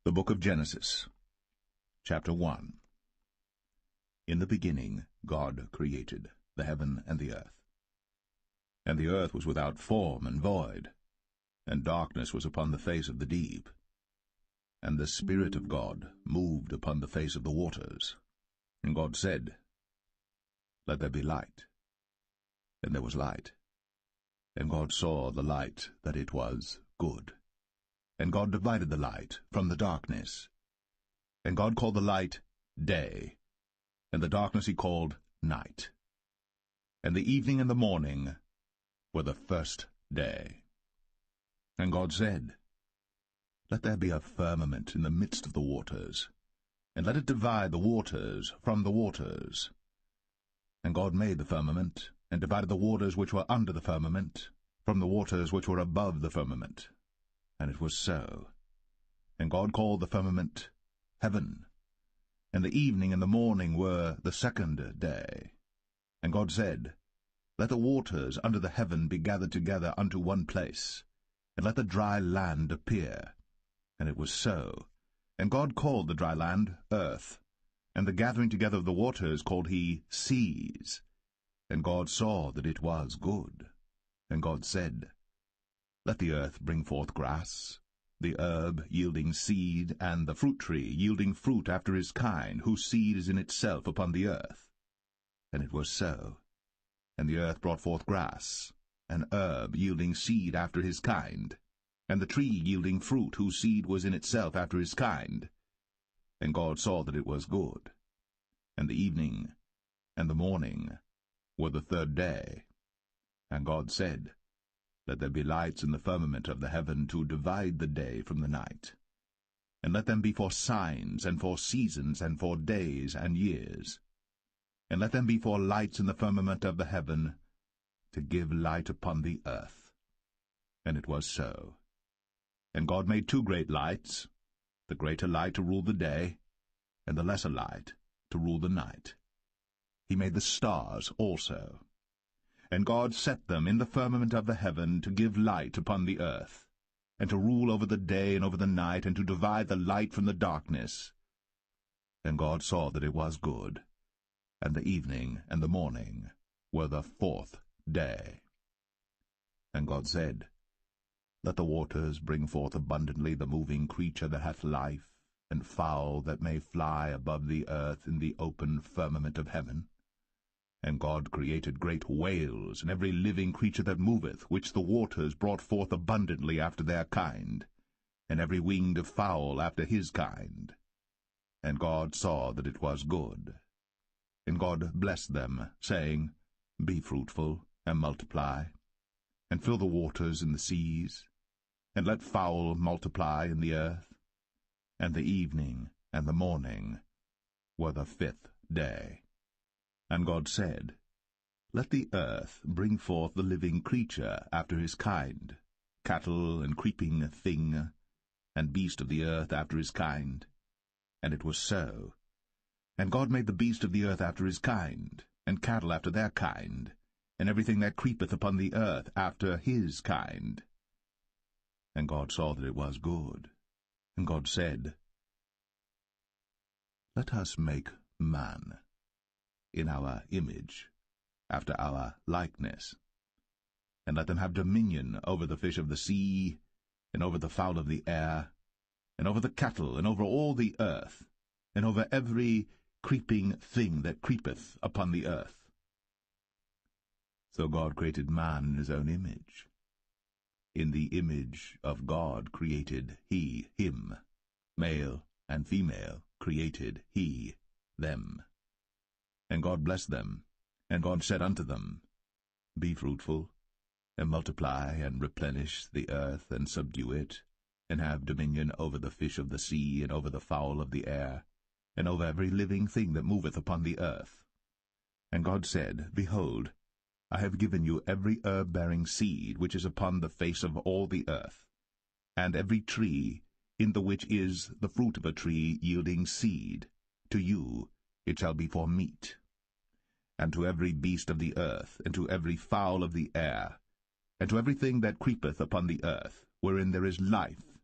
The Book of Genesis, Chapter 1. In the beginning God created the heaven and the earth. And the earth was without form and void, and darkness was upon the face of the deep. And the Spirit of God moved upon the face of the waters. And God said, Let there be light. And there was light. And God saw the light that it was good. And God divided the light from the darkness. And God called the light day, and the darkness he called night. And the evening and the morning were the first day. And God said, Let there be a firmament in the midst of the waters, and let it divide the waters from the waters. And God made the firmament, and divided the waters which were under the firmament from the waters which were above the firmament. And it was so. And God called the firmament heaven. And the evening and the morning were the second day. And God said, Let the waters under the heaven be gathered together unto one place, and let the dry land appear. And it was so. And God called the dry land earth, and the gathering together of the waters called he seas. And God saw that it was good. And God said, Let the earth bring forth grass, the herb yielding seed, and the fruit tree yielding fruit after his kind, whose seed is in itself upon the earth. And it was so. And the earth brought forth grass, an herb yielding seed after his kind, and the tree yielding fruit, whose seed was in itself after his kind. And God saw that it was good. And the evening and the morning were the third day. And God said, Let there be lights in the firmament of the heaven to divide the day from the night. And let them be for signs, and for seasons, and for days and years. And let them be for lights in the firmament of the heaven, to give light upon the earth. And it was so. And God made two great lights, the greater light to rule the day, and the lesser light to rule the night. He made the stars also. And God set them in the firmament of the heaven to give light upon the earth, and to rule over the day and over the night, and to divide the light from the darkness. And God saw that it was good. And the evening and the morning were the fourth day. And God said, Let the waters bring forth abundantly the moving creature that hath life, and fowl that may fly above the earth in the open firmament of heaven. And God created great whales, and every living creature that moveth, which the waters brought forth abundantly after their kind, and every winged fowl after his kind. And God saw that it was good. And God blessed them, saying, Be fruitful, and multiply, and fill the waters in the seas, and let fowl multiply in the earth. And the evening and the morning were the fifth day. And God said, Let the earth bring forth the living creature after his kind, cattle and creeping thing, and beast of the earth after his kind. And it was so. And God made the beast of the earth after his kind, and cattle after their kind, and everything that creepeth upon the earth after his kind. And God saw that it was good. And God said, Let us make man in our image, after our likeness, and let them have dominion over the fish of the sea, and over the fowl of the air, and over the cattle, and over all the earth, and over every creeping thing that creepeth upon the earth. So God created man in his own image. In the image of God created he him, male and female created he them. And God blessed them, and God said unto them, Be fruitful, and multiply, and replenish the earth, and subdue it, and have dominion over the fish of the sea, and over the fowl of the air, and over every living thing that moveth upon the earth. And God said, Behold, I have given you every herb-bearing seed which is upon the face of all the earth, and every tree in the which is the fruit of a tree yielding seed. To you it shall be for meat. And to every beast of the earth, and to every fowl of the air, and to everything that creepeth upon the earth, wherein there is life,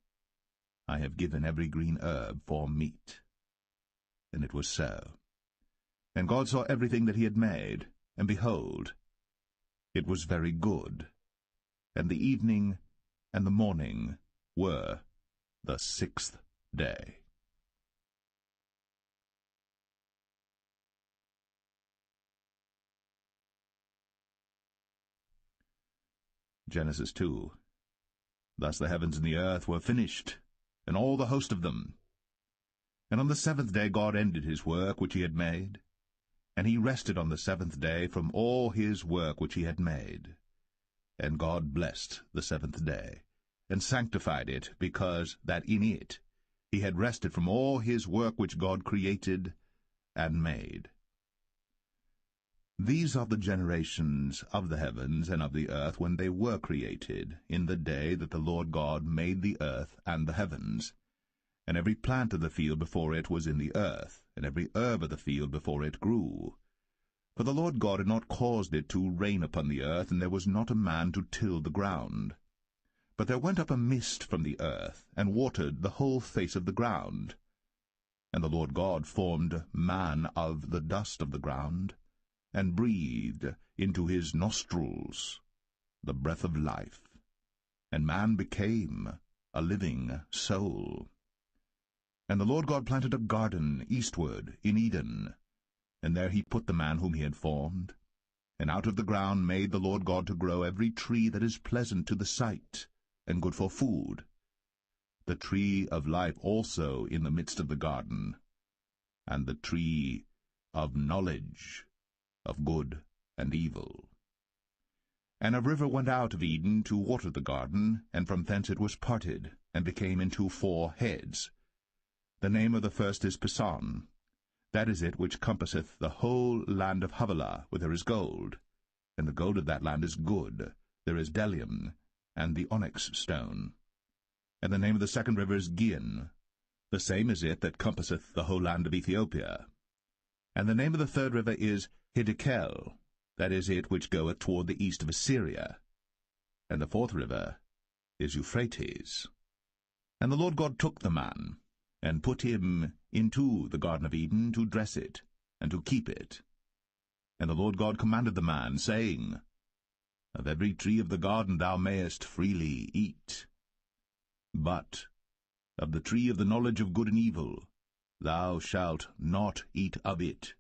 I have given every green herb for meat. And it was so. And God saw everything that he had made, and behold, it was very good. And the evening and the morning were the 6th day. Genesis 2. Thus the heavens and the earth were finished, and all the host of them. And on the 7th day God ended his work which he had made, and he rested on the 7th day from all his work which he had made. And God blessed the 7th day, and sanctified it, because that in it he had rested from all his work which God created and made. These are the generations of the heavens and of the earth when they were created, in the day that the Lord God made the earth and the heavens. And every plant of the field before it was in the earth, and every herb of the field before it grew. For the Lord God had not caused it to rain upon the earth, and there was not a man to till the ground. But there went up a mist from the earth, and watered the whole face of the ground. And the Lord God formed man of the dust of the ground, and breathed into his nostrils the breath of life, and man became a living soul. And the Lord God planted a garden eastward in Eden, and there he put the man whom he had formed. And out of the ground made the Lord God to grow every tree that is pleasant to the sight, and good for food, the tree of life also in the midst of the garden, and the tree of knowledge of good and evil. And a river went out of Eden to water the garden, and from thence it was parted, and became into 4 heads. The name of the first is Pison. That is it which compasseth the whole land of Havilah, where there is gold. And the gold of that land is good. There is bdellium, and the onyx stone. And the name of the second river is Gihon. The same is it that compasseth the whole land of Ethiopia. And the name of the third river is Hiddekel. That is it which goeth toward the east of Assyria. And the fourth river is Euphrates. And the Lord God took the man, and put him into the Garden of Eden to dress it, and to keep it. And the Lord God commanded the man, saying, Of every tree of the garden thou mayest freely eat, but of the tree of the knowledge of good and evil thou shalt not eat of it.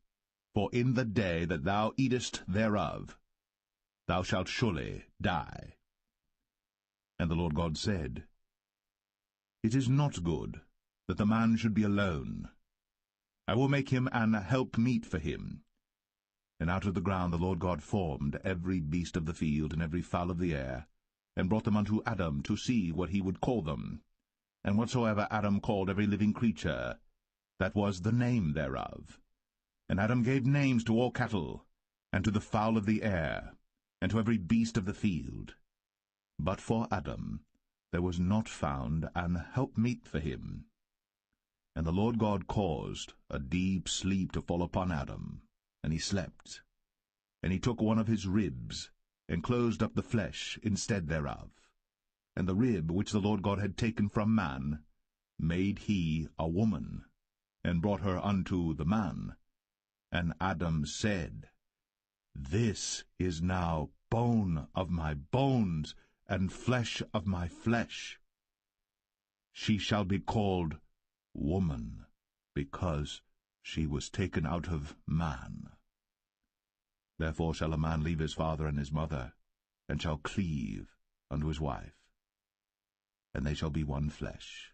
For in the day that thou eatest thereof, thou shalt surely die. And the Lord God said, It is not good that the man should be alone. I will make him an helpmeet for him. And out of the ground the Lord God formed every beast of the field and every fowl of the air, and brought them unto Adam to see what he would call them. And whatsoever Adam called every living creature, that was the name thereof. And Adam gave names to all cattle, and to the fowl of the air, and to every beast of the field. But for Adam there was not found an helpmeet for him. And the Lord God caused a deep sleep to fall upon Adam, and he slept. And he took one of his ribs, and closed up the flesh instead thereof. And the rib which the Lord God had taken from man made he a woman, and brought her unto the man. And Adam said, This is now bone of my bones, and flesh of my flesh. She shall be called woman, because she was taken out of man. Therefore shall a man leave his father and his mother, and shall cleave unto his wife, and they shall be one flesh.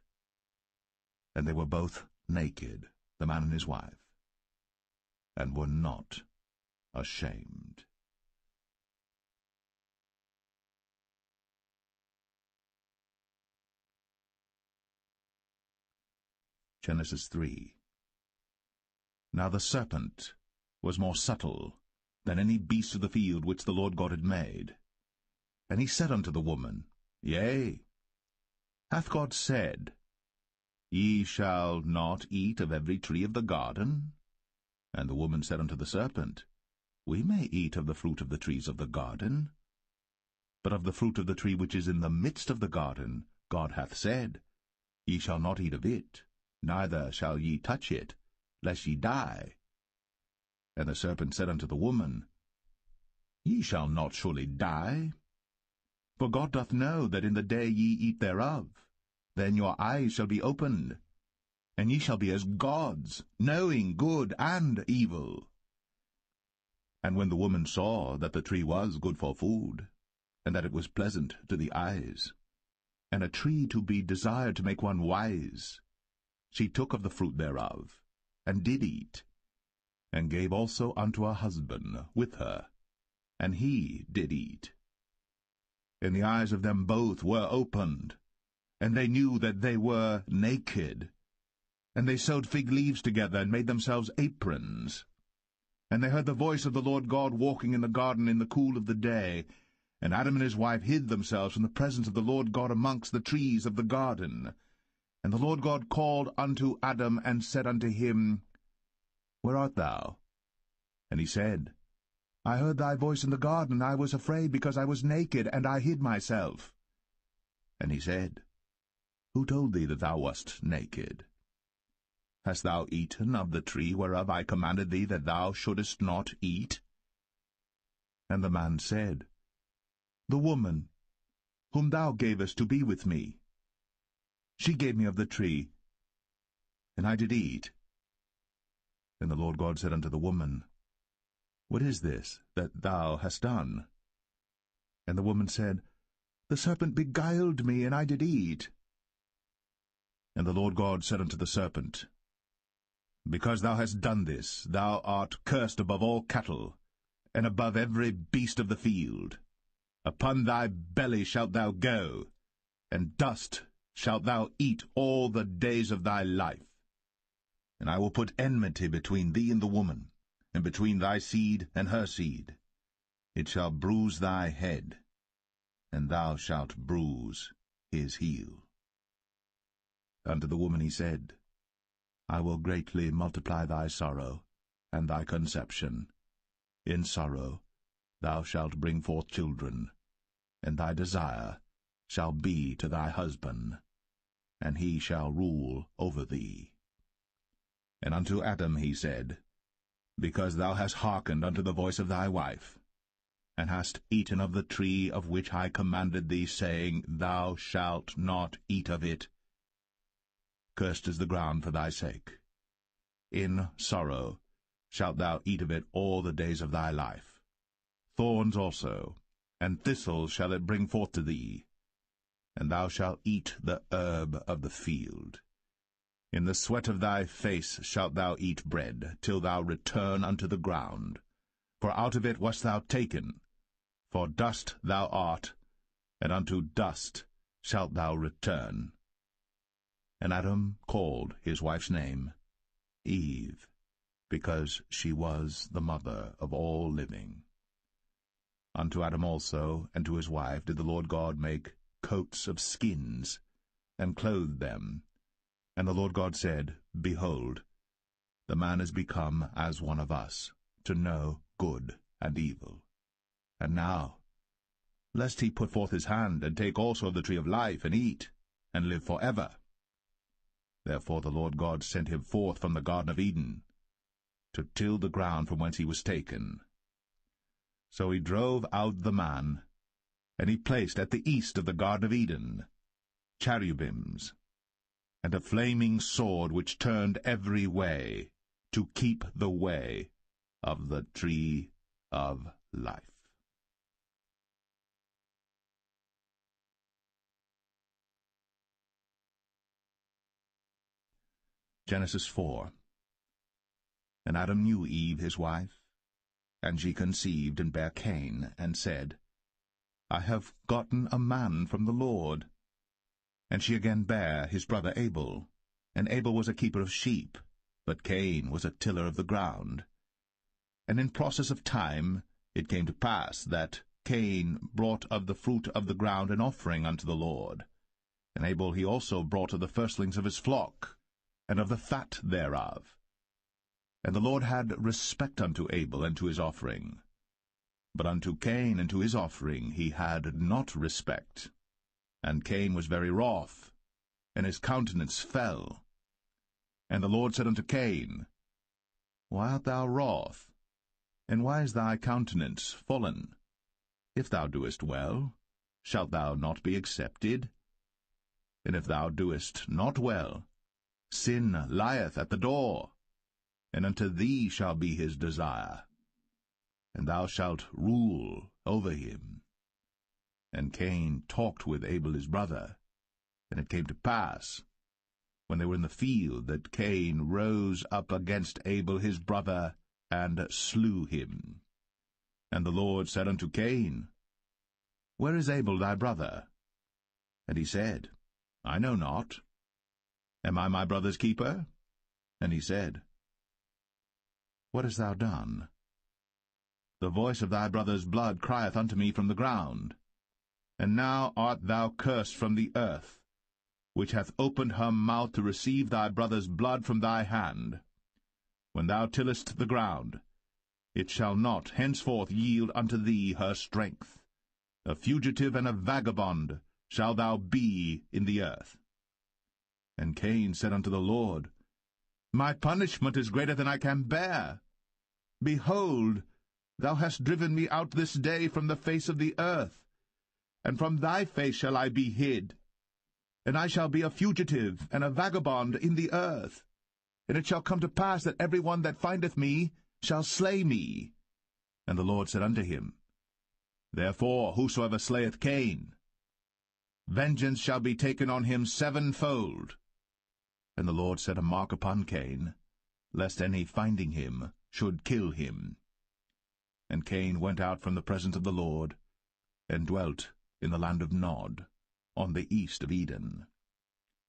And they were both naked, the man and his wife, and were not ashamed. Genesis 3. Now the serpent was more subtle than any beast of the field which the Lord God had made. And he said unto the woman, Yea, hath God said, Ye shall not eat of every tree of the garden? And the woman said unto the serpent, We may eat of the fruit of the trees of the garden. But of the fruit of the tree which is in the midst of the garden, God hath said, Ye shall not eat of it, neither shall ye touch it, lest ye die. And the serpent said unto the woman, Ye shall not surely die. For God doth know that in the day ye eat thereof, then your eyes shall be opened, and ye shall be as gods, knowing good and evil. And when the woman saw that the tree was good for food, and that it was pleasant to the eyes, and a tree to be desired to make one wise, she took of the fruit thereof, and did eat, and gave also unto her husband with her, and he did eat. And the eyes of them both were opened, and they knew that they were naked. And they sewed fig leaves together, and made themselves aprons. And they heard the voice of the Lord God walking in the garden in the cool of the day. And Adam and his wife hid themselves from the presence of the Lord God amongst the trees of the garden. And the Lord God called unto Adam, and said unto him, Where art thou? And he said, I heard thy voice in the garden, and I was afraid, because I was naked, and I hid myself. And he said, Who told thee that thou wast naked? Hast thou eaten of the tree whereof I commanded thee that thou shouldest not eat? And the man said, The woman, whom thou gavest to be with me, she gave me of the tree, and I did eat. And the Lord God said unto the woman, What is this that thou hast done? And the woman said, The serpent beguiled me, and I did eat. And the Lord God said unto the serpent, Because thou hast done this, thou art cursed above all cattle, and above every beast of the field. Upon thy belly shalt thou go, and dust shalt thou eat all the days of thy life. And I will put enmity between thee and the woman, and between thy seed and her seed. It shall bruise thy head, and thou shalt bruise his heel. Unto the woman he said, I will greatly multiply thy sorrow, and thy conception. In sorrow thou shalt bring forth children, and thy desire shall be to thy husband, and he shall rule over thee. And unto Adam he said, Because thou hast hearkened unto the voice of thy wife, and hast eaten of the tree of which I commanded thee, saying, Thou shalt not eat of it, cursed is the ground for thy sake. In sorrow shalt thou eat of it all the days of thy life. Thorns also, and thistles shall it bring forth to thee, and thou shalt eat the herb of the field. In the sweat of thy face shalt thou eat bread, till thou return unto the ground. For out of it wast thou taken, for dust thou art, and unto dust shalt thou return. And Adam called his wife's name Eve, because she was the mother of all living. Unto Adam also and to his wife did the Lord God make coats of skins, and clothed them. And the Lord God said, Behold, the man is become as one of us, to know good and evil. And now, lest he put forth his hand, and take also of the tree of life, and eat, and live forever. Therefore the Lord God sent him forth from the Garden of Eden, to till the ground from whence he was taken. So he drove out the man, and he placed at the east of the Garden of Eden cherubims, and a flaming sword which turned every way, to keep the way of the tree of life. Genesis 4. And Adam knew Eve his wife, and she conceived and bare Cain, and said, I have gotten a man from the Lord. And she again bare his brother Abel, and Abel was a keeper of sheep, but Cain was a tiller of the ground. And in process of time it came to pass that Cain brought of the fruit of the ground an offering unto the Lord. And Abel he also brought of the firstlings of his flock, and of the fat thereof. And the Lord had respect unto Abel and to his offering. But unto Cain and to his offering he had not respect. And Cain was very wroth, and his countenance fell. And the Lord said unto Cain, Why art thou wroth? And why is thy countenance fallen? If thou doest well, shalt thou not be accepted? And if thou doest not well, sin lieth at the door, and unto thee shall be his desire, and thou shalt rule over him. And Cain talked with Abel his brother. And it came to pass, when they were in the field, that Cain rose up against Abel his brother, and slew him. And the Lord said unto Cain, Where is Abel thy brother? And he said, I know not. Am I my brother's keeper? And he said, What hast thou done? The voice of thy brother's blood crieth unto me from the ground. And now art thou cursed from the earth, which hath opened her mouth to receive thy brother's blood from thy hand. When thou tillest the ground, it shall not henceforth yield unto thee her strength. A fugitive and a vagabond shalt thou be in the earth. And Cain said unto the Lord, My punishment is greater than I can bear. Behold, thou hast driven me out this day from the face of the earth, and from thy face shall I be hid. And I shall be a fugitive and a vagabond in the earth. And it shall come to pass that every one that findeth me shall slay me. And the Lord said unto him, Therefore whosoever slayeth Cain, vengeance shall be taken on him sevenfold. And the Lord set a mark upon Cain, lest any finding him should kill him. And Cain went out from the presence of the Lord, and dwelt in the land of Nod, on the east of Eden.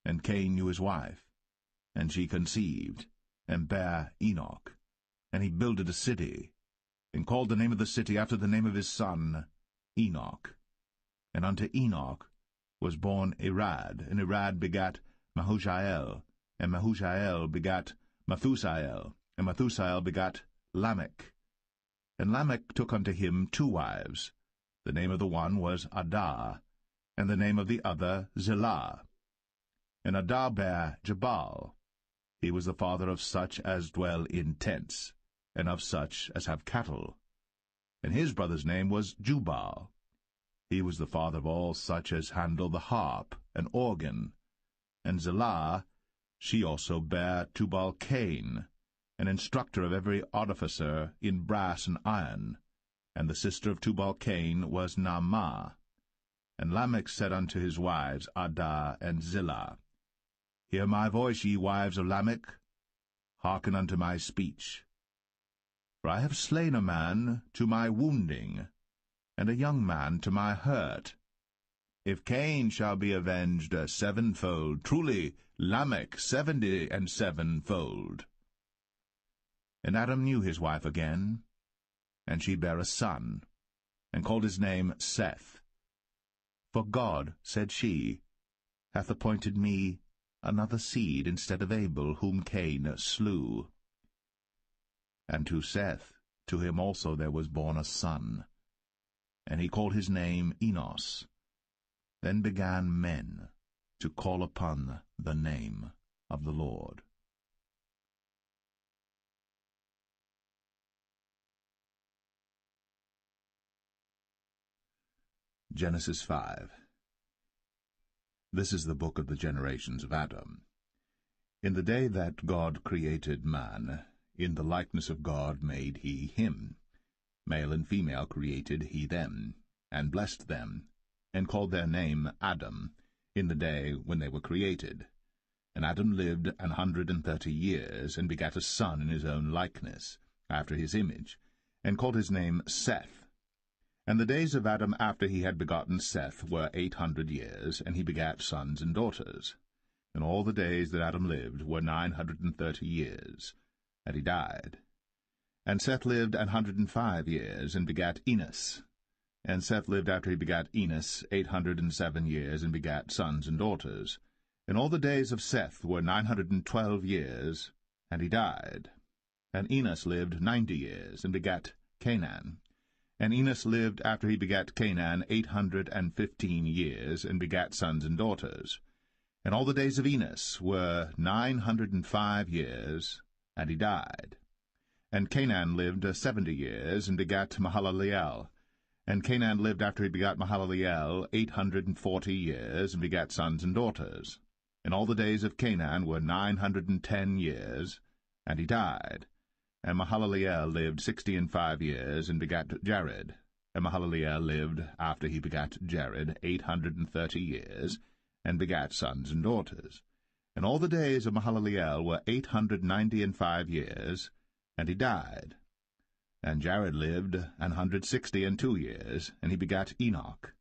And Cain knew his wife, and she conceived, and bare Enoch. And he builded a city, and called the name of the city after the name of his son, Enoch. And unto Enoch was born Irad, and Irad begat Mahushael, and Mahushael begat Methusael, and Methusael begat Lamech. And Lamech took unto him 2 wives. The name of the one was Adah, and the name of the other Zillah. And Adah bare Jabal. He was the father of such as dwell in tents, and of such as have cattle. And his brother's name was Jubal. He was the father of all such as handle the harp and organ. And Zillah, she also bare Tubal-Cain, an instructor of every artificer in brass and iron. And the sister of Tubal-Cain was Naamah. And Lamech said unto his wives, Adah and Zillah, Hear my voice, ye wives of Lamech. Hearken unto my speech. For I have slain a man to my wounding, and a young man to my hurt. If Cain shall be avenged sevenfold, truly Lamech 77-fold. And Adam knew his wife again, and she bare a son, and called his name Seth. For God, said she, hath appointed me another seed instead of Abel, whom Cain slew. And to Seth, to him also there was born a son, and he called his name Enos. Then began men to call upon the name of the Lord. Genesis 5. This is the book of the generations of Adam. In the day that God created man, in the likeness of God made he him. Male and female created he them, and blessed them, and called their name Adam, in the day when they were created. And Adam lived 130 years, and begat a son in his own likeness, after his image, and called his name Seth. And the days of Adam after he had begotten Seth were 800 years, and he begat sons and daughters. And all the days that Adam lived were 930 years, and he died. And Seth lived 105 years, and begat Enos. And Seth lived after he begat Enos 807 years, and begat sons and daughters. And all the days of Seth were 912 years, and he died. And Enos lived 90 years, and begat Canaan. And Enos lived after he begat Canaan 815 years, and begat sons and daughters. And all the days of Enos were 905 years, and he died. And Canaan lived 70 years, and begat Mahalaleel. And Canaan lived after he begat Mahalaleel 840 years, and begat sons and daughters. And all the days of Canaan were 910 years, and he died. And Mahalaleel lived 65 years, and begat Jared. And Mahalaleel lived after he begat Jared 830 years, and begat sons and daughters. And all the days of Mahalaleel were 895 years, and he died. And Jared lived 162 years, and he begat Enoch.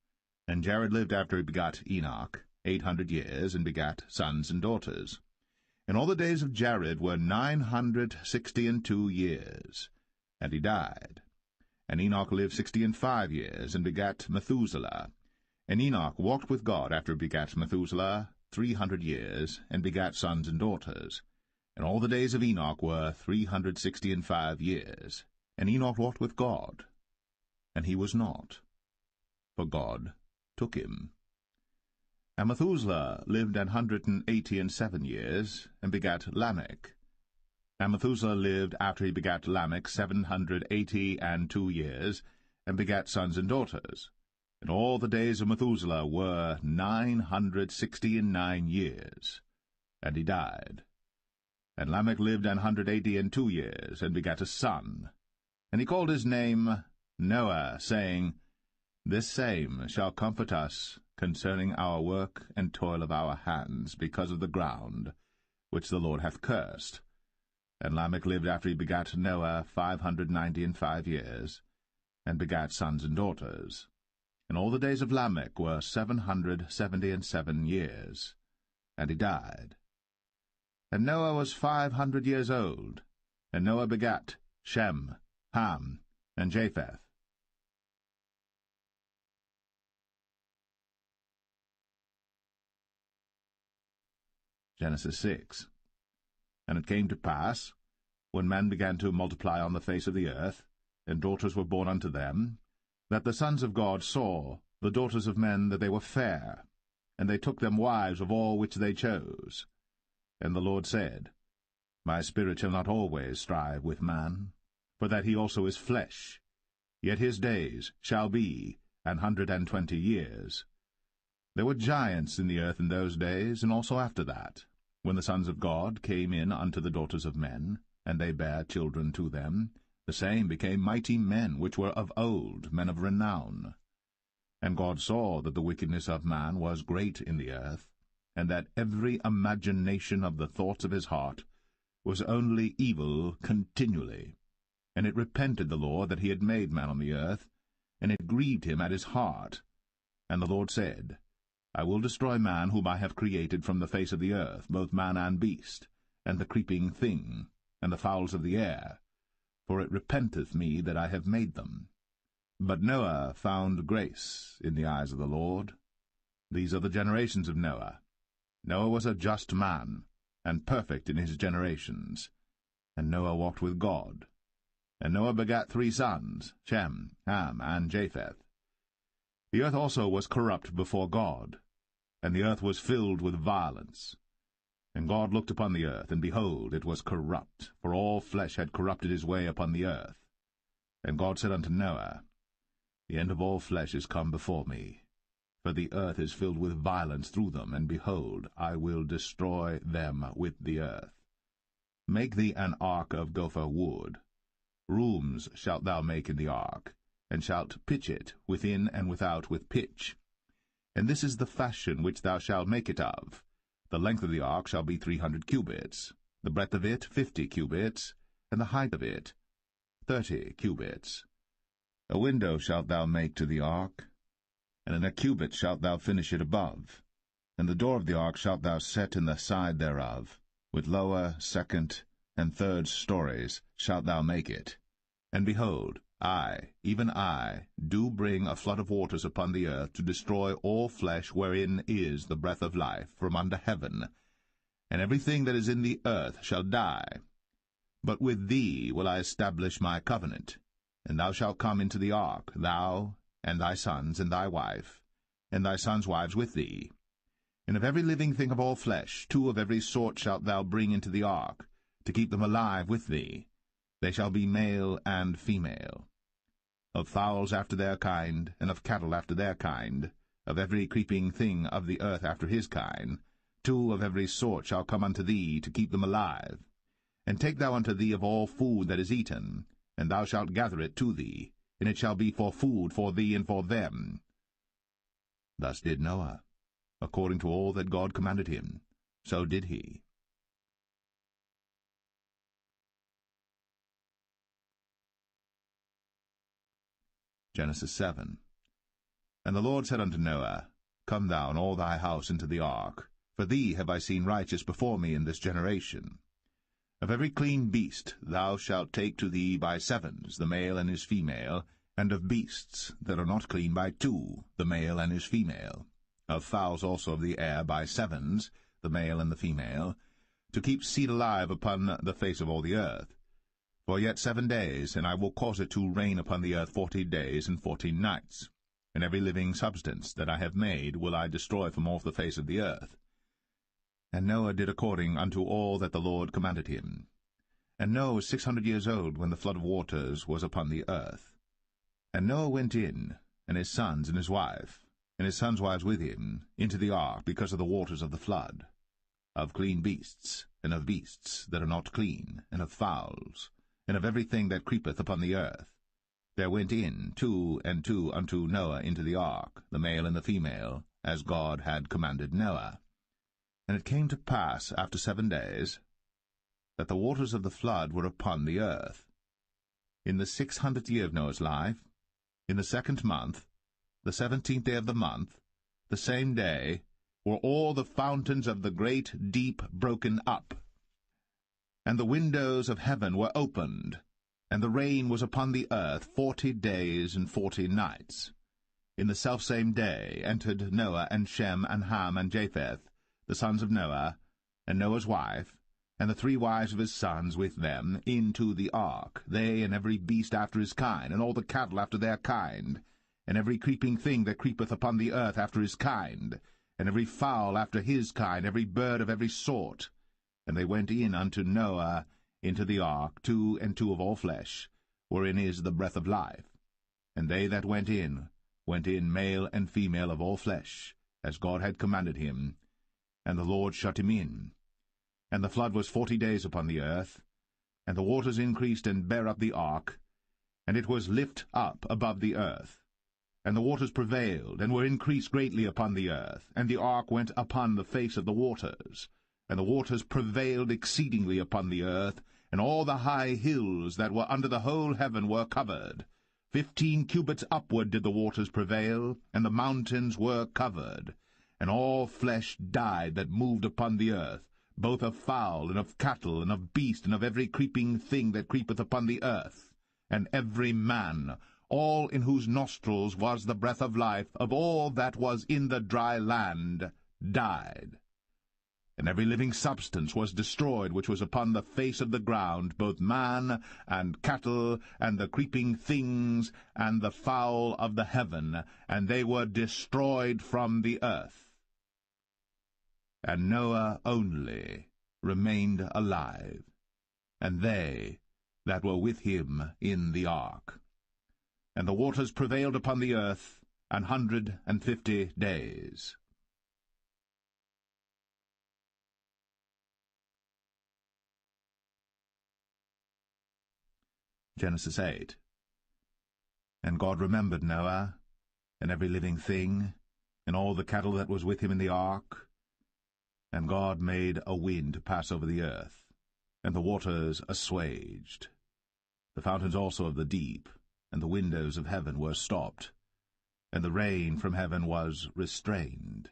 And Jared lived after he begat Enoch 800 years, and begat sons and daughters. And all the days of Jared were 962 years, and he died. And Enoch lived 65 years, and begat Methuselah. And Enoch walked with God after he begat Methuselah 300 years, and begat sons and daughters. And all the days of Enoch were 365 years. And Enoch walked with God, and he was not, for God took him. And Methuselah lived 187 years, and begat Lamech. And Methuselah lived after he begat Lamech 782 years, and begat sons and daughters. And all the days of Methuselah were 969 years, and he died. And Lamech lived 182 years, and begat a son. And he called his name Noah, saying, This same shall comfort us concerning our work and toil of our hands, because of the ground which the Lord hath cursed. And Lamech lived after he begat Noah 595 years, and begat sons and daughters. And all the days of Lamech were 777 years, and he died. And Noah was 500 years old, and Noah begat Shem, Ham, and Japheth. Genesis 6. And it came to pass, when men began to multiply on the face of the earth, and daughters were born unto them, that the sons of God saw the daughters of men that they were fair, and they took them wives of all which they chose. And the Lord said, My spirit shall not always strive with man, for that he also is flesh. Yet his days shall be 120 years. There were giants in the earth in those days, and also after that, when the sons of God came in unto the daughters of men, and they bare children to them, the same became mighty men, which were of old, men of renown. And God saw that the wickedness of man was great in the earth, and that every imagination of the thoughts of his heart was only evil continually. And it repented the Lord that he had made man on the earth, and it grieved him at his heart. And the Lord said, I will destroy man whom I have created from the face of the earth, both man and beast, and the creeping thing, and the fowls of the air, for it repenteth me that I have made them. But Noah found grace in the eyes of the Lord. These are the generations of Noah. Noah was a just man, and perfect in his generations. And Noah walked with God. And Noah begat 3 sons, Shem, Ham, and Japheth. The earth also was corrupt before God, and the earth was filled with violence. And God looked upon the earth, and behold, it was corrupt, for all flesh had corrupted his way upon the earth. And God said unto Noah, The end of all flesh is come before me, for the earth is filled with violence through them, and behold, I will destroy them with the earth. Make thee an ark of gopher wood. Rooms shalt thou make in the ark, and shalt pitch it within and without with pitch. And this is the fashion which thou shalt make it of. The length of the ark shall be 300 cubits, the breadth of it 50 cubits, and the height of it 30 cubits. A window shalt thou make to the ark, and in a cubit shalt thou finish it above. And the door of the ark shalt thou set in the side thereof. With lower, second, and third stories shalt thou make it. And behold, I, even I, do bring a flood of waters upon the earth to destroy all flesh wherein is the breath of life from under heaven, and everything that is in the earth shall die. But with thee will I establish my covenant, and thou shalt come into the ark, thou, and thy sons, and thy wife, and thy sons' wives with thee. And of every living thing of all flesh, 2 of every sort shalt thou bring into the ark, to keep them alive with thee. They shall be male and female. Of fowls after their kind, and of cattle after their kind, of every creeping thing of the earth after his kind, 2 of every sort shall come unto thee, to keep them alive. And take thou unto thee of all food that is eaten, and thou shalt gather it to thee, and it shall be for food for thee and for them. Thus did Noah, according to all that God commanded him, so did he. Genesis 7. And the Lord said unto Noah, Come thou and all thy house into the ark, for thee have I seen righteous before me in this generation. Of every clean beast thou shalt take to thee by 7s, the male and his female, and of beasts that are not clean by 2, the male and his female. Of fowls also of the air by 7s, the male and the female, to keep seed alive upon the face of all the earth. For yet 7 days, and I will cause it to rain upon the earth 40 days and 14 nights. And every living substance that I have made will I destroy from off the face of the earth. And Noah did according unto all that the Lord commanded him. And Noah was 600 years old when the flood of waters was upon the earth. And Noah went in, and his sons and his wife, and his sons' wives with him, into the ark because of the waters of the flood, of clean beasts, and of beasts that are not clean, and of fowls, and of everything that creepeth upon the earth. There went in 2 and 2 unto Noah into the ark, the male and the female, as God had commanded Noah. And it came to pass after 7 days, that the waters of the flood were upon the earth. In the 600th year of Noah's life, in the 2nd month, the 17th day of the month, the same day, were all the fountains of the great deep broken up, and the windows of heaven were opened, and the rain was upon the earth 40 days and 40 nights. In the selfsame day entered Noah and Shem and Ham and Japheth, the sons of Noah, and Noah's wife, and the 3 wives of his sons with them, into the ark, they and every beast after his kind, and all the cattle after their kind, and every creeping thing that creepeth upon the earth after his kind, and every fowl after his kind, every bird of every sort. And they went in unto Noah into the ark, 2 and 2 of all flesh, wherein is the breath of life. And they that went in male and female of all flesh, as God had commanded him. And the Lord shut him in. And the flood was 40 days upon the earth, and the waters increased and bare up the ark, and it was lift up above the earth. And the waters prevailed, and were increased greatly upon the earth, and the ark went upon the face of the waters. And the waters prevailed exceedingly upon the earth, and all the high hills that were under the whole heaven were covered. 15 cubits upward did the waters prevail, and the mountains were covered. And all flesh died that moved upon the earth, both of fowl, and of cattle, and of beast, and of every creeping thing that creepeth upon the earth. And every man, all in whose nostrils was the breath of life, of all that was in the dry land, died. And every living substance was destroyed which was upon the face of the ground, both man, and cattle, and the creeping things, and the fowl of the heaven, and they were destroyed from the earth. And Noah only remained alive, and they that were with him in the ark. And the waters prevailed upon the earth 150 days. Genesis 8. And God remembered Noah, and every living thing, and all the cattle that was with him in the ark. And God made a wind to pass over the earth, and the waters assuaged. The fountains also of the deep, and the windows of heaven were stopped, and the rain from heaven was restrained.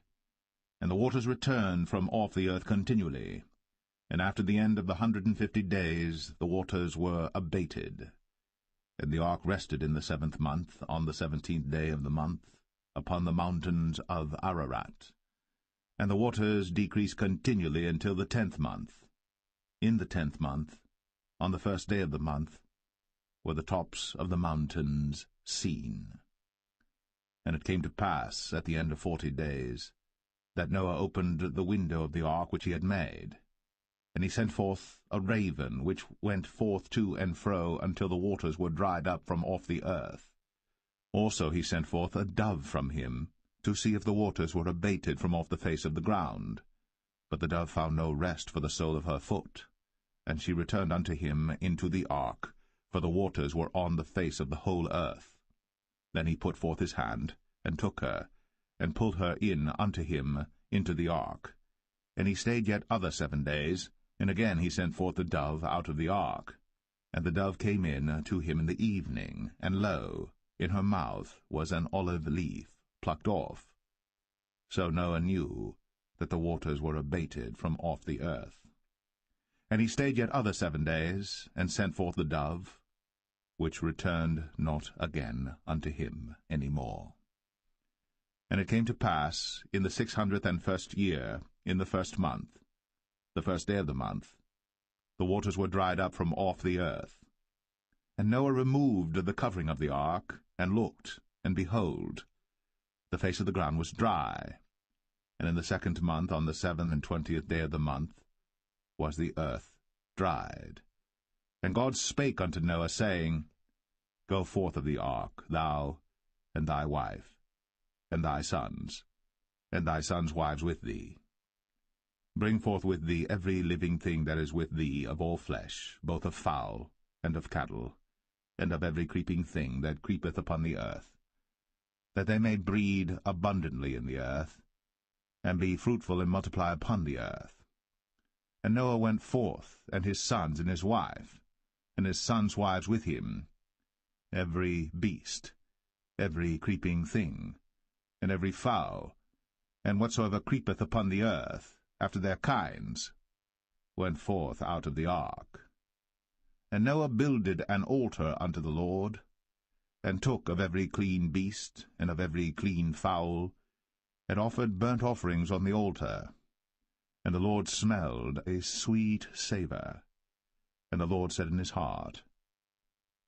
And the waters returned from off the earth continually. And after the end of the 150 days the waters were abated. And the ark rested in the 7th month, on the 17th day of the month, upon the mountains of Ararat. And the waters decreased continually until the 10th month. In the 10th month, on the 1st day of the month, were the tops of the mountains seen. And it came to pass, at the end of 40 days, that Noah opened the window of the ark which he had made. And he sent forth a raven, which went forth to and fro until the waters were dried up from off the earth. Also he sent forth a dove from him, to see if the waters were abated from off the face of the ground. But the dove found no rest for the sole of her foot. And she returned unto him into the ark, for the waters were on the face of the whole earth. Then he put forth his hand, and took her, and pulled her in unto him into the ark. And he stayed yet other 7 days, and again he sent forth the dove out of the ark. And the dove came in to him in the evening, and lo, in her mouth was an olive leaf plucked off. So Noah knew that the waters were abated from off the earth. And he stayed yet other 7 days, and sent forth the dove, which returned not again unto him any more. And it came to pass, in the 601st year, in the 1st month, the 1st day of the month, the waters were dried up from off the earth. And Noah removed the covering of the ark, and looked, and behold, the face of the ground was dry. And in the 2nd month, on the 27th day of the month, was the earth dried. And God spake unto Noah, saying, Go forth of the ark, thou, and thy wife, and thy sons wives with thee. Bring forth with thee every living thing that is with thee of all flesh, both of fowl, and of cattle, and of every creeping thing that creepeth upon the earth, that they may breed abundantly in the earth, and be fruitful and multiply upon the earth. And Noah went forth, and his sons and his wife, and his sons' wives with him, every beast, every creeping thing, and every fowl, and whatsoever creepeth upon the earth, after their kinds, went forth out of the ark. And Noah builded an altar unto the Lord, and took of every clean beast, and of every clean fowl, and offered burnt offerings on the altar. And the Lord smelled a sweet savour. And the Lord said in his heart,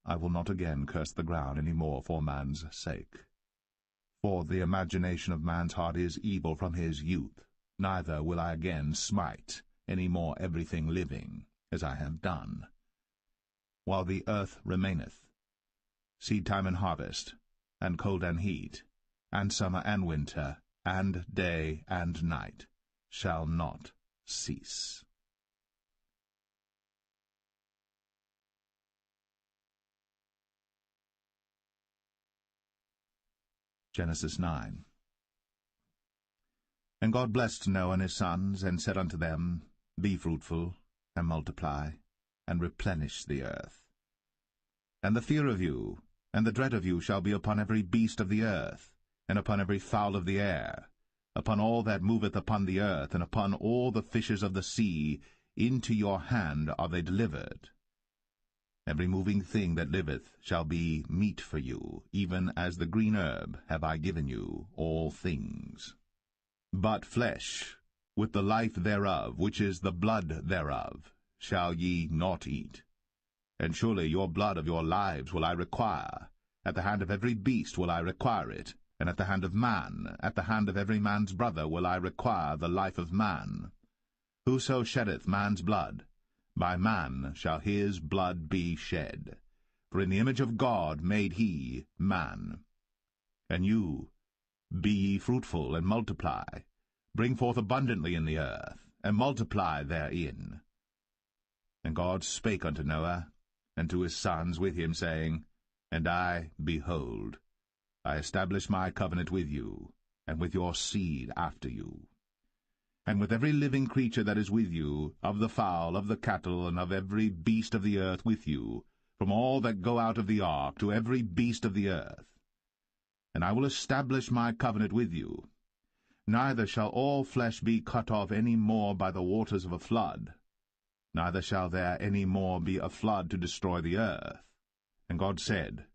I will not again curse the ground any more for man's sake. For the imagination of man's heart is evil from his youth, neither will I again smite any more everything living, as I have done. While the earth remaineth, seed time and harvest, and cold and heat, and summer and winter, and day and night, shall not cease. Genesis 9. And God blessed Noah and his sons, and said unto them, Be fruitful, and multiply, and replenish the earth. And the fear of you, and the dread of you, shall be upon every beast of the earth, and upon every fowl of the air, upon all that moveth upon the earth, and upon all the fishes of the sea. Into your hand are they delivered. Every moving thing that liveth shall be meat for you, even as the green herb have I given you all things. But flesh, with the life thereof, which is the blood thereof, shall ye not eat. And surely your blood of your lives will I require. At the hand of every beast will I require it, and at the hand of man, at the hand of every man's brother will I require the life of man. Whoso sheddeth man's blood, by man shall his blood be shed. For in the image of God made he man. And you, be ye fruitful, and multiply, bring forth abundantly in the earth, and multiply therein. And God spake unto Noah, and to his sons with him, saying, And I, behold, I establish my covenant with you, and with your seed after you, and with every living creature that is with you, of the fowl, of the cattle, and of every beast of the earth with you, from all that go out of the ark to every beast of the earth. And I will establish my covenant with you. Neither shall all flesh be cut off any more by the waters of a flood, neither shall there any more be a flood to destroy the earth. And God said,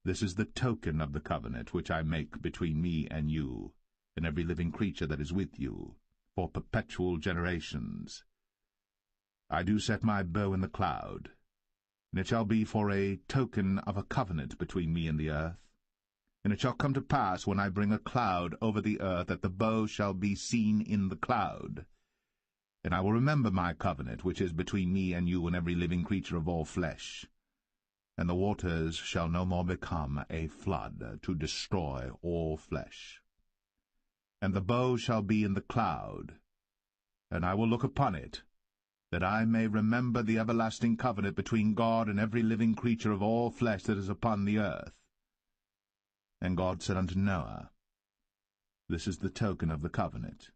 This is the token of the covenant which I make between me and you, and every living creature that is with you, for perpetual generations. I do set my bow in the cloud, and it shall be for a token of a covenant between me and the earth. And it shall come to pass, when I bring a cloud over the earth, that the bow shall be seen in the cloud. And I will remember my covenant, which is between me and you and every living creature of all flesh. And the waters shall no more become a flood, to destroy all flesh. And the bow shall be in the cloud, and I will look upon it, that I may remember the everlasting covenant between God and every living creature of all flesh that is upon the earth. And God said unto Noah, This is the token of the covenant,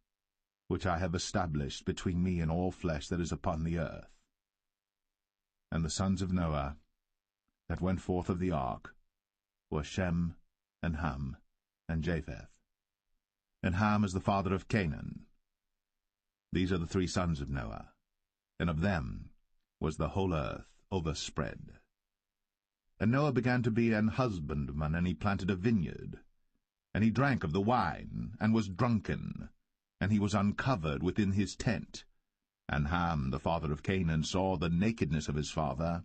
which I have established between me and all flesh that is upon the earth. And the sons of Noah that went forth of the ark were Shem, and Ham, and Japheth. And Ham is the father of Canaan. These are the 3 sons of Noah, and of them was the whole earth overspread. And Noah began to be an husbandman, and he planted a vineyard. And he drank of the wine, and was drunken, and he was uncovered within his tent. And Ham, the father of Canaan, saw the nakedness of his father,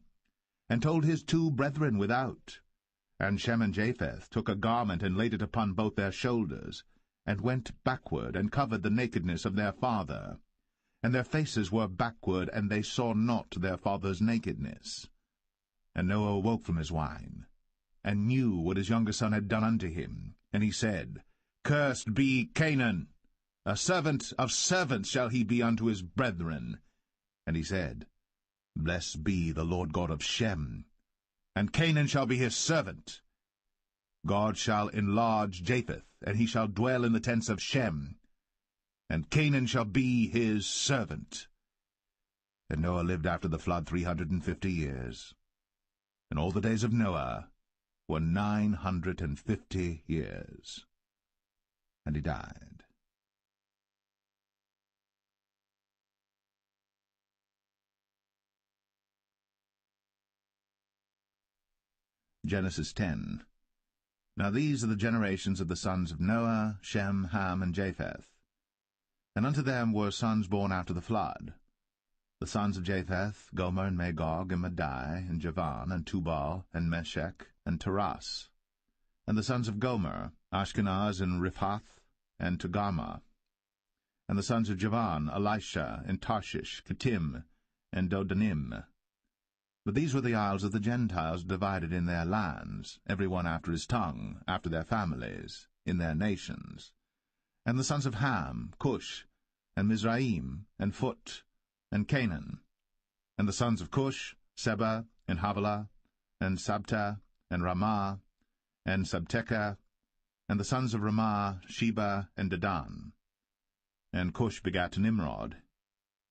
and told his 2 brethren without. And Shem and Japheth took a garment, and laid it upon both their shoulders, and went backward, and covered the nakedness of their father. And their faces were backward, and they saw not their father's nakedness. And Noah awoke from his wine, and knew what his younger son had done unto him. And he said, Cursed be Canaan, a servant of servants shall he be unto his brethren. And he said, Blessed be the Lord God of Shem, and Canaan shall be his servant. God shall enlarge Japheth, and he shall dwell in the tents of Shem, and Canaan shall be his servant. And Noah lived after the flood 350 years. And all the days of Noah were 950 years. And he died. Genesis 10. Now these are the generations of the sons of Noah, Shem, Ham, and Japheth. And unto them were sons born after the flood. The sons of Japheth, Gomer, and Magog, and Madai, and Javan, and Tubal, and Meshech, and Taras. And the sons of Gomer, Ashkenaz, and Riphath, and Togarmah. And the sons of Javan, Elisha, and Tarshish, Kittim, and Dodanim. But these were the isles of the Gentiles divided in their lands, every one after his tongue, after their families, in their nations. And the sons of Ham, Cush, and Mizraim, and Phut, and Canaan. And the sons of Cush, Seba, and Havilah, and Sabta, and Ramah, and Sabteca. And the sons of Ramah, Sheba, and Dedan. And Cush begat Nimrod.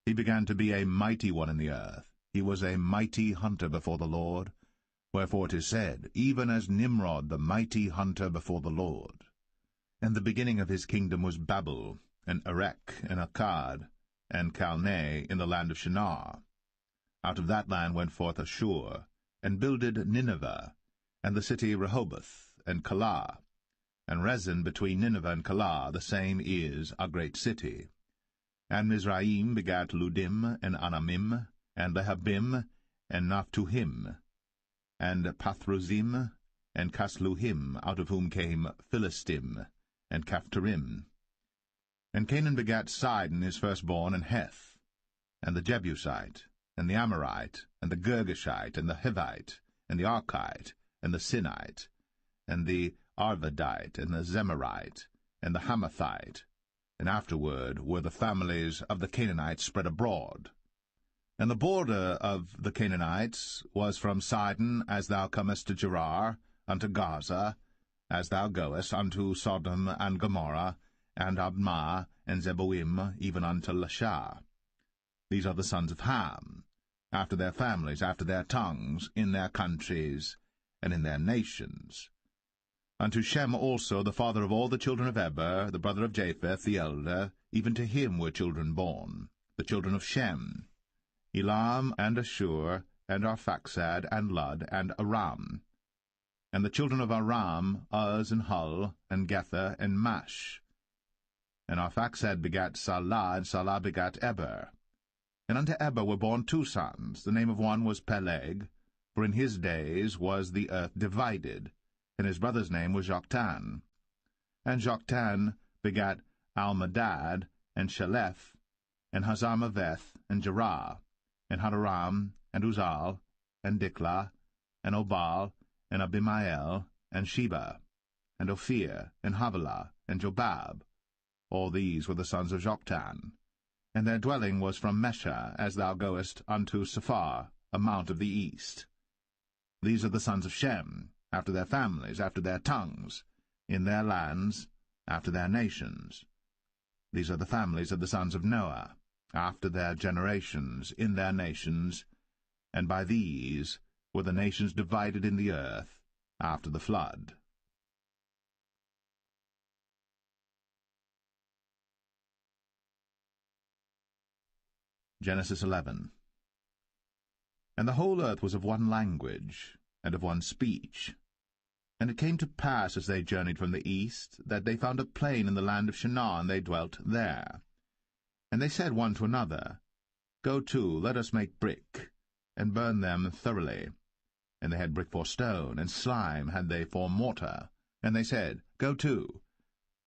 He began to be a mighty one in the earth. He was a mighty hunter before the Lord. Wherefore it is said, Even as Nimrod the mighty hunter before the Lord. And the beginning of his kingdom was Babel, and Erech, and Akkad, and Calneh in the land of Shinar. Out of that land went forth Ashur, and builded Nineveh, and the city Rehoboth, and Calah. And Rezin between Nineveh and Calah, the same is a great city. And Mizraim begat Ludim, and Anamim, and Lehabim, and Naphtuhim, and Pathruzim, and Casluhim, out of whom came Philistim, and Caphtorim. And Canaan begat Sidon his firstborn, and Heth, and the Jebusite, and the Amorite, and the Girgashite, and the Hivite, and the Archite, and the Sinite, and the Arvadite, and the Zemarite, and the Hamathite. And afterward were the families of the Canaanites spread abroad. And the border of the Canaanites was from Sidon, as thou comest to Gerar, unto Gaza, as thou goest unto Sodom and Gomorrah, and Admah, and Zeboim, even unto Lasha. These are the sons of Ham, after their families, after their tongues, in their countries, and in their nations. Unto Shem also, the father of all the children of Eber, the brother of Japheth, the elder, even to him were children born, the children of Shem, Elam, and Ashur, and Arphaxad, and Lud, and Aram. And the children of Aram, Uz, and Hul, and Gether, and Mash. And Arphaxad begat Salah, and Salah begat Eber. And unto Eber were born 2 sons. The name of one was Peleg, for in his days was the earth divided, and his brother's name was Joktan. And Joktan begat Almadad, and Shelef, and Hazarmaveth, and Jerah, and Hadoram, and Uzal, and Diklah, and Obal, and Abimael, and Sheba, and Ophir, and Havilah, and Jobab. All these were the sons of Joktan. And their dwelling was from Mesha, as thou goest unto Sephar, a mount of the east. These are the sons of Shem, after their families, after their tongues, in their lands, after their nations. These are the families of the sons of Noah, after their generations, in their nations, and by these were the nations divided in the earth after the flood. Genesis 11. And the whole earth was of one language, and of one speech. And it came to pass, as they journeyed from the east, that they found a plain in the land of Shinar, and they dwelt there. And they said one to another, Go to, let us make brick, and burn them thoroughly. And they had brick for stone, and slime had they for mortar. And they said, Go to,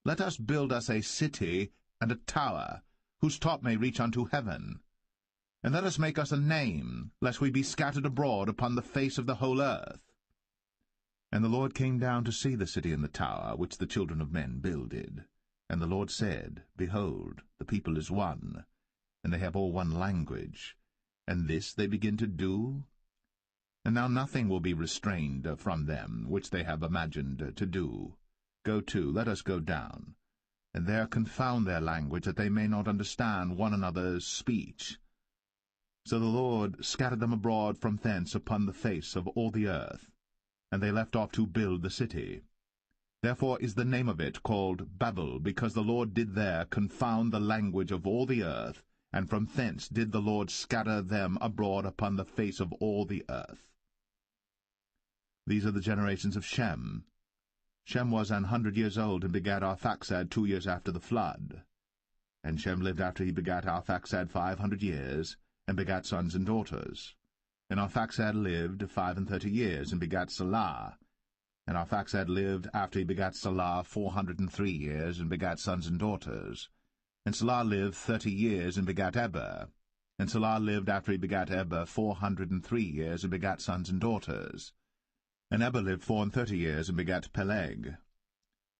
let us build us a city and a tower, whose top may reach unto heaven. And let us make us a name, lest we be scattered abroad upon the face of the whole earth. And the Lord came down to see the city and the tower, which the children of men builded. And the Lord said, Behold, the people is one, and they have all one language, and this they begin to do? And now nothing will be restrained from them, which they have imagined to do. Go to, let us go down, and there confound their language, that they may not understand one another's speech. So the Lord scattered them abroad from thence upon the face of all the earth, and they left off to build the city. Therefore is the name of it called Babel, because the Lord did there confound the language of all the earth, and from thence did the Lord scatter them abroad upon the face of all the earth. These are the generations of Shem. Shem was 100 years old, and begat Arphaxad 2 years after the flood. And Shem lived after he begat Arphaxad 500 years, and begat sons and daughters. And Arphaxad lived 35 years, and begat Salah. And Arphaxad lived after he begat Salah 403 years, and begat sons and daughters. And Salah lived 30 years, and begat Eber. And Salah lived after he begat Eber 403 years, and begat sons and daughters. And Eber lived 34 years, and begat Peleg.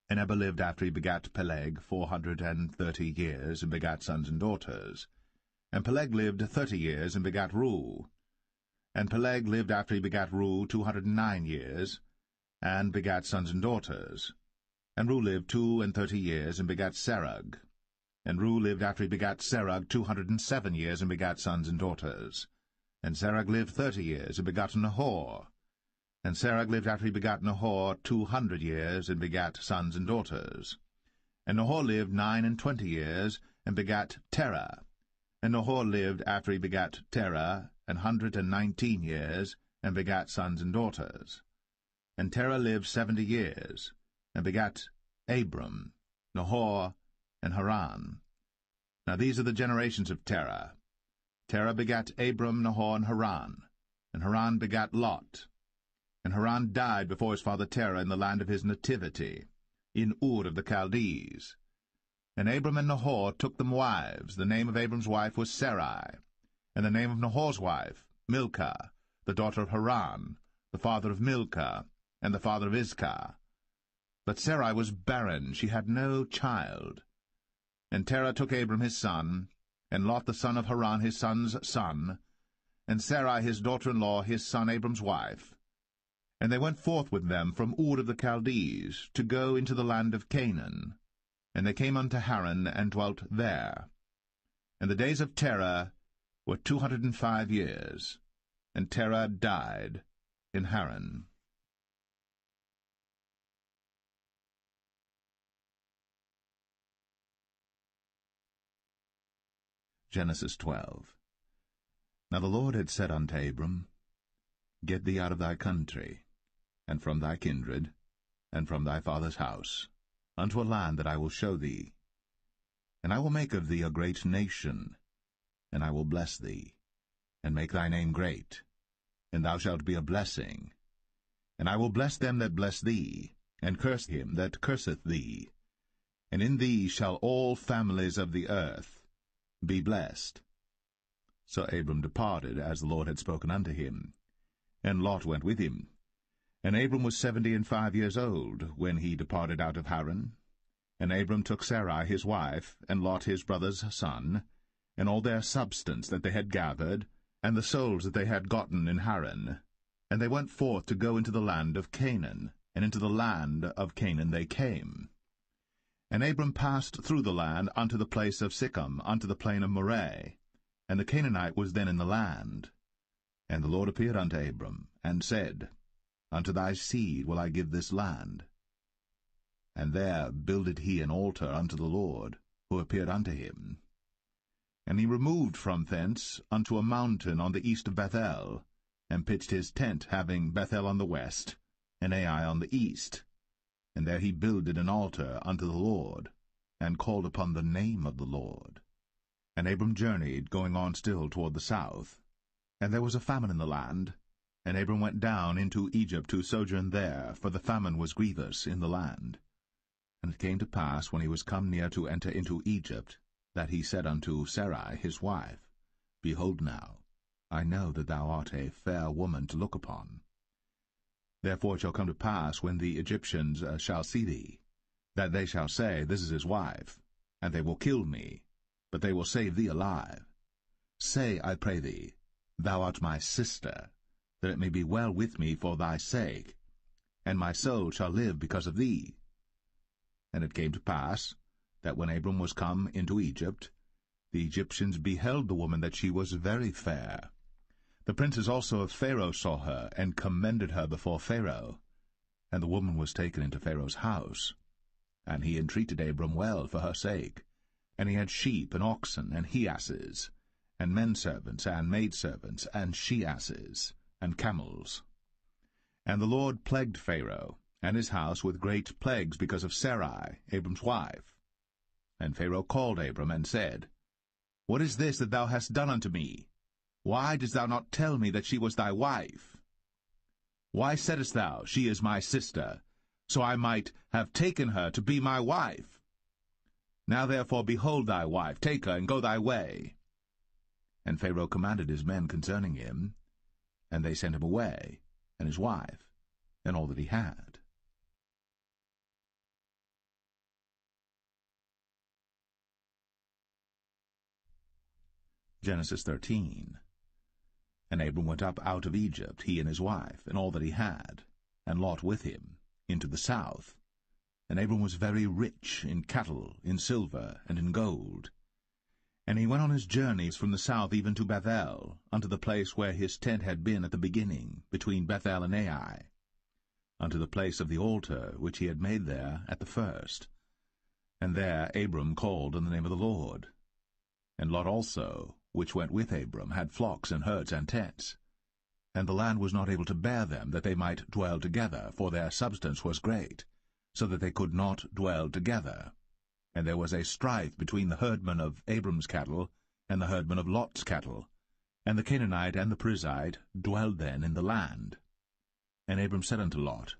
And Eber lived after he begat Peleg 430 years, and begat sons and daughters. And Peleg lived 30 years, and begat Reu. And Peleg lived after he begat Reu 209 years, and begat sons and daughters. And Reu lived 32 years, and begat Serug. And Reu lived after he begat Serug 207 years, and begat sons and daughters. And Serug lived 30 years, and begat Nahor. And Serug lived after he begat Nahor 200 years, and begat sons and daughters. And Nahor lived 29 years, and begat Terah. And Nahor lived after he begat Terah 119 years, and begat sons and daughters. And Terah lived 70 years, and begat Abram, Nahor, and Haran. Now these are the generations of Terah. Terah begat Abram, Nahor, and Haran begat Lot. And Haran died before his father Terah in the land of his nativity, in Ur of the Chaldees. And Abram and Nahor took them wives. The name of Abram's wife was Sarai, and the name of Nahor's wife, Milcah, the daughter of Haran, the father of Milcah, and the father of Iscah. But Sarai was barren, she had no child. And Terah took Abram his son, and Lot the son of Haran his son's son, and Sarai his daughter-in-law his son Abram's wife. And they went forth with them from Ur of the Chaldees, to go into the land of Canaan. And they came unto Haran, and dwelt there. And the days of Terah were 205 years, and Terah died in Haran. Genesis 12. Now the Lord had said unto Abram, Get thee out of thy country, and from thy kindred, and from thy father's house, unto a land that I will show thee. And I will make of thee a great nation, and I will bless thee, and make thy name great, and thou shalt be a blessing. And I will bless them that bless thee, and curse him that curseth thee. And in thee shall all families of the earth be blessed. So Abram departed, as the Lord had spoken unto him. And Lot went with him. And Abram was 75 old, when he departed out of Haran. And Abram took Sarai his wife, and Lot his brother's son, and all their substance that they had gathered, and the souls that they had gotten in Haran. And they went forth to go into the land of Canaan, and into the land of Canaan they came. And Abram passed through the land unto the place of Sichem, unto the plain of Moreh, and the Canaanite was then in the land. And the Lord appeared unto Abram, and said, Unto thy seed will I give this land. And there builded he an altar unto the Lord, who appeared unto him. And he removed from thence unto a mountain on the east of Bethel, and pitched his tent, having Bethel on the west, and Ai on the east. And there he builded an altar unto the Lord, and called upon the name of the Lord. And Abram journeyed, going on still toward the south. And there was a famine in the land, and Abram went down into Egypt to sojourn there, for the famine was grievous in the land. And it came to pass, when he was come near to enter into Egypt, that he said unto Sarai his wife, Behold now, I know that thou art a fair woman to look upon. Therefore it shall come to pass, when the Egyptians shall see thee, that they shall say, This is his wife, and they will kill me, but they will save thee alive. Say, I pray thee, Thou art my sister, that it may be well with me for thy sake, and my soul shall live because of thee. And it came to pass, that when Abram was come into Egypt, the Egyptians beheld the woman that she was very fair. The princes also of Pharaoh saw her, and commended her before Pharaoh. And the woman was taken into Pharaoh's house. And he entreated Abram well for her sake. And he had sheep, and oxen, and he-asses, and men-servants, and maidservants, and she-asses, and camels. And the Lord plagued Pharaoh, and his house with great plagues, because of Sarai, Abram's wife. And Pharaoh called Abram, and said, What is this that thou hast done unto me? Why didst thou not tell me that she was thy wife? Why saidst thou, She is my sister, so I might have taken her to be my wife? Now therefore behold thy wife, take her, and go thy way. And Pharaoh commanded his men concerning him, and they sent him away, and his wife, and all that he had. Genesis 13. And Abram went up out of Egypt, he and his wife, and all that he had, and Lot with him, into the south. And Abram was very rich in cattle, in silver, and in gold. And he went on his journeys from the south even to Bethel, unto the place where his tent had been at the beginning, between Bethel and Ai, unto the place of the altar which he had made there at the first. And there Abram called on the name of the Lord. And Lot also, which went with Abram, had flocks and herds and tents. And the land was not able to bear them, that they might dwell together, for their substance was great, so that they could not dwell together. And there was a strife between the herdmen of Abram's cattle and the herdmen of Lot's cattle. And the Canaanite and the Perizzite dwelled then in the land. And Abram said unto Lot,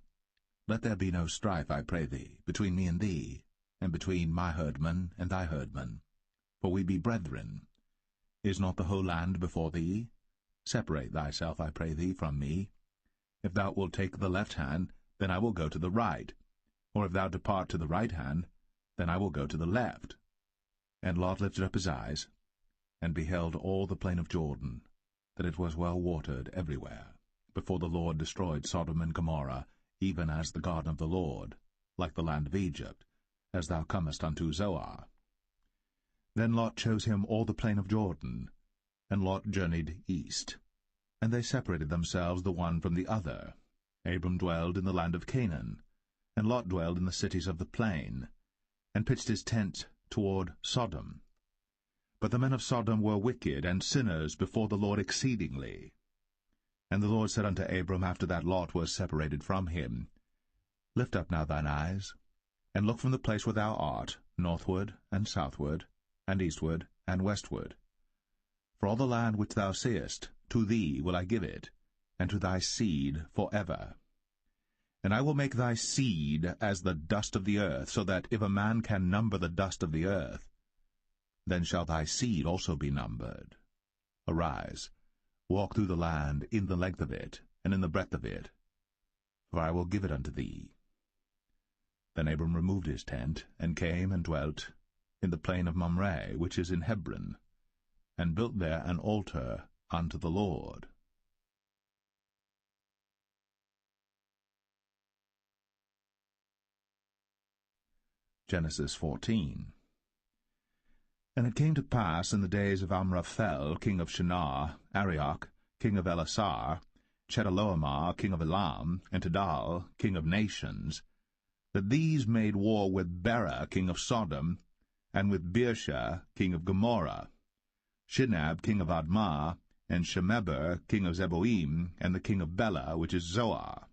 Let there be no strife, I pray thee, between me and thee, and between my herdmen and thy herdmen, for we be brethren. Is not the whole land before thee? Separate thyself, I pray thee, from me. If thou wilt take the left hand, then I will go to the right. Or if thou depart to the right hand, then I will go to the left. And Lot lifted up his eyes, and beheld all the plain of Jordan, that it was well watered everywhere, before the Lord destroyed Sodom and Gomorrah, even as the garden of the Lord, like the land of Egypt, as thou comest unto Zoar. Then Lot chose him all the plain of Jordan, and Lot journeyed east. And they separated themselves the one from the other. Abram dwelled in the land of Canaan, and Lot dwelled in the cities of the plain, and pitched his tent toward Sodom. But the men of Sodom were wicked and sinners before the Lord exceedingly. And the Lord said unto Abram, after that Lot was separated from him, Lift up now thine eyes, and look from the place where thou art, northward and southward, and eastward and westward. For all the land which thou seest, to thee will I give it, and to thy seed for ever. And I will make thy seed as the dust of the earth, so that if a man can number the dust of the earth, then shall thy seed also be numbered. Arise, walk through the land in the length of it, and in the breadth of it, for I will give it unto thee. Then Abram removed his tent, and came and dwelt in the plain of Mamre, which is in Hebron, and built there an altar unto the Lord. Genesis 14. And it came to pass in the days of Amraphel, king of Shinar, Arioch, king of Elasar, Chedorlaomer, king of Elam, and Tidal, king of nations, that these made war with Bera, king of Sodom, and with Birsha, king of Gomorrah, Shinab, king of Admah, and Shemeber, king of Zeboim, and the king of Bela, which is Zoar.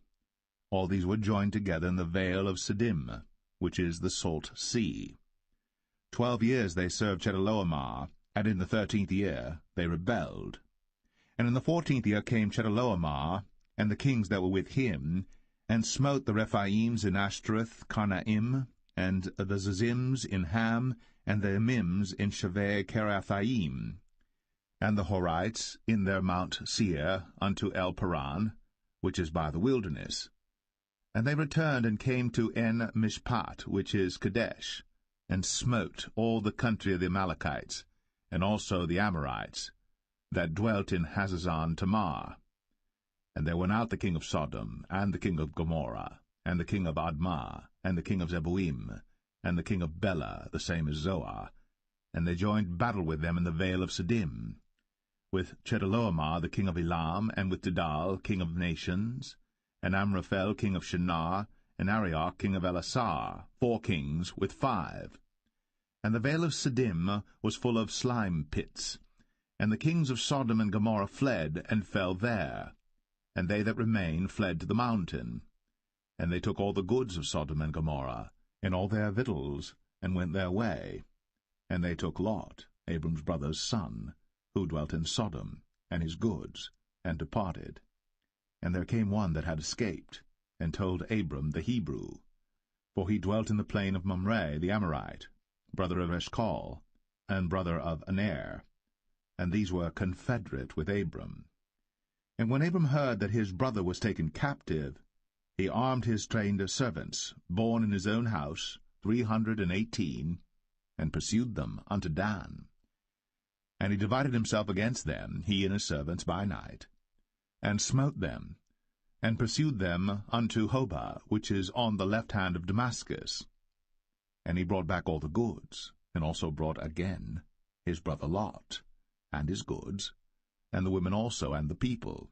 All these were joined together in the vale of Siddim, which is the salt sea. 12 years they served Chedorlaomer, and in the 13th year they rebelled. And in the 14th year came Chedorlaomer, and the kings that were with him, and smote the Rephaims in Ashtaroth, Karnaim, and the Zazims in Ham, and the Emims in Shaveh Kiriathaim, and the Horites in their Mount Seir unto El Paran, which is by the wilderness. And they returned and came to En Mishpat, which is Kadesh, and smote all the country of the Amalekites, and also the Amorites, that dwelt in Hazazon Tamar. And there went out the king of Sodom, and the king of Gomorrah, and the king of Admah, and the king of Zeboim, and the king of Bela, the same as Zoar, and they joined battle with them in the vale of Siddim, with Chedorlaomer the king of Elam, and with Tidal king of nations, and Amraphel king of Shinar, and Arioch king of Elasar, 4 kings with 5. And the vale of Siddim was full of slime pits, and the kings of Sodom and Gomorrah fled, and fell there, and they that remained fled to the mountain. And they took all the goods of Sodom and Gomorrah, and all their victuals, and went their way. And they took Lot, Abram's brother's son, who dwelt in Sodom, and his goods, and departed. And there came one that had escaped, and told Abram the Hebrew, for he dwelt in the plain of Mamre the Amorite, brother of Eshcol, and brother of Aner, and these were confederate with Abram. And when Abram heard that his brother was taken captive, he armed his trained servants, born in his own house, 318, and pursued them unto Dan. And he divided himself against them, he and his servants, by night, and smote them, and pursued them unto Hobah, which is on the left hand of Damascus. And he brought back all the goods, and also brought again his brother Lot, and his goods, and the women also, and the people.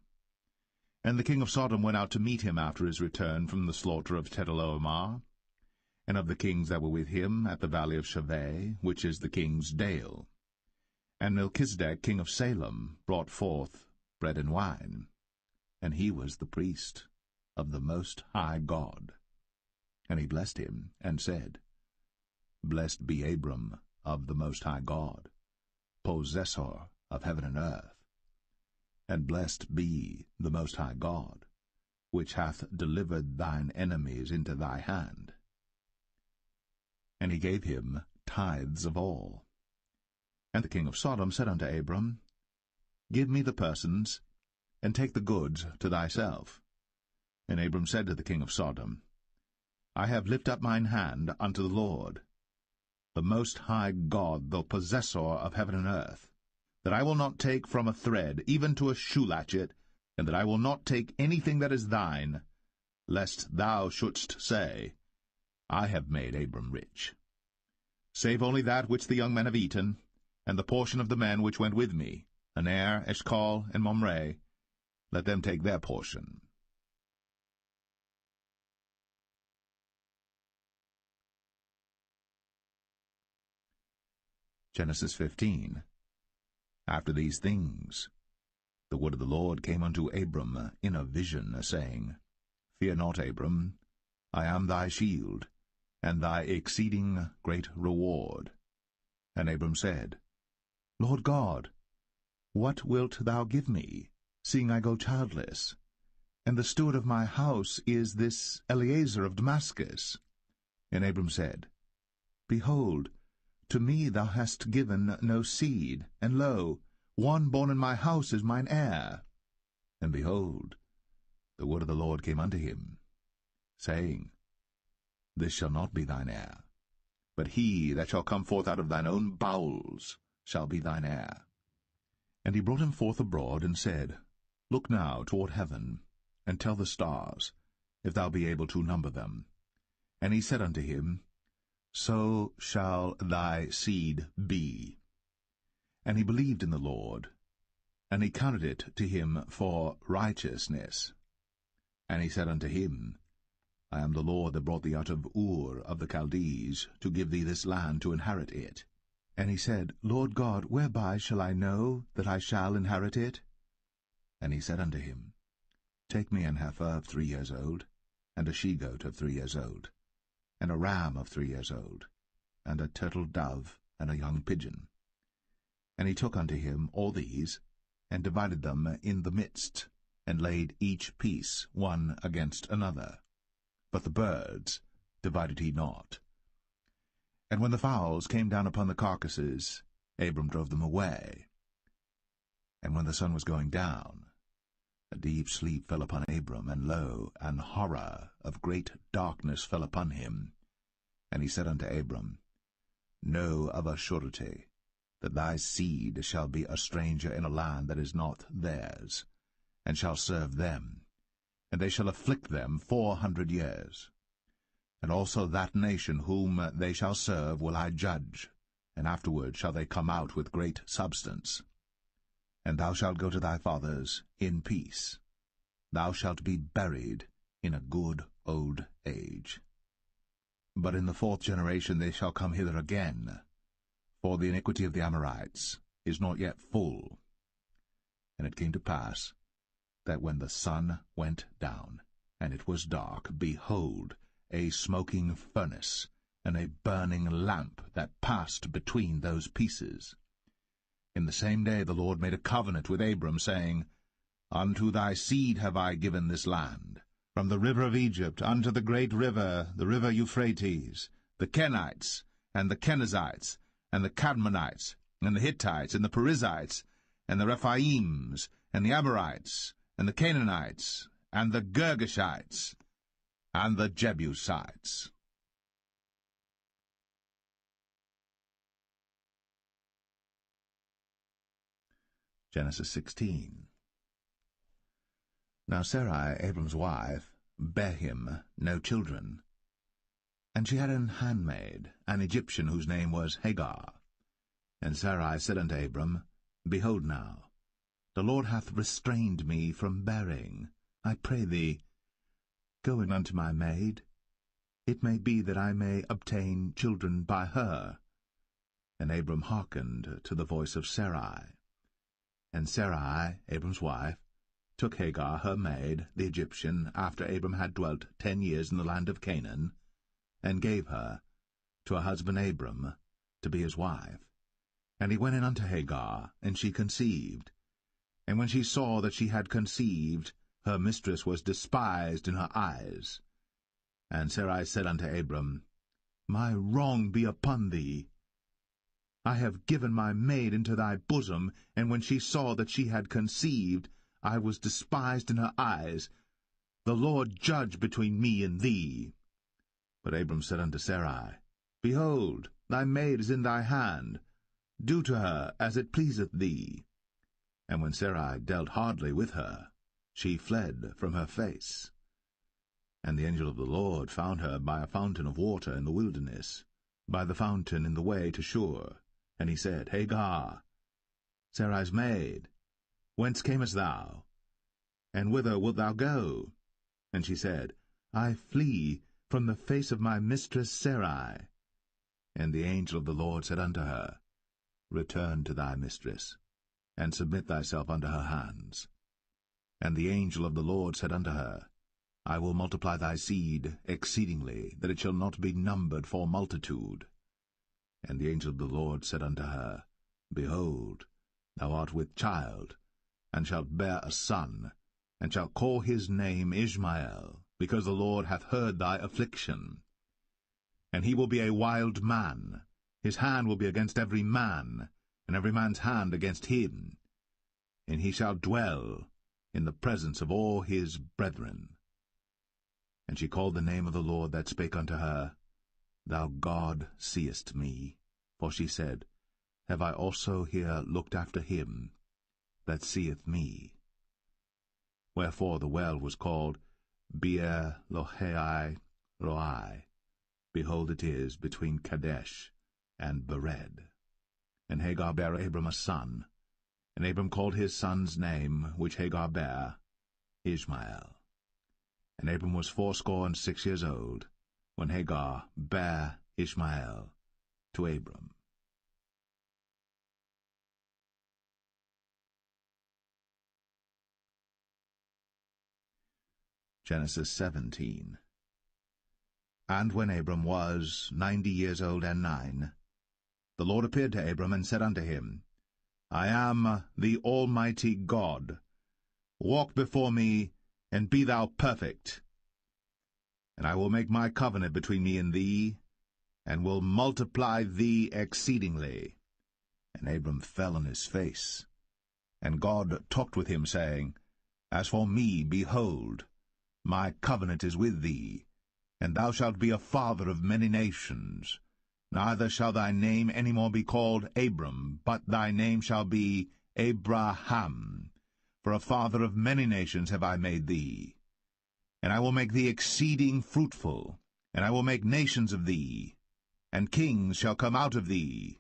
And the king of Sodom went out to meet him after his return from the slaughter of Chedorlaomer, and of the kings that were with him at the valley of Shaveh, which is the king's dale. And Melchizedek king of Salem brought forth bread and wine, and he was the priest of the Most High God. And he blessed him, and said, Blessed be Abram of the Most High God, possessor of heaven and earth. And blessed be the Most High God, which hath delivered thine enemies into thy hand. And he gave him tithes of all. And the king of Sodom said unto Abram, Give me the persons, and take the goods to thyself. And Abram said to the king of Sodom, I have lifted up mine hand unto the Lord, the Most High God, the possessor of heaven and earth, that I will not take from a thread, even to a shoe latchet, and that I will not take anything that is thine, lest thou shouldst say, I have made Abram rich. Save only that which the young men have eaten, and the portion of the men which went with me, Aner, Eshcol, and Mamre, let them take their portion. Genesis 15. After these things, the word of the Lord came unto Abram in a vision, saying, Fear not, Abram, I am thy shield, and thy exceeding great reward. And Abram said, Lord God, what wilt thou give me, seeing I go childless? And the steward of my house is this Eliezer of Damascus. And Abram said, Behold, to me thou hast given no seed, and lo, one born in my house is mine heir. And behold, the word of the Lord came unto him, saying, This shall not be thine heir, but he that shall come forth out of thine own bowels shall be thine heir. And he brought him forth abroad, and said, Look now toward heaven, and tell the stars, if thou be able to number them. And he said unto him, So shall thy seed be. And he believed in the Lord, and he counted it to him for righteousness. And he said unto him, I am the Lord that brought thee out of Ur of the Chaldees, to give thee this land to inherit it. And he said, Lord God, whereby shall I know that I shall inherit it? And he said unto him, Take me an heifer of 3 years old, and a she-goat of 3 years old, and a ram of 3 years old, and a turtle-dove, and a young pigeon. And he took unto him all these, and divided them in the midst, and laid each piece one against another. But the birds divided he not. And when the fowls came down upon the carcasses, Abram drove them away. And when the sun was going down, a deep sleep fell upon Abram, and lo, an horror of great darkness fell upon him. And he said unto Abram, Know of a surety that thy seed shall be a stranger in a land that is not theirs, and shall serve them, and they shall afflict them 400 years. And also that nation whom they shall serve will I judge, and afterward shall they come out with great substance. And thou shalt go to thy fathers in peace. Thou shalt be buried in a good old age. But in the 4th generation they shall come hither again, for the iniquity of the Amorites is not yet full. And it came to pass, that when the sun went down, and it was dark, behold, a smoking furnace, and a burning lamp that passed between those pieces. In the same day the Lord made a covenant with Abram, saying, Unto thy seed have I given this land, from the river of Egypt unto the great river, the river Euphrates, the Kenites, and the Kenizzites, and the Cadmonites, and the Hittites, and the Perizzites, and the Rephaims, and the Amorites, and the Canaanites, and the Girgashites, and the Jebusites. Genesis 16. Now Sarai, Abram's wife, bare him no children. And she had an handmaid, an Egyptian, whose name was Hagar. And Sarai said unto Abram, Behold now, the Lord hath restrained me from bearing. I pray thee, go in unto my maid. It may be that I may obtain children by her. And Abram hearkened to the voice of Sarai. And Sarai, Abram's wife, took Hagar her maid, the Egyptian, after Abram had dwelt 10 years in the land of Canaan, and gave her to her husband Abram to be his wife. And he went in unto Hagar, and she conceived. And when she saw that she had conceived, her mistress was despised in her eyes. And Sarai said unto Abram, My wrong be upon thee. I have given my maid into thy bosom, and when she saw that she had conceived, I was despised in her eyes. The Lord judge between me and thee. But Abram said unto Sarai, Behold, thy maid is in thy hand. Do to her as it pleaseth thee. And when Sarai dealt hardly with her, she fled from her face. And the angel of the Lord found her by a fountain of water in the wilderness, by the fountain in the way to Shur. And he said, Hagar, Sarai's maid, whence camest thou? And whither wilt thou go? And she said, I flee from the face of my mistress Sarai. And the angel of the Lord said unto her, Return to thy mistress, and submit thyself unto her hands. And the angel of the Lord said unto her, I will multiply thy seed exceedingly, that it shall not be numbered for multitude. And the angel of the Lord said unto her, Behold, thou art with child, and shalt bear a son, and shalt call his name Ishmael, because the Lord hath heard thy affliction. And he will be a wild man, his hand will be against every man, and every man's hand against him. And he shall dwell in the presence of all his brethren. And she called the name of the Lord that spake unto her, Thou God seest me. For she said, Have I also here looked after him that seeth me? Wherefore the well was called Beer-Lahai Roi. Behold, it is between Kadesh and Bered. And Hagar bare Abram a son, and Abram called his son's name, which Hagar bare, Ishmael. And Abram was 86 years old, when Hagar bare Ishmael to Abram. Genesis 17. And when Abram was 90 years old and 9, the Lord appeared to Abram and said unto him, I am the Almighty God. Walk before me, and be thou perfect. And I will make my covenant between me and thee, and will multiply thee exceedingly. And Abram fell on his face. And God talked with him, saying, As for me, behold, my covenant is with thee, and thou shalt be a father of many nations. Neither shall thy name any more be called Abram, but thy name shall be Abraham. For a father of many nations have I made thee. And I will make thee exceeding fruitful, and I will make nations of thee, and kings shall come out of thee.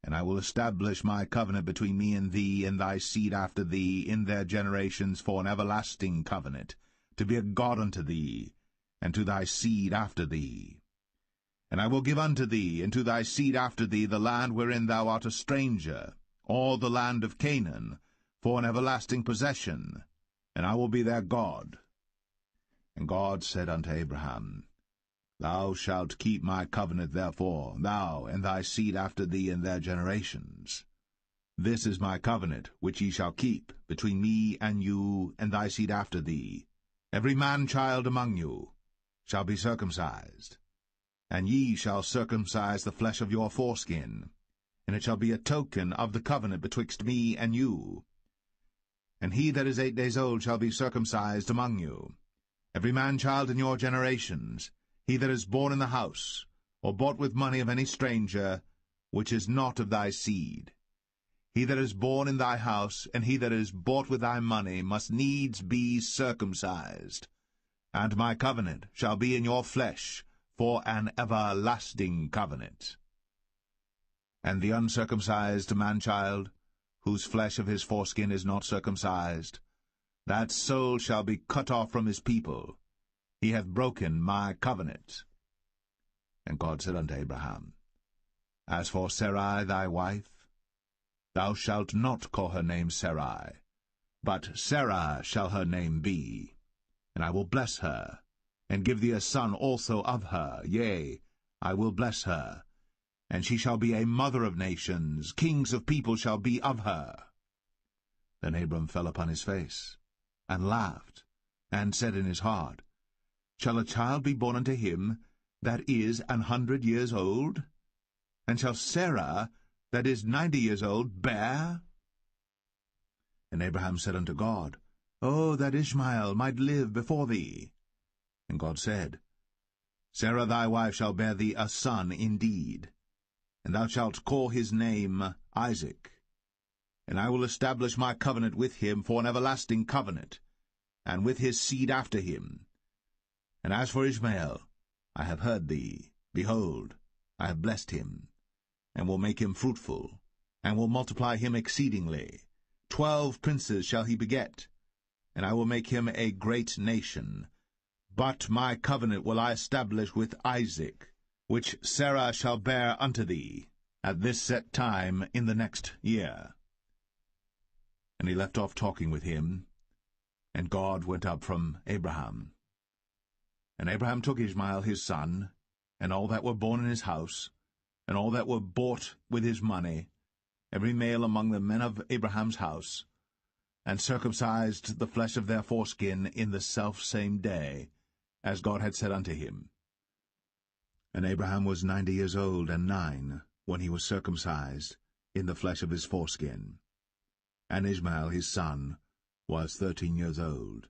And I will establish my covenant between me and thee and thy seed after thee in their generations for an everlasting covenant, to be a God unto thee, and to thy seed after thee. And I will give unto thee, and to thy seed after thee, the land wherein thou art a stranger, all the land of Canaan, for an everlasting possession, and I will be their God. And God said unto Abraham, Thou shalt keep my covenant therefore, thou and thy seed after thee in their generations. This is my covenant, which ye shall keep, between me and you and thy seed after thee. Every man-child among you shall be circumcised, and ye shall circumcise the flesh of your foreskin, and it shall be a token of the covenant betwixt me and you. And he that is 8 days old shall be circumcised among you, every man-child in your generations, he that is born in the house, or bought with money of any stranger, which is not of thy seed. He that is born in thy house, and he that is bought with thy money, must needs be circumcised. And my covenant shall be in your flesh, for an everlasting covenant. And the uncircumcised man-child, whose flesh of his foreskin is not circumcised, that soul shall be cut off from his people. He hath broken my covenant. And God said unto Abraham, As for Sarai thy wife, thou shalt not call her name Sarai, but Sarah shall her name be. And I will bless her, and give thee a son also of her. Yea, I will bless her, and she shall be a mother of nations. Kings of people shall be of her. Then Abram fell upon his face, and laughed, and said in his heart, Shall a child be born unto him that is 100 years old? And shall Sarah, that is 90 years old, bear? And Abraham said unto God, Oh, that Ishmael might live before thee. And God said, Sarah thy wife shall bear thee a son indeed, and thou shalt call his name Isaac. And I will establish my covenant with him for an everlasting covenant, and with his seed after him. And as for Ishmael, I have heard thee. Behold, I have blessed him, and will make him fruitful, and will multiply him exceedingly. 12 princes shall he beget, and I will make him a great nation. But my covenant will I establish with Isaac, which Sarah shall bear unto thee, at this set time in the next year. And he left off talking with him, and God went up from Abraham. And Abraham took Ishmael his son, and all that were born in his house, and all that were bought with his money, every male among the men of Abraham's house, and circumcised the flesh of their foreskin in the selfsame day, as God had said unto him. And Abraham was 90 years old and 9, when he was circumcised in the flesh of his foreskin. And Ishmael his son was 13 years old,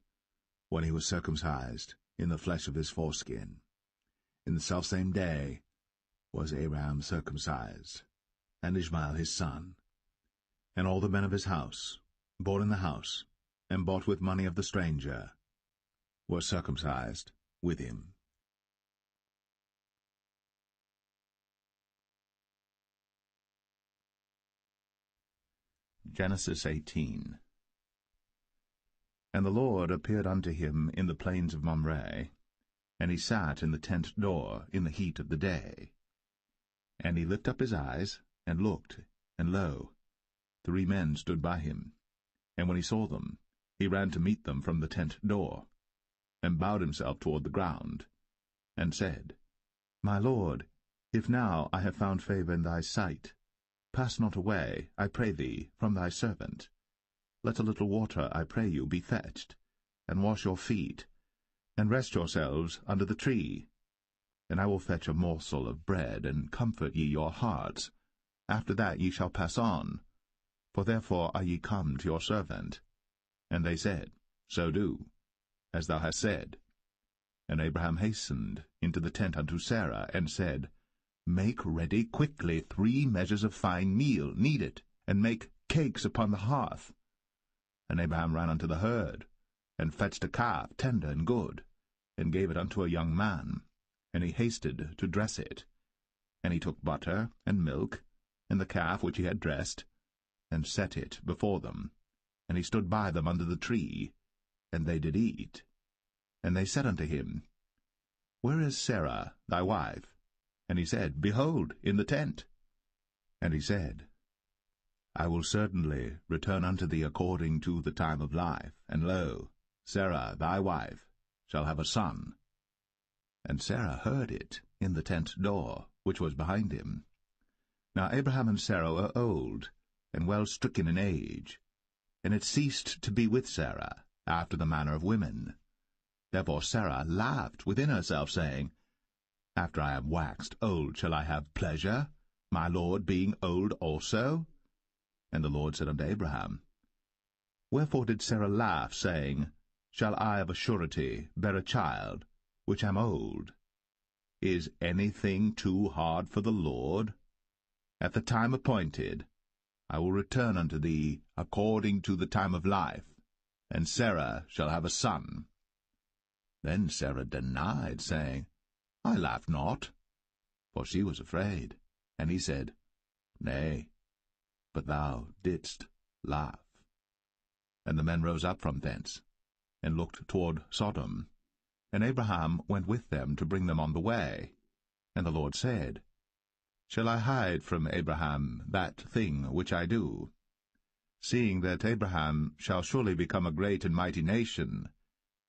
when he was circumcised in the flesh of his foreskin. In the selfsame day was Abraham circumcised, and Ishmael his son. And all the men of his house, born in the house, and bought with money of the stranger, were circumcised with him. Genesis 18. And the Lord appeared unto him in the plains of Mamre, and he sat in the tent door in the heat of the day. And he lifted up his eyes, and looked, and lo, 3 men stood by him. And when he saw them, he ran to meet them from the tent door, and bowed himself toward the ground, and said, My Lord, if now I have found favour in thy sight, pass not away, I pray thee, from thy servant. Let a little water, I pray you, be fetched, and wash your feet, and rest yourselves under the tree. And I will fetch a morsel of bread, and comfort ye your hearts. After that ye shall pass on, for therefore are ye come to your servant. And they said, So do, as thou hast said. And Abraham hastened into the tent unto Sarah, and said, Make ready quickly 3 measures of fine meal, knead it, and make cakes upon the hearth. And Abraham ran unto the herd, and fetched a calf tender and good, and gave it unto a young man, and he hasted to dress it. And he took butter and milk, and the calf which he had dressed, and set it before them. And he stood by them under the tree, and they did eat. And they said unto him, Where is Sarah thy wife? And he said, Behold, in the tent. And he said, I will certainly return unto thee according to the time of life, and lo, Sarah thy wife shall have a son. And Sarah heard it in the tent door, which was behind him. Now Abraham and Sarah were old, and well stricken in age, and it ceased to be with Sarah, after the manner of women. Therefore Sarah laughed within herself, saying, After I am waxed old shall I have pleasure, my Lord being old also? And the Lord said unto Abraham, Wherefore did Sarah laugh, saying, Shall I of a surety bear a child, which am old? Is anything too hard for the Lord? At the time appointed I will return unto thee according to the time of life, and Sarah shall have a son. Then Sarah denied, saying, I laughed not, for she was afraid. And he said, Nay, but thou didst laugh. And the men rose up from thence, and looked toward Sodom. And Abraham went with them to bring them on the way. And the Lord said, Shall I hide from Abraham that thing which I do? Seeing that Abraham shall surely become a great and mighty nation,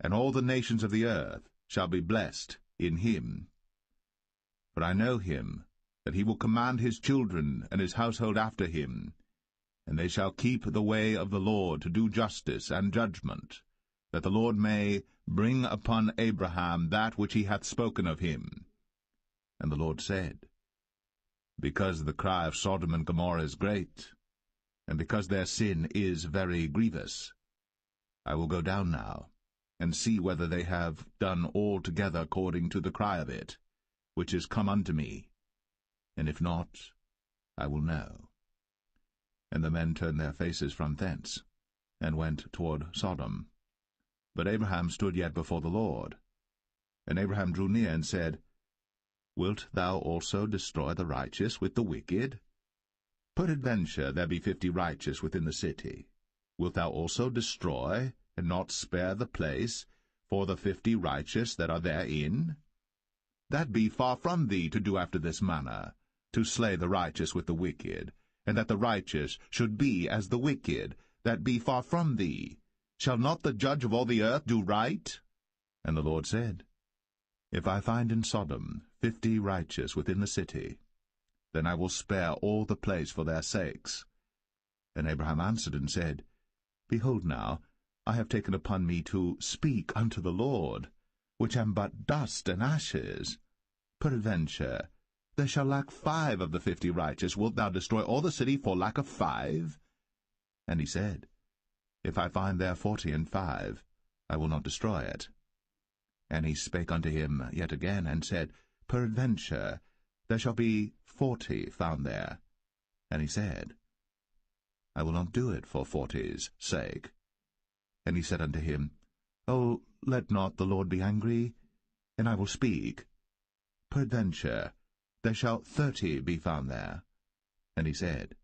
and all the nations of the earth shall be blessed in him. For I know him, that he will command his children and his household after him, and they shall keep the way of the Lord to do justice and judgment, that the Lord may bring upon Abraham that which he hath spoken of him. And the Lord said, Because the cry of Sodom and Gomorrah is great, and because their sin is very grievous, I will go down now, and see whether they have done altogether according to the cry of it, which is come unto me, and if not, I will know. And the men turned their faces from thence, and went toward Sodom. But Abraham stood yet before the Lord. And Abraham drew near and said, Wilt thou also destroy the righteous with the wicked? Peradventure there be 50 righteous within the city. Wilt thou also destroy, and not spare the place, for the 50 righteous that are therein? That be far from thee to do after this manner, to slay the righteous with the wicked, and that the righteous should be as the wicked, that be far from thee. Shall not the judge of all the earth do right? And the Lord said, If I find in Sodom 50 righteous within the city, then I will spare all the place for their sakes. And Abraham answered and said, Behold now, I have taken upon me to speak unto the Lord, which am but dust and ashes. Peradventure, there shall lack 5 of the 50 righteous. Wilt thou destroy all the city for lack of 5? And he said, If I find there 40 and 5, I will not destroy it. And he spake unto him yet again, and said, Peradventure, there shall be 40 found there. And he said, I will not do it for 40's sake. And he said unto him, O, let not the Lord be angry, and I will speak. Peradventure, there shall 30 be found there. And he said,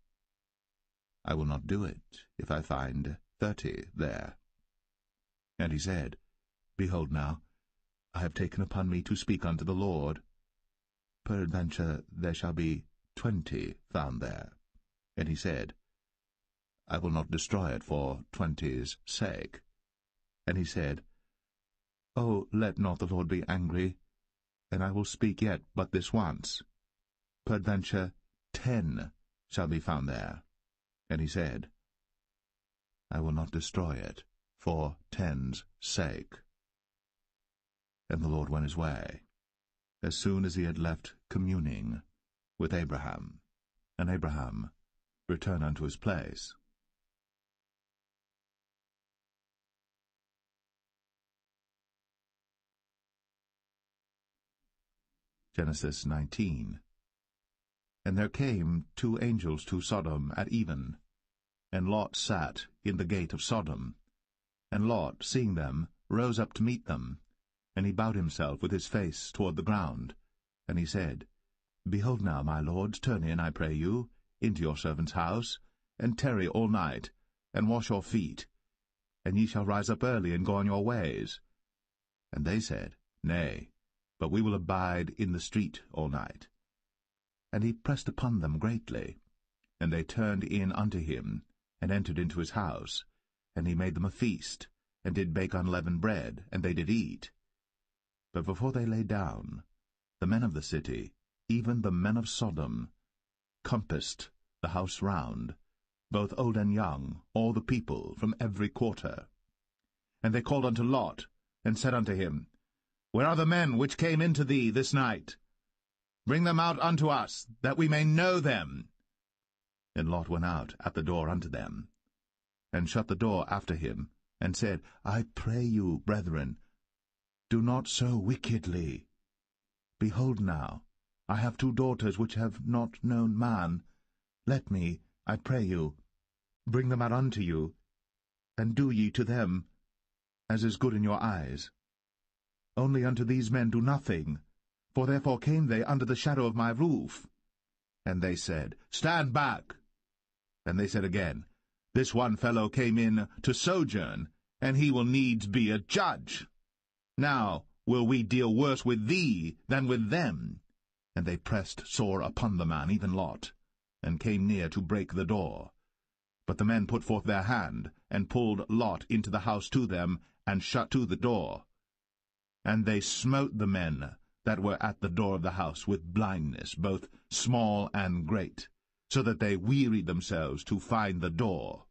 I will not do it, if I find 30 there. And he said, Behold now, I have taken upon me to speak unto the Lord. Peradventure there shall be 20 found there. And he said, I will not destroy it for 20's sake. And he said, O, let not the Lord be angry, and I will speak yet but this once. Peradventure 10 shall be found there. And he said, I will not destroy it for 10's sake. And the Lord went his way, as soon as he had left communing with Abraham. And Abraham returned unto his place. Genesis 19. And there came 2 angels to Sodom at even, and Lot sat in the gate of Sodom. And Lot, seeing them, rose up to meet them, and he bowed himself with his face toward the ground. And he said, Behold now, my lords, turn in, I pray you, into your servant's house, and tarry all night, and wash your feet, and ye shall rise up early and go on your ways. And they said, Nay, but we will abide in the street all night. And he pressed upon them greatly. And they turned in unto him, and entered into his house. And he made them a feast, and did bake unleavened bread, and they did eat. But before they lay down, the men of the city, even the men of Sodom, compassed the house round, both old and young, all the people from every quarter. And they called unto Lot, and said unto him, Where are the men which came into thee this night? Bring them out unto us, that we may know them. And Lot went out at the door unto them, and shut the door after him, and said, I pray you, brethren, do not so wickedly. Behold now, I have 2 daughters which have not known man. Let me, I pray you, bring them out unto you, and do ye to them as is good in your eyes. Only unto these men do nothing, for therefore came they under the shadow of my roof. And they said, Stand back. And they said again, This one fellow came in to sojourn, and he will needs be a judge. Now will we deal worse with thee than with them. And they pressed sore upon the man, even Lot, and came near to break the door. But the men put forth their hand, and pulled Lot into the house to them, and shut to the door. And they smote the men that were at the door of the house with blindness, both small and great, so that they wearied themselves to find the door.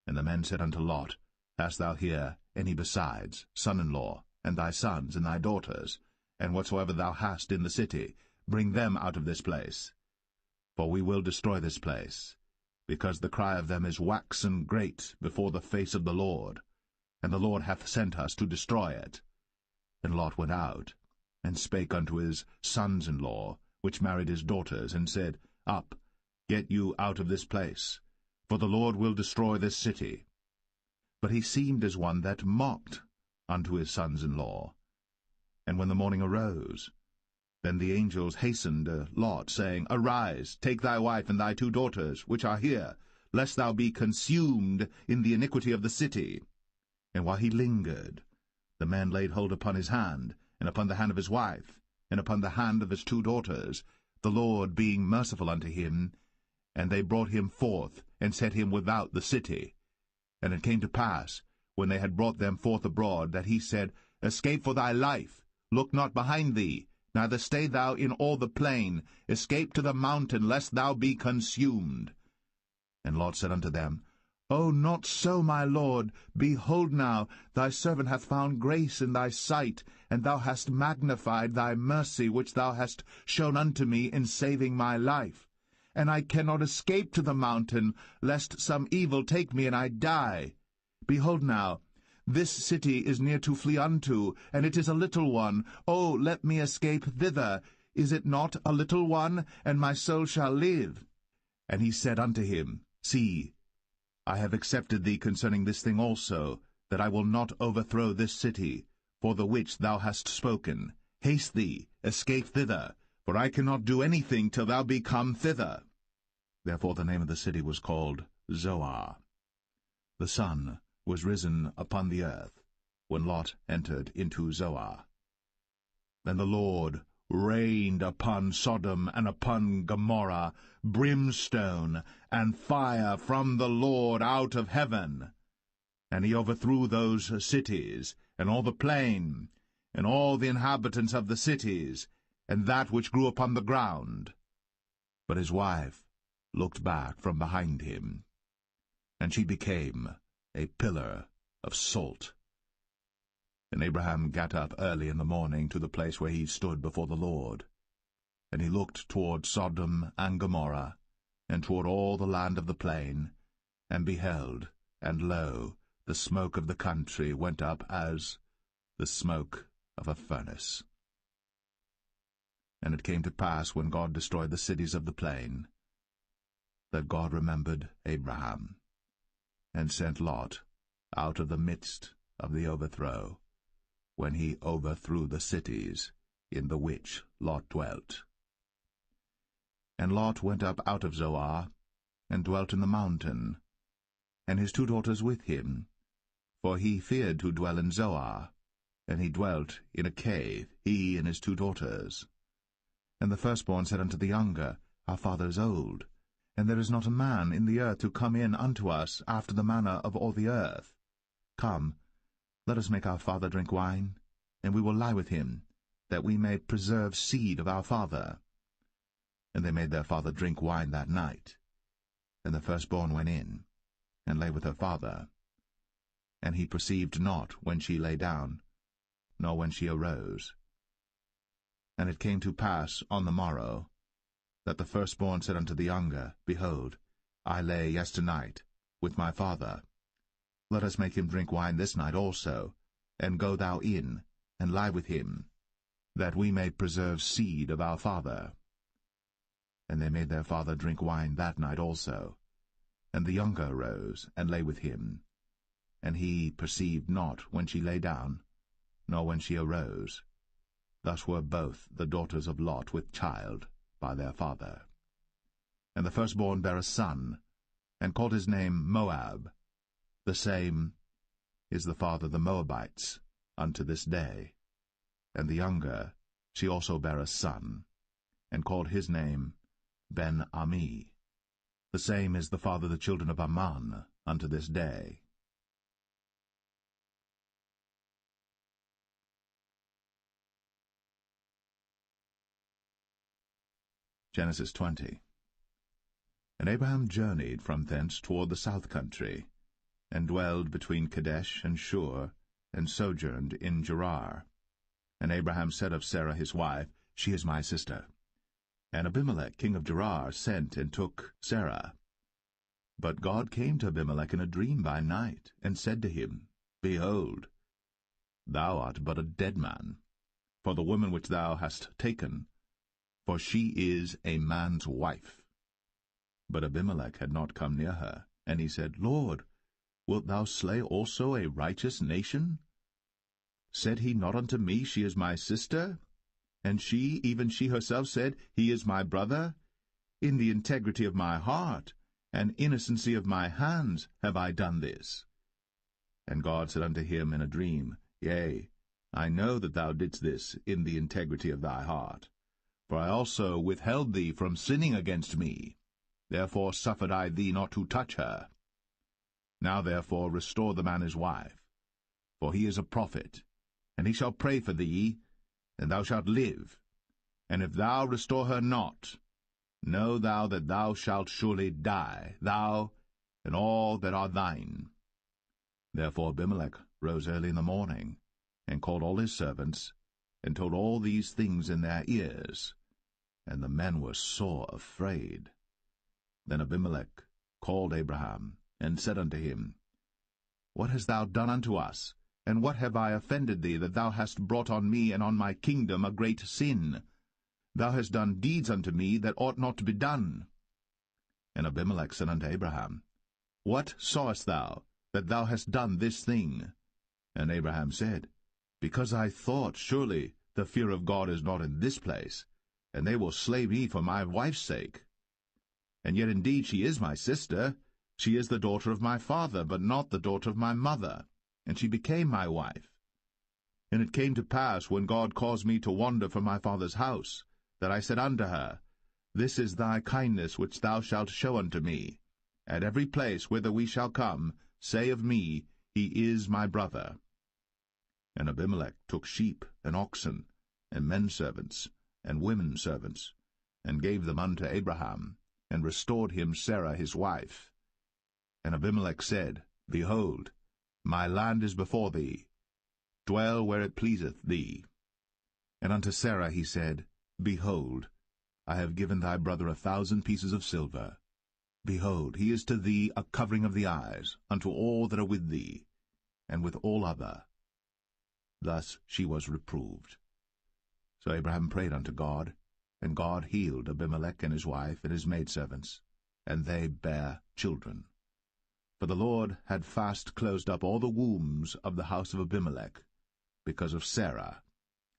And the men said unto Lot, Hast thou here any besides, son-in-law, and thy sons, and thy daughters, and whatsoever thou hast in the city, bring them out of this place? For we will destroy this place, because the cry of them is waxen great before the face of the Lord, and the Lord hath sent us to destroy it. And Lot went out, and spake unto his sons-in-law, which married his daughters, and said, Up, get you out of this place, for the Lord will destroy this city. But he seemed as one that mocked unto his sons-in-law. And when the morning arose, then the angels hastened Lot, saying, Arise, take thy wife and thy 2 daughters, which are here, lest thou be consumed in the iniquity of the city. And while he lingered, the man laid hold upon his hand, and upon the hand of his wife, and upon the hand of his 2 daughters, the Lord being merciful unto him. And they brought him forth, and set him without the city. And it came to pass, when they had brought them forth abroad, that he said, Escape for thy life, look not behind thee, neither stay thou in all the plain, escape to the mountain, lest thou be consumed. And Lot said unto them, "Oh, not so, my lord. Behold now, thy servant hath found grace in thy sight, and thou hast magnified thy mercy which thou hast shown unto me in saving my life. And I cannot escape to the mountain, lest some evil take me and I die. Behold now, this city is near to flee unto, and it is a little one. Oh, let me escape thither. Is it not a little one? And my soul shall live." And he said unto him, See, I have accepted thee concerning this thing also, that I will not overthrow this city, for the which thou hast spoken. Haste thee, escape thither, for I cannot do anything till thou be come thither. Therefore the name of the city was called Zoar. The sun was risen upon the earth, when Lot entered into Zoar. Then the Lord rained upon Sodom and upon Gomorrah brimstone and fire from the Lord out of heaven. And he overthrew those cities, and all the plain, and all the inhabitants of the cities, and that which grew upon the ground. But his wife looked back from behind him, and she became a pillar of salt. And Abraham gat up early in the morning to the place where he stood before the Lord. And he looked toward Sodom and Gomorrah, and toward all the land of the plain, and beheld, and lo, the smoke of the country went up as the smoke of a furnace. And it came to pass, when God destroyed the cities of the plain, that God remembered Abraham, and sent Lot out of the midst of the overthrow, when he overthrew the cities in the which Lot dwelt. And Lot went up out of Zoar, and dwelt in the mountain, and his 2 daughters with him, for he feared to dwell in Zoar, and he dwelt in a cave, he and his 2 daughters. And the firstborn said unto the younger, Our father is old, and there is not a man in the earth to come in unto us after the manner of all the earth. Come, let us make our father drink wine, and we will lie with him, that we may preserve seed of our father. And they made their father drink wine that night. And the firstborn went in, and lay with her father. And he perceived not when she lay down, nor when she arose. And it came to pass on the morrow, that the firstborn said unto the younger, Behold, I lay yesternight with my father. Let us make him drink wine this night also, and go thou in, and lie with him, that we may preserve seed of our father. And they made their father drink wine that night also. And the younger arose, and lay with him. And he perceived not when she lay down, nor when she arose. Thus were both the daughters of Lot with child by their father. And the firstborn bare a son, and called his name Moab. The same is the father of the Moabites unto this day. And the younger, she also bare a son, and called his name Ben-Ami. The same is the father of the children of Ammon unto this day. Genesis 20. And Abraham journeyed from thence toward the south country, and dwelled between Kadesh and Shur, and sojourned in Gerar. And Abraham said of Sarah his wife, She is my sister. And Abimelech king of Gerar sent and took Sarah. But God came to Abimelech in a dream by night, and said to him, Behold, thou art but a dead man, for the woman which thou hast taken, for she is a man's wife. But Abimelech had not come near her, and he said, Lord, wilt thou slay also a righteous nation? Said he not unto me, She is my sister? And she, even she herself, said, He is my brother? In the integrity of my heart, and innocency of my hands, have I done this. And God said unto him in a dream, Yea, I know that thou didst this in the integrity of thy heart. For I also withheld thee from sinning against me. Therefore suffered I thee not to touch her. Now therefore restore the man his wife, for he is a prophet, and he shall pray for thee, and thou shalt live. And if thou restore her not, know thou that thou shalt surely die, thou and all that are thine. Therefore Abimelech rose early in the morning, and called all his servants, and told all these things in their ears. And the men were sore afraid. Then Abimelech called Abraham, and said unto him, What hast thou done unto us? And what have I offended thee, that thou hast brought on me and on my kingdom a great sin? Thou hast done deeds unto me that ought not to be done. And Abimelech said unto Abraham, What sawest thou, that thou hast done this thing? And Abraham said, Because I thought, surely the fear of God is not in this place, and they will slay me for my wife's sake. And yet indeed she is my sister. She is the daughter of my father, but not the daughter of my mother, and she became my wife. And it came to pass, when God caused me to wander from my father's house, that I said unto her, This is thy kindness which thou shalt show unto me. At every place whither we shall come, say of me, He is my brother. And Abimelech took sheep and oxen, and men servants, and women servants, and gave them unto Abraham, and restored him Sarah his wife. And Abimelech said, Behold, my land is before thee. Dwell where it pleaseth thee. And unto Sarah he said, Behold, I have given thy brother 1,000 pieces of silver. Behold, he is to thee a covering of the eyes, unto all that are with thee, and with all other. Thus she was reproved. So Abraham prayed unto God, and God healed Abimelech and his wife and his maidservants, and they bare children. For the Lord had fast closed up all the wombs of the house of Abimelech, because of Sarah,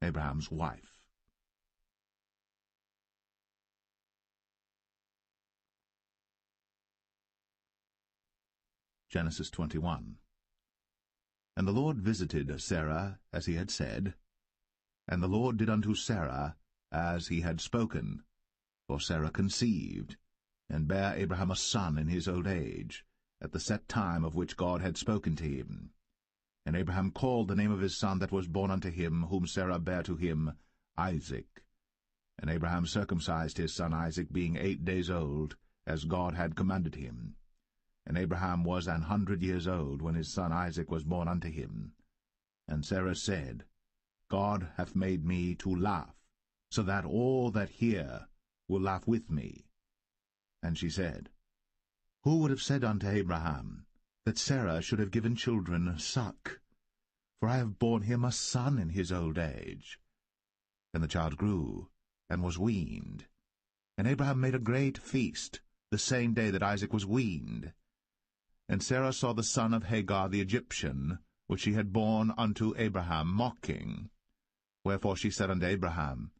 Abraham's wife. Genesis 21. And the Lord visited Sarah as he had said, and the Lord did unto Sarah as he had spoken. For Sarah conceived, and bare Abraham a son in his old age, at the set time of which God had spoken to him. And Abraham called the name of his son that was born unto him, whom Sarah bare to him, Isaac. And Abraham circumcised his son Isaac, being 8 days old, as God had commanded him. And Abraham was 100 years old when his son Isaac was born unto him. And Sarah said, God hath made me to laugh, so that all that hear will laugh with me. And she said, Who would have said unto Abraham, that Sarah should have given children suck? For I have borne him a son in his old age. And the child grew, and was weaned. And Abraham made a great feast, the same day that Isaac was weaned. And Sarah saw the son of Hagar the Egyptian, which she had borne unto Abraham, mocking. Wherefore she said unto Abraham,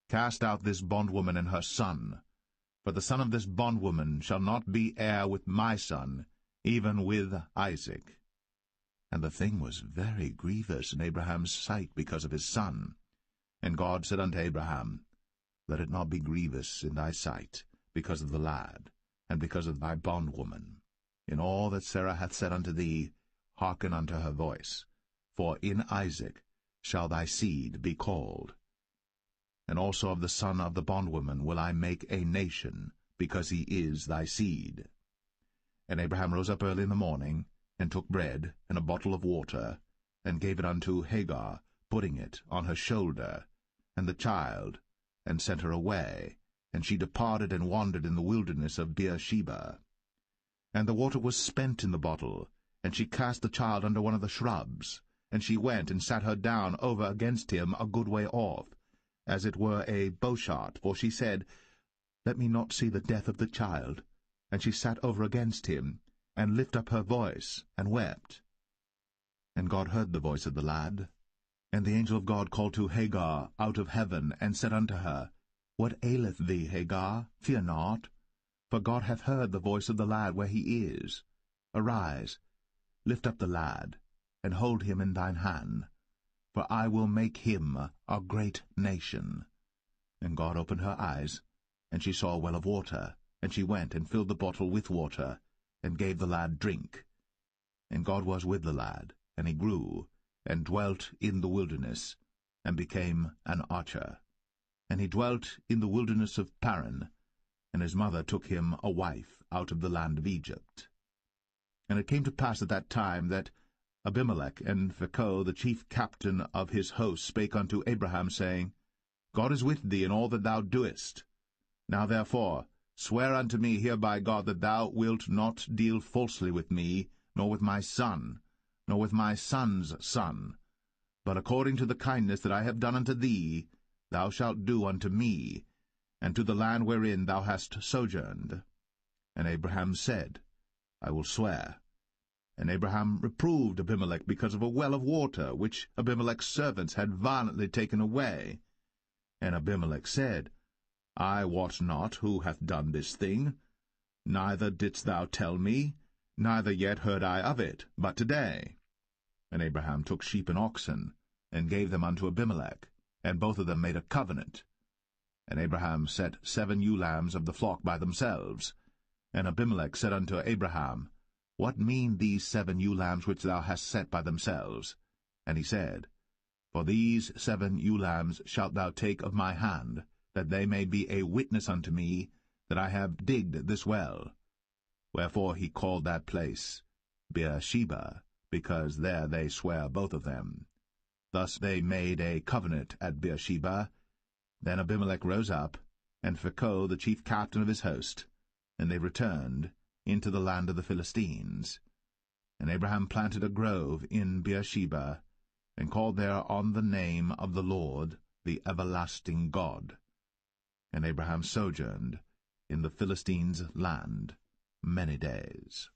Cast out this bondwoman and her son, for the son of this bondwoman shall not be heir with my son, even with Isaac. And the thing was very grievous in Abraham's sight because of his son. And God said unto Abraham, Let it not be grievous in thy sight because of the lad, and because of thy bondwoman. In all that Sarah hath said unto thee, hearken unto her voice, for in Isaac shall thy seed be called. And also of the son of the bondwoman will I make a nation, because he is thy seed. And Abraham rose up early in the morning, and took bread and a bottle of water, and gave it unto Hagar, putting it on her shoulder, and the child, and sent her away. And she departed and wandered in the wilderness of Beersheba. And the water was spent in the bottle, and she cast the child under one of the shrubs. And she went and sat her down over against him a good way off, as it were a bowshot, for she said, Let me not see the death of the child. And she sat over against him, and lifted up her voice, and wept. And God heard the voice of the lad. And the angel of God called to Hagar out of heaven, and said unto her, What aileth thee, Hagar? Fear not, for God hath heard the voice of the lad where he is. Arise, lift up the lad, and hold him in thine hand, for I will make him a great nation. And God opened her eyes, and she saw a well of water, and she went and filled the bottle with water, and gave the lad drink. And God was with the lad, and he grew, and dwelt in the wilderness, and became an archer. And he dwelt in the wilderness of Paran, and his mother took him a wife out of the land of Egypt. And it came to pass at that time that Abimelech and Phicol, the chief captain of his host, spake unto Abraham, saying, God is with thee in all that thou doest. Now therefore swear unto me here by God that thou wilt not deal falsely with me, nor with my son, nor with my son's son, but according to the kindness that I have done unto thee, thou shalt do unto me, and to the land wherein thou hast sojourned. And Abraham said, I will swear. And Abraham reproved Abimelech because of a well of water, which Abimelech's servants had violently taken away. And Abimelech said, I wot not who hath done this thing, neither didst thou tell me, neither yet heard I of it, but today. And Abraham took sheep and oxen, and gave them unto Abimelech, and both of them made a covenant. And Abraham set 7 ewe lambs of the flock by themselves. And Abimelech said unto Abraham, What mean these 7 ewe lambs which thou hast set by themselves? And he said, For these 7 ewe lambs shalt thou take of my hand, that they may be a witness unto me that I have digged this well. Wherefore he called that place Beersheba, because there they sware both of them. Thus they made a covenant at Beersheba. Then Abimelech rose up, and Phicol the chief captain of his host, and they returned into the land of the Philistines. And Abraham planted a grove in Beersheba, and called there on the name of the Lord, the everlasting God. And Abraham sojourned in the Philistines' land many days.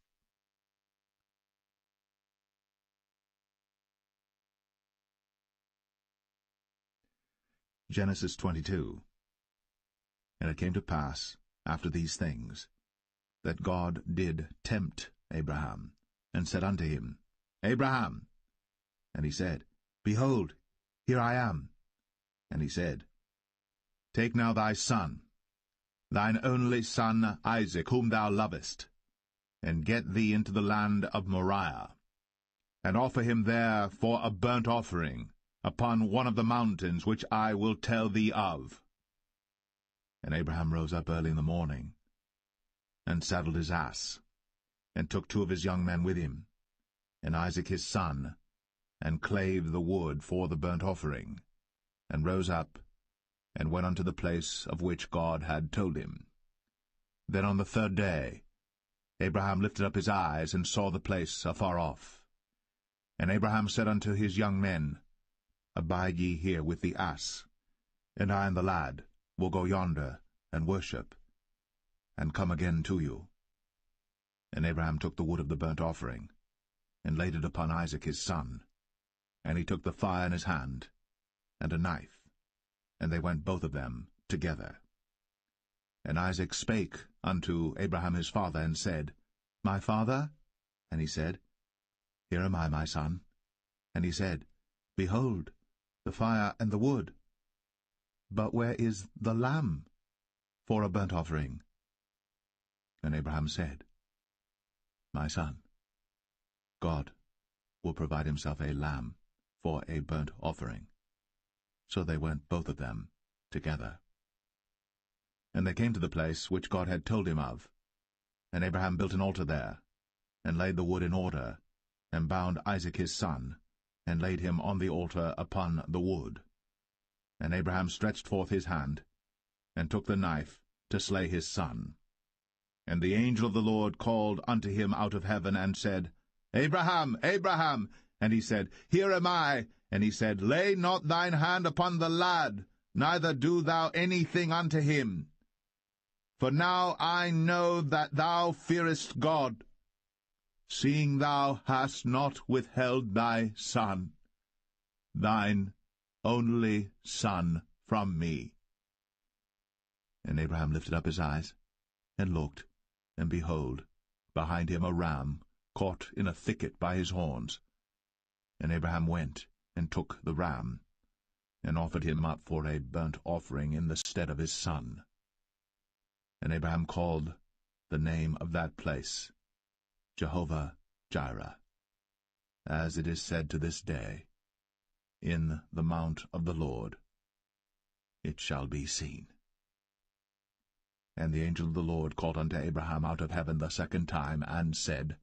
Genesis 22. And it came to pass, after these things, that God did tempt Abraham, and said unto him, Abraham. And he said, Behold, here I am. And he said, Take now thy son, thine only son Isaac, whom thou lovest, and get thee into the land of Moriah, and offer him there for a burnt offering upon one of the mountains which I will tell thee of. And Abraham rose up early in the morning, and saddled his ass, and took 2 of his young men with him, and Isaac his son, and clave the wood for the burnt offering, and rose up, and went unto the place of which God had told him. Then on the 3rd day Abraham lifted up his eyes, and saw the place afar off. And Abraham said unto his young men, Abide ye here with the ass, and I and the lad will go yonder, and worship, and come again to you. And Abraham took the wood of the burnt offering, and laid it upon Isaac his son. And he took the fire in his hand, and a knife, and they went both of them together. And Isaac spake unto Abraham his father, and said, My father? And he said, Here am I, my son. And he said, Behold, the fire and the wood. But where is the lamb for a burnt offering? And Abraham said, My son, God will provide himself a lamb for a burnt offering. So they went both of them together. And they came to the place which God had told him of. And Abraham built an altar there, and laid the wood in order, and bound Isaac his son, and laid him on the altar upon the wood. And Abraham stretched forth his hand, and took the knife to slay his son. And the angel of the Lord called unto him out of heaven, and said, Abraham, Abraham! And he said, Here am I. And he said, Lay not thine hand upon the lad, neither do thou anything unto him. For now I know that thou fearest God, seeing thou hast not withheld thy son, thine only son, from me. And Abraham lifted up his eyes, and looked, and behold, behind him a ram caught in a thicket by his horns. And Abraham went, and took the ram, and offered him up for a burnt offering in the stead of his son. And Abraham called the name of that place Jehovah-Jireh, as it is said to this day, In the mount of the Lord it shall be seen. And the angel of the Lord called unto Abraham out of heaven the 2nd time, and said,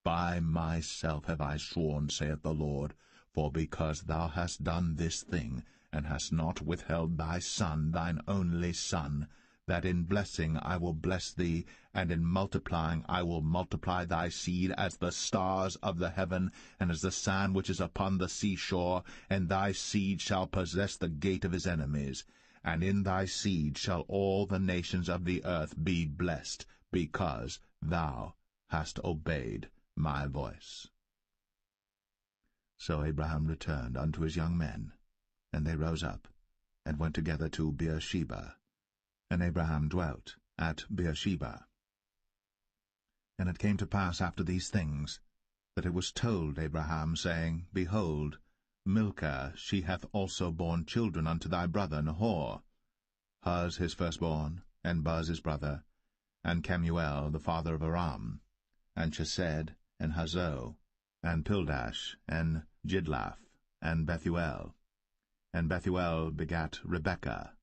By myself have I sworn, saith the Lord, for because thou hast done this thing, and hast not withheld thy son, thine only son, that in blessing I will bless thee, and in multiplying I will multiply thy seed as the stars of the heaven, and as the sand which is upon the seashore, and thy seed shall possess the gate of his enemies. And in thy seed shall all the nations of the earth be blessed, because thou hast obeyed my voice. So Abraham returned unto his young men, and they rose up, and went together to Beersheba. And Abraham dwelt at Beersheba. And it came to pass after these things, that it was told Abraham, saying, Behold, Milcah, she hath also borne children unto thy brother Nahor, Huz his firstborn, and Buz his brother, and Kemuel the father of Aram, and Chesed, and Hazo, and Pildash, and Jidlaph, and Bethuel. And Bethuel begat Rebekah.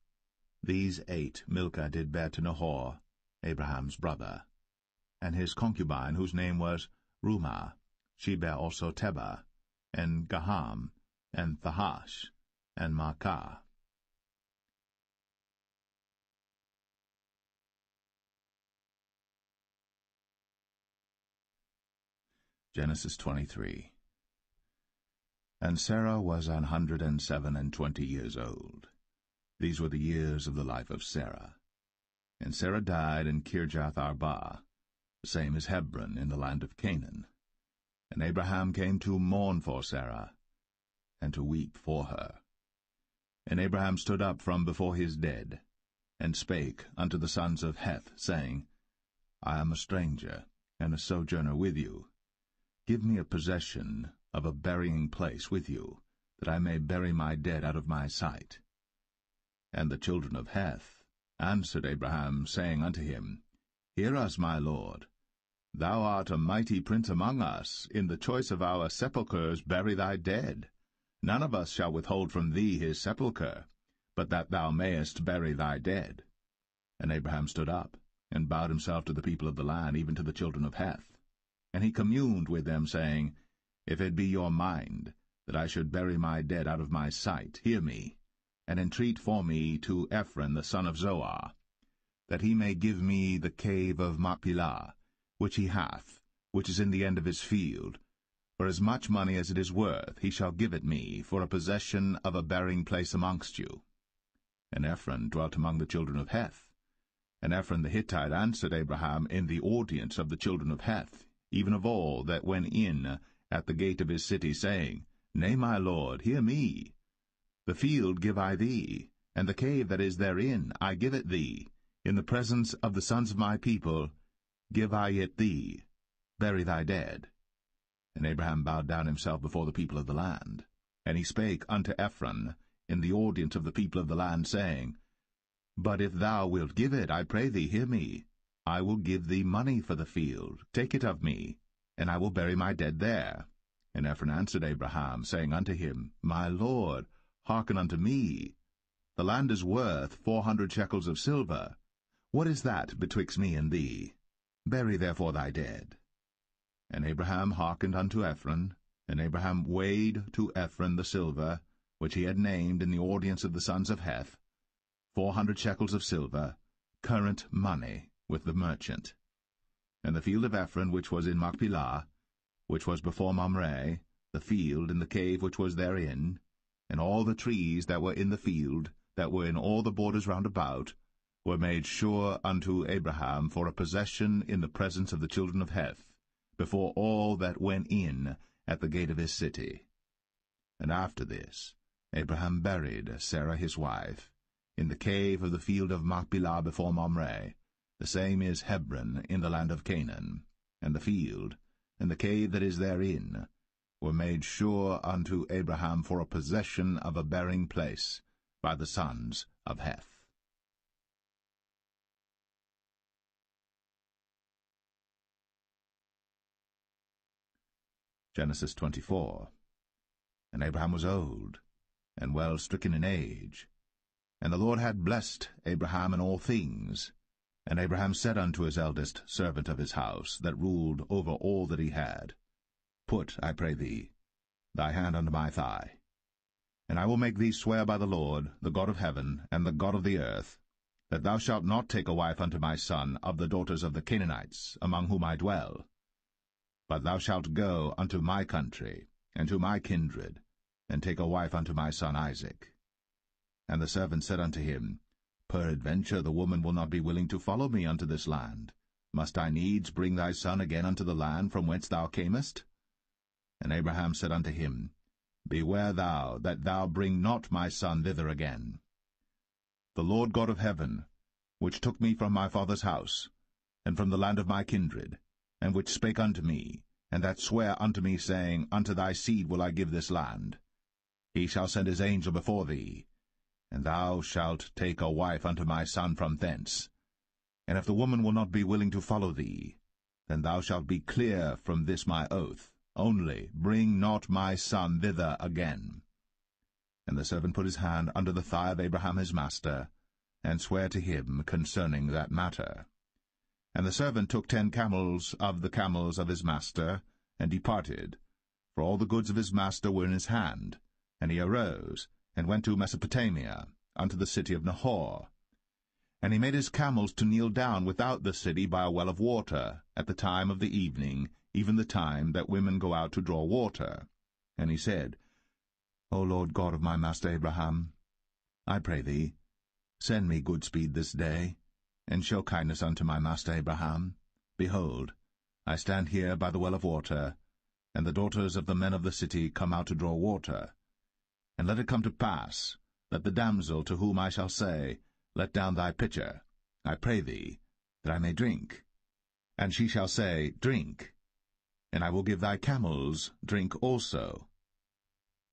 These 8 Milcah did bear to Nahor, Abraham's brother. And his concubine, whose name was Rumah, she bare also Tebah, and Gaham, and Thahash, and Maacah. Genesis 23. And Sarah was 127 years old. These were the years of the life of Sarah. And Sarah died in Kirjath-Arba, the same as Hebron in the land of Canaan. And Abraham came to mourn for Sarah, and to weep for her. And Abraham stood up from before his dead, and spake unto the sons of Heth, saying, I am a stranger, and a sojourner with you. Give me a possession of a burying place with you, that I may bury my dead out of my sight. And the children of Heth answered Abraham, saying unto him, Hear us, my lord. Thou art a mighty prince among us. In the choice of our sepulchres bury thy dead. None of us shall withhold from thee his sepulchre, but that thou mayest bury thy dead. And Abraham stood up, and bowed himself to the people of the land, even to the children of Heth. And he communed with them, saying, If it be your mind that I should bury my dead out of my sight, hear me, and entreat for me to Ephron the son of Zoar, that he may give me the cave of Machpelah, which he hath, which is in the end of his field. For as much money as it is worth, he shall give it me, for a possession of a burying place amongst you. And Ephron dwelt among the children of Heth. And Ephron the Hittite answered Abraham in the audience of the children of Heth, even of all that went in at the gate of his city, saying, Nay, my lord, hear me. The field give I thee, and the cave that is therein I give it thee. In the presence of the sons of my people give I it thee. Bury thy dead. And Abraham bowed down himself before the people of the land. And he spake unto Ephron in the audience of the people of the land, saying, But if thou wilt give it, I pray thee, hear me. I will give thee money for the field. Take it of me, and I will bury my dead there. And Ephron answered Abraham, saying unto him, My lord, hearken unto me. The land is worth 400 shekels of silver. What is that betwixt me and thee? Bury therefore thy dead. And Abraham hearkened unto Ephron, and Abraham weighed to Ephron the silver, which he had named in the audience of the sons of Heth, 400 shekels of silver, current money, with the merchant. And the field of Ephron, which was in Machpelah, which was before Mamre, the field and the cave which was therein, and all the trees that were in the field, that were in all the borders round about, were made sure unto Abraham for a possession in the presence of the children of Heth, before all that went in at the gate of his city. And after this Abraham buried Sarah his wife in the cave of the field of Machpelah before Mamre, the same is Hebron in the land of Canaan, and the field, and the cave that is therein, were made sure unto Abraham for a possession of a burying place by the sons of Heth. Genesis 24. And Abraham was old, and well stricken in age. And the Lord had blessed Abraham in all things. And Abraham said unto his eldest servant of his house, that ruled over all that he had, Put, I pray thee, thy hand under my thigh, and I will make thee swear by the Lord, the God of heaven, and the God of the earth, that thou shalt not take a wife unto my son of the daughters of the Canaanites, among whom I dwell, but thou shalt go unto my country, and to my kindred, and take a wife unto my son Isaac. And the servant said unto him, Peradventure the woman will not be willing to follow me unto this land. Must I needs bring thy son again unto the land from whence thou camest? And Abraham said unto him, Beware thou that thou bring not my son thither again. The Lord God of heaven, which took me from my father's house, and from the land of my kindred, and which spake unto me, and that sware unto me, saying, Unto thy seed will I give this land, he shall send his angel before thee, and thou shalt take a wife unto my son from thence. And if the woman will not be willing to follow thee, then thou shalt be clear from this my oath, only bring not my son thither again. And the servant put his hand under the thigh of Abraham his master, and sware to him concerning that matter. And the servant took 10 camels of the camels of his master, and departed, for all the goods of his master were in his hand. And he arose, and went to Mesopotamia, unto the city of Nahor. And he made his camels to kneel down without the city by a well of water, at the time of the evening, even the time that women go out to draw water. And he said, O Lord God of my master Abraham, I pray thee, send me good speed this day, and show kindness unto my master Abraham. Behold, I stand here by the well of water, and the daughters of the men of the city come out to draw water. And let it come to pass, that the damsel to whom I shall say, Let down thy pitcher, I pray thee, that I may drink. And she shall say, Drink, and I will give thy camels drink also.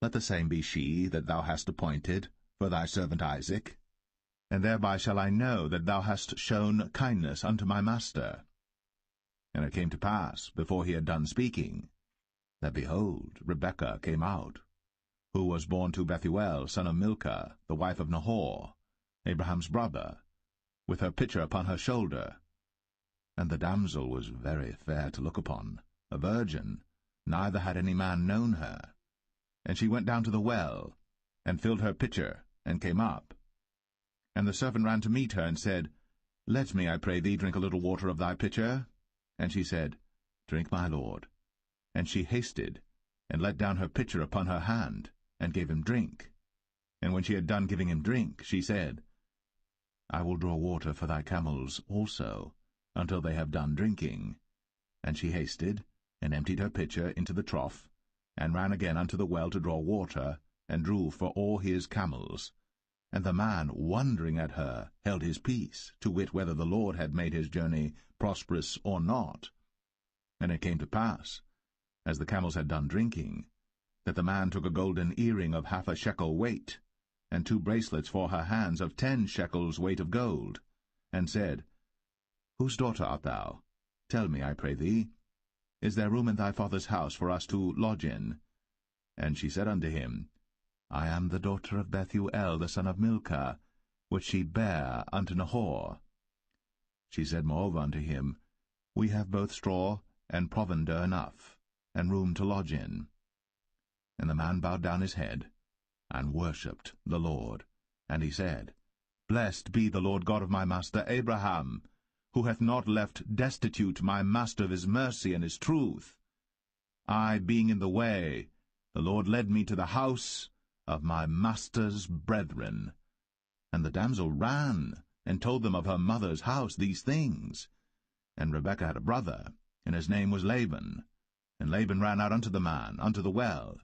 Let the same be she that thou hast appointed for thy servant Isaac, and thereby shall I know that thou hast shown kindness unto my master. And it came to pass, before he had done speaking, that, behold, Rebekah came out, who was born to Bethuel, son of Milcah, the wife of Nahor, Abraham's brother, with her pitcher upon her shoulder. And the damsel was very fair to look upon, a virgin, neither had any man known her. And she went down to the well, and filled her pitcher, and came up. And the servant ran to meet her, and said, Let me, I pray thee, drink a little water of thy pitcher. And she said, Drink, my lord. And she hasted, and let down her pitcher upon her hand, and gave him drink. And when she had done giving him drink, she said, I will draw water for thy camels also, until they have done drinking. And she hasted, and emptied her pitcher into the trough, and ran again unto the well to draw water, and drew for all his camels. And the man, wondering at her, held his peace, to wit whether the Lord had made his journey prosperous or not. And it came to pass, as the camels had done drinking, that the man took a golden earring of half a shekel weight, and 2 bracelets for her hands of 10 shekels weight of gold, and said, Whose daughter art thou? Tell me, I pray thee. Is there room in thy father's house for us to lodge in? And she said unto him, I am the daughter of Bethuel, the son of Milcah, which she bare unto Nahor. She said moreover unto him, We have both straw and provender enough, and room to lodge in. And the man bowed down his head, and worshipped the Lord. And he said, Blessed be the Lord God of my master Abraham, who hath not left destitute my master of his mercy and his truth. I being in the way, the Lord led me to the house of my master's brethren. And the damsel ran, and told them of her mother's house these things. And Rebekah had a brother, and his name was Laban. And Laban ran out unto the man, unto the well.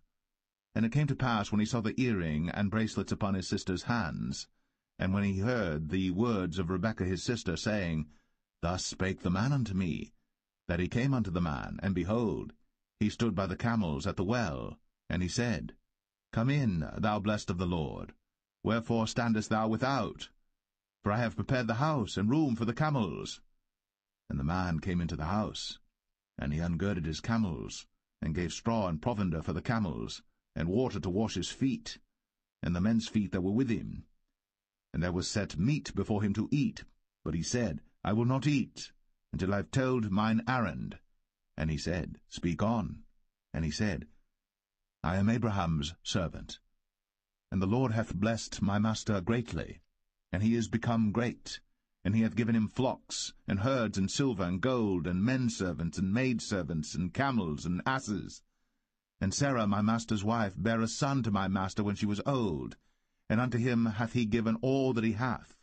And it came to pass, when he saw the earring and bracelets upon his sister's hands, and when he heard the words of Rebekah his sister, saying, Thus spake the man unto me, that he came unto the man, and behold, he stood by the camels at the well. And he said, Come in, thou blessed of the Lord. Wherefore standest thou without? For I have prepared the house and room for the camels. And the man came into the house, and he ungirded his camels, and gave straw and provender for the camels, and water to wash his feet, and the men's feet that were with him. And there was set meat before him to eat, but he said, I will not eat until I have told mine errand. And he said, Speak on. And he said, I am Abraham's servant. And the Lord hath blessed my master greatly, and he is become great. And he hath given him flocks, and herds, and silver, and gold, and menservants, and maidservants, and camels, and asses. And Sarah my master's wife bare a son to my master when she was old, and unto him hath he given all that he hath.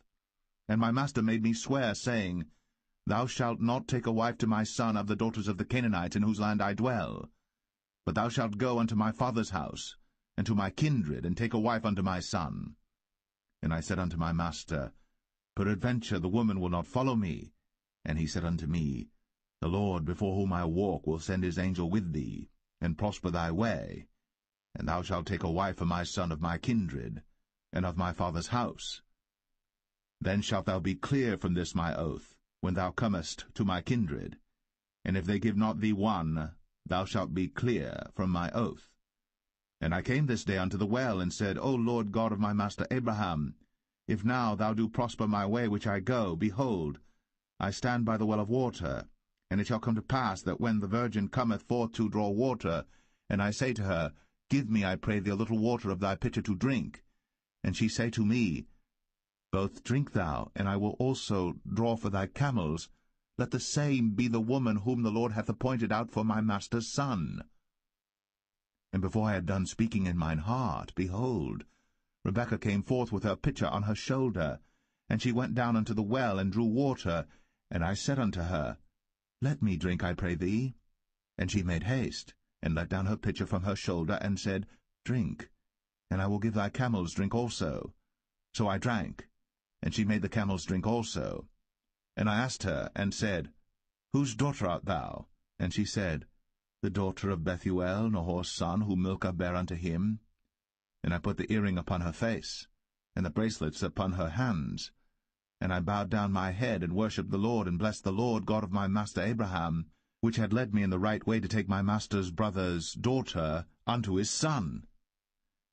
And my master made me swear, saying, Thou shalt not take a wife to my son of the daughters of the Canaanites in whose land I dwell, but thou shalt go unto my father's house, and to my kindred, and take a wife unto my son. And I said unto my master, Peradventure the woman will not follow me. And he said unto me, The Lord before whom I walk will send his angel with thee, and prosper thy way. And thou shalt take a wife for my son of my kindred, and of my father's house. Then shalt thou be clear from this my oath, when thou comest to my kindred. And if they give not thee one, thou shalt be clear from my oath. And I came this day unto the well, and said, O Lord God of my master Abraham, if now thou do prosper my way which I go, behold, I stand by the well of water. And it shall come to pass that when the virgin cometh forth to draw water, and I say to her, Give me, I pray thee, a little water of thy pitcher to drink, and she say to me, Both drink thou, and I will also draw for thy camels, let the same be the woman whom the Lord hath appointed out for my master's son. And before I had done speaking in mine heart, behold, Rebekah came forth with her pitcher on her shoulder, and she went down unto the well, and drew water. And I said unto her, Let me drink, I pray thee. And she made haste, and let down her pitcher from her shoulder, and said, Drink, and I will give thy camels drink also. So I drank, and she made the camels drink also. And I asked her, and said, Whose daughter art thou? And she said, The daughter of Bethuel, Nahor's son, whom Milcah bare unto him. And I put the earring upon her face, and the bracelets upon her hands. And I bowed down my head, and worshipped the Lord, and blessed the Lord God of my master Abraham, which had led me in the right way to take my master's brother's daughter unto his son.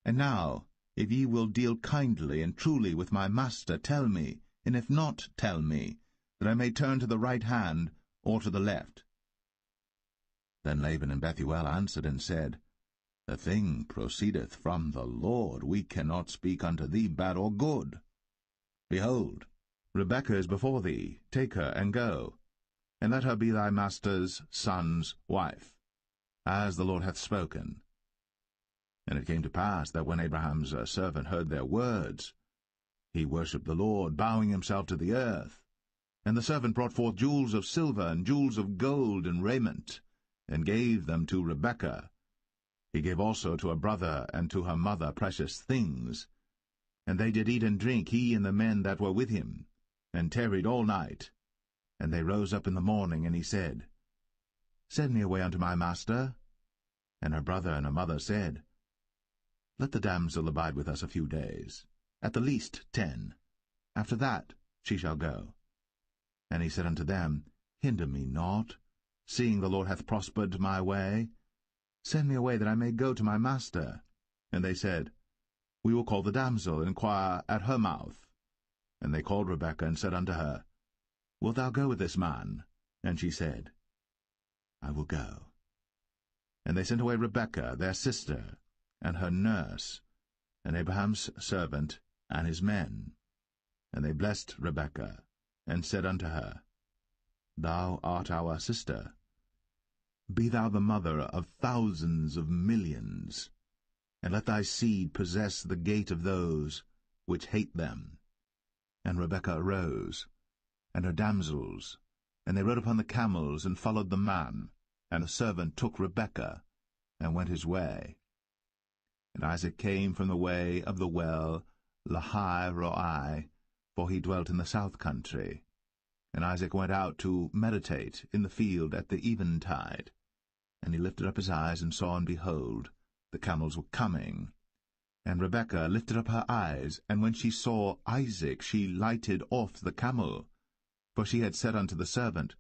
And now, if ye will deal kindly and truly with my master, tell me, and if not, tell me, that I may turn to the right hand or to the left. Then Laban and Bethuel answered and said, The thing proceedeth from the Lord. We cannot speak unto thee bad or good. Behold, Rebekah is before thee. Take her, and go, and let her be thy master's son's wife, as the Lord hath spoken. And it came to pass that when Abraham's servant heard their words, he worshipped the Lord, bowing himself to the earth. And the servant brought forth jewels of silver, and jewels of gold, and raiment, and gave them to Rebekah. He gave also to her brother and to her mother precious things. And they did eat and drink, he and the men that were with him, and tarried all night. And they rose up in the morning, and he said, Send me away unto my master. And her brother and her mother said, Let the damsel abide with us a few days, at the least 10. After that she shall go. And he said unto them, Hinder me not, seeing the Lord hath prospered my way. Send me away, that I may go to my master. And they said, We will call the damsel, and inquire at her mouth. And they called Rebekah, and said unto her, Wilt thou go with this man? And she said, I will go. And they sent away Rebekah, their sister, and her nurse, and Abraham's servant, and his men. And they blessed Rebekah, and said unto her, Thou art our sister. Be thou the mother of thousands of millions, and let thy seed possess the gate of those which hate them. And Rebekah arose, and her damsels, and they rode upon the camels, and followed the man. And the servant took Rebekah, and went his way. And Isaac came from the way of the well Lahai-roi, for he dwelt in the south country. And Isaac went out to meditate in the field at the eventide. And he lifted up his eyes, and saw, and behold, the camels were coming. And Rebekah lifted up her eyes, and when she saw Isaac, she lighted off the camel. For she had said unto the servant,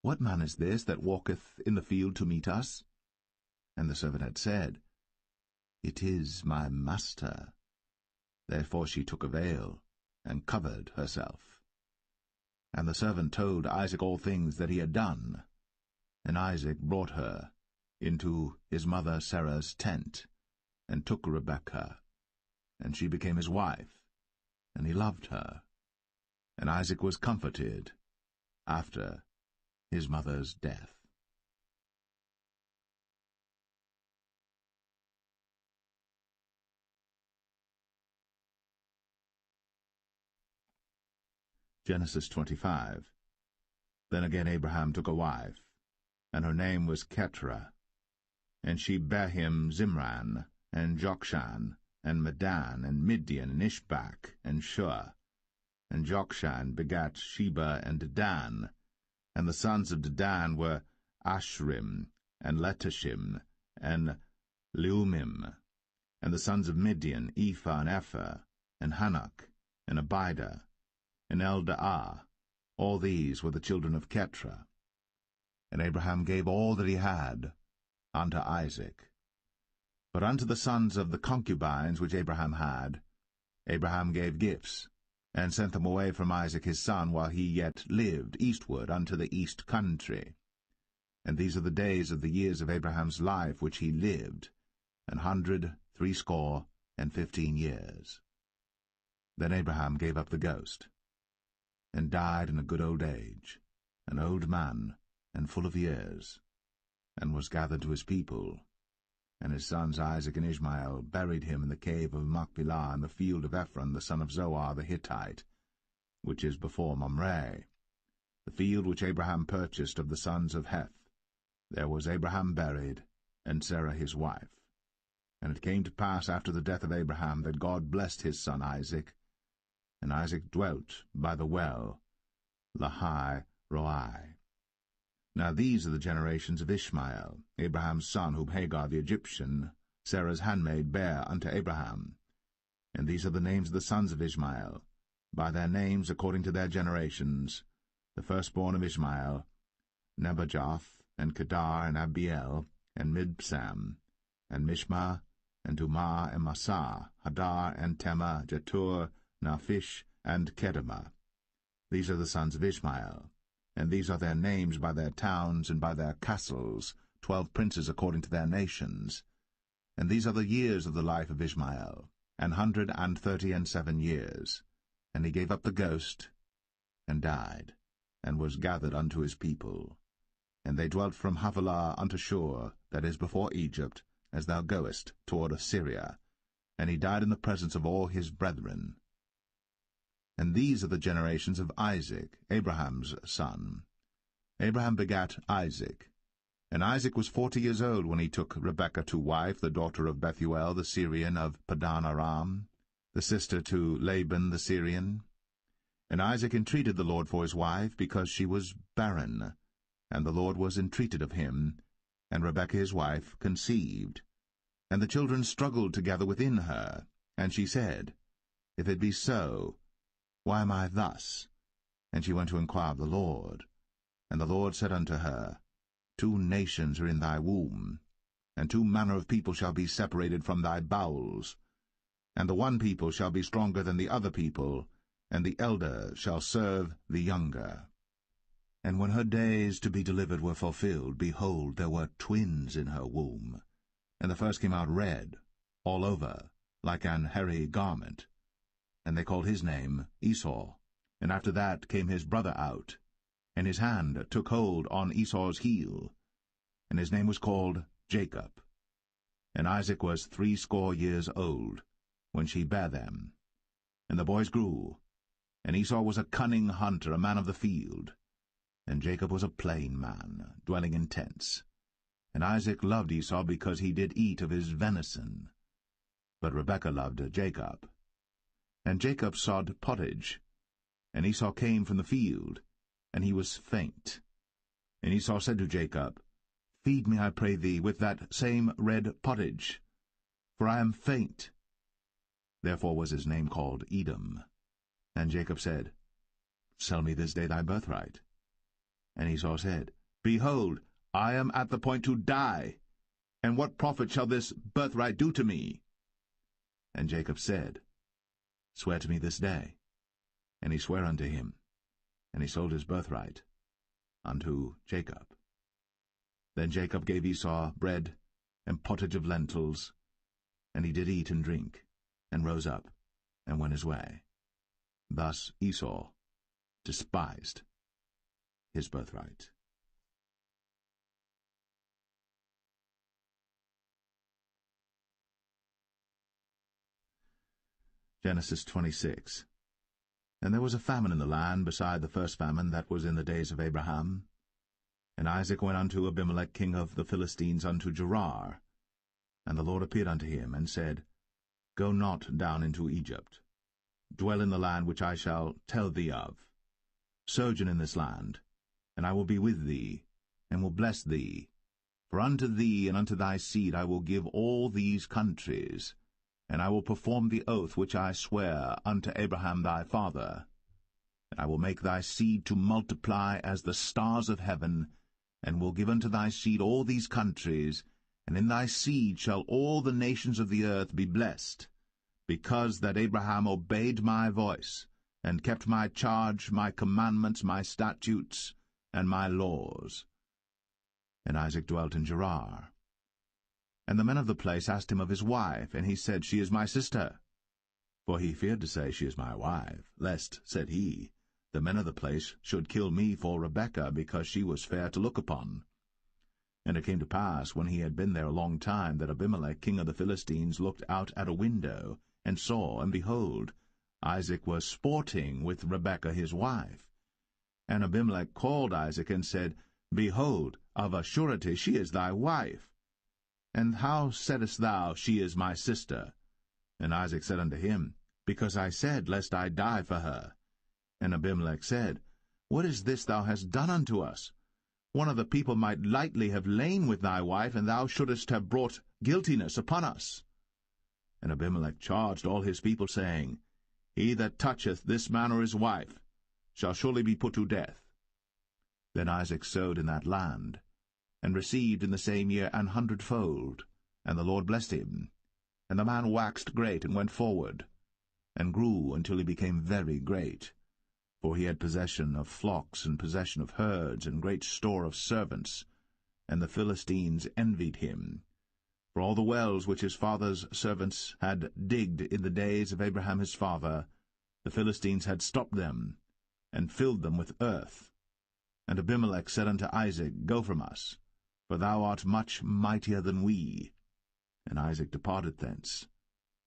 What man is this that walketh in the field to meet us? And the servant had said, It is my master. Therefore she took a veil, and covered herself. And the servant told Isaac all things that he had done. And Isaac brought her into his mother Sarah's tent, and took Rebekah, and she became his wife, and he loved her. And Isaac was comforted after his mother's death. Genesis 25. Then again Abraham took a wife, and her name was Keturah. And she bare him Zimran, and Jokshan, and Medan, and Midian, and Ishbak, and Shua. And Jokshan begat Sheba and Dedan. And the sons of Dedan were Ashrim, and Letashim, and Leumim. And the sons of Midian, Ephah and Epher, and Hanok, and Abida, and Eldaah. All these were the children of Keturah. And Abraham gave all that he had unto Isaac. But unto the sons of the concubines which Abraham had, Abraham gave gifts, and sent them away from Isaac his son while he yet lived eastward unto the east country. And these are the days of the years of Abraham's life which he lived, 160 years. Then Abraham gave up the ghost, and died in a good old age, an old man, and full of years, and was gathered to his people. And his sons Isaac and Ishmael buried him in the cave of Machpelah in the field of Ephron the son of Zohar the Hittite, which is before Mamre, the field which Abraham purchased of the sons of Heth. There was Abraham buried, and Sarah his wife. And it came to pass after the death of Abraham that God blessed his son Isaac, and Isaac dwelt by the well, Lahai Roi. Now these are the generations of Ishmael, Abraham's son, whom Hagar the Egyptian, Sarah's handmaid, bare unto Abraham. And these are the names of the sons of Ishmael, by their names according to their generations: the firstborn of Ishmael, Nebajoth, and Kedar, and Abiel, and Mibsam, and Mishma, and Dumah, and Massa, Hadar, and Tema, Jetur, Naphish, and Kedemah. These are the sons of Ishmael, and these are their names by their towns and by their castles, 12 princes according to their nations. And these are the years of the life of Ishmael, 137 years. And he gave up the ghost, and died, and was gathered unto his people. And they dwelt from Havilah unto Shur, that is before Egypt, as thou goest toward Assyria. And he died in the presence of all his brethren. And these are the generations of Isaac, Abraham's son. Abraham begat Isaac. And Isaac was 40 years old when he took Rebekah to wife, the daughter of Bethuel the Syrian of Padan Aram, the sister to Laban the Syrian. And Isaac entreated the Lord for his wife, because she was barren. And the Lord was entreated of him, and Rebekah his wife conceived. And the children struggled together within her. And she said, If it be so, why am I thus? And she went to inquire of the Lord. And the Lord said unto her, 2 nations are in thy womb, and 2 manner of people shall be separated from thy bowels. And the one people shall be stronger than the other people, and the elder shall serve the younger. And when her days to be delivered were fulfilled, behold, there were twins in her womb. And the first came out red, all over, like an hairy garment. And they called his name Esau. And after that came his brother out, and his hand took hold on Esau's heel, and his name was called Jacob. And Isaac was 80 years old when she bare them. And the boys grew, and Esau was a cunning hunter, a man of the field, and Jacob was a plain man, dwelling in tents. And Isaac loved Esau because he did eat of his venison, but Rebekah loved Jacob. And Jacob sawed pottage, and Esau came from the field, and he was faint. And Esau said to Jacob, Feed me, I pray thee, with that same red pottage, for I am faint. Therefore was his name called Edom. And Jacob said, Sell me this day thy birthright. And Esau said, Behold, I am at the point to die, and what profit shall this birthright do to me? And Jacob said, Swear to me this day. And he sware unto him. and he sold his birthright unto Jacob. Then Jacob gave Esau bread and pottage of lentils, and he did eat and drink, and rose up, and went his way. Thus Esau despised his birthright. Genesis 26. And there was a famine in the land beside the first famine that was in the days of Abraham. And Isaac went unto Abimelech king of the Philistines unto Gerar. And the Lord appeared unto him, and said, Go not down into Egypt. Dwell in the land which I shall tell thee of. Sojourn in this land, and I will be with thee, and will bless thee. For unto thee and unto thy seed I will give all these countries, and I will perform the oath which I swear unto Abraham thy father. And I will make thy seed to multiply as the stars of heaven, and will give unto thy seed all these countries, and in thy seed shall all the nations of the earth be blessed, because that Abraham obeyed my voice, and kept my charge, my commandments, my statutes, and my laws. And Isaac dwelt in Gerar. And the men of the place asked him of his wife, and he said, She is my sister. For he feared to say, She is my wife, lest, said he, the men of the place should kill me for Rebekah, because she was fair to look upon. And it came to pass, when he had been there a long time, that Abimelech king of the Philistines looked out at a window, and saw, and behold, Isaac was sporting with Rebekah his wife. And Abimelech called Isaac, and said, Behold, of a surety she is thy wife. And how saidst thou, She is my sister? And Isaac said unto him, Because I said, Lest I die for her. And Abimelech said, What is this thou hast done unto us? One of the people might lightly have lain with thy wife, and thou shouldest have brought guiltiness upon us. And Abimelech charged all his people, saying, He that toucheth this man or his wife shall surely be put to death. Then Isaac sowed in that land, and received in the same year 100-fold, and the Lord blessed him. And the man waxed great, and went forward, and grew until he became very great. For he had possession of flocks, and possession of herds, and great store of servants. And the Philistines envied him. For all the wells which his father's servants had digged in the days of Abraham his father, the Philistines had stopped them, and filled them with earth. And Abimelech said unto Isaac, Go from us, for thou art much mightier than we. And Isaac departed thence,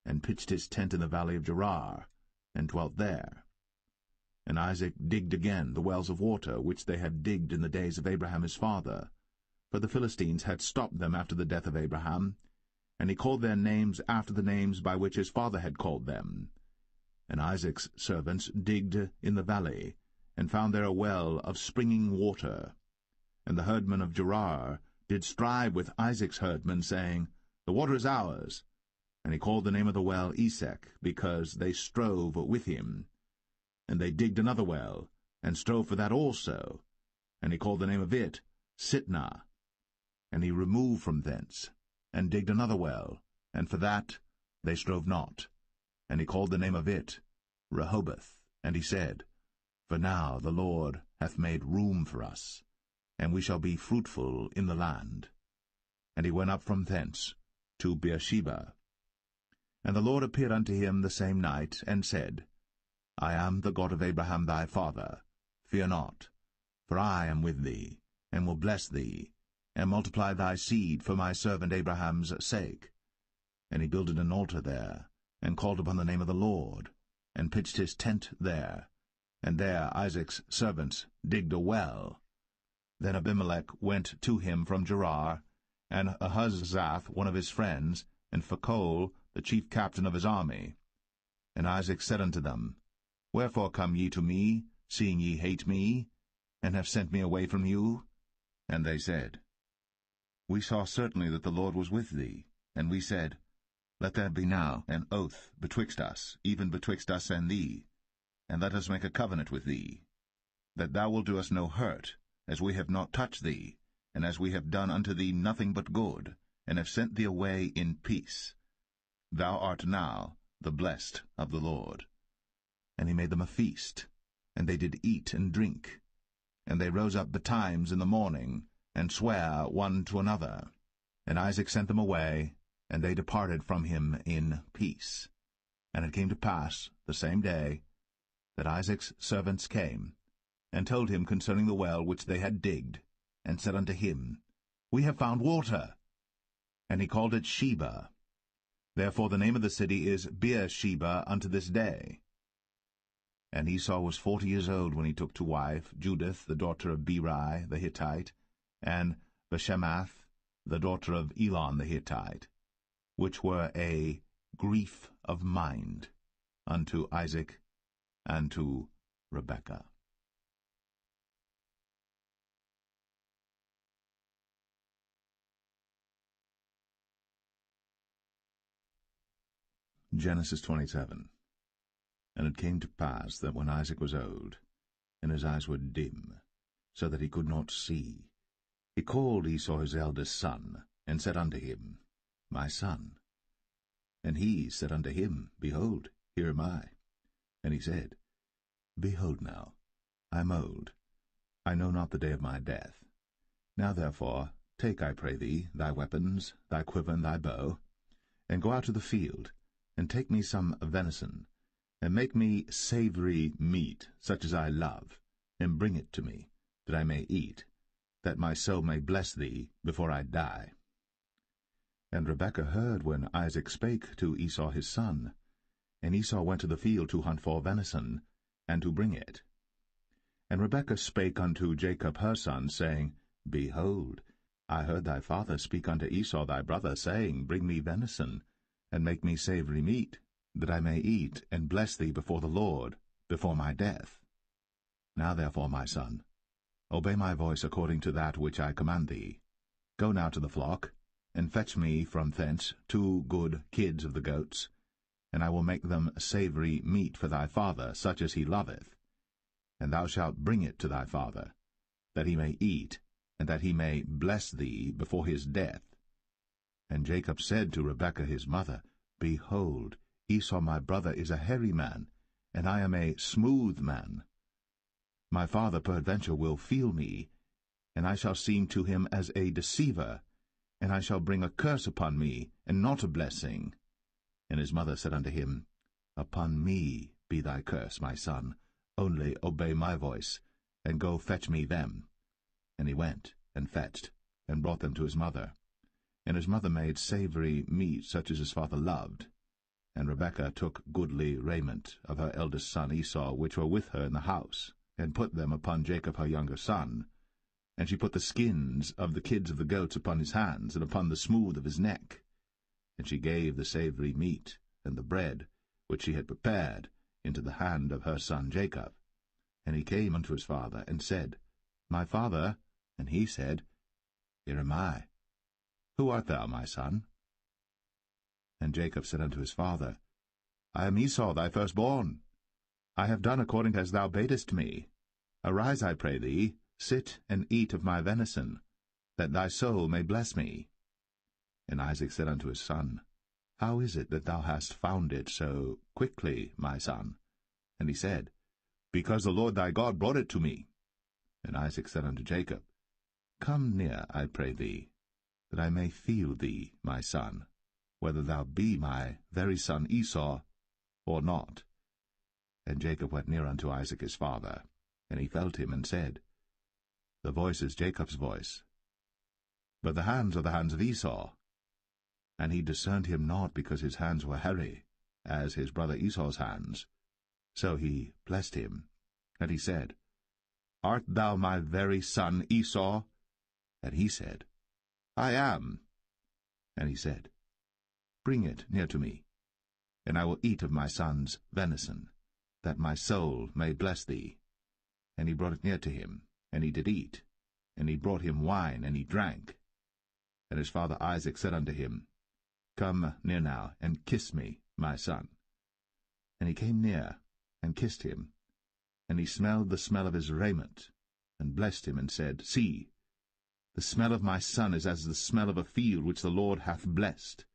and pitched his tent in the valley of Gerar, and dwelt there. And Isaac digged again the wells of water, which they had digged in the days of Abraham his father, for the Philistines had stopped them after the death of Abraham, and he called their names after the names by which his father had called them. And Isaac's servants digged in the valley, and found there a well of springing water. And the herdmen of Gerar did strive with Isaac's herdmen, saying, The water is ours. And he called the name of the well Esek, because they strove with him. And they digged another well, and strove for that also. And he called the name of it Sitnah. And he removed from thence, and digged another well, and for that they strove not. And he called the name of it Rehoboth. And he said, For now the Lord hath made room for us, and we shall be fruitful in the land. And he went up from thence to Beersheba. And the Lord appeared unto him the same night, and said, I am the God of Abraham thy father. Fear not, for I am with thee, and will bless thee, and multiply thy seed for my servant Abraham's sake. And he builded an altar there, and called upon the name of the Lord, and pitched his tent there. And there Isaac's servants digged a well. Then Abimelech went to him from Gerar, and Ahuzzath one of his friends, and Phicol the chief captain of his army. And Isaac said unto them, Wherefore come ye to me, seeing ye hate me, and have sent me away from you? And they said, We saw certainly that the Lord was with thee. And we said, Let there be now an oath betwixt us, even betwixt us and thee, and let us make a covenant with thee, that thou wilt do us no hurt, as we have not touched thee, and as we have done unto thee nothing but good, and have sent thee away in peace. Thou art now the blessed of the Lord. And he made them a feast, and they did eat and drink. And they rose up betimes in the morning, and sware one to another. And Isaac sent them away, and they departed from him in peace. And it came to pass the same day that Isaac's servants came, and told him concerning the well which they had digged, and said unto him, We have found water. And he called it Sheba. Therefore the name of the city is Beersheba unto this day. And Esau was 40 years old when he took to wife Judith the daughter of Beri the Hittite, and Bashemath the daughter of Elon the Hittite, which were a grief of mind unto Isaac and to Rebekah. Genesis 27. And it came to pass that when Isaac was old, and his eyes were dim, so that he could not see, he called Esau his eldest son, and said unto him, My son. And he said unto him, Behold, here am I. And he said, Behold now, I am old, I know not the day of my death. Now therefore take, I pray thee, thy weapons, thy quiver, and thy bow, and go out to the field, and take me some venison, and make me savory meat, such as I love, and bring it to me, that I may eat, that my soul may bless thee before I die. And Rebekah heard when Isaac spake to Esau his son, and Esau went to the field to hunt for venison, and to bring it. And Rebekah spake unto Jacob her son, saying, Behold, I heard thy father speak unto Esau thy brother, saying, Bring me venison, and make me savory meat, that I may eat, and bless thee before the Lord, before my death. Now therefore, my son, obey my voice according to that which I command thee. Go now to the flock, and fetch me from thence 2 good kids of the goats, and I will make them savory meat for thy father, such as he loveth. And thou shalt bring it to thy father, that he may eat, and that he may bless thee before his death. And Jacob said to Rebekah his mother, Behold, Esau my brother is a hairy man, and I am a smooth man. My father peradventure will feel me, and I shall seem to him as a deceiver, and I shall bring a curse upon me, and not a blessing. And his mother said unto him, Upon me be thy curse, my son, only obey my voice, and go fetch me them. And he went, and fetched, and brought them to his mother. And his mother made savory meat such as his father loved. And Rebekah took goodly raiment of her eldest son Esau, which were with her in the house, and put them upon Jacob her younger son. And she put the skins of the kids of the goats upon his hands, and upon the smooth of his neck. And she gave the savory meat and the bread, which she had prepared, into the hand of her son Jacob. And he came unto his father, and said, My father. And he said, Here am I. Who art thou, my son? And Jacob said unto his father, I am Esau thy firstborn. I have done according as thou badest me. Arise, I pray thee, sit and eat of my venison, that thy soul may bless me. And Isaac said unto his son, How is it that thou hast found it so quickly, my son? And he said, Because the Lord thy God brought it to me. And Isaac said unto Jacob, Come near, I pray thee, that I may feel thee, my son, whether thou be my very son Esau, or not. And Jacob went near unto Isaac his father, and he felt him, and said, The voice is Jacob's voice, but the hands are the hands of Esau. And he discerned him not, because his hands were hairy, as his brother Esau's hands. So he blessed him, and he said, Art thou my very son Esau? And he said, I am. And he said, Bring it near to me, and I will eat of my son's venison, that my soul may bless thee. And he brought it near to him, and he did eat. And he brought him wine, and he drank. And his father Isaac said unto him, Come near now, and kiss me, my son. And he came near, and kissed him. And he smelled the smell of his raiment, and blessed him, and said, See, the smell of my son is as the smell of a field which the Lord hath blessed.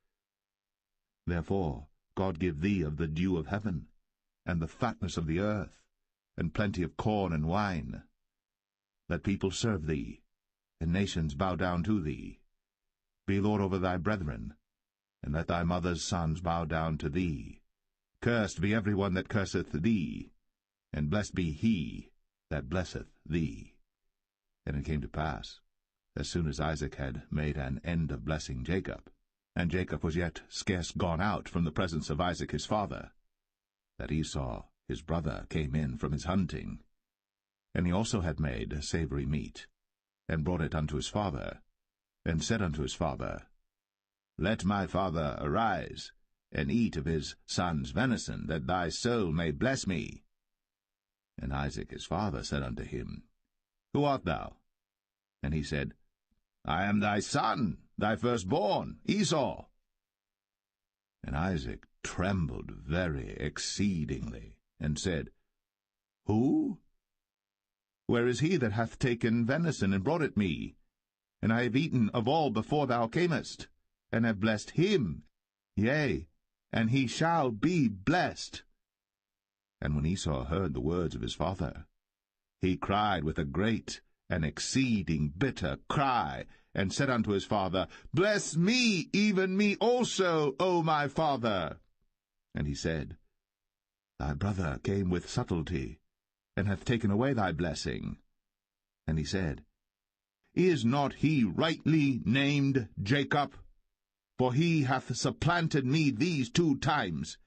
Therefore God give thee of the dew of heaven, and the fatness of the earth, and plenty of corn and wine. Let people serve thee, and nations bow down to thee. Be lord over thy brethren, and let thy mother's sons bow down to thee. Cursed be every one that curseth thee, and blessed be he that blesseth thee. And it came to pass, as soon as Isaac had made an end of blessing Jacob, and Jacob was yet scarce gone out from the presence of Isaac his father, that Esau his brother came in from his hunting. And he also had made savory meat, and brought it unto his father, and said unto his father, Let my father arise, and eat of his son's venison, that thy soul may bless me. And Isaac his father said unto him, Who art thou? And he said, I am thy son, thy firstborn, Esau. And Isaac trembled very exceedingly, and said, Who? Where is he that hath taken venison and brought it me? And I have eaten of all before thou camest, and have blessed him, yea, and he shall be blessed. And when Esau heard the words of his father, he cried with a great and exceeding bitter cry, and said unto his father, Bless me, even me also, O my father. And he said, Thy brother came with subtlety, and hath taken away thy blessing. And he said, Is not he rightly named Jacob? For he hath supplanted me these 2 times.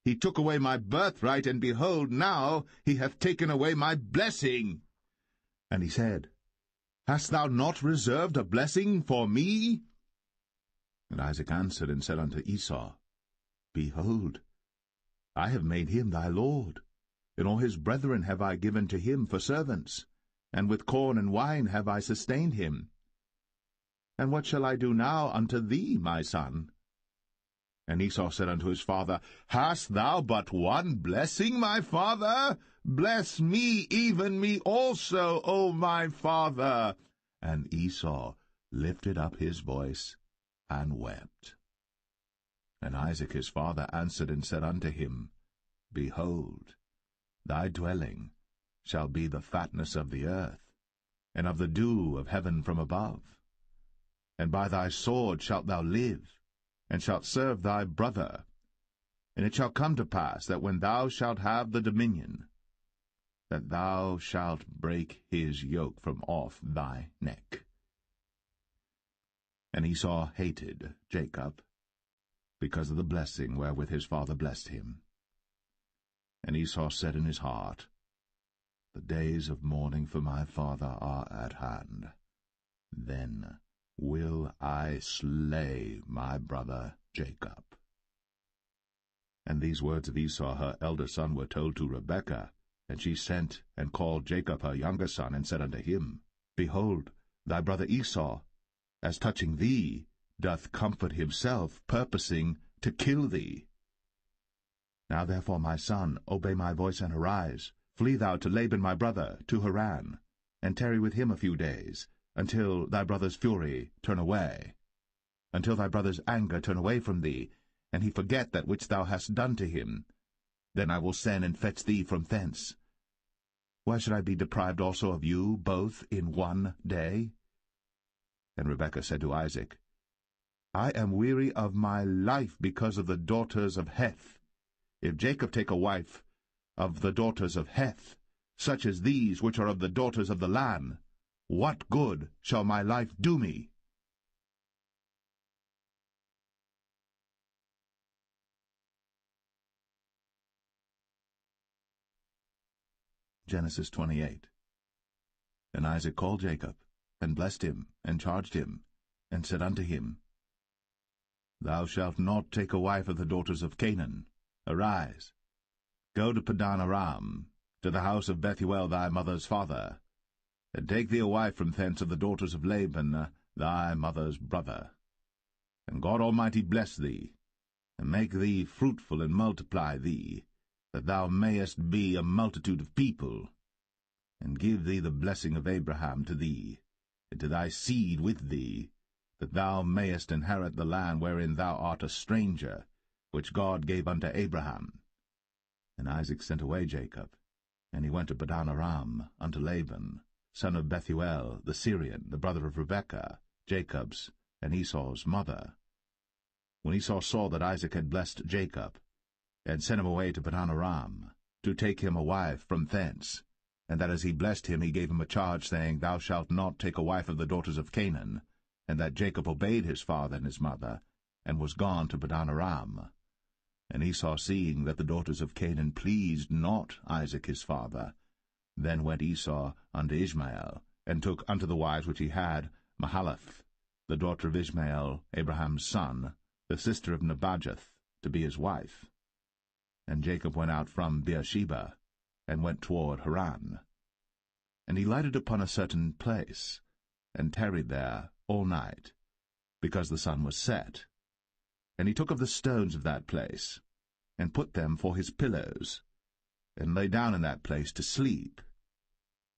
He took away my birthright, and behold, now he hath taken away my blessing. And he said, Hast thou not reserved a blessing for me? And Isaac answered and said unto Esau, Behold, I have made him thy lord, and all his brethren have I given to him for servants, and with corn and wine have I sustained him. And what shall I do now unto thee, my son? And Esau said unto his father, Hast thou but one blessing, my father? Bless me, even me also, O my father. And Esau lifted up his voice and wept. And Isaac his father answered and said unto him, Behold, thy dwelling shall be the fatness of the earth, and of the dew of heaven from above. And by thy sword shalt thou live, and shalt serve thy brother. And it shall come to pass that when thou shalt have the dominion, that thou shalt break his yoke from off thy neck. And Esau hated Jacob, because of the blessing wherewith his father blessed him. And Esau said in his heart, The days of mourning for my father are at hand. Then will I slay my brother Jacob. And these words of Esau her elder son were told to Rebekah, and she sent and called Jacob her younger son, and said unto him, Behold, thy brother Esau, as touching thee, doth comfort himself, purposing to kill thee. Now therefore, my son, obey my voice, and arise. Flee thou to Laban my brother, to Haran, and tarry with him a few days, until thy brother's fury turn away, until thy brother's anger turn away from thee, and he forget that which thou hast done to him. Then I will send and fetch thee from thence. Why should I be deprived also of you both in one day? And Rebekah said to Isaac, I am weary of my life because of the daughters of Heth. If Jacob take a wife of the daughters of Heth, such as these which are of the daughters of the land, what good shall my life do me? Genesis 28. And Isaac called Jacob, and blessed him, and charged him, and said unto him, Thou shalt not take a wife of the daughters of Canaan. Arise, go to Padan Aram, to the house of Bethuel thy mother's father, and take thee a wife from thence of the daughters of Laban thy mother's brother. And God Almighty bless thee, and make thee fruitful, and multiply thee, that thou mayest be a multitude of people, and give thee the blessing of Abraham to thee, and to thy seed with thee, that thou mayest inherit the land wherein thou art a stranger, which God gave unto Abraham. And Isaac sent away Jacob, And he went to Padan Aram unto Laban, son of Bethuel the Syrian, the brother of Rebekah, Jacob's and Esau's mother. When Esau saw that Isaac had blessed Jacob, and sent him away to Padan Aram, to take him a wife from thence, and that as he blessed him he gave him a charge, saying, Thou shalt not take a wife of the daughters of Canaan, and that Jacob obeyed his father and his mother, and was gone to Padan Aram. And Esau, seeing that the daughters of Canaan pleased not Isaac his father, then went Esau unto Ishmael, and took unto the wives which he had Mahalath, the daughter of Ishmael, Abraham's son, the sister of Nebajoth, to be his wife. And Jacob went out from Beersheba, and went toward Haran. And he lighted upon a certain place, and tarried there all night, because the sun was set. And he took of the stones of that place, and put them for his pillows, and lay down in that place to sleep.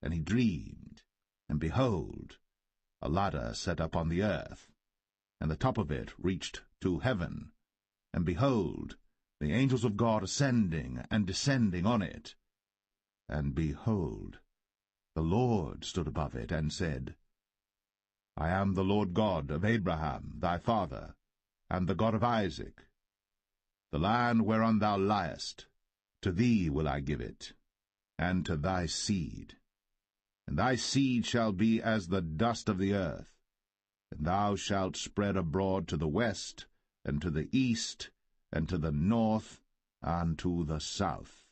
And he dreamed, and behold, a ladder set up on the earth, and the top of it reached to heaven, and behold, the angels of God ascending and descending on it. And behold, the Lord stood above it, and said, I am the Lord God of Abraham thy father, and the God of Isaac. The land whereon thou liest, to thee will I give it, and to thy seed. And thy seed shall be as the dust of the earth, and thou shalt spread abroad to the west, and to the east, and to the north, and to the south.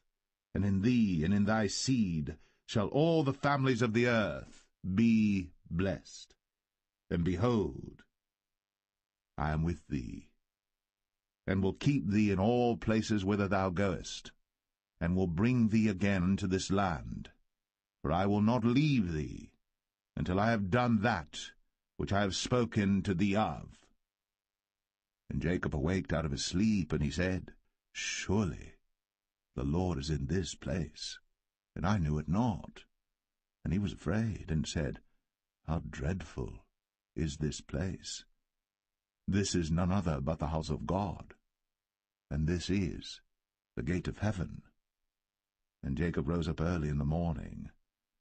And in thee and in thy seed shall all the families of the earth be blessed. And behold, I am with thee, and will keep thee in all places whither thou goest, and will bring thee again to this land. For I will not leave thee, until I have done that which I have spoken to thee of. And Jacob awaked out of his sleep, and he said, Surely the Lord is in this place, and I knew it not. And he was afraid, and said, How dreadful is this place! This is none other but the house of God, and this is the gate of heaven. And Jacob rose up early in the morning,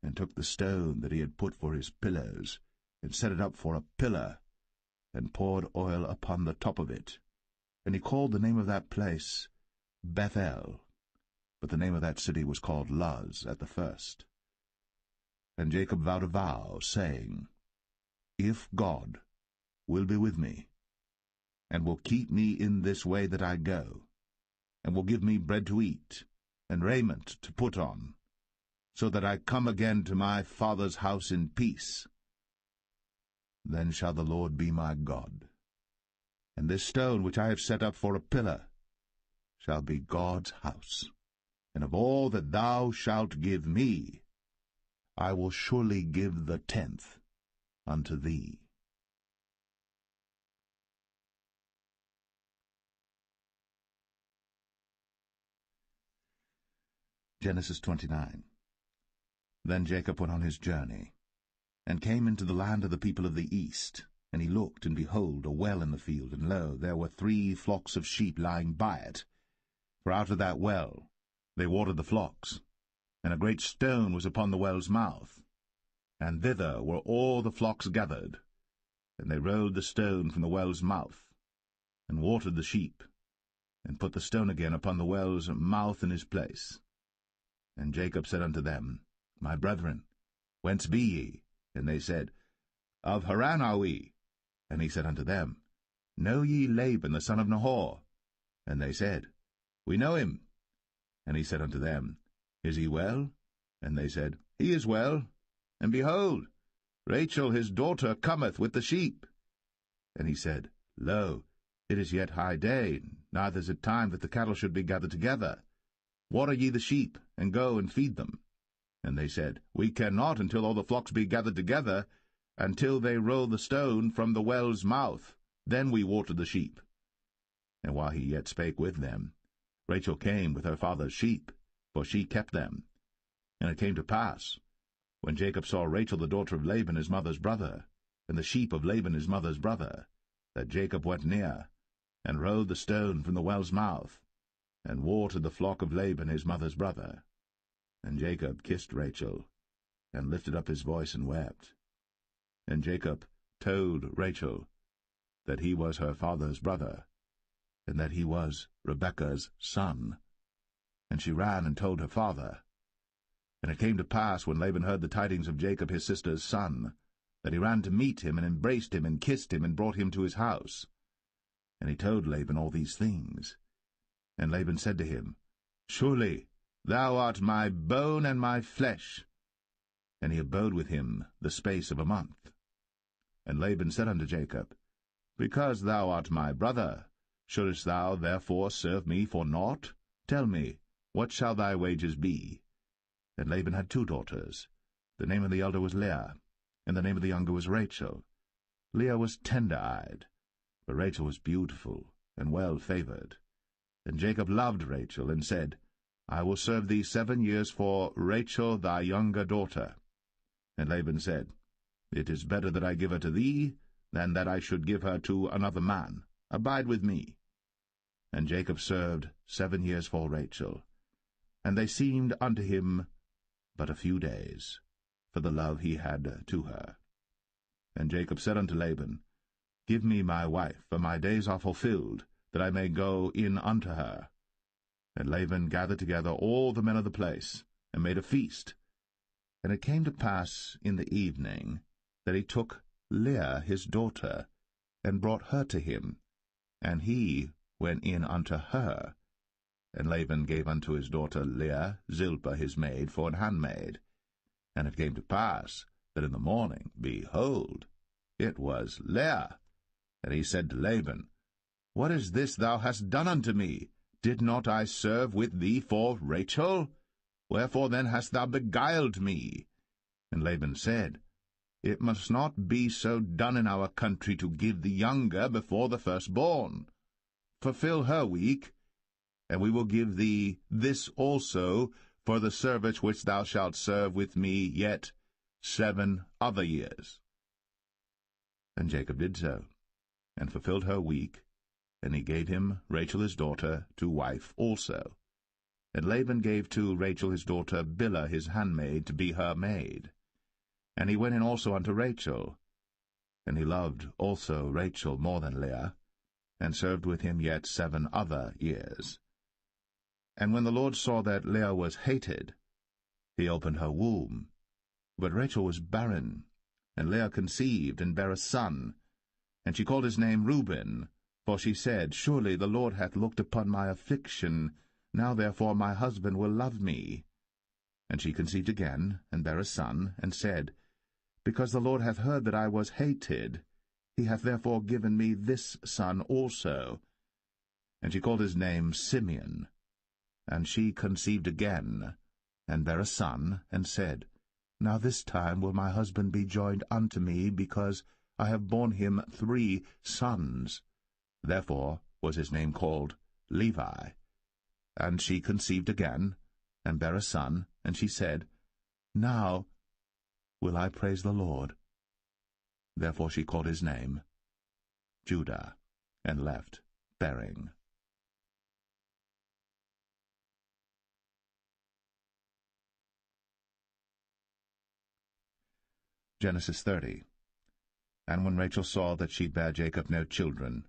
and took the stone that he had put for his pillows, and set it up for a pillar, and poured oil upon the top of it. And he called the name of that place Bethel, but the name of that city was called Luz at the first. And Jacob vowed a vow, saying, If God will be with me, and will keep me in this way that I go, and will give me bread to eat, and raiment to put on, so that I come again to my father's house in peace, then shall the Lord be my God. And this stone which I have set up for a pillar shall be God's house. And of all that thou shalt give me, I will surely give the 10th unto thee. Genesis 29. Then Jacob went on his journey, and came into the land of the people of the east. And he looked, and behold, a well in the field, and lo, there were 3 flocks of sheep lying by it. For out of that well they watered the flocks. And a great stone was upon the well's mouth, and thither were all the flocks gathered. And they rolled the stone from the well's mouth, and watered the sheep, and put the stone again upon the well's mouth in his place. And Jacob said unto them, My brethren, whence be ye? And they said, Of Haran are we. And he said unto them, Know ye Laban the son of Nahor? And they said, We know him. And he said unto them, Is he well? And they said, He is well. And behold, Rachel his daughter cometh with the sheep. And he said, Lo, it is yet high day, neither is it time that the cattle should be gathered together. Water ye the sheep, and go and feed them. And they said, We cannot until all the flocks be gathered together, until they roll the stone from the well's mouth. Then we water the sheep. And while he yet spake with them, Rachel came with her father's sheep, for she kept them. And it came to pass, when Jacob saw Rachel the daughter of Laban his mother's brother, and the sheep of Laban his mother's brother, that Jacob went near, and rolled the stone from the well's mouth, and watered the flock of Laban his mother's brother. And Jacob kissed Rachel, and lifted up his voice and wept. And Jacob told Rachel that he was her father's brother, and that he was Rebekah's son. And she ran and told her father. And it came to pass, when Laban heard the tidings of Jacob his sister's son, that he ran to meet him, and embraced him, and kissed him, and brought him to his house. And he told Laban all these things. And Laban said to him, Surely thou art my bone and my flesh. And he abode with him the space of a month. And Laban said unto Jacob, Because thou art my brother, shouldest thou therefore serve me for naught? Tell me, what shall thy wages be? And Laban had 2 daughters. The name of the elder was Leah, and the name of the younger was Rachel. Leah was tender-eyed, but Rachel was beautiful and well-favored. And Jacob loved Rachel, and said, I will serve thee 7 years for Rachel thy younger daughter. And Laban said, It is better that I give her to thee, than that I should give her to another man. Abide with me. And Jacob served 7 years for Rachel. And they seemed unto him but a few days, for the love he had to her. And Jacob said unto Laban, Give me my wife, for my days are fulfilled, that I may go in unto her. And Laban gathered together all the men of the place, and made a feast. And it came to pass in the evening that he took Leah his daughter, and brought her to him, and he went in unto her. And Laban gave unto his daughter Leah Zilpah his maid for an handmaid. And it came to pass that in the morning, behold, it was Leah. And he said to Laban, What is this thou hast done unto me? Did not I serve with thee for Rachel? Wherefore then hast thou beguiled me? And Laban said, It must not be so done in our country to give the younger before the firstborn. Fulfill her week, and we will give thee this also for the service which thou shalt serve with me yet 7 other years. And Jacob did so, and fulfilled her week, and he gave him Rachel his daughter to wife also. And Laban gave to Rachel his daughter Bilhah his handmaid to be her maid. And he went in also unto Rachel. And he loved also Rachel more than Leah, and served with him yet 7 other years. And when the Lord saw that Leah was hated, he opened her womb. But Rachel was barren, and Leah conceived, and bare a son. And she called his name Reuben, for she said, Surely the Lord hath looked upon my affliction, now therefore my husband will love me. And she conceived again, and bare a son, and said, Because the Lord hath heard that I was hated, he hath therefore given me this son also. And she called his name Simeon. And she conceived again, and bare a son, and said, Now this time will my husband be joined unto me, because I have borne him 3 sons. Therefore was his name called Levi. And she conceived again, and bare a son, and she said, Now will I praise the Lord. Therefore she called his name Judah, and left bearing. Genesis 30. And when Rachel saw that she bare Jacob no children,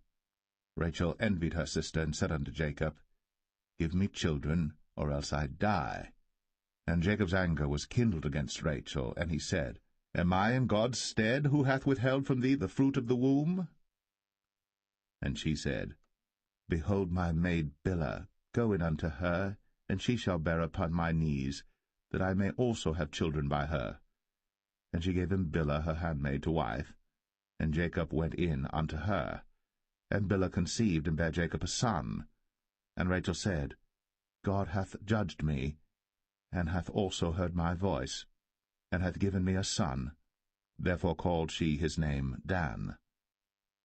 Rachel envied her sister, and said unto Jacob, Give me children, or else I die. And Jacob's anger was kindled against Rachel, and he said, Am I in God's stead, who hath withheld from thee the fruit of the womb? And she said, Behold my maid Bilhah, go in unto her, and she shall bear upon my knees, that I may also have children by her. And she gave him Bilhah her handmaid to wife, and Jacob went in unto her. And Bilhah conceived, and bare Jacob a son. And Rachel said, God hath judged me, and hath also heard my voice, and hath given me a son. Therefore called she his name Dan.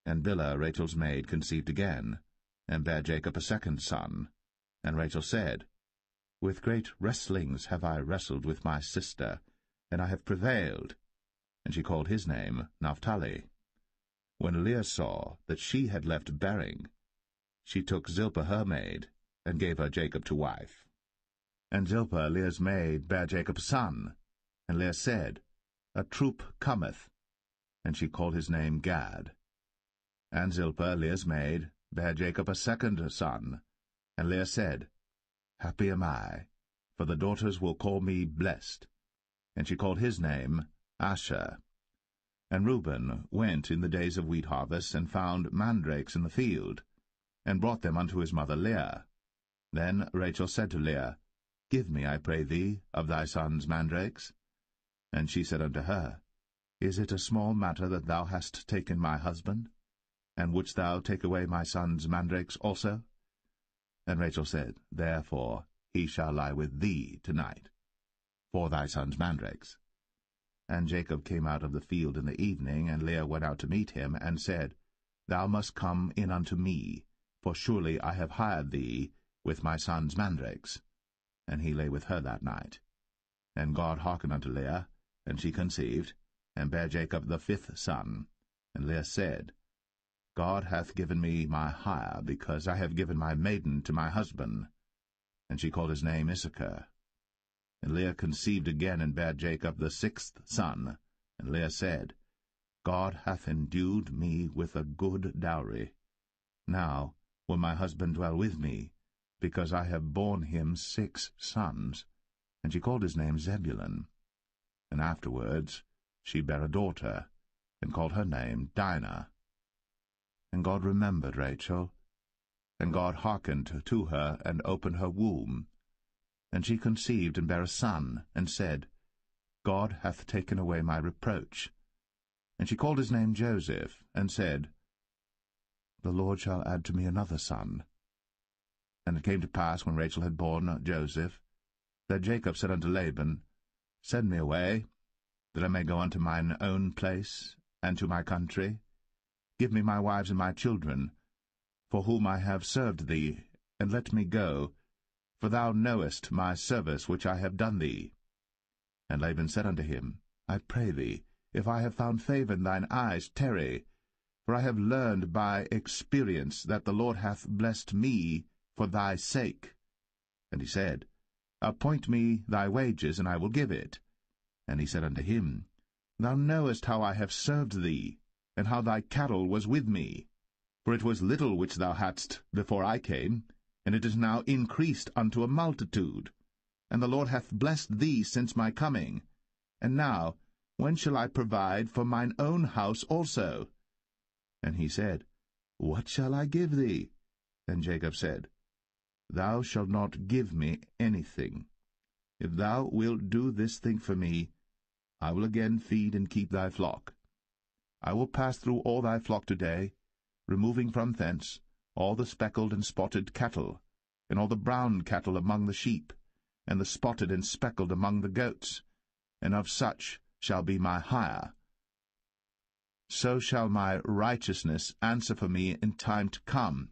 And Bilhah Rachel's maid conceived again, and bare Jacob a second son. And Rachel said, With great wrestlings have I wrestled with my sister, and I have prevailed. And she called his name Naphtali. When Leah saw that she had left bearing, she took Zilpah her maid, and gave her Jacob to wife. And Zilpah, Leah's maid, bare Jacob a son. And Leah said, A troop cometh. And she called his name Gad. And Zilpah, Leah's maid, bare Jacob a second son. And Leah said, Happy am I, for the daughters will call me blessed. And she called his name Asher. And Reuben went in the days of wheat harvest, and found mandrakes in the field, and brought them unto his mother Leah. Then Rachel said to Leah, Give me, I pray thee, of thy son's mandrakes. And she said unto her, Is it a small matter that thou hast taken my husband? And wouldst thou take away my son's mandrakes also? And Rachel said, Therefore he shall lie with thee tonight, for thy son's mandrakes. And Jacob came out of the field in the evening, and Leah went out to meet him, and said, Thou must come in unto me, for surely I have hired thee with my son's mandrakes. And he lay with her that night. And God hearkened unto Leah, and she conceived, and bare Jacob the fifth son. And Leah said, God hath given me my hire, because I have given my maiden to my husband. And she called his name Issachar. And Leah conceived again, and bare Jacob the sixth son. And Leah said, God hath endued me with a good dowry. Now will my husband dwell with me, because I have borne him 6 sons. And she called his name Zebulun. And afterwards she bare a daughter, and called her name Dinah. And God remembered Rachel, and God hearkened to her, and opened her womb. And she conceived, and bare a son, and said, God hath taken away my reproach. And she called his name Joseph, and said, The Lord shall add to me another son. And it came to pass, when Rachel had borne Joseph, that Jacob said unto Laban, Send me away, that I may go unto mine own place, and to my country. Give me my wives and my children, for whom I have served thee, and let me go, for thou knowest my service which I have done thee. And Laban said unto him, I pray thee, if I have found favour in thine eyes, tarry, for I have learned by experience that the Lord hath blessed me for thy sake. And he said, Appoint me thy wages, and I will give it. And he said unto him, Thou knowest how I have served thee, and how thy cattle was with me. For it was little which thou hadst before I came, and it is now increased unto a multitude. And the Lord hath blessed thee since my coming. And now, when shall I provide for mine own house also? And he said, What shall I give thee? And Jacob said, Thou shalt not give me anything. If thou wilt do this thing for me, I will again feed and keep thy flock. I will pass through all thy flock today, removing from thence all the speckled and spotted cattle, and all the brown cattle among the sheep, and the spotted and speckled among the goats, and of such shall be my hire. So shall my righteousness answer for me in time to come,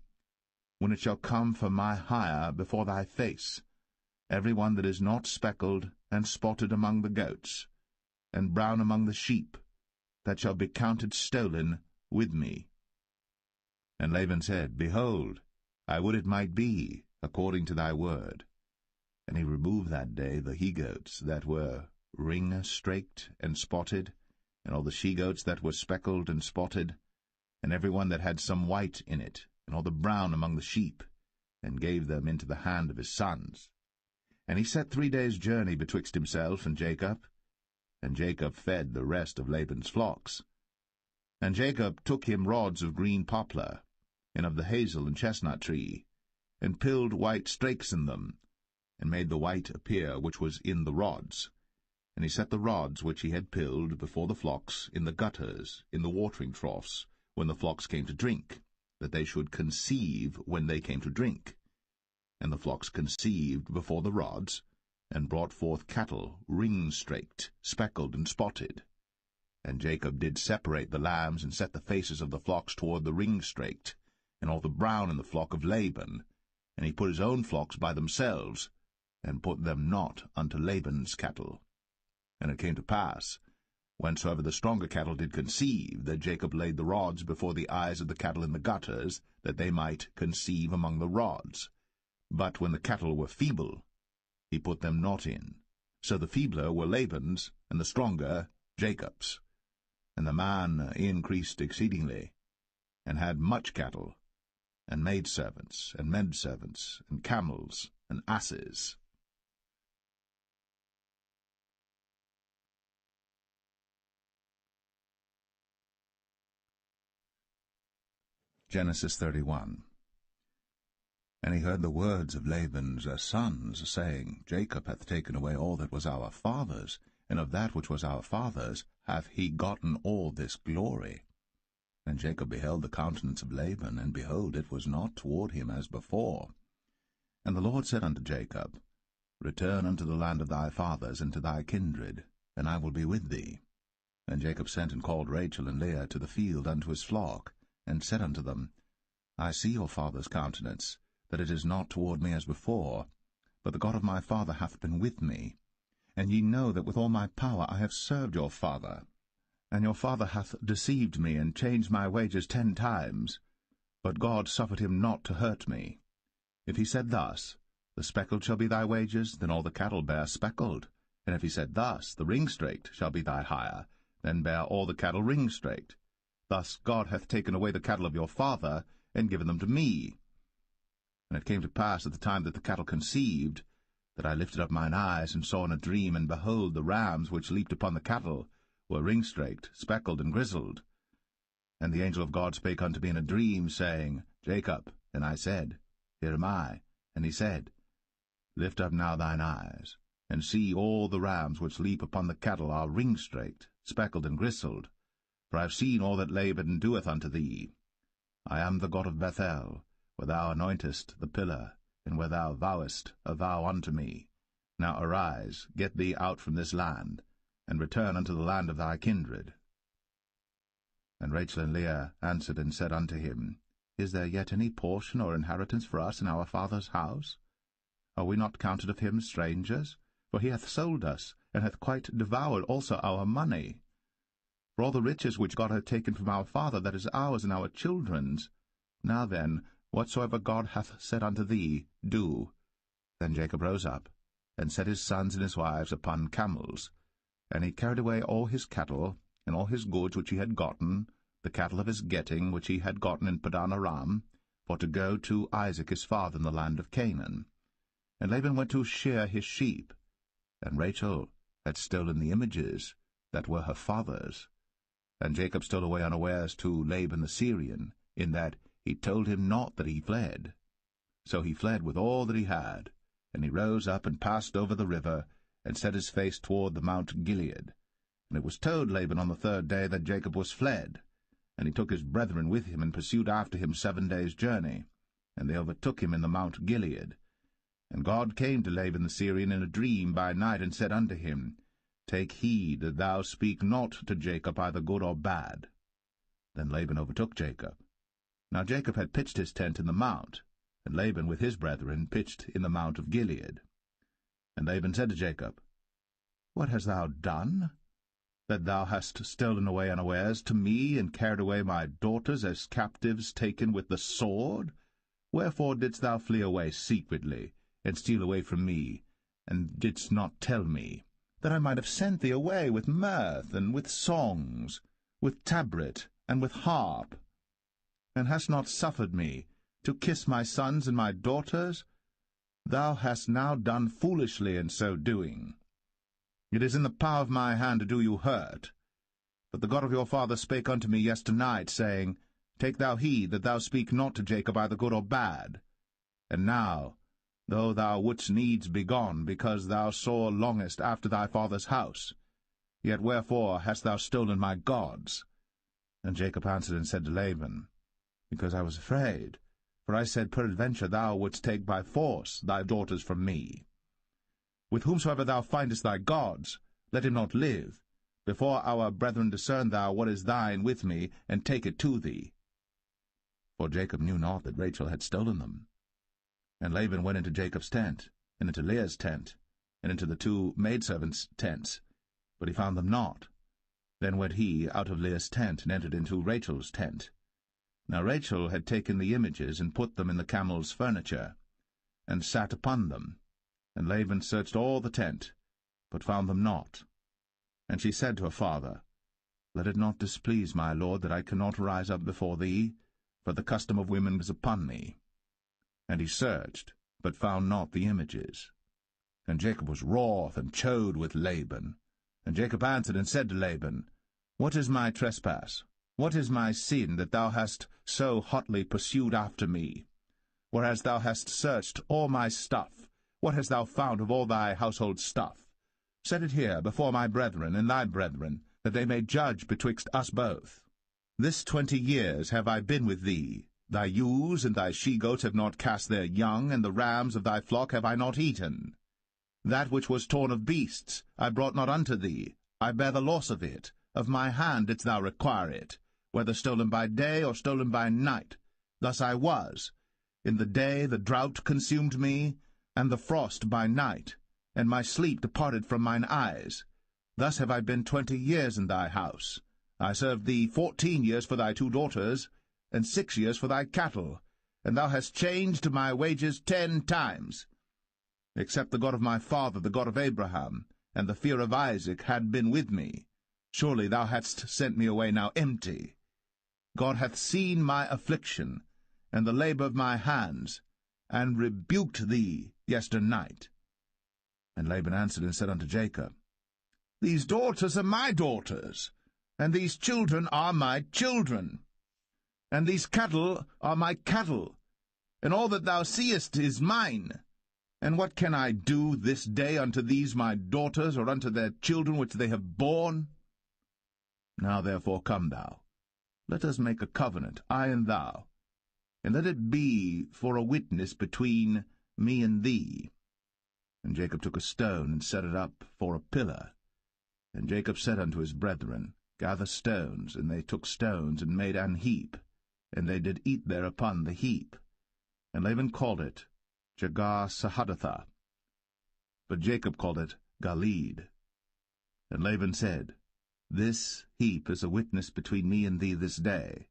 when it shall come for my hire before thy face, every one that is not speckled and spotted among the goats, and brown among the sheep, that shall be counted stolen with me. And Laban said, Behold, I would it might be according to thy word. And he removed that day the he-goats that were ring-straked and spotted, and all the she-goats that were speckled and spotted, and every one that had some white in it, and all the brown among the sheep, and gave them into the hand of his sons. And he set 3 days' journey betwixt himself and Jacob fed the rest of Laban's flocks. And Jacob took him rods of green poplar, and of the hazel and chestnut tree, and pilled white strakes in them, and made the white appear which was in the rods. And he set the rods which he had pilled before the flocks in the gutters, in the watering troughs, when the flocks came to drink, that they should conceive when they came to drink. And the flocks conceived before the rods, and brought forth cattle, ring-straked, speckled, and spotted. And Jacob did separate the lambs, and set the faces of the flocks toward the ring-straked, and all the brown in the flock of Laban. And he put his own flocks by themselves, and put them not unto Laban's cattle. And it came to pass, whensoever the stronger cattle did conceive, that Jacob laid the rods before the eyes of the cattle in the gutters, that they might conceive among the rods. But when the cattle were feeble, he put them not in. So the feebler were Laban's, and the stronger Jacob's. And the man increased exceedingly, and had much cattle, and maidservants, and menservants, and camels, and asses. Genesis 31. And he heard the words of Laban's sons, saying, Jacob hath taken away all that was our father's, and of that which was our father's hath he gotten all this glory. And Jacob beheld the countenance of Laban, and behold, it was not toward him as before. And the Lord said unto Jacob, Return unto the land of thy fathers, and to thy kindred, and I will be with thee. And Jacob sent and called Rachel and Leah to the field unto his flock, and said unto them, I see your father's countenance, that it is not toward me as before, but the God of my father hath been with me. And ye know that with all my power I have served your father. And your father hath deceived me, and changed my wages 10 times. But God suffered him not to hurt me. If he said thus, The speckled shall be thy wages, then all the cattle bear speckled. And if he said thus, The ring-straked shall be thy hire, then bear all the cattle ring-straked. Thus God hath taken away the cattle of your father, and given them to me. And it came to pass at the time that the cattle conceived, that I lifted up mine eyes, and saw in a dream, and behold, the rams which leaped upon the cattle were ring-straked, speckled, and grizzled. And the angel of God spake unto me in a dream, saying, Jacob. And I said, Here am I. And he said, Lift up now thine eyes, and see all the rams which leap upon the cattle are ring-straked, speckled, and grizzled. For I have seen all that Laban doeth unto thee. I am the God of Bethel, where thou anointest the pillar, and where thou vowest a vow unto me. Now arise, get thee out from this land, and return unto the land of thy kindred. And Rachel and Leah answered and said unto him, Is there yet any portion or inheritance for us in our father's house? Are we not counted of him strangers? For he hath sold us, and hath quite devoured also our money. For all the riches which God hath taken from our father, that is ours and our children's. Now then, whatsoever God hath said unto thee, do. Then Jacob rose up, and set his sons and his wives upon camels. And he carried away all his cattle, and all his goods which he had gotten, the cattle of his getting which he had gotten in Padan Aram, for to go to Isaac his father in the land of Canaan. And Laban went to shear his sheep, and Rachel had stolen the images that were her father's. And Jacob stole away unawares to Laban the Syrian, in that he told him not that he fled. So he fled with all that he had, and he rose up and passed over the river, and set his face toward the Mount Gilead. And it was told Laban on the 3rd day that Jacob was fled. And he took his brethren with him, and pursued after him 7 days' journey. And they overtook him in the Mount Gilead. And God came to Laban the Syrian in a dream by night, and said unto him, Take heed that thou speak not to Jacob either good or bad. Then Laban overtook Jacob. Now Jacob had pitched his tent in the mount, and Laban with his brethren pitched in the Mount of Gilead. And Laban said to Jacob, What hast thou done, that thou hast stolen away unawares to me, and carried away my daughters as captives taken with the sword? Wherefore didst thou flee away secretly, and steal away from me, and didst not tell me, that I might have sent thee away with mirth, and with songs, with tabret, and with harp, and hast not suffered me to kiss my sons and my daughters? Thou hast now done foolishly in so doing. It is in the power of my hand to do you hurt. But the God of your father spake unto me yesternight, saying, Take thou heed that thou speak not to Jacob either good or bad. And now, though thou wouldst needs be gone, because thou sore longest after thy father's house, yet wherefore hast thou stolen my gods? And Jacob answered and said to Laban, Because I was afraid, for I said, Peradventure thou wouldst take by force thy daughters from me. With whomsoever thou findest thy gods, let him not live. Before our brethren discern thou what is thine with me, and take it to thee. For Jacob knew not that Rachel had stolen them. And Laban went into Jacob's tent, and into Leah's tent, and into the 2 maidservants' tents, but he found them not. Then went he out of Leah's tent, and entered into Rachel's tent. Now Rachel had taken the images, and put them in the camel's furniture, and sat upon them. And Laban searched all the tent, but found them not. And she said to her father, Let it not displease my lord that I cannot rise up before thee, for the custom of women is upon me. And he searched, but found not the images. And Jacob was wroth and chode with Laban. And Jacob answered and said to Laban, What is my trespass? What is my sin, that thou hast so hotly pursued after me? Whereas thou hast searched all my stuff, what hast thou found of all thy household stuff? Set it here before my brethren and thy brethren, that they may judge betwixt us both. This 20 years have I been with thee. Thy ewes and thy she-goats have not cast their young, and the rams of thy flock have I not eaten. That which was torn of beasts I brought not unto thee. I bear the loss of it. Of my hand didst thou require it, whether stolen by day or stolen by night. Thus I was. In the day the drought consumed me, and the frost by night, and my sleep departed from mine eyes. Thus have I been 20 years in thy house. I served thee 14 years for thy 2 daughters, and 6 years for thy cattle, and thou hast changed my wages 10 times. Except the God of my father, the God of Abraham, and the fear of Isaac had been with me, surely thou hadst sent me away now empty. God hath seen my affliction, and the labor of my hands, and rebuked thee yesternight. And Laban answered and said unto Jacob, These daughters are my daughters, and these children are my children, and these cattle are my cattle, and all that thou seest is mine. And what can I do this day unto these my daughters, or unto their children which they have borne? Now therefore come thou, let us make a covenant, I and thou, and let it be for a witness between me and thee. And Jacob took a stone, and set it up for a pillar. And Jacob said unto his brethren, Gather stones. And they took stones, and made an heap, and they did eat thereupon the heap. And Laban called it Jegar-sahadathah, but Jacob called it Galeed. And Laban said, This heap is a witness between me and thee this day.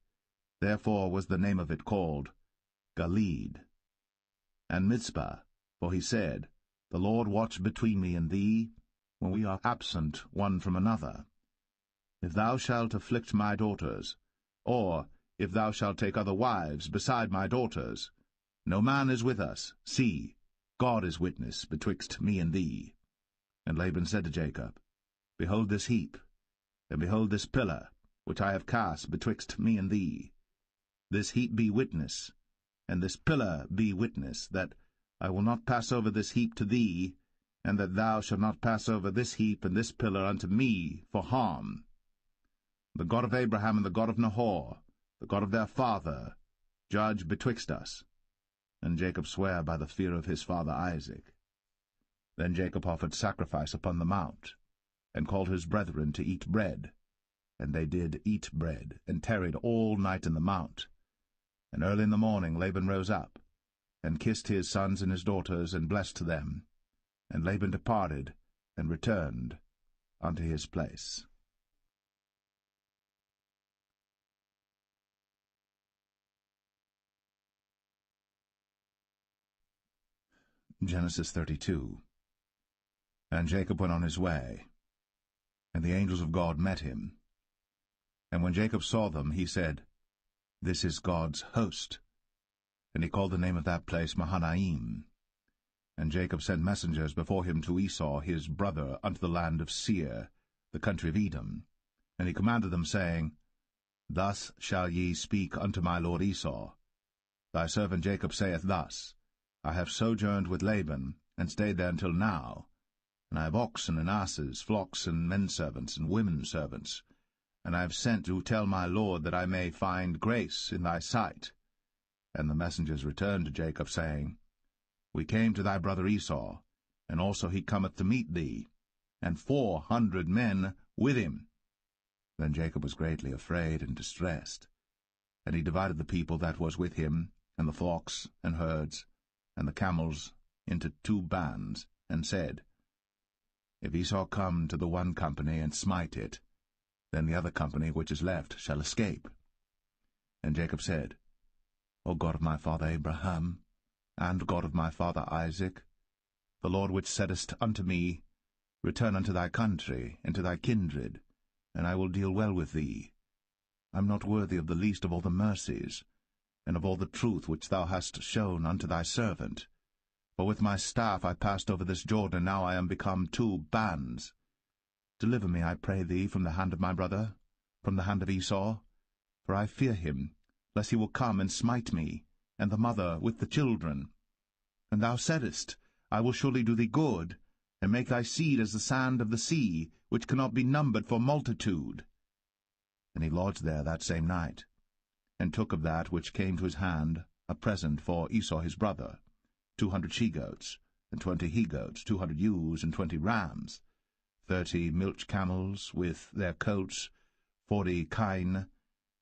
Therefore was the name of it called Galeed. And Mizpah, for he said, The Lord watch between me and thee, when we are absent one from another. If thou shalt afflict my daughters, or if thou shalt take other wives beside my daughters, no man is with us. See, God is witness betwixt me and thee. And Laban said to Jacob, Behold this heap, and behold this pillar, which I have cast betwixt me and thee. This heap be witness, and this pillar be witness, that I will not pass over this heap to thee, and that thou shalt not pass over this heap and this pillar unto me for harm. The God of Abraham and the God of Nahor, the God of their father, judge betwixt us. And Jacob sware by the fear of his father Isaac. Then Jacob offered sacrifice upon the mount, and called his brethren to eat bread. And they did eat bread, and tarried all night in the mount. And early in the morning Laban rose up, and kissed his sons and his daughters, and blessed them. And Laban departed, and returned unto his place. Genesis 32. And Jacob went on his way, and the angels of God met him. And when Jacob saw them, he said, This is God's host. And he called the name of that place Mahanaim. And Jacob sent messengers before him to Esau his brother unto the land of Seir, the country of Edom. And he commanded them, saying, Thus shall ye speak unto my lord Esau. Thy servant Jacob saith thus, I have sojourned with Laban, and stayed there until now. And I have oxen and asses, flocks and menservants and women servants. And I have sent to tell my lord that I may find grace in thy sight. And the messengers returned to Jacob, saying, We came to thy brother Esau, and also he cometh to meet thee, and 400 men with him. Then Jacob was greatly afraid and distressed. And he divided the people that was with him, and the flocks and herds, and the camels, into 2 bands, and said, If Esau come to the one company and smite it, then the other company which is left shall escape. And Jacob said, O God of my father Abraham, and God of my father Isaac, The Lord which saidest unto me, Return unto thy country, and to thy kindred, and I will deal well with thee. I am not worthy of the least of all the mercies, and of all the truth which thou hast shown unto thy servant. For with my staff I passed over this Jordan, now I am become 2 bands. Deliver me, I pray thee, from the hand of my brother, from the hand of Esau, for I fear him, lest he will come and smite me, and the mother with the children. And thou saidest, I will surely do thee good, and make thy seed as the sand of the sea, which cannot be numbered for multitude. And he lodged there that same night, and took of that which came to his hand a present for Esau his brother, 200 she-goats, and 20 he-goats, 200 ewes, and 20 rams, 30 milch camels with their coats, 40 kine,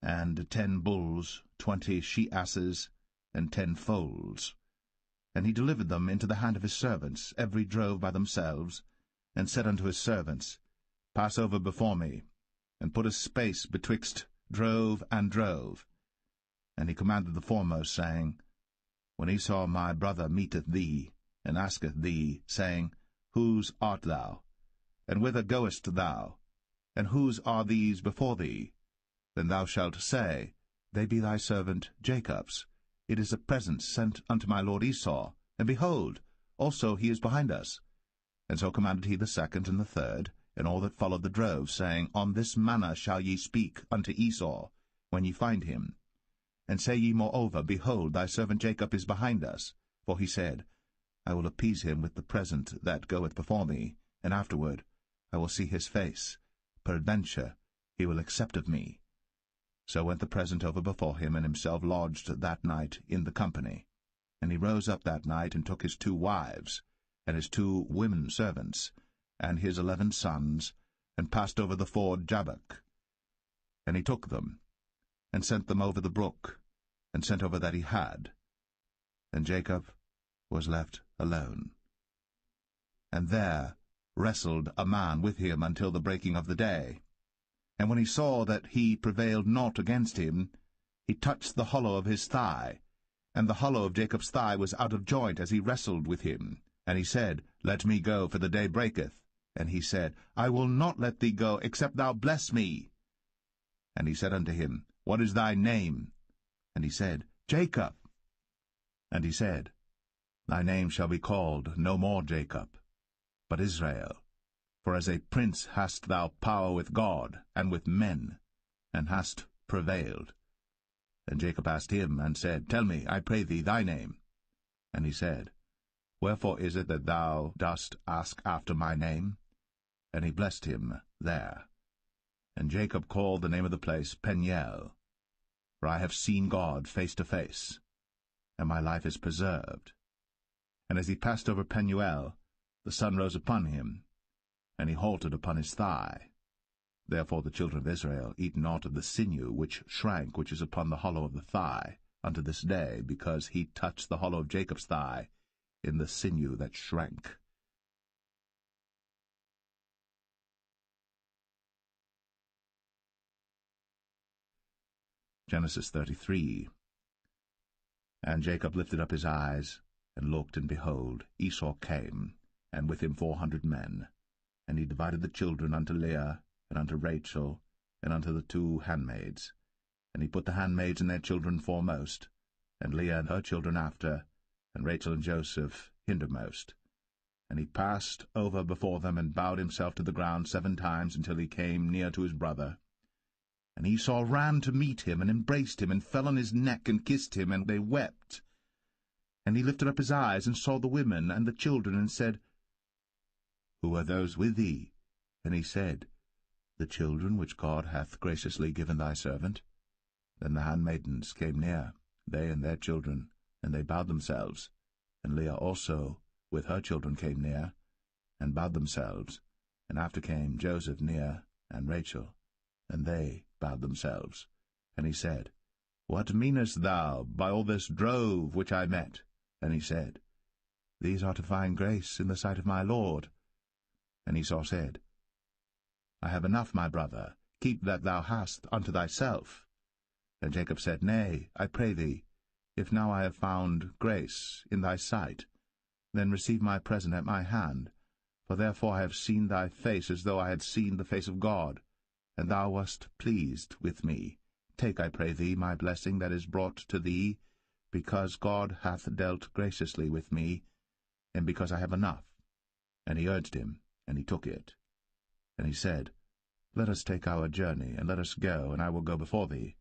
and 10 bulls, 20 she-asses, and 10 foals. And he delivered them into the hand of his servants, every drove by themselves, and said unto his servants, Pass over before me, and put a space betwixt drove and drove. And he commanded the foremost, saying, When Esau my brother meeteth thee, and asketh thee, saying, Whose art thou? And whither goest thou? And whose are these before thee? Then thou shalt say, They be thy servant Jacob's. It is a present sent unto my lord Esau, and behold, also he is behind us. And so commanded he the second and the third, and all that followed the drove, saying, On this manner shall ye speak unto Esau, when ye find him. And say ye moreover, Behold, thy servant Jacob is behind us. For he said, I will appease him with the present that goeth before me, and afterward I will see his face. Peradventure he will accept of me. So went the present over before him, and himself lodged that night in the company. And he rose up that night, and took his 2 wives, and his 2 women servants, and his 11 sons, and passed over the ford Jabbok. And he took them, and sent them over the brook, and sent over that he had. And Jacob was left alone. And there wrestled a man with him until the breaking of the day. And when he saw that he prevailed not against him, he touched the hollow of his thigh, and the hollow of Jacob's thigh was out of joint as he wrestled with him. And he said, Let me go, for the day breaketh. And he said, I will not let thee go, except thou bless me. And he said unto him, What is thy name? And he said, Jacob. And he said, Thy name shall be called no more Jacob, but Israel. For as a prince hast thou power with God and with men, and hast prevailed. And Jacob asked him, and said, Tell me, I pray thee, thy name. And he said, Wherefore is it that thou dost ask after my name? And he blessed him there. And Jacob called the name of the place Peniel, for I have seen God face to face, and my life is preserved. And as he passed over Penuel, the sun rose upon him, and he halted upon his thigh. Therefore the children of Israel eat not of the sinew which shrank, which is upon the hollow of the thigh, unto this day, because he touched the hollow of Jacob's thigh in the sinew that shrank. Genesis 33. And Jacob lifted up his eyes, and looked, and behold, Esau came, and with him 400 men. And he divided the children unto Leah, and unto Rachel, and unto the 2 handmaids. And he put the handmaids and their children foremost, and Leah and her children after, and Rachel and Joseph hindermost. And he passed over before them, and bowed himself to the ground 7 times, until he came near to his brother. And Esau ran to meet him, and embraced him, and fell on his neck, and kissed him, and they wept. And he lifted up his eyes, and saw the women and the children, and said, Who are those with thee? And he said, The children which God hath graciously given thy servant. Then the handmaidens came near, they and their children, and they bowed themselves. And Leah also with her children came near, and bowed themselves. And after came Joseph near, and Rachel, and they bowed themselves. And he said, What meanest thou by all this drove which I met? And he said, These are to find grace in the sight of my Lord. And Esau said, I have enough, my brother, keep that thou hast unto thyself. And Jacob said, Nay, I pray thee, if now I have found grace in thy sight, then receive my present at my hand. For therefore I have seen thy face as though I had seen the face of God, and thou wast pleased with me. Take, I pray thee, my blessing that is brought to thee, because God hath dealt graciously with me, and because I have enough. And he urged him, and he took it. And he said, Let us take our journey, and let us go, and I will go before thee.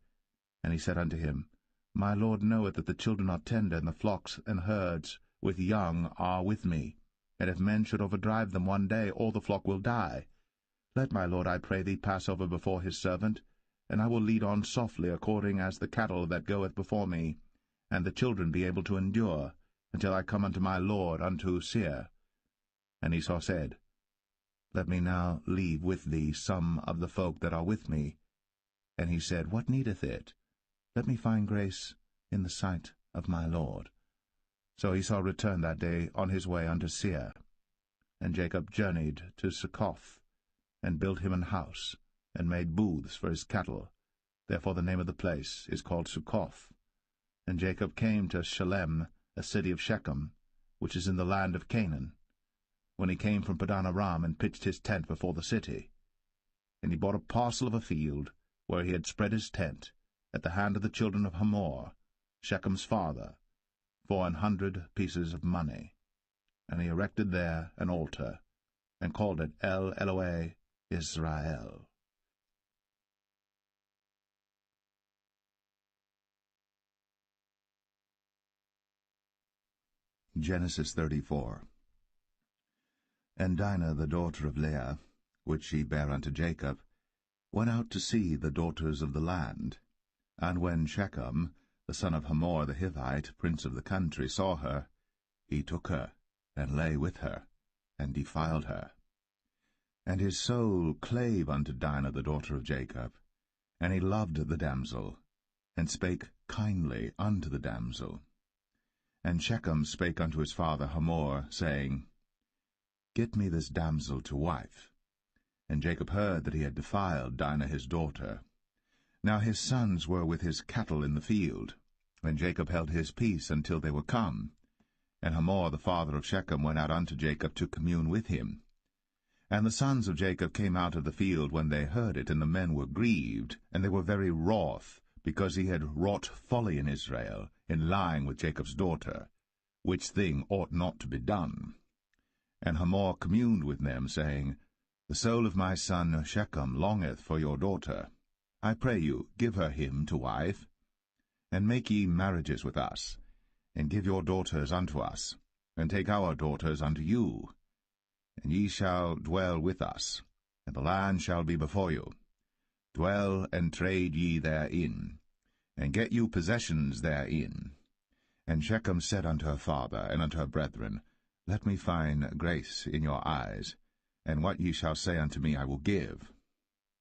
And he said unto him, My Lord knoweth that the children are tender, and the flocks and herds with young are with me. And if men should overdrive them one day, all the flock will die. Let my Lord, I pray thee, pass over before his servant, and I will lead on softly according as the cattle that goeth before me, and the children be able to endure, until I come unto my Lord unto Seir. And Esau said, Let me now leave with thee some of the folk that are with me. And he said, What needeth it? Let me find grace in the sight of my Lord. So Esau returned that day on his way unto Seir. And Jacob journeyed to Succoth, and built him an house, and made booths for his cattle. Therefore the name of the place is called Succoth. And Jacob came to Shalem, a city of Shechem, which is in the land of Canaan, when he came from Padan Aram, and pitched his tent before the city. And he bought a parcel of a field, where he had spread his tent, at the hand of the children of Hamor, Shechem's father, for 100 pieces of money. And he erected there an altar, and called it El Elohe Israel. Genesis 34. And Dinah the daughter of Leah, which she bare unto Jacob, went out to see the daughters of the land. And when Shechem, the son of Hamor the Hivite, prince of the country, saw her, he took her, and lay with her, and defiled her. And his soul clave unto Dinah the daughter of Jacob, and he loved the damsel, and spake kindly unto the damsel. And Shechem spake unto his father Hamor, saying, Get me this damsel to wife. And Jacob heard that he had defiled Dinah his daughter. Now his sons were with his cattle in the field, and Jacob held his peace until they were come. And Hamor the father of Shechem went out unto Jacob to commune with him. And the sons of Jacob came out of the field when they heard it, and the men were grieved, and they were very wroth, because he had wrought folly in Israel, in lying with Jacob's daughter, which thing ought not to be done. And Hamor communed with them, saying, The soul of my son Shechem longeth for your daughter. I pray you, give her him to wife, and make ye marriages with us, and give your daughters unto us, and take our daughters unto you. And ye shall dwell with us, and the land shall be before you. Dwell and trade ye therein, and get you possessions therein. And Shechem said unto her father and unto her brethren, Let me find grace in your eyes, and what ye shall say unto me I will give.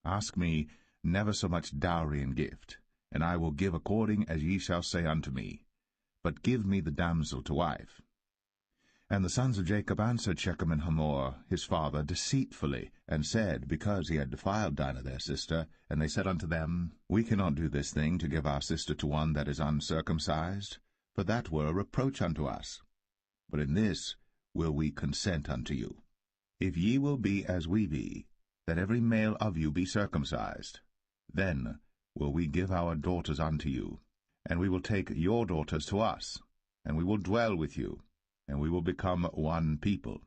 Ask me never so much dowry and gift, and I will give according as ye shall say unto me. But give me the damsel to wife. And the sons of Jacob answered Shechem and Hamor his father deceitfully, and said, because he had defiled Dinah their sister, and they said unto them, We cannot do this thing to give our sister to one that is uncircumcised, for that were a reproach unto us. But in this will we consent unto you. If ye will be as we be, that every male of you be circumcised, then will we give our daughters unto you, and we will take your daughters to us, and we will dwell with you, and we will become one people.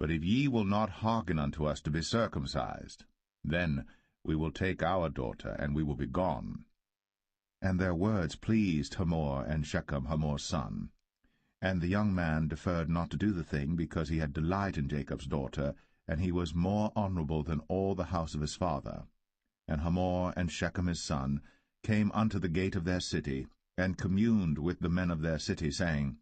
But if ye will not hearken unto us to be circumcised, then we will take our daughter, and we will be gone. And their words pleased Hamor and Shechem, Hamor's son. And the young man deferred not to do the thing, because he had delight in Jacob's daughter, and he was more honorable than all the house of his father. And Hamor and Shechem his son came unto the gate of their city, and communed with the men of their city, saying,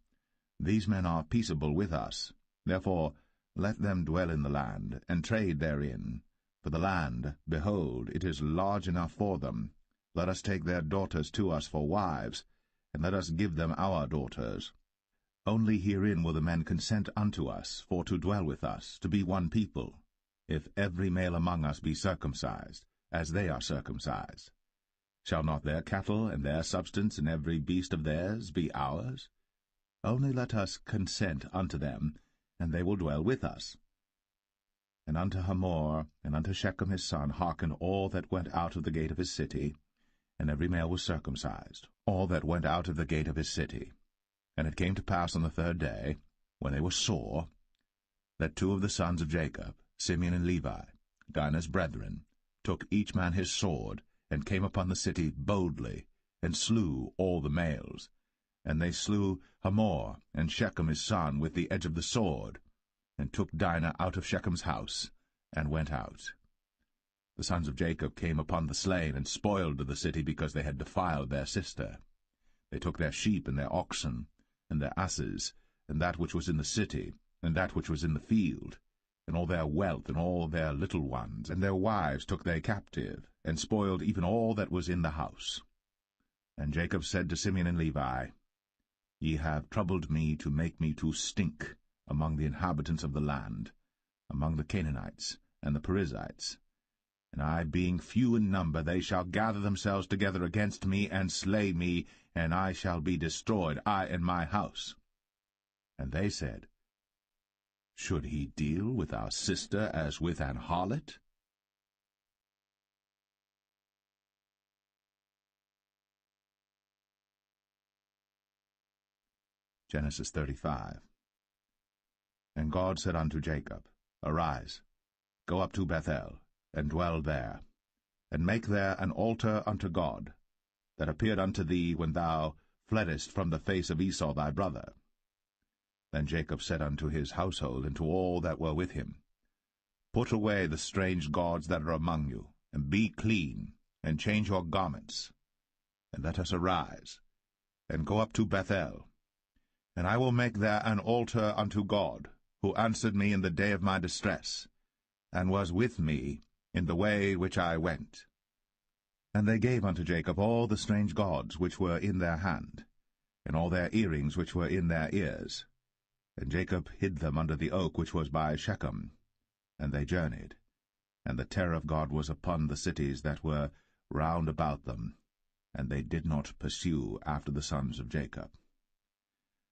These men are peaceable with us. Therefore let them dwell in the land, and trade therein. For the land, behold, it is large enough for them. Let us take their daughters to us for wives, and let us give them our daughters. Only herein will the men consent unto us, for to dwell with us, to be one people, if every male among us be circumcised, as they are circumcised. Shall not their cattle and their substance and every beast of theirs be ours? Only let us consent unto them, and they will dwell with us. And unto Hamor, and unto Shechem his son, hearken all that went out of the gate of his city, and every male was circumcised, all that went out of the gate of his city. And it came to pass on the 3rd day, when they were sore, that 2 of the sons of Jacob, Simeon and Levi, Dinah's brethren, took each man his sword, and came upon the city boldly, and slew all the males. And they slew Hamor and Shechem his son with the edge of the sword, and took Dinah out of Shechem's house, and went out. The sons of Jacob came upon the slain, and spoiled the city, because they had defiled their sister. They took their sheep and their oxen, and their asses, and that which was in the city, and that which was in the field, and all their wealth, and all their little ones, and their wives took they captive, and spoiled even all that was in the house. And Jacob said to Simeon and Levi, Ye have troubled me to make me to stink among the inhabitants of the land, among the Canaanites and the Perizzites. And I, being few in number, they shall gather themselves together against me, and slay me, and I shall be destroyed, I and my house. And they said, Should he deal with our sister as with an harlot? Genesis 35. And God said unto Jacob, Arise, go up to Bethel, and dwell there, and make there an altar unto God, that appeared unto thee when thou fleddest from the face of Esau thy brother. Then Jacob said unto his household, and to all that were with him, Put away the strange gods that are among you, and be clean, and change your garments, and let us arise, and go up to Bethel. And I will make there an altar unto God, who answered me in the day of my distress, and was with me in the way which I went. And they gave unto Jacob all the strange gods which were in their hand, and all their earrings which were in their ears. And Jacob hid them under the oak which was by Shechem. And they journeyed, and the terror of God was upon the cities that were round about them, and they did not pursue after the sons of Jacob.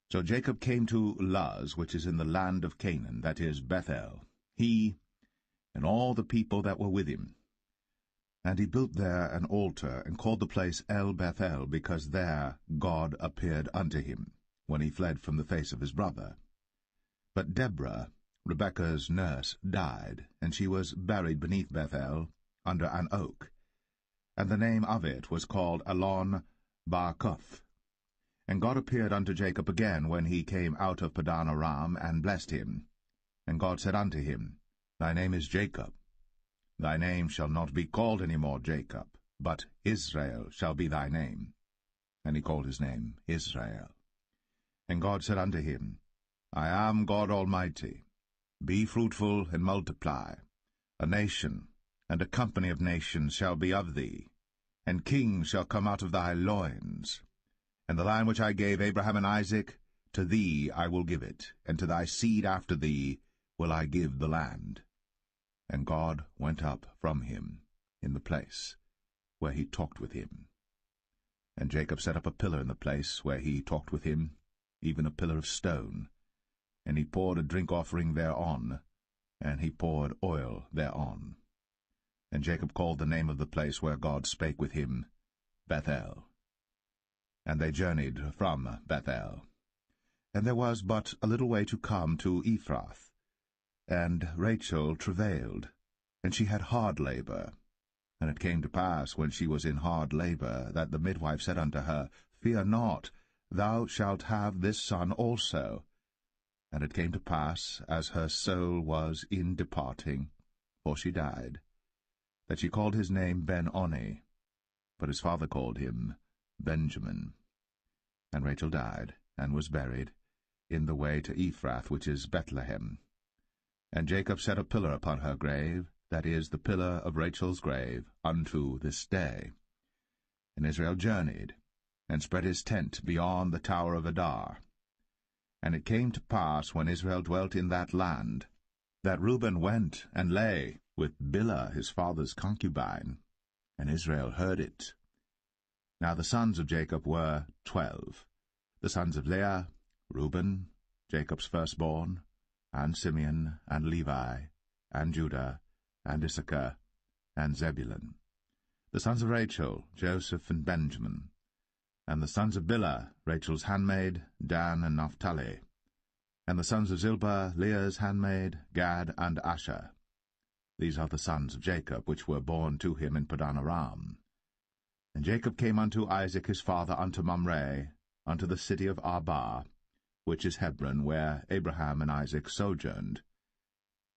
So Jacob came to Luz, which is in the land of Canaan, that is Bethel, he and all the people that were with him. And he built there an altar, and called the place El-Bethel, because there God appeared unto him, when he fled from the face of his brother. But Deborah, Rebekah's nurse, died, and she was buried beneath Bethel, under an oak. And the name of it was called Allon-Bachuth. And God appeared unto Jacob again when he came out of Padan Aram, and blessed him. And God said unto him, Thy name is Jacob. Thy name shall not be called any more Jacob, but Israel shall be thy name. And he called his name Israel. And God said unto him, I am God Almighty. Be fruitful and multiply. A nation and a company of nations shall be of thee, and kings shall come out of thy loins. And the land which I gave Abraham and Isaac, to thee I will give it, and to thy seed after thee will I give the land. And God went up from him in the place where he talked with him. And Jacob set up a pillar in the place where he talked with him, even a pillar of stone. And he poured a drink offering thereon, and he poured oil thereon. And Jacob called the name of the place where God spake with him, Bethel. And they journeyed from Bethel. And there was but a little way to come to Ephrath. And Rachel travailed, and she had hard labor. And it came to pass, when she was in hard labor, that the midwife said unto her, Fear not, thou shalt have this son also. And it came to pass, as her soul was in departing, for she died, that she called his name Ben-Oni, but his father called him Benjamin. And Rachel died, and was buried, in the way to Ephrath, which is Bethlehem. And Jacob set a pillar upon her grave, that is, the pillar of Rachel's grave, unto this day. And Israel journeyed, and spread his tent beyond the tower of Adar. And it came to pass, when Israel dwelt in that land, that Reuben went and lay with Bilhah his father's concubine, and Israel heard it. Now the sons of Jacob were 12, the sons of Leah, Reuben, Jacob's firstborn, and Simeon, and Levi, and Judah, and Issachar, and Zebulun. The sons of Rachel, Joseph and Benjamin. And the sons of Bilhah, Rachel's handmaid, Dan and Naphtali. And the sons of Zilpah, Leah's handmaid, Gad and Asher. These are the sons of Jacob, which were born to him in Padan Aram. And Jacob came unto Isaac his father unto Mamre, unto the city of Arba, which is Hebron, where Abraham and Isaac sojourned.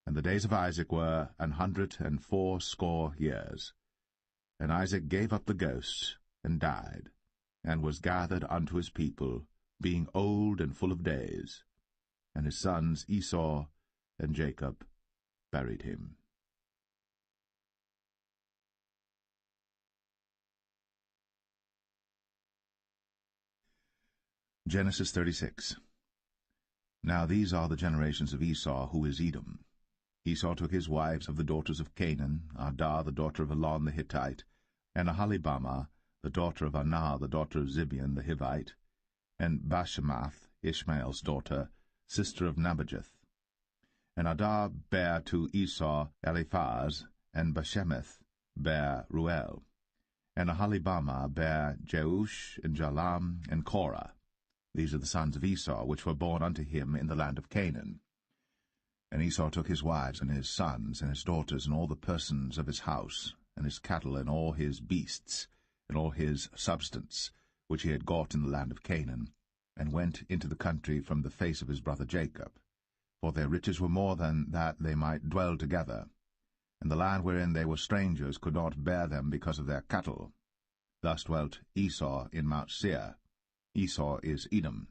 And the days of Isaac were 180 years. And Isaac gave up the ghost, and died, and was gathered unto his people, being old and full of days. And his sons Esau and Jacob buried him. Genesis 36. Now these are the generations of Esau, who is Edom. Esau took his wives of the daughters of Canaan, Adah the daughter of Elon the Hittite, and Aholibamah the daughter of Anah the daughter of Zibeon the Hivite, and Bashemath, Ishmael's daughter, sister of Nebajoth. And Adah bare to Esau Eliphaz, and Bashemath bare Ruel. And Aholibamah bare Jeush, and Jalam, and Korah. These are the sons of Esau, which were born unto him in the land of Canaan. And Esau took his wives, and his sons, and his daughters, and all the persons of his house, and his cattle, and all his beasts, and all his substance, which he had got in the land of Canaan, and went into the country from the face of his brother Jacob. For their riches were more than that they might dwell together, and the land wherein they were strangers could not bear them because of their cattle. Thus dwelt Esau in Mount Seir. Esau is Edom.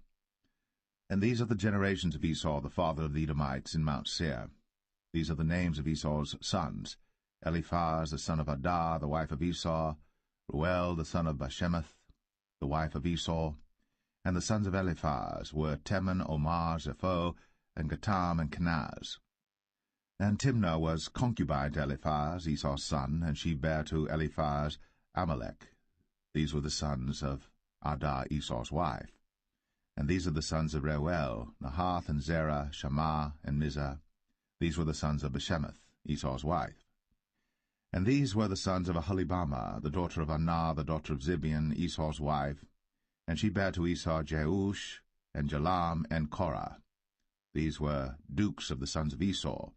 And these are the generations of Esau, the father of the Edomites, in Mount Seir. These are the names of Esau's sons: Eliphaz, the son of Adah, the wife of Esau; Ruel, the son of Bashemath, the wife of Esau. And the sons of Eliphaz were Teman, Omar, Zepho, and Gatam, and Kenaz. And Timnah was concubine to Eliphaz, Esau's son, and she bare to Eliphaz Amalek. These were the sons of Adah, Esau's wife. And these are the sons of Reuel, Nahath, and Zerah, Shammah, and Mizah. These were the sons of Bashemath, Esau's wife. And these were the sons of Aholibamah, the daughter of Anah, the daughter of Zibeon, Esau's wife. And she bare to Esau Jeush, and Jalam, and Korah. These were dukes of the sons of Esau.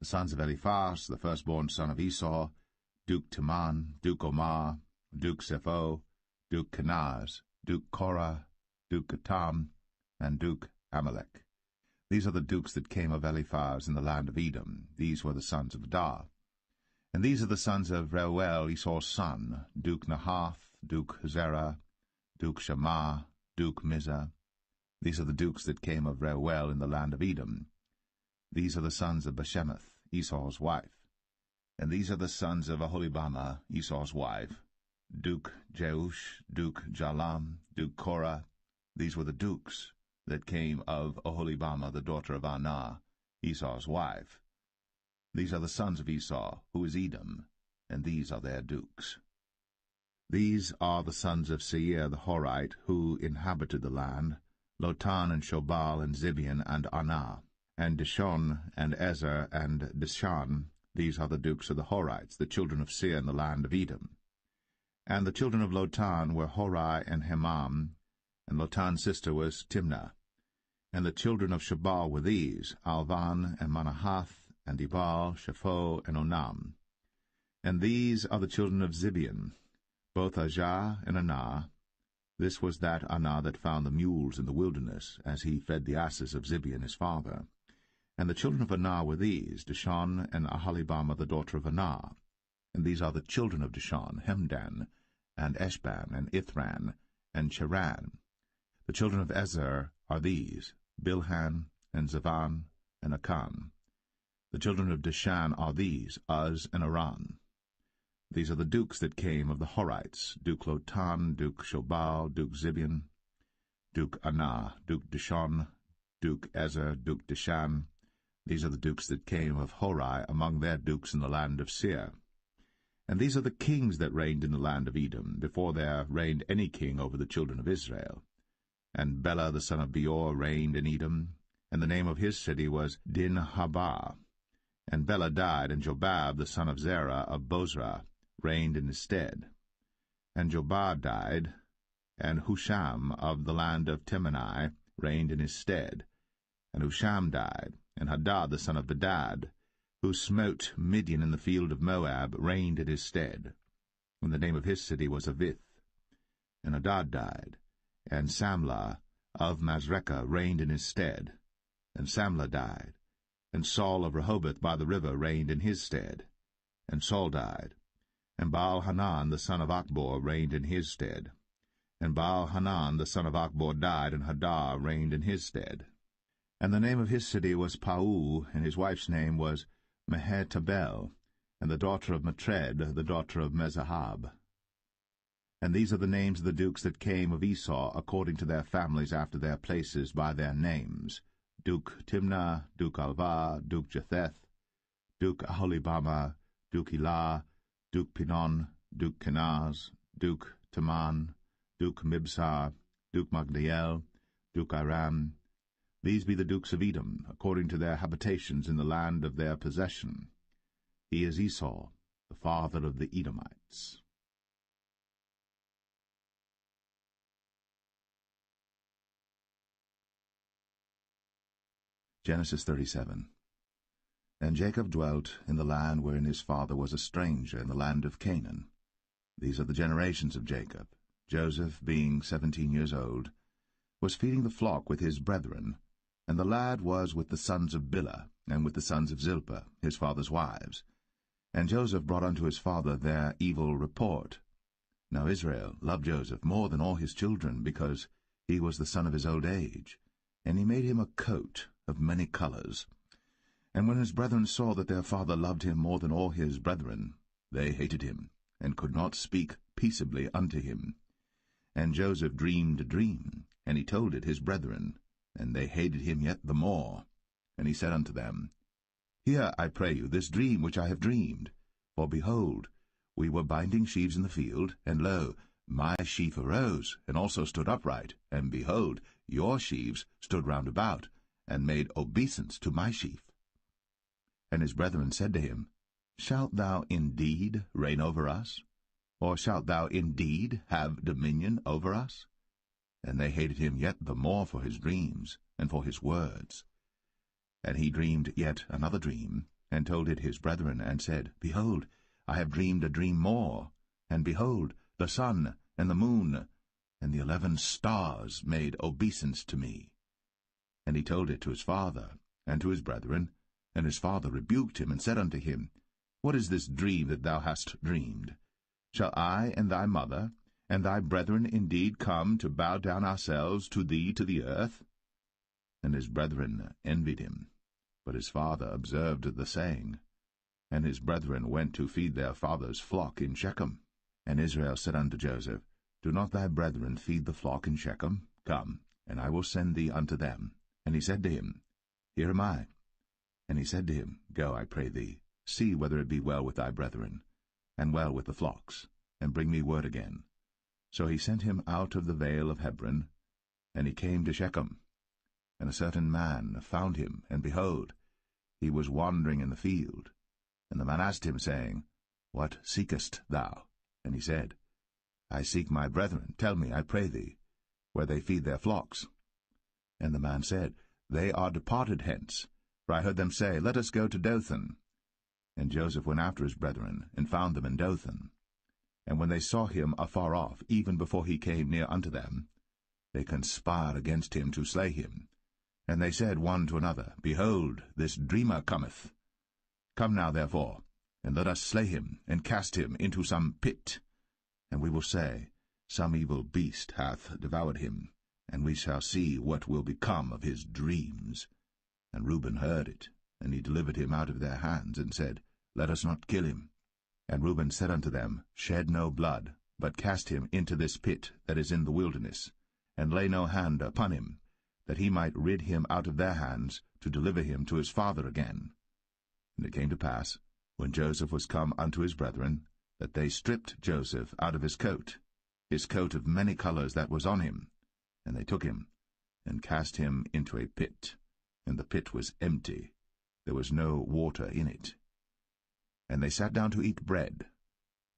The sons of Eliphaz, the firstborn son of Esau: Duke Teman, Duke Omar, Duke Zepho, Duke Kenaz, Duke Korah, Duke Gatam, and Duke Amalek. These are the dukes that came of Eliphaz in the land of Edom. These were the sons of Adah. And these are the sons of Reuel, Esau's son: Duke Nahath, Duke Zerah, Duke Shammah, Duke Mizah. These are the dukes that came of Reuel in the land of Edom. These are the sons of Bashemath, Esau's wife. And these are the sons of Aholibamah, Esau's wife: Duke Jeush, Duke Jalam, Duke Korah. These were the dukes that came of Aholibamah, the daughter of Anah, Esau's wife. These are the sons of Esau, who is Edom, and these are their dukes. These are the sons of Seir the Horite, who inhabited the land: Lotan, and Shobal, and Zibeon, and Anah, and Dishon, and Ezer, and Dishan. These are the dukes of the Horites, the children of Seir in the land of Edom. And the children of Lotan were Horai and Hemam, and Lotan's sister was Timnah. And the children of Shobal were these: Alvan, and Manahath, and Ebal, Shapho, and Onam. And these are the children of Zibeon, both Ajah and Anah. This was that Anah that found the mules in the wilderness, as he fed the asses of Zibeon his father. And the children of Anah were these: Dishon, and Aholibamah the daughter of Anah. And these are the children of Dishon: Hemdan, and Eshban, and Ithran, and Cheran. The children of Ezer are these: Bilhan, and Zavan, and Akan. The children of Dishan are these: Uz and Aran. These are the dukes that came of the Horites: Duke Lotan, Duke Shobal, Duke Zibeon, Duke Anah, Duke Dishon, Duke Ezer, Duke Dishan. These are the dukes that came of Horai among their dukes in the land of Seir. And these are the kings that reigned in the land of Edom, before there reigned any king over the children of Israel. And Bela the son of Beor reigned in Edom, and the name of his city was Dinhabah. And Bela died, and Jobab the son of Zerah of Bozrah reigned in his stead. And Jobab died, and Husham of the land of Temani reigned in his stead. And Husham died, and Hadad the son of Bedad, who smote Midian in the field of Moab, reigned in his stead. And the name of his city was Avith. And Hadad died, and Samlah of Masrekah reigned in his stead. And Samlah died, and Saul of Rehoboth by the river reigned in his stead. And Saul died, and Baal-Hanan the son of Achbor reigned in his stead. And Baal-Hanan the son of Achbor died, and Hadad reigned in his stead. And the name of his city was Pau, and his wife's name was Mehetabel, and the daughter of Matred, the daughter of Mezahab. And these are the names of the dukes that came of Esau, according to their families after their places by their names: Duke Timnah, Duke Alva, Duke Jetheth, Duke Aholibama, Duke Elah, Duke Pinon, Duke Kenaz, Duke Taman, Duke Mibsar, Duke Magdiel, Duke Aram. These be the dukes of Edom, according to their habitations in the land of their possession. He is Esau, the father of the Edomites. Genesis 37. And Jacob dwelt in the land wherein his father was a stranger, in the land of Canaan. These are the generations of Jacob. Joseph, being 17 years old, was feeding the flock with his brethren, and the lad was with the sons of Bilhah, and with the sons of Zilpah, his father's wives. And Joseph brought unto his father their evil report. Now Israel loved Joseph more than all his children, because he was the son of his old age. And he made him a coat of many colors. And when his brethren saw that their father loved him more than all his brethren, they hated him, and could not speak peaceably unto him. And Joseph dreamed a dream, and he told it his brethren, and they hated him yet the more. And he said unto them, Hear, I pray you, this dream which I have dreamed. For behold, we were binding sheaves in the field, and lo, my sheaf arose, and also stood upright, and behold, your sheaves stood round about, and made obeisance to my sheaf. And his brethren said to him, Shalt thou indeed reign over us? Or shalt thou indeed have dominion over us? And they hated him yet the more for his dreams, and for his words. And he dreamed yet another dream, and told it his brethren, and said, Behold, I have dreamed a dream more, and behold, the sun, and the moon, and the 11 stars made obeisance to me. And he told it to his father, and to his brethren, and his father rebuked him, and said unto him, What is this dream that thou hast dreamed? Shall I and thy mother, and thy brethren indeed come to bow down ourselves to thee to the earth? And his brethren envied him. But his father observed the saying. And his brethren went to feed their father's flock in Shechem. And Israel said unto Joseph, Do not thy brethren feed the flock in Shechem? Come, and I will send thee unto them. And he said to him, Here am I. And he said to him, Go, I pray thee, see whether it be well with thy brethren, and well with the flocks, and bring me word again. So he sent him out of the vale of Hebron, and he came to Shechem. And a certain man found him, and behold, he was wandering in the field. And the man asked him, saying, What seekest thou? And he said, I seek my brethren. Tell me, I pray thee, where they feed their flocks. And the man said, They are departed hence, for I heard them say, Let us go to Dothan. And Joseph went after his brethren, and found them in Dothan. And when they saw him afar off, even before he came near unto them, they conspired against him to slay him. And they said one to another, Behold, this dreamer cometh. Come now, therefore, and let us slay him, and cast him into some pit. And we will say, Some evil beast hath devoured him, and we shall see what will become of his dreams. And Reuben heard it, and he delivered him out of their hands, and said, Let us not kill him. And Reuben said unto them, Shed no blood, but cast him into this pit that is in the wilderness, and lay no hand upon him, that he might rid him out of their hands, to deliver him to his father again. And it came to pass, when Joseph was come unto his brethren, that they stripped Joseph out of his coat of many colors that was on him, And they took him, and cast him into a pit, and the pit was empty, there was no water in it. And they sat down to eat bread,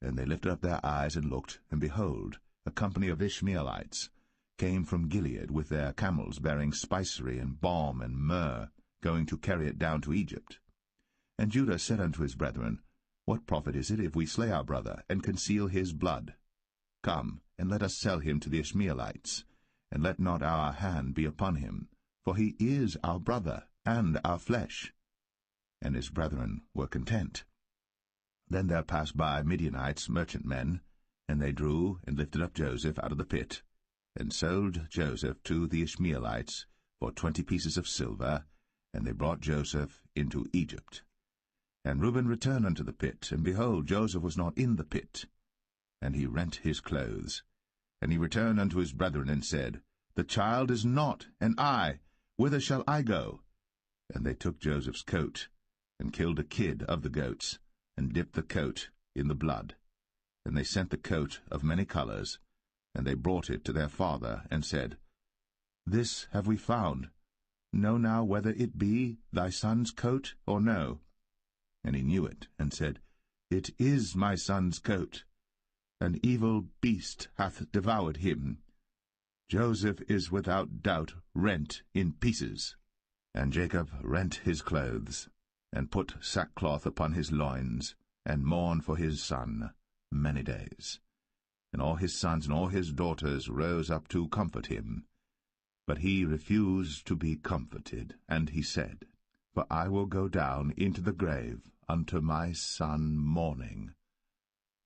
and they lifted up their eyes and looked, and behold, a company of Ishmaelites came from Gilead with their camels bearing spicery and balm and myrrh, going to carry it down to Egypt. And Judah said unto his brethren, What profit is it if we slay our brother, and conceal his blood? Come, and let us sell him to the Ishmaelites, and let not our hand be upon him, for he is our brother, and our flesh. And his brethren were content. Then there passed by Midianites, merchantmen, and they drew and lifted up Joseph out of the pit, and sold Joseph to the Ishmaelites for 20 pieces of silver, and they brought Joseph into Egypt. And Reuben returned unto the pit, and behold, Joseph was not in the pit. And he rent his clothes. And he returned unto his brethren, and said, The child is not, and I, whither shall I go? And they took Joseph's coat, and killed a kid of the goats, and dipped the coat in the blood. And they sent the coat of many colors, and they brought it to their father, and said, This have we found. Know now whether it be thy son's coat or no. And he knew it, and said, It is my son's coat. An evil beast hath devoured him. Joseph is without doubt rent in pieces. And Jacob rent his clothes, and put sackcloth upon his loins, and mourned for his son many days. And all his sons and all his daughters rose up to comfort him. But he refused to be comforted, and he said, For I will go down into the grave unto my son mourning.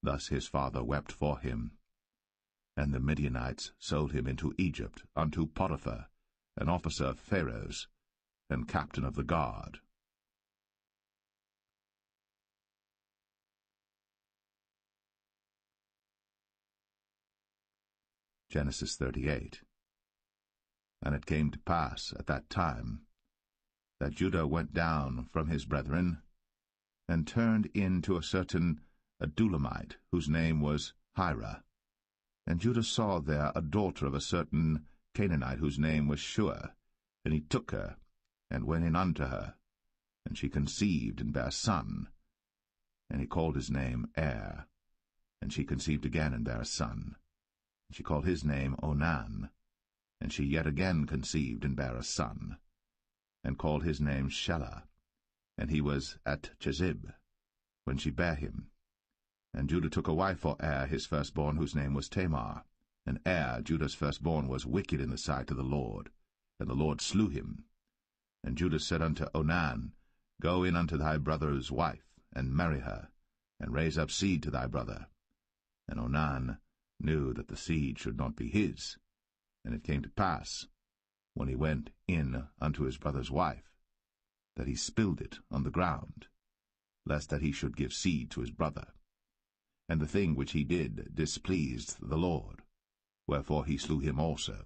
Thus his father wept for him. And the Midianites sold him into Egypt unto Potiphar, an officer of Pharaoh's, and captain of the guard. Genesis 38. And it came to pass at that time that Judah went down from his brethren, and turned in to a certain Adulamite, whose name was Hira. And Judah saw there a daughter of a certain Canaanite, whose name was Shua. And he took her, and went in unto her. And she conceived, and bare a son. And he called his name Er. And she conceived again, and bare a son. And she called his name Onan. And she yet again conceived, and bare a son. And called his name Shelah. And he was at Chezib, when she bare him. And Judah took a wife for Er his firstborn, whose name was Tamar. And Er, Judah's firstborn, was wicked in the sight of the Lord, and the Lord slew him. And Judah said unto Onan, Go in unto thy brother's wife, and marry her, and raise up seed to thy brother. And Onan knew that the seed should not be his. And it came to pass, when he went in unto his brother's wife, that he spilled it on the ground, lest that he should give seed to his brother. And the thing which he did displeased the Lord, wherefore he slew him also.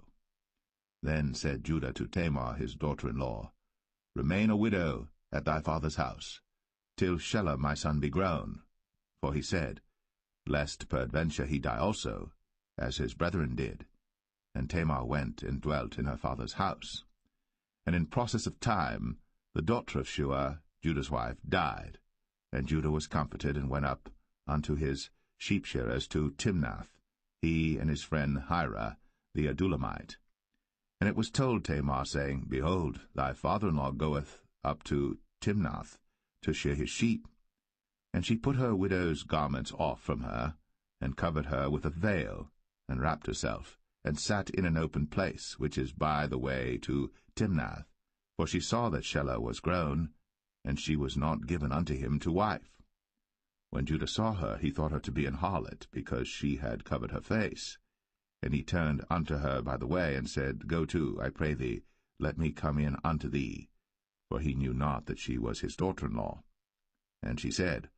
Then said Judah to Tamar his daughter-in-law, Remain a widow at thy father's house, till Shelah my son be grown. For he said, Lest peradventure he die also, as his brethren did. And Tamar went and dwelt in her father's house. And in process of time the daughter of Shua, Judah's wife, died. And Judah was comforted, and went up unto his sheep-shearers to Timnath, he and his friend Hira, the Adulamite. And it was told Tamar, saying, Behold, thy father-in-law goeth up to Timnath to shear his sheep. And she put her widow's garments off from her, and covered her with a veil, and wrapped herself, and sat in an open place, which is by the way to Timnath. For she saw that Shelah was grown, and she was not given unto him to wife. When Judah saw her, he thought her to be an harlot, because she had covered her face. And he turned unto her by the way, and said, Go to, I pray thee, let me come in unto thee. For he knew not that she was his daughter-in-law. And she said,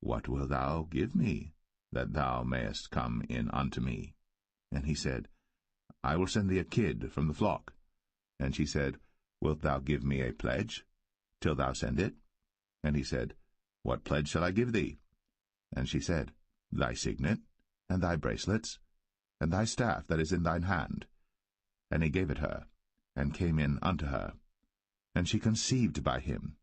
What wilt thou give me, that thou mayest come in unto me? And he said, I will send thee a kid from the flock. And she said, Wilt thou give me a pledge, till thou send it? And he said, What pledge shall I give thee? And she said, Thy signet, and thy bracelets, and thy staff that is in thine hand. And he gave it her, and came in unto her. And she conceived by him.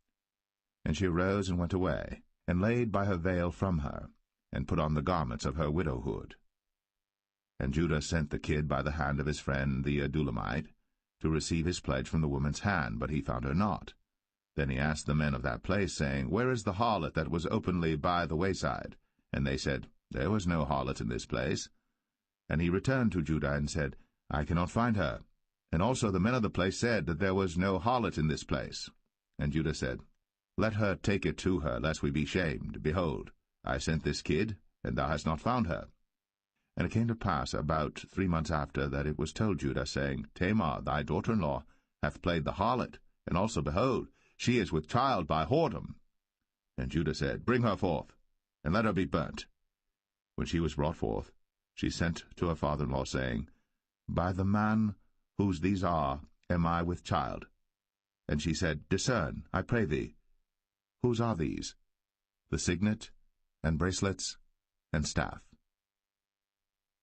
And she arose and went away, and laid by her veil from her, and put on the garments of her widowhood. And Judah sent the kid by the hand of his friend the Adullamite, to receive his pledge from the woman's hand, but he found her not. Then he asked the men of that place, saying, Where is the harlot that was openly by the wayside? And they said, There was no harlot in this place. And he returned to Judah, and said, I cannot find her. And also the men of the place said that there was no harlot in this place. And Judah said, Let her take it to her, lest we be shamed. Behold, I sent this kid, and thou hast not found her. And it came to pass about 3 months after that it was told Judah, saying, Tamar, thy daughter-in-law, hath played the harlot, and also, behold, she is with child by whoredom. And Judah said, Bring her forth, and let her be burnt. When she was brought forth, she sent to her father-in-law, saying, By the man whose these are am I with child. And she said, Discern, I pray thee. Whose are these? The signet, and bracelets, and staff.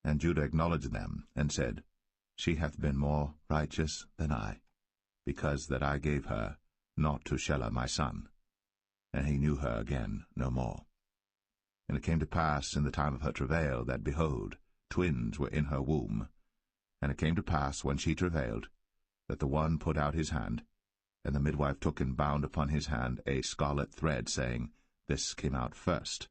And Judah acknowledged them, and said, She hath been more righteous than I, because that I gave her not to Shelah my son. And he knew her again no more. And it came to pass in the time of her travail, that, behold, twins were in her womb. And it came to pass, when she travailed, that the one put out his hand, and the midwife took and bound upon his hand a scarlet thread, saying, This came out first.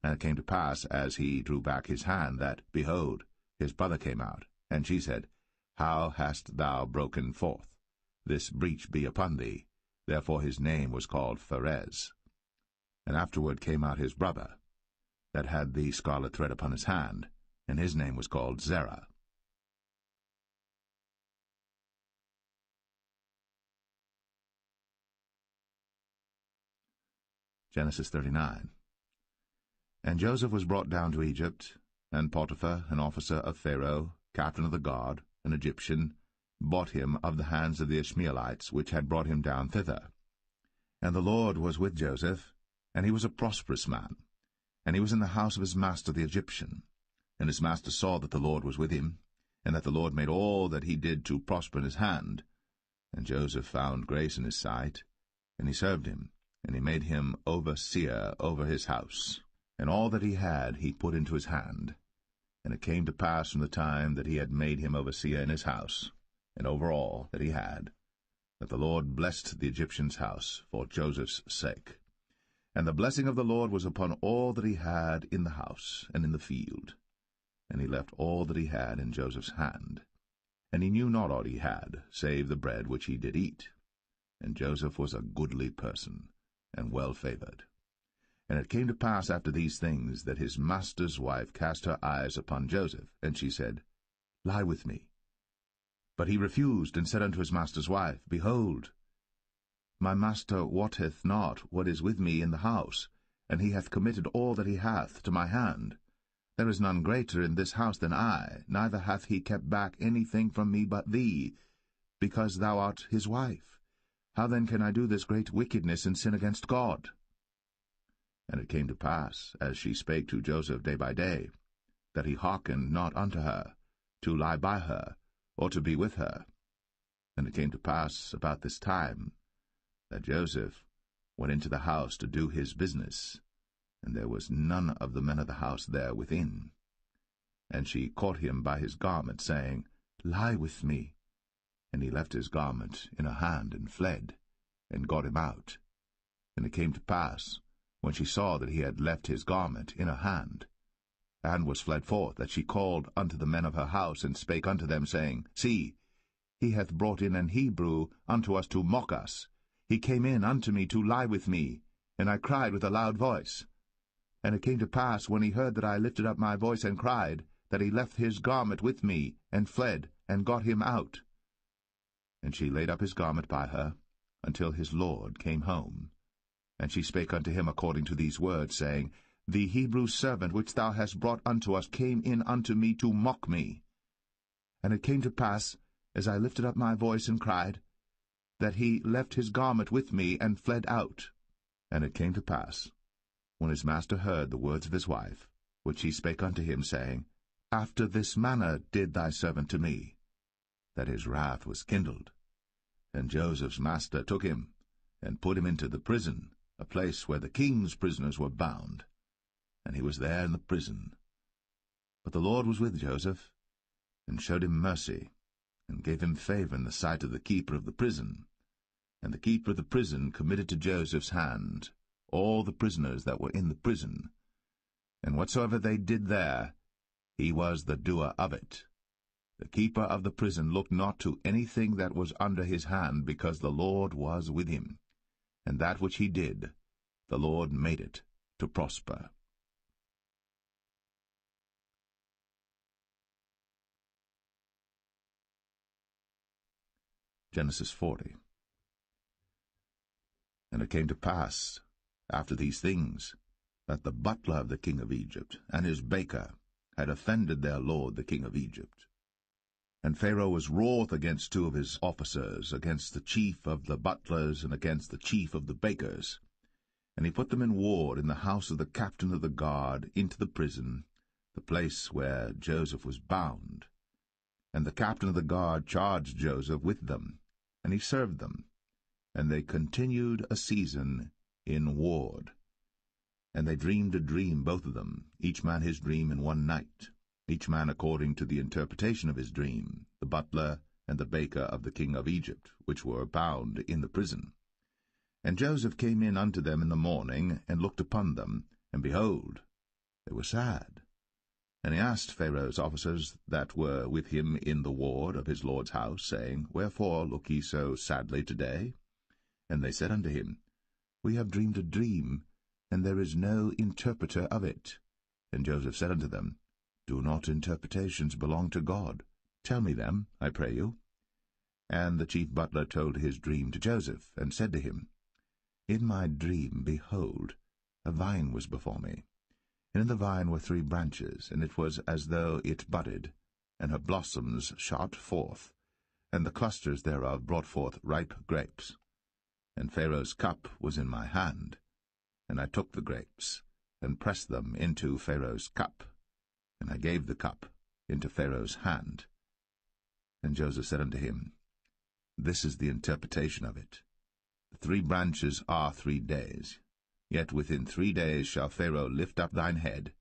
And it came to pass, as he drew back his hand, that, behold, his brother came out. And she said, How hast thou broken forth? This breach be upon thee. Therefore his name was called Pharez. And afterward came out his brother, that had the scarlet thread upon his hand, and his name was called Zerah. Genesis 39. And Joseph was brought down to Egypt, and Potiphar, an officer of Pharaoh, captain of the guard, an Egyptian, bought him of the hands of the Ishmaelites, which had brought him down thither. And the Lord was with Joseph, and he was a prosperous man, and he was in the house of his master the Egyptian. And his master saw that the Lord was with him, and that the Lord made all that he did to prosper in his hand. And Joseph found grace in his sight, and he served him, and he made him overseer over his house. And all that he had he put into his hand. And it came to pass from the time that he had made him overseer in his house, and over all that he had, that the Lord blessed the Egyptian's house for Joseph's sake. And the blessing of the Lord was upon all that he had in the house and in the field. And he left all that he had in Joseph's hand. And he knew not aught he had, save the bread which he did eat. And Joseph was a goodly person, and well-favored. And it came to pass after these things, that his master's wife cast her eyes upon Joseph, and she said, Lie with me. But he refused, and said unto his master's wife, Behold, my master wotteth not what is with me in the house, and he hath committed all that he hath to my hand. There is none greater in this house than I, neither hath he kept back anything from me but thee, because thou art his wife. How then can I do this great wickedness and sin against God? And it came to pass, as she spake to Joseph day by day, that he hearkened not unto her, to lie by her, or to be with her. And it came to pass about this time, that Joseph went into the house to do his business, and there was none of the men of the house there within. And she caught him by his garment, saying, Lie with me. And he left his garment in her hand, and fled, and got him out. And it came to pass, when she saw that he had left his garment in her hand, and was fled forth, that she called unto the men of her house, and spake unto them, saying, See, he hath brought in an Hebrew unto us to mock us. He came in unto me to lie with me, and I cried with a loud voice. And it came to pass, when he heard that I lifted up my voice and cried, that he left his garment with me, and fled, and got him out. And she laid up his garment by her, until his lord came home. And she spake unto him according to these words, saying, The Hebrew servant which thou hast brought unto us came in unto me to mock me. And it came to pass, as I lifted up my voice and cried, that he left his garment with me, and fled out. And it came to pass, when his master heard the words of his wife, which she spake unto him, saying, After this manner did thy servant to me, that his wrath was kindled. And Joseph's master took him, and put him into the prison, a place where the king's prisoners were bound. And he was there in the prison. But the Lord was with Joseph, and showed him mercy, and gave him favor in the sight of the keeper of the prison. And the keeper of the prison committed to Joseph's hand all the prisoners that were in the prison. And whatsoever they did there, he was the doer of it. The keeper of the prison looked not to anything that was under his hand, because the Lord was with him. And that which he did, the Lord made it to prosper. Genesis 40. And it came to pass, after these things, that the butler of the king of Egypt and his baker had offended their lord the king of Egypt. And Pharaoh was wroth against two of his officers, against the chief of the butlers and against the chief of the bakers. And he put them in ward in the house of the captain of the guard into the prison, the place where Joseph was bound. And the captain of the guard charged Joseph with them, and he served them. And they continued a season in ward. And they dreamed a dream, both of them, each man his dream in one night, each man according to the interpretation of his dream, the butler and the baker of the king of Egypt, which were bound in the prison. And Joseph came in unto them in the morning, and looked upon them, and behold, they were sad. And he asked Pharaoh's officers that were with him in the ward of his lord's house, saying, Wherefore look ye so sadly today? And they said unto him, We have dreamed a dream, and there is no interpreter of it. And Joseph said unto them, Do not interpretations belong to God? Tell me them, I pray you. And the chief butler told his dream to Joseph, and said to him, In my dream, behold, a vine was before me. And in the vine were 3 branches, and it was as though it budded, and her blossoms shot forth, and the clusters thereof brought forth ripe grapes. And Pharaoh's cup was in my hand, and I took the grapes, and pressed them into Pharaoh's cup, and I gave the cup into Pharaoh's hand. And Joseph said unto him, This is the interpretation of it. The 3 branches are 3 days. Yet within 3 days shall Pharaoh lift up thine head,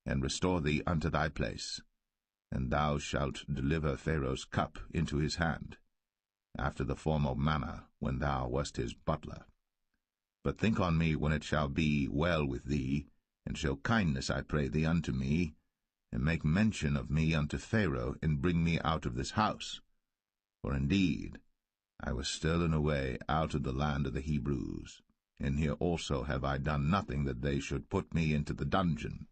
and restore thee unto thy place, and thou shalt deliver Pharaoh's cup into his hand, after the former manner when thou wast his butler. But think on me when it shall be well with thee, and show kindness, I pray thee, unto me, and make mention of me unto Pharaoh, and bring me out of this house. For indeed I was stolen away out of the land of the Hebrews, and here also have I done nothing that they should put me into the dungeon.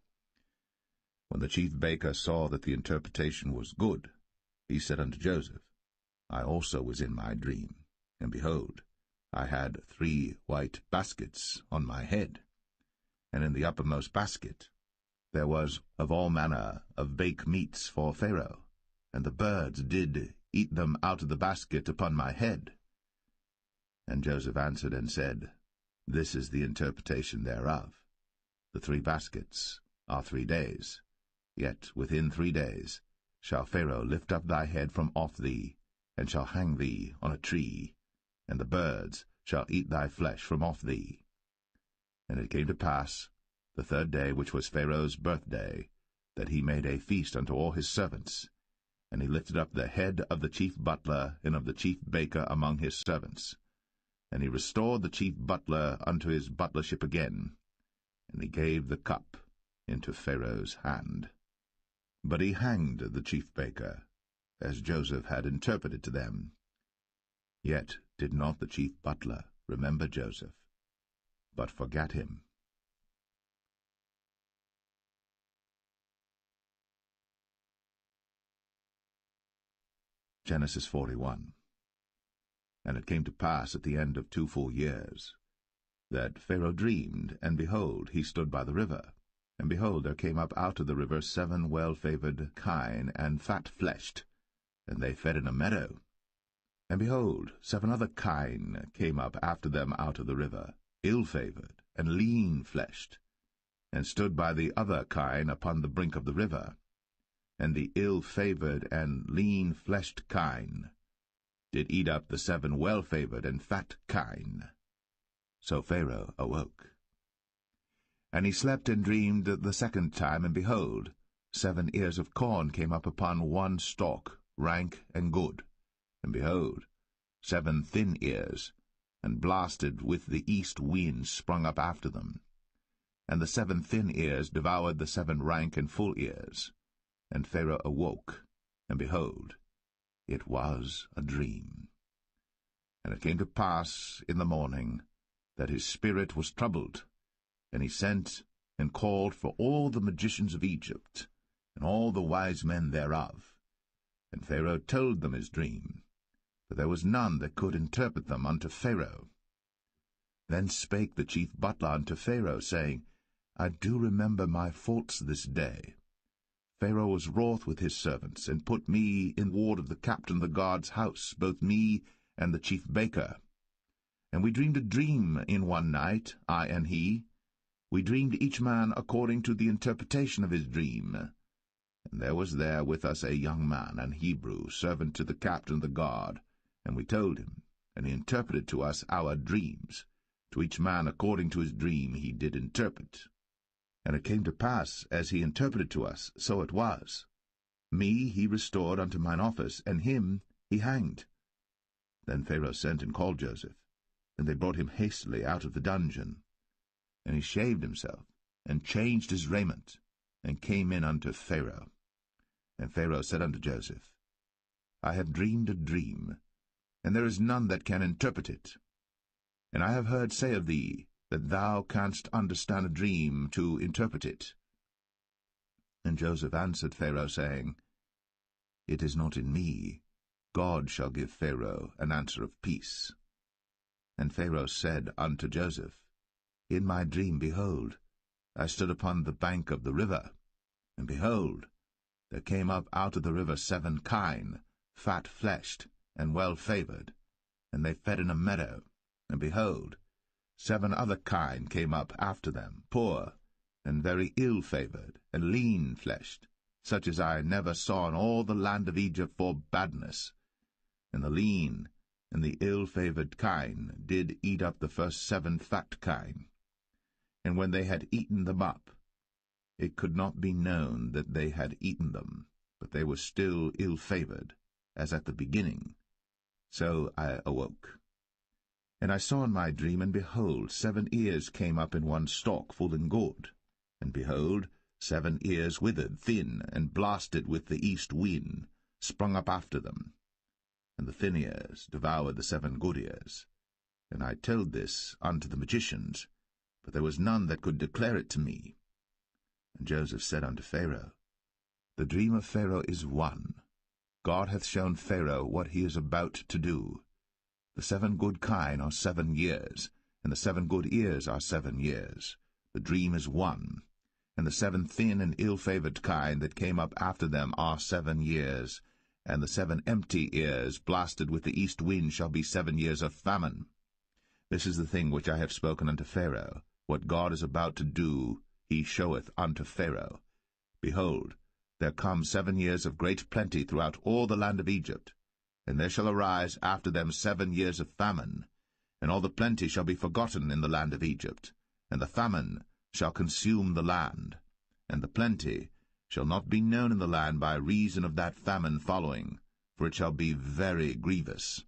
When the chief baker saw that the interpretation was good, he said unto Joseph, I also was in my dream, and behold, I had 3 white baskets on my head, and in the uppermost basket there was of all manner of bake meats for Pharaoh, and the birds did eat them out of the basket upon my head. And Joseph answered and said, This is the interpretation thereof. The 3 baskets are 3 days. Yet within 3 days shall Pharaoh lift up thy head from off thee, and shall hang thee on a tree, and the birds shall eat thy flesh from off thee. And it came to pass, the 3rd day, which was Pharaoh's birthday, that he made a feast unto all his servants, and he lifted up the head of the chief butler and of the chief baker among his servants. And he restored the chief butler unto his butlership again, and he gave the cup into Pharaoh's hand. But he hanged the chief baker, as Joseph had interpreted to them. Yet did not the chief butler remember Joseph, but forgat him. Genesis 41. And it came to pass at the end of 2 full years, that Pharaoh dreamed, and behold, he stood by the river. And behold, there came up out of the river 7 well-favored kine, and fat-fleshed, and they fed in a meadow. And behold, 7 other kine came up after them out of the river, ill-favored, and lean-fleshed, and stood by the other kine upon the brink of the river. and the ill-favored and lean-fleshed kine did eat up the 7 well-favored and fat kine. So Pharaoh awoke. And he slept and dreamed the second time, and behold, 7 ears of corn came up upon one stalk, rank and good. And behold, 7 thin ears, and blasted with the east wind, sprung up after them. And the 7 thin ears devoured the 7 rank and full ears. And Pharaoh awoke, and behold, it was a dream. And it came to pass in the morning that his spirit was troubled, and he sent and called for all the magicians of Egypt, and all the wise men thereof. And Pharaoh told them his dream, but there was none that could interpret them unto Pharaoh. Then spake the chief butler unto Pharaoh, saying, I do remember my faults this day. Pharaoh was wroth with his servants, and put me in ward of the captain of the guard's house, both me and the chief baker. And we dreamed a dream in one night, I and he. We dreamed each man according to the interpretation of his dream. And there was there with us a young man, an Hebrew, servant to the captain of the guard. And we told him, and he interpreted to us our dreams. To each man according to his dream he did interpret. And it came to pass, as he interpreted to us, so it was. Me he restored unto mine office, and him he hanged. Then Pharaoh sent and called Joseph, and they brought him hastily out of the dungeon. And he shaved himself, and changed his raiment, and came in unto Pharaoh. And Pharaoh said unto Joseph, I have dreamed a dream, and there is none that can interpret it. And I have heard say of thee, that thou canst understand a dream to interpret it. And Joseph answered Pharaoh, saying, It is not in me. God shall give Pharaoh an answer of peace. And Pharaoh said unto Joseph, In my dream, behold, I stood upon the bank of the river, and behold, there came up out of the river 7 kine, fat-fleshed, and well-favoured, and they fed in a meadow, and behold, 7 other kine came up after them, poor, and very ill-favoured, and lean-fleshed, such as I never saw in all the land of Egypt for badness. And the lean and the ill-favoured kine did eat up the first 7 fat kine. And when they had eaten them up, it could not be known that they had eaten them, but they were still ill-favoured, as at the beginning. So I awoke. And I saw in my dream, and behold, 7 ears came up in one stalk, full and good. And behold, 7 ears withered, thin, and blasted with the east wind, sprung up after them. And the thin ears devoured the 7 good ears. And I told this unto the magicians, but there was none that could declare it to me. And Joseph said unto Pharaoh, The dream of Pharaoh is one. God hath shown Pharaoh what he is about to do. The 7 good kine are 7 years, and the 7 good ears are 7 years. The dream is one. And the 7 thin and ill-favoured kine that came up after them are 7 years, and the 7 empty ears blasted with the east wind shall be 7 years of famine. This is the thing which I have spoken unto Pharaoh. What God is about to do, he showeth unto Pharaoh. Behold, there come 7 years of great plenty throughout all the land of Egypt. And there shall arise after them 7 years of famine, and all the plenty shall be forgotten in the land of Egypt, and the famine shall consume the land, and the plenty shall not be known in the land by reason of that famine following, for it shall be very grievous.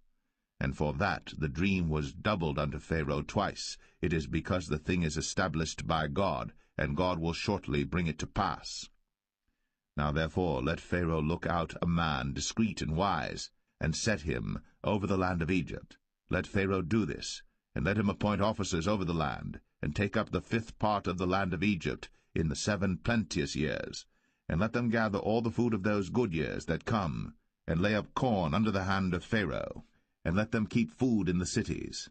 And for that the dream was doubled unto Pharaoh twice. It is because the thing is established by God, and God will shortly bring it to pass. Now therefore let Pharaoh look out a man discreet and wise, and set him over the land of Egypt. Let Pharaoh do this, and let him appoint officers over the land, and take up the 5th part of the land of Egypt in the 7 plenteous years, and let them gather all the food of those good years that come, and lay up corn under the hand of Pharaoh, and let them keep food in the cities.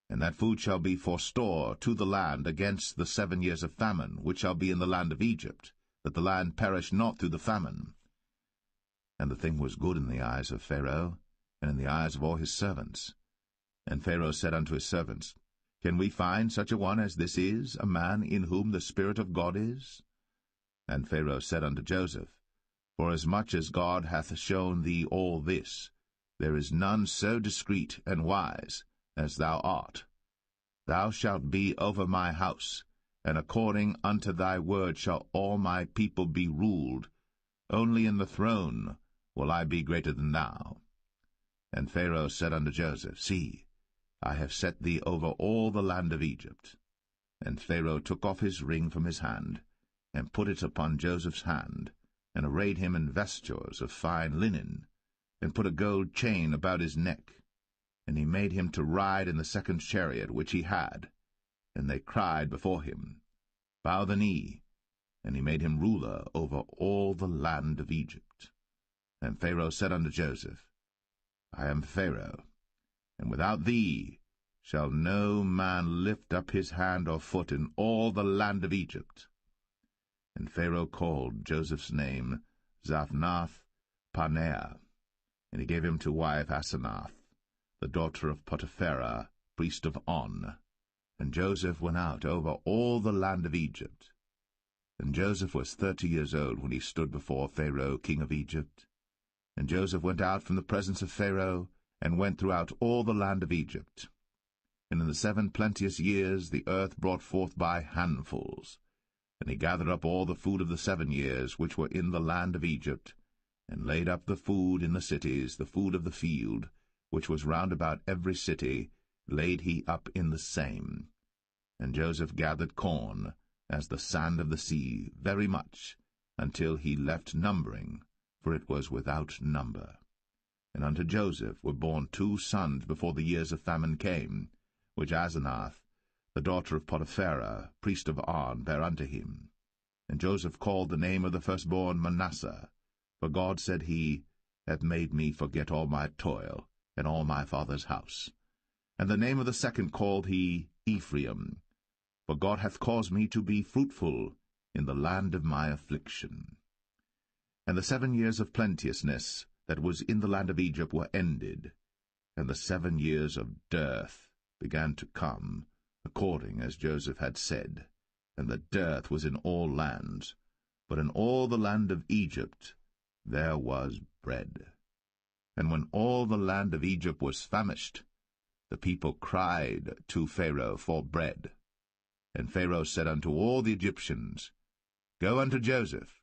And that food shall be for store to the land against the 7 years of famine, which shall be in the land of Egypt, that the land perish not through the famine. And the thing was good in the eyes of Pharaoh, and in the eyes of all his servants. And Pharaoh said unto his servants, Can we find such a one as this is, a man in whom the Spirit of God is? And Pharaoh said unto Joseph, Forasmuch as God hath shown thee all this, there is none so discreet and wise as thou art. Thou shalt be over my house, and according unto thy word shall all my people be ruled. Only in the throne will I be greater than thou. And Pharaoh said unto Joseph, See, I have set thee over all the land of Egypt. And Pharaoh took off his ring from his hand, and put it upon Joseph's hand, and arrayed him in vestures of fine linen, and put a gold chain about his neck. And he made him to ride in the second chariot which he had. And they cried before him, Bow the knee. And he made him ruler over all the land of Egypt. And Pharaoh said unto Joseph, I am Pharaoh, and without thee shall no man lift up his hand or foot in all the land of Egypt. And Pharaoh called Joseph's name Zaphnath-Paneah, and he gave him to wife Asenath, the daughter of Potipherah, priest of On. And Joseph went out over all the land of Egypt. And Joseph was 30 years old when he stood before Pharaoh king of Egypt. And Joseph went out from the presence of Pharaoh, and went throughout all the land of Egypt. And in the 7 plenteous years the earth brought forth by handfuls. And he gathered up all the food of the 7 years which were in the land of Egypt, and laid up the food in the cities, the food of the field, which was round about every city, laid he up in the same. And Joseph gathered corn, as the sand of the sea, very much, until he left numbering, for it was without number. And unto Joseph were born 2 sons before the years of famine came, which Asenath, the daughter of Potipherah, priest of On, bare unto him. And Joseph called the name of the firstborn Manasseh, for God, said he, hath made me forget all my toil, and all my father's house. And the name of the second called he Ephraim, for God hath caused me to be fruitful in the land of my affliction. And the 7 years of plenteousness that was in the land of Egypt were ended, and the 7 years of dearth began to come, according as Joseph had said. And the dearth was in all lands, but in all the land of Egypt there was bread. And when all the land of Egypt was famished, the people cried to Pharaoh for bread. And Pharaoh said unto all the Egyptians, Go unto Joseph,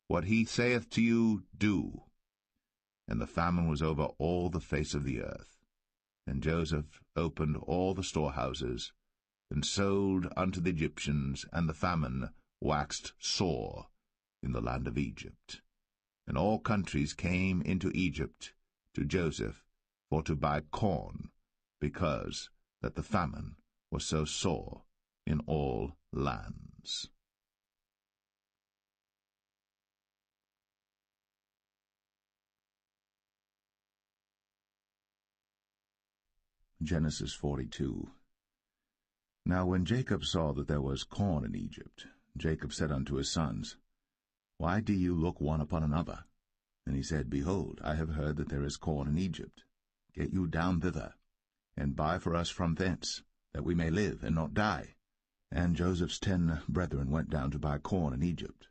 what he saith to you, do. And the famine was over all the face of the earth. And Joseph opened all the storehouses, and sold unto the Egyptians, and the famine waxed sore in the land of Egypt. And all countries came into Egypt to Joseph for to buy corn, because that the famine was so sore in all lands. Genesis 42. Now when Jacob saw that there was corn in Egypt, Jacob said unto his sons, Why do you look one upon another? And he said, Behold, I have heard that there is corn in Egypt. Get you down thither, and buy for us from thence, that we may live and not die. And Joseph's 10 brethren went down to buy corn in Egypt.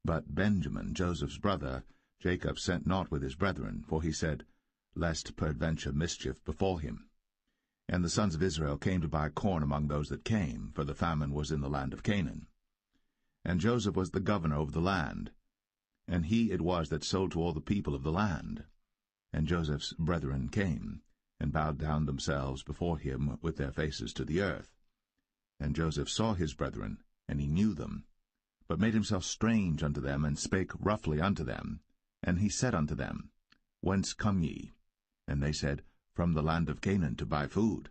But Benjamin, Joseph's brother, Jacob sent not with his brethren, for he said, Lest peradventure mischief befall him. And the sons of Israel came to buy corn among those that came, for the famine was in the land of Canaan. And Joseph was the governor over the land, and he it was that sold to all the people of the land. And Joseph's brethren came, and bowed down themselves before him with their faces to the earth. And Joseph saw his brethren, and he knew them, but made himself strange unto them, and spake roughly unto them. And he said unto them, Whence come ye? And they said, From the land of Canaan, to buy food.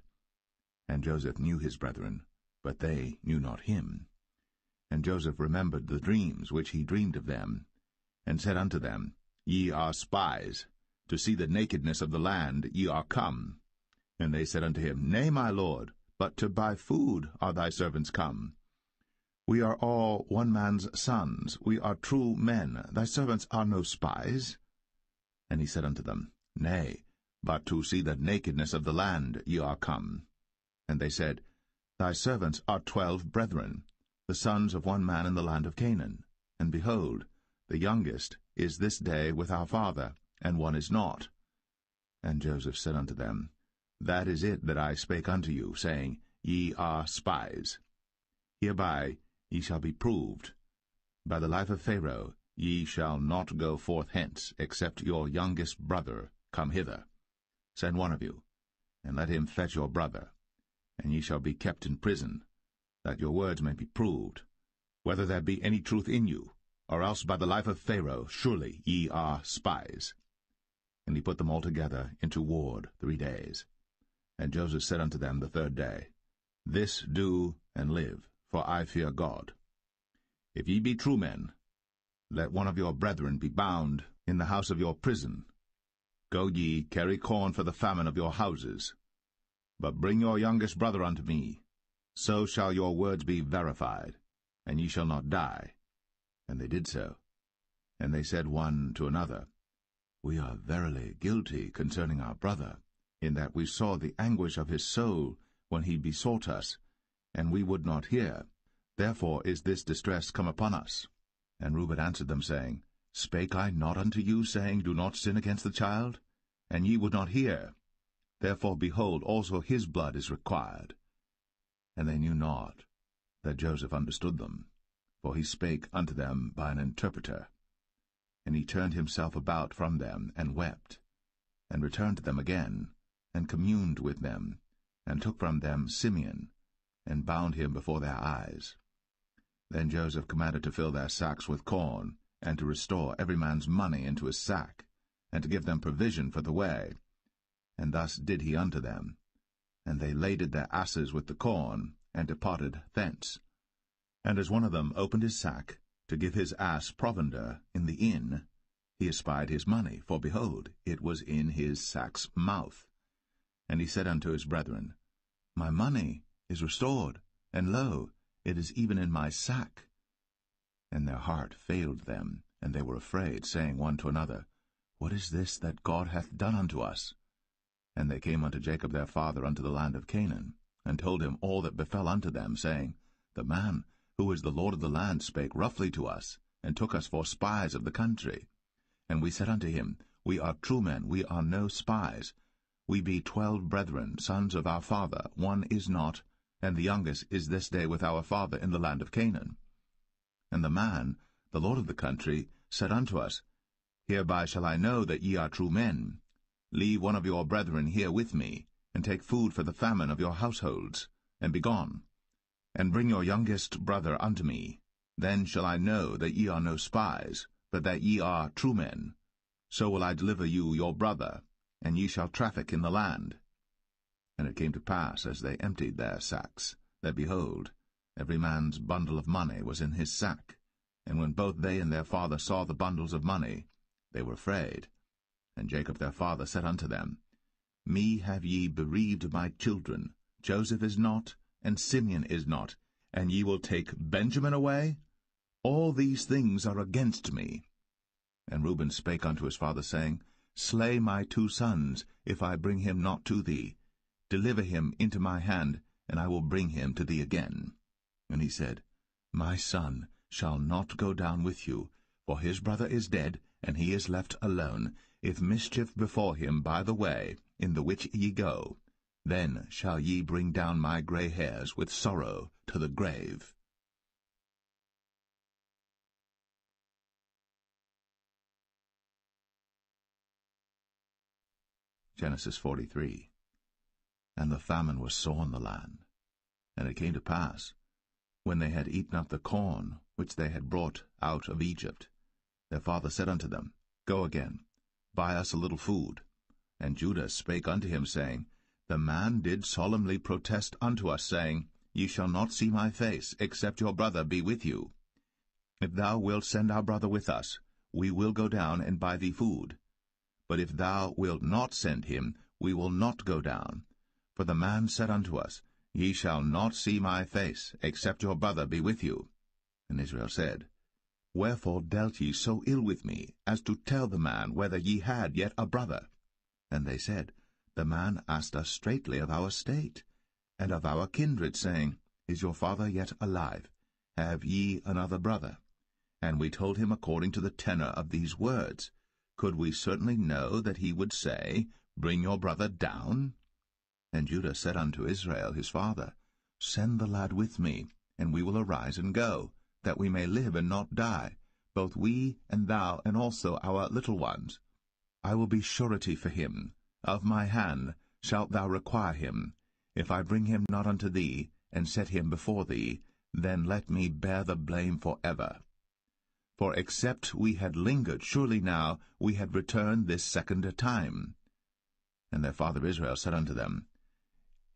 And Joseph knew his brethren, but they knew not him. And Joseph remembered the dreams which he dreamed of them, and said unto them, Ye are spies, to see the nakedness of the land ye are come. And they said unto him, Nay, my lord, but to buy food are thy servants come. We are all one man's sons, we are true men, thy servants are no spies. And he said unto them, Nay, but to see the nakedness of the land ye are come. And they said, Thy servants are 12 brethren, the sons of one man in the land of Canaan. And behold, The youngest is this day with our father, and one is not. And Joseph said unto them, That is it that I spake unto you, saying, Ye are spies. Hereby ye shall be proved. By the life of Pharaoh ye shall not go forth hence, except your youngest brother come hither. Send one of you, and let him fetch your brother, and ye shall be kept in prison, that your words may be proved, whether there be any truth in you, or else by the life of Pharaoh surely ye are spies. And he put them all together into ward 3 days. And Joseph said unto them the 3rd day, This do and live, for I fear God. If ye be true men, let one of your brethren be bound in the house of your prison. Go ye, carry corn for the famine of your houses. But bring your youngest brother unto me. So shall your words be verified, and ye shall not die. And they did so. And they said one to another, We are verily guilty concerning our brother, in that we saw the anguish of his soul when he besought us, and we would not hear. Therefore is this distress come upon us. And Reuben answered them, saying, Spake I not unto you, saying, Do not sin against the child? And ye would not hear. Therefore, behold, also his blood is required. And they knew not that Joseph understood them, for he spake unto them by an interpreter. And he turned himself about from them, and wept, and returned to them again, and communed with them, and took from them Simeon, and bound him before their eyes. Then Joseph commanded to fill their sacks with corn, and to restore every man's money into his sack, and to give them provision for the way. And thus did he unto them. And they laded their asses with the corn, and departed thence. And as one of them opened his sack, to give his ass provender in the inn, he espied his money, for behold, it was in his sack's mouth. And he said unto his brethren, My money is restored, and lo, it is even in my sack. And their heart failed them, and they were afraid, saying one to another, What is this that God hath done unto us? And they came unto Jacob their father unto the land of Canaan, and told him all that befell unto them, saying, The man who is the Lord of the land spake roughly to us, and took us for spies of the country. And we said unto him, We are true men, we are no spies. We be 12 brethren, sons of our father, one is not, and the youngest is this day with our father in the land of Canaan. And the man, the Lord of the country, said unto us, Hereby shall I know that ye are true men. Leave one of your brethren here with me, and take food for the famine of your households, and be gone. And bring your youngest brother unto me. Then shall I know that ye are no spies, but that ye are true men. So will I deliver you your brother, and ye shall traffic in the land. And it came to pass, as they emptied their sacks, that, behold, every man's bundle of money was in his sack. And when both they and their father saw the bundles of money, they were afraid. And Jacob their father said unto them, Me have ye bereaved of my children. Joseph is not, and Simeon is not, and ye will take Benjamin away? All these things are against me. And Reuben spake unto his father, saying, Slay my 2 sons, if I bring him not to thee. Deliver him into my hand, and I will bring him to thee again. And he said, My son shall not go down with you, for his brother is dead, and he is left alone. If mischief befall him by the way, in the which ye go, then shall ye bring down my gray hairs with sorrow to the grave. Genesis 43. And the famine was sore in the land. And it came to pass, when they had eaten up the corn which they had brought out of Egypt, their father said unto them, Go again, buy us a little food. And Judah spake unto him, saying, The man did solemnly protest unto us, saying, Ye shall not see my face, except your brother be with you. If thou wilt send our brother with us, we will go down and buy thee food. But if thou wilt not send him, we will not go down. For the man said unto us, Ye shall not see my face, except your brother be with you. And Israel said, Wherefore dealt ye so ill with me, as to tell the man whether ye had yet a brother? And they said, The man asked us straitly of our state, and of our kindred, saying, Is your father yet alive? Have ye another brother? And we told him according to the tenor of these words. Could we certainly know that he would say, Bring your brother down? And Judah said unto Israel his father, Send the lad with me, and we will arise and go, that we may live and not die, both we and thou, and also our little ones. I will be surety for him. Of my hand shalt thou require him. If I bring him not unto thee, and set him before thee, then let me bear the blame forever. For except we had lingered, surely now we had returned this second time. And their father Israel said unto them,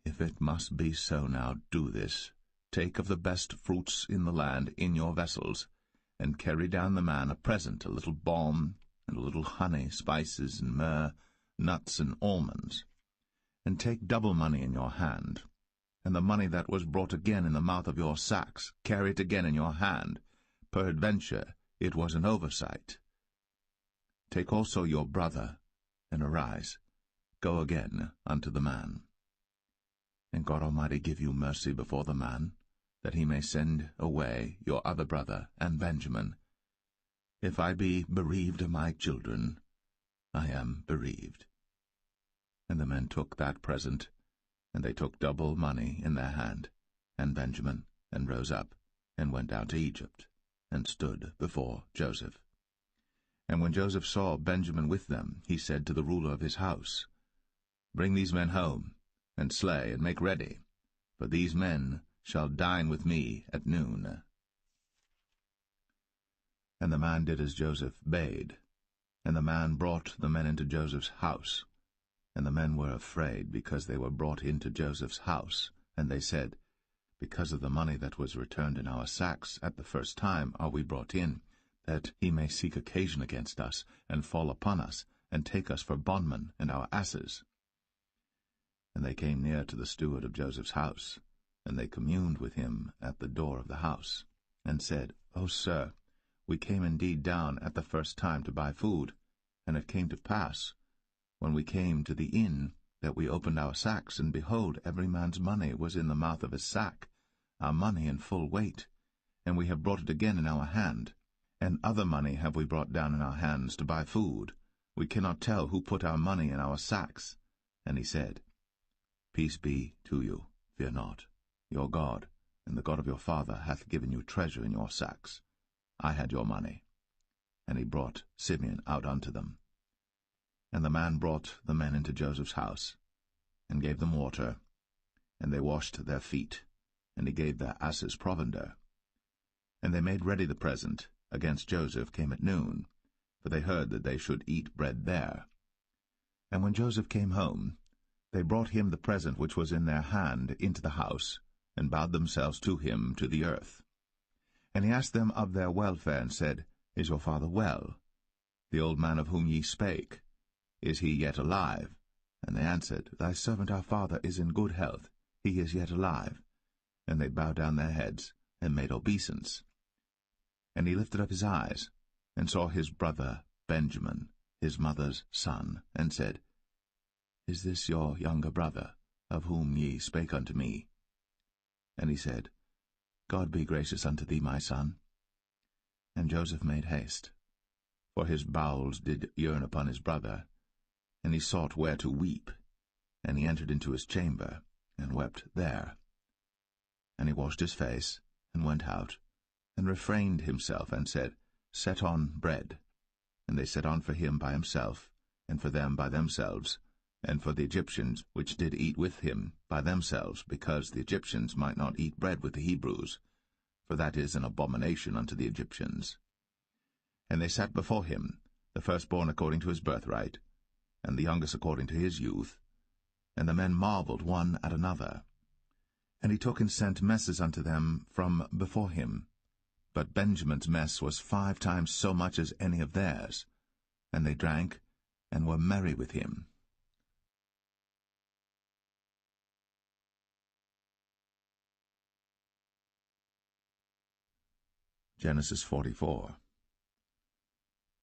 If it must be so now, do this. Take of the best fruits in the land in your vessels, and carry down the man a present, a little balm, and a little honey, spices, and myrrh, nuts, and almonds. And take double money in your hand, and the money that was brought again in the mouth of your sacks, carry it again in your hand. Peradventure it was an oversight. Take also your brother, and arise, go again unto the man. And God Almighty give you mercy before the man, that he may send away your other brother and Benjamin. If I be bereaved of my children, I am bereaved. And the men took that present, and they took double money in their hand, and Benjamin, and rose up, and went down to Egypt, and stood before Joseph. And when Joseph saw Benjamin with them, he said to the ruler of his house, Bring these men home, and slay, and make ready, for these men shall dine with me at noon. And the man did as Joseph bade, and the man brought the men into Joseph's house. And the men were afraid, because they were brought into Joseph's house. And they said, Because of the money that was returned in our sacks at the first time are we brought in, that he may seek occasion against us, and fall upon us, and take us for bondmen and our asses. And they came near to the steward of Joseph's house, and they communed with him at the door of the house, and said, O sir, we came indeed down at the first time to buy food, and it came to pass, when we came to the inn, that we opened our sacks, and behold, every man's money was in the mouth of his sack, our money in full weight, and we have brought it again in our hand. And other money have we brought down in our hands to buy food. We cannot tell who put our money in our sacks. And he said, Peace be to you, fear not. Your God, and the God of your father, hath given you treasure in your sacks. I had your money. And he brought Simeon out unto them. And the man brought the men into Joseph's house, and gave them water, and they washed their feet, and he gave their asses provender. And they made ready the present against Joseph came at noon, for they heard that they should eat bread there. And when Joseph came home, they brought him the present which was in their hand into the house, and bowed themselves to him to the earth. And he asked them of their welfare, and said, Is your father well? The old man of whom ye spake, is he yet alive? And they answered, Thy servant our father is in good health, he is yet alive. And they bowed down their heads, and made obeisance. And he lifted up his eyes, and saw his brother Benjamin, his mother's son, and said, Is this your younger brother, of whom ye spake unto me? And he said, God be gracious unto thee, my son. And Joseph made haste, for his bowels did yearn upon his brother, and he sought where to weep. And he entered into his chamber, and wept there. And he washed his face, and went out, and refrained himself, and said, Set on bread. And they set on for him by himself, and for them by themselves, and for the Egyptians which did eat with him by themselves, because the Egyptians might not eat bread with the Hebrews, for that is an abomination unto the Egyptians. And they sat before him, the firstborn according to his birthright, and the youngest according to his youth. And the men marveled one at another. And he took and sent messes unto them from before him. But Benjamin's mess was 5 times so much as any of theirs. And they drank, and were merry with him. Genesis 44.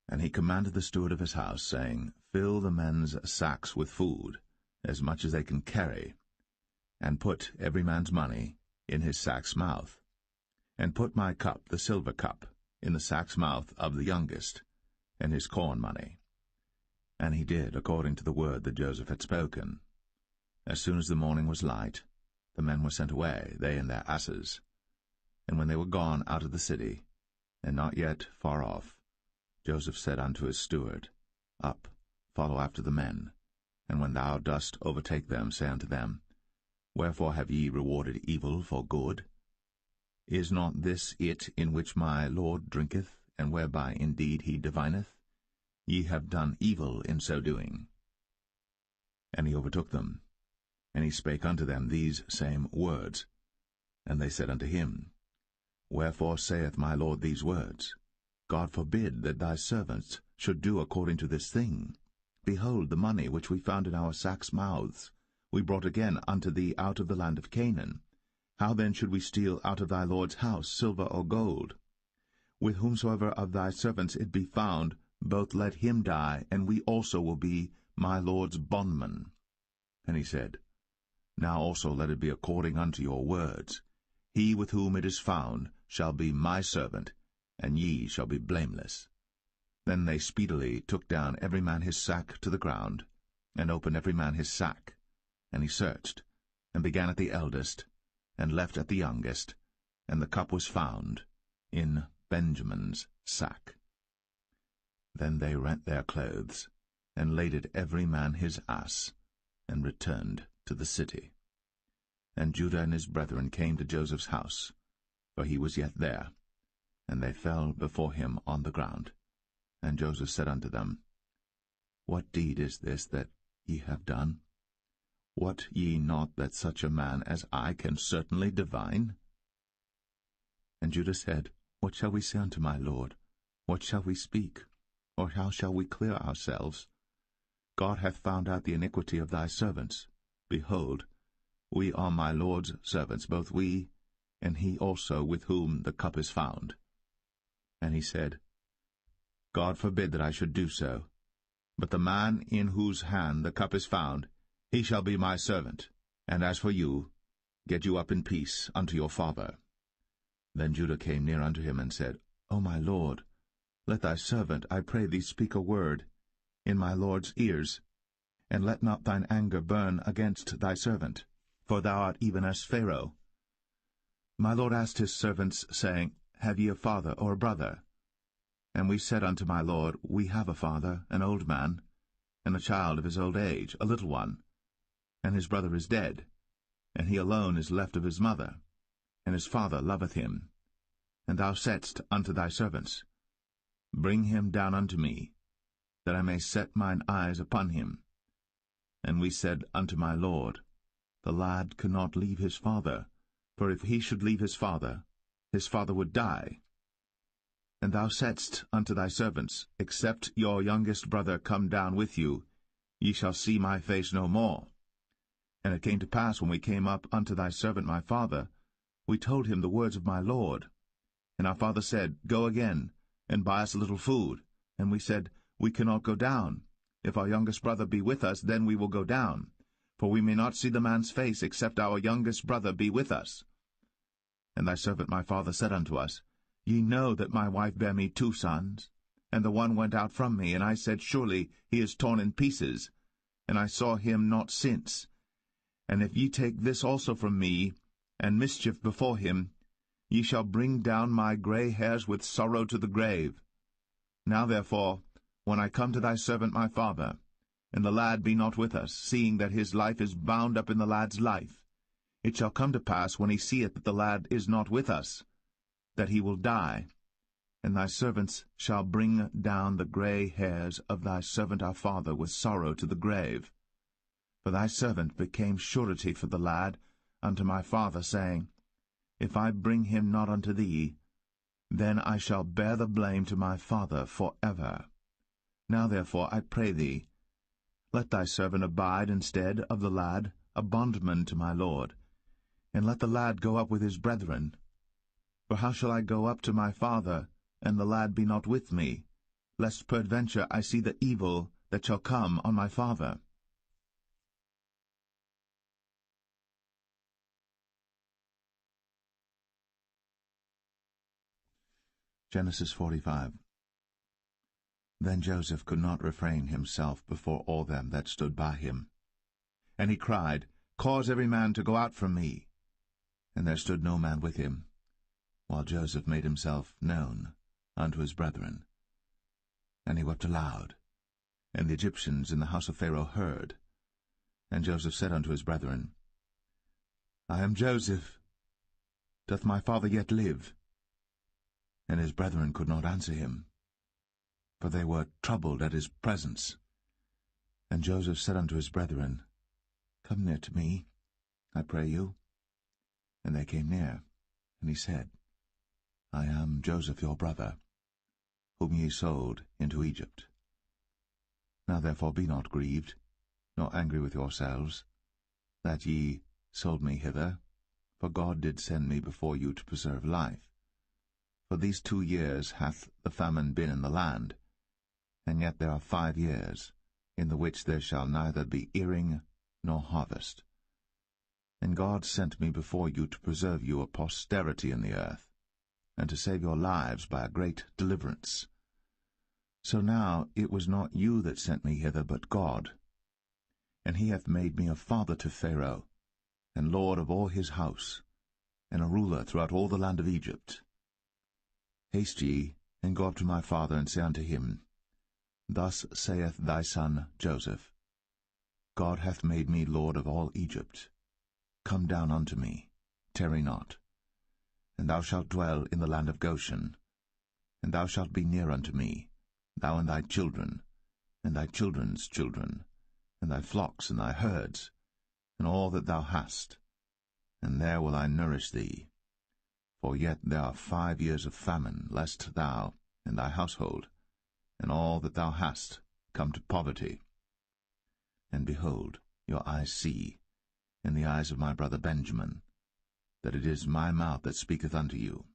And he commanded the steward of his house, saying, Fill the men's sacks with food, as much as they can carry, and put every man's money in his sack's mouth. And put my cup, the silver cup, in the sack's mouth of the youngest, and his corn money. And he did according to the word that Joseph had spoken. As soon as the morning was light, the men were sent away, they and their asses. And when they were gone out of the city, and not yet far off, Joseph said unto his steward, Up, follow after the men, and when thou dost overtake them, say unto them, Wherefore have ye rewarded evil for good? Is not this it in which my Lord drinketh, and whereby indeed he divineth? Ye have done evil in so doing. And he overtook them, and he spake unto them these same words. And they said unto him, Wherefore saith my Lord these words? God forbid that thy servants should do according to this thing. Behold, the money which we found in our sacks' mouths we brought again unto thee out of the land of Canaan. How then should we steal out of thy Lord's house silver or gold? With whomsoever of thy servants it be found, both let him die, and we also will be my Lord's bondmen. And he said, Now also let it be according unto your words. He with whom it is found shall be my servant, and ye shall be blameless. Then they speedily took down every man his sack to the ground, and opened every man his sack. And he searched, and began at the eldest, and left at the youngest, and the cup was found in Benjamin's sack. Then they rent their clothes, and laded every man his ass, and returned to the city. And Judah and his brethren came to Joseph's house, for he was yet there, and they fell before him on the ground. And Joseph said unto them, What deed is this that ye have done? Wot ye not that such a man as I can certainly divine? And Judah said, What shall we say unto my lord? What shall we speak? Or how shall we clear ourselves? God hath found out the iniquity of thy servants. Behold, we are my Lord's servants, both we, and he also with whom the cup is found. And he said, God forbid that I should do so. But the man in whose hand the cup is found, he shall be my servant. And as for you, get you up in peace unto your father. Then Judah came near unto him, and said, O my lord, let thy servant, I pray thee, speak a word in my lord's ears, and let not thine anger burn against thy servant, for thou art even as Pharaoh. My lord asked his servants, saying, Have ye a father or a brother? And we said unto my lord, We have a father, an old man, and a child of his old age, a little one. And his brother is dead, and he alone is left of his mother, and his father loveth him. And thou saidst unto thy servants, Bring him down unto me, that I may set mine eyes upon him. And we said unto my lord, The lad cannot leave his father, for if he should leave his father would die. And thou saidst unto thy servants, Except your youngest brother come down with you, ye shall see my face no more. And it came to pass, when we came up unto thy servant my father, we told him the words of my lord. And our father said, Go again, and buy us a little food. And we said, We cannot go down. If our youngest brother be with us, then we will go down. For we may not see the man's face, except our youngest brother be with us. And thy servant my father said unto us, Ye know that my wife bare me 2 sons, and the one went out from me, and I said, Surely he is torn in pieces, and I saw him not since. And if ye take this also from me, and mischief before him, ye shall bring down my gray hairs with sorrow to the grave. Now therefore, when I come to thy servant my father, and the lad be not with us, seeing that his life is bound up in the lad's life, it shall come to pass, when he seeth that the lad is not with us, that he will die. And thy servants shall bring down the gray hairs of thy servant our father with sorrow to the grave. For thy servant became surety for the lad unto my father, saying, If I bring him not unto thee, then I shall bear the blame to my father for ever. Now therefore, I pray thee, let thy servant abide instead of the lad, a bondman to my lord, and let the lad go up with his brethren. For how shall I go up to my father, and the lad be not with me, lest peradventure I see the evil that shall come on my father? Genesis 45. Then Joseph could not refrain himself before all them that stood by him. And he cried, Cause every man to go out from me. And there stood no man with him, while Joseph made himself known unto his brethren. And he wept aloud. And the Egyptians in the house of Pharaoh heard. And Joseph said unto his brethren, I am Joseph. Doth my father yet live? And his brethren could not answer him, for they were troubled at his presence. And Joseph said unto his brethren, Come near to me, I pray you. And they came near, and he said, I am Joseph your brother, whom ye sold into Egypt. Now therefore be not grieved, nor angry with yourselves, that ye sold me hither, for God did send me before you to preserve life. For these 2 years hath the famine been in the land, and yet there are 5 years, in the which there shall neither be earing nor harvest. And God sent me before you to preserve you a posterity in the earth, and to save your lives by a great deliverance. So now it was not you that sent me hither, but God. And he hath made me a father to Pharaoh, and lord of all his house, and a ruler throughout all the land of Egypt. Haste ye, and go up to my father, and say unto him, Thus saith thy son Joseph, God hath made me lord of all Egypt. Come down unto me, tarry not. And thou shalt dwell in the land of Goshen. And thou shalt be near unto me, thou and thy children, and thy children's children, and thy flocks and thy herds, and all that thou hast. And there will I nourish thee. For yet there are 5 years of famine, lest thou and thy household, and all that thou hast, come to poverty. And behold, your eyes see, and the eyes of my brother Benjamin, that it is my mouth that speaketh unto you.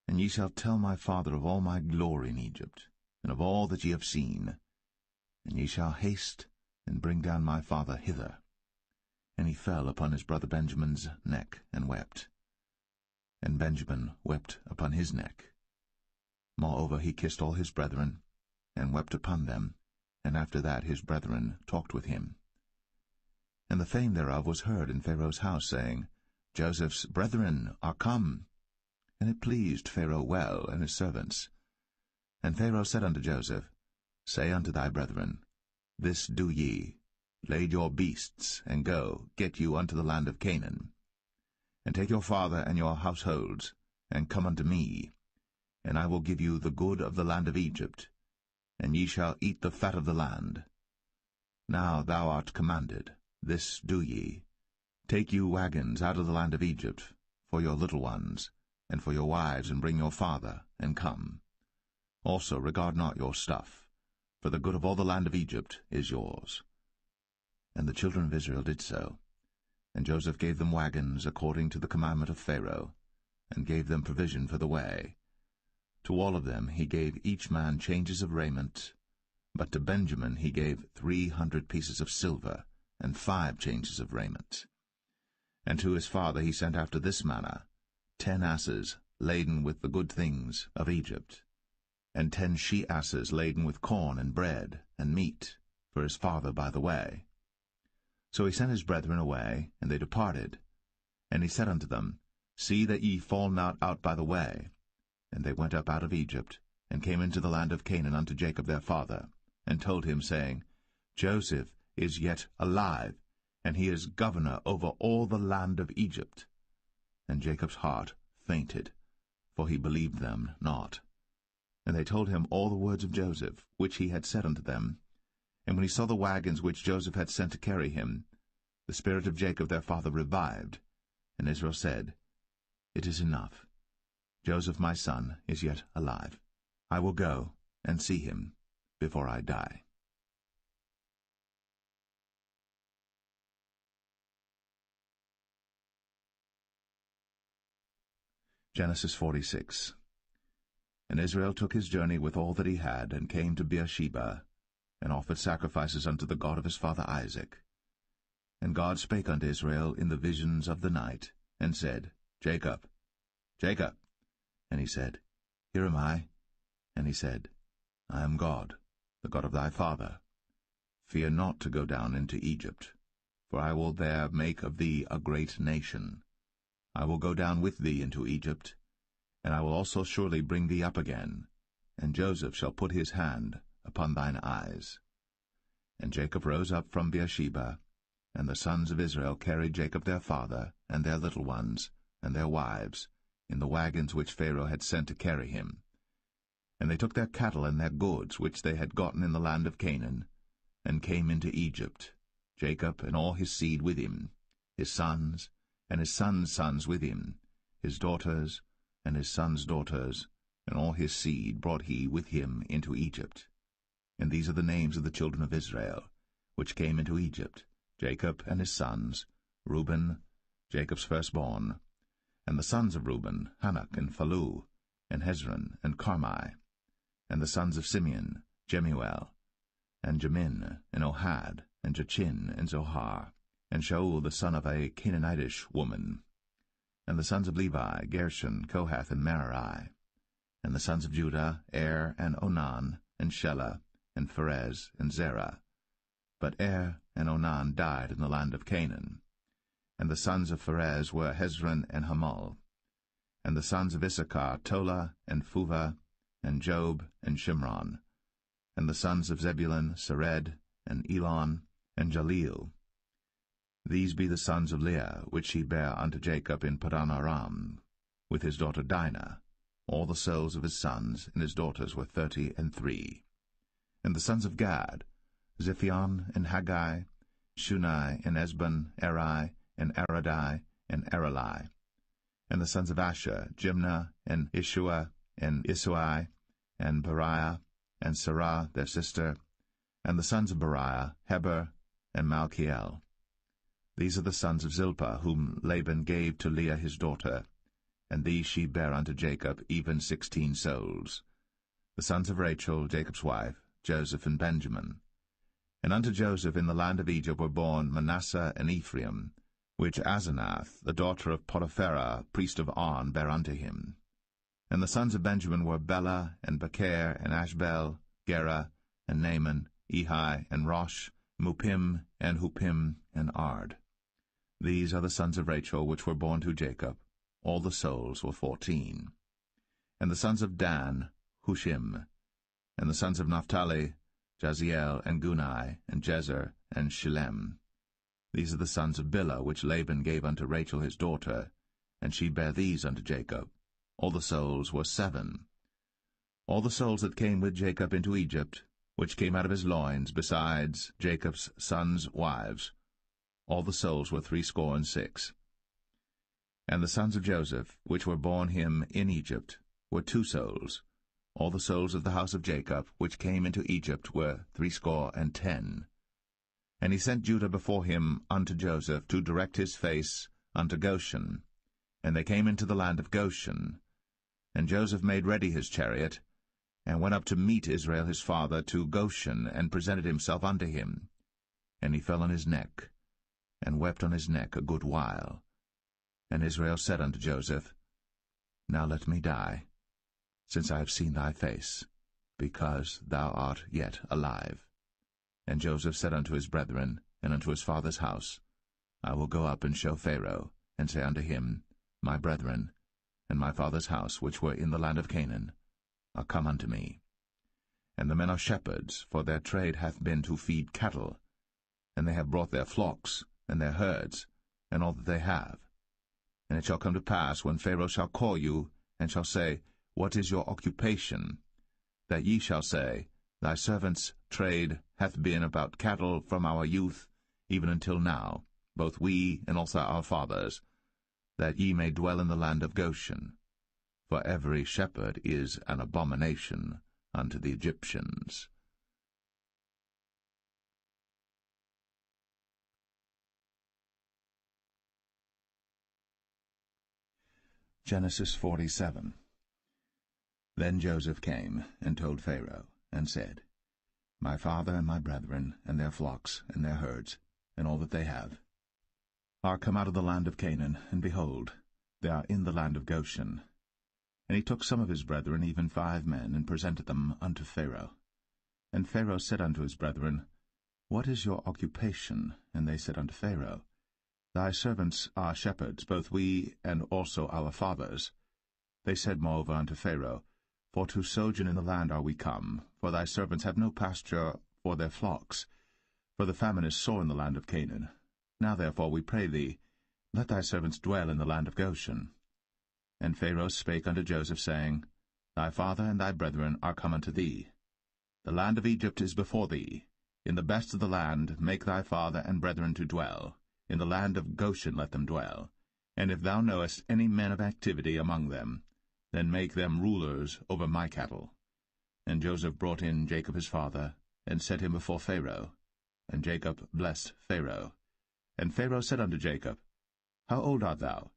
And ye shall tell my father of all my glory in Egypt, and of all that ye have seen. And ye shall haste, and bring down my father hither. And he fell upon his brother Benjamin's neck, and wept. And Benjamin wept upon his neck. Moreover he kissed all his brethren, and wept upon them, and after that his brethren talked with him. And the fame thereof was heard in Pharaoh's house, saying, Joseph's brethren are come. And it pleased Pharaoh well, and his servants. And Pharaoh said unto Joseph, Say unto thy brethren, This do ye, lade your beasts, and go, get you unto the land of Canaan. And take your father and your households, and come unto me, and I will give you the good of the land of Egypt, and ye shall eat the fat of the land. Now thou art commanded, this do ye. Take you wagons out of the land of Egypt, for your little ones, and for your wives, and bring your father, and come. Also regard not your stuff, for the good of all the land of Egypt is yours. And the children of Israel did so. And Joseph gave them wagons according to the commandment of Pharaoh, and gave them provision for the way. To all of them he gave each man changes of raiment, but to Benjamin he gave 300 pieces of silver, and 5 changes of raiment. And to his father he sent after this manner, 10 asses laden with the good things of Egypt, and 10 she-asses laden with corn and bread and meat for his father by the way. So he sent his brethren away, and they departed. And he said unto them, See that ye fall not out by the way. And they went up out of Egypt, and came into the land of Canaan unto Jacob their father, and told him, saying, Joseph is yet alive, and he is governor over all the land of Egypt. And Jacob's heart fainted, for he believed them not. And they told him all the words of Joseph, which he had said unto them. And when he saw the wagons which Joseph had sent to carry him, the spirit of Jacob their father revived. And Israel said, It is enough. Joseph my son is yet alive. I will go and see him before I die. Genesis 46. And Israel took his journey with all that he had, and came to Beersheba, and offered sacrifices unto the God of his father Isaac. And God spake unto Israel in the visions of the night, and said, Jacob, Jacob. And he said, Here am I. And he said, I am God, the God of thy father. Fear not to go down into Egypt, for I will there make of thee a great nation. I will go down with thee into Egypt, and I will also surely bring thee up again, and Joseph shall put his hand upon thine eyes. And Jacob rose up from Beersheba, and the sons of Israel carried Jacob their father, and their little ones, and their wives, in the wagons which Pharaoh had sent to carry him. And they took their cattle and their goods which they had gotten in the land of Canaan, and came into Egypt, Jacob and all his seed with him, his sons, and his sons' sons with him, his daughters, and his sons' daughters, and all his seed brought he with him into Egypt. And these are the names of the children of Israel, which came into Egypt, Jacob and his sons, Reuben, Jacob's firstborn, and the sons of Reuben, Hanok and Phalu, and Hezron and Carmi, and the sons of Simeon, Jemuel, and Jamin, and Ohad, and Jachin, and Zohar, and Shaul the son of a Canaanitish woman, and the sons of Levi, Gershon, Kohath, and Merari, and the sons of Judah, and Onan, and Shelah, and Pharez, and Zerah. But and Onan died in the land of Canaan. And the sons of Pharez were Hezron and Hamul. And the sons of Issachar, Tola, and Phuvah, and Job, and Shimron. And the sons of Zebulun, Sered, and Elon, and Jaleel. These be the sons of Leah, which she bare unto Jacob in Padan Aram, with his daughter Dinah. All the souls of his sons and his daughters were 33. And the sons of Gad, Ziphion, and Haggai, Shunai, and Esbon, Eri, and Aradai, and Arali. And the sons of Asher, Jimnah, and Ishua, and Isui, and Beriah, and Sarah their sister. And the sons of Beriah, Heber, and Malchiel. These are the sons of Zilpah, whom Laban gave to Leah his daughter, and these she bare unto Jacob, even 16 souls. The sons of Rachel, Jacob's wife, Joseph and Benjamin. And unto Joseph in the land of Egypt were born Manasseh and Ephraim, which Asenath, the daughter of Potipharah, priest of On, bare unto him. And the sons of Benjamin were Bela, and Becher, and Ashbel, Gera, and Naaman, Ehi, and Rosh, Muppim, and Huppim, and Ard. These are the sons of Rachel, which were born to Jacob. All the souls were 14. And the sons of Dan, Hushim. And the sons of Naphtali, Jaziel, and Gunai, and Jezer, and Shillem. These are the sons of Bilhah, which Laban gave unto Rachel his daughter, and she bare these unto Jacob. All the souls were 7. All the souls that came with Jacob into Egypt, which came out of his loins, besides Jacob's sons' wives, all the souls were 66. And the sons of Joseph, which were born him in Egypt, were 2 souls. All the souls of the house of Jacob, which came into Egypt, were 10. And he sent Judah before him unto Joseph, to direct his face unto Goshen. And they came into the land of Goshen. And Joseph made ready his chariot, and went up to meet Israel his father to Goshen, and presented himself unto him. And he fell on his neck, and wept on his neck a good while. And Israel said unto Joseph, Now let me die, since I have seen thy face, because thou art yet alive. And Joseph said unto his brethren, and unto his father's house, I will go up and show Pharaoh, and say unto him, My brethren, and my father's house, which were in the land of Canaan, are come unto me. And the men are shepherds, for their trade hath been to feed cattle, and they have brought their flocks, and their herds, and all that they have. And it shall come to pass, when Pharaoh shall call you, and shall say, What is your occupation? That ye shall say, Thy servant's trade hath been about cattle from our youth, even until now, both we and also our fathers, that ye may dwell in the land of Goshen. For every shepherd is an abomination unto the Egyptians. Genesis 47. Then Joseph came, and told Pharaoh, and said, My father and my brethren, and their flocks, and their herds, and all that they have, are come out of the land of Canaan, and behold, they are in the land of Goshen. And he took some of his brethren, even 5 men, and presented them unto Pharaoh. And Pharaoh said unto his brethren, What is your occupation? And they said unto Pharaoh, Thy servants are shepherds, both we and also our fathers. They said moreover unto Pharaoh, For to sojourn in the land are we come, for thy servants have no pasture for their flocks, for the famine is sore in the land of Canaan. Now therefore, we pray thee, let thy servants dwell in the land of Goshen. And Pharaoh spake unto Joseph, saying, Thy father and thy brethren are come unto thee. The land of Egypt is before thee. In the best of the land make thy father and brethren to dwell. In the land of Goshen let them dwell. And if thou knowest any men of activity among them, then make them rulers over my cattle. And Joseph brought in Jacob his father, and set him before Pharaoh. And Jacob blessed Pharaoh. And Pharaoh said unto Jacob, How old art thou?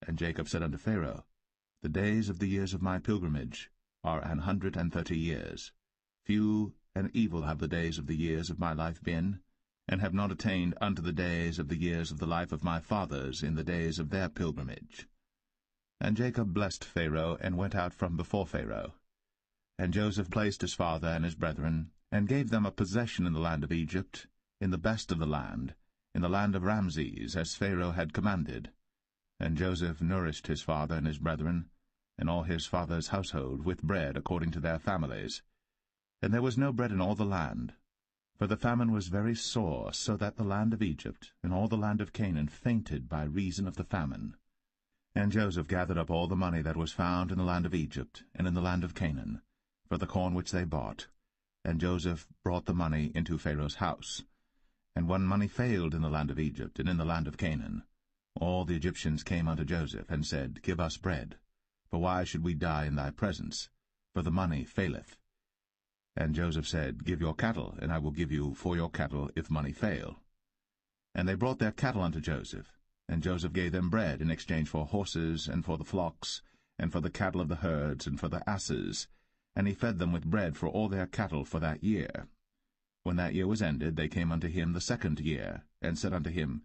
And Jacob said unto Pharaoh, The days of the years of my pilgrimage are 130 years. Few and evil have the days of the years of my life been, and have not attained unto the days of the years of the life of my fathers in the days of their pilgrimage. And Jacob blessed Pharaoh, and went out from before Pharaoh. And Joseph placed his father and his brethren, and gave them a possession in the land of Egypt, in the best of the land, in the land of Ramses, as Pharaoh had commanded. And Joseph nourished his father and his brethren, and all his father's household, with bread according to their families. And there was no bread in all the land, for the famine was very sore, so that the land of Egypt and all the land of Canaan fainted by reason of the famine. And Joseph gathered up all the money that was found in the land of Egypt and in the land of Canaan, for the corn which they bought. And Joseph brought the money into Pharaoh's house. And when money failed in the land of Egypt and in the land of Canaan, all the Egyptians came unto Joseph, and said, Give us bread, for why should we die in thy presence? For the money faileth. And Joseph said, Give your cattle, and I will give you for your cattle, if money fail. And they brought their cattle unto Joseph, and Joseph gave them bread in exchange for horses, and for the flocks, and for the cattle of the herds, and for the asses, and he fed them with bread for all their cattle for that year. When that year was ended, they came unto him the 2nd year, and said unto him,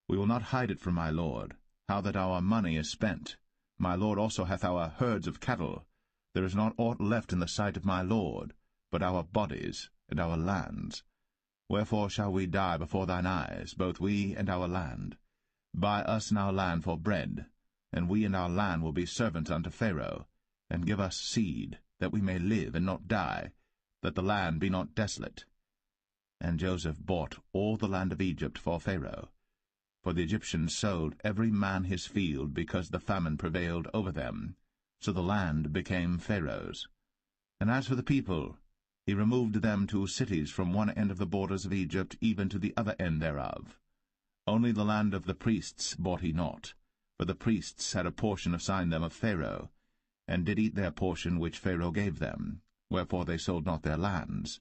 We will not hide it from my lord, how that our money is spent. My lord also hath our herds of cattle. There is not aught left in the sight of my lord, but our bodies and our lands. Wherefore shall we die before thine eyes, both we and our land? Buy us and our land for bread, and we and our land will be servants unto Pharaoh, and give us seed, that we may live and not die, that the land be not desolate. And Joseph bought all the land of Egypt for Pharaoh. For the Egyptians sold every man his field, because the famine prevailed over them. So the land became Pharaoh's. And as for the people, he removed them to cities from one end of the borders of Egypt even to the other end thereof. Only the land of the priests bought he not, for the priests had a portion assigned them of Pharaoh, and did eat their portion which Pharaoh gave them, wherefore they sold not their lands.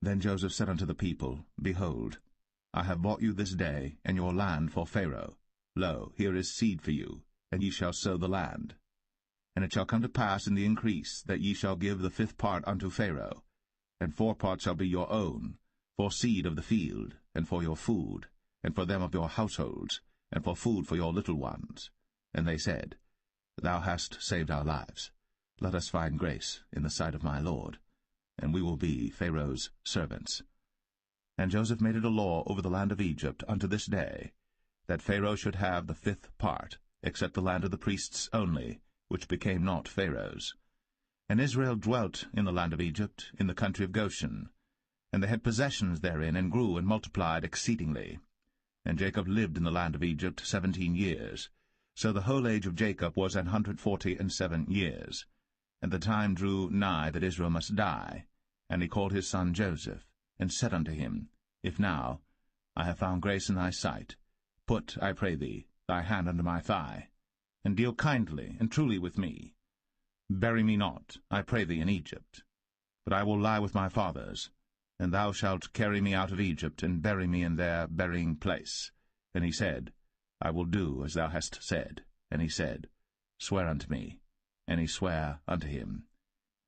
Then Joseph said unto the people, Behold, I have bought you this day and your land for Pharaoh. Lo, here is seed for you, and ye shall sow the land. And it shall come to pass in the increase that ye shall give the 5th part unto Pharaoh, and 4 parts shall be your own, for seed of the field, and for your food, and for them of your households, and for food for your little ones. And they said, Thou hast saved our lives. Let us find grace in the sight of my lord, and we will be Pharaoh's servants. And Joseph made it a law over the land of Egypt unto this day, that Pharaoh should have the 5th part, except the land of the priests only, which became not Pharaoh's. And Israel dwelt in the land of Egypt, in the country of Goshen. And they had possessions therein, and grew and multiplied exceedingly. And Jacob lived in the land of Egypt 17 years. So the whole age of Jacob was 147 years. And the time drew nigh that Israel must die. And he called his son Joseph, and said unto him, If now I have found grace in thy sight, put, I pray thee, thy hand under my thigh, and deal kindly and truly with me. Bury me not, I pray thee, in Egypt, but I will lie with my fathers, and thou shalt carry me out of Egypt, and bury me in their burying place. And he said, I will do as thou hast said. And he said, Swear unto me. And he sware unto him.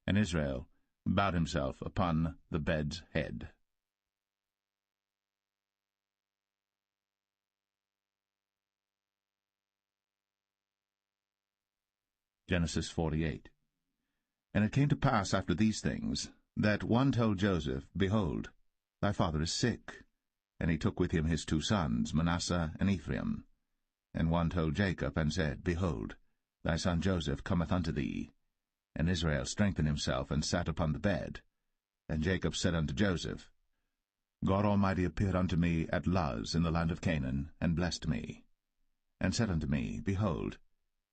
And Israel bowed himself upon the bed's head. Genesis 48. And it came to pass after these things, that one told Joseph, Behold, thy father is sick. And he took with him his 2 sons, Manasseh and Ephraim. And one told Jacob, and said, Behold, thy son Joseph cometh unto thee. And Israel strengthened himself, and sat upon the bed. And Jacob said unto Joseph, God Almighty appeared unto me at Luz in the land of Canaan, and blessed me. And said unto me, Behold,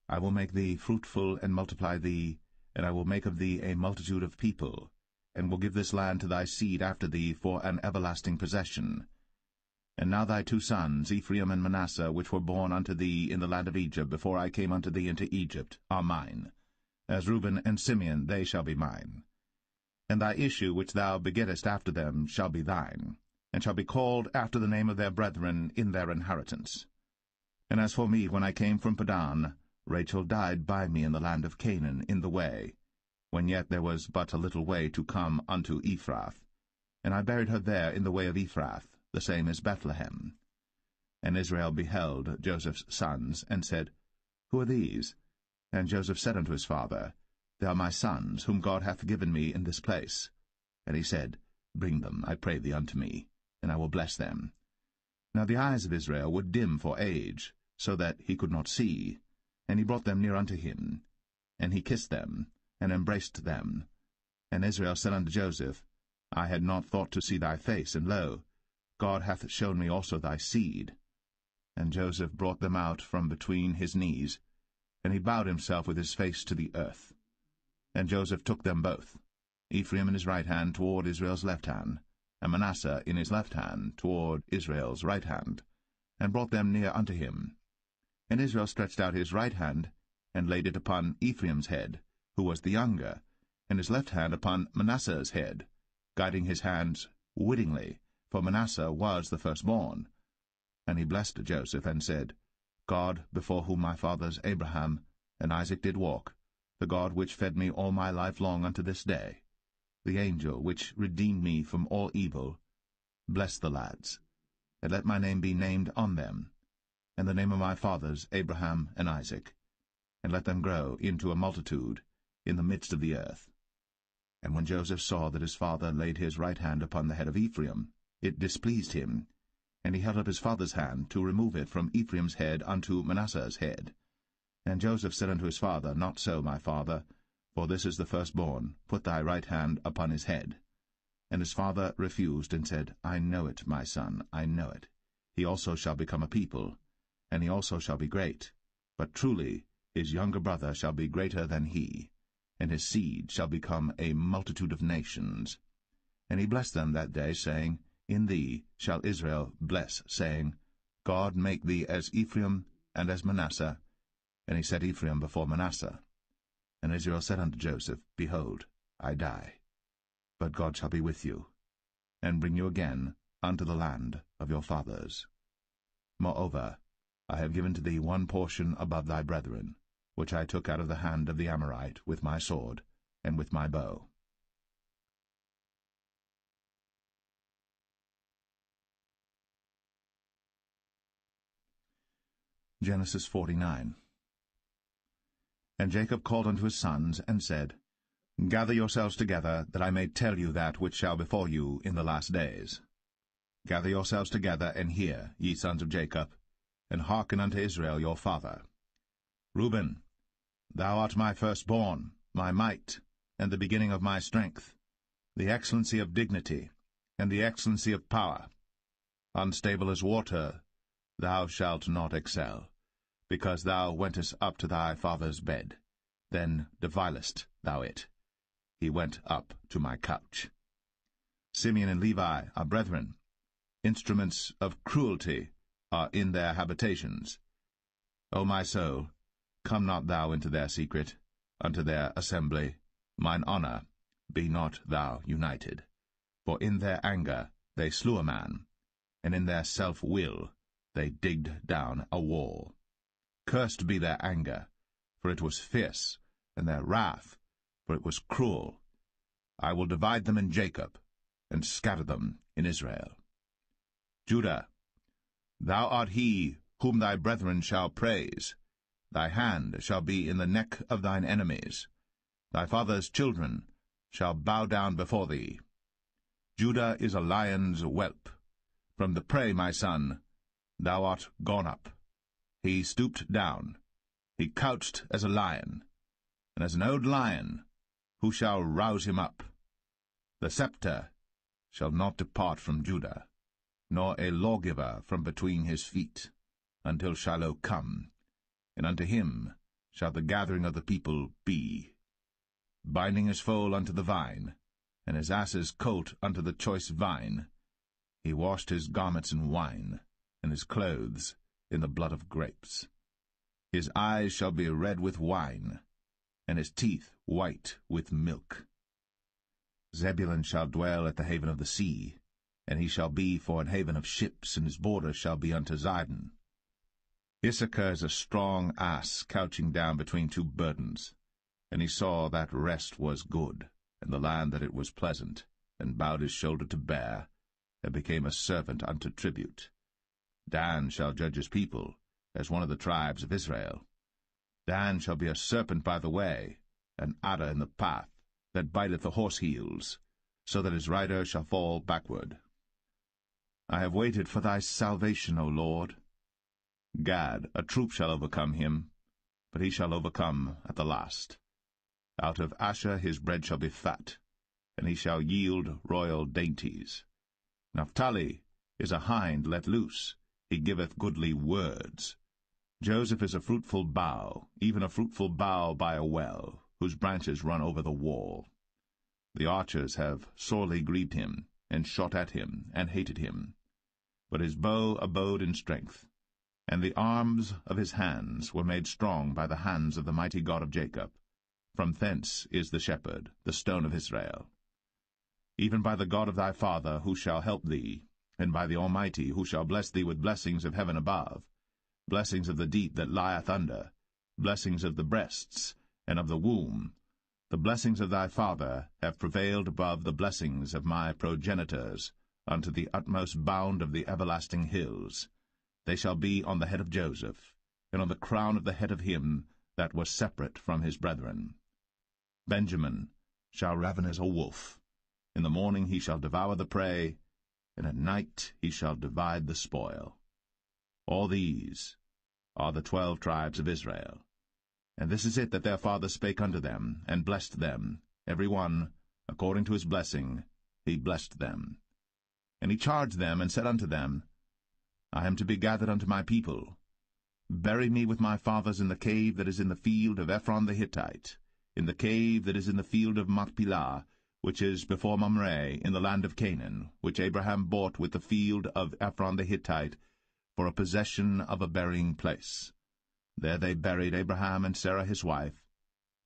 I will make thee fruitful, and multiply thee, and I will make of thee a multitude of people, and will give this land to thy seed after thee for an everlasting possession. And now thy 2 sons, Ephraim and Manasseh, which were born unto thee in the land of Egypt, before I came unto thee into Egypt, are mine. As Reuben and Simeon they shall be mine. And thy issue which thou begettest after them shall be thine, and shall be called after the name of their brethren in their inheritance. And as for me, when I came from Padan, Rachel died by me in the land of Canaan in the way, when yet there was but a little way to come unto Ephrath. And I buried her there in the way of Ephrath, the same as Bethlehem. And Israel beheld Joseph's sons, and said, Who are these? And Joseph said unto his father, They are my sons, whom God hath given me in this place. And he said, Bring them, I pray thee, unto me, and I will bless them. Now the eyes of Israel were dim for age, so that he could not see. And he brought them near unto him. And he kissed them, and embraced them. And Israel said unto Joseph, I had not thought to see thy face, and lo, God hath shown me also thy seed. And Joseph brought them out from between his knees, and he bowed himself with his face to the earth. And Joseph took them both, Ephraim in his right hand toward Israel's left hand, and Manasseh in his left hand toward Israel's right hand, and brought them near unto him. And Israel stretched out his right hand, and laid it upon Ephraim's head, who was the younger, and his left hand upon Manasseh's head, guiding his hands wittingly, for Manasseh was the firstborn. And he blessed Joseph, and said, God, before whom my fathers Abraham and Isaac did walk, the God which fed me all my life long unto this day, the angel which redeemed me from all evil, bless the lads, and let my name be named on them, and the name of my fathers Abraham and Isaac, and let them grow into a multitude in the midst of the earth. And when Joseph saw that his father laid his right hand upon the head of Ephraim, it displeased him, and he held up his father's hand to remove it from Ephraim's head unto Manasseh's head. And Joseph said unto his father, Not so, my father, for this is the firstborn. Put thy right hand upon his head. And his father refused, and said, I know it, my son, I know it. He also shall become a people, and he also shall be great. But truly his younger brother shall be greater than he, and his seed shall become a multitude of nations. And he blessed them that day, saying, In thee shall Israel bless, saying, God make thee as Ephraim and as Manasseh. And he set Ephraim before Manasseh. And Israel said unto Joseph, Behold, I die, but God shall be with you, and bring you again unto the land of your fathers. Moreover, I have given to thee one portion above thy brethren, which I took out of the hand of the Amorite with my sword and with my bow. Genesis 49. And Jacob called unto his sons, and said, Gather yourselves together, that I may tell you that which shall befall you in the last days. Gather yourselves together, and hear, ye sons of Jacob, and hearken unto Israel your father. Reuben, thou art my firstborn, my might, and the beginning of my strength, the excellency of dignity, and the excellency of power. Unstable as water, thou shalt not excel, because thou wentest up to thy father's bed. Then devilest thou it. He went up to my couch. Simeon and Levi are brethren. Instruments of cruelty are in their habitations. O my soul, come not thou into their secret, unto their assembly. Mine honour, be not thou united. For in their anger they slew a man, and in their self-will they digged down a wall. Cursed be their anger, for it was fierce, and their wrath, for it was cruel. I will divide them in Jacob, and scatter them in Israel. Judah, thou art he whom thy brethren shall praise. Thy hand shall be in the neck of thine enemies. Thy father's children shall bow down before thee. Judah is a lion's whelp. From the prey, my son, thou art gone up. He stooped down. He couched as a lion, and as an old lion, who shall rouse him up? The scepter shall not depart from Judah, nor a lawgiver from between his feet, until Shiloh come, and unto him shall the gathering of the people be. Binding his foal unto the vine, and his ass's colt unto the choice vine, he washed his garments in wine, and his clothes in the blood of grapes. His eyes shall be red with wine, and his teeth white with milk. Zebulun shall dwell at the haven of the sea, and he shall be for an haven of ships, and his borders shall be unto Zidon. Issachar is a strong ass couching down between two burdens, and he saw that rest was good, and the land that it was pleasant, and bowed his shoulder to bear, and became a servant unto tribute. Dan shall judge his people, as one of the tribes of Israel. Dan shall be a serpent by the way, an adder in the path, that biteth the horse heels, so that his rider shall fall backward. I have waited for thy salvation, O Lord. Gad, a troop shall overcome him, but he shall overcome at the last. Out of Asher his bread shall be fat, and he shall yield royal dainties. Naphtali is a hind let loose, he giveth goodly words. Joseph is a fruitful bough, even a fruitful bough by a well, whose branches run over the wall. The archers have sorely grieved him, and shot at him, and hated him. But his bow abode in strength, and the arms of his hands were made strong by the hands of the mighty God of Jacob. From thence is the shepherd, the stone of Israel. Even by the God of thy father, who shall help thee, and by the Almighty, who shall bless thee with blessings of heaven above, blessings of the deep that lieth under, blessings of the breasts, and of the womb. The blessings of thy father have prevailed above the blessings of my progenitors, unto the utmost bound of the everlasting hills. They shall be on the head of Joseph, and on the crown of the head of him that was separate from his brethren. Benjamin shall raven as a wolf. In the morning he shall devour the prey, and at night he shall divide the spoil. All these are the 12 tribes of Israel. And this is it that their father spake unto them, and blessed them, every one, according to his blessing, he blessed them. And he charged them, and said unto them, I am to be gathered unto my people. Bury me with my fathers in the cave that is in the field of Ephron the Hittite, in the cave that is in the field of Machpelah, which is before Mamre, in the land of Canaan, which Abraham bought with the field of Ephron the Hittite, for a possession of a burying place. There they buried Abraham and Sarah his wife.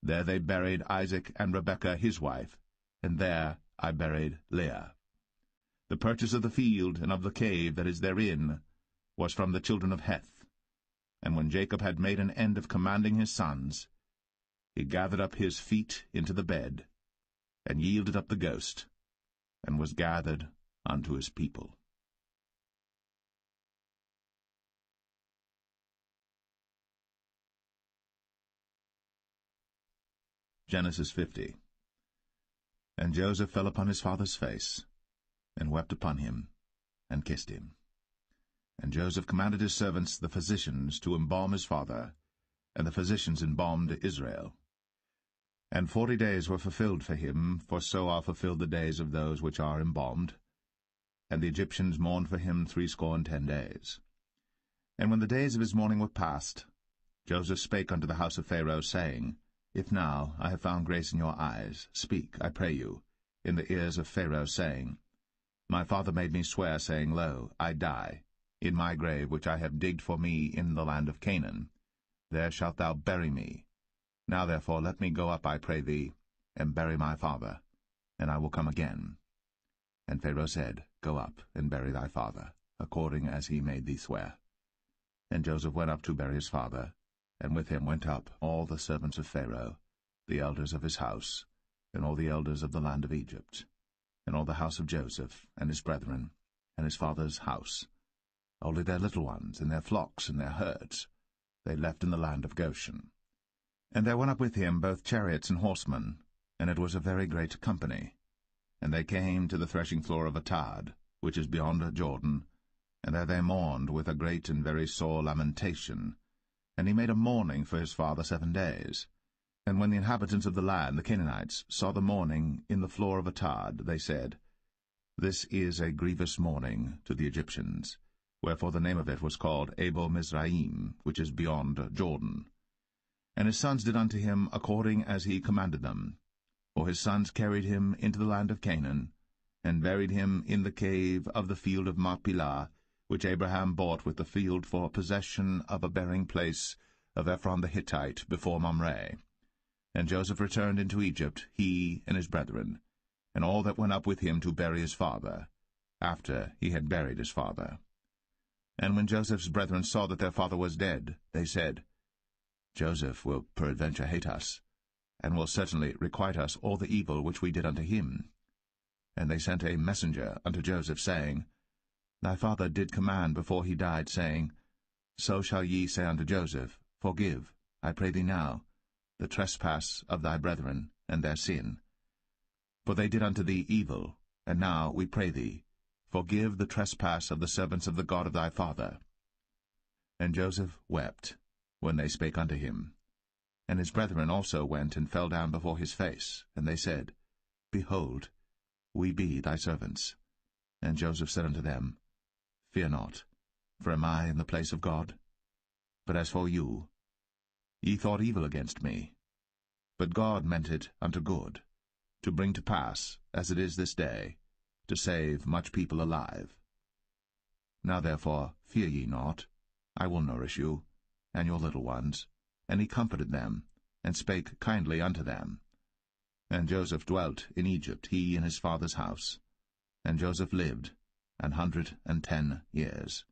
There they buried Isaac and Rebekah his wife, and there I buried Leah. The purchase of the field and of the cave that is therein was from the children of Heth. And when Jacob had made an end of commanding his sons, he gathered up his feet into the bed, and yielded up the ghost, and was gathered unto his people. Genesis 50. And Joseph fell upon his father's face, and wept upon him, and kissed him. And Joseph commanded his servants, the physicians, to embalm his father, and the physicians embalmed Israel. And 40 days were fulfilled for him, for so are fulfilled the days of those which are embalmed. And the Egyptians mourned for him 60 days. And when the days of his mourning were past, Joseph spake unto the house of Pharaoh, saying, If now I have found grace in your eyes, speak, I pray you, in the ears of Pharaoh, saying, My father made me swear, saying, Lo, I die, in my grave which I have digged for me in the land of Canaan. There shalt thou bury me. Now therefore let me go up, I pray thee, and bury my father, and I will come again. And Pharaoh said, Go up, and bury thy father, according as he made thee swear. And Joseph went up to bury his father, and with him went up all the servants of Pharaoh, the elders of his house, and all the elders of the land of Egypt, and all the house of Joseph, and his brethren, and his father's house, only their little ones, and their flocks, and their herds. they left in the land of Goshen. And there went up with him both chariots and horsemen, and it was a very great company. And they came to the threshing floor of Atad, which is beyond Jordan, and there they mourned with a great and very sore lamentation. And he made a mourning for his father 7 days. And when the inhabitants of the land, the Canaanites, saw the mourning in the floor of Atad, they said, This is a grievous mourning to the Egyptians. Wherefore the name of it was called Abel Mizraim, which is beyond Jordan. And his sons did unto him according as he commanded them. For his sons carried him into the land of Canaan, and buried him in the cave of the field of Machpelah, which Abraham bought with the field for possession of a burying place of Ephron the Hittite before Mamre. And Joseph returned into Egypt, he and his brethren, and all that went up with him to bury his father, after he had buried his father. And when Joseph's brethren saw that their father was dead, they said, Joseph will peradventure hate us, and will certainly requite us all the evil which we did unto him. And they sent a messenger unto Joseph, saying, Thy father did command before he died, saying, So shall ye say unto Joseph, Forgive, I pray thee now, the trespass of thy brethren, and their sin. For they did unto thee evil, and now, we pray thee, forgive the trespass of the servants of the God of thy father. And Joseph wept, when they spake unto him. And his brethren also went and fell down before his face, and they said, Behold, we be thy servants. And Joseph said unto them, Fear not, for am I in the place of God? But as for you, ye thought evil against me, but God meant it unto good, to bring to pass, as it is this day, to save much people alive. Now therefore fear ye not, I will nourish you, and your little ones. And he comforted them, and spake kindly unto them. And Joseph dwelt in Egypt, he and his father's house. And Joseph lived 110 years.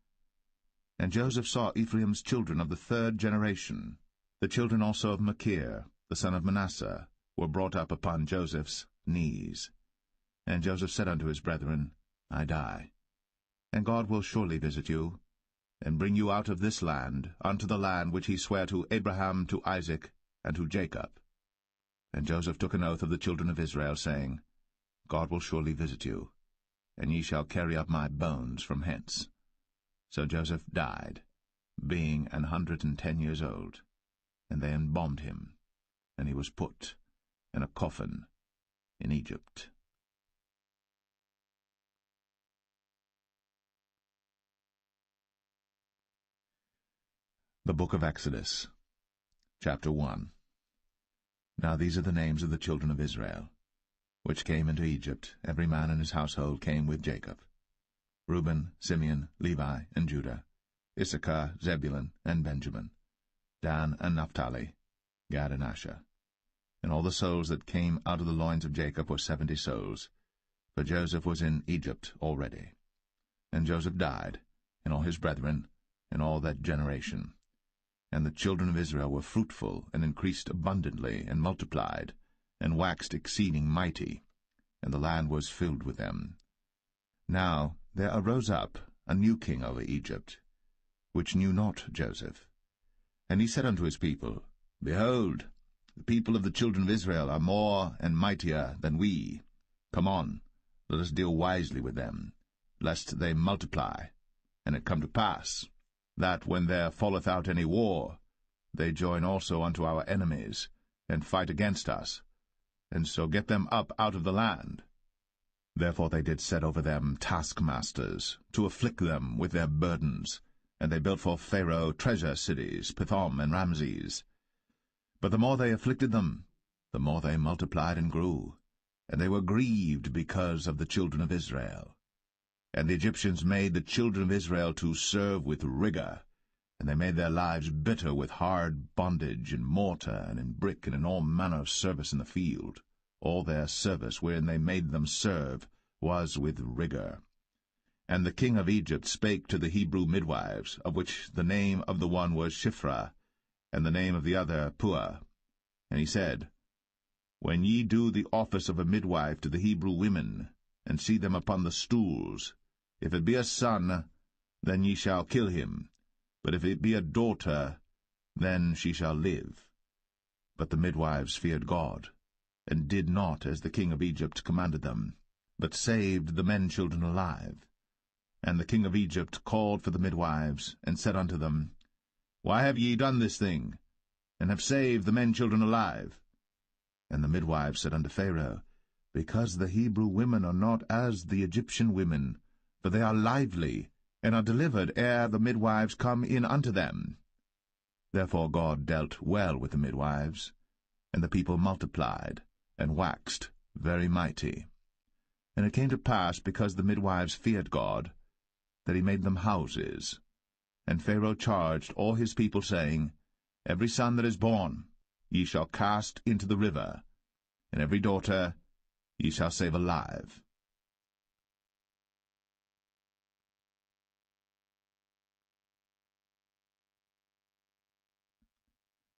And Joseph saw Ephraim's children of the 3rd generation. The children also of Machir, the son of Manasseh, were brought up upon Joseph's knees. And Joseph said unto his brethren, I die, and God will surely visit you, and bring you out of this land unto the land which he sware to Abraham, to Isaac, and to Jacob. And Joseph took an oath of the children of Israel, saying, God will surely visit you, and ye shall carry up my bones from hence. So Joseph died, being 110 years old, and they embalmed him, and he was put in a coffin in Egypt. The Book of Exodus, Chapter 1. Now these are the names of the children of Israel, which came into Egypt. Every man in his household came with Jacob: Reuben, Simeon, Levi, and Judah, Issachar, Zebulun, and Benjamin, Dan and Naphtali, Gad and Asher. And all the souls that came out of the loins of Jacob were 70 souls, for Joseph was in Egypt already. And Joseph died, and all his brethren, and all that generation. And the children of Israel were fruitful, and increased abundantly, and multiplied, and waxed exceeding mighty, and the land was filled with them. Now there arose up a new king over Egypt, which knew not Joseph. And he said unto his people, Behold, the people of the children of Israel are more and mightier than we. Come on, let us deal wisely with them, lest they multiply. And it come to pass, that when there falleth out any war, they join also unto our enemies, and fight against us, and so get them up out of the land. Therefore they did set over them taskmasters, to afflict them with their burdens, and they built for Pharaoh treasure cities, Pithom and Ramses. But the more they afflicted them, the more they multiplied and grew, and they were grieved because of the children of Israel. And the Egyptians made the children of Israel to serve with rigor, and they made their lives bitter with hard bondage, in mortar, and in brick, and in all manner of service in the field. All their service wherein they made them serve was with rigor. And the king of Egypt spake to the Hebrew midwives, of which the name of the one was Shiphrah, and the name of the other Puah. And he said, When ye do the office of a midwife to the Hebrew women, and see them upon the stools, if it be a son, then ye shall kill him, but if it be a daughter, then she shall live. But the midwives feared God, and did not as the king of Egypt commanded them, but saved the men-children alive. And the king of Egypt called for the midwives, and said unto them, Why have ye done this thing, and have saved the men-children alive? And the midwives said unto Pharaoh, Because the Hebrew women are not as the Egyptian women, for they are lively, and are delivered ere the midwives come in unto them. Therefore God dealt well with the midwives, and the people multiplied, and waxed very mighty. And it came to pass, because the midwives feared God, that he made them houses. And Pharaoh charged all his people, saying, Every son that is born ye shall cast into the river, and every daughter ye shall save alive.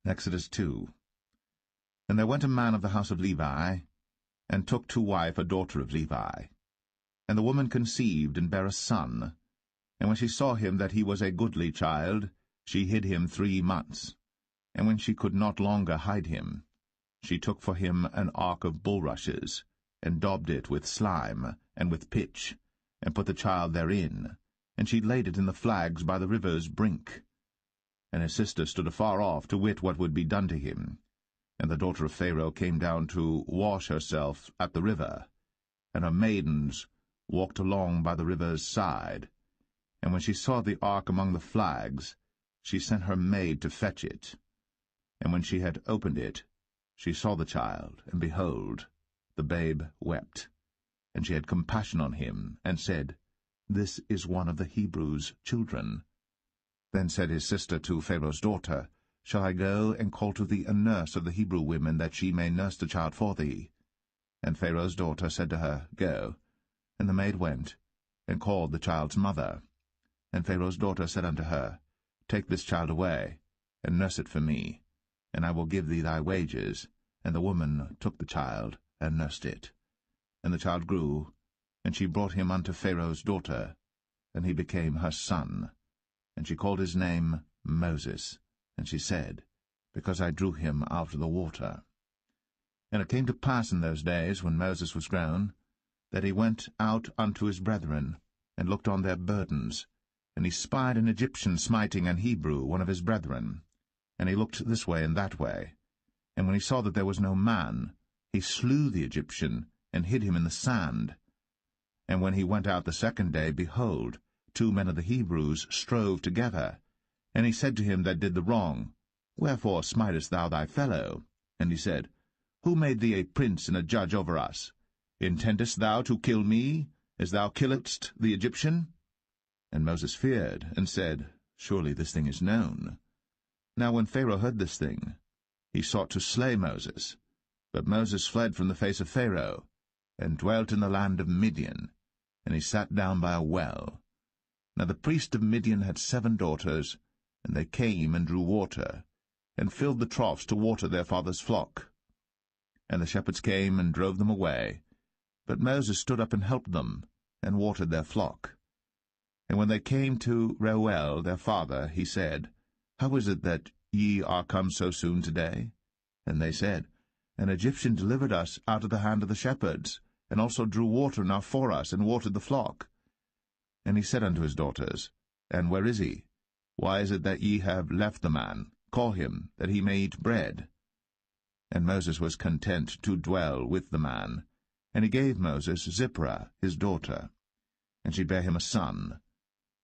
Exodus 2. And there went a man of the house of Levi, and took to wife a daughter of Levi. And the woman conceived, and bare a son. And when she saw him that he was a goodly child, she hid him 3 months. And when she could not longer hide him, she took for him an ark of bulrushes, and daubed it with slime, and with pitch, and put the child therein, and she laid it in the flags by the river's brink. And his sister stood afar off, to wit what would be done to him. And the daughter of Pharaoh came down to wash herself at the river, and her maidens walked along by the river's side. And when she saw the ark among the flags, she sent her maid to fetch it. And when she had opened it, she saw the child, and behold, the babe wept. And she had compassion on him, and said, This is one of the Hebrews' children. Then said his sister to Pharaoh's daughter, Shall I go and call to thee a nurse of the Hebrew women, that she may nurse the child for thee? And Pharaoh's daughter said to her, Go. And the maid went, and called the child's mother. And Pharaoh's daughter said unto her, Take this child away, and nurse it for me, and I will give thee thy wages. And the woman took the child, and nursed it. And the child grew, and she brought him unto Pharaoh's daughter, and he became her son. And she called his name Moses. And she said, Because I drew him out of the water. And it came to pass in those days, when Moses was grown, that he went out unto his brethren, and looked on their burdens. And he spied an Egyptian smiting an Hebrew, one of his brethren. And he looked this way and that way. And when he saw that there was no man, he slew the Egyptian, and hid him in the sand. And when he went out the second day, behold, 2 men of the Hebrews strove together. And he said to him that did the wrong, Wherefore smitest thou thy fellow? And he said, Who made thee a prince and a judge over us? Intendest thou to kill me, as thou killedst the Egyptian? And Moses feared, and said, Surely this thing is known. Now when Pharaoh heard this thing, he sought to slay Moses. But Moses fled from the face of Pharaoh, and dwelt in the land of Midian, and he sat down by a well. Now the priest of Midian had 7 daughters, and they came and drew water, and filled the troughs to water their father's flock. And the shepherds came and drove them away. But Moses stood up and helped them, and watered their flock. And when they came to Reuel their father, he said, How is it that ye are come so soon today? And they said, An Egyptian delivered us out of the hand of the shepherds, and also drew water now for us, and watered the flock. And he said unto his daughters, And where is he? Why is it that ye have left the man? Call him, that he may eat bread. And Moses was content to dwell with the man. And he gave Moses Zipporah his daughter. And she bare him a son.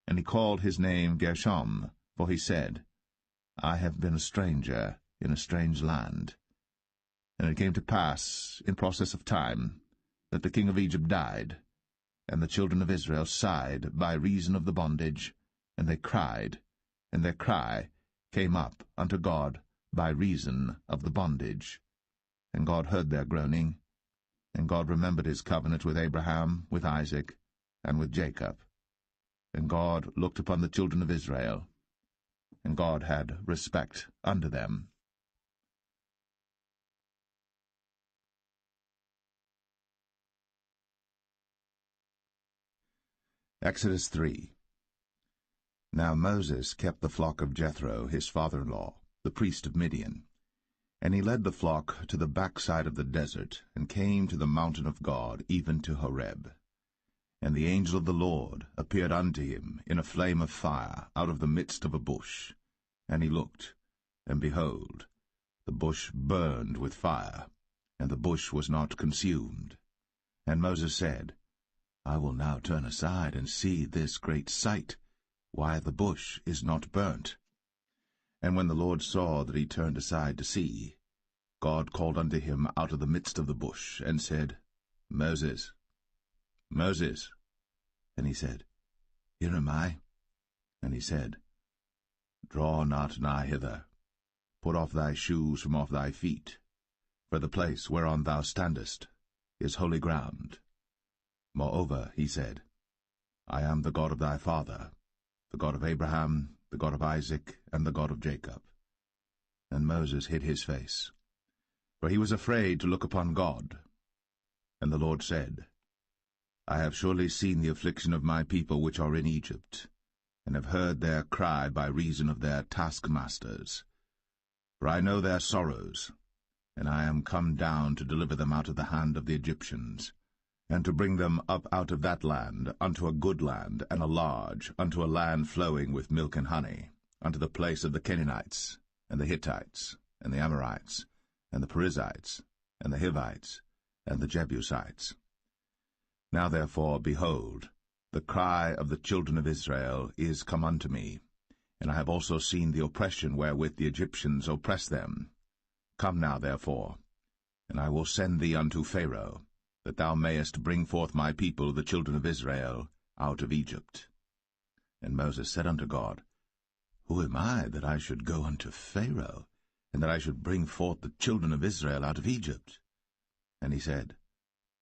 And he called his name Gershom, for he said, I have been a stranger in a strange land. And it came to pass, in process of time, that the king of Egypt died. And the children of Israel sighed by reason of the bondage, and they cried, and their cry came up unto God by reason of the bondage. And God heard their groaning, and God remembered his covenant with Abraham, with Isaac, and with Jacob. And God looked upon the children of Israel, and God had respect unto them. Exodus 3. Now Moses kept the flock of Jethro his father-in-law, the priest of Midian. And he led the flock to the backside of the desert, and came to the mountain of God, even to Horeb. And the angel of the Lord appeared unto him in a flame of fire out of the midst of a bush. And he looked, and behold, the bush burned with fire, and the bush was not consumed. And Moses said, I will now turn aside and see this great sight, why the bush is not burnt. And when the Lord saw that he turned aside to see, God called unto him out of the midst of the bush, and said, Moses, Moses. And he said, Here am I. And he said, Draw not nigh hither. Put off thy shoes from off thy feet, for the place whereon thou standest is holy ground. Moreover, he said, I am the God of thy father, the God of Abraham, the God of Isaac, and the God of Jacob. And Moses hid his face, for he was afraid to look upon God. And the Lord said, I have surely seen the affliction of my people which are in Egypt, and have heard their cry by reason of their taskmasters. For I know their sorrows, and I am come down to deliver them out of the hand of the Egyptians, and to bring them up out of that land unto a good land, and a large, unto a land flowing with milk and honey, unto the place of the Canaanites, and the Hittites, and the Amorites, and the Perizzites, and the Hivites, and the Jebusites. Now therefore, behold, the cry of the children of Israel is come unto me, and I have also seen the oppression wherewith the Egyptians oppress them. Come now therefore, and I will send thee unto Pharaoh, that thou mayest bring forth my people, the children of Israel, out of Egypt. And Moses said unto God, Who am I, that I should go unto Pharaoh, and that I should bring forth the children of Israel out of Egypt? And he said,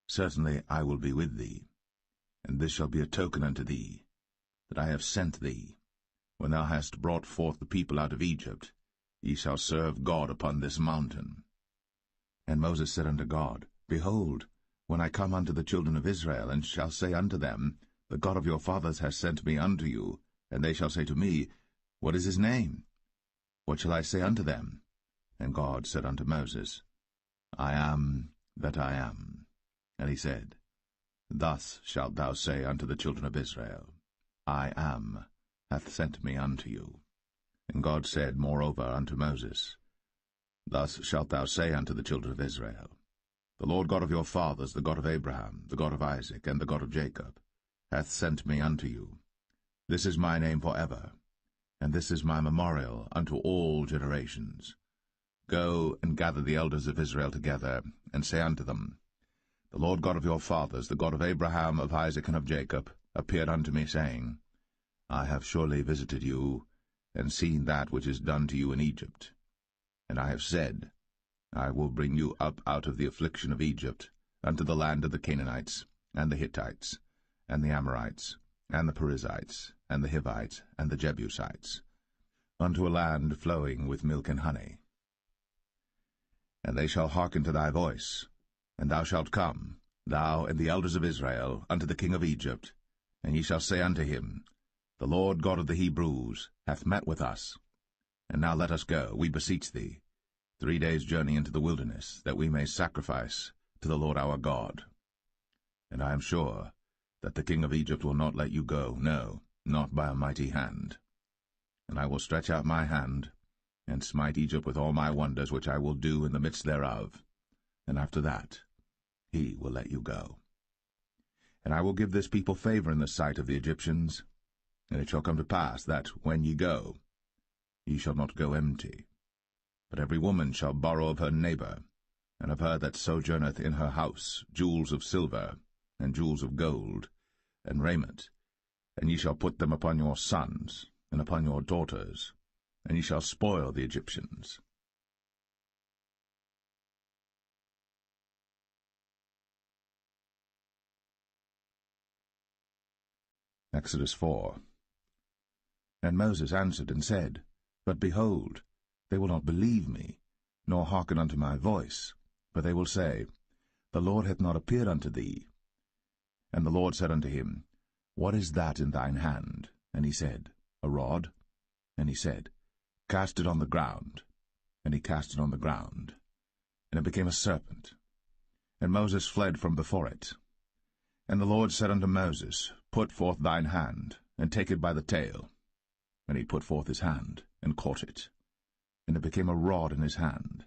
Certainly I will be with thee, and this shall be a token unto thee, that I have sent thee. When thou hast brought forth the people out of Egypt, ye shall serve God upon this mountain. And Moses said unto God, Behold, when I come unto the children of Israel, and shall say unto them, The God of your fathers has sent me unto you, and they shall say to me, What is his name? What shall I say unto them? And God said unto Moses, I am that I am. And he said, Thus shalt thou say unto the children of Israel, I am hath sent me unto you. And God said moreover unto Moses, Thus shalt thou say unto the children of Israel, The Lord God of your fathers, the God of Abraham, the God of Isaac, and the God of Jacob, hath sent me unto you. This is my name for ever, and this is my memorial unto all generations. Go and gather the elders of Israel together, and say unto them, The Lord God of your fathers, the God of Abraham, of Isaac, and of Jacob, appeared unto me, saying, I have surely visited you, and seen that which is done to you in Egypt. And I have said, I will bring you up out of the affliction of Egypt, unto the land of the Canaanites, and the Hittites, and the Amorites, and the Perizzites, and the Hivites, and the Jebusites, unto a land flowing with milk and honey. And they shall hearken to thy voice, and thou shalt come, thou and the elders of Israel, unto the king of Egypt, and ye shall say unto him, The Lord God of the Hebrews hath met with us. And now let us go, we beseech thee, 3 days' journey into the wilderness, that we may sacrifice to the Lord our God. And I am sure that the king of Egypt will not let you go, no, not by a mighty hand. And I will stretch out my hand, and smite Egypt with all my wonders which I will do in the midst thereof, and after that he will let you go. And I will give this people favor in the sight of the Egyptians, and it shall come to pass that, when ye go, ye shall not go empty. But every woman shall borrow of her neighbor, and of her that sojourneth in her house, jewels of silver, and jewels of gold, and raiment, and ye shall put them upon your sons, and upon your daughters, and ye shall spoil the Egyptians. Exodus 4. And Moses answered and said, But behold, they will not believe me, nor hearken unto my voice, for they will say, The Lord hath not appeared unto thee. And the Lord said unto him, What is that in thine hand? And he said, A rod. And he said, Cast it on the ground. And he cast it on the ground, and it became a serpent. And Moses fled from before it. And the Lord said unto Moses, Put forth thine hand, and take it by the tail. And he put forth his hand, and caught it. And it became a rod in his hand,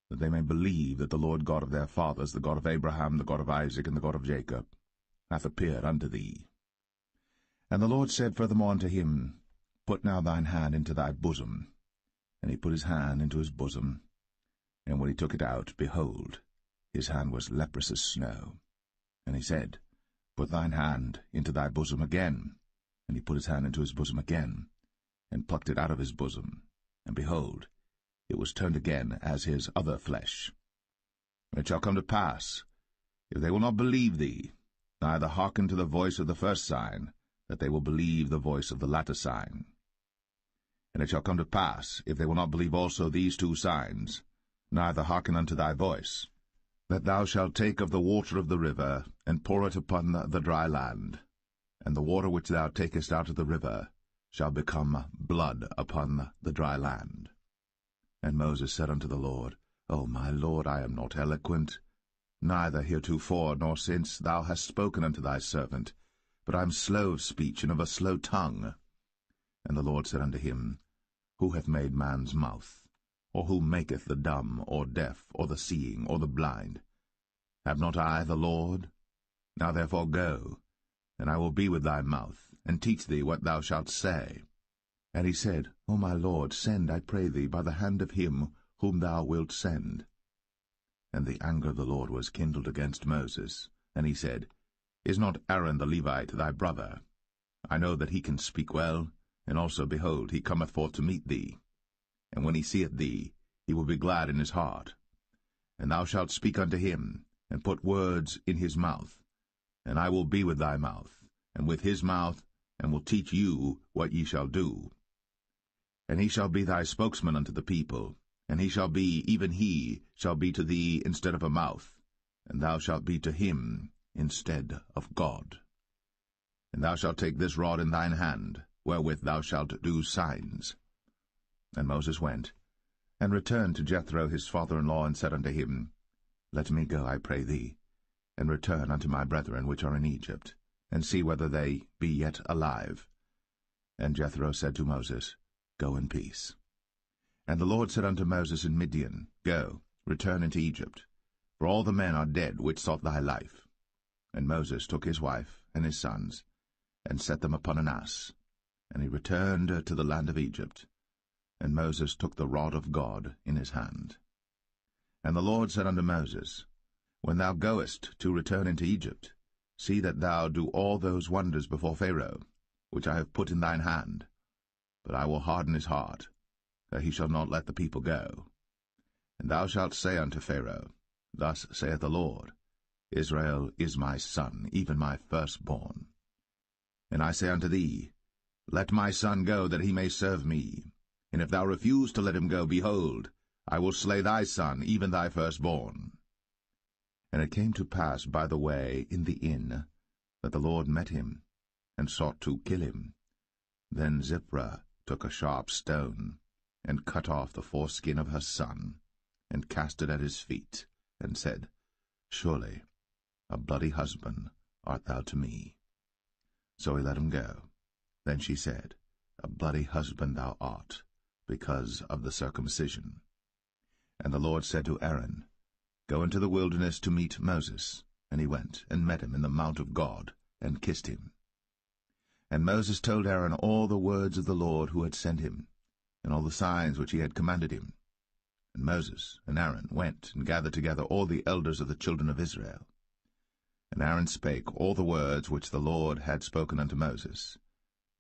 that they may believe that the Lord God of their fathers, the God of Abraham, the God of Isaac, and the God of Jacob, hath appeared unto thee. And the Lord said furthermore unto him, Put now thine hand into thy bosom. And he put his hand into his bosom, and when he took it out, behold, his hand was leprous as snow. And he said, Put thine hand into thy bosom again. And he put his hand into his bosom again, and plucked it out of his bosom. And behold, it was turned again as his other flesh. And it shall come to pass, if they will not believe thee, neither hearken to the voice of the first sign, that they will believe the voice of the latter sign. And it shall come to pass, if they will not believe also these two signs, neither hearken unto thy voice, that thou shalt take of the water of the river, and pour it upon the dry land, and the water which thou takest out of the river shall become blood upon the dry land. And Moses said unto the Lord, O my Lord, I am not eloquent, neither heretofore nor since thou hast spoken unto thy servant, but I am slow of speech and of a slow tongue. And the Lord said unto him, Who hath made man's mouth? Or who maketh the dumb, or deaf, or the seeing, or the blind? Have not I the Lord? Now therefore go, and I will be with thy mouth, and teach thee what thou shalt say. And he said, O my Lord, send, I pray thee, by the hand of him whom thou wilt send. And the anger of the Lord was kindled against Moses, and he said, Is not Aaron the Levite thy brother? I know that he can speak well, and also, behold, he cometh forth to meet thee. And when he seeth thee, he will be glad in his heart. And thou shalt speak unto him, and put words in his mouth. And I will be with thy mouth, and with his mouth, and will teach you what ye shall do. And he shall be thy spokesman unto the people, and he shall be, even he, shall be to thee instead of a mouth, and thou shalt be to him instead of God. And thou shalt take this rod in thine hand, wherewith thou shalt do signs. And Moses went, and returned to Jethro his father-in-law, and said unto him, Let me go, I pray thee, and return unto my brethren which are in Egypt, and see whether they be yet alive. And Jethro said to Moses, Go in peace. And the Lord said unto Moses in Midian, Go, return into Egypt, for all the men are dead which sought thy life. And Moses took his wife and his sons, and set them upon an ass, and he returned to the land of Egypt. And Moses took the rod of God in his hand. And the Lord said unto Moses, When thou goest to return into Egypt, see that thou do all those wonders before Pharaoh, which I have put in thine hand. But I will harden his heart, that he shall not let the people go. And thou shalt say unto Pharaoh, Thus saith the Lord, Israel is my son, even my firstborn. And I say unto thee, Let my son go, that he may serve me. And if thou refuse to let him go, behold, I will slay thy son, even thy firstborn. And it came to pass by the way in the inn, that the Lord met him, and sought to kill him. Then Zipporah took a sharp stone, and cut off the foreskin of her son, and cast it at his feet, and said, Surely a bloody husband art thou to me. So he let him go. Then she said, A bloody husband thou art, because of the circumcision. And the Lord said to Aaron, Go into the wilderness to meet Moses. And he went, and met him in the mount of God, and kissed him. And Moses told Aaron all the words of the Lord who had sent him, and all the signs which he had commanded him. And Moses and Aaron went, and gathered together all the elders of the children of Israel. And Aaron spake all the words which the Lord had spoken unto Moses,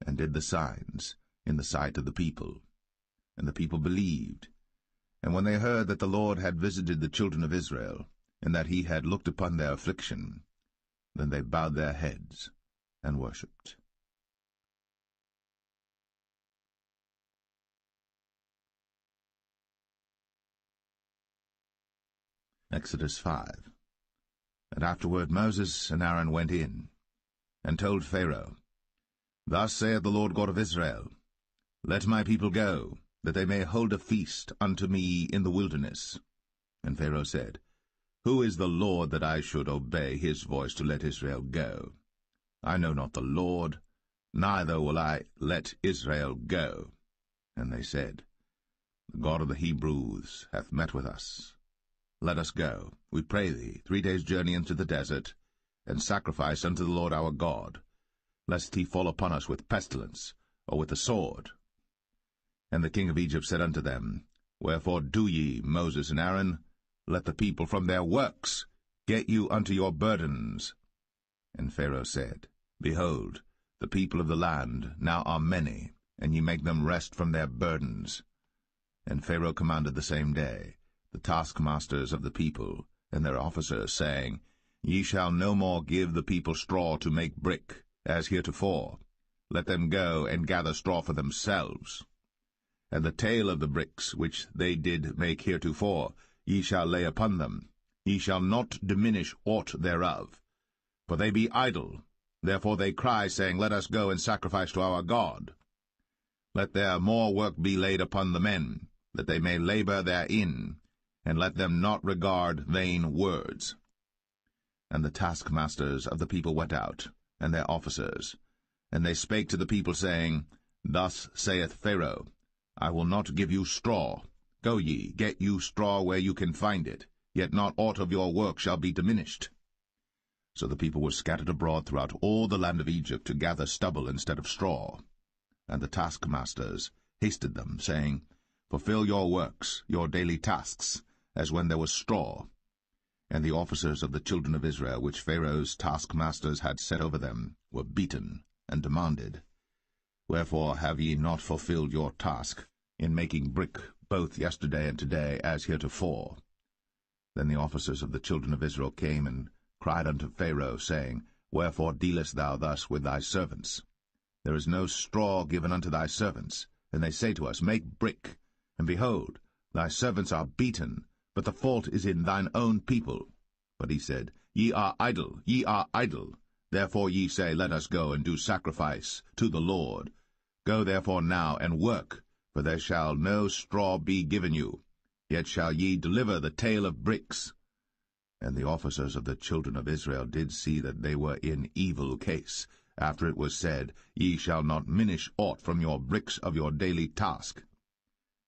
and did the signs in the sight of the people. And the people believed. And when they heard that the Lord had visited the children of Israel, and that he had looked upon their affliction, then they bowed their heads and worshipped. Exodus 5. And afterward Moses and Aaron went in, and told Pharaoh, Thus saith the Lord God of Israel, Let my people go, that they may hold a feast unto me in the wilderness. And Pharaoh said, Who is the Lord that I should obey his voice to let Israel go? I know not the Lord, neither will I let Israel go. And they said, The God of the Hebrews hath met with us. Let us go, we pray thee, 3 days' journey into the desert, and sacrifice unto the Lord our God, lest he fall upon us with pestilence, or with the sword. And the king of Egypt said unto them, Wherefore do ye, Moses and Aaron? Let the people from their works get you unto your burdens. And Pharaoh said, Behold, the people of the land now are many, and ye make them rest from their burdens. And Pharaoh commanded the same day the taskmasters of the people and their officers, saying, Ye shall no more give the people straw to make brick, as heretofore. Let them go and gather straw for themselves. And the tale of the bricks which they did make heretofore ye shall lay upon them. Ye shall not diminish aught thereof. For they be idle, therefore they cry, saying, Let us go and sacrifice to our God. Let their more work be laid upon the men, that they may labor therein, and let them not regard vain words. And the taskmasters of the people went out, and their officers, and they spake to the people, saying, Thus saith Pharaoh, I will not give you straw. Go ye, get you straw where you can find it, yet not aught of your work shall be diminished. So the people were scattered abroad throughout all the land of Egypt to gather stubble instead of straw. And the taskmasters hasted them, saying, Fulfill your works, your daily tasks, as when there was straw. And the officers of the children of Israel, which Pharaoh's taskmasters had set over them, were beaten, and demanded, Wherefore have ye not fulfilled your task in making brick both yesterday and today, as heretofore? Then the officers of the children of Israel came and cried unto Pharaoh, saying, Wherefore dealest thou thus with thy servants? There is no straw given unto thy servants. And they say to us, Make brick. And behold, thy servants are beaten, but the fault is in thine own people. But he said, Ye are idle, ye are idle. Therefore ye say, Let us go and do sacrifice to the Lord. Go therefore now and work, for there shall no straw be given you. Yet shall ye deliver the tale of bricks. And the officers of the children of Israel did see that they were in evil case, after it was said, Ye shall not minish aught from your bricks of your daily task.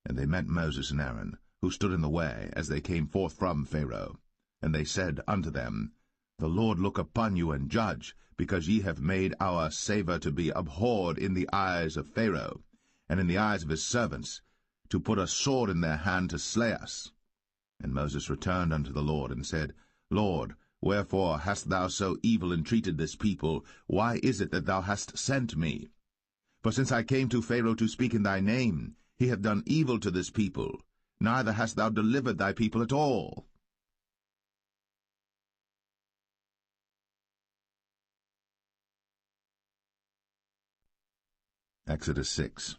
And they met Moses and Aaron, who stood in the way, as they came forth from Pharaoh. And they said unto them, The Lord look upon you and judge, because ye have made our savour to be abhorred in the eyes of Pharaoh, and in the eyes of his servants, to put a sword in their hand to slay us. And Moses returned unto the Lord, and said, Lord, wherefore hast thou so evil entreated this people? Why is it that thou hast sent me? For since I came to Pharaoh to speak in thy name, he hath done evil to this people, neither hast thou delivered thy people at all. Exodus 6.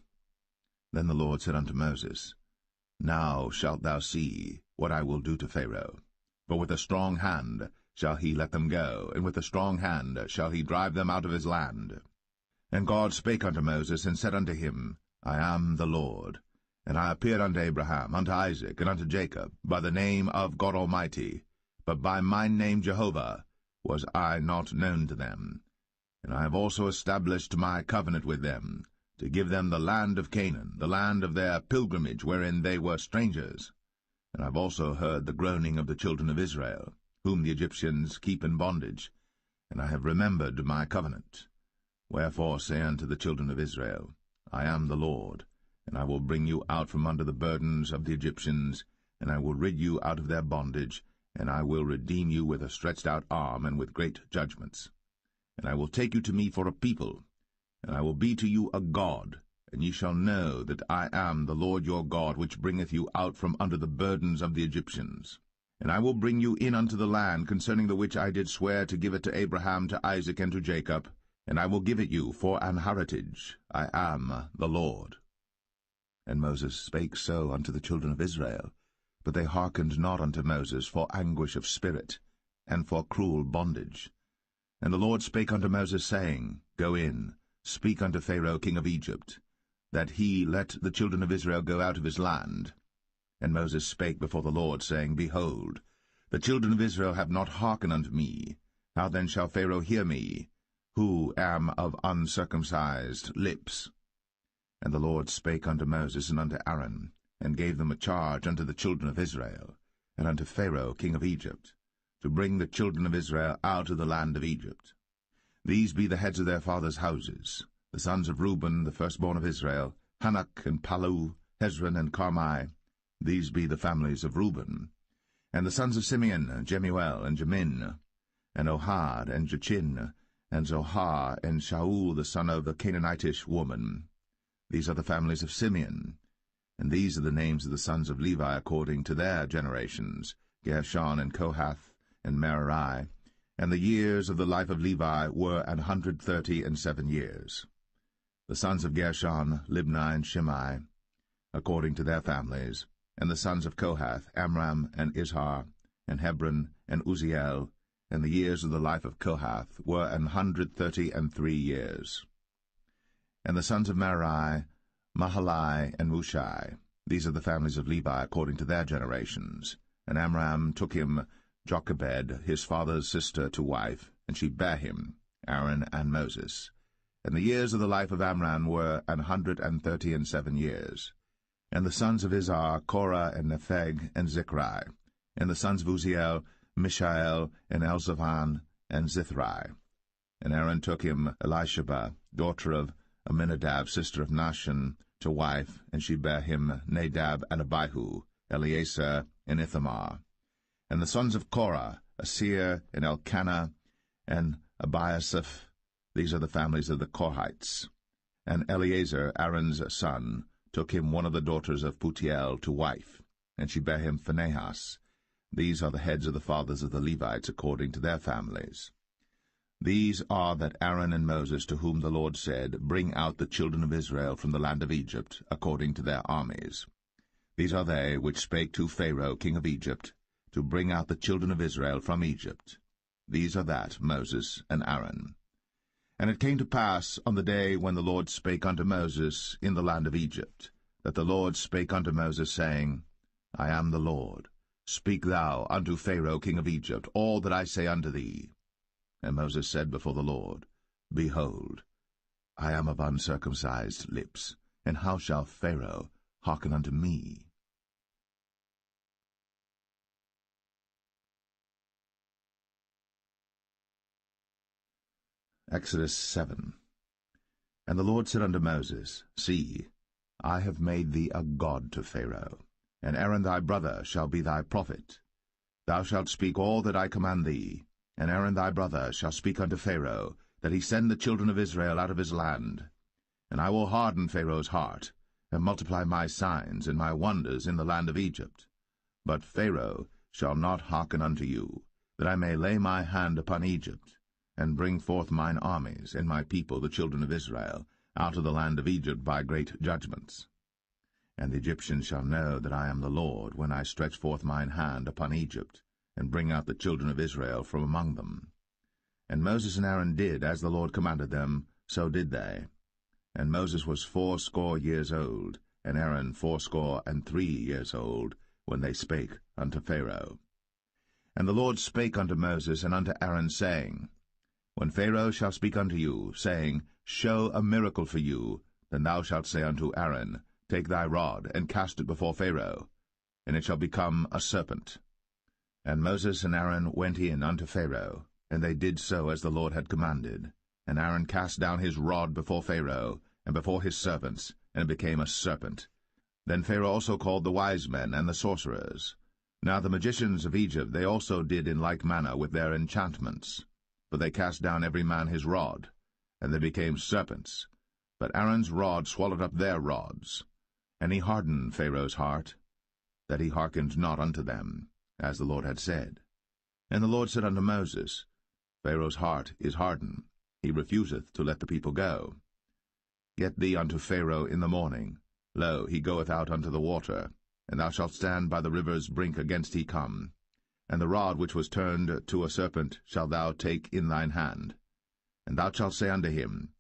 Then the Lord said unto Moses, Now shalt thou see what I will do to Pharaoh. For with a strong hand shall he let them go, and with a strong hand shall he drive them out of his land. And God spake unto Moses, and said unto him, I am the Lord. And I appeared unto Abraham, unto Isaac, and unto Jacob, by the name of God Almighty, but by my name Jehovah was I not known to them. And I have also established my covenant with them, to give them the land of Canaan, the land of their pilgrimage, wherein they were strangers. And I have also heard the groaning of the children of Israel, whom the Egyptians keep in bondage, and I have remembered my covenant. Wherefore say unto the children of Israel, I am the Lord, and I will bring you out from under the burdens of the Egyptians, and I will rid you out of their bondage, and I will redeem you with a stretched out arm and with great judgments. And I will take you to me for a people, and I will be to you a God, and ye shall know that I am the Lord your God, which bringeth you out from under the burdens of the Egyptians. And I will bring you in unto the land, concerning the which I did swear to give it to Abraham, to Isaac, and to Jacob, and I will give it you for an heritage. I am the Lord. And Moses spake so unto the children of Israel, but they hearkened not unto Moses for anguish of spirit, and for cruel bondage. And the Lord spake unto Moses, saying, Go in, speak unto Pharaoh king of Egypt, that he let the children of Israel go out of his land. And Moses spake before the Lord, saying, Behold, the children of Israel have not hearkened unto me. How then shall Pharaoh hear me, who am of uncircumcised lips? And the Lord spake unto Moses and unto Aaron, and gave them a charge unto the children of Israel, and unto Pharaoh king of Egypt, to bring the children of Israel out of the land of Egypt. These be the heads of their fathers' houses, the sons of Reuben, the firstborn of Israel, Hanok and Palu, Hezron and Carmi. These be the families of Reuben. And the sons of Simeon, Jemuel and Jamin, and Ohad and Jachin, and Zohar and Shaul the son of a Canaanitish woman. These are the families of Simeon. And these are the names of the sons of Levi according to their generations, Gershon and Kohath and Merari. And the years of the life of Levi were 137 years. The sons of Gershon, Libni and Shimei, according to their families. And the sons of Kohath, Amram and Izhar, and Hebron and Uzziel. And the years of the life of Kohath were 133 years. And the sons of Merari, Mahali and Mushai. These are the families of Levi according to their generations. And Amram took him Jochebed, his father's sister, to wife, and she bare him, Aaron and Moses. And the years of the life of Amram were 137 years. And the sons of Izhar, Korah and Nepheg and Zichri. And the sons of Uzziel, Mishael and Elzaphan and Zithri. And Aaron took him Elisheba, daughter of Aminadab, sister of Nahshon, to wife, and she bare him Nadab and Abihu, Eleazar and Ithamar. And the sons of Korah, Asir and Elkanah and Abiasaph. These are the families of the Korhites. And Eleazar, Aaron's son, took him one of the daughters of Putiel to wife, and she bare him Phinehas. These are the heads of the fathers of the Levites according to their families. These are that Aaron and Moses, to whom the Lord said, Bring out the children of Israel from the land of Egypt, according to their armies. These are they which spake to Pharaoh king of Egypt, to bring out the children of Israel from Egypt. These are that Moses and Aaron. And it came to pass on the day when the Lord spake unto Moses in the land of Egypt, that the Lord spake unto Moses, saying, I am the Lord. Speak thou unto Pharaoh king of Egypt all that I say unto thee. And Moses said before the Lord, Behold, I am of uncircumcised lips, and how shall Pharaoh hearken unto me? Exodus 7. And the Lord said unto Moses, See, I have made thee a god to Pharaoh, and Aaron thy brother shall be thy prophet. Thou shalt speak all that I command thee, and Aaron thy brother shall speak unto Pharaoh, that he send the children of Israel out of his land. And I will harden Pharaoh's heart, and multiply my signs and my wonders in the land of Egypt. But Pharaoh shall not hearken unto you, that I may lay my hand upon Egypt, and bring forth mine armies and my people the children of Israel out of the land of Egypt by great judgments. And the Egyptians shall know that I am the Lord, when I stretch forth mine hand upon Egypt, and bring out the children of Israel from among them. And Moses and Aaron did as the Lord commanded them, so did they. And Moses was 80 years old, and Aaron 83 years old, when they spake unto Pharaoh. And the Lord spake unto Moses and unto Aaron, saying, When Pharaoh shall speak unto you, saying, Show a miracle for you, then thou shalt say unto Aaron, Take thy rod, and cast it before Pharaoh, and it shall become a serpent. And Moses and Aaron went in unto Pharaoh, and they did so as the Lord had commanded. And Aaron cast down his rod before Pharaoh, and before his servants, and it became a serpent. Then Pharaoh also called the wise men and the sorcerers. Now the magicians of Egypt they also did in like manner with their enchantments. For they cast down every man his rod, and they became serpents. But Aaron's rod swallowed up their rods. And he hardened Pharaoh's heart, that he hearkened not unto them, as the Lord had said. And the Lord said unto Moses, Pharaoh's heart is hardened, he refuseth to let the people go. Get thee unto Pharaoh in the morning. Lo, he goeth out unto the water, and thou shalt stand by the river's brink against he come. And the rod which was turned to a serpent shalt thou take in thine hand. And thou shalt say unto him,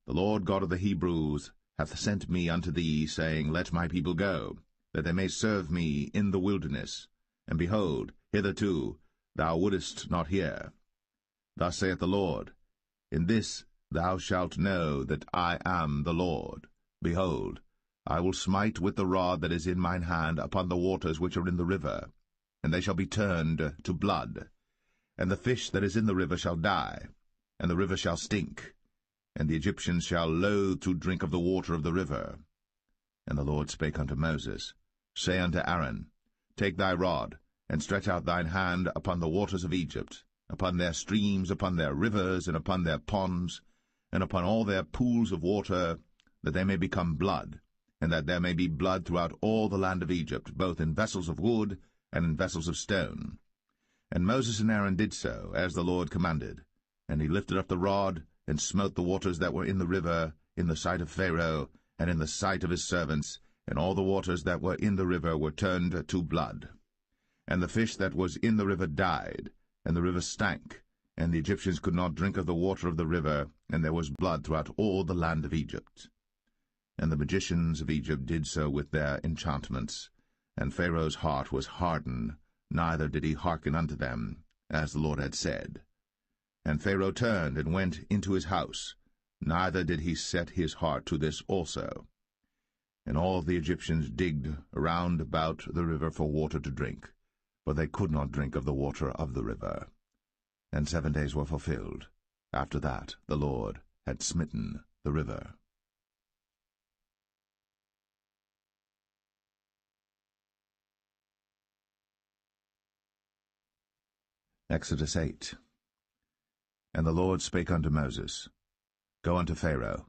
The Lord God of the Hebrews hath sent me unto thee, saying, Let my people go, that they may serve me in the wilderness. And behold, hitherto thou wouldest not hear. Thus saith the Lord, In this thou shalt know that I am the Lord. Behold, I will smite with the rod that is in mine hand upon the waters which are in the river, and they shall be turned to blood. And the fish that is in the river shall die, and the river shall stink, and the Egyptians shall loathe to drink of the water of the river. And the Lord spake unto Moses, Say unto Aaron, Take thy rod, and stretch out thine hand upon the waters of Egypt, upon their streams, upon their rivers, and upon their ponds, and upon all their pools of water, that they may become blood, and that there may be blood throughout all the land of Egypt, both in vessels of wood and in vessels of stone. And Moses and Aaron did so, as the Lord commanded. And he lifted up the rod, and smote the waters that were in the river, in the sight of Pharaoh, and in the sight of his servants, and all the waters that were in the river were turned to blood. And the fish that was in the river died, and the river stank, and the Egyptians could not drink of the water of the river, and there was blood throughout all the land of Egypt. And the magicians of Egypt did so with their enchantments, and Pharaoh's heart was hardened, neither did he hearken unto them, as the Lord had said. And Pharaoh turned and went into his house, neither did he set his heart to this also. And all the Egyptians digged round about the river for water to drink, but they could not drink of the water of the river. And 7 days were fulfilled. After that the Lord had smitten the river. Exodus 8. And the Lord spake unto Moses, Go unto Pharaoh,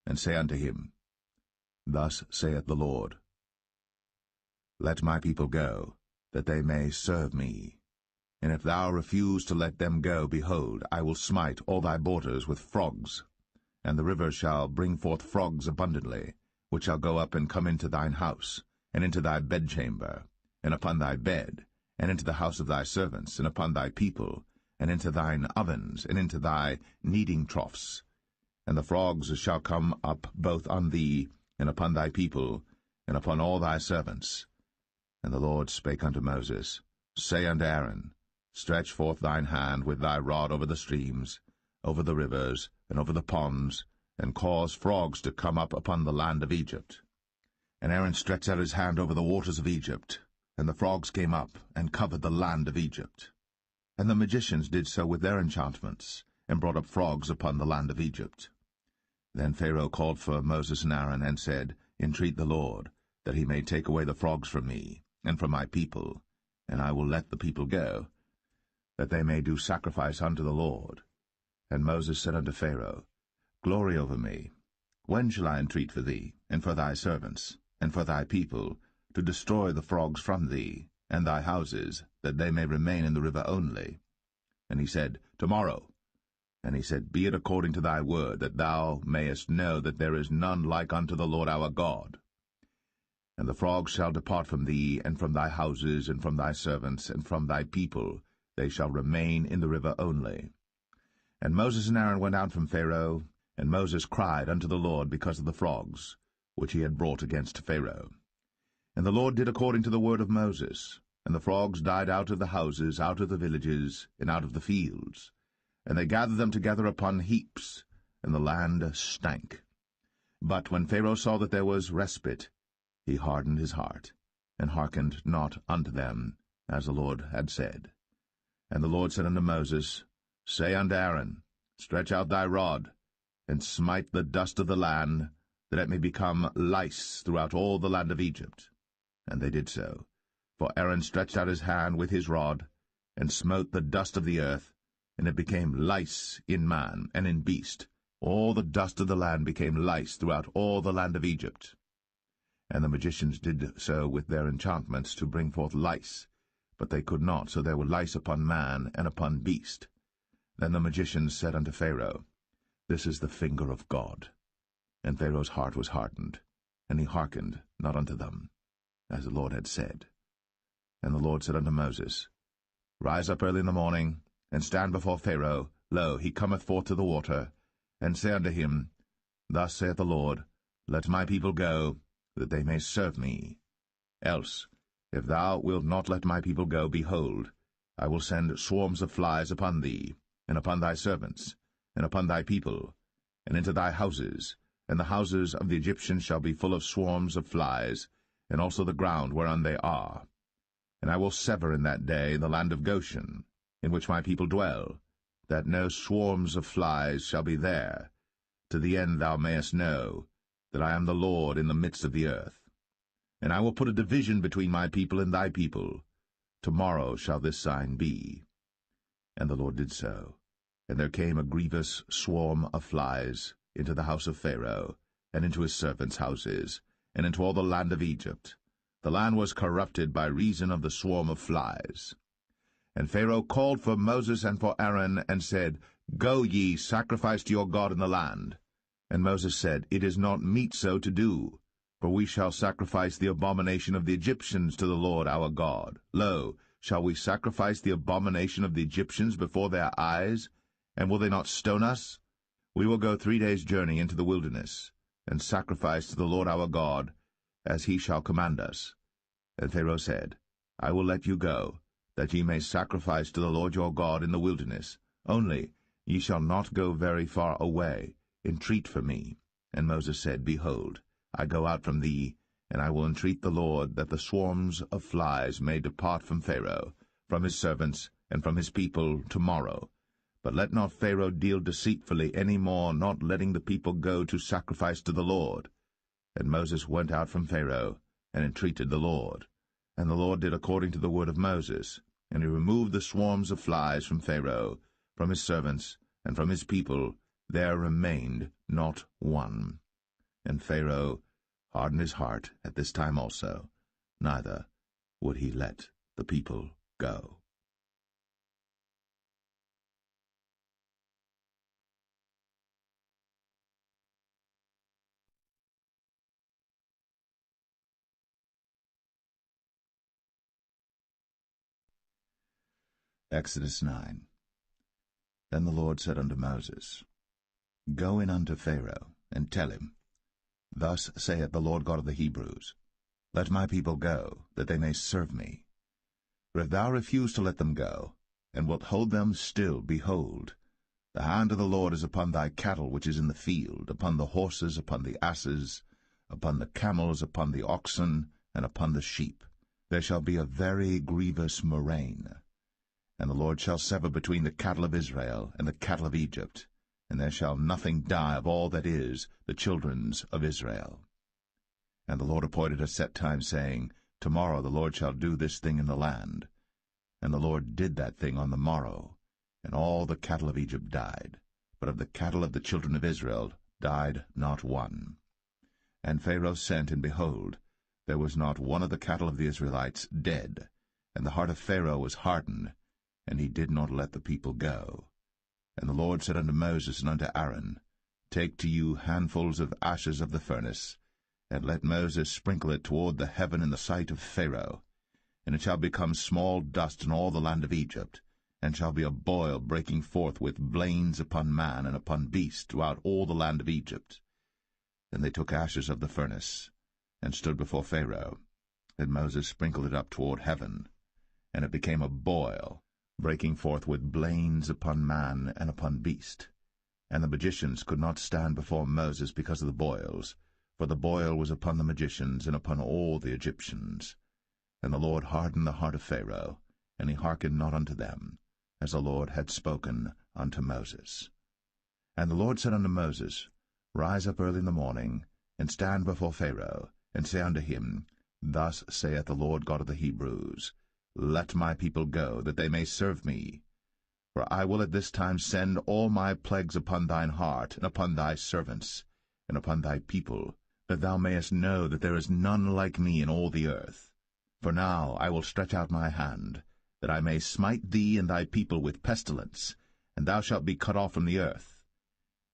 and say unto him, Thus saith the Lord, Let my people go, that they may serve me. And if thou refuse to let them go, behold, I will smite all thy borders with frogs, and the river shall bring forth frogs abundantly, which shall go up and come into thine house, and into thy bedchamber, and upon thy bed, and into the house of thy servants, and upon thy people, and into thine ovens, and into thy kneading troughs. And the frogs shall come up both on thee, and upon thy people, and upon all thy servants. And the Lord spake unto Moses, Say unto Aaron, Stretch forth thine hand with thy rod over the streams, over the rivers, and over the ponds, and cause frogs to come up upon the land of Egypt. And Aaron stretched out his hand over the waters of Egypt, and the frogs came up, and covered the land of Egypt. And the magicians did so with their enchantments, and brought up frogs upon the land of Egypt. Then Pharaoh called for Moses and Aaron, and said, Entreat the Lord, that he may take away the frogs from me, and from my people, and I will let the people go, that they may do sacrifice unto the Lord. And Moses said unto Pharaoh, Glory over me. When shall I entreat for thee, and for thy servants, and for thy people, to destroy the frogs from thee, and thy houses, that they may remain in the river only? And he said, Tomorrow. And he said, Be it according to thy word, that thou mayest know that there is none like unto the Lord our God. And the frogs shall depart from thee, and from thy houses, and from thy servants, and from thy people, they shall remain in the river only. And Moses and Aaron went out from Pharaoh, and Moses cried unto the Lord because of the frogs, which he had brought against Pharaoh. And the Lord did according to the word of Moses, and the frogs died out of the houses, out of the villages, and out of the fields. And they gathered them together upon heaps, and the land stank. But when Pharaoh saw that there was respite, he hardened his heart, and hearkened not unto them, as the Lord had said. And the Lord said unto Moses, Say unto Aaron, Stretch out thy rod, and smite the dust of the land, that it may become lice throughout all the land of Egypt. And they did so. For Aaron stretched out his hand with his rod, and smote the dust of the earth, and it became lice in man and in beast. All the dust of the land became lice throughout all the land of Egypt. And the magicians did so with their enchantments to bring forth lice, but they could not, so there were lice upon man and upon beast. Then the magicians said unto Pharaoh, This is the finger of God. And Pharaoh's heart was hardened, and he hearkened not unto them, as the Lord had said. And the Lord said unto Moses, Rise up early in the morning, and stand before Pharaoh. Lo, he cometh forth to the water. And say unto him, Thus saith the Lord, let my people go, that they may serve me. Else, if thou wilt not let my people go, behold, I will send swarms of flies upon thee, and upon thy servants, and upon thy people, and into thy houses, and the houses of the Egyptians shall be full of swarms of flies, and also the ground whereon they are. And I will sever in that day the land of Goshen, in which my people dwell, that no swarms of flies shall be there, to the end thou mayest know that I am the Lord in the midst of the earth. And I will put a division between my people and thy people. Tomorrow shall this sign be. And the Lord did so. And there came a grievous swarm of flies into the house of Pharaoh, and into his servants' houses, and into all the land of Egypt. The land was corrupted by reason of the swarm of flies. And Pharaoh called for Moses and for Aaron, and said, Go ye, sacrifice to your God in the land. And Moses said, It is not meet so to do, for we shall sacrifice the abomination of the Egyptians to the Lord our God. Lo, shall we sacrifice the abomination of the Egyptians before their eyes? And will they not stone us? We will go 3 days' journey into the wilderness, and sacrifice to the Lord our God, as he shall command us. And Pharaoh said, I will let you go, that ye may sacrifice to the Lord your God in the wilderness. Only ye shall not go very far away. Entreat for me. And Moses said, Behold, I go out from thee, and I will entreat the Lord that the swarms of flies may depart from Pharaoh, from his servants, and from his people tomorrow. But let not Pharaoh deal deceitfully any more, not letting the people go to sacrifice to the Lord. And Moses went out from Pharaoh, and entreated the Lord. And the Lord did according to the word of Moses, and he removed the swarms of flies from Pharaoh, from his servants, and from his people. There remained not one. And Pharaoh hardened his heart at this time also, neither would he let the people go. Exodus 9. Then the Lord said unto Moses, Go in unto Pharaoh, and tell him, Thus saith the Lord God of the Hebrews, Let my people go, that they may serve me. For if thou refuse to let them go, and wilt hold them still, behold, the hand of the Lord is upon thy cattle which is in the field, upon the horses, upon the asses, upon the camels, upon the oxen, and upon the sheep. There shall be a very grievous murrain. And the Lord shall sever between the cattle of Israel and the cattle of Egypt, and there shall nothing die of all that is the children's of Israel. And the Lord appointed a set time, saying, Tomorrow the Lord shall do this thing in the land. And the Lord did that thing on the morrow, and all the cattle of Egypt died, but of the cattle of the children of Israel died not one. And Pharaoh sent, and behold, there was not one of the cattle of the Israelites dead, and the heart of Pharaoh was hardened, and he did not let the people go. And the Lord said unto Moses and unto Aaron, Take to you handfuls of ashes of the furnace, and let Moses sprinkle it toward the heaven in the sight of Pharaoh. And it shall become small dust in all the land of Egypt, and shall be a boil breaking forth with blains upon man and upon beast throughout all the land of Egypt. Then they took ashes of the furnace, and stood before Pharaoh. And Moses sprinkled it up toward heaven, and it became a boil, breaking forth with blains upon man and upon beast. And the magicians could not stand before Moses because of the boils, for the boil was upon the magicians and upon all the Egyptians. And the Lord hardened the heart of Pharaoh, and he hearkened not unto them, as the Lord had spoken unto Moses. And the Lord said unto Moses, Rise up early in the morning, and stand before Pharaoh, and say unto him, Thus saith the Lord God of the Hebrews, Let my people go, that they may serve me. For I will at this time send all my plagues upon thine heart, and upon thy servants, and upon thy people, that thou mayest know that there is none like me in all the earth. For now I will stretch out my hand, that I may smite thee and thy people with pestilence, and thou shalt be cut off from the earth.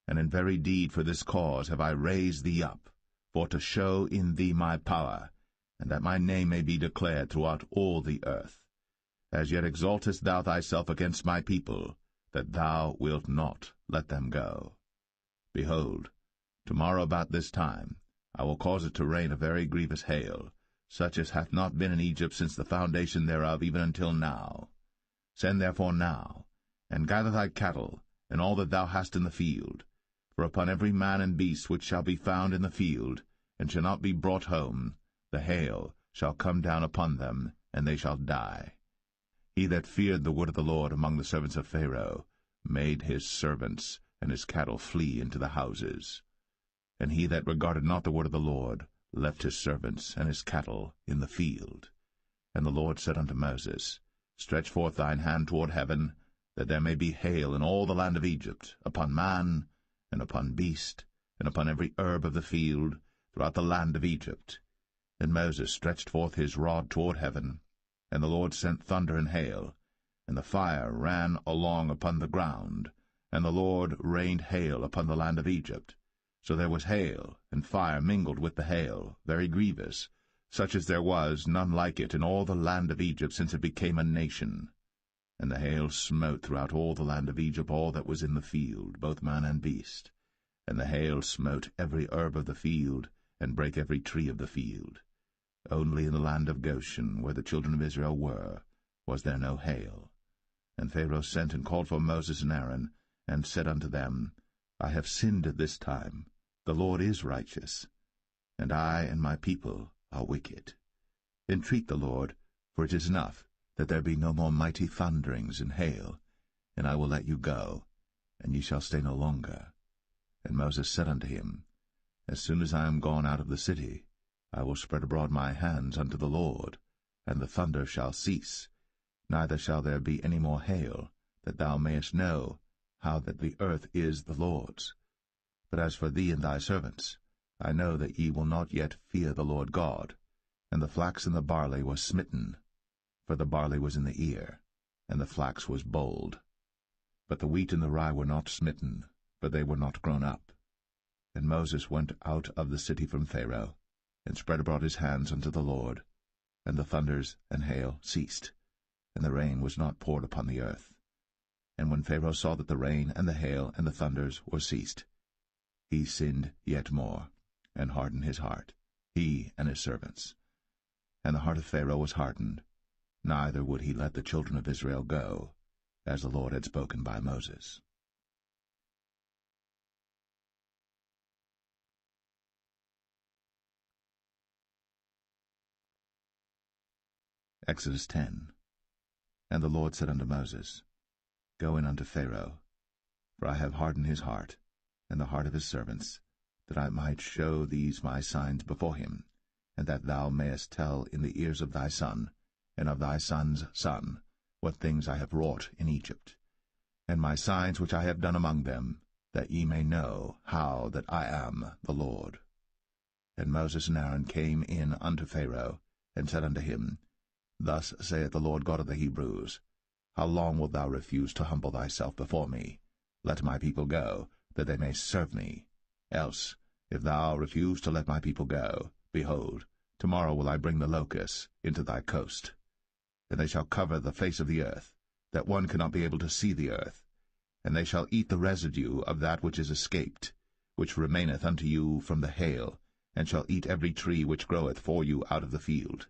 And in very deed for this cause have I raised thee up, for to show in thee my power, and that my name may be declared throughout all the earth. As yet exaltest thou thyself against my people, that thou wilt not let them go. Behold, tomorrow about this time I will cause it to rain a very grievous hail, such as hath not been in Egypt since the foundation thereof even until now. Send therefore now, and gather thy cattle, and all that thou hast in the field. For upon every man and beast which shall be found in the field, and shall not be brought home, the hail shall come down upon them, and they shall die. He that feared the word of the Lord among the servants of Pharaoh made his servants and his cattle flee into the houses. And he that regarded not the word of the Lord left his servants and his cattle in the field. And the Lord said unto Moses, Stretch forth thine hand toward heaven, that there may be hail in all the land of Egypt, upon man, and upon beast, and upon every herb of the field, throughout the land of Egypt. And Moses stretched forth his rod toward heaven, and the Lord sent thunder and hail, and the fire ran along upon the ground, and the Lord rained hail upon the land of Egypt. So there was hail, and fire mingled with the hail, very grievous, such as there was none like it in all the land of Egypt since it became a nation. And the hail smote throughout all the land of Egypt all that was in the field, both man and beast. And the hail smote every herb of the field, and brake every tree of the field. Only in the land of Goshen, where the children of Israel were, was there no hail. And Pharaoh sent and called for Moses and Aaron, and said unto them, I have sinned at this time. The Lord is righteous, and I and my people are wicked. Entreat the Lord, for it is enough that there be no more mighty thunderings and hail, and I will let you go, and ye shall stay no longer. And Moses said unto him, As soon as I am gone out of the city, I will spread abroad my hands unto the Lord, and the thunder shall cease, neither shall there be any more hail, that thou mayest know how that the earth is the Lord's. But as for thee and thy servants, I know that ye will not yet fear the Lord God. And the flax and the barley was smitten, for the barley was in the ear, and the flax was bold. But the wheat and the rye were not smitten, for they were not grown up. And Moses went out of the city from Pharaoh, and spread abroad his hands unto the Lord, and the thunders and hail ceased, and the rain was not poured upon the earth. And when Pharaoh saw that the rain and the hail and the thunders were ceased, he sinned yet more, and hardened his heart, he and his servants. And the heart of Pharaoh was hardened, neither would he let the children of Israel go, as the Lord had spoken by Moses. Exodus 10. And the Lord said unto Moses, Go in unto Pharaoh, for I have hardened his heart, and the heart of his servants, that I might show these my signs before him, and that thou mayest tell in the ears of thy son, and of thy son's son, what things I have wrought in Egypt, and my signs which I have done among them, that ye may know how that I am the Lord. And Moses and Aaron came in unto Pharaoh, and said unto him, Thus saith the Lord God of the Hebrews, How long wilt thou refuse to humble thyself before me? Let my people go, that they may serve me. Else, if thou refuse to let my people go, behold, tomorrow will I bring the locusts into thy coast. And they shall cover the face of the earth, that one cannot be able to see the earth. And they shall eat the residue of that which is escaped, which remaineth unto you from the hail, and shall eat every tree which groweth for you out of the field.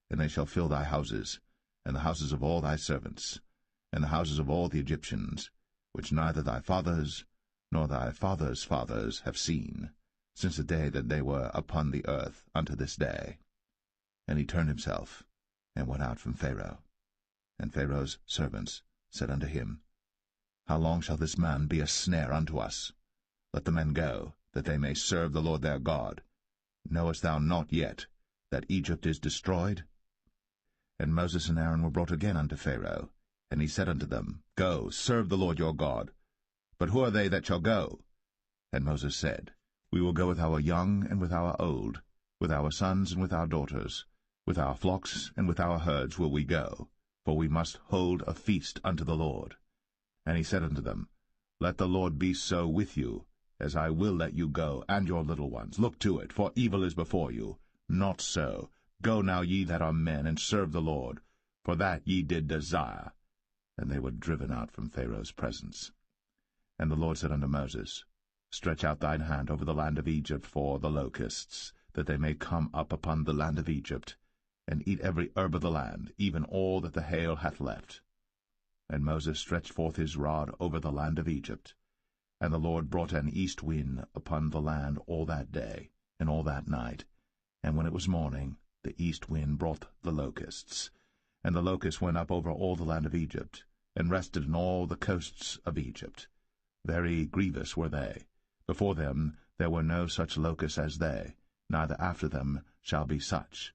And they shall fill thy houses, and the houses of all thy servants, and the houses of all the Egyptians, which neither thy fathers nor thy fathers' fathers have seen, since the day that they were upon the earth unto this day. And he turned himself, and went out from Pharaoh. And Pharaoh's servants said unto him, How long shall this man be a snare unto us? Let the men go, that they may serve the Lord their God. Knowest thou not yet that Egypt is destroyed? And Moses and Aaron were brought again unto Pharaoh, and he said unto them, Go, serve the Lord your God. But who are they that shall go? And Moses said, We will go with our young and with our old, with our sons and with our daughters, with our flocks and with our herds will we go, for we must hold a feast unto the Lord. And he said unto them, Let the Lord be so with you, as I will let you go, and your little ones. Look to it, for evil is before you. Not so. Go now, ye that are men, and serve the Lord, for that ye did desire. And they were driven out from Pharaoh's presence. And the Lord said unto Moses, Stretch out thine hand over the land of Egypt for the locusts, that they may come up upon the land of Egypt, and eat every herb of the land, even all that the hail hath left. And Moses stretched forth his rod over the land of Egypt. And the Lord brought an east wind upon the land all that day, and all that night. And when it was morning, the east wind brought the locusts. And the locusts went up over all the land of Egypt, and rested in all the coasts of Egypt. Very grievous were they. Before them there were no such locusts as they, neither after them shall be such.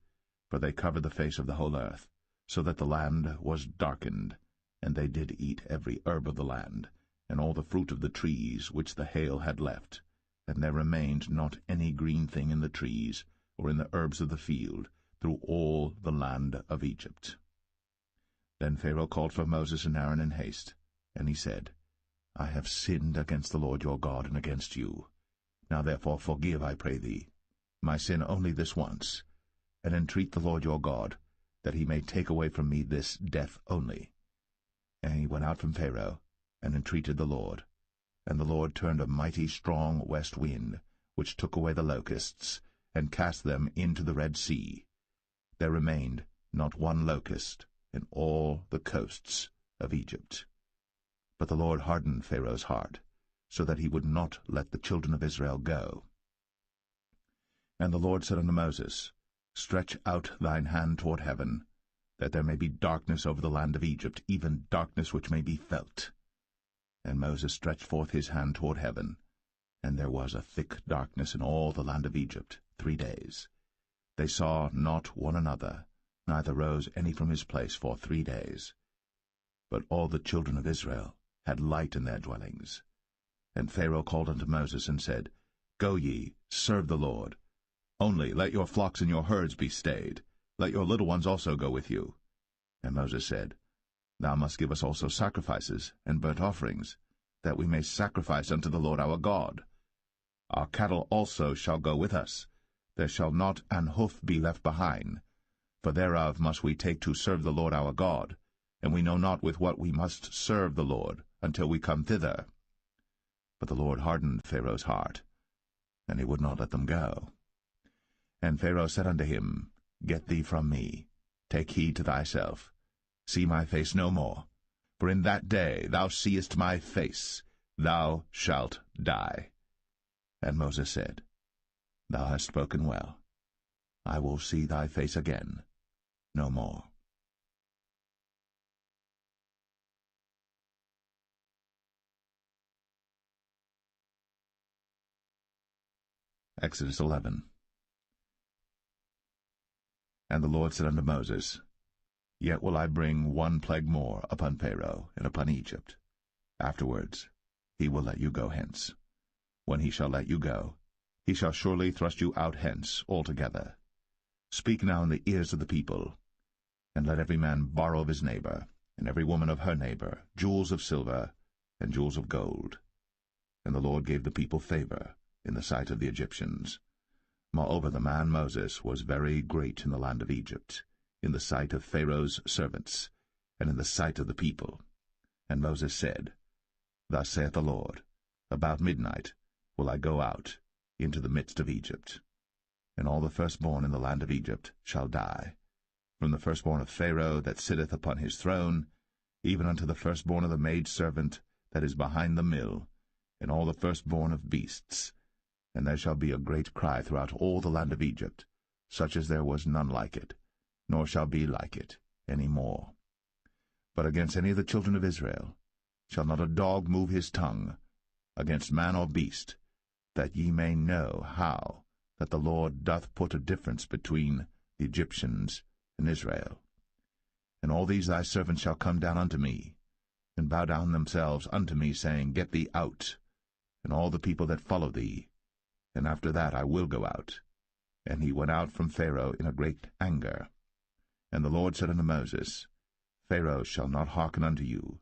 For they covered the face of the whole earth, so that the land was darkened. And they did eat every herb of the land, and all the fruit of the trees which the hail had left. And there remained not any green thing in the trees, or in the herbs of the field, through all the land of Egypt. Then Pharaoh called for Moses and Aaron in haste, and he said, I have sinned against the Lord your God and against you. Now therefore forgive, I pray thee, my sin only this once, and entreat the Lord your God, that he may take away from me this death only. And he went out from Pharaoh, and entreated the Lord. And the Lord turned a mighty strong west wind, which took away the locusts, and cast them into the Red Sea. There remained not one locust in all the coasts of Egypt. But the Lord hardened Pharaoh's heart, so that he would not let the children of Israel go. And the Lord said unto Moses, Stretch out thine hand toward heaven, that there may be darkness over the land of Egypt, even darkness which may be felt. And Moses stretched forth his hand toward heaven, and there was a thick darkness in all the land of Egypt 3 days. They saw not one another, neither rose any from his place for 3 days. But all the children of Israel had light in their dwellings. And Pharaoh called unto Moses, and said, Go ye, serve the Lord. Only let your flocks and your herds be stayed. Let your little ones also go with you. And Moses said, Thou must give us also sacrifices and burnt offerings, that we may sacrifice unto the Lord our God. Our cattle also shall go with us. There shall not an hoof be left behind, for thereof must we take to serve the Lord our God, and we know not with what we must serve the Lord until we come thither. But the Lord hardened Pharaoh's heart, and he would not let them go. And Pharaoh said unto him, Get thee from me, take heed to thyself, see my face no more, for in that day thou seest my face, thou shalt die. And Moses said, Thou hast spoken well. I will see thy face again no more. Exodus 11. And the Lord said unto Moses, Yet will I bring one plague more upon Pharaoh and upon Egypt. Afterwards he will let you go hence. When he shall let you go, he shall surely thrust you out hence altogether. Speak now in the ears of the people, and let every man borrow of his neighbor, and every woman of her neighbor, jewels of silver and jewels of gold. And the Lord gave the people favor in the sight of the Egyptians. Moreover, the man Moses was very great in the land of Egypt, in the sight of Pharaoh's servants, and in the sight of the people. And Moses said, Thus saith the Lord, About midnight will I go out into the midst of Egypt, and all the firstborn in the land of Egypt shall die, from the firstborn of Pharaoh that sitteth upon his throne, even unto the firstborn of the maidservant that is behind the mill, and all the firstborn of beasts. And there shall be a great cry throughout all the land of Egypt, such as there was none like it, nor shall be like it any more. But against any of the children of Israel shall not a dog move his tongue, against man or beast, that ye may know how that the Lord doth put a difference between the Egyptians and Israel. And all these thy servants shall come down unto me, and bow down themselves unto me, saying, Get thee out, and all the people that follow thee, and after that I will go out. And he went out from Pharaoh in a great anger. And the Lord said unto Moses, Pharaoh shall not hearken unto you,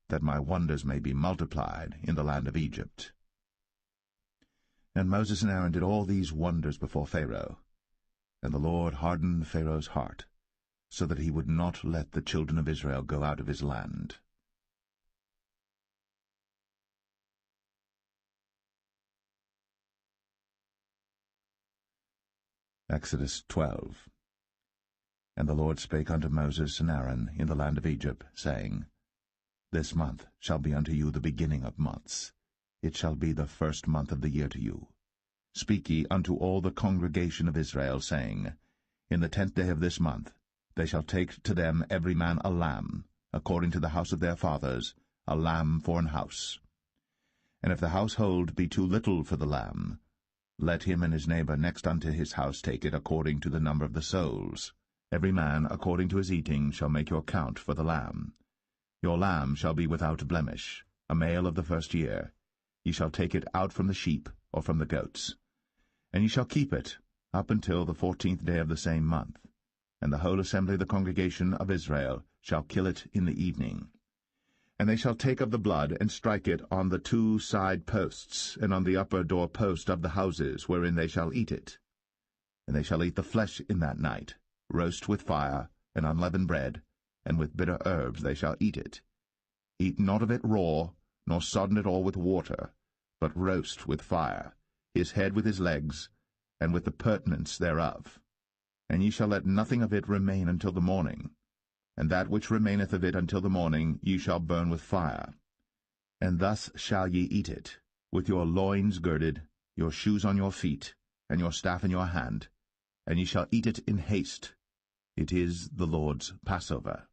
that my wonders may be multiplied in the land of Egypt. And Moses and Aaron did all these wonders before Pharaoh. And the Lord hardened Pharaoh's heart, so that he would not let the children of Israel go out of his land. Exodus 12. And the Lord spake unto Moses and Aaron in the land of Egypt, saying, This month shall be unto you the beginning of months. It shall be the first month of the year to you. Speak ye unto all the congregation of Israel, saying, In the 10th day of this month they shall take to them every man a lamb, according to the house of their fathers, a lamb for an house. And if the household be too little for the lamb, let him and his neighbor next unto his house take it according to the number of the souls. Every man according to his eating shall make your count for the lamb. Your lamb shall be without blemish, a male of the first year. Ye shall take it out from the sheep or from the goats. And ye shall keep it up until the 14th day of the same month. And the whole assembly of the congregation of Israel shall kill it in the evening. And they shall take of the blood, and strike it on the 2 side posts, and on the upper door post of the houses, wherein they shall eat it. And they shall eat the flesh in that night, roast with fire, and unleavened bread, and with bitter herbs they shall eat it. Eat not of it raw, nor sodden it all with water, but roast with fire, his head with his legs, and with the purtenance thereof. And ye shall let nothing of it remain until the morning. And that which remaineth of it until the morning ye shall burn with fire. And thus shall ye eat it, with your loins girded, your shoes on your feet, and your staff in your hand, and ye shall eat it in haste. It is the Lord's Passover.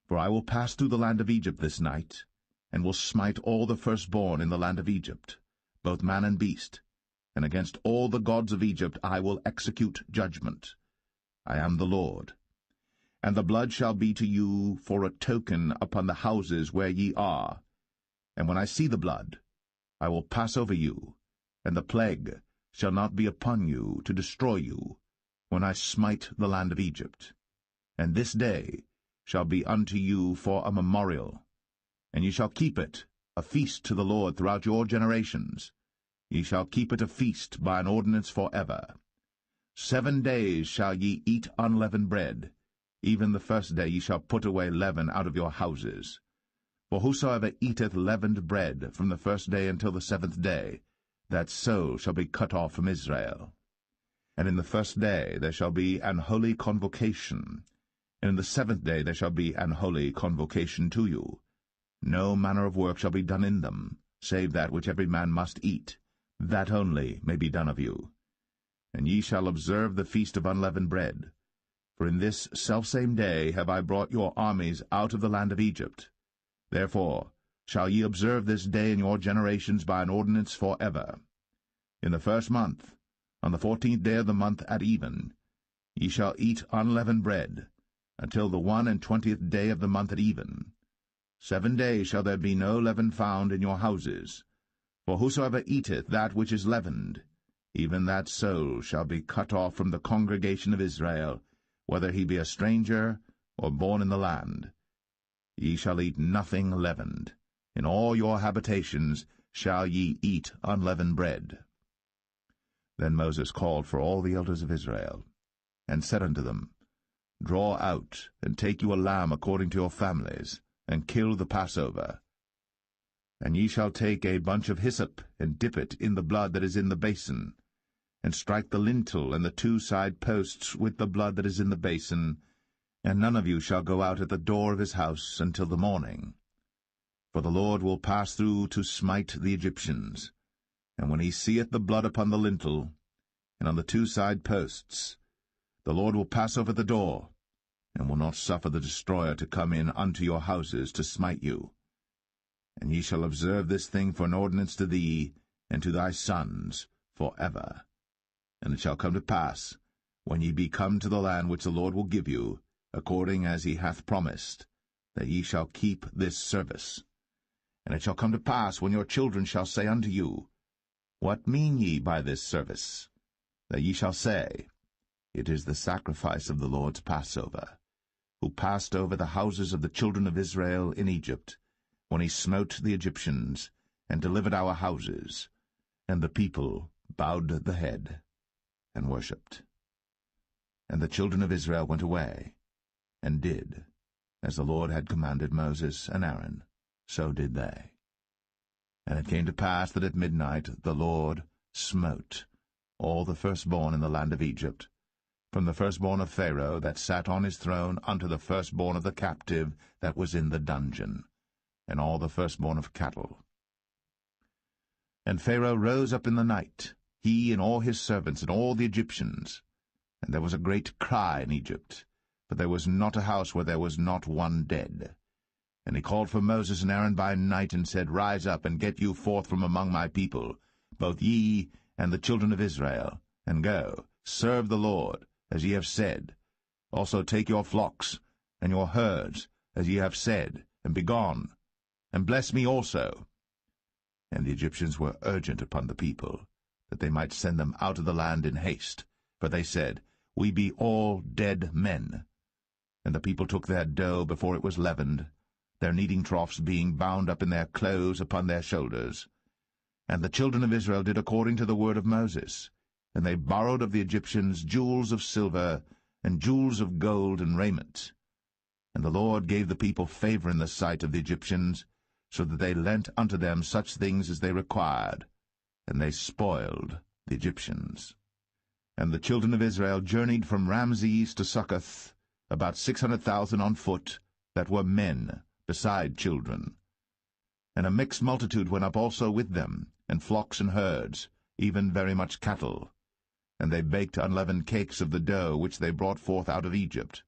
For I will pass through the land of Egypt this night, and will smite all the firstborn in the land of Egypt, both man and beast, and against all the gods of Egypt I will execute judgment. I am the Lord. And the blood shall be to you for a token upon the houses where ye are. And when I see the blood, I will pass over you, and the plague shall not be upon you to destroy you, when I smite the land of Egypt. And this day shall be unto you for a memorial, and ye shall keep it a feast to the Lord throughout your generations. Ye shall keep it a feast by an ordinance for ever. 7 days shall ye eat unleavened bread. Even the first day ye shall put away leaven out of your houses. For whosoever eateth leavened bread from the first day until the 7th day, that soul shall be cut off from Israel. And in the first day there shall be an holy convocation, and in the 7th day there shall be an holy convocation to you. No manner of work shall be done in them, save that which every man must eat, that only may be done of you. And ye shall observe the feast of unleavened bread. For in this selfsame day have I brought your armies out of the land of Egypt. Therefore shall ye observe this day in your generations by an ordinance for ever. In the 1st month, on the 14th day of the month at even, ye shall eat unleavened bread, until the 21st day of the month at even. 7 days shall there be no leaven found in your houses. For whosoever eateth that which is leavened, even that soul shall be cut off from the congregation of Israel, whether he be a stranger or born in the land. Ye shall eat nothing leavened. In all your habitations shall ye eat unleavened bread. Then Moses called for all the elders of Israel, and said unto them, Draw out, and take you a lamb according to your families, and kill the Passover. And ye shall take a bunch of hyssop, and dip it in the blood that is in the basin, and strike the lintel and the 2 side posts with the blood that is in the basin, and none of you shall go out at the door of his house until the morning. For the Lord will pass through to smite the Egyptians. And when he seeth the blood upon the lintel, and on the 2 side posts, the Lord will pass over the door, and will not suffer the destroyer to come in unto your houses to smite you. And ye shall observe this thing for an ordinance to thee, and to thy sons, for ever. And it shall come to pass, when ye be come to the land which the Lord will give you, according as he hath promised, that ye shall keep this service. And it shall come to pass, when your children shall say unto you, What mean ye by this service? That ye shall say, It is the sacrifice of the Lord's Passover, who passed over the houses of the children of Israel in Egypt, when he smote the Egyptians, and delivered our houses. And the people bowed the head, and worshipped. And the children of Israel went away, and did, as the Lord had commanded Moses and Aaron, so did they. And it came to pass that at midnight the Lord smote all the firstborn in the land of Egypt, from the firstborn of Pharaoh that sat on his throne unto the firstborn of the captive that was in the dungeon, and all the firstborn of cattle. And Pharaoh rose up in the night, he and all his servants and all the Egyptians. And there was a great cry in Egypt, for there was not a house where there was not one dead. And he called for Moses and Aaron by night, and said, Rise up, and get you forth from among my people, both ye and the children of Israel, and go, serve the Lord, as ye have said. Also take your flocks and your herds, as ye have said, and be gone, and bless me also. And the Egyptians were urgent upon the people, that they might send them out of the land in haste. For they said, We be all dead men. And the people took their dough before it was leavened, their kneading troughs being bound up in their clothes upon their shoulders. And the children of Israel did according to the word of Moses. And they borrowed of the Egyptians jewels of silver, and jewels of gold and raiment. And the Lord gave the people favor in the sight of the Egyptians, so that they lent unto them such things as they required, and they spoiled the Egyptians. And the children of Israel journeyed from Ramses to Succoth, about 600,000 on foot, that were men, beside children. And a mixed multitude went up also with them, and flocks and herds, even very much cattle. And they baked unleavened cakes of the dough which they brought forth out of Egypt,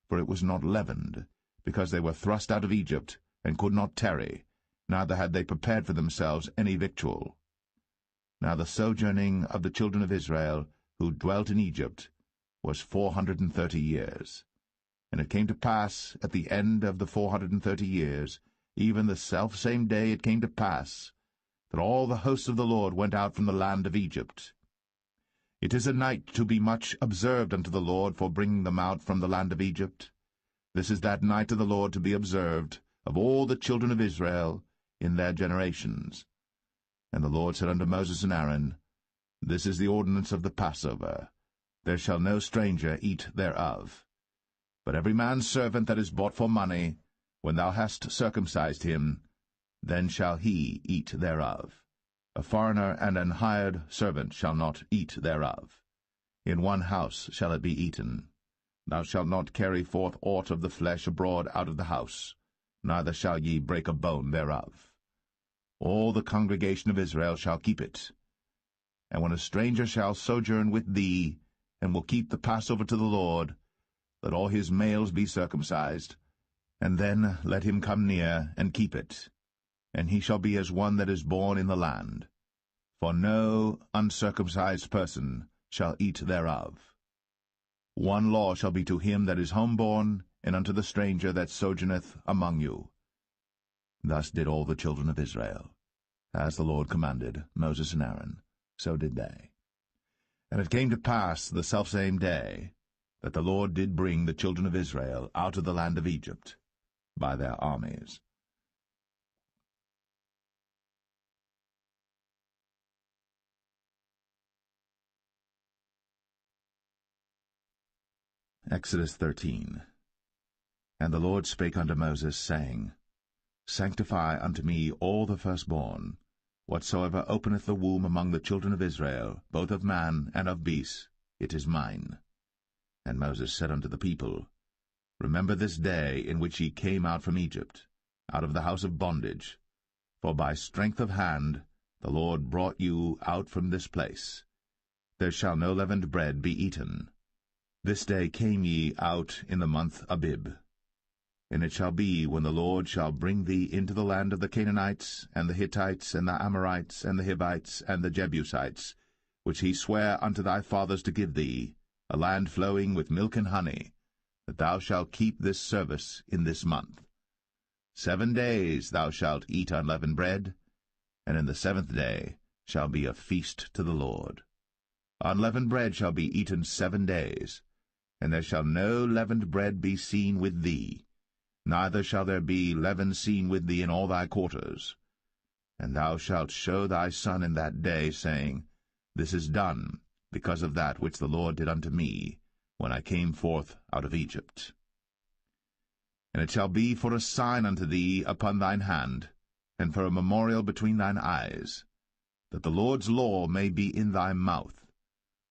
for it was not leavened, because they were thrust out of Egypt, and could not tarry, neither had they prepared for themselves any victual. Now the sojourning of the children of Israel, who dwelt in Egypt, was 430 years. And it came to pass, at the end of the 430 years, even the selfsame day it came to pass, that all the hosts of the Lord went out from the land of Egypt. It is a night to be much observed unto the Lord for bringing them out from the land of Egypt. This is that night of the Lord to be observed of all the children of Israel in their generations. And the Lord said unto Moses and Aaron, This is the ordinance of the Passover. There shall no stranger eat thereof. But every man's servant that is bought for money, when thou hast circumcised him, then shall he eat thereof. A foreigner and an hired servant shall not eat thereof. In one house shall it be eaten. Thou shalt not carry forth aught of the flesh abroad out of the house, neither shall ye break a bone thereof. All the congregation of Israel shall keep it. And when a stranger shall sojourn with thee, and will keep the Passover to the Lord, let all his males be circumcised, and then let him come near and keep it. And he shall be as one that is born in the land. For no uncircumcised person shall eat thereof. One law shall be to him that is homeborn, and unto the stranger that sojourneth among you. Thus did all the children of Israel. As the Lord commanded Moses and Aaron, so did they. And it came to pass the selfsame day, that the Lord did bring the children of Israel out of the land of Egypt by their armies. Exodus 13. And the Lord spake unto Moses, saying, Sanctify unto me all the firstborn, whatsoever openeth the womb among the children of Israel, both of man and of beast, it is mine. And Moses said unto the people, Remember this day in which ye came out from Egypt, out of the house of bondage, for by strength of hand the Lord brought you out from this place. There shall no leavened bread be eaten. This day came ye out in the month Abib. And it shall be, when the Lord shall bring thee into the land of the Canaanites, and the Hittites, and the Amorites, and the Hivites, and the Jebusites, which he sware unto thy fathers to give thee, a land flowing with milk and honey, that thou shalt keep this service in this month. 7 days thou shalt eat unleavened bread, and in the 7th day shall be a feast to the Lord. Unleavened bread shall be eaten 7 days, and there shall no leavened bread be seen with thee, neither shall there be leaven seen with thee in all thy quarters. And thou shalt show thy son in that day, saying, This is done, because of that which the Lord did unto me, when I came forth out of Egypt. And it shall be for a sign unto thee upon thine hand, and for a memorial between thine eyes, that the Lord's law may be in thy mouth,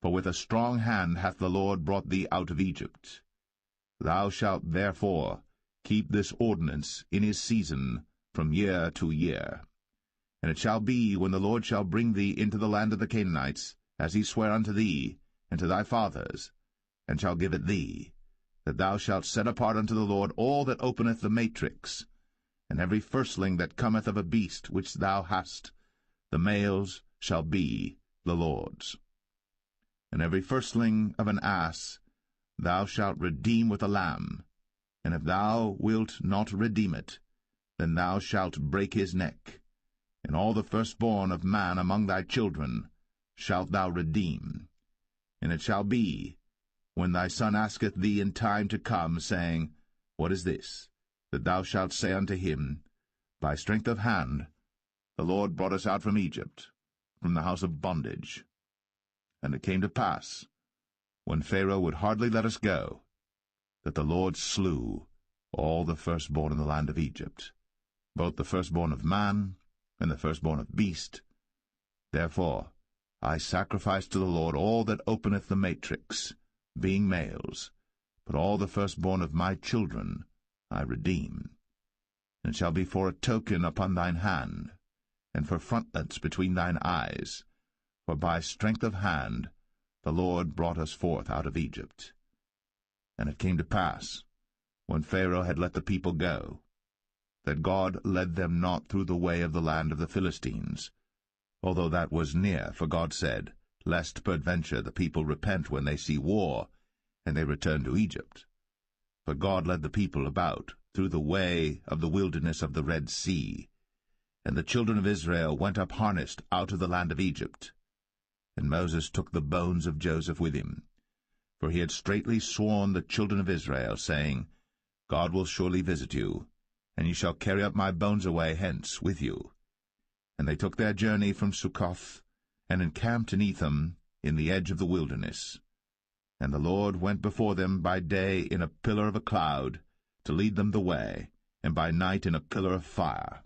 For with a strong hand hath the Lord brought thee out of Egypt. Thou shalt therefore keep this ordinance in his season from year to year. And it shall be, when the Lord shall bring thee into the land of the Canaanites, as he sware unto thee and to thy fathers, and shall give it thee, that thou shalt set apart unto the Lord all that openeth the matrix, and every firstling that cometh of a beast which thou hast, the males shall be the Lord's. And every firstling of an ass thou shalt redeem with a lamb, and if thou wilt not redeem it, then thou shalt break his neck. And all the firstborn of man among thy children shalt thou redeem. And it shall be, when thy son asketh thee in time to come, saying, What is this? That thou shalt say unto him, By strength of hand the Lord brought us out from Egypt, from the house of bondage. And it came to pass, when Pharaoh would hardly let us go, that the Lord slew all the firstborn in the land of Egypt, both the firstborn of man and the firstborn of beast. Therefore I sacrifice to the Lord all that openeth the matrix, being males, but all the firstborn of my children I redeem. And it shall be for a token upon thine hand, and for frontlets between thine eyes, for by strength of hand the Lord brought us forth out of Egypt. And it came to pass, when Pharaoh had let the people go, that God led them not through the way of the land of the Philistines, although that was near, for God said, Lest peradventure the people repent when they see war, and they return to Egypt. But God led the people about through the way of the wilderness of the Red Sea, and the children of Israel went up harnessed out of the land of Egypt. And Moses took the bones of Joseph with him, for he had straitly sworn the children of Israel, saying, God will surely visit you, and ye shall carry up my bones away hence with you. And they took their journey from Succoth, and encamped in Etham, in the edge of the wilderness. And the Lord went before them by day in a pillar of a cloud, to lead them the way, and by night in a pillar of fire,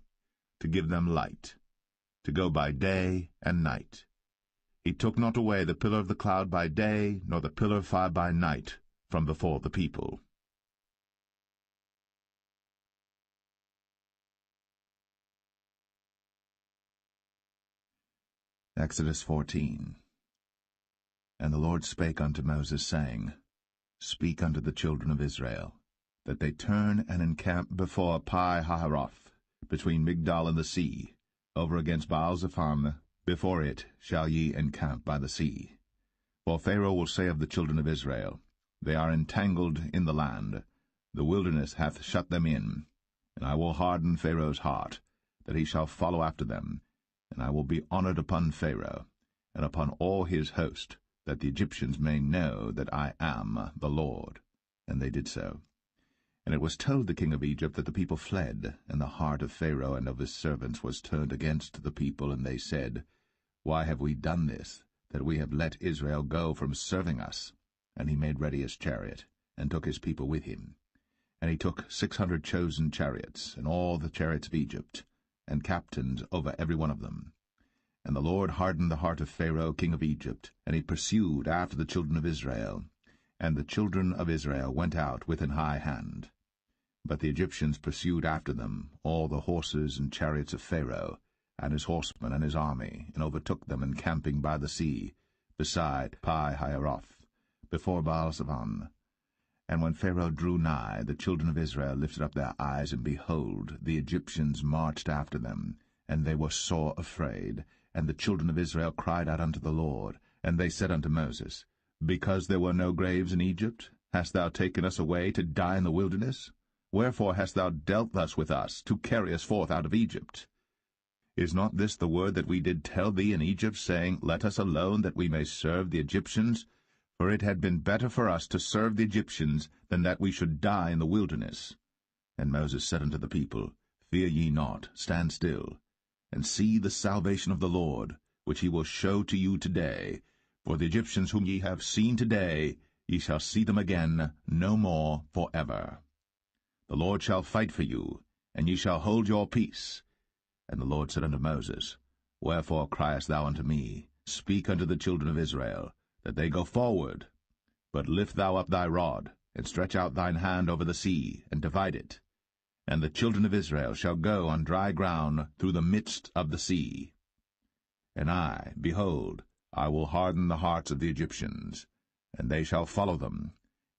to give them light, to go by day and night. He took not away the pillar of the cloud by day, nor the pillar of fire by night, from before the people. Exodus 14. And the Lord spake unto Moses, saying, Speak unto the children of Israel, that they turn and encamp before Pi-hahiroth, between Migdol and the sea, over against Baal-zephon. Before it shall ye encamp by the sea. For Pharaoh will say of the children of Israel, They are entangled in the land, the wilderness hath shut them in. And I will harden Pharaoh's heart, that he shall follow after them. And I will be honored upon Pharaoh, and upon all his host, that the Egyptians may know that I am the Lord. And they did so. And it was told the king of Egypt that the people fled, and the heart of Pharaoh and of his servants was turned against the people, and they said, Why have we done this, that we have let Israel go from serving us? And he made ready his chariot, and took his people with him. And he took 600 chosen chariots, and all the chariots of Egypt, and captains over every one of them. And the Lord hardened the heart of Pharaoh king of Egypt, and he pursued after the children of Israel. And the children of Israel went out with an high hand. But the Egyptians pursued after them all the horses and chariots of Pharaoh, and his horsemen and his army, and overtook them encamping by the sea, beside Pi-hahiroth, before Baal-zephon. And when Pharaoh drew nigh, the children of Israel lifted up their eyes, and behold, the Egyptians marched after them, and they were sore afraid. And the children of Israel cried out unto the Lord, and they said unto Moses, Because there were no graves in Egypt, hast thou taken us away to die in the wilderness? Wherefore hast thou dealt thus with us, to carry us forth out of Egypt? Is not this the word that we did tell thee in Egypt, saying, Let us alone, that we may serve the Egyptians? For it had been better for us to serve the Egyptians, than that we should die in the wilderness. And Moses said unto the people, Fear ye not, stand still, and see the salvation of the Lord, which he will show to you today. For the Egyptians whom ye have seen today, ye shall see them again no more for ever. The Lord shall fight for you, and ye shall hold your peace. And the Lord said unto Moses, Wherefore criest thou unto me? Speak unto the children of Israel, that they go forward. But lift thou up thy rod, and stretch out thine hand over the sea, and divide it. And the children of Israel shall go on dry ground through the midst of the sea. And I, behold, I will harden the hearts of the Egyptians, and they shall follow them.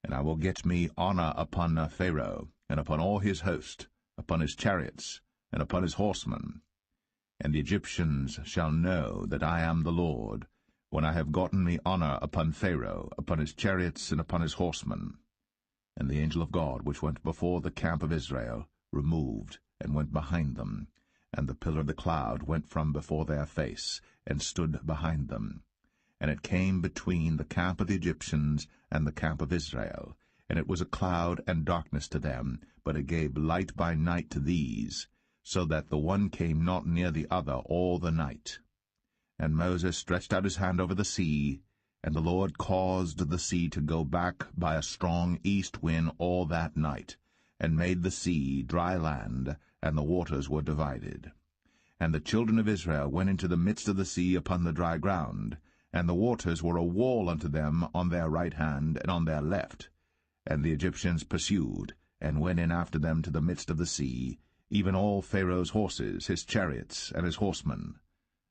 And I will get me honor upon Pharaoh, and upon all his host, upon his chariots, and upon his horsemen. And the Egyptians shall know that I am the Lord, when I have gotten me honor upon Pharaoh, upon his chariots, and upon his horsemen. And the angel of God, which went before the camp of Israel, removed, and went behind them. And the pillar of the cloud went from before their face, and stood behind them. And it came between the camp of the Egyptians and the camp of Israel. And it was a cloud and darkness to them, but it gave light by night to these, so that the one came not near the other all the night. And Moses stretched out his hand over the sea, and the Lord caused the sea to go back by a strong east wind all that night, and made the sea dry land, and the waters were divided. And the children of Israel went into the midst of the sea upon the dry ground, and the waters were a wall unto them on their right hand and on their left. And the Egyptians pursued, and went in after them to the midst of the sea, even all Pharaoh's horses, his chariots, and his horsemen.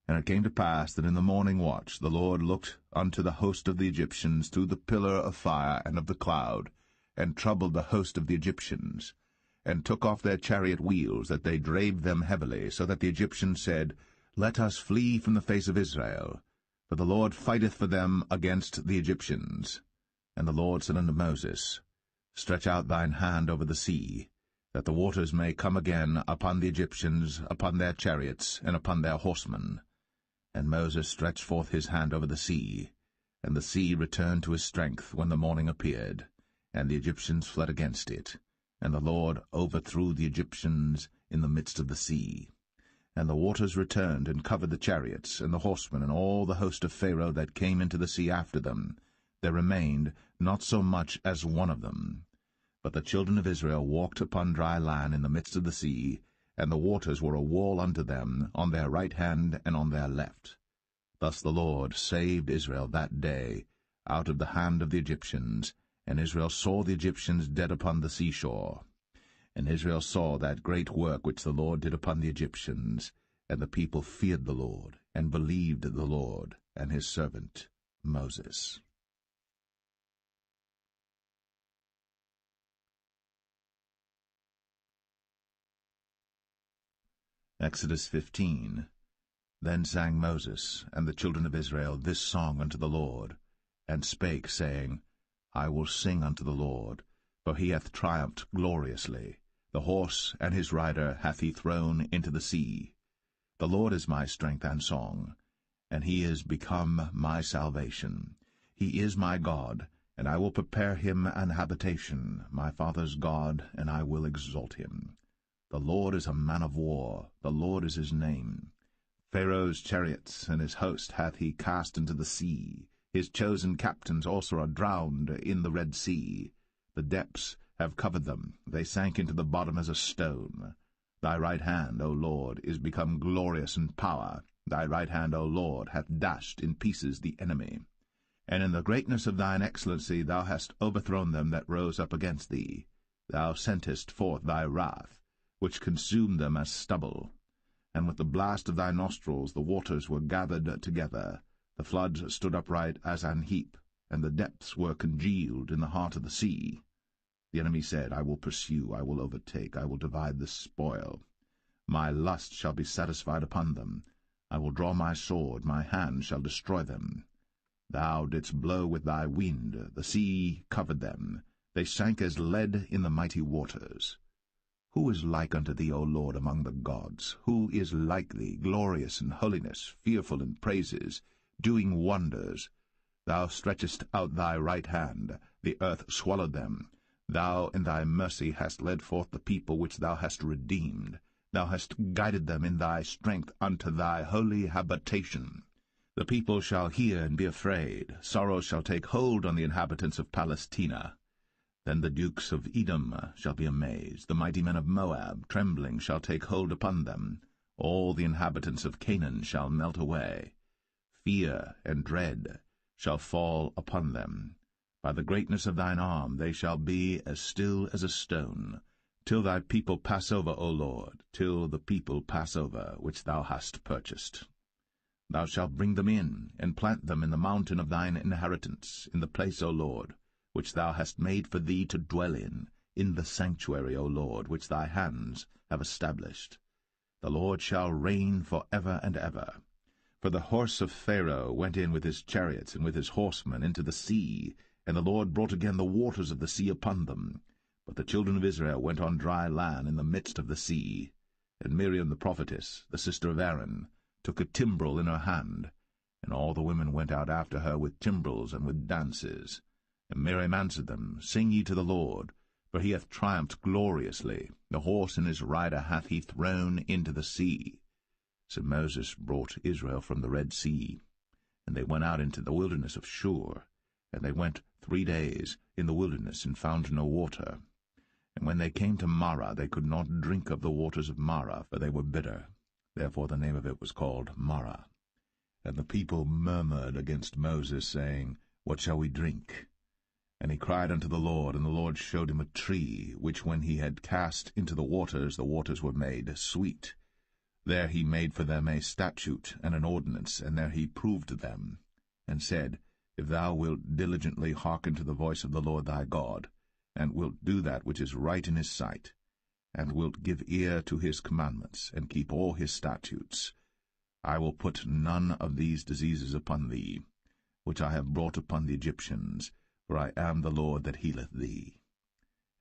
And it came to pass that in the morning watch the Lord looked unto the host of the Egyptians through the pillar of fire and of the cloud, and troubled the host of the Egyptians, and took off their chariot wheels, that they drave them heavily, so that the Egyptians said, Let us flee from the face of Israel, for the Lord fighteth for them against the Egyptians. And the Lord said unto Moses, Stretch out thine hand over the sea, that the waters may come again upon the Egyptians, upon their chariots, and upon their horsemen. And Moses stretched forth his hand over the sea, and the sea returned to his strength when the morning appeared, and the Egyptians fled against it. And the Lord overthrew the Egyptians in the midst of the sea. And the waters returned and covered the chariots, and the horsemen, and all the host of Pharaoh that came into the sea after them. There remained not so much as one of them. But the children of Israel walked upon dry land in the midst of the sea, and the waters were a wall unto them on their right hand and on their left. Thus the Lord saved Israel that day out of the hand of the Egyptians, and Israel saw the Egyptians dead upon the seashore. And Israel saw that great work which the Lord did upon the Egyptians, and the people feared the Lord, and believed the Lord and his servant Moses. Exodus 15. Then sang Moses and the children of Israel this song unto the Lord, and spake, saying, I will sing unto the Lord, for he hath triumphed gloriously. The horse and his rider hath he thrown into the sea. The Lord is my strength and song, and he is become my salvation. He is my God, and I will prepare him an habitation, my father's God, and I will exalt him. The Lord is a man of war, the Lord is his name. Pharaoh's chariots and his host hath he cast into the sea. His chosen captains also are drowned in the Red Sea. The depths have covered them, they sank into the bottom as a stone. Thy right hand, O Lord, is become glorious in power. Thy right hand, O Lord, hath dashed in pieces the enemy. And in the greatness of thine excellency thou hast overthrown them that rose up against thee. Thou sentest forth thy wrath, which consumed them as stubble. And with the blast of thy nostrils the waters were gathered together. The floods stood upright as an heap, and the depths were congealed in the heart of the sea. The enemy said, I will pursue, I will overtake, I will divide the spoil. My lust shall be satisfied upon them. I will draw my sword, my hand shall destroy them. Thou didst blow with thy wind, the sea covered them. They sank as lead in the mighty waters. Who is like unto thee, O Lord, among the gods? Who is like thee, glorious in holiness, fearful in praises, doing wonders? Thou stretchest out thy right hand, the earth swallowed them. Thou in thy mercy hast led forth the people which thou hast redeemed. Thou hast guided them in thy strength unto thy holy habitation. The people shall hear and be afraid. Sorrow shall take hold on the inhabitants of Palestina. Then the dukes of Edom shall be amazed. The mighty men of Moab, trembling, shall take hold upon them. All the inhabitants of Canaan shall melt away. Fear and dread shall fall upon them. By the greatness of thine arm they shall be as still as a stone, till thy people pass over, O Lord, till the people pass over, which thou hast purchased. Thou shalt bring them in, and plant them in the mountain of thine inheritance, in the place, O Lord, which thou hast made for thee to dwell in the sanctuary, O Lord, which thy hands have established. The Lord shall reign for ever and ever. For the horse of Pharaoh went in with his chariots and with his horsemen into the sea, and the Lord brought again the waters of the sea upon them. But the children of Israel went on dry land in the midst of the sea. And Miriam the prophetess, the sister of Aaron, took a timbrel in her hand, and all the women went out after her with timbrels and with dances. And Miriam answered them, Sing ye to the Lord, for he hath triumphed gloriously. The horse and his rider hath he thrown into the sea. So Moses brought Israel from the Red Sea, and they went out into the wilderness of Shur. And they went 3 days in the wilderness, and found no water. And when they came to Marah, they could not drink of the waters of Marah, for they were bitter. Therefore the name of it was called Marah. And the people murmured against Moses, saying, What shall we drink? And he cried unto the Lord, and the Lord showed him a tree, which when he had cast into the waters were made sweet. There he made for them a statute and an ordinance, and there he proved them, and said, If thou wilt diligently hearken to the voice of the Lord thy God, and wilt do that which is right in his sight, and wilt give ear to his commandments, and keep all his statutes, I will put none of these diseases upon thee, which I have brought upon the Egyptians, for I am the Lord that healeth thee.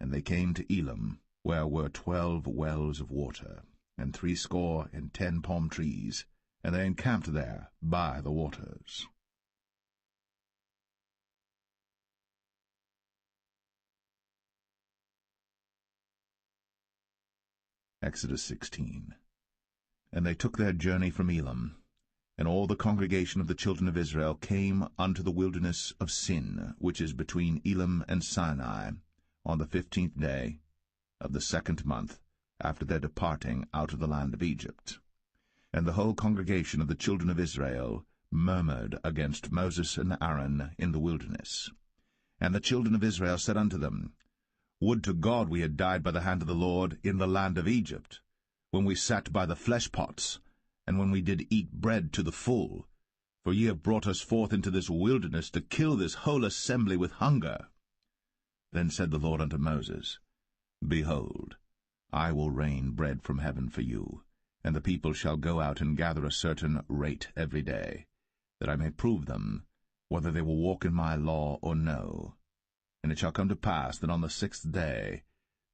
And they came to Elim, where were 12 wells of water, and 60 palm trees, and they encamped there by the waters. Exodus 16. And they took their journey from Elim, and all the congregation of the children of Israel came unto the wilderness of Sin, which is between Elim and Sinai, on the 15th day of the 2nd month, after their departing out of the land of Egypt. And the whole congregation of the children of Israel murmured against Moses and Aaron in the wilderness. And the children of Israel said unto them, Would to God we had died by the hand of the Lord in the land of Egypt, when we sat by the flesh pots, and when we did eat bread to the full. For ye have brought us forth into this wilderness to kill this whole assembly with hunger. Then said the Lord unto Moses, Behold, I will rain bread from heaven for you, and the people shall go out and gather a certain rate every day, that I may prove them, whether they will walk in my law or no. And it shall come to pass that on the 6th day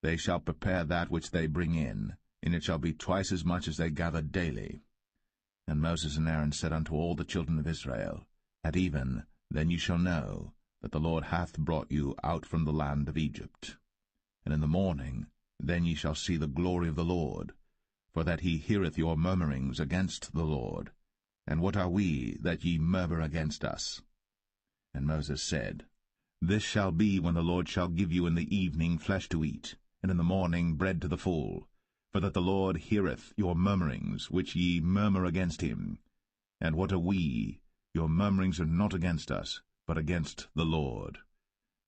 they shall prepare that which they bring in, and it shall be twice as much as they gather daily. And Moses and Aaron said unto all the children of Israel, At even then ye shall know that the Lord hath brought you out from the land of Egypt. And in the morning then ye shall see the glory of the Lord, for that he heareth your murmurings against the Lord. And what are we, that ye murmur against us? And Moses said, This shall be when the Lord shall give you in the evening flesh to eat, and in the morning bread to the full, for that the Lord heareth your murmurings, which ye murmur against him. And what are we? Your murmurings are not against us, but against the Lord.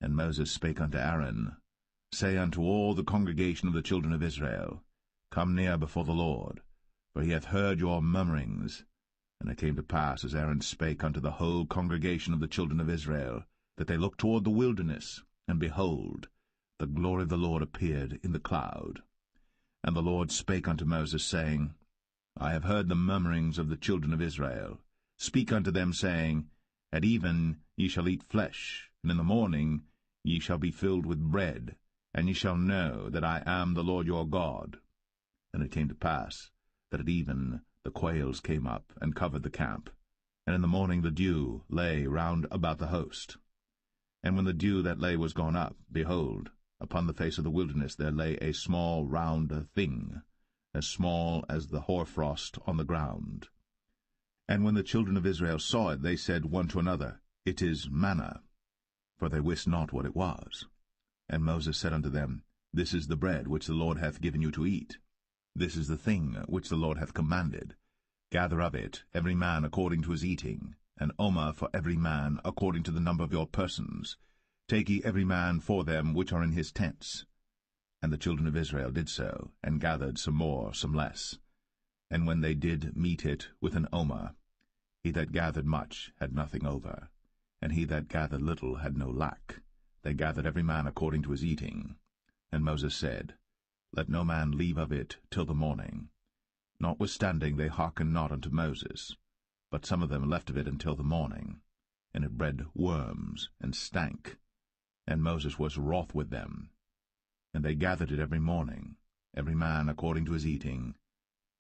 And Moses spake unto Aaron, Say unto all the congregation of the children of Israel, Come near before the Lord, for he hath heard your murmurings. And it came to pass, as Aaron spake unto the whole congregation of the children of Israel, that they looked toward the wilderness, and behold, the glory of the Lord appeared in the cloud. And the Lord spake unto Moses, saying, I have heard the murmurings of the children of Israel. Speak unto them, saying, At even ye shall eat flesh, and in the morning ye shall be filled with bread, and ye shall know that I am the Lord your God. And it came to pass, that at even the quails came up, and covered the camp, and in the morning the dew lay round about the host. And when the dew that lay was gone up, behold, upon the face of the wilderness there lay a small round thing, as small as the hoarfrost on the ground. And when the children of Israel saw it, they said one to another, It is manna, for they wist not what it was. And Moses said unto them, This is the bread which the Lord hath given you to eat. This is the thing which the Lord hath commanded. Gather of it, every man according to his eating, an omer for every man, according to the number of your persons. Take ye every man for them which are in his tents. And the children of Israel did so, and gathered some more, some less. And when they did meet it with an omer, he that gathered much had nothing over, and he that gathered little had no lack. They gathered every man according to his eating. And Moses said, Let no man leave of it till the morning. Notwithstanding they hearkened not unto Moses, but some of them left of it until the morning. And it bred worms, and stank. And Moses was wroth with them. And they gathered it every morning, every man according to his eating.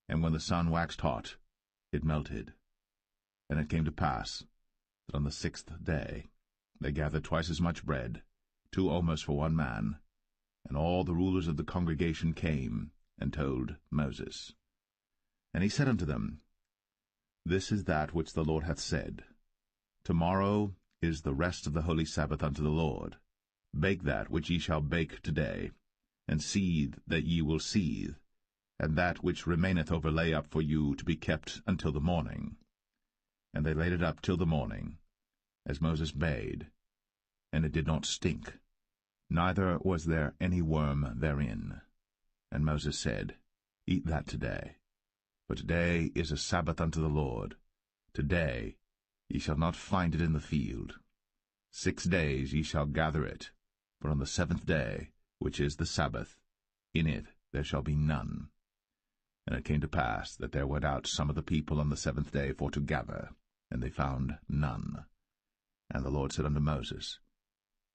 And when the sun waxed hot, it melted. And it came to pass that on the 6th day they gathered twice as much bread, 2 omers for one man. And all the rulers of the congregation came and told Moses. And he said unto them, This is that which the Lord hath said. Tomorrow is the rest of the holy Sabbath unto the Lord. Bake that which ye shall bake today, and seethe that ye will seethe, and that which remaineth over lay up for you to be kept until the morning. And they laid it up till the morning, as Moses bade, and it did not stink, neither was there any worm therein. And Moses said, Eat that today, for today is a Sabbath unto the Lord. Today ye shall not find it in the field. 6 days ye shall gather it, but on the 7th day, which is the Sabbath, in it there shall be none. And it came to pass that there went out some of the people on the 7th day for to gather, and they found none. And the Lord said unto Moses,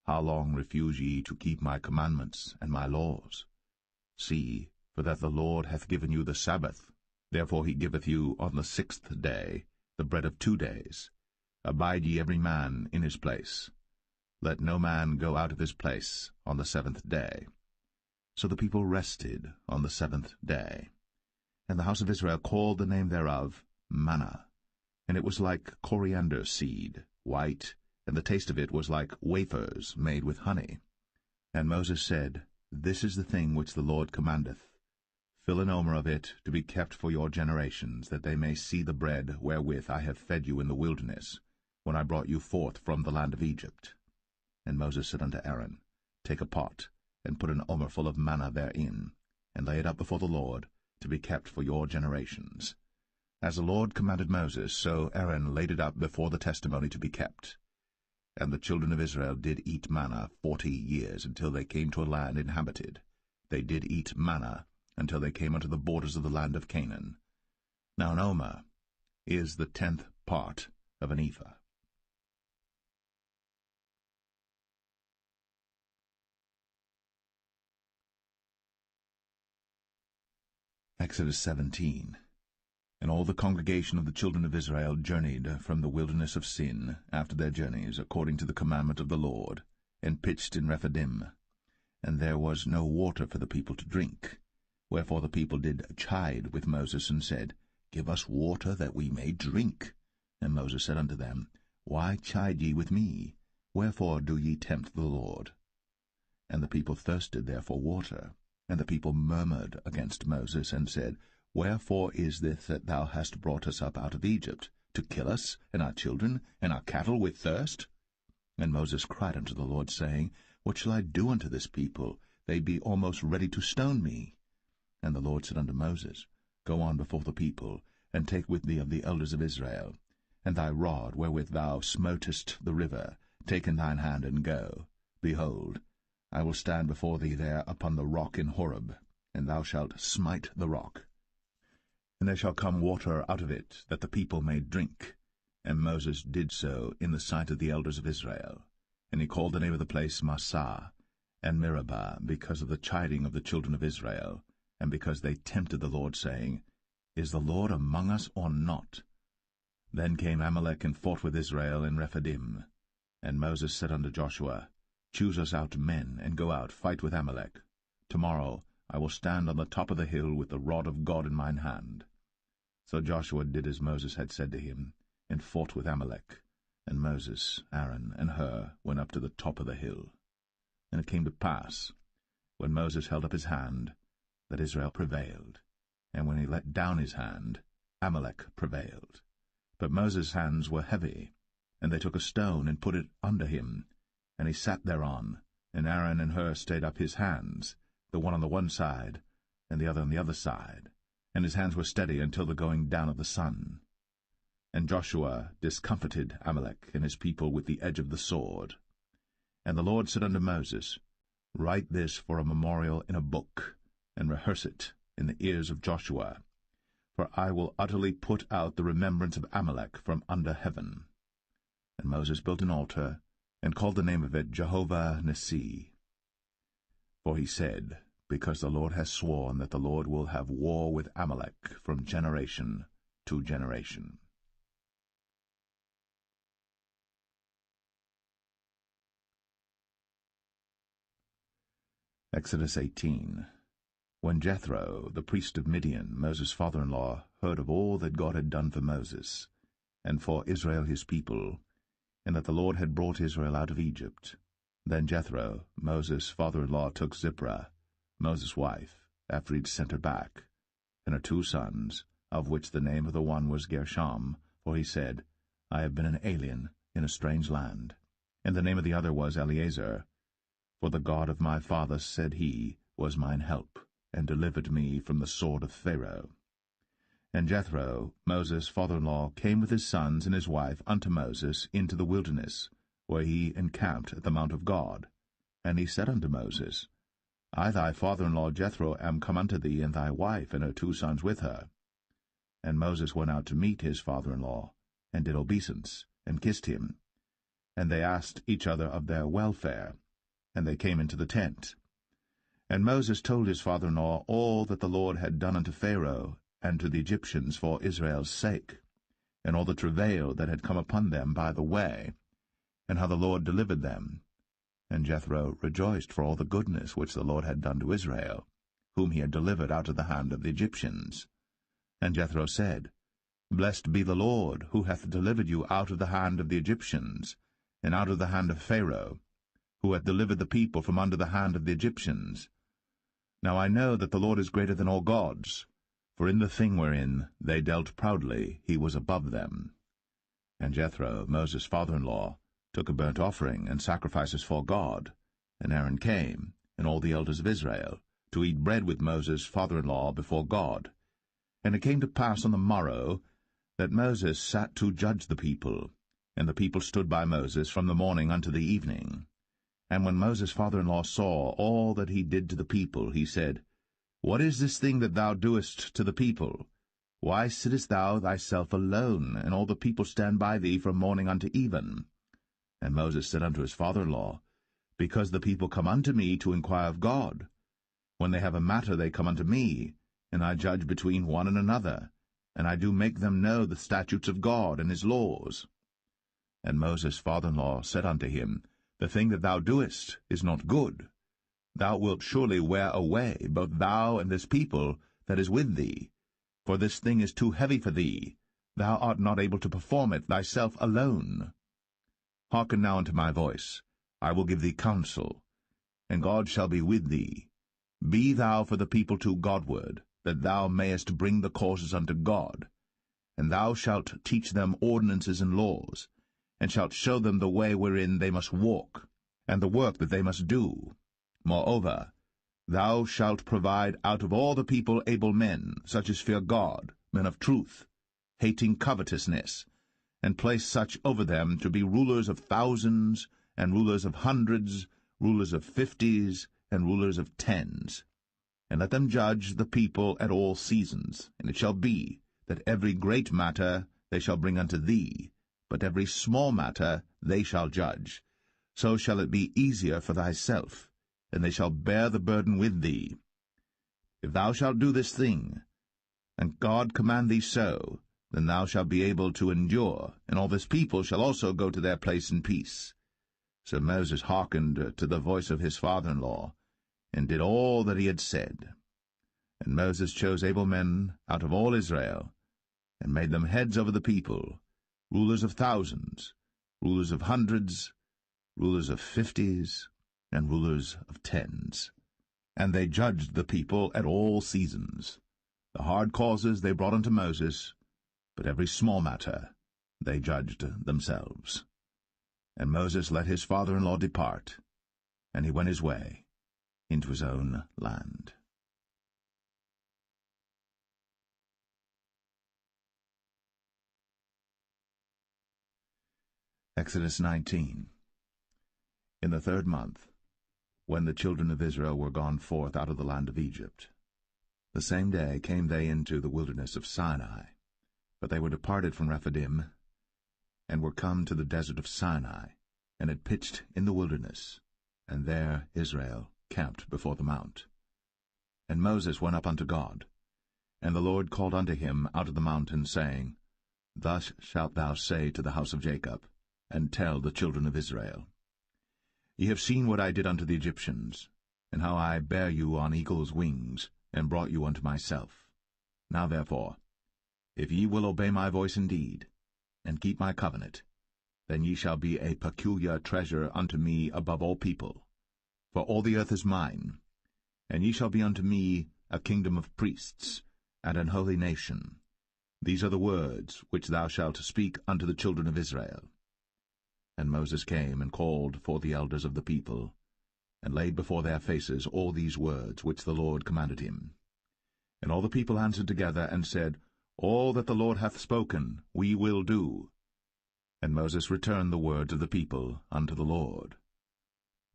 How long refuse ye to keep my commandments and my laws? See, for that the Lord hath given you the Sabbath. Therefore he giveth you on the 6th day the bread of 2 days. Abide ye every man in his place. Let no man go out of his place on the 7th day. So the people rested on the 7th day. And the house of Israel called the name thereof manna. And it was like coriander seed, white, and the taste of it was like wafers made with honey. And Moses said, This is the thing which the Lord commandeth. Fill an omer of it to be kept for your generations, that they may see the bread wherewith I have fed you in the wilderness, when I brought you forth from the land of Egypt. And Moses said unto Aaron, Take a pot, and put an omer full of manna therein, and lay it up before the Lord, to be kept for your generations. As the Lord commanded Moses, so Aaron laid it up before the testimony to be kept. And the children of Israel did eat manna 40 years, until they came to a land inhabited. They did eat manna until they came unto the borders of the land of Canaan. Now an omer is the 10th part of an ephah. Exodus 17. And all the congregation of the children of Israel journeyed from the wilderness of Sin after their journeys, according to the commandment of the Lord, and pitched in Rephidim. And there was no water for the people to drink. Wherefore the people did chide with Moses, and said, Give us water that we may drink. And Moses said unto them, Why chide ye with me? Wherefore do ye tempt the Lord? And the people thirsted there for water. And the people murmured against Moses, and said, Wherefore is this that thou hast brought us up out of Egypt, to kill us, and our children, and our cattle with thirst? And Moses cried unto the Lord, saying, What shall I do unto this people? They be almost ready to stone me. And the Lord said unto Moses, Go on before the people, and take with thee of the elders of Israel, and thy rod wherewith thou smotest the river, take in thine hand, and go. Behold, I will stand before thee there upon the rock in Horeb, and thou shalt smite the rock. And there shall come water out of it, that the people may drink. And Moses did so in the sight of the elders of Israel. And he called the name of the place Massah, and Meribah, because of the chiding of the children of Israel, and because they tempted the Lord, saying, Is the Lord among us or not? Then came Amalek and fought with Israel in Rephidim. And Moses said unto Joshua, Choose us out men, and go out, fight with Amalek. Tomorrow I will stand on the top of the hill with the rod of God in mine hand. So Joshua did as Moses had said to him, and fought with Amalek. And Moses, Aaron, and Hur went up to the top of the hill. And it came to pass, when Moses held up his hand, that Israel prevailed. And when he let down his hand, Amalek prevailed. But Moses' hands were heavy, And they took a stone, and put it under him, and he sat thereon. And Aaron and Hur stayed up his hands, the one on the one side, and the other on the other side. And his hands were steady until the going down of the sun. And Joshua discomfited Amalek and his people with the edge of the sword. And the Lord said unto Moses, Write this for a memorial in a book, and rehearse it in the ears of Joshua. For I will utterly put out the remembrance of Amalek from under heaven. And Moses built an altar, and called the name of it Jehovah Nissi. For he said, Because the Lord has sworn that the Lord will have war with Amalek from generation to generation. Exodus 18. When Jethro, the priest of Midian, Moses' father-in-law, heard of all that God had done for Moses, and for Israel his people, and that the Lord had brought Israel out of Egypt, then Jethro, Moses' father-in-law, took Zipporah, Moses' wife, after he had sent her back, and her 2 sons, of which the name of the one was Gershom, for he said, I have been an alien in a strange land. And the name of the other was Eleazar, for the God of my father, said he, was mine help, and delivered me from the sword of Pharaoh. And Jethro, Moses' father-in-law, came with his sons and his wife unto Moses into the wilderness, where he encamped at the mount of God. And he said unto Moses, I thy father-in-law Jethro am come unto thee, and thy wife and her 2 sons with her. And Moses went out to meet his father-in-law, and did obeisance, and kissed him. And they asked each other of their welfare, and they came into the tent. And Moses told his father-in-law all that the Lord had done unto Pharaoh and to the Egyptians for Israel's sake, and all the travail that had come upon them by the way, and how the Lord delivered them. And Jethro rejoiced for all the goodness which the Lord had done to Israel, whom he had delivered out of the hand of the Egyptians. And Jethro said, Blessed be the Lord, who hath delivered you out of the hand of the Egyptians, and out of the hand of Pharaoh, who hath delivered the people from under the hand of the Egyptians. Now I know that the Lord is greater than all gods, for in the thing wherein they dealt proudly he was above them. And Jethro, Moses' father-in-law, took a burnt offering and sacrifices for God. And Aaron came, and all the elders of Israel, to eat bread with Moses' father-in-law before God. And it came to pass on the morrow that Moses sat to judge the people, and the people stood by Moses from the morning unto the evening. And when Moses' father-in-law saw all that he did to the people, he said, What is this thing that thou doest to the people? Why sittest thou thyself alone, and all the people stand by thee from morning unto even? And Moses said unto his father-in-law, Because the people come unto me to inquire of God. When they have a matter they come unto me, and I judge between one and another, and I do make them know the statutes of God and his laws. And Moses' father-in-law said unto him, The thing that thou doest is not good. Thou wilt surely wear away, both thou and this people that is with thee. For this thing is too heavy for thee. Thou art not able to perform it thyself alone. Hearken now unto my voice. I will give thee counsel, and God shall be with thee. Be thou for the people to Godward, that thou mayest bring the causes unto God. And thou shalt teach them ordinances and laws, and shalt show them the way wherein they must walk, and the work that they must do. Moreover, thou shalt provide out of all the people able men, such as fear God, men of truth, hating covetousness, and place such over them to be rulers of thousands, and rulers of hundreds, rulers of 50s, and rulers of 10s. And let them judge the people at all seasons. And it shall be, that every great matter they shall bring unto thee, but every small matter they shall judge. So shall it be easier for thyself, and they shall bear the burden with thee. If thou shalt do this thing, and God command thee so, then thou shalt be able to endure, and all this people shall also go to their place in peace. So Moses hearkened to the voice of his father-in-law, and did all that he had said. And Moses chose able men out of all Israel, and made them heads over the people, rulers of thousands, rulers of hundreds, rulers of 50s, and rulers of 10s. And they judged the people at all seasons. The hard causes they brought unto Moses, but every small matter they judged themselves. And Moses let his father-in-law depart, and he went his way into his own land. Exodus 19. In the 3rd month, when the children of Israel were gone forth out of the land of Egypt, the same day came they into the wilderness of Sinai. But they were departed from Rephidim, and were come to the desert of Sinai, and had pitched in the wilderness, and there Israel camped before the mount. And Moses went up unto God, and the Lord called unto him out of the mountain, saying, Thus shalt thou say to the house of Jacob, and tell the children of Israel, Ye have seen what I did unto the Egyptians, and how I bare you on eagle's wings, and brought you unto myself. Now therefore, if ye will obey my voice indeed, and keep my covenant, then ye shall be a peculiar treasure unto me above all people. For all the earth is mine, and ye shall be unto me a kingdom of priests, and an holy nation. These are the words which thou shalt speak unto the children of Israel. And Moses came and called for the elders of the people, and laid before their faces all these words which the Lord commanded him. And all the people answered together, and said, All that the Lord hath spoken we will do. And Moses returned the words of the people unto the Lord.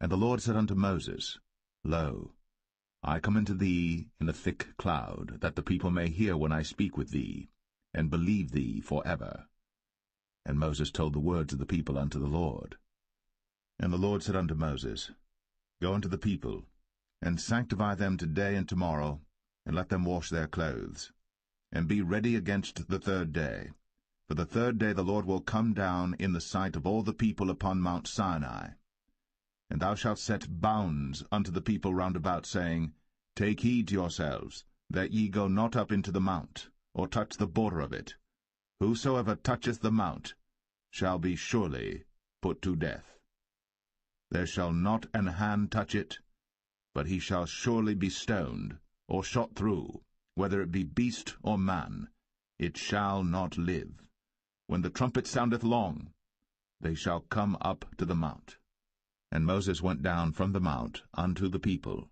And the Lord said unto Moses, Lo, I come unto thee in a thick cloud, that the people may hear when I speak with thee, and believe thee for ever. And Moses told the words of the people unto the Lord. And the Lord said unto Moses, Go unto the people, and sanctify them today and tomorrow, and let them wash their clothes, and be ready against the 3rd day. For the 3rd day the Lord will come down in the sight of all the people upon Mount Sinai. And thou shalt set bounds unto the people round about, saying, Take heed to yourselves, that ye go not up into the mount, or touch the border of it. Whosoever toucheth the mount shall be surely put to death. There shall not an hand touch it, but he shall surely be stoned, or shot through, whether it be beast or man. It shall not live. When the trumpet soundeth long, they shall come up to the mount. And Moses went down from the mount unto the people,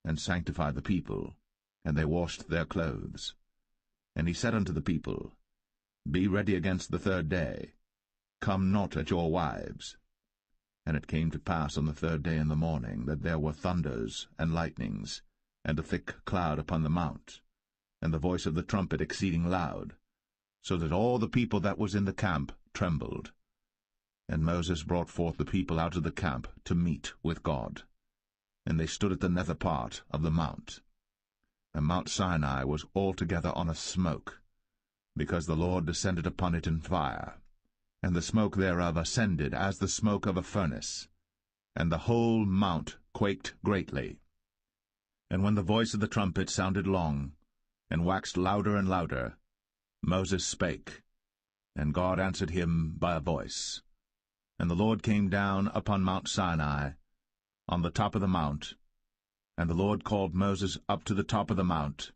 and sanctified the people, and they washed their clothes. And he said unto the people, Be ready against the 3rd day. Come not at your wives. And it came to pass on the 3rd day in the morning, that there were thunders and lightnings, and a thick cloud upon the mount, and the voice of the trumpet exceeding loud, so that all the people that was in the camp trembled. And Moses brought forth the people out of the camp to meet with God. And they stood at the nether part of the mount. And Mount Sinai was altogether on a smoke, because the Lord descended upon it in fire, and the smoke thereof ascended as the smoke of a furnace, and the whole mount quaked greatly. And when the voice of the trumpet sounded long, and waxed louder and louder, Moses spake, and God answered him by a voice. And the Lord came down upon Mount Sinai, on the top of the mount, and the Lord called Moses up to the top of the mount,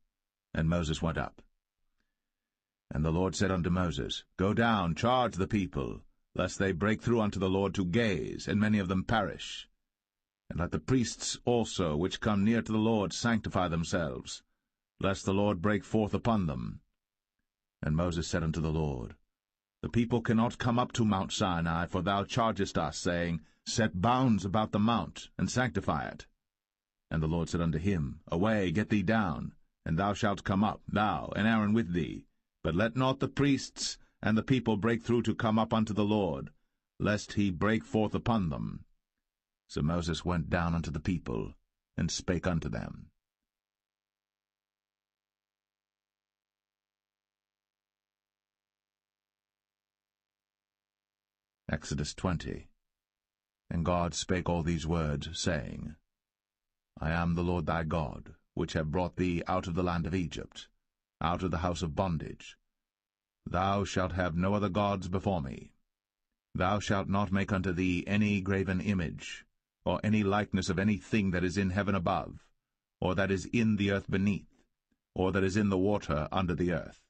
and Moses went up. And the Lord said unto Moses, Go down, charge the people, lest they break through unto the Lord to gaze, and many of them perish. And let the priests also which come near to the Lord sanctify themselves, lest the Lord break forth upon them. And Moses said unto the Lord, The people cannot come up to Mount Sinai, for thou chargest us, saying, Set bounds about the mount, and sanctify it. And the Lord said unto him, Away, get thee down, and thou shalt come up, thou and Aaron with thee. But let not the priests and the people break through to come up unto the Lord, lest he break forth upon them. So Moses went down unto the people, and spake unto them. Exodus 20. And God spake all these words, saying, I am the Lord thy God, which have brought thee out of the land of Egypt, out of the house of bondage. Thou shalt have no other gods before me. Thou shalt not make unto thee any graven image, or any likeness of any thing that is in heaven above, or that is in the earth beneath, or that is in the water under the earth.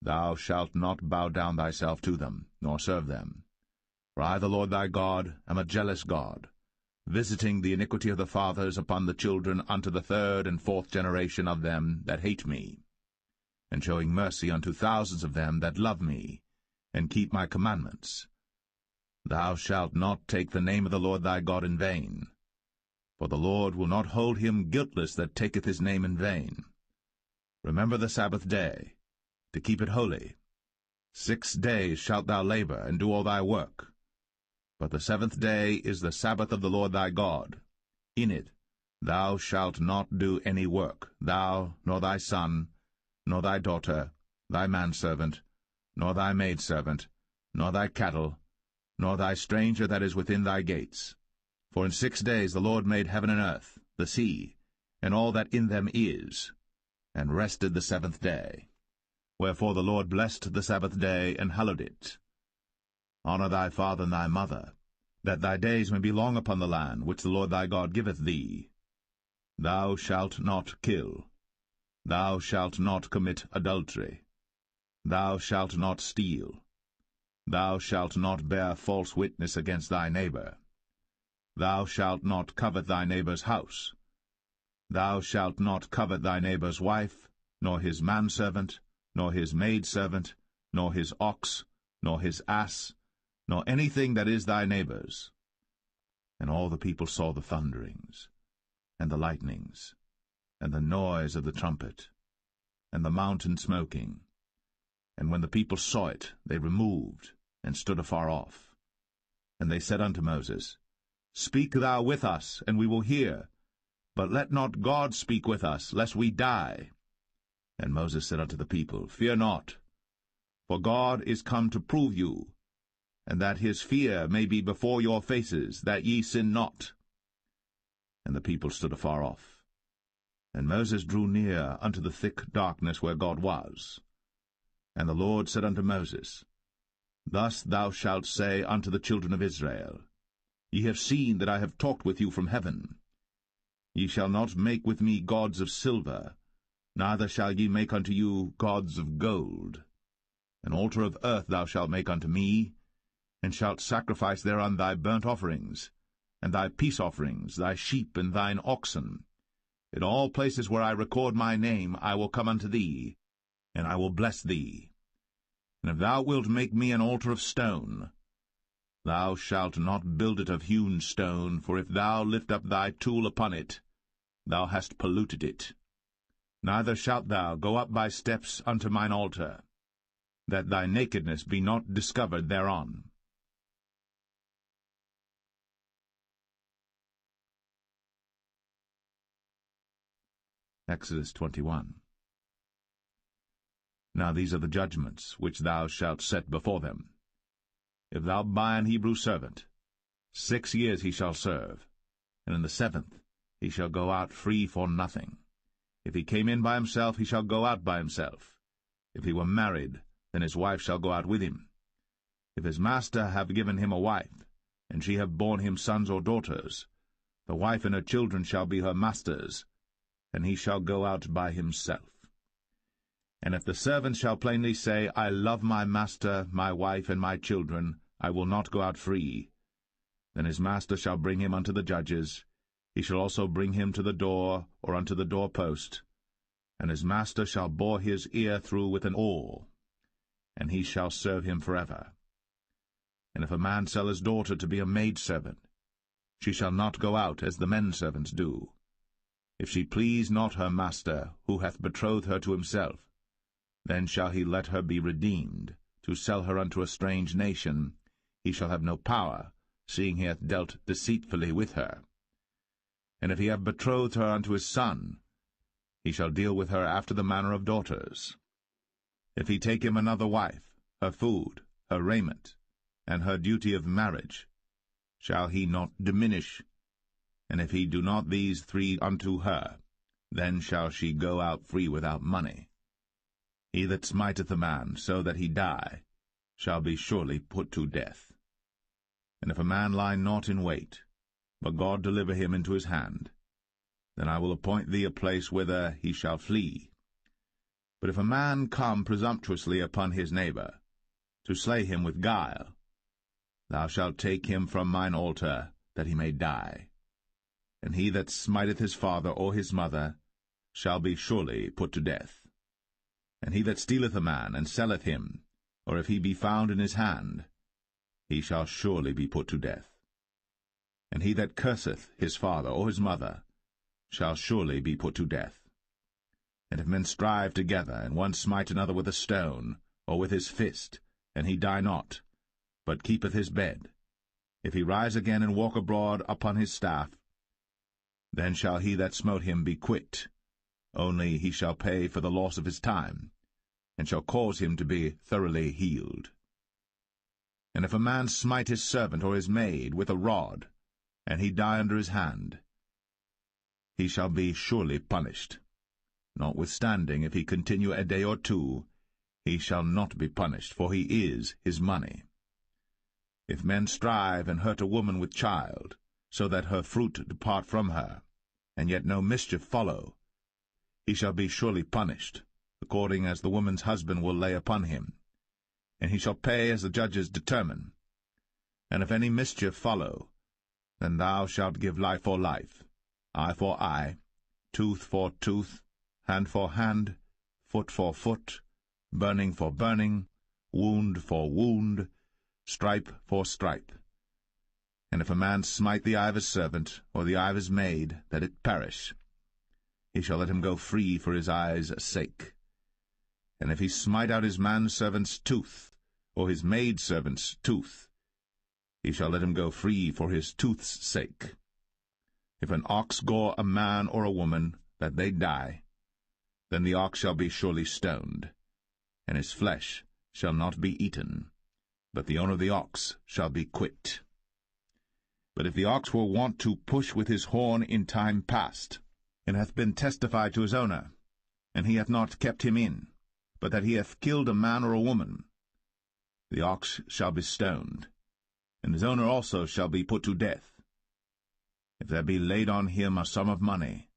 Thou shalt not bow down thyself to them, nor serve them. For I, the Lord thy God, am a jealous God, visiting the iniquity of the fathers upon the children unto the third and fourth generation of them that hate me, and showing mercy unto thousands of them that love me, and keep my commandments. Thou shalt not take the name of the Lord thy God in vain, for the Lord will not hold him guiltless that taketh his name in vain. Remember the Sabbath day, to keep it holy. 6 days shalt thou labor, and do all thy work. But the 7th day is the Sabbath of the Lord thy God. In it thou shalt not do any work, thou, nor thy son, nor thy daughter, thy manservant, nor thy maidservant, nor thy cattle, nor thy stranger that is within thy gates. For in 6 days the Lord made heaven and earth, the sea, and all that in them is, and rested the 7th day. Wherefore the Lord blessed the Sabbath day, and hallowed it. Honor thy father and thy mother, that thy days may be long upon the land which the Lord thy God giveth thee. Thou shalt not kill. Thou shalt not commit adultery. Thou shalt not steal. Thou shalt not bear false witness against thy neighbor. Thou shalt not covet thy neighbor's house. Thou shalt not covet thy neighbor's wife, nor his manservant, nor his maidservant, nor his ox, nor his ass, nor anything that is thy neighbor's. And all the people saw the thunderings, and the lightnings, and the noise of the trumpet, and the mountain smoking. And when the people saw it, they removed, and stood afar off. And they said unto Moses, Speak thou with us, and we will hear, but let not God speak with us, lest we die. And Moses said unto the people, Fear not, for God is come to prove you, and that his fear may be before your faces, that ye sin not. And the people stood afar off. And Moses drew near unto the thick darkness where God was. And the Lord said unto Moses, Thus thou shalt say unto the children of Israel, Ye have seen that I have talked with you from heaven. Ye shall not make with me gods of silver, neither shall ye make unto you gods of gold. An altar of earth thou shalt make unto me, and shalt sacrifice thereon thy burnt offerings, and thy peace offerings, thy sheep and thine oxen. In all places where I record my name I will come unto thee, and I will bless thee. And if thou wilt make me an altar of stone, thou shalt not build it of hewn stone, for if thou lift up thy tool upon it, thou hast polluted it. Neither shalt thou go up by steps unto mine altar, that thy nakedness be not discovered thereon. Exodus 21. Now these are the judgments which thou shalt set before them. If thou buy an Hebrew servant, 6 years he shall serve, and in the 7th he shall go out free for nothing. If he came in by himself, he shall go out by himself. If he were married, then his wife shall go out with him. If his master have given him a wife, and she have borne him sons or daughters, the wife and her children shall be her master's, and he shall go out by himself. And if the servant shall plainly say, I love my master, my wife, and my children, I will not go out free, then his master shall bring him unto the judges. He shall also bring him to the door, or unto the doorpost, and his master shall bore his ear through with an awl, and he shall serve him forever. And if a man sell his daughter to be a maidservant, she shall not go out as the men servants do. If she please not her master, who hath betrothed her to himself, then shall he let her be redeemed. To sell her unto a strange nation, he shall have no power, seeing he hath dealt deceitfully with her. And if he have betrothed her unto his son, he shall deal with her after the manner of daughters. If he take him another wife, her food, her raiment, and her duty of marriage, shall he not diminish? And if he do not these 3 unto her, then shall she go out free without money. He that smiteth a man so that he die shall be surely put to death. And if a man lie not in wait, but God deliver him into his hand, then I will appoint thee a place whither he shall flee. But if a man come presumptuously upon his neighbor, to slay him with guile, thou shalt take him from mine altar, that he may die. And he that smiteth his father or his mother shall be surely put to death. And he that stealeth a man, and selleth him, or if he be found in his hand, he shall surely be put to death. And he that curseth his father or his mother shall surely be put to death. And if men strive together, and one smite another with a stone, or with his fist, and he die not, but keepeth his bed, if he rise again and walk abroad upon his staff, then shall he that smote him be quit, only he shall pay for the loss of his time, and shall cause him to be thoroughly healed. And if a man smite his servant or his maid with a rod, and he die under his hand, he shall be surely punished. Notwithstanding, if he continue a day or two, he shall not be punished, for he is his money. If men strive and hurt a woman with child, so that her fruit depart from her, and yet no mischief follow, he shall be surely punished, according as the woman's husband will lay upon him, and he shall pay as the judges determine. And if any mischief follow, then thou shalt give life for life, eye for eye, tooth for tooth, hand for hand, foot for foot, burning for burning, wound for wound, stripe for stripe. And if a man smite the eye of his servant, or the eye of his maid, that it perish, he shall let him go free for his eye's sake. And if he smite out his manservant's tooth, or his maidservant's tooth, he shall let him go free for his tooth's sake. If an ox gore a man or a woman, that they die, then the ox shall be surely stoned, and his flesh shall not be eaten, but the owner of the ox shall be quit. But if the ox were wont to push with his horn in time past, and hath been testified to his owner, and he hath not kept him in, but that he hath killed a man or a woman, the ox shall be stoned, and his owner also shall be put to death. If there be laid on him a sum of money,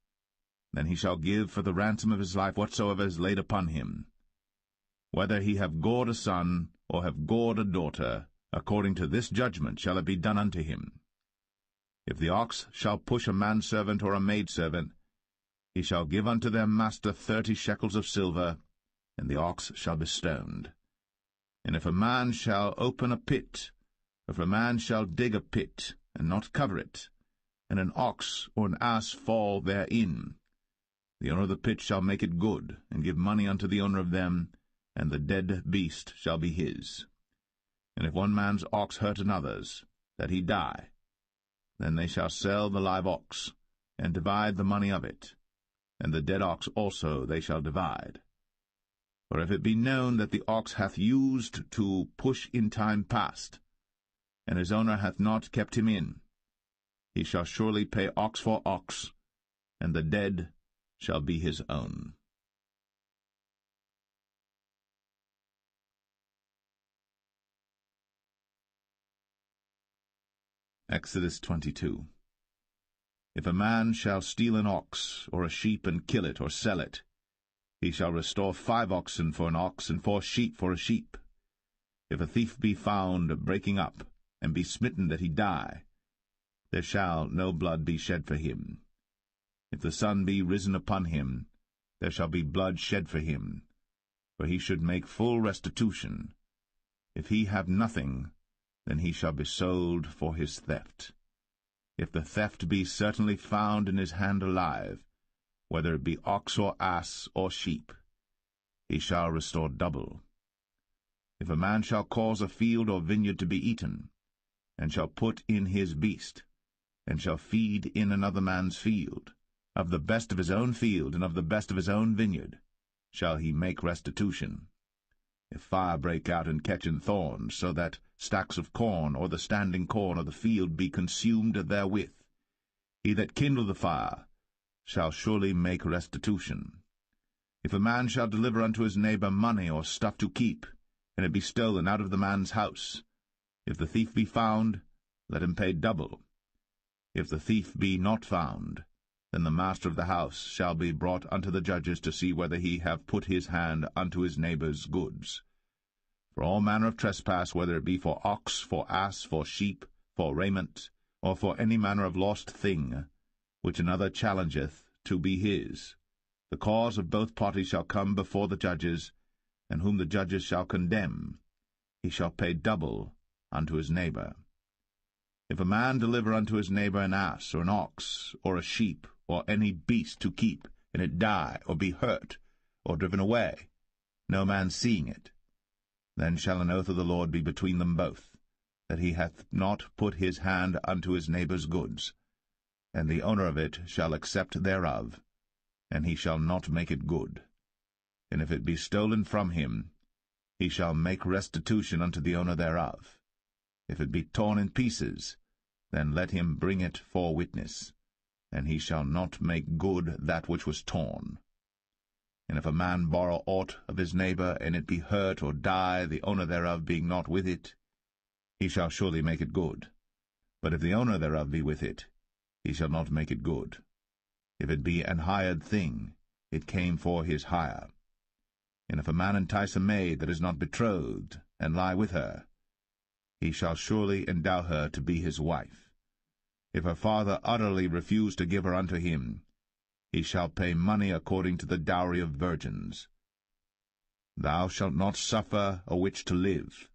then he shall give for the ransom of his life whatsoever is laid upon him. Whether he have gored a son, or have gored a daughter, according to this judgment shall it be done unto him. If the ox shall push a manservant or a maidservant, he shall give unto their master 30 shekels of silver, and the ox shall be stoned. And if a man shall open a pit, or if a man shall dig a pit, and not cover it, and an ox or an ass fall therein, the owner of the pit shall make it good, and give money unto the owner of them, and the dead beast shall be his. And if one man's ox hurt another's, that he die, then they shall sell the live ox, and divide the money of it, and the dead ox also they shall divide. For if it be known that the ox hath used to push in time past, and his owner hath not kept him in, he shall surely pay ox for ox, and the dead shall be his own. Exodus 22. If a man shall steal an ox or a sheep and kill it or sell it, he shall restore 5 oxen for an ox and 4 sheep for a sheep. If a thief be found breaking up, and be smitten that he die, there shall no blood be shed for him. If the sun be risen upon him, there shall be blood shed for him, for he should make full restitution. If he have nothing, then he shall be sold for his theft. If the theft be certainly found in his hand alive, whether it be ox or ass or sheep, he shall restore double. If a man shall cause a field or vineyard to be eaten, and shall put in his beast, and shall feed in another man's field, of the best of his own field and of the best of his own vineyard, shall he make restitution. If fire break out and catch in thorns, so that stacks of corn or the standing corn of the field be consumed therewith, he that kindled the fire shall surely make restitution. If a man shall deliver unto his neighbor money or stuff to keep, and it be stolen out of the man's house, if the thief be found, let him pay double. If the thief be not found, then the master of the house shall be brought unto the judges to see whether he have put his hand unto his neighbor's goods. For all manner of trespass, whether it be for ox, for ass, for sheep, for raiment, or for any manner of lost thing, which another challengeth to be his, the cause of both parties shall come before the judges, and whom the judges shall condemn, he shall pay double unto his neighbor. If a man deliver unto his neighbor an ass, or an ox, or a sheep, or any beast to keep, and it die, or be hurt, or driven away, no man seeing it, then shall an oath of the Lord be between them both, that he hath not put his hand unto his neighbor's goods, and the owner of it shall accept thereof, and he shall not make it good. And if it be stolen from him, he shall make restitution unto the owner thereof. If it be torn in pieces, then let him bring it for witness, and he shall not make good that which was torn. And if a man borrow aught of his neighbor, and it be hurt or die, the owner thereof being not with it, he shall surely make it good. But if the owner thereof be with it, he shall not make it good. If it be an hired thing, it came for his hire. And if a man entice a maid that is not betrothed, and lie with her, he shall surely endow her to be his wife. If her father utterly refuse to give her unto him, he shall pay money according to the dowry of virgins. Thou shalt not suffer a witch to live.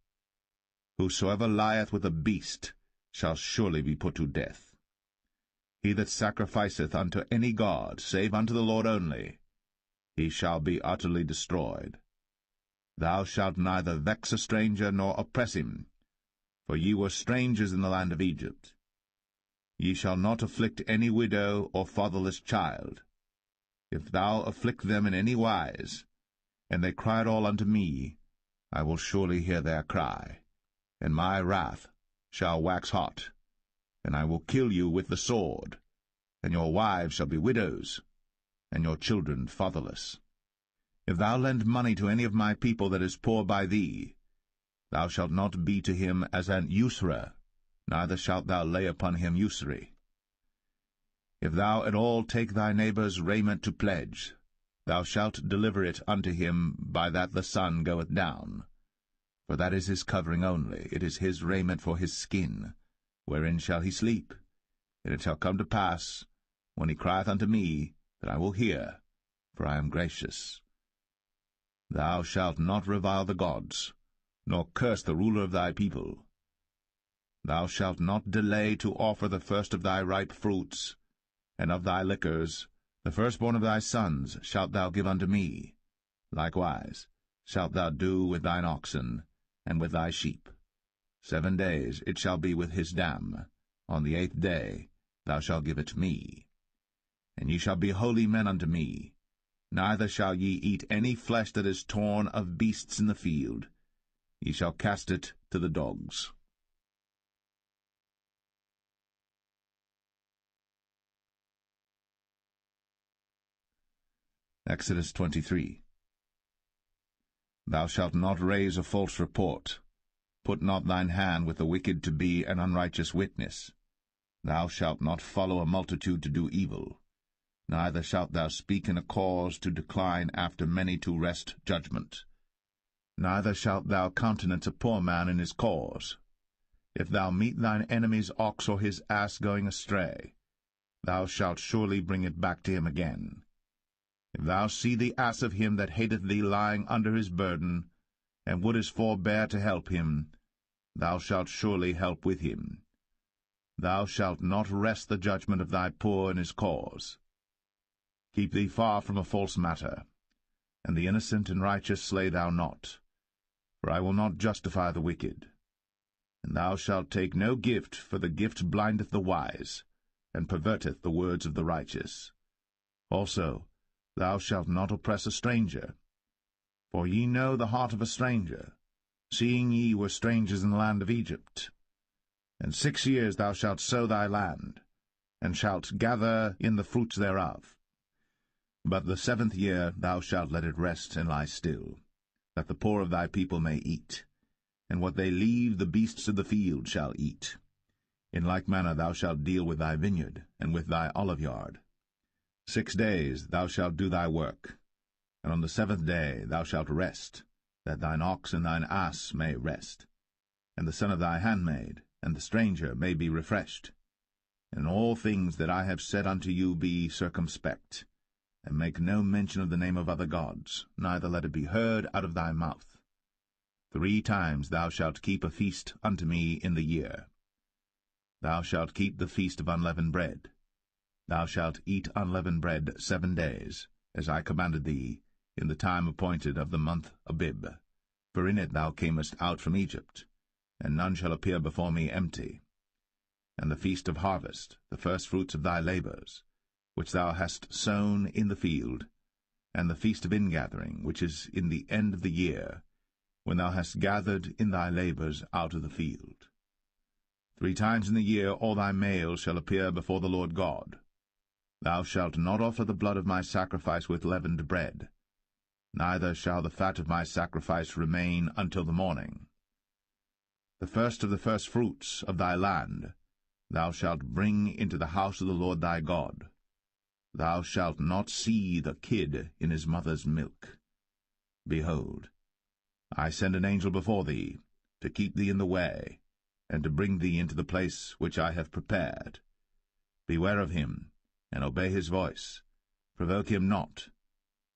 Whosoever lieth with a beast shall surely be put to death. He that sacrificeth unto any god, save unto the Lord only, he shall be utterly destroyed. Thou shalt neither vex a stranger nor oppress him, for ye were strangers in the land of Egypt. Ye shall not afflict any widow or fatherless child. If thou afflict them in any wise, and they cry at all unto me, I will surely hear their cry, and my wrath shall wax hot, and I will kill you with the sword, and your wives shall be widows, and your children fatherless. If thou lend money to any of my people that is poor by thee, thou shalt not be to him as an usurer, neither shalt thou lay upon him usury. If thou at all take thy neighbour's raiment to pledge, thou shalt deliver it unto him by that the sun goeth down. For that is his covering only, it is his raiment for his skin. Wherein shall he sleep? And it shall come to pass, when he crieth unto me, that I will hear, for I am gracious. Thou shalt not revile the gods, nor curse the ruler of thy people. Thou shalt not delay to offer the first of thy ripe fruits, and of thy liquors, the firstborn of thy sons shalt thou give unto me. Likewise shalt thou do with thine oxen, and with thy sheep. 7 days it shall be with his dam. On the 8th day thou shalt give it me. And ye shall be holy men unto me. Neither shall ye eat any flesh that is torn of beasts in the field. Ye shall cast it to the dogs. Exodus 23. Thou shalt not raise a false report. Put not thine hand with the wicked to be an unrighteous witness. Thou shalt not follow a multitude to do evil. Neither shalt thou speak in a cause to decline after many to wrest judgment. Neither shalt thou countenance a poor man in his cause. If thou meet thine enemy's ox or his ass going astray, thou shalt surely bring it back to him again. If thou see the ass of him that hateth thee lying under his burden, and wouldest forbear to help him, thou shalt surely help with him. Thou shalt not wrest the judgment of thy poor in his cause. Keep thee far from a false matter, and the innocent and righteous slay thou not, for I will not justify the wicked. And thou shalt take no gift, for the gift blindeth the wise, and perverteth the words of the righteous. Also, thou shalt not oppress a stranger. For ye know the heart of a stranger, seeing ye were strangers in the land of Egypt. And 6 years thou shalt sow thy land, and shalt gather in the fruits thereof. But the 7th year thou shalt let it rest and lie still, that the poor of thy people may eat, and what they leave the beasts of the field shall eat. In like manner thou shalt deal with thy vineyard, and with thy oliveyard. 6 days thou shalt do thy work, and on the 7th day thou shalt rest, that thine ox and thine ass may rest, and the son of thy handmaid, and the stranger may be refreshed. And in all things that I have said unto you be circumspect, and make no mention of the name of other gods, neither let it be heard out of thy mouth. 3 times thou shalt keep a feast unto me in the year. Thou shalt keep the feast of unleavened bread. Thou shalt eat unleavened bread 7 days, as I commanded thee, in the time appointed of the month Abib. For in it thou camest out from Egypt, and none shall appear before me empty. And the feast of harvest, the firstfruits of thy labours, which thou hast sown in the field, and the feast of ingathering, which is in the end of the year, when thou hast gathered in thy labours out of the field. 3 times in the year all thy males shall appear before the Lord God. Thou shalt not offer the blood of my sacrifice with leavened bread, neither shall the fat of my sacrifice remain until the morning. The first of the firstfruits of thy land thou shalt bring into the house of the Lord thy God. Thou shalt not see the kid in his mother's milk. Behold, I send an angel before thee, to keep thee in the way, and to bring thee into the place which I have prepared. Beware of him, and obey his voice. Provoke him not,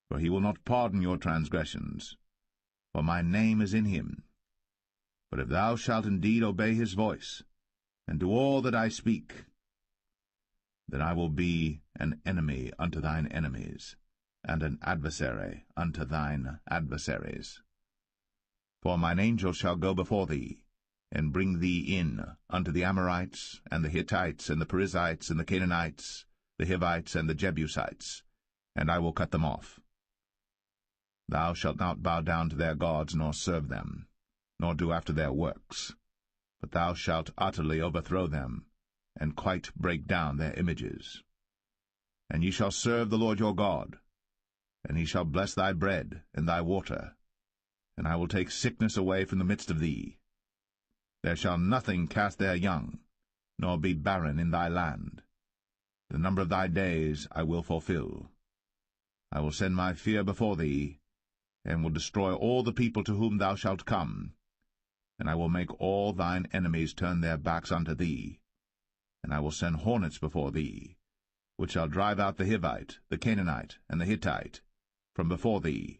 for he will not pardon your transgressions, for my name is in him. But if thou shalt indeed obey his voice, and do all that I speak, then I will be an enemy unto thine enemies, and an adversary unto thine adversaries. For mine angel shall go before thee, and bring thee in unto the Amorites, and the Hittites, and the Perizzites, and the Canaanites, the Hivites, and the Jebusites, and I will cut them off. Thou shalt not bow down to their gods, nor serve them, nor do after their works, but thou shalt utterly overthrow them, and quite break down their images. And ye shall serve the Lord your God, and he shall bless thy bread and thy water, and I will take sickness away from the midst of thee. There shall nothing cast their young, nor be barren in thy land. The number of thy days I will fulfill. I will send my fear before thee, and will destroy all the people to whom thou shalt come, and I will make all thine enemies turn their backs unto thee, and I will send hornets before thee, which shall drive out the Hivite, the Canaanite, and the Hittite from before thee.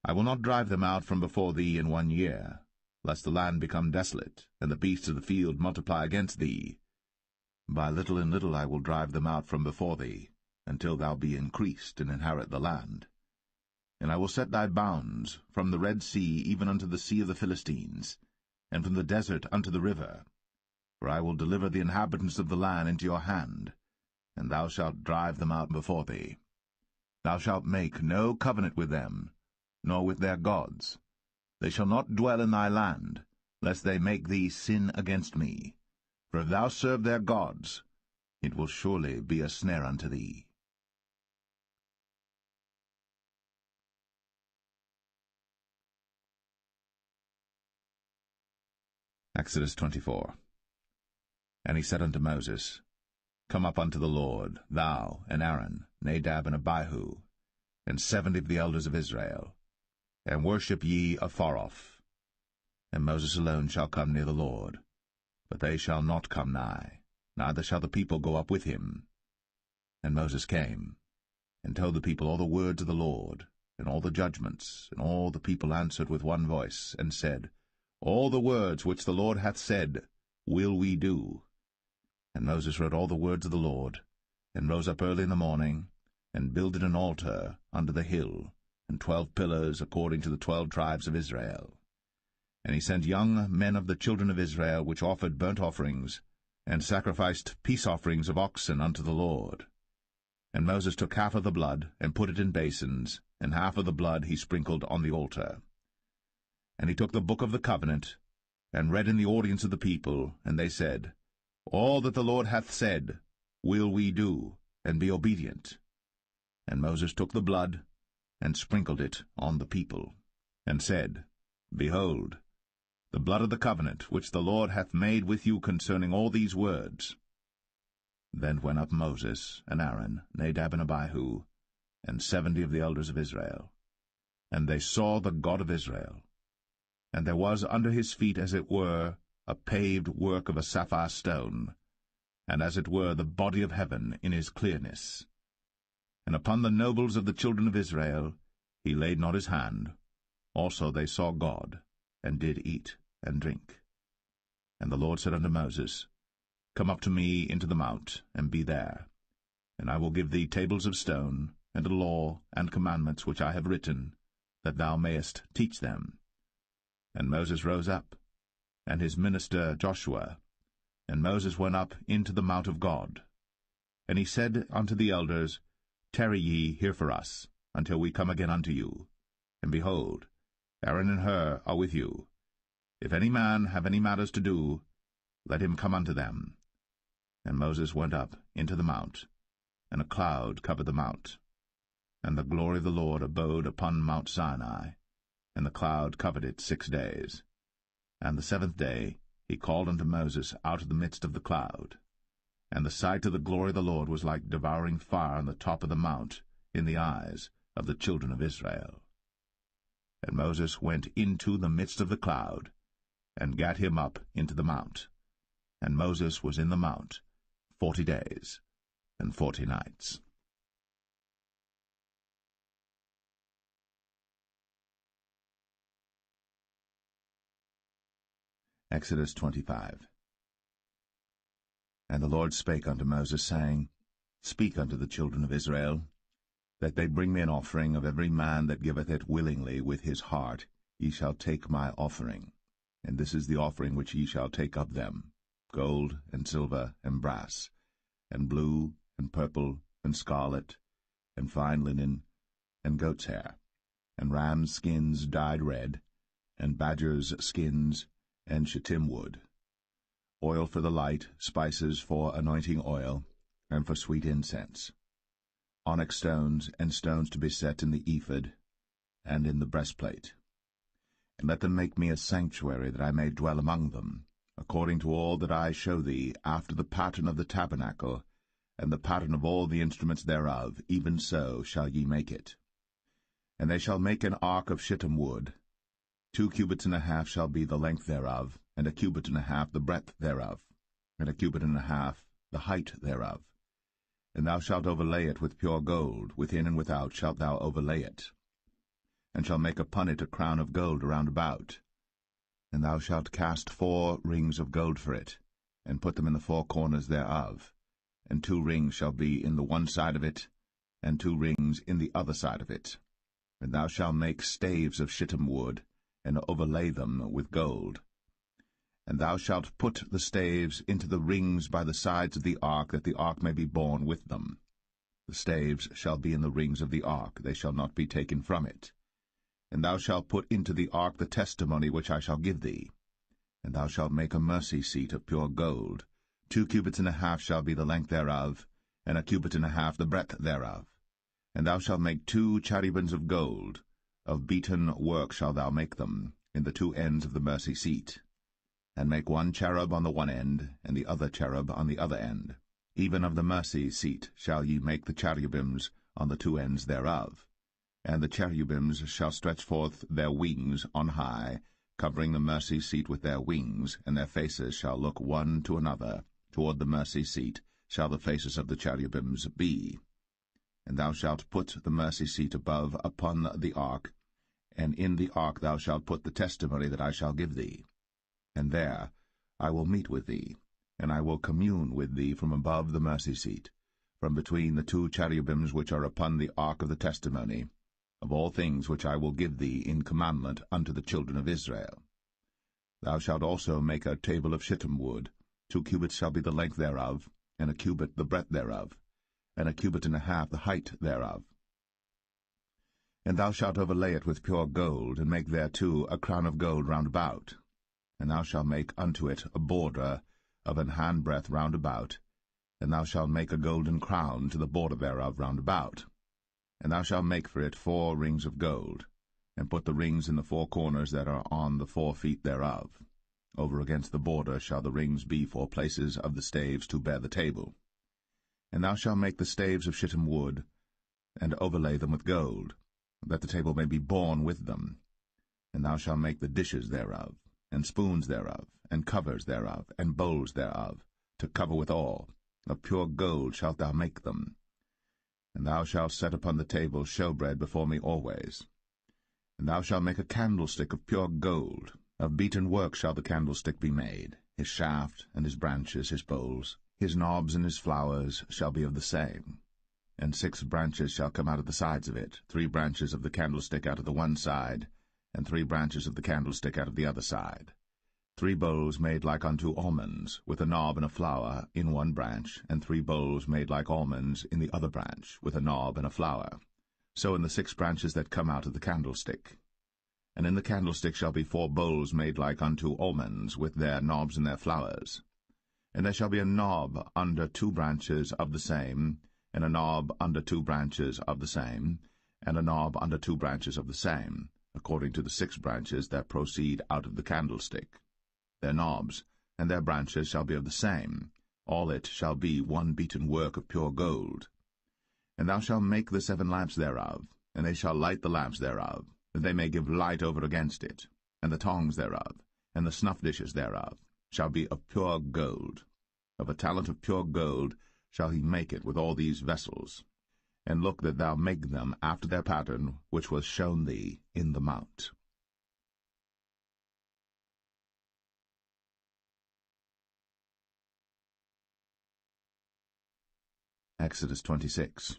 I will not drive them out from before thee in 1 year, lest the land become desolate, and the beasts of the field multiply against thee. By little and little I will drive them out from before thee, until thou be increased and inherit the land. And I will set thy bounds from the Red Sea even unto the sea of the Philistines, and from the desert unto the river. For I will deliver the inhabitants of the land into your hand, and thou shalt drive them out before thee. Thou shalt make no covenant with them, nor with their gods. They shall not dwell in thy land, lest they make thee sin against me. For if thou serve their gods, it will surely be a snare unto thee. Exodus 24. And he said unto Moses, Come up unto the Lord, thou, and Aaron, Nadab, and Abihu, and 70 of the elders of Israel, and worship ye afar off. And Moses alone shall come near the Lord, but they shall not come nigh, neither shall the people go up with him. And Moses came, and told the people all the words of the Lord, and all the judgments, and all the people answered with one voice, and said, All the words which the Lord hath said will we do. And Moses wrote all the words of the Lord, and rose up early in the morning, and builded an altar under the hill, and 12 pillars according to the 12 tribes of Israel. And he sent young men of the children of Israel, which offered burnt offerings, and sacrificed peace offerings of oxen unto the Lord. And Moses took half of the blood, and put it in basins, and half of the blood he sprinkled on the altar. And he took the book of the covenant, and read in the audience of the people, and they said, All that the Lord hath said will we do, and be obedient. And Moses took the blood, and sprinkled it on the people, and said, Behold, the blood of the covenant which the Lord hath made with you concerning all these words. Then went up Moses, and Aaron, Nadab, and Abihu, and 70 of the elders of Israel. And they saw the God of Israel. And there was under his feet, as it were, a paved work of a sapphire stone, and as it were the body of heaven in his clearness. And upon the nobles of the children of Israel he laid not his hand. Also they saw God, and did eat and drink. And the Lord said unto Moses, Come up to me into the mount, and be there. And I will give thee tables of stone, and a law and commandments which I have written, that thou mayest teach them. And Moses rose up, and his minister Joshua. And Moses went up into the mount of God. And he said unto the elders, Tarry ye here for us, until we come again unto you. And behold, Aaron and Hur are with you. If any man have any matters to do, let him come unto them. And Moses went up into the mount, and a cloud covered the mount. And the glory of the Lord abode upon Mount Sinai, and the cloud covered it 6 days. And the 7th day he called unto Moses out of the midst of the cloud. And the sight of the glory of the Lord was like devouring fire on the top of the mount in the eyes of the children of Israel. And Moses went into the midst of the cloud, and gat him up into the mount. And Moses was in the mount 40 days and 40 nights. Exodus 25. And the Lord spake unto Moses, saying, Speak unto the children of Israel, that they bring me an offering of every man that giveth it willingly with his heart. Ye shall take my offering. And this is the offering which ye shall take of them, gold, and silver, and brass, and blue, and purple, and scarlet, and fine linen, and goat's hair, and rams' skins dyed red, and badgers' skins, and shittim wood, oil for the light, spices for anointing oil, and for sweet incense, onyx stones, and stones to be set in the ephod, and in the breastplate. And let them make me a sanctuary, that I may dwell among them, according to all that I show thee, after the pattern of the tabernacle, and the pattern of all the instruments thereof, even so shall ye make it. And they shall make an ark of shittim wood. 2 cubits and a half shall be the length thereof, and 1 cubit and a half the breadth thereof, and 1 cubit and a half the height thereof. And thou shalt overlay it with pure gold, within and without shalt thou overlay it, and shalt make upon it a crown of gold round about. And thou shalt cast 4 rings of gold for it, and put them in the 4 corners thereof, and 2 rings shall be in the one side of it, and 2 rings in the other side of it. And thou shalt make staves of shittim wood, and overlay them with gold. And thou shalt put the staves into the rings by the sides of the ark, that the ark may be borne with them. The staves shall be in the rings of the ark, they shall not be taken from it. And thou shalt put into the ark the testimony which I shall give thee. And thou shalt make a mercy seat of pure gold. 2 cubits and a half shall be the length thereof, and 1 cubit and a half the breadth thereof. And thou shalt make 2 cherubims of gold. Of beaten work shalt thou make them, in the 2 ends of the mercy seat. And make 1 cherub on the one end, and the other cherub on the other end. Even of the mercy seat shall ye make the cherubims on the 2 ends thereof. And the cherubims shall stretch forth their wings on high, covering the mercy seat with their wings, and their faces shall look one to another. Toward the mercy seat shall the faces of the cherubims be. And thou shalt put the mercy seat above upon the ark, and in the ark thou shalt put the testimony that I shall give thee. And there I will meet with thee, and I will commune with thee from above the mercy seat, from between the 2 cherubims which are upon the ark of the testimony, of all things which I will give thee in commandment unto the children of Israel. Thou shalt also make a table of shittim wood. 2 cubits shall be the length thereof, and 1 cubit the breadth thereof, and 1 cubit and a half the height thereof. And thou shalt overlay it with pure gold, and make thereto a crown of gold round about. And thou shalt make unto it a border of an handbreadth round about, and thou shalt make a golden crown to the border thereof round about. And thou shalt make for it 4 rings of gold, and put the rings in the 4 corners that are on the 4 feet thereof. Over against the border shall the rings be for places of the staves to bear the table. And thou shalt make the staves of shittim wood, and overlay them with gold. that the table may be borne with them. And thou shalt make the dishes thereof, and spoons thereof, and covers thereof, and bowls thereof, to cover withal. Of pure gold shalt thou make them. And thou shalt set upon the table showbread before me always. And thou shalt make a candlestick of pure gold. Of beaten work shall the candlestick be made. His shaft, and his branches, his bowls, his knobs and his flowers shall be of the same. And 6 branches shall come out of the sides of it, 3 branches of the candlestick out of the one side, and 3 branches of the candlestick out of the other side. 3 bowls made like unto almonds, with a knob and a flower in one branch, and 3 bowls made like almonds in the other branch, with a knob and a flower. So in the 6 branches that come out of the candlestick. And in the candlestick shall be 4 bowls made like unto almonds, with their knobs and their flowers. And there shall be a knob under 2 branches of the same, and a knob under 2 branches of the same, and a knob under 2 branches of the same, according to the 6 branches that proceed out of the candlestick. Their knobs and their branches shall be of the same. All it shall be one beaten work of pure gold. And thou shalt make the 7 lamps thereof, and they shall light the lamps thereof, that they may give light over against it. And the tongs thereof, and the snuff dishes thereof, shall be of pure gold. Of a talent of pure gold shall he make it with all these vessels. And look that thou make them after their pattern, which was shown thee in the mount. Exodus 26.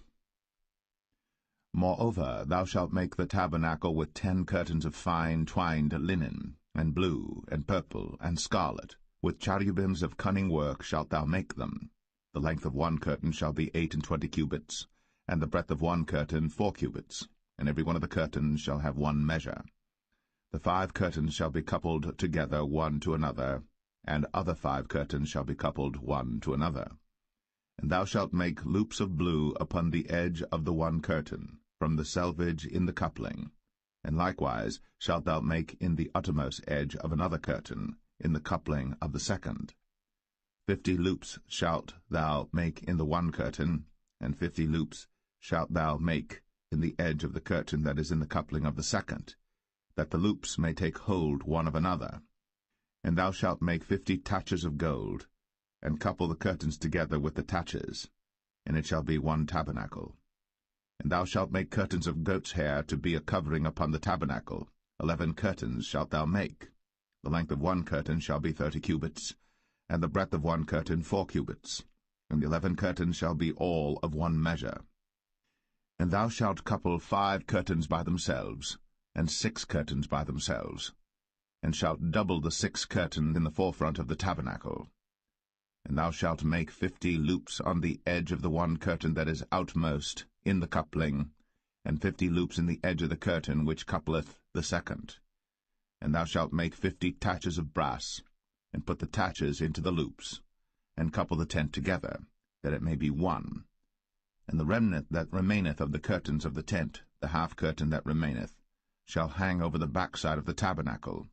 Moreover, thou shalt make the tabernacle with 10 curtains of fine twined linen, and blue, and purple, and scarlet. With cherubims of cunning work shalt thou make them. The length of one curtain shall be 28 cubits, and the breadth of one curtain 4 cubits, and every one of the curtains shall have one measure. The 5 curtains shall be coupled together one to another, and other 5 curtains shall be coupled one to another. And thou shalt make loops of blue upon the edge of the one curtain, from the selvage in the coupling. And likewise shalt thou make in the uttermost edge of another curtain, in the coupling of the second. 50 loops shalt thou make in the one curtain, and 50 loops shalt thou make in the edge of the curtain that is in the coupling of the second, that the loops may take hold one of another. And thou shalt make 50 taches of gold, and couple the curtains together with the taches, and it shall be one tabernacle. And thou shalt make curtains of goat's hair to be a covering upon the tabernacle. 11 curtains shalt thou make. The length of one curtain shall be 30 cubits, and the breadth of one curtain 4 cubits, and the 11 curtains shall be all of one measure. And thou shalt couple 5 curtains by themselves, and 6 curtains by themselves, and shalt double the 6 curtains in the forefront of the tabernacle. And thou shalt make 50 loops on the edge of the one curtain that is outmost in the coupling, and 50 loops in the edge of the curtain which coupleth the second. And thou shalt make 50 taches of brass, and put the taches into the loops, and couple the tent together, that it may be one. And the remnant that remaineth of the curtains of the tent, the half curtain that remaineth, shall hang over the backside of the tabernacle,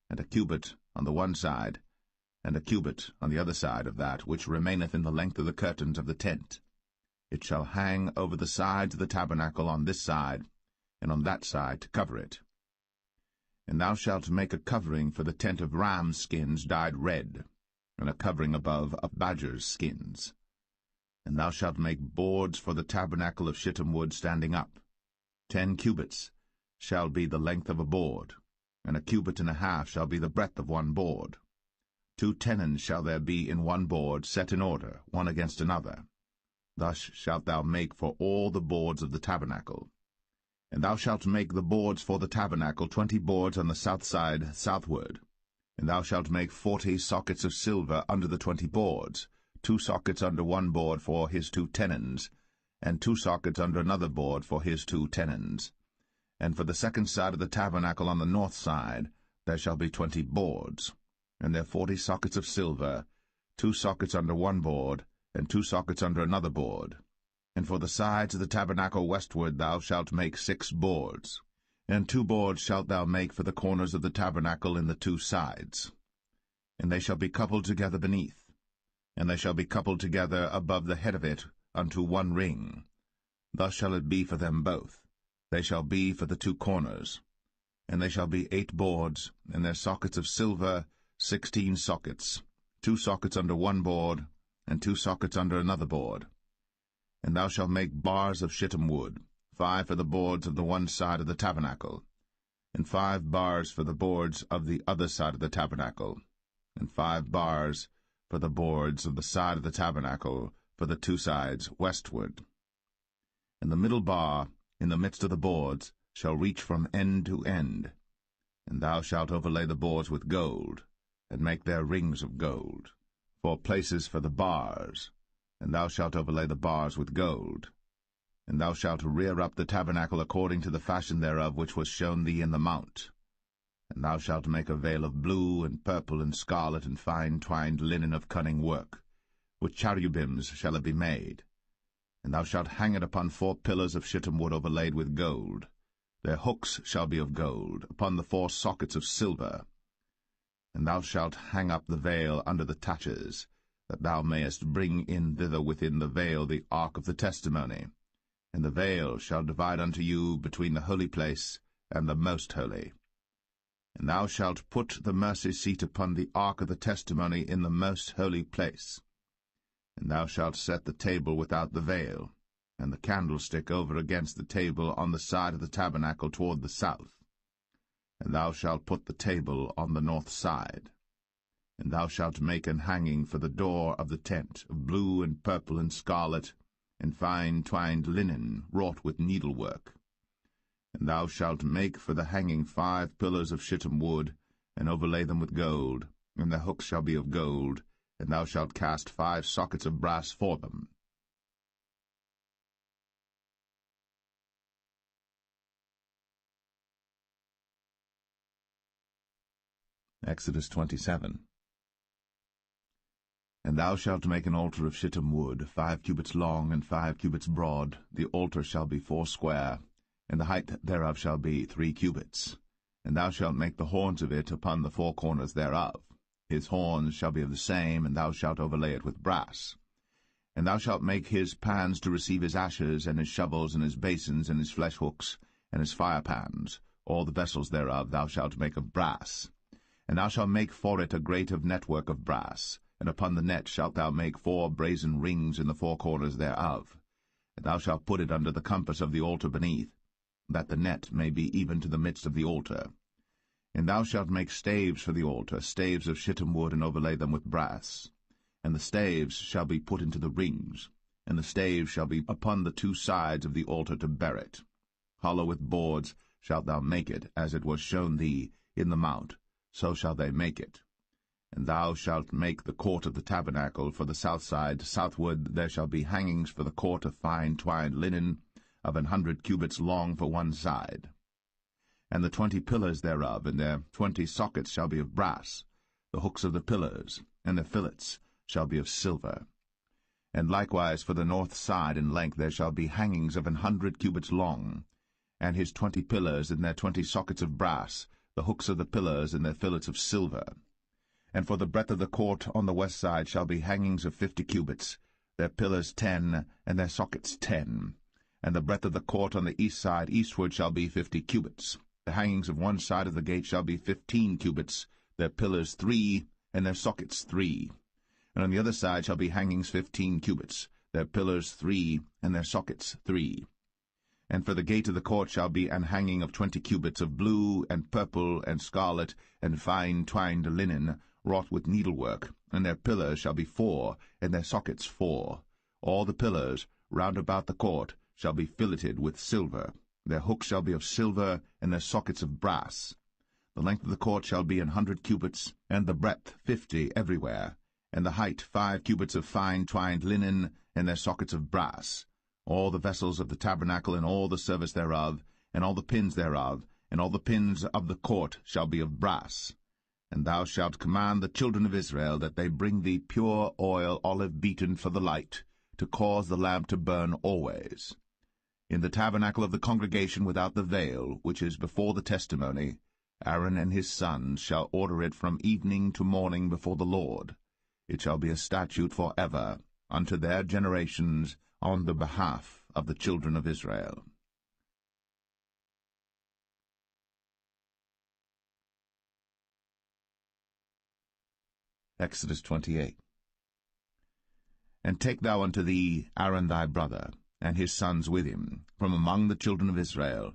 and a cubit on the one side, and a cubit on the other side of that which remaineth in the length of the curtains of the tent. It shall hang over the sides of the tabernacle on this side, and on that side to cover it. And thou shalt make a covering for the tent of ram's skins dyed red, and a covering above of badger's skins. And thou shalt make boards for the tabernacle of shittim wood standing up. 10 cubits shall be the length of a board, and a cubit and a half shall be the breadth of one board. 2 tenons shall there be in one board, set in order, one against another. Thus shalt thou make for all the boards of the tabernacle. And thou shalt make the boards for the tabernacle 20 boards on the south side southward. And thou shalt make 40 sockets of silver under the 20 boards, 2 sockets under one board for his 2 tenons, and 2 sockets under another board for his 2 tenons. And for the second side of the tabernacle on the north side there shall be 20 boards, and there 40 sockets of silver, 2 sockets under one board, and 2 sockets under another board. And for the sides of the tabernacle westward thou shalt make 6 boards. And 2 boards shalt thou make for the corners of the tabernacle in the 2 sides. And they shall be coupled together beneath, and they shall be coupled together above the head of it unto one ring. Thus shall it be for them both. They shall be for the 2 corners. And they shall be 8 boards, and their sockets of silver 16 sockets, 2 sockets under one board, and 2 sockets under another board. And thou shalt make bars of shittim wood, 5 for the boards of the one side of the tabernacle, and 5 bars for the boards of the other side of the tabernacle, and 5 bars for the boards of the side of the tabernacle for the 2 sides westward. And the middle bar in the midst of the boards shall reach from end to end. And thou shalt overlay the boards with gold, and make their rings of gold, for places for the bars, and thou shalt overlay the bars with gold. And thou shalt rear up the tabernacle according to the fashion thereof which was shown thee in the mount. And thou shalt make a veil of blue, and purple, and scarlet, and fine twined linen of cunning work. With cherubims shall it be made. And thou shalt hang it upon 4 pillars of shittim wood overlaid with gold. Their hooks shall be of gold, upon the 4 sockets of silver. And thou shalt hang up the veil under the taches, that thou mayest bring in thither within the veil the ark of the testimony. And the veil shall divide unto you between the holy place and the most holy. And thou shalt put the mercy seat upon the ark of the testimony in the most holy place. And thou shalt set the table without the veil, and the candlestick over against the table on the side of the tabernacle toward the south. And thou shalt put the table on the north side. And thou shalt make an hanging for the door of the tent, of blue and purple and scarlet, and fine twined linen, wrought with needlework. And thou shalt make for the hanging 5 pillars of shittim wood, and overlay them with gold, and the hooks shall be of gold, and thou shalt cast 5 sockets of brass for them. Exodus 27. And thou shalt make an altar of shittim wood, 5 cubits long and 5 cubits broad. The altar shall be 4 square, and the height thereof shall be 3 cubits. And thou shalt make the horns of it upon the 4 corners thereof. His horns shall be of the same, and thou shalt overlay it with brass. And thou shalt make his pans to receive his ashes, and his shovels, and his basins, and his flesh hooks, and his fire pans. All the vessels thereof thou shalt make of brass. And thou shalt make for it a grate of network of brass, and upon the net shalt thou make 4 brazen rings in the 4 corners thereof. And thou shalt put it under the compass of the altar beneath, that the net may be even to the midst of the altar. And thou shalt make staves for the altar, staves of shittim wood, and overlay them with brass. And the staves shall be put into the rings, and the staves shall be upon the 2 sides of the altar to bear it. Hollow with boards shalt thou make it, as it was shown thee in the mount, so shall they make it. And thou shalt make the court of the tabernacle for the south side. Southward there shall be hangings for the court of fine twined linen, of 100 cubits long for one side. And the 20 pillars thereof, and their 20 sockets shall be of brass. The hooks of the pillars, and their fillets, shall be of silver. And likewise for the north side in length there shall be hangings of 100 cubits long, and his 20 pillars, and their 20 sockets of brass, the hooks of the pillars, and their fillets of silver. And for the breadth of the court on the west side shall be hangings of 50 cubits, their pillars 10, and their sockets 10. And the breadth of the court on the east side eastward shall be 50 cubits. The hangings of one side of the gate shall be 15 cubits, their pillars 3, and their sockets 3. And on the other side shall be hangings 15 cubits, their pillars 3, and their sockets 3. And for the gate of the court shall be an hanging of 20 cubits of blue, and purple, and scarlet, and fine twined linen, wrought with needlework, and their pillars shall be 4, and their sockets 4. All the pillars round about the court shall be filleted with silver. Their hooks shall be of silver, and their sockets of brass. The length of the court shall be 100 cubits, and the breadth 50 everywhere, and the height 5 cubits of fine twined linen, and their sockets of brass. All the vessels of the tabernacle, and all the service thereof, and all the pins thereof, and all the pins of the court shall be of brass. And thou shalt command the children of Israel that they bring thee pure oil, olive beaten for the light, to cause the lamp to burn always. In the tabernacle of the congregation without the veil, which is before the testimony, Aaron and his sons shall order it from evening to morning before the Lord. It shall be a statute for ever, unto their generations, on the behalf of the children of Israel. Exodus 28. And take thou unto thee Aaron thy brother, and his sons with him, from among the children of Israel,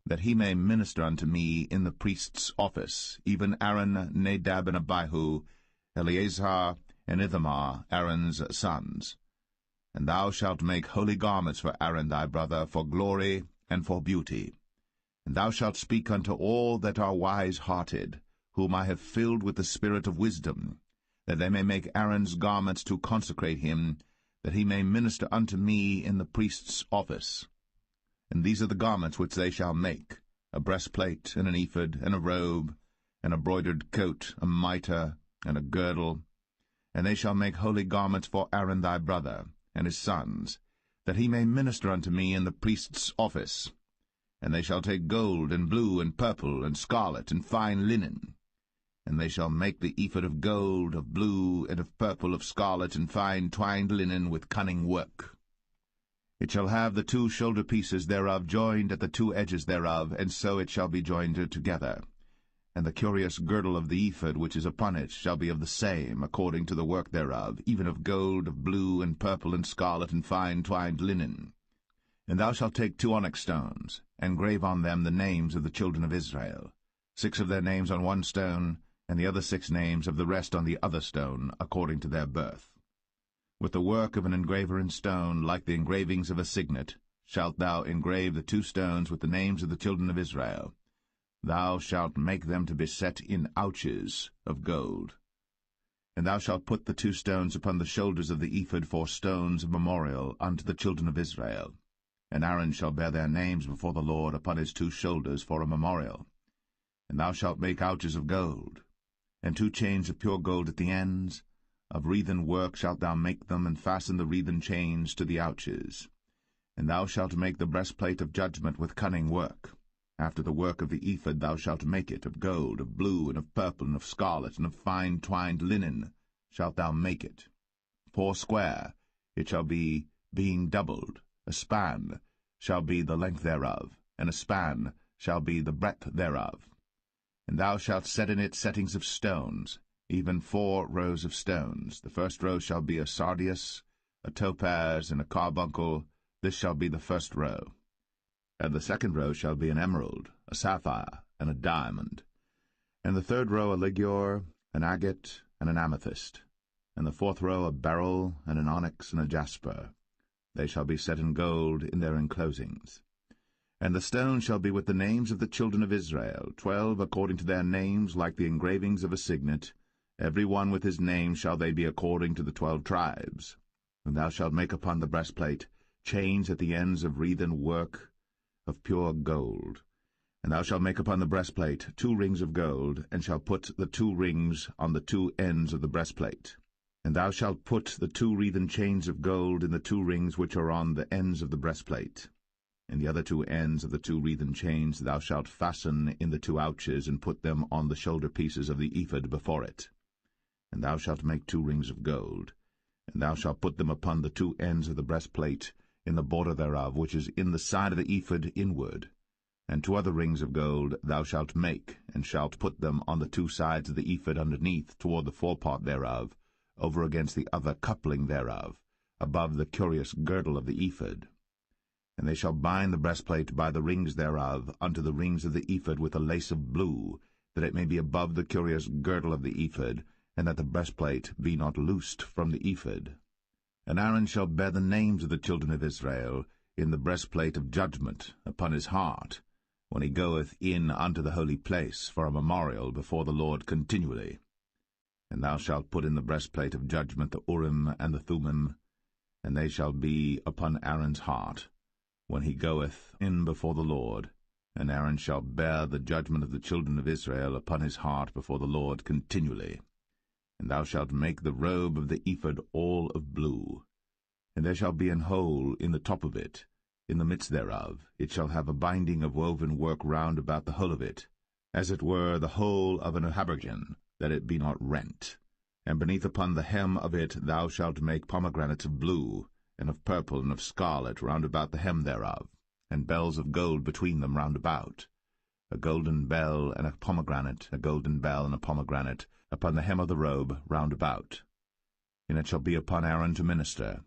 that he may minister unto me in the priest's office, even Aaron, Nadab, and Abihu, Eleazar, and Ithamar, Aaron's sons. And thou shalt make holy garments for Aaron thy brother, for glory and for beauty. And thou shalt speak unto all that are wise-hearted, whom I have filled with the spirit of wisdom, that they may make Aaron's garments to consecrate him, that he may minister unto me in the priest's office. And these are the garments which they shall make, a breastplate, and an ephod, and a robe, and a broidered coat, a mitre, and a girdle. And they shall make holy garments for Aaron thy brother, and his sons, that he may minister unto me in the priest's office. And they shall take gold, and blue, and purple, and scarlet, and fine linen. And they shall make the ephod of gold, of blue, and of purple, of scarlet, and fine twined linen with cunning work. It shall have the 2 shoulder pieces thereof joined at the 2 edges thereof, and so it shall be joined together. And the curious girdle of the ephod which is upon it shall be of the same, according to the work thereof, even of gold, of blue, and purple, and scarlet, and fine twined linen. And thou shalt take 2 onyx stones, and grave on them the names of the children of Israel, 6 of their names on one stone, and the other 6 names of the rest on the other stone, according to their birth. With the work of an engraver in stone, like the engravings of a signet, shalt thou engrave the 2 stones with the names of the children of Israel. Thou shalt make them to be set in ouches of gold. And thou shalt put the 2 stones upon the shoulders of the ephod for stones of memorial unto the children of Israel. And Aaron shall bear their names before the Lord upon his 2 shoulders for a memorial. And thou shalt make ouches of gold, and 2 chains of pure gold at the ends. Of wreathen work shalt thou make them, and fasten the wreathen chains to the ouches. And thou shalt make the breastplate of judgment with cunning work. After the work of the ephod thou shalt make it, of gold, of blue, and of purple, and of scarlet, and of fine twined linen shalt thou make it. 4 square it shall be, being doubled. A span shall be the length thereof, and a span shall be the breadth thereof. And thou shalt set in it settings of stones, even 4 rows of stones. The first row shall be a sardius, a topaz, and a carbuncle. This shall be the first row. And the second row shall be an emerald, a sapphire, and a diamond. And the third row a ligure, an agate, and an amethyst. And the 4th row a beryl, and an onyx, and a jasper. They shall be set in gold in their enclosings. And the stones shall be with the names of the children of Israel, 12 according to their names, like the engravings of a signet. Every one with his name shall they be according to the 12 tribes. And thou shalt make upon the breastplate chains at the ends of wreathen work of pure gold. And thou shalt make upon the breastplate 2 rings of gold, and shalt put the 2 rings on the 2 ends of the breastplate. And thou shalt put the 2 wreathen chains of gold in the 2 rings which are on the ends of the breastplate. And the other 2 ends of the 2 wreathen chains thou shalt fasten in the 2 ouches, and put them on the shoulder pieces of the ephod before it. And thou shalt make 2 rings of gold, and thou shalt put them upon the 2 ends of the breastplate, in the border thereof, which is in the side of the ephod inward. And 2 other rings of gold thou shalt make, and shalt put them on the 2 sides of the ephod underneath, toward the forepart thereof, over against the other coupling thereof, above the curious girdle of the ephod. And they shall bind the breastplate by the rings thereof unto the rings of the ephod with a lace of blue, that it may be above the curious girdle of the ephod, and that the breastplate be not loosed from the ephod. And Aaron shall bear the names of the children of Israel in the breastplate of judgment upon his heart, when he goeth in unto the holy place for a memorial before the Lord continually. And thou shalt put in the breastplate of judgment the Urim and the Thummim, and they shall be upon Aaron's heart, when he goeth in before the Lord. And Aaron shall bear the judgment of the children of Israel upon his heart before the Lord continually. And thou shalt make the robe of the ephod all of blue. And there shall be an hole in the top of it, in the midst thereof. It shall have a binding of woven work round about the whole of it, as it were the whole of an habergeon, that it be not rent. And beneath upon the hem of it thou shalt make pomegranates of blue, and of purple, and of scarlet round about the hem thereof, and bells of gold between them round about. a golden bell and a pomegranate, a golden bell and a pomegranate, upon the hem of the robe round about. And it shall be upon Aaron to minister.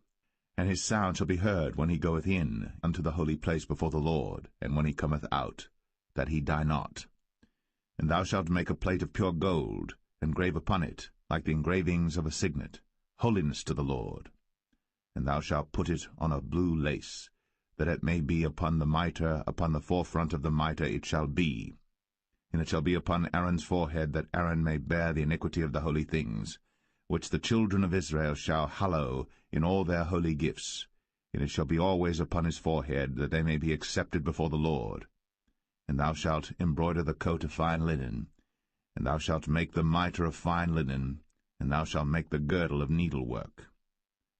And his sound shall be heard when he goeth in unto the holy place before the Lord, and when he cometh out, that he die not. And thou shalt make a plate of pure gold, and grave upon it, like the engravings of a signet, holiness to the Lord. And thou shalt put it on a blue lace, that it may be upon the mitre, upon the forefront of the mitre it shall be. And it shall be upon Aaron's forehead, that Aaron may bear the iniquity of the holy things, which the children of Israel shall hallow in all their holy gifts. And it shall be always upon his forehead, that they may be accepted before the Lord. And thou shalt embroider the coat of fine linen, and thou shalt make the mitre of fine linen, and thou shalt make the girdle of needlework.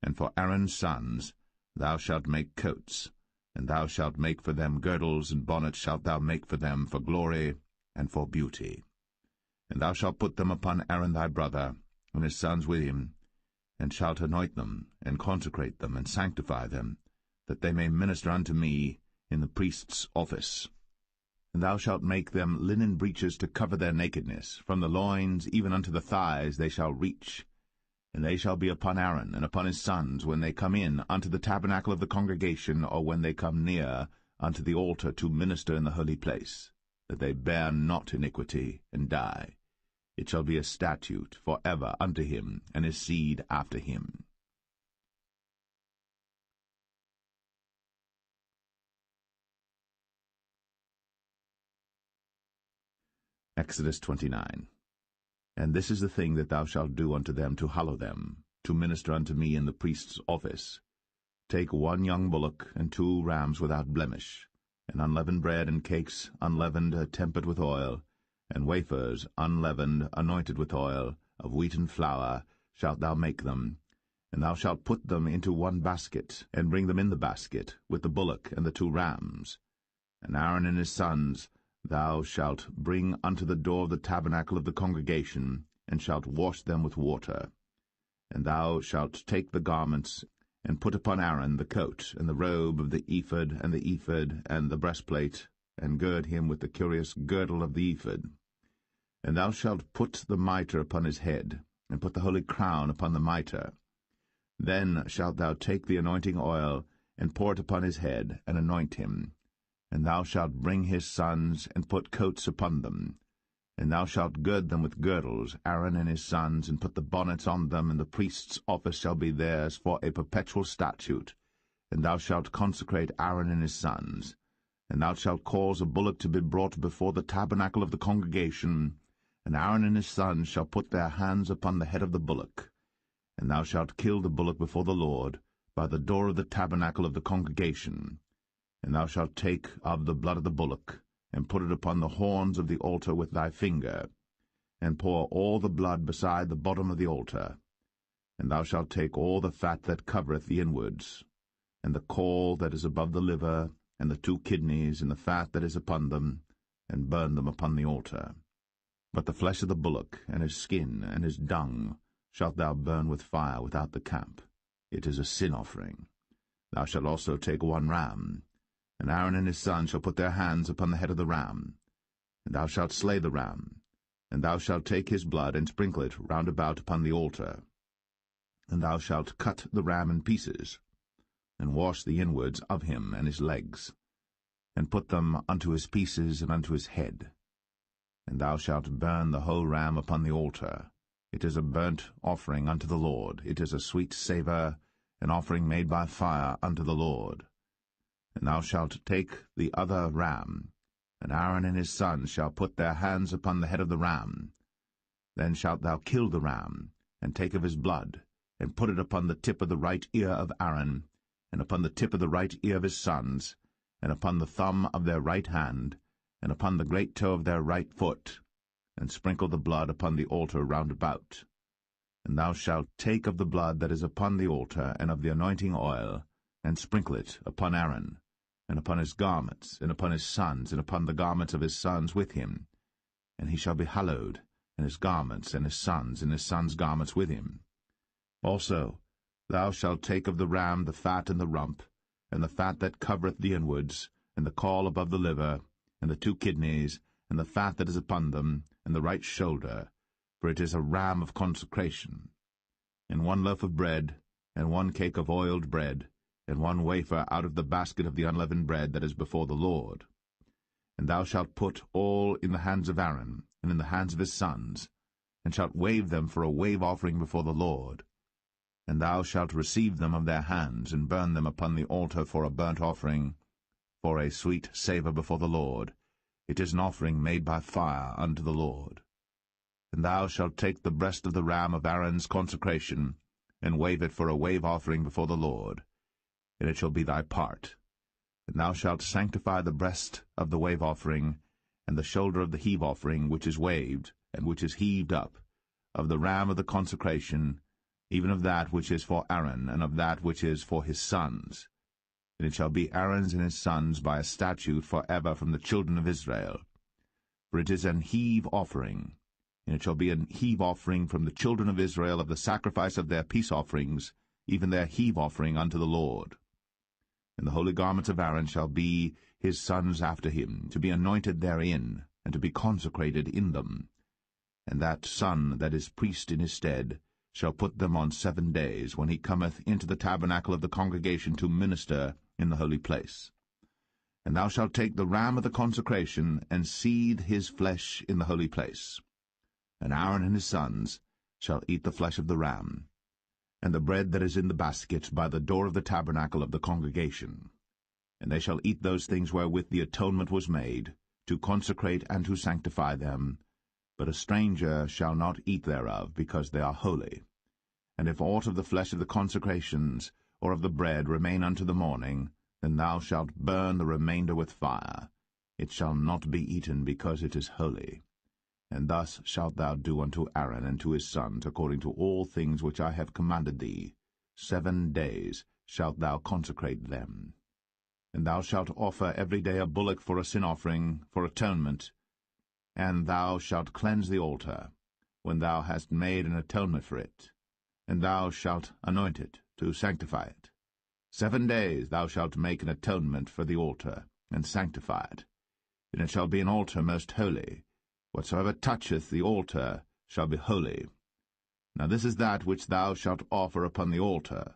And for Aaron's sons thou shalt make coats, and thou shalt make for them girdles, and bonnets shalt thou make for them for glory and for beauty. And thou shalt put them upon Aaron thy brother, and his sons with him, and shalt anoint them, and consecrate them, and sanctify them, that they may minister unto me in the priest's office. And thou shalt make them linen breeches to cover their nakedness, from the loins even unto the thighs they shall reach. And they shall be upon Aaron and upon his sons when they come in unto the tabernacle of the congregation, or when they come near unto the altar to minister in the holy place, that they bear not iniquity, and die. It shall be a statute for ever unto him and his seed after him. Exodus 29. And this is the thing that thou shalt do unto them to hallow them, to minister unto me in the priest's office. Take 1 young bullock, and 2 rams without blemish, and unleavened bread and cakes unleavened tempered with oil, and wafers unleavened anointed with oil, of wheaten flour shalt thou make them. And thou shalt put them into 1 basket, and bring them in the basket, with the bullock and the 2 rams. And Aaron and his sons thou shalt bring unto the door of the tabernacle of the congregation, and shalt wash them with water. And thou shalt take the garments, and put upon Aaron the coat, and the robe of the ephod, and the ephod, and the breastplate, and gird him with the curious girdle of the ephod. And thou shalt put the mitre upon his head, and put the holy crown upon the mitre. Then shalt thou take the anointing oil, and pour it upon his head, and anoint him. And thou shalt bring his sons, and put coats upon them. And thou shalt gird them with girdles, Aaron and his sons, and put the bonnets on them, and the priest's office shall be theirs for a perpetual statute. And thou shalt consecrate Aaron and his sons. And thou shalt cause a bullock to be brought before the tabernacle of the congregation, and Aaron and his sons shall put their hands upon the head of the bullock. And thou shalt kill the bullock before the Lord, by the door of the tabernacle of the congregation. And thou shalt take of the blood of the bullock, and put it upon the horns of the altar with thy finger, and pour all the blood beside the bottom of the altar. And thou shalt take all the fat that covereth the inwards, and the caul that is above the liver, and the 2 kidneys, and the fat that is upon them, and burn them upon the altar. But the flesh of the bullock, and his skin, and his dung, shalt thou burn with fire without the camp. It is a sin offering. Thou shalt also take 1 ram, and Aaron and his sons shall put their hands upon the head of the ram. And thou shalt slay the ram, and thou shalt take his blood, and sprinkle it round about upon the altar. And thou shalt cut the ram in pieces, and wash the inwards of him and his legs, and put them unto his pieces and unto his head. And thou shalt burn the whole ram upon the altar. It is a burnt offering unto the Lord. It is a sweet savour, an offering made by fire unto the Lord. And thou shalt take the other ram, and Aaron and his sons shall put their hands upon the head of the ram. Then shalt thou kill the ram, and take of his blood, and put it upon the tip of the right ear of Aaron, and upon the tip of the right ear of his sons, and upon the thumb of their right hand, and upon the great toe of their right foot, and sprinkle the blood upon the altar round about. And thou shalt take of the blood that is upon the altar, and of the anointing oil, and sprinkle it upon Aaron, and upon his garments, and upon his sons, and upon the garments of his sons with him. And he shall be hallowed, and his garments, and his sons' garments with him. Also thou shalt take of the ram the fat and the rump, and the fat that covereth the inwards, and the caul above the liver, and the 2 kidneys, and the fat that is upon them, and the right shoulder, for it is a ram of consecration. And 1 loaf of bread, and 1 cake of oiled bread, and 1 wafer out of the basket of the unleavened bread that is before the Lord. And thou shalt put all in the hands of Aaron, and in the hands of his sons, and shalt wave them for a wave offering before the Lord. And thou shalt receive them of their hands, and burn them upon the altar for a burnt offering, for a sweet savour before the Lord. It is an offering made by fire unto the Lord. And thou shalt take the breast of the ram of Aaron's consecration, and wave it for a wave offering before the Lord, and it shall be thy part. And thou shalt sanctify the breast of the wave offering, and the shoulder of the heave offering, which is waved, and which is heaved up, of the ram of the consecration, even of that which is for Aaron, and of that which is for his sons. And it shall be Aaron's and his sons by a statute for ever from the children of Israel. For it is an heave offering, and it shall be an heave offering from the children of Israel of the sacrifice of their peace offerings, even their heave offering unto the Lord. And the holy garments of Aaron shall be his sons after him, to be anointed therein, and to be consecrated in them. And that son that is priest in his stead shall put them on 7 days, when he cometh into the tabernacle of the congregation to minister in the holy place. And thou shalt take the ram of the consecration, and seethe his flesh in the holy place. And Aaron and his sons shall eat the flesh of the ram, and the bread that is in the basket by the door of the tabernacle of the congregation. And they shall eat those things wherewith the atonement was made, to consecrate and to sanctify them. But a stranger shall not eat thereof, because they are holy. And if aught of the flesh of the consecrations, or of the bread, remain unto the morning, then thou shalt burn the remainder with fire. It shall not be eaten, because it is holy. And thus shalt thou do unto Aaron and to his sons, according to all things which I have commanded thee. 7 days shalt thou consecrate them. And thou shalt offer every day a bullock for a sin offering, for atonement. And thou shalt cleanse the altar, when thou hast made an atonement for it. And thou shalt anoint it, to sanctify it. 7 days thou shalt make an atonement for the altar, and sanctify it. And it shall be an altar most holy. Whatsoever toucheth the altar shall be holy. Now this is that which thou shalt offer upon the altar: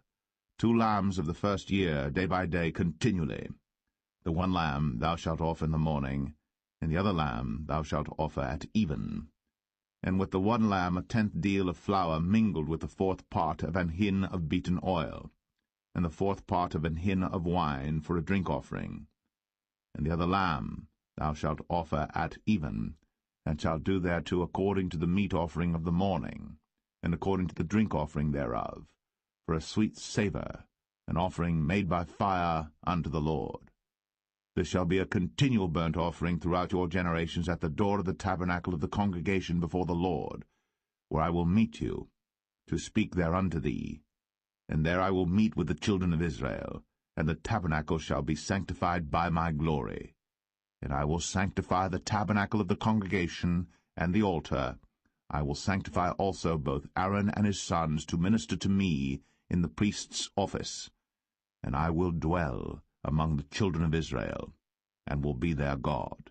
2 lambs of the first year, day by day, continually. The 1 lamb thou shalt offer in the morning, and the other lamb thou shalt offer at even. And with the 1 lamb a 10th deal of flour mingled with the 4th part of an hin of beaten oil, and the 4th part of an hin of wine for a drink offering. And the other lamb thou shalt offer at even, and shalt do thereto according to the meat offering of the morning, and according to the drink offering thereof, for a sweet savour, an offering made by fire unto the Lord. This shall be a continual burnt offering throughout your generations at the door of the tabernacle of the congregation before the Lord, where I will meet you, to speak there unto thee. And there I will meet with the children of Israel, and the tabernacle shall be sanctified by my glory. And I will sanctify the tabernacle of the congregation and the altar. I will sanctify also both Aaron and his sons to minister to me in the priest's office. And I will dwell among the children of Israel, and will be their God.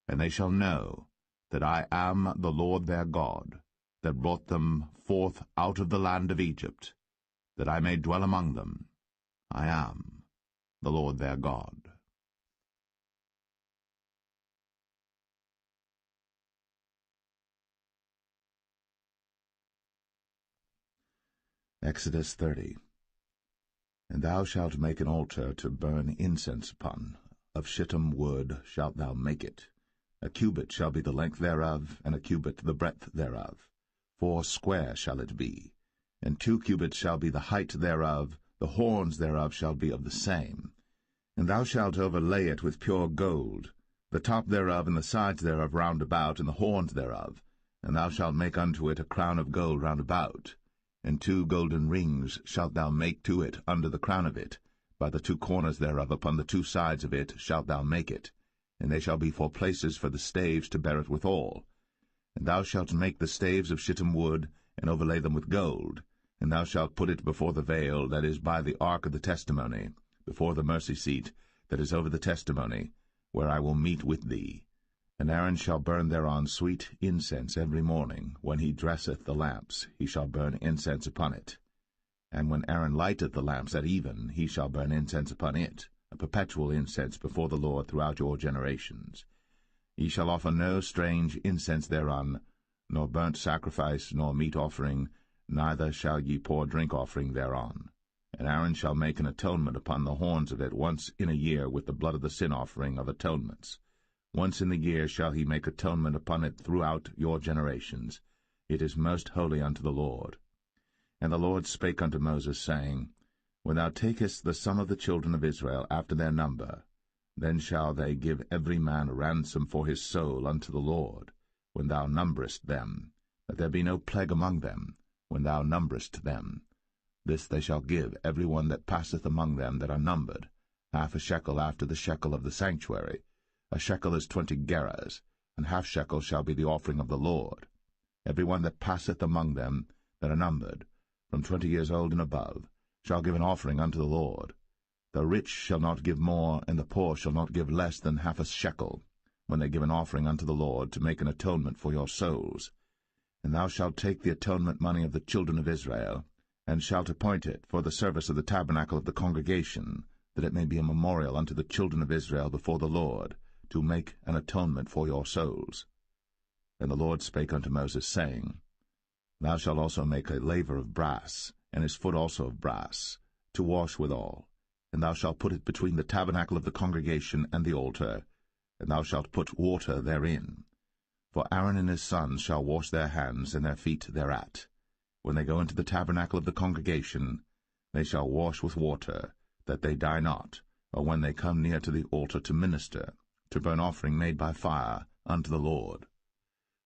And they shall know that I am the Lord their God, that brought them forth out of the land of Egypt, that I may dwell among them. I am the Lord their God. Exodus 30. And thou shalt make an altar to burn incense upon. Of shittim wood shalt thou make it. A cubit shall be the length thereof, and a cubit the breadth thereof. 4 square shall it be. And 2 cubits shall be the height thereof. The horns thereof shall be of the same. And thou shalt overlay it with pure gold, the top thereof and the sides thereof round about, and the horns thereof. And thou shalt make unto it a crown of gold round about. And 2 golden rings shalt thou make to it under the crown of it. By the 2 corners thereof upon the 2 sides of it shalt thou make it. And they shall be for places for the staves to bear it withal. And thou shalt make the staves of shittim wood, and overlay them with gold. And thou shalt put it before the veil that is by the ark of the testimony, before the mercy seat that is over the testimony, where I will meet with thee. And Aaron shall burn thereon sweet incense every morning. When he dresseth the lamps, he shall burn incense upon it. And when Aaron lighteth the lamps at even, he shall burn incense upon it, a perpetual incense before the Lord throughout your generations. Ye shall offer no strange incense thereon, nor burnt sacrifice, nor meat offering, neither shall ye pour drink offering thereon. And Aaron shall make an atonement upon the horns of it once in a year with the blood of the sin offering of atonements. Once in the year shall he make atonement upon it throughout your generations. It is most holy unto the Lord. And the Lord spake unto Moses, saying, When thou takest the sum of the children of Israel after their number, then shall they give every man a ransom for his soul unto the Lord, when thou numberest them, that there be no plague among them, when thou numberest them. This they shall give every one that passeth among them that are numbered, half a shekel after the shekel of the sanctuary. A shekel is 20 gerahs, and half shekel shall be the offering of the Lord. Every one that passeth among them that are numbered, from 20 years old and above, shall give an offering unto the Lord. The rich shall not give more, and the poor shall not give less than half a shekel, when they give an offering unto the Lord, to make an atonement for your souls. And thou shalt take the atonement money of the children of Israel, and shalt appoint it for the service of the tabernacle of the congregation, that it may be a memorial unto the children of Israel before the Lord, to make an atonement for your souls. And the Lord spake unto Moses, saying, Thou shalt also make a laver of brass, and his foot also of brass, to wash withal. And thou shalt put it between the tabernacle of the congregation and the altar, and thou shalt put water therein. For Aaron and his sons shall wash their hands and their feet thereat. When they go into the tabernacle of the congregation, they shall wash with water, that they die not, or when they come near to the altar to minister, to burn offering made by fire unto the Lord.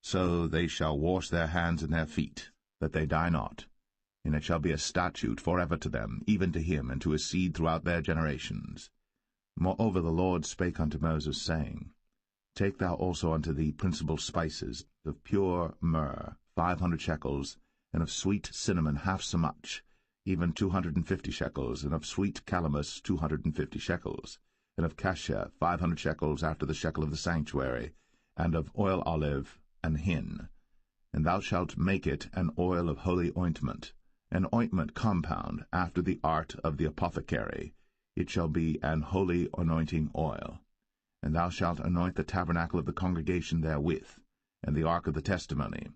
So they shall wash their hands and their feet, that they die not. And it shall be a statute forever to them, even to him and to his seed throughout their generations. Moreover the Lord spake unto Moses, saying, Take thou also unto thee principal spices, of pure myrrh 500 shekels, and of sweet cinnamon half so much, even 250 shekels, and of sweet calamus 250 shekels, and of cassia 500 shekels after the shekel of the sanctuary, and of oil olive and hin. And thou shalt make it an oil of holy ointment, an ointment compound after the art of the apothecary. It shall be an holy anointing oil. And thou shalt anoint the tabernacle of the congregation therewith, and the ark of the testimony,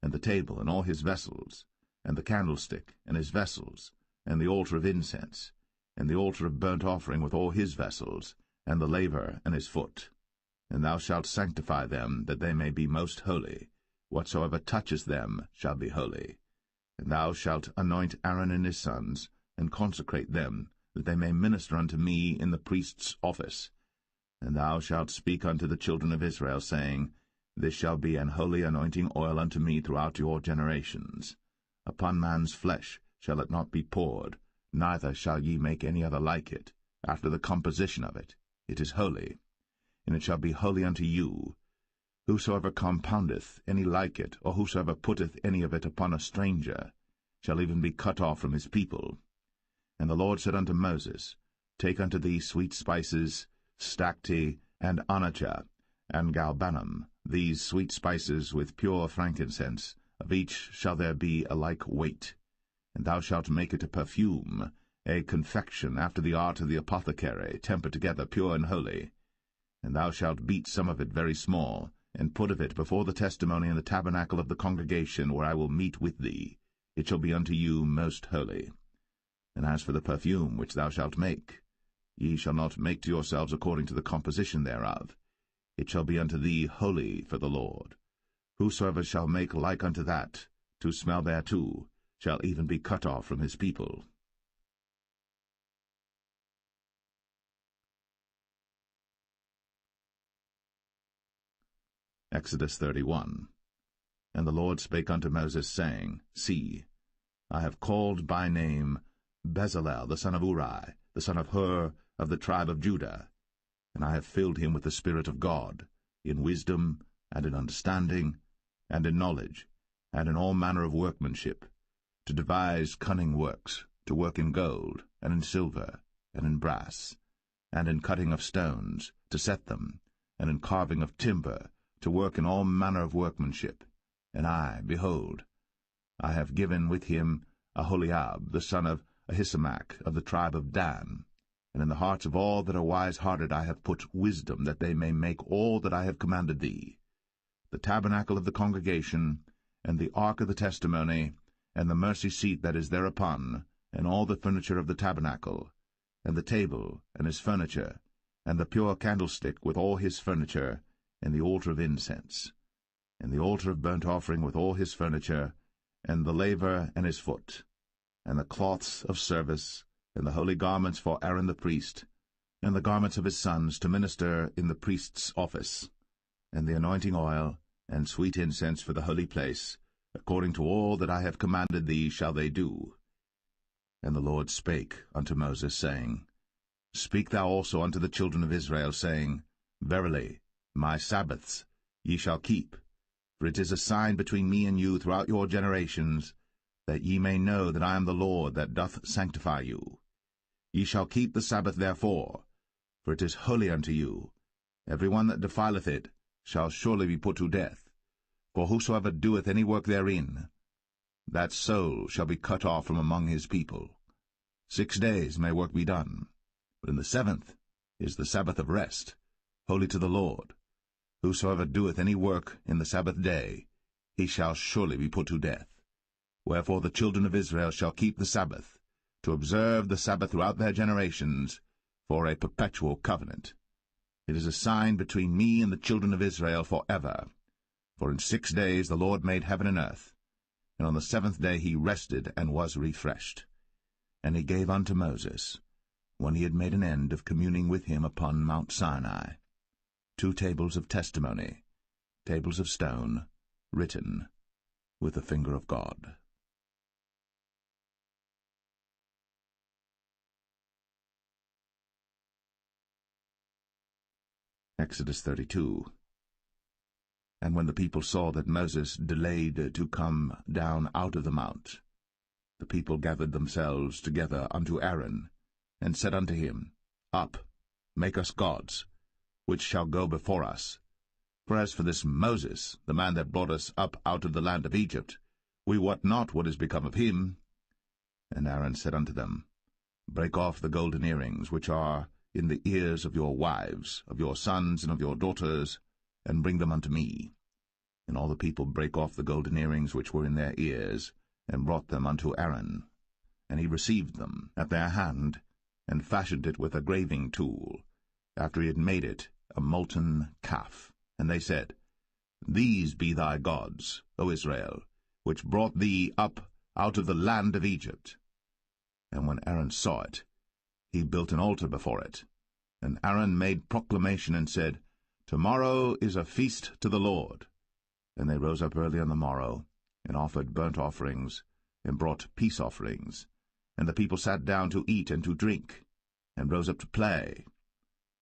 and the table and all his vessels, and the candlestick and his vessels, and the altar of incense, and the altar of burnt offering with all his vessels, and the laver and his foot. And thou shalt sanctify them, that they may be most holy. Whatsoever touches them shall be holy. And thou shalt anoint Aaron and his sons, and consecrate them, that they may minister unto me in the priest's office. And thou shalt speak unto the children of Israel, saying, This shall be an holy anointing oil unto me throughout your generations. Upon man's flesh shall it not be poured, neither shall ye make any other like it, after the composition of it. It is holy, and it shall be holy unto you. Whosoever compoundeth any like it, or whosoever putteth any of it upon a stranger, shall even be cut off from his people. And the Lord said unto Moses, Take unto thee sweet spices, stacte, and onycha, and galbanum, these sweet spices with pure frankincense, of each shall there be a like weight. And thou shalt make it a perfume, a confection after the art of the apothecary, tempered together pure and holy. And thou shalt beat some of it very small, and put of it before the testimony in the tabernacle of the congregation, where I will meet with thee. It shall be unto you most holy. And as for the perfume which thou shalt make, ye shall not make to yourselves according to the composition thereof. It shall be unto thee holy for the Lord. Whosoever shall make like unto that, to smell thereto, shall even be cut off from his people. Exodus 31. And the Lord spake unto Moses, saying, See, I have called by name Bezalel the son of Uri, the son of Hur, of the tribe of Judah, and I have filled him with the Spirit of God, in wisdom, and in understanding, and in knowledge, and in all manner of workmanship, to devise cunning works, to work in gold, and in silver, and in brass, and in cutting of stones, to set them, and in carving of timber, to work in all manner of workmanship. And I, behold, I have given with him Aholiab, the son of Ahisamach, of the tribe of Dan. And in the hearts of all that are wise-hearted I have put wisdom, that they may make all that I have commanded thee: the tabernacle of the congregation, and the ark of the testimony, and the mercy seat that is thereupon, and all the furniture of the tabernacle, and the table, and his furniture, and the pure candlestick with all his furniture, and the altar of incense, and the altar of burnt offering with all his furniture, and the laver and his foot, and the cloths of service, and the holy garments for Aaron the priest, and the garments of his sons to minister in the priest's office, and the anointing oil, and sweet incense for the holy place, according to all that I have commanded thee shall they do. And the Lord spake unto Moses, saying, Speak thou also unto the children of Israel, saying, Verily, my Sabbaths ye shall keep, for it is a sign between me and you throughout your generations, that ye may know that I am the Lord that doth sanctify you. Ye shall keep the Sabbath therefore, for it is holy unto you. Every one that defileth it shall surely be put to death. For whosoever doeth any work therein, that soul shall be cut off from among his people. 6 days may work be done, but in the 7th is the Sabbath of rest, holy to the Lord. Whosoever doeth any work in the Sabbath day, he shall surely be put to death. Wherefore the children of Israel shall keep the Sabbath, to observe the Sabbath throughout their generations, for a perpetual covenant. It is a sign between me and the children of Israel for ever. For in 6 days the Lord made heaven and earth, and on the 7th day he rested and was refreshed. And he gave unto Moses, when he had made an end of communing with him upon Mount Sinai, 2 tables of testimony, tables of stone, written with the finger of God. Exodus 32. And when the people saw that Moses delayed to come down out of the mount, the people gathered themselves together unto Aaron, and said unto him, Up, make us gods, which shall go before us. For as for this Moses, the man that brought us up out of the land of Egypt, we wot not what is become of him. And Aaron said unto them, Break off the golden earrings which are in the ears of your wives, of your sons, and of your daughters, and bring them unto me. And all the people brake off the golden earrings which were in their ears, and brought them unto Aaron. And he received them at their hand, and fashioned it with a graving tool, after he had made it a molten calf. And they said, These be thy gods, O Israel, which brought thee up out of the land of Egypt. And when Aaron saw it, he built an altar before it. And Aaron made proclamation and said, Tomorrow is a feast to the Lord. And they rose up early on the morrow, and offered burnt offerings, and brought peace offerings. And the people sat down to eat and to drink, and rose up to play.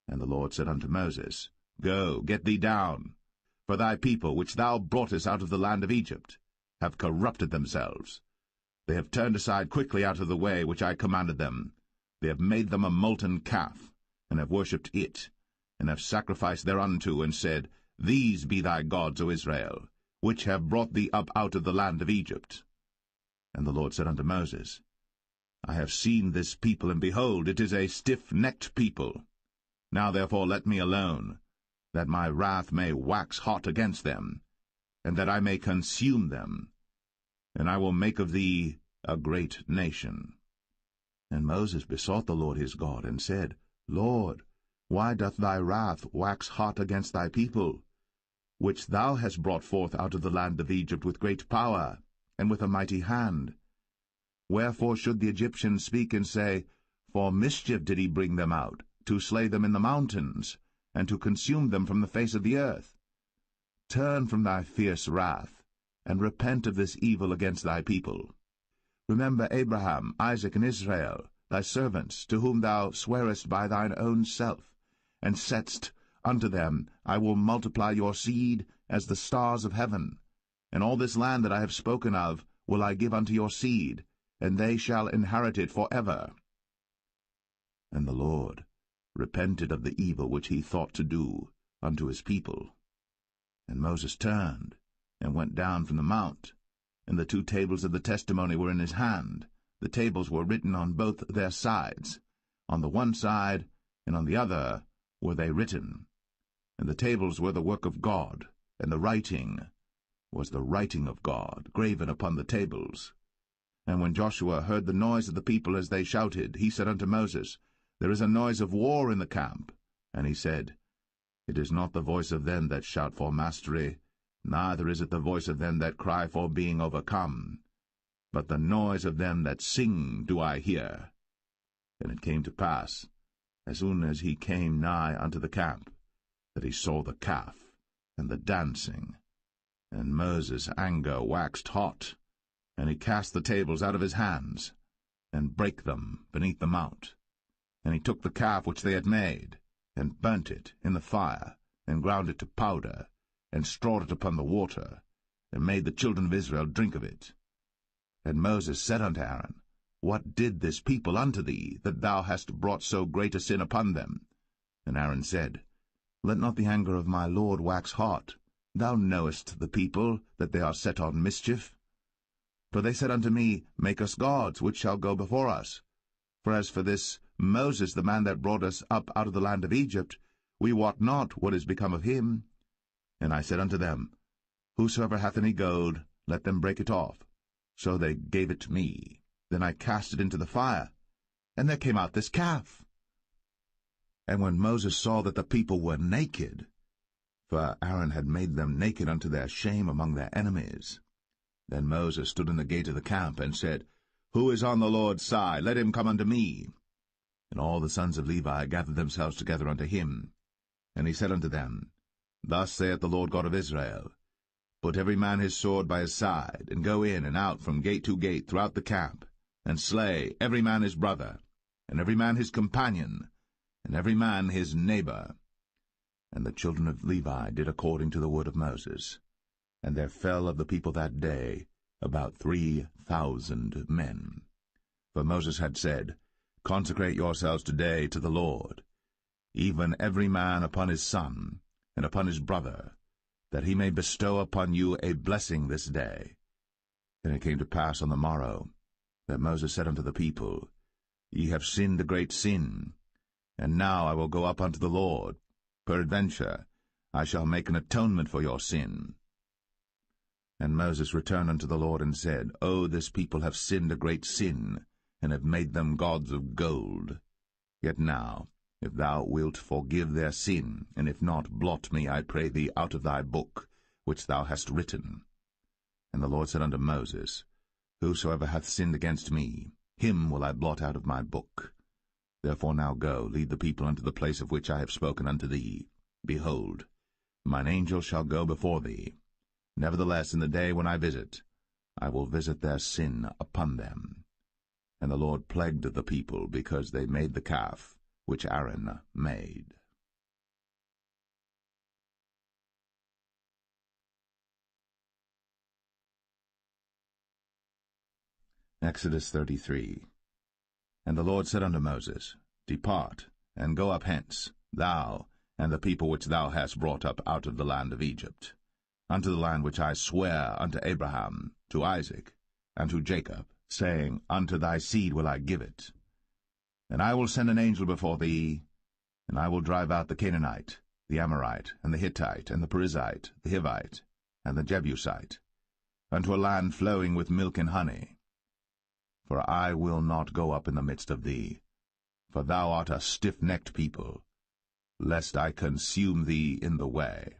And the Lord said unto Moses, Go, get thee down, for thy people, which thou broughtest out of the land of Egypt, have corrupted themselves. They have turned aside quickly out of the way which I commanded them. They have made them a molten calf, and have worshipped it, and have sacrificed thereunto, and said, These be thy gods, O Israel, which have brought thee up out of the land of Egypt. And the Lord said unto Moses, I have seen this people, and behold, it is a stiff-necked people. Now therefore let me alone, that my wrath may wax hot against them, and that I may consume them, and I will make of thee a great nation. And Moses besought the Lord his God, and said, Lord, why doth thy wrath wax hot against thy people, which thou hast brought forth out of the land of Egypt with great power, and with a mighty hand? Wherefore should the Egyptians speak and say, For mischief did he bring them out, to slay them in the mountains, and to consume them from the face of the earth? Turn from thy fierce wrath, and repent of this evil against thy people. Remember Abraham, Isaac, and Israel, thy servants, to whom thou swarest by thine own self, and saidst unto them, I will multiply your seed as the stars of heaven, and all this land that I have spoken of will I give unto your seed, and they shall inherit it for ever. And the Lord repented of the evil which he thought to do unto his people. And Moses turned, and went down from the mount, and the 2 tables of the testimony were in his hand. The tables were written on both their sides. On the one side and on the other were they written. And the tables were the work of God, and the writing was the writing of God, graven upon the tables. And when Joshua heard the noise of the people as they shouted, he said unto Moses, There is a noise of war in the camp. And he said, It is not the voice of them that shout for mastery, neither is it the voice of them that cry for being overcome, but the noise of them that sing do I hear. And it came to pass, as soon as he came nigh unto the camp, that he saw the calf and the dancing. And Moses' anger waxed hot, and he cast the tables out of his hands, and brake them beneath the mount. And he took the calf which they had made, and burnt it in the fire, and ground it to powder, and strawed it upon the water, and made the children of Israel drink of it. And Moses said unto Aaron, What did this people unto thee, that thou hast brought so great a sin upon them? And Aaron said, Let not the anger of my Lord wax hot. Thou knowest the people, that they are set on mischief. For they said unto me, Make us gods, which shall go before us. For as for this Moses, the man that brought us up out of the land of Egypt, we wot not what is become of him. And I said unto them, Whosoever hath any gold, let them break it off. So they gave it to me. Then I cast it into the fire, and there came out this calf. And when Moses saw that the people were naked, for Aaron had made them naked unto their shame among their enemies, then Moses stood in the gate of the camp, and said, Who is on the Lord's side? Let him come unto me. And all the sons of Levi gathered themselves together unto him. And he said unto them, Thus saith the Lord God of Israel, Put every man his sword by his side, and go in and out from gate to gate throughout the camp, and slay every man his brother, and every man his companion, and every man his neighbor. And the children of Levi did according to the word of Moses. And there fell of the people that day about 3,000 men. For Moses had said, Consecrate yourselves today to the Lord, even every man upon his son, and upon his brother, that he may bestow upon you a blessing this day. And it came to pass on the morrow, that Moses said unto the people, Ye have sinned a great sin, and now I will go up unto the Lord. Peradventure I shall make an atonement for your sin. And Moses returned unto the Lord, and said, O this people have sinned a great sin, and have made them gods of gold. Yet now, if thou wilt forgive their sin, and if not, blot me, I pray thee, out of thy book, which thou hast written. And the Lord said unto Moses, Whosoever hath sinned against me, him will I blot out of my book. Therefore now go, lead the people unto the place of which I have spoken unto thee. Behold, mine angel shall go before thee. Nevertheless, in the day when I visit, I will visit their sin upon them. And the Lord plagued the people, because they made the calf which Aaron made. Exodus 33. And the Lord said unto Moses, Depart, and go up hence, thou, and the people which thou hast brought up out of the land of Egypt, unto the land which I sware unto Abraham, to Isaac, and to Jacob, saying, Unto thy seed will I give it. And I will send an angel before thee, and I will drive out the Canaanite, the Amorite, and the Hittite, and the Perizzite, the Hivite, and the Jebusite, unto a land flowing with milk and honey. For I will not go up in the midst of thee, for thou art a stiff-necked people, lest I consume thee in the way.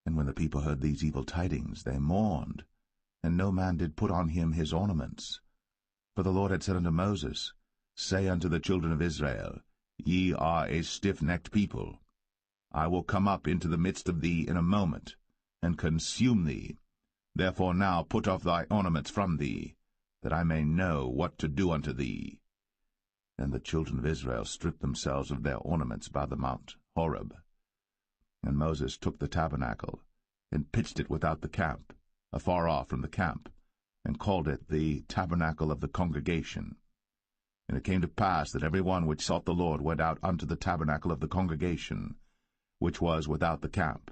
And when the people heard these evil tidings, they mourned, and no man did put on him his ornaments. For the Lord had said unto Moses, Say unto the children of Israel, Ye are a stiff-necked people. I will come up into the midst of thee in a moment, and consume thee. Therefore now put off thy ornaments from thee, that I may know what to do unto thee. And the children of Israel stripped themselves of their ornaments by the mount Horeb. And Moses took the tabernacle, and pitched it without the camp, afar off from the camp, and called it the tabernacle of the congregation. And it came to pass that every one which sought the Lord went out unto the tabernacle of the congregation, which was without the camp.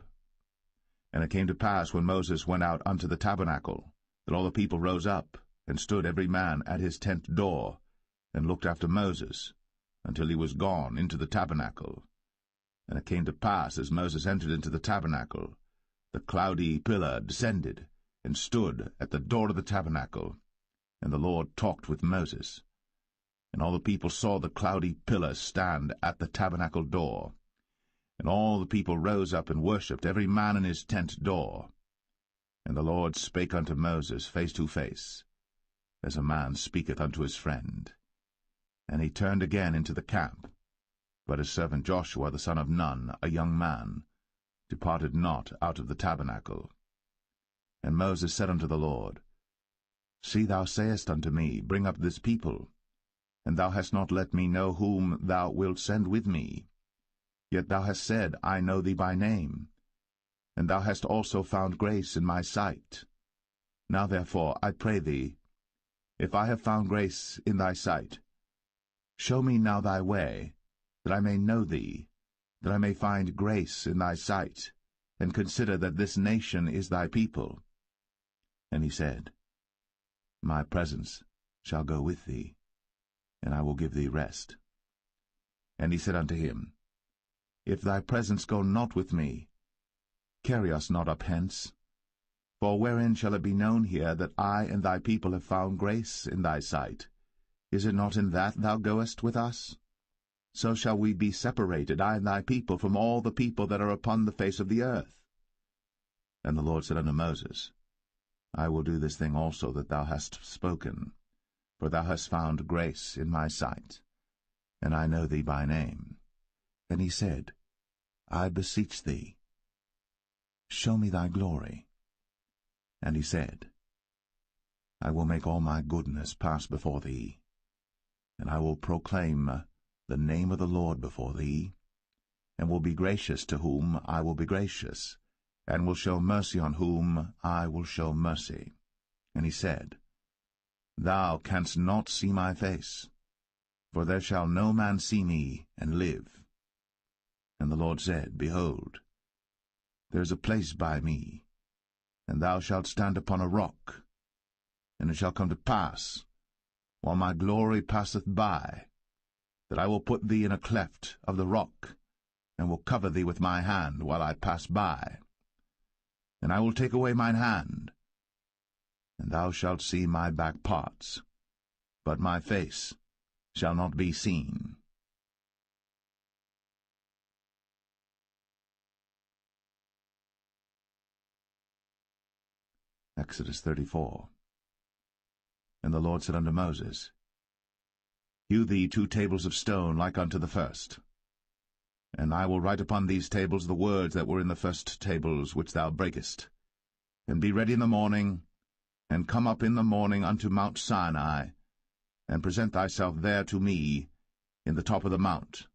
And it came to pass, when Moses went out unto the tabernacle, that all the people rose up, and stood every man at his tent door, and looked after Moses, until he was gone into the tabernacle. And it came to pass, as Moses entered into the tabernacle, the cloudy pillar descended, and stood at the door of the tabernacle, and the Lord talked with Moses. And all the people saw the cloudy pillar stand at the tabernacle door. And all the people rose up and worshipped, every man in his tent door. And the Lord spake unto Moses face to face, as a man speaketh unto his friend. And he turned again into the camp. But his servant Joshua the son of Nun, a young man, departed not out of the tabernacle. And Moses said unto the Lord, See, thou sayest unto me, Bring up this people, and thou hast not let me know whom thou wilt send with me. Yet thou hast said, I know thee by name, and thou hast also found grace in my sight. Now therefore, I pray thee, if I have found grace in thy sight, show me now thy way, that I may know thee, that I may find grace in thy sight, and consider that this nation is thy people. And he said, My presence shall go with thee, and I will give thee rest. And he said unto him, If thy presence go not with me, carry us not up hence. For wherein shall it be known here that I and thy people have found grace in thy sight? Is it not in that thou goest with us? So shall we be separated, I and thy people, from all the people that are upon the face of the earth. And the Lord said unto Moses, I will do this thing also that thou hast spoken, for thou hast found grace in my sight, and I know thee by name. And he said, I beseech thee, show me thy glory. And he said, I will make all my goodness pass before thee, and I will proclaim the name of the Lord before thee, and will be gracious to whom I will be gracious, and will show mercy on whom I will show mercy. And he said, Thou canst not see my face, for there shall no man see me and live. And the Lord said, Behold, there is a place by me, and thou shalt stand upon a rock. And it shall come to pass, while my glory passeth by, that I will put thee in a cleft of the rock, and will cover thee with my hand while I pass by. And I will take away mine hand, and thou shalt see my back parts, but my face shall not be seen. Exodus 34. And the Lord said unto Moses, Hew thee 2 tables of stone like unto the first. And I will write upon these tables the words that were in the first tables which thou breakest. And be ready in the morning, and come up in the morning unto Mount Sinai, and present thyself there to me in the top of the mount.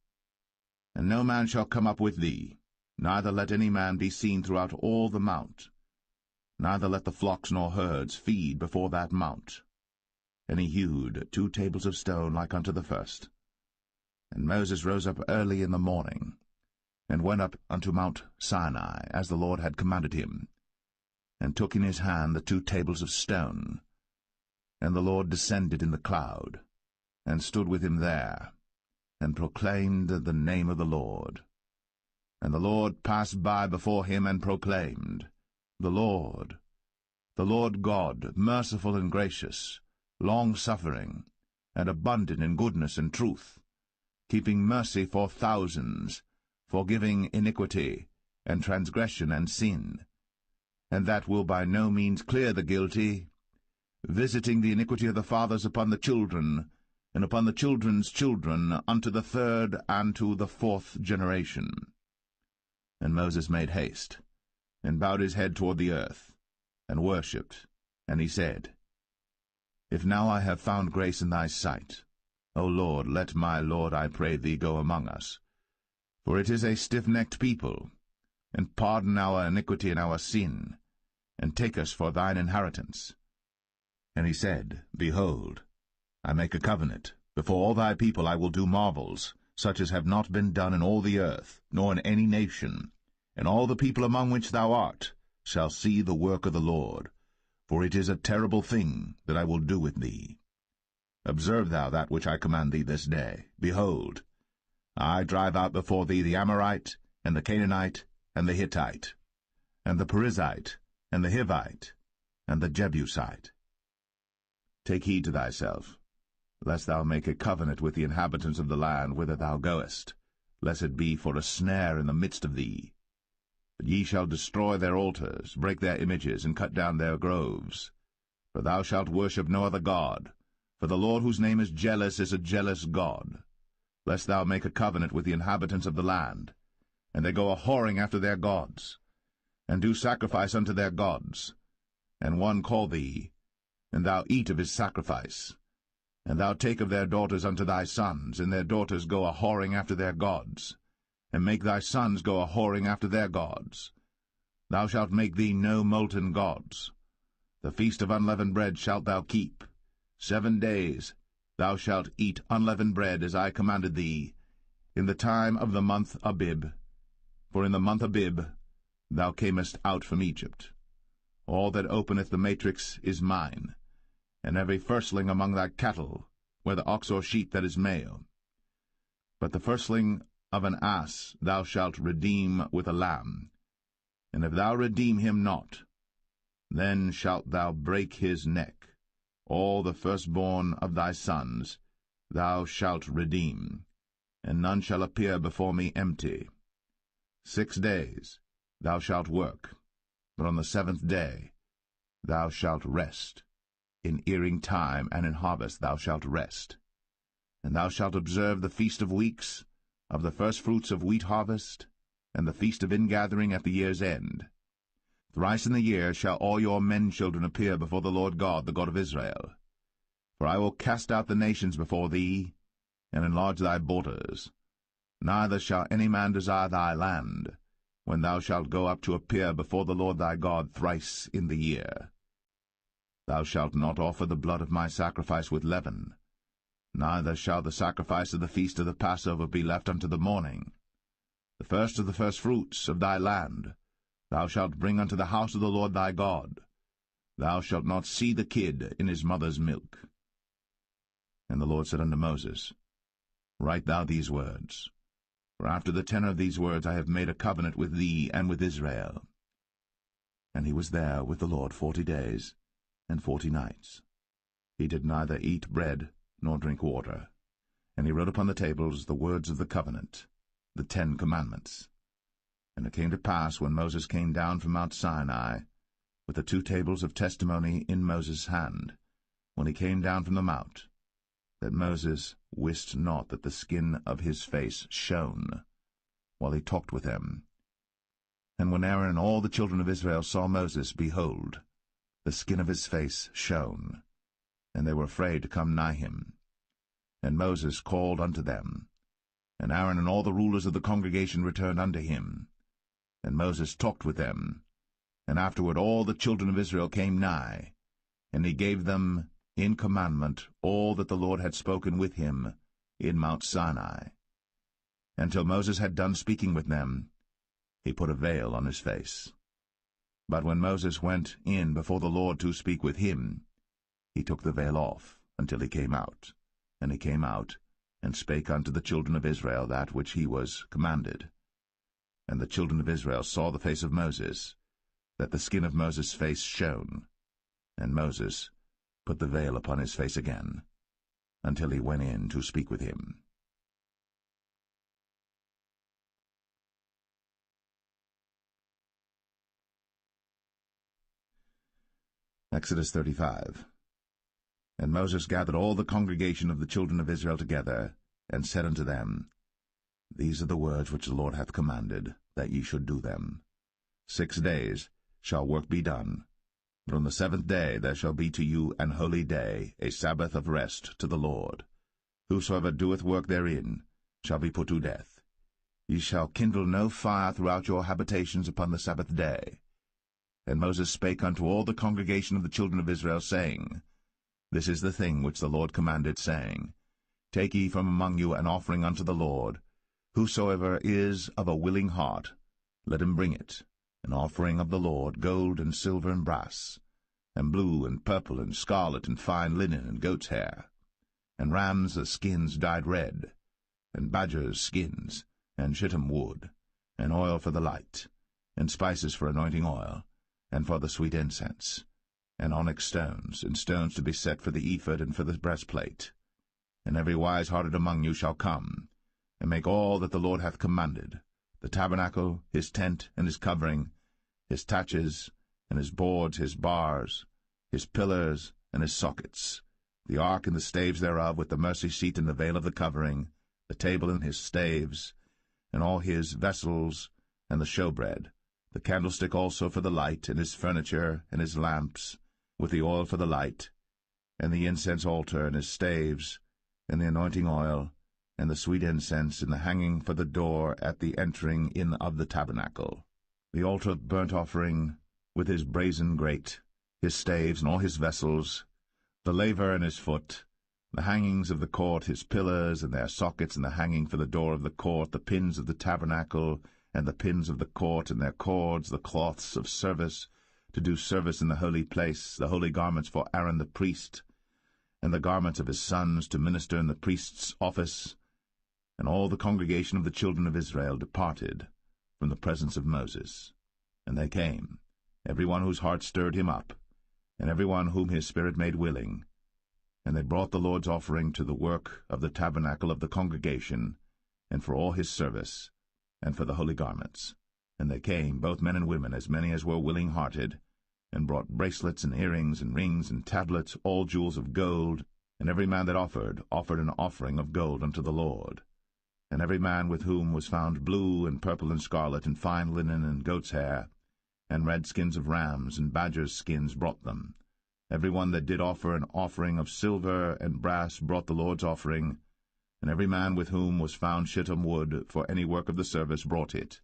And no man shall come up with thee, neither let any man be seen throughout all the mount, neither let the flocks nor herds feed before that mount. And he hewed 2 tables of stone like unto the first. And Moses rose up early in the morning, and went up unto Mount Sinai, as the Lord had commanded him, and took in his hand the 2 tables of stone. And the Lord descended in the cloud, and stood with him there, and proclaimed the name of the Lord. And the Lord passed by before him, and proclaimed, the Lord God, merciful and gracious, long-suffering, and abundant in goodness and truth, keeping mercy for thousands, forgiving iniquity, and transgression and sin, and that will by no means clear the guilty, visiting the iniquity of the fathers upon the children, and upon the children's children, unto the 3rd and to the 4th generation. And Moses made haste, and bowed his head toward the earth, and worshipped, and he said, If now I have found grace in thy sight, O Lord, let my Lord, I pray thee, go among us. For it is a stiff-necked people, and pardon our iniquity and our sin, and take us for thine inheritance. And he said, Behold, I make a covenant. Before all thy people I will do marvels, such as have not been done in all the earth, nor in any nation. And all the people among which thou art shall see the work of the Lord, for it is a terrible thing that I will do with thee. Observe thou that which I command thee this day. Behold, I drive out before thee the Amorite, and the Canaanite, and the Hittite, and the Perizzite, and the Hivite, and the Jebusite. Take heed to thyself, lest thou make a covenant with the inhabitants of the land whither thou goest, lest it be for a snare in the midst of thee. But ye shall destroy their altars, break their images, and cut down their groves. For thou shalt worship no other god, for the Lord whose name is a jealous God. Lest thou make a covenant with the inhabitants of the land, and they go a-whoring after their gods, and do sacrifice unto their gods, and one call thee, and thou eat of his sacrifice, and thou take of their daughters unto thy sons, and their daughters go a-whoring after their gods, and make thy sons go a-whoring after their gods. Thou shalt make thee no molten gods. The feast of unleavened bread shalt thou keep. 7 days thou shalt eat unleavened bread, as I commanded thee, in the time of the month Abib. For in the month Abib thou camest out from Egypt. All that openeth the matrix is mine, and every firstling among thy cattle, whether ox or sheep that is male. But the firstling of an ass thou shalt redeem with a lamb, and if thou redeem him not, then shalt thou break his neck. All the firstborn of thy sons thou shalt redeem, and none shall appear before me empty. 6 days thou shalt work, but on the 7th day thou shalt rest. In earing time and in harvest thou shalt rest. And thou shalt observe the feast of weeks, of the firstfruits of wheat harvest, and the feast of ingathering at the year's end. Thrice in the year shall all your men-children appear before the Lord God, the God of Israel. For I will cast out the nations before thee, and enlarge thy borders. Neither shall any man desire thy land, when thou shalt go up to appear before the Lord thy God thrice in the year. Thou shalt not offer the blood of my sacrifice with leaven, neither shall the sacrifice of the feast of the Passover be left unto the morning. The first of the firstfruits of thy land thou shalt bring unto the house of the Lord thy God. Thou shalt not see the kid in his mother's milk. And the Lord said unto Moses, Write thou these words, for after the tenor of these words I have made a covenant with thee and with Israel. And he was there with the Lord 40 days and 40 nights. He did neither eat bread nor drink water. And he wrote upon the tables the words of the covenant, the 10 commandments. And it came to pass, when Moses came down from Mount Sinai, with the 2 tables of testimony in Moses' hand, when he came down from the mount, that Moses wist not that the skin of his face shone, while he talked with them. And when Aaron and all the children of Israel saw Moses, behold, the skin of his face shone, and they were afraid to come nigh him. And Moses called unto them, and Aaron and all the rulers of the congregation returned unto him. And Moses talked with them, and afterward all the children of Israel came nigh, and he gave them in commandment all that the Lord had spoken with him in Mount Sinai. Until Moses had done speaking with them, he put a veil on his face. But when Moses went in before the Lord to speak with him, he took the veil off until he came out. And he came out, and spake unto the children of Israel that which he was commanded. And the children of Israel saw the face of Moses, that the skin of Moses' face shone. And Moses put the veil upon his face again, until he went in to speak with him. Exodus 35. And Moses gathered all the congregation of the children of Israel together, and said unto them, These are the words which the Lord hath commanded, that ye should do them. 6 days shall work be done, but on the 7th day there shall be to you an holy day, a Sabbath of rest to the Lord. Whosoever doeth work therein shall be put to death. Ye shall kindle no fire throughout your habitations upon the Sabbath day. And Moses spake unto all the congregation of the children of Israel, saying, This is the thing which the Lord commanded, saying, Take ye from among you an offering unto the Lord. Whosoever is of a willing heart, let him bring it, an offering of the Lord, gold and silver and brass, and blue and purple and scarlet and fine linen and goat's hair, and rams' skins dyed red, and badgers' skins, and shittim wood, and oil for the light, and spices for anointing oil, and for the sweet incense, and onyx stones, and stones to be set for the ephod and for the breastplate. And every wise-hearted among you shall come, and make all that the Lord hath commanded, the tabernacle, his tent, and his covering, his taches, and his boards, his bars, his pillars, and his sockets, the ark and the staves thereof, with the mercy seat and the veil of the covering, the table and his staves, and all his vessels, and the showbread, the candlestick also for the light, and his furniture, and his lamps, with the oil for the light, and the incense altar, and his staves, and the anointing oil, and the sweet incense, and the hanging for the door at the entering in of the tabernacle, the altar of burnt offering, with his brazen grate, his staves, and all his vessels, the laver and his foot, the hangings of the court, his pillars, and their sockets, and the hanging for the door of the court, the pins of the tabernacle, and the pins of the court, and their cords, the cloths of service, to do service in the holy place, the holy garments for Aaron the priest, and the garments of his sons to minister in the priest's office. And all the congregation of the children of Israel departed from the presence of Moses. And they came, every one whose heart stirred him up, and every one whom his spirit made willing. And they brought the Lord's offering to the work of the tabernacle of the congregation, and for all his service, and for the holy garments. And they came, both men and women, as many as were willing-hearted, and brought bracelets and earrings and rings and tablets, all jewels of gold, and every man that offered an offering of gold unto the Lord. And every man with whom was found blue and purple and scarlet and fine linen and goat's hair, and red skins of rams and badgers' skins brought them. Every one that did offer an offering of silver and brass brought the Lord's offering, and every man with whom was found shittim wood for any work of the service brought it.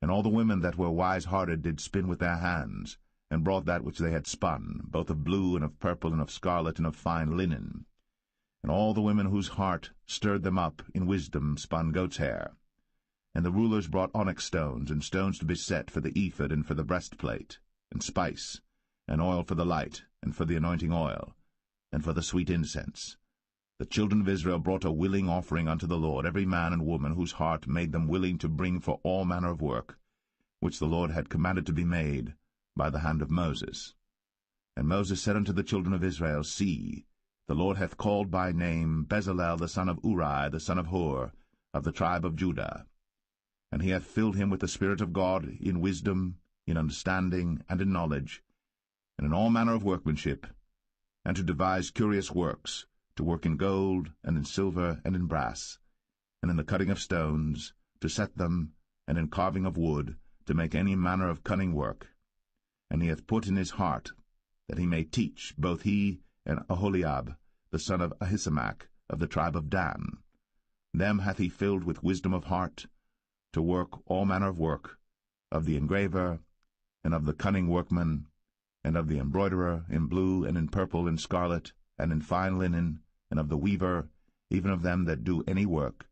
And all the women that were wise-hearted did spin with their hands, and brought that which they had spun, both of blue and of purple and of scarlet and of fine linen. And all the women whose heart stirred them up in wisdom spun goat's hair. And the rulers brought onyx stones, and stones to be set for the ephod and for the breastplate, and spice, and oil for the light, and for the anointing oil, and for the sweet incense. The children of Israel brought a willing offering unto the Lord, every man and woman whose heart made them willing to bring for all manner of work, which the Lord had commanded to be made by the hand of Moses. And Moses said unto the children of Israel, See, the Lord hath called by name Bezalel the son of Uri, the son of Hur, of the tribe of Judah. And he hath filled him with the Spirit of God in wisdom, in understanding, and in knowledge, and in all manner of workmanship, and to devise curious works, to work in gold, and in silver, and in brass, and in the cutting of stones, to set them, and in carving of wood, to make any manner of cunning work. And he hath put in his heart that he may teach, both he and Aholiab, the son of Ahisamach, of the tribe of Dan. Them hath he filled with wisdom of heart, to work all manner of work, of the engraver, and of the cunning workman, and of the embroiderer, in blue, and in purple, and scarlet, and in fine linen, and of the weaver, even of them that do any work,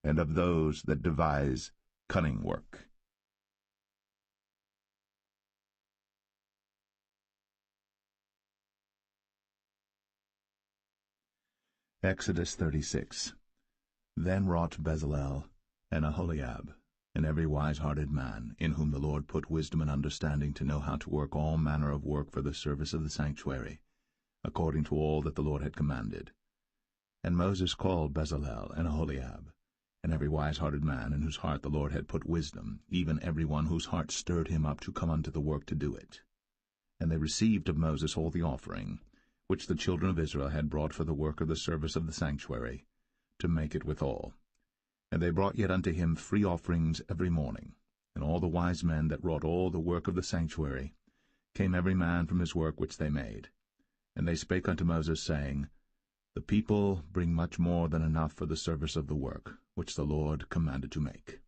and of those that devise cunning work. Exodus 36. Then wrought Bezalel and Aholiab, and every wise-hearted man, in whom the Lord put wisdom and understanding to know how to work all manner of work for the service of the sanctuary, according to all that the Lord had commanded. And Moses called Bezalel and Aholiab, and every wise-hearted man, in whose heart the Lord had put wisdom, even every one whose heart stirred him up to come unto the work to do it. And they received of Moses all the offering, which the children of Israel had brought for the work of the service of the sanctuary, to make it withal. And they brought yet unto him free offerings every morning. And all the wise men that wrought all the work of the sanctuary came every man from his work which they made. And they spake unto Moses, saying, The people bring much more than enough for the service of the work, which the Lord commanded to make.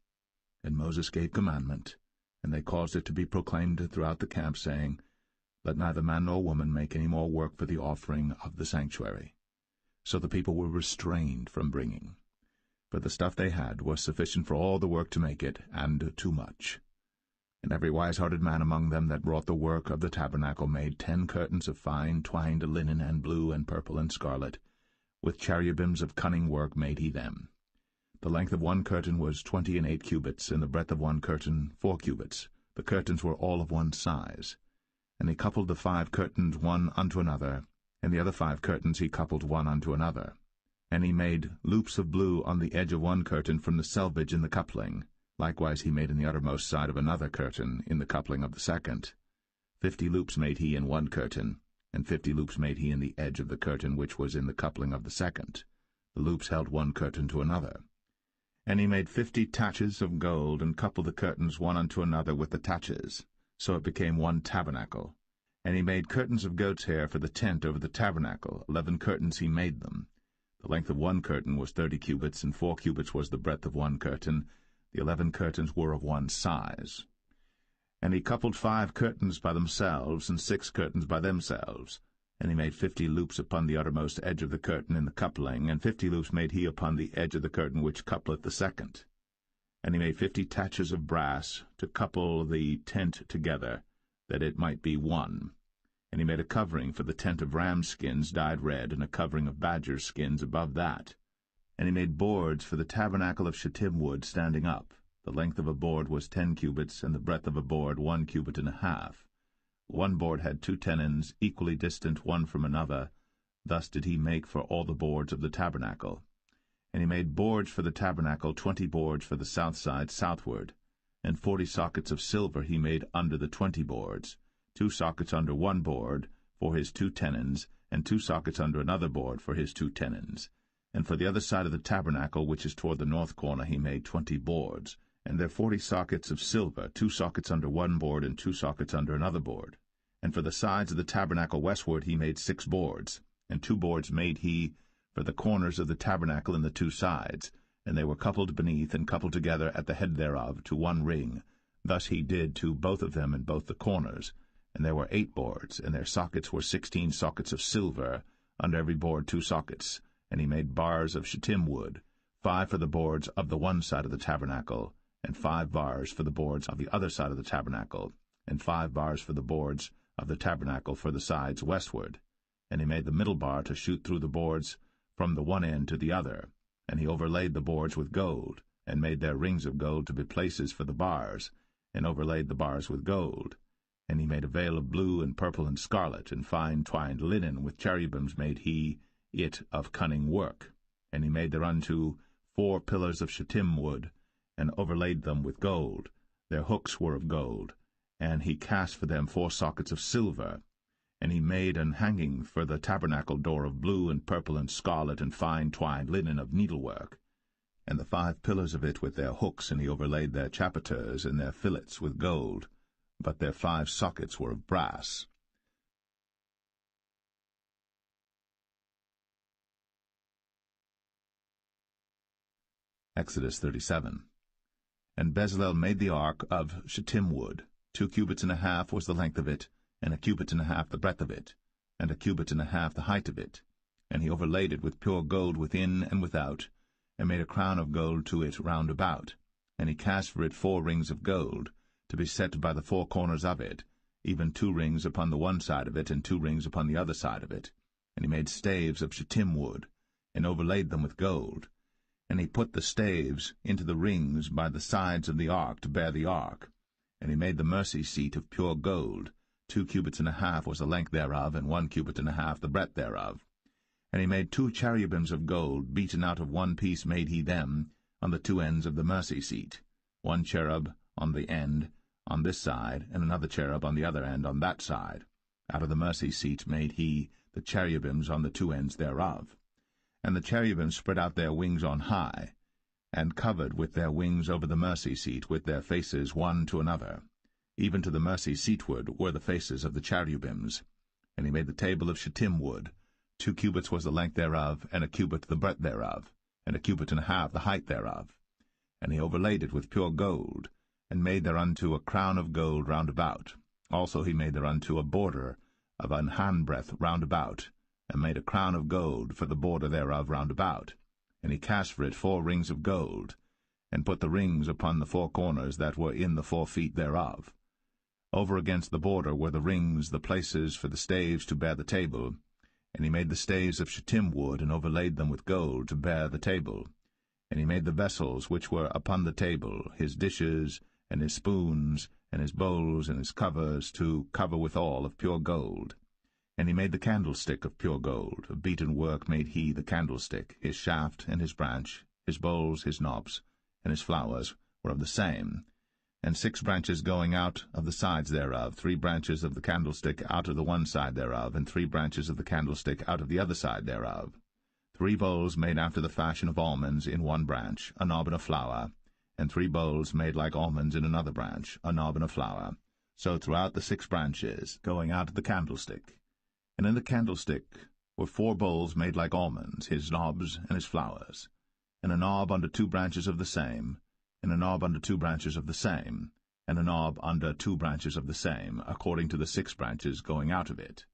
And Moses gave commandment, and they caused it to be proclaimed throughout the camp, saying, Let neither man nor woman make any more work for the offering of the sanctuary. So the people were restrained from bringing. For the stuff they had was sufficient for all the work to make it, and too much. And every wise-hearted man among them that wrought the work of the tabernacle made 10 curtains of fine twined linen and blue and purple and scarlet. With cherubims of cunning work made he them. The length of one curtain was 28 cubits, and the breadth of one curtain 4 cubits. The curtains were all of one size. And he coupled the 5 curtains one unto another, and the other 5 curtains he coupled one unto another. And he made loops of blue on the edge of one curtain from the selvage in the coupling. Likewise he made in the uttermost side of another curtain in the coupling of the second. 50 loops made he in one curtain, and 50 loops made he in the edge of the curtain which was in the coupling of the second. The loops held one curtain to another. And he made 50 taches of gold, and coupled the curtains one unto another with the taches. So it became one tabernacle. And he made curtains of goat's hair for the tent over the tabernacle. 11 curtains he made them. The length of one curtain was 30 cubits, and 4 cubits was the breadth of one curtain. The 11 curtains were of one size. And he coupled 5 curtains by themselves, and 6 curtains by themselves. And he made 50 loops upon the uttermost edge of the curtain in the coupling, and 50 loops made he upon the edge of the curtain which coupleth the second. And he made 50 taches of brass to couple the tent together, that it might be one. And he made a covering for the tent of rams' skins dyed red, and a covering of badgers' skins above that. And he made boards for the tabernacle of shittim wood standing up. The length of a board was 10 cubits, and the breadth of a board 1 cubit and a half. One board had 2 tenons, equally distant one from another. Thus did he make for all the boards of the tabernacle. And he made boards for the tabernacle, 20 boards for the south side southward. And 40 sockets of silver he made under the 20 boards, 2 sockets under one board for his 2 tenons, and 2 sockets under another board for his 2 tenons. And for the other side of the tabernacle, which is toward the north corner, he made 20 boards. And there 40 sockets of silver, 2 sockets under one board, and 2 sockets under another board. And for the sides of the tabernacle westward he made 6 boards, and 2 boards made he for the corners of the tabernacle in the 2 sides, and they were coupled beneath and coupled together at the head thereof to one ring. Thus he did to both of them in both the corners. And there were 8 boards, and their sockets were 16 sockets of silver, under every board 2 sockets. And he made bars of shittim wood, 5 for the boards of the one side of the tabernacle, and 5 bars for the boards of the other side of the tabernacle, and 5 bars for the boards of the tabernacle for the sides westward. And he made the middle bar to shoot through the boards from the one end to the other. And he overlaid the boards with gold, and made their rings of gold to be places for the bars, and overlaid the bars with gold. And he made a veil of blue and purple and scarlet, and fine twined linen, with cherubims made he it of cunning work. And he made thereunto 4 pillars of shittim wood, and overlaid them with gold. Their hooks were of gold, and he cast for them 4 sockets of silver. And he made an hanging for the tabernacle door of blue and purple and scarlet and fine twined linen of needlework. And the 5 pillars of it with their hooks, and he overlaid their chapiters and their fillets with gold, but their 5 sockets were of brass. Exodus 37. And Bezalel made the ark of shittim wood. 2 cubits and a half was the length of it, and 1 cubit and a half the breadth of it, and 1 cubit and a half the height of it. And he overlaid it with pure gold within and without, and made a crown of gold to it round about. And he cast for it 4 rings of gold, to be set by the 4 corners of it, even 2 rings upon the one side of it, and 2 rings upon the other side of it. And he made staves of shittim wood, and overlaid them with gold. And he put the staves into the rings by the sides of the ark to bear the ark. And he made the mercy seat of pure gold. 2 cubits and a half was the length thereof, and 1 cubit and a half the breadth thereof. And he made 2 cherubims of gold, beaten out of one piece made he them, on the 2 ends of the mercy seat, 1 cherub on the end on this side, and another cherub on the other end on that side. Out of the mercy seat made he the cherubims on the 2 ends thereof. And the cherubims spread out their wings on high, and covered with their wings over the mercy seat, with their faces one to another. Even to the mercy seatward were the faces of the cherubims. And he made the table of shittim wood. 2 cubits was the length thereof, and 1 cubit the breadth thereof, and 1 cubit and a half the height thereof. And he overlaid it with pure gold, and made thereunto a crown of gold round about. Also he made thereunto a border of an handbreadth round about, and made a crown of gold for the border thereof round about. And he cast for it 4 rings of gold, and put the rings upon the 4 corners that were in the 4 feet thereof. Over against the border were the rings, the places for the staves to bear the table. And he made the staves of shittim wood, and overlaid them with gold, to bear the table. And he made the vessels which were upon the table, his dishes, and his spoons, and his bowls, and his covers, to cover withal of pure gold. And he made the candlestick of pure gold. Of beaten work made he the candlestick. His shaft and his branch, his bowls, his knobs, and his flowers were of the same. And 6 branches going out of the sides thereof, 3 branches of the candlestick out of the one side thereof, and 3 branches of the candlestick out of the other side thereof. 3 bowls made after the fashion of almonds in one branch, a knob and a flower, and 3 bowls made like almonds in another branch, a knob and a flower. So throughout the 6 branches, going out of the candlestick. And in the candlestick were 4 bowls made like almonds, his knobs and his flowers, and a knob under 2 branches of the same, and a knob under 2 branches of the same, and a knob under 2 branches of the same, according to the 6 branches going out of it.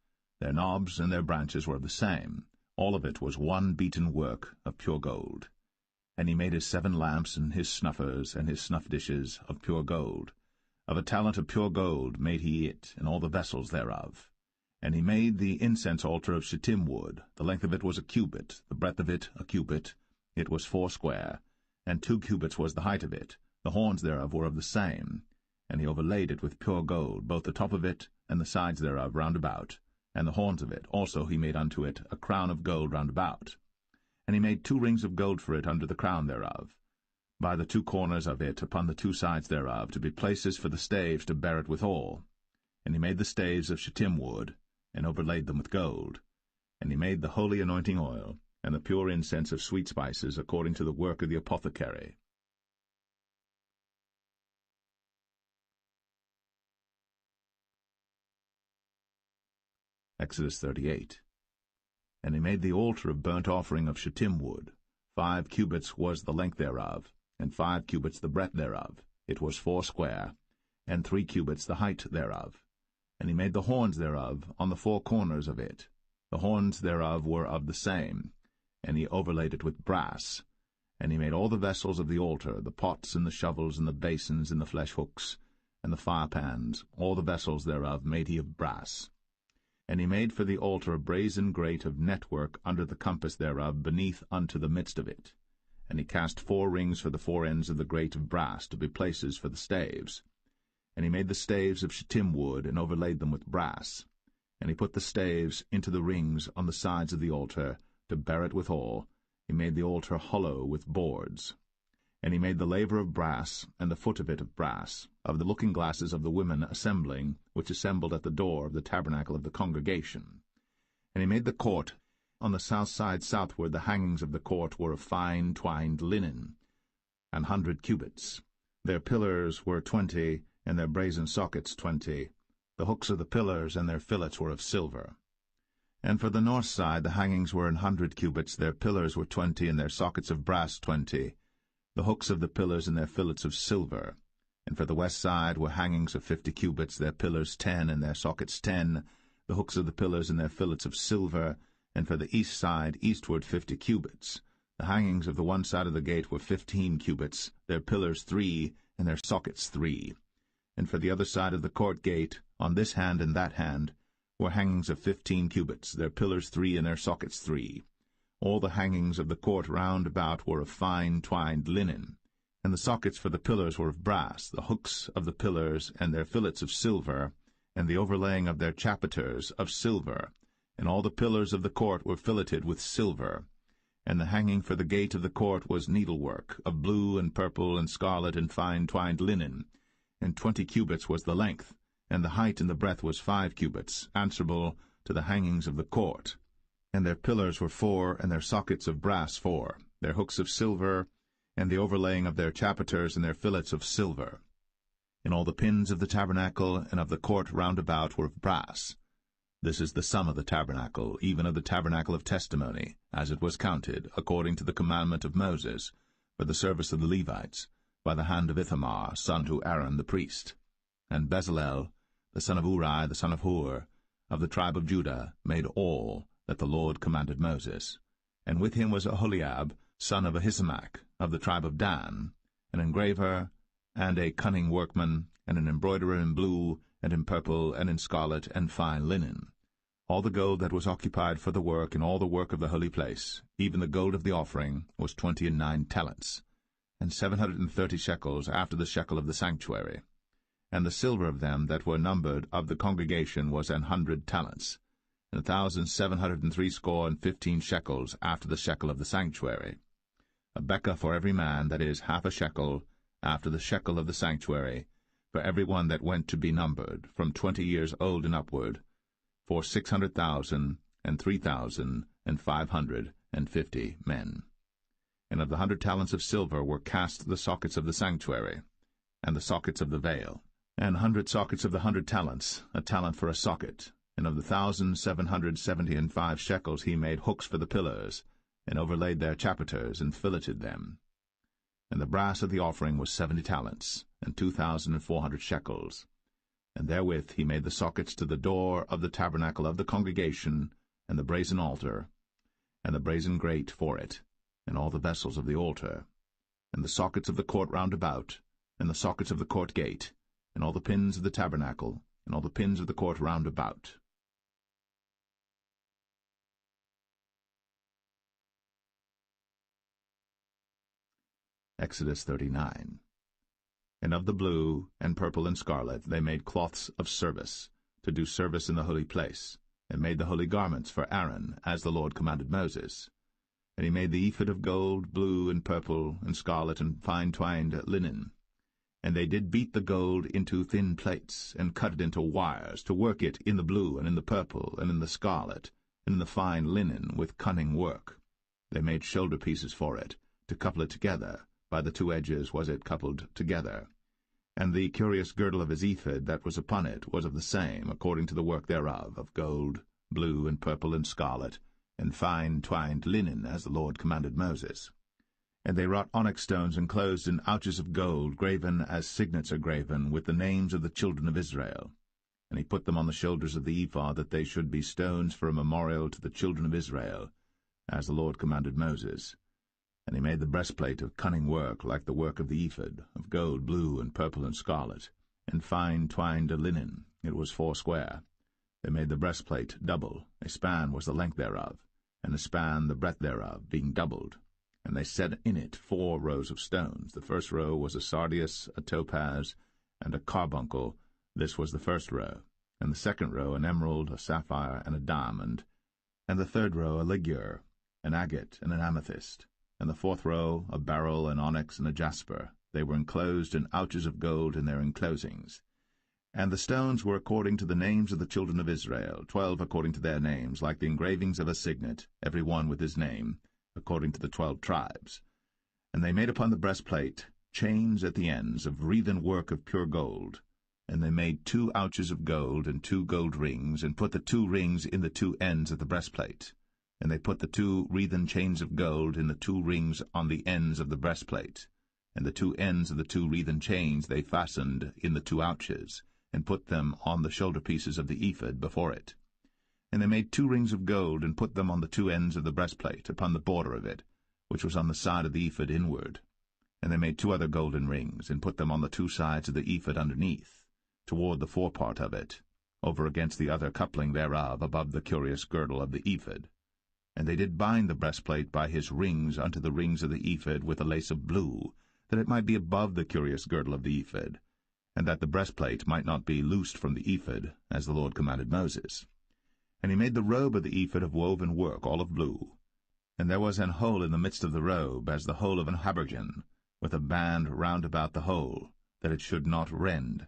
Their knobs and their branches were of the same. All of it was one beaten work of pure gold. And he made his 7 lamps, and his snuffers, and his snuff dishes of pure gold. Of a talent of pure gold made he it, and all the vessels thereof. And he made the incense altar of shittim wood. The length of it was a cubit, the breadth of it a cubit. It was 4 square, and 2 cubits was the height of it. The horns thereof were of the same. And he overlaid it with pure gold, both the top of it and the sides thereof round about, and the horns of it. Also he made unto it a crown of gold round about. And he made 2 rings of gold for it under the crown thereof, by the 2 corners of it upon the 2 sides thereof, to be places for the staves to bear it withal. And he made the staves of shittim wood, and overlaid them with gold. And he made the holy anointing oil, and the pure incense of sweet spices, according to the work of the apothecary. Exodus 38. And he made the altar of burnt offering of shittim wood. 5 cubits was the length thereof, and 5 cubits the breadth thereof. It was 4 square, and 3 cubits the height thereof. And he made the horns thereof on the 4 corners of it. The horns thereof were of the same, and he overlaid it with brass. And he made all the vessels of the altar, the pots and the shovels and the basins and the flesh hooks and the firepans, all the vessels thereof made he of brass. And he made for the altar a brazen grate of network under the compass thereof, beneath unto the midst of it. And he cast 4 rings for the 4 ends of the grate of brass, to be places for the staves. And he made the staves of shittim wood, and overlaid them with brass. And he put the staves into the rings on the sides of the altar, to bear it withal. He made the altar hollow with boards. And he made the laver of brass, and the foot of it of brass, of the looking-glasses of the women assembling, which assembled at the door of the tabernacle of the congregation. And he made the court. On the south side southward the hangings of the court were of fine twined linen, 100 cubits. Their pillars were 20, and their brazen sockets 20. The hooks of the pillars and their fillets were of silver. And for the north side the hangings were 100 cubits, their pillars were 20, and their sockets of brass 20. The hooks of the pillars and their fillets of silver. And for the west side were hangings of 50 cubits, their pillars 10, and their sockets 10, the hooks of the pillars and their fillets of silver. And for the east side eastward 50 cubits. The hangings of the one side of the gate were 15 cubits, their pillars 3, and their sockets 3. And for the other side of the court gate, on this hand and that hand, were hangings of 15 cubits, their pillars 3, and their sockets 3. All the hangings of the court round about were of fine twined linen, and the sockets for the pillars were of brass, the hooks of the pillars and their fillets of silver, and the overlaying of their chapiters of silver, and all the pillars of the court were filleted with silver. And the hanging for the gate of the court was needlework, of blue and purple and scarlet and fine twined linen, and 20 cubits was the length, and the height and the breadth was 5 cubits, answerable to the hangings of the court. And their pillars were 4, and their sockets of brass 4, their hooks of silver, and the overlaying of their chapiters and their fillets of silver. And all the pins of the tabernacle and of the court round about were of brass. This is the sum of the tabernacle, even of the tabernacle of testimony, as it was counted, according to the commandment of Moses, for the service of the Levites, by the hand of Ithamar, son to Aaron the priest. And Bezalel, the son of Uri, the son of Hur, of the tribe of Judah, made all that the Lord commanded Moses. And with him was Aholiab, son of Ahisamach, of the tribe of Dan, an engraver, and a cunning workman, and an embroiderer in blue, and in purple, and in scarlet, and fine linen. All the gold that was occupied for the work, and all the work of the holy place, even the gold of the offering, was 29 talents, and 730 shekels after the shekel of the sanctuary. And the silver of them that were numbered of the congregation was 100 talents, and 1,760 shekels after the shekel of the sanctuary. A bekah for every man, that is, half a shekel, after the shekel of the sanctuary, for every one that went to be numbered, from 20 years old and upward, for 600,000 and 3,550 men. And of the 100 talents of silver were cast the sockets of the sanctuary, and the sockets of the veil, and 100 sockets of the 100 talents, a talent for a socket. And of the 1,775 shekels he made hooks for the pillars, and overlaid their chapiters, and filleted them. And the brass of the offering was 70 talents, and 2,400 shekels. And therewith he made the sockets to the door of the tabernacle of the congregation, and the brazen altar, and the brazen grate for it, and all the vessels of the altar, and the sockets of the court round about, and the sockets of the court gate, and all the pins of the tabernacle, and all the pins of the court round about. Exodus 39. And of the blue, and purple, and scarlet they made cloths of service, to do service in the holy place, and made the holy garments for Aaron, as the Lord commanded Moses. And he made the ephod of gold, blue, and purple, and scarlet, and fine-twined linen. And they did beat the gold into thin plates, and cut it into wires, to work it in the blue, and in the purple, and in the scarlet, and in the fine linen, with cunning work. They made shoulder pieces for it, to couple it together. By the two edges was it coupled together. And the curious girdle of his ephod that was upon it was of the same, according to the work thereof, of gold, blue, and purple, and scarlet, and fine twined linen, as the Lord commanded Moses. And they wrought onyx stones enclosed in ouches of gold, graven as signets are graven, with the names of the children of Israel. And he put them on the shoulders of the ephod, that they should be stones for a memorial to the children of Israel, as the Lord commanded Moses. And he made the breastplate of cunning work, like the work of the ephod, of gold, blue, and purple, and scarlet, and fine twined linen. It was foursquare. They made the breastplate double. A span was the length thereof, and a span the breadth thereof, being doubled. And they set in it 4 rows of stones. The first row was a sardius, a topaz, and a carbuncle. This was the first row. And the second row an emerald, a sapphire, and a diamond. And the third row a ligure, an agate, and an amethyst. And the fourth row a beryl, an onyx, and a jasper. They were enclosed in ouches of gold in their enclosings. And the stones were according to the names of the children of Israel, 12 according to their names, like the engravings of a signet, every one with his name, according to the 12 tribes. And they made upon the breastplate chains at the ends of wreathen work of pure gold. And they made 2 ouches of gold and 2 gold rings, and put the 2 rings in the 2 ends of the breastplate. And they put the 2 wreathen chains of gold in the 2 rings on the ends of the breastplate. And the 2 ends of the 2 wreathen chains they fastened in the 2 ouches, and put them on the shoulder pieces of the ephod before it. And they made 2 rings of gold, and put them on the 2 ends of the breastplate, upon the border of it, which was on the side of the ephod inward. And they made 2 other golden rings, and put them on the 2 sides of the ephod underneath, toward the forepart of it, over against the other coupling thereof, above the curious girdle of the ephod. And they did bind the breastplate by his rings unto the rings of the ephod with a lace of blue, that it might be above the curious girdle of the ephod, and that the breastplate might not be loosed from the ephod, as the Lord commanded Moses. And he made the robe of the ephod of woven work, all of blue. And there was an hole in the midst of the robe, as the hole of an habergeon, with a band round about the hole, that it should not rend.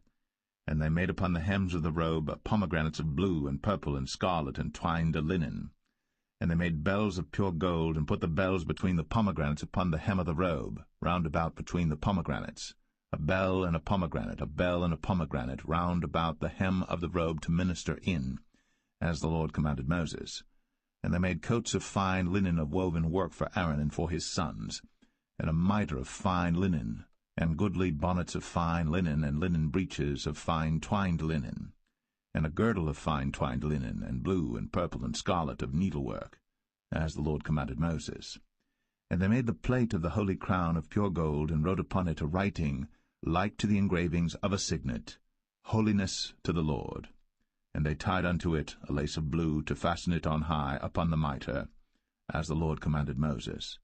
And they made upon the hems of the robe pomegranates of blue and purple and scarlet and twined linen. And they made bells of pure gold, and put the bells between the pomegranates upon the hem of the robe, round about between the pomegranates, a bell and a pomegranate, a bell and a pomegranate, round about the hem of the robe to minister in, as the Lord commanded Moses. And they made coats of fine linen of woven work for Aaron and for his sons, and a mitre of fine linen, and goodly bonnets of fine linen, and linen breeches of fine twined linen, and a girdle of fine twined linen, and blue and purple and scarlet of needlework, as the Lord commanded Moses. And they made the plate of the holy crown of pure gold, and wrote upon it a writing like to the engravings of a signet, Holiness to the Lord. And they tied unto it a lace of blue, to fasten it on high upon the mitre, as the Lord commanded Moses.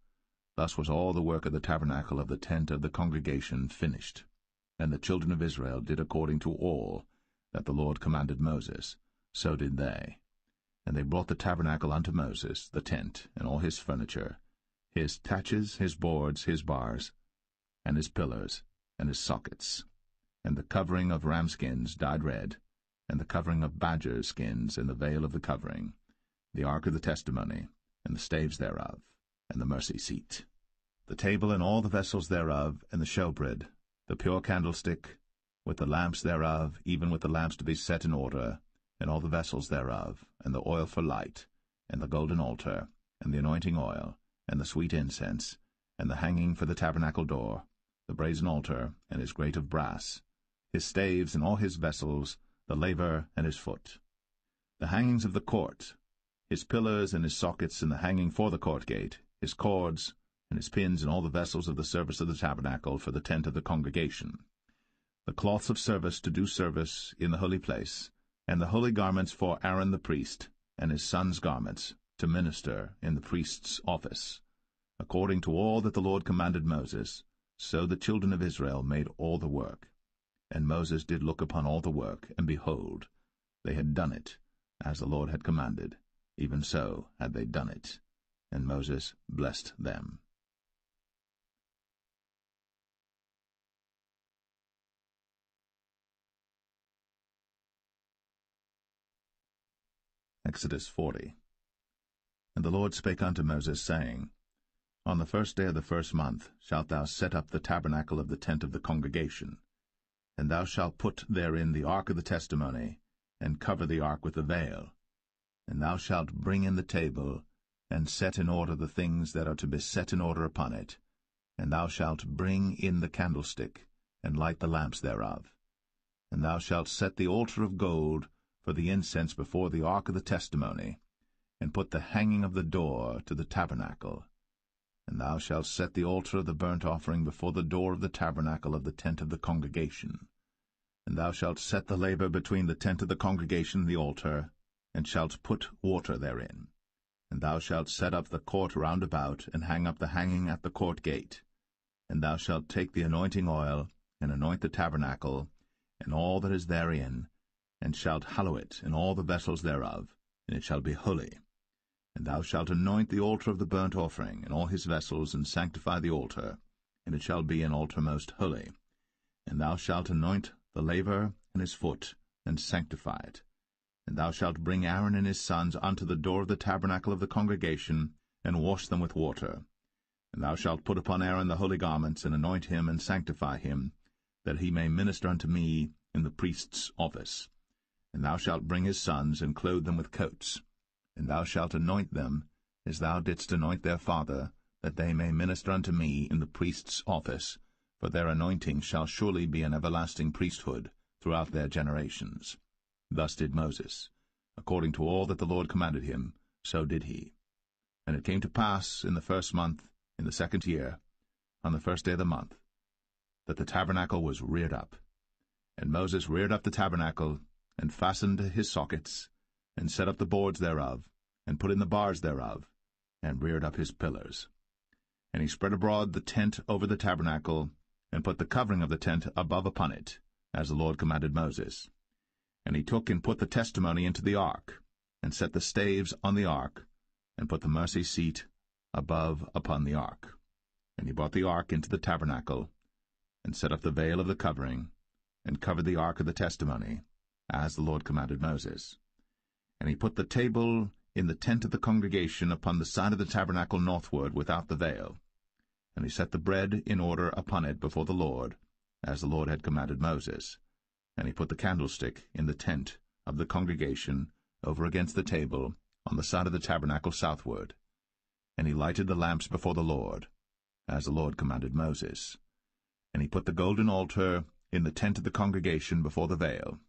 Thus was all the work of the tabernacle of the tent of the congregation finished. And the children of Israel did according to all that the Lord commanded Moses, so did they. And they brought the tabernacle unto Moses, the tent, and all his furniture, his taches, his boards, his bars, and his pillars, and his sockets, and the covering of ram skins dyed red, and the covering of badger skins, and the veil of the covering, the ark of the testimony, and the staves thereof, and the mercy seat, the table and all the vessels thereof, and the showbread, the pure candlestick, with the lamps thereof, even with the lamps to be set in order, and all the vessels thereof, and the oil for light, and the golden altar, and the anointing oil, and the sweet incense, and the hanging for the tabernacle door, the brazen altar, and his grate of brass, his staves and all his vessels, the laver and his foot, the hangings of the court, his pillars and his sockets, and the hanging for the court gate, his cords, and his pins, and all the vessels of the service of the tabernacle for the tent of the congregation, the cloths of service to do service in the holy place, and the holy garments for Aaron the priest, and his sons' garments, to minister in the priest's office. According to all that the Lord commanded Moses, so the children of Israel made all the work. And Moses did look upon all the work, and behold, they had done it, as the Lord had commanded, even so had they done it. And Moses blessed them. Exodus 40. And the Lord spake unto Moses, saying, On the first day of the first month shalt thou set up the tabernacle of the tent of the congregation, and thou shalt put therein the ark of the testimony, and cover the ark with the veil. And thou shalt bring in the table, and set in order the things that are to be set in order upon it. And thou shalt bring in the candlestick, and light the lamps thereof. And thou shalt set the altar of gold for the incense before the ark of the testimony, and put the hanging of the door to the tabernacle. And thou shalt set the altar of the burnt offering before the door of the tabernacle of the tent of the congregation. And thou shalt set the laver between the tent of the congregation and the altar, and shalt put water therein. And thou shalt set up the court round about, and hang up the hanging at the court gate. And thou shalt take the anointing oil, and anoint the tabernacle, and all that is therein, and shalt hallow it, and all the vessels thereof, and it shall be holy. And thou shalt anoint the altar of the burnt offering, and all his vessels, and sanctify the altar, and it shall be an altar most holy. And thou shalt anoint the laver and his foot, and sanctify it. And thou shalt bring Aaron and his sons unto the door of the tabernacle of the congregation, and wash them with water. And thou shalt put upon Aaron the holy garments, and anoint him, and sanctify him, that he may minister unto me in the priest's office. And thou shalt bring his sons, and clothe them with coats. And thou shalt anoint them, as thou didst anoint their father, that they may minister unto me in the priest's office, for their anointing shall surely be an everlasting priesthood throughout their generations. Thus did Moses. According to all that the Lord commanded him, so did he. And it came to pass in the first month, in the second year, on the first day of the month, that the tabernacle was reared up. And Moses reared up the tabernacle, and fastened his sockets, and set up the boards thereof, and put in the bars thereof, and reared up his pillars. And he spread abroad the tent over the tabernacle, and put the covering of the tent above upon it, as the Lord commanded Moses. And he took and put the testimony into the ark, and set the staves on the ark, and put the mercy seat above upon the ark. And he brought the ark into the tabernacle, and set up the veil of the covering, and covered the ark of the testimony, as the Lord commanded Moses. And he put the table in the tent of the congregation upon the side of the tabernacle northward without the veil. And he set the bread in order upon it before the Lord, as the Lord had commanded Moses. And he put the candlestick in the tent of the congregation over against the table on the side of the tabernacle southward. And he lighted the lamps before the Lord, as the Lord commanded Moses. And he put the golden altar in the tent of the congregation before the veil.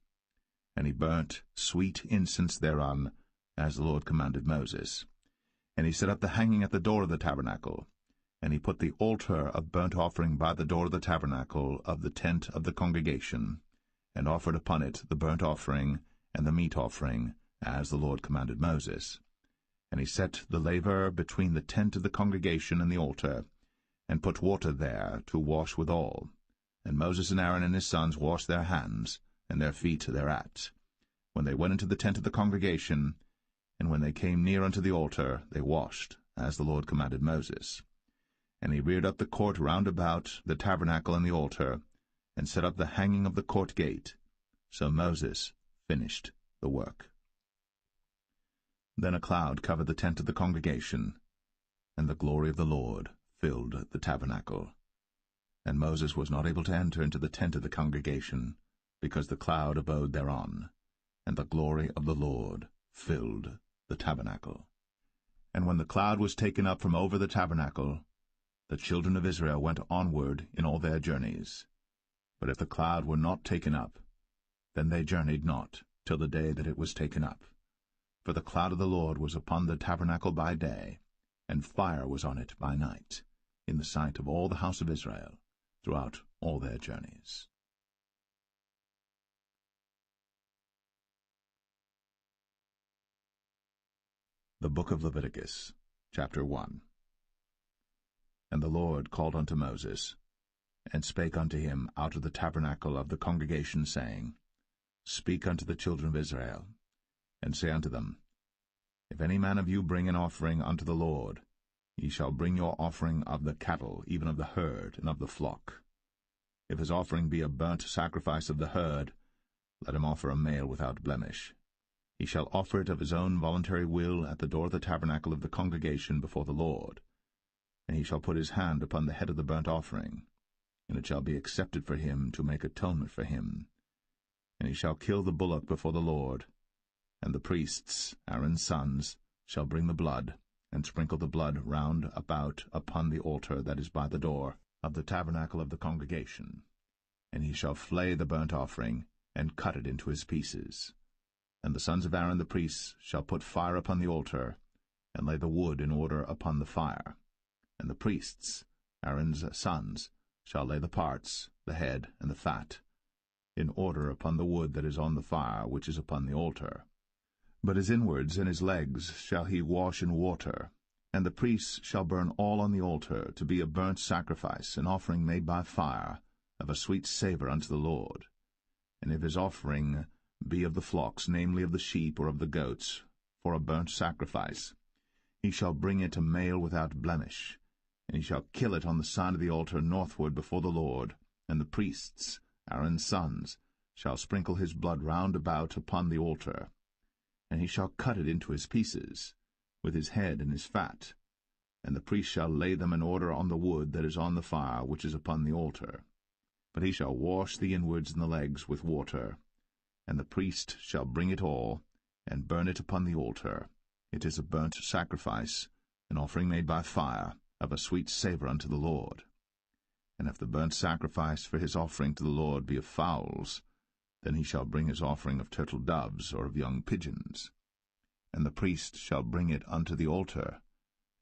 And he burnt sweet incense thereon, as the Lord commanded Moses. And he set up the hanging at the door of the tabernacle, And he put the altar of burnt offering by the door of the tabernacle of the tent of the congregation, and offered upon it the burnt offering and the meat offering, as the Lord commanded Moses. And he set the laver between the tent of the congregation and the altar, and put water there to wash withal. And Moses and Aaron and his sons washed their hands and their feet thereat, when they went into the tent of the congregation, and when they came near unto the altar, they washed, as the Lord commanded Moses. And he reared up the court round about the tabernacle and the altar, and set up the hanging of the court gate. So Moses finished the work. Then a cloud covered the tent of the congregation, and the glory of the Lord filled the tabernacle. And Moses was not able to enter into the tent of the congregation, because the cloud abode thereon, and the glory of the Lord filled the tabernacle. And when the cloud was taken up from over the tabernacle, the children of Israel went onward in all their journeys. But if the cloud were not taken up, then they journeyed not till the day that it was taken up. For the cloud of the Lord was upon the tabernacle by day, and fire was on it by night, in the sight of all the house of Israel, throughout all their journeys. The Book of Leviticus, chapter 1. And the Lord called unto Moses, and spake unto him out of the tabernacle of the congregation, saying, Speak unto the children of Israel, and say unto them, If any man of you bring an offering unto the Lord, ye shall bring your offering of the cattle, even of the herd, and of the flock. If his offering be a burnt sacrifice of the herd, let him offer a male without blemish. He shall offer it of his own voluntary will at the door of the tabernacle of the congregation before the Lord. And he shall put his hand upon the head of the burnt offering, and it shall be accepted for him to make atonement for him. And he shall kill the bullock before the Lord, and the priests, Aaron's sons, shall bring the blood, and sprinkle the blood round about upon the altar that is by the door of the tabernacle of the congregation. And he shall flay the burnt offering, and cut it into his pieces. And the sons of Aaron the priests shall put fire upon the altar, and lay the wood in order upon the fire. And the priests, Aaron's sons, shall lay the parts, the head, and the fat, in order upon the wood that is on the fire which is upon the altar. But his inwards and his legs shall he wash in water, and the priests shall burn all on the altar, to be a burnt sacrifice, an offering made by fire, of a sweet savour unto the Lord. And if his offering be of the flocks, namely of the sheep or of the goats, for a burnt sacrifice, he shall bring it a male without blemish, and he shall kill it on the side of the altar northward before the Lord, and the priests, Aaron's sons, shall sprinkle his blood round about upon the altar. And he shall cut it into his pieces, with his head and his fat, and the priest shall lay them in order on the wood that is on the fire which is upon the altar. But he shall wash the inwards and the legs with water, and the priest shall bring it all, and burn it upon the altar. It is a burnt sacrifice, an offering made by fire, of a sweet savour unto the Lord. And if the burnt sacrifice for his offering to the Lord be of fowls, then he shall bring his offering of turtle doves or of young pigeons. And the priest shall bring it unto the altar,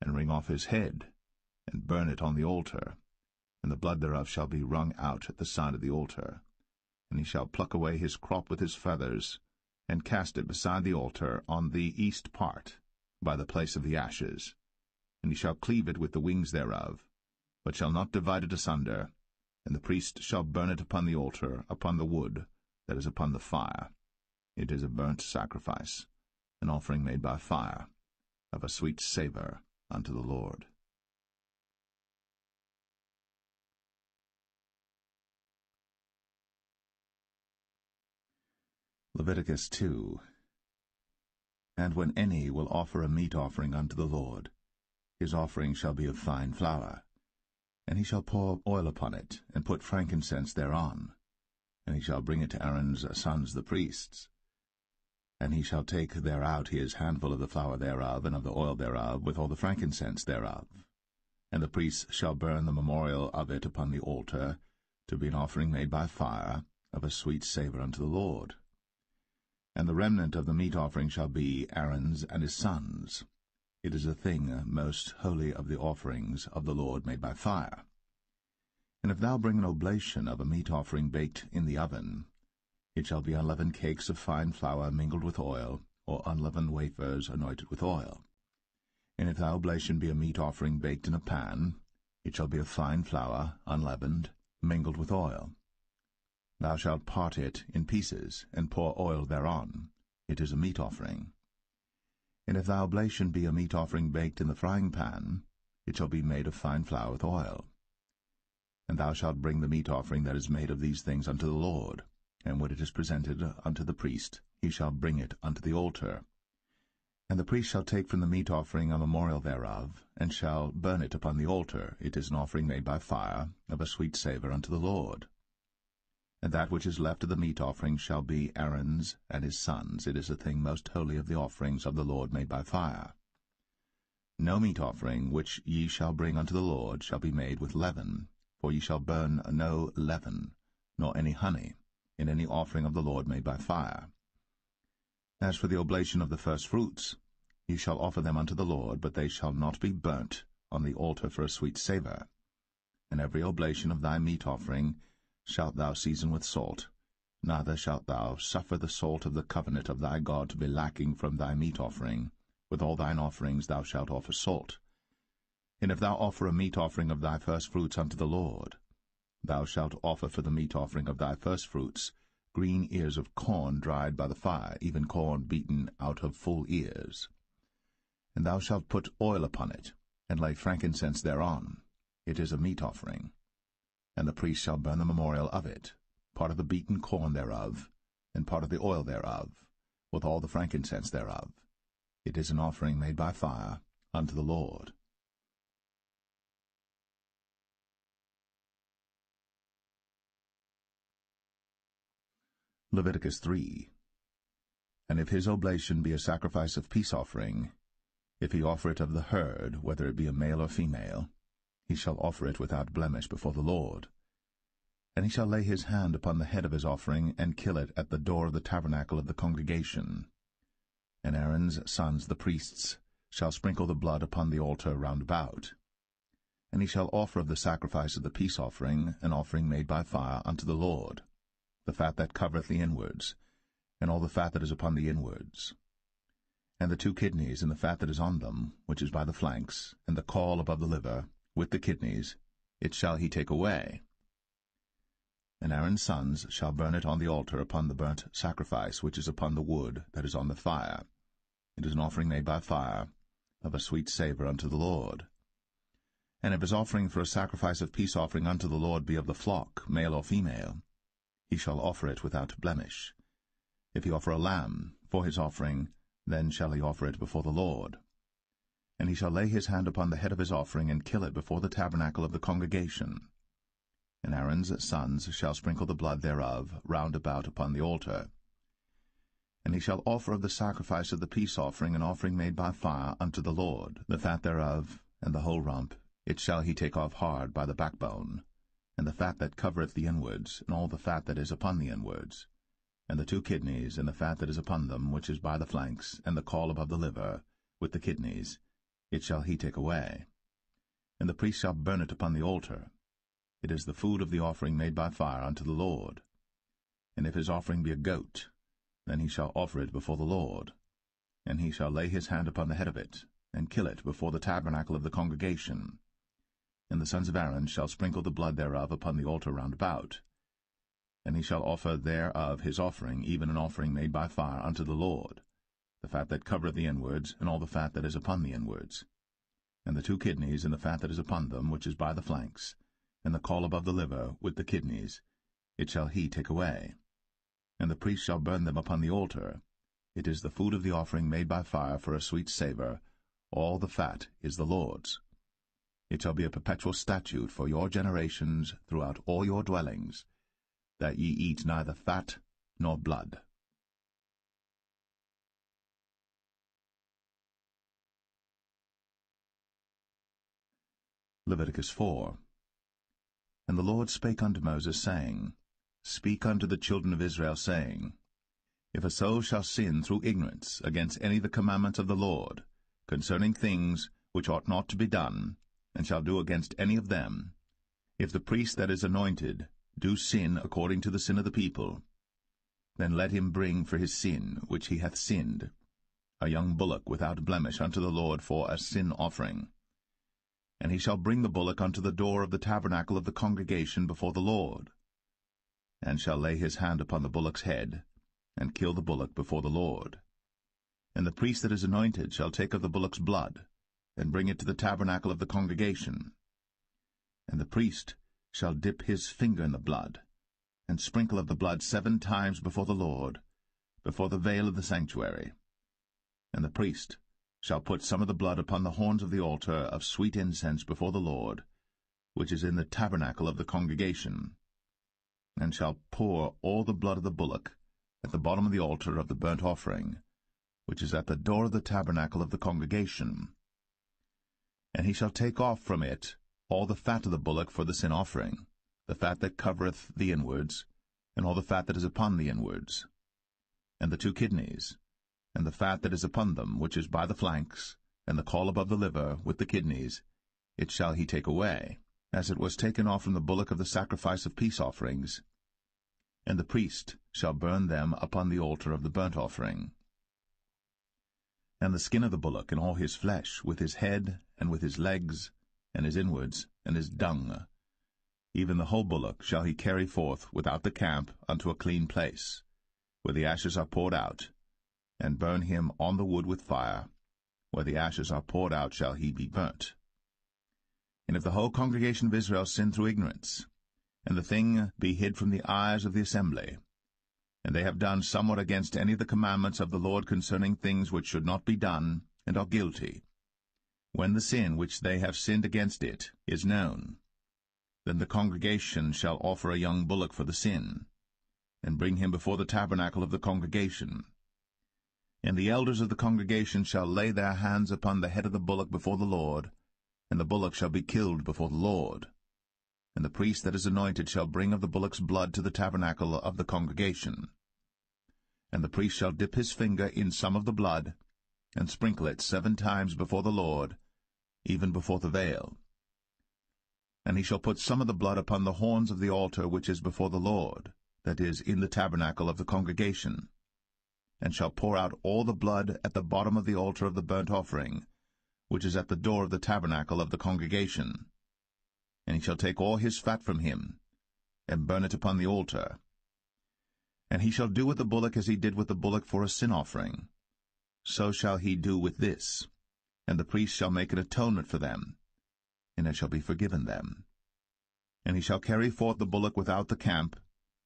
and wring off his head, and burn it on the altar, and the blood thereof shall be wrung out at the side of the altar. And he shall pluck away his crop with his feathers, and cast it beside the altar on the east part, by the place of the ashes. And he shall cleave it with the wings thereof, but shall not divide it asunder. And the priest shall burn it upon the altar, upon the wood that is upon the fire. It is a burnt sacrifice, an offering made by fire, of a sweet savour unto the Lord. Leviticus 2. And when any will offer a meat offering unto the Lord, his offering shall be of fine flour, and he shall pour oil upon it, and put frankincense thereon, and he shall bring it to Aaron's sons the priests. And he shall take thereout his handful of the flour thereof, and of the oil thereof, with all the frankincense thereof. And the priests shall burn the memorial of it upon the altar, to be an offering made by fire, of a sweet savour unto the Lord. And the remnant of the meat offering shall be Aaron's and his sons'. It is a thing most holy of the offerings of the Lord made by fire. And if thou bring an oblation of a meat offering baked in the oven, it shall be unleavened cakes of fine flour mingled with oil, or unleavened wafers anointed with oil. And if thy oblation be a meat offering baked in a pan, it shall be of fine flour, unleavened, mingled with oil. Thou shalt part it in pieces, and pour oil thereon. It is a meat offering. And if thy oblation be a meat offering baked in the frying pan, it shall be made of fine flour with oil. And thou shalt bring the meat offering that is made of these things unto the Lord, and when it is presented unto the priest, he shall bring it unto the altar. And the priest shall take from the meat offering a memorial thereof, and shall burn it upon the altar. It is an offering made by fire, of a sweet savour unto the Lord. And that which is left of the meat offering shall be Aaron's and his sons'. It is a thing most holy of the offerings of the Lord made by fire. No meat offering which ye shall bring unto the Lord shall be made with leaven, for ye shall burn no leaven, nor any honey, in any offering of the Lord made by fire. As for the oblation of the firstfruits, ye shall offer them unto the Lord, but they shall not be burnt on the altar for a sweet savour. And every oblation of thy meat offering shalt thou season with salt, neither shalt thou suffer the salt of the covenant of thy God to be lacking from thy meat offering. With all thine offerings thou shalt offer salt. And if thou offer a meat offering of thy firstfruits unto the Lord, thou shalt offer for the meat offering of thy firstfruits green ears of corn dried by the fire, even corn beaten out of full ears. And thou shalt put oil upon it, and lay frankincense thereon. It is a meat offering. And the priest shall burn the memorial of it, part of the beaten corn thereof, and part of the oil thereof, with all the frankincense thereof. It is an offering made by fire unto the Lord. Leviticus 3. And if his oblation be a sacrifice of peace offering, if he offer it of the herd, whether it be a male or female, he shall offer it without blemish before the Lord. And he shall lay his hand upon the head of his offering, and kill it at the door of the tabernacle of the congregation. And Aaron's sons the priests shall sprinkle the blood upon the altar round about. And he shall offer of the sacrifice of the peace offering an offering made by fire unto the Lord, the fat that covereth the inwards, and all the fat that is upon the inwards, and the 2 kidneys, and the fat that is on them, which is by the flanks, and the caul above the liver, with the kidneys, it shall he take away. And Aaron's sons shall burn it on the altar upon the burnt sacrifice which is upon the wood that is on the fire. It is an offering made by fire, of a sweet savour unto the Lord. And if his offering for a sacrifice of peace offering unto the Lord be of the flock, male or female, he shall offer it without blemish. If he offer a lamb for his offering, then shall he offer it before the Lord. And he shall lay his hand upon the head of his offering, and kill it before the tabernacle of the congregation. And Aaron's sons shall sprinkle the blood thereof round about upon the altar. And he shall offer of the sacrifice of the peace offering an offering made by fire unto the Lord, the fat thereof, and the whole rump, it shall he take off hard by the backbone, and the fat that covereth the inwards, and all the fat that is upon the inwards, and the 2 kidneys, and the fat that is upon them, which is by the flanks, and the caul above the liver, with the kidneys, it shall he take away. And the priest shall burn it upon the altar. It is the food of the offering made by fire unto the Lord. And if his offering be a goat, then he shall offer it before the Lord. And he shall lay his hand upon the head of it, and kill it before the tabernacle of the congregation. And the sons of Aaron shall sprinkle the blood thereof upon the altar round about. And he shall offer thereof his offering, even an offering made by fire unto the Lord, the fat that covereth the inwards, and all the fat that is upon the inwards, and the 2 kidneys, and the fat that is upon them, which is by the flanks, and the caul above the liver, with the kidneys, it shall he take away. And the priest shall burn them upon the altar. It is the food of the offering made by fire for a sweet savour. All the fat is the Lord's. It shall be a perpetual statute for your generations throughout all your dwellings, that ye eat neither fat nor blood. Leviticus 4. And the Lord spake unto Moses, saying, Speak unto the children of Israel, saying, If a soul shall sin through ignorance against any of the commandments of the Lord, concerning things which ought not to be done, and shall do against any of them, if the priest that is anointed do sin according to the sin of the people, then let him bring for his sin which he hath sinned a young bullock without blemish unto the Lord for a sin offering. And he shall bring the bullock unto the door of the tabernacle of the congregation before the Lord, and shall lay his hand upon the bullock's head, and kill the bullock before the Lord. And the priest that is anointed shall take of the bullock's blood, and bring it to the tabernacle of the congregation. And the priest shall dip his finger in the blood, and sprinkle of the blood 7 times before the Lord, before the veil of the sanctuary. And the priest shall put some of the blood upon the horns of the altar of sweet incense before the Lord, which is in the tabernacle of the congregation, and shall pour all the blood of the bullock at the bottom of the altar of the burnt offering, which is at the door of the tabernacle of the congregation. And he shall take off from it all the fat of the bullock for the sin offering, the fat that covereth the inwards, and all the fat that is upon the inwards, and the 2 kidneys, and the fat that is upon them, which is by the flanks, and the caul above the liver, with the kidneys, it shall he take away, as it was taken off from the bullock of the sacrifice of peace offerings. And the priest shall burn them upon the altar of the burnt offering. And the skin of the bullock, and all his flesh, with his head, and with his legs, and his inwards, and his dung, even the whole bullock shall he carry forth without the camp unto a clean place, where the ashes are poured out, and burn him on the wood with fire. Where the ashes are poured out shall he be burnt. And if the whole congregation of Israel sin through ignorance, and the thing be hid from the eyes of the assembly, and they have done somewhat against any of the commandments of the Lord concerning things which should not be done, and are guilty, when the sin which they have sinned against it is known, then the congregation shall offer a young bullock for the sin, and bring him before the tabernacle of the congregation. And the elders of the congregation shall lay their hands upon the head of the bullock before the Lord, and the bullock shall be killed before the Lord. And the priest that is anointed shall bring of the bullock's blood to the tabernacle of the congregation. And the priest shall dip his finger in some of the blood, and sprinkle it 7 times before the Lord, even before the veil. And he shall put some of the blood upon the horns of the altar which is before the Lord, that is, in the tabernacle of the congregation, and shall pour out all the blood at the bottom of the altar of the burnt offering, which is at the door of the tabernacle of the congregation. And he shall take all his fat from him, and burn it upon the altar. And he shall do with the bullock as he did with the bullock for a sin offering. So shall he do with this, and the priest shall make an atonement for them, and it shall be forgiven them. And he shall carry forth the bullock without the camp,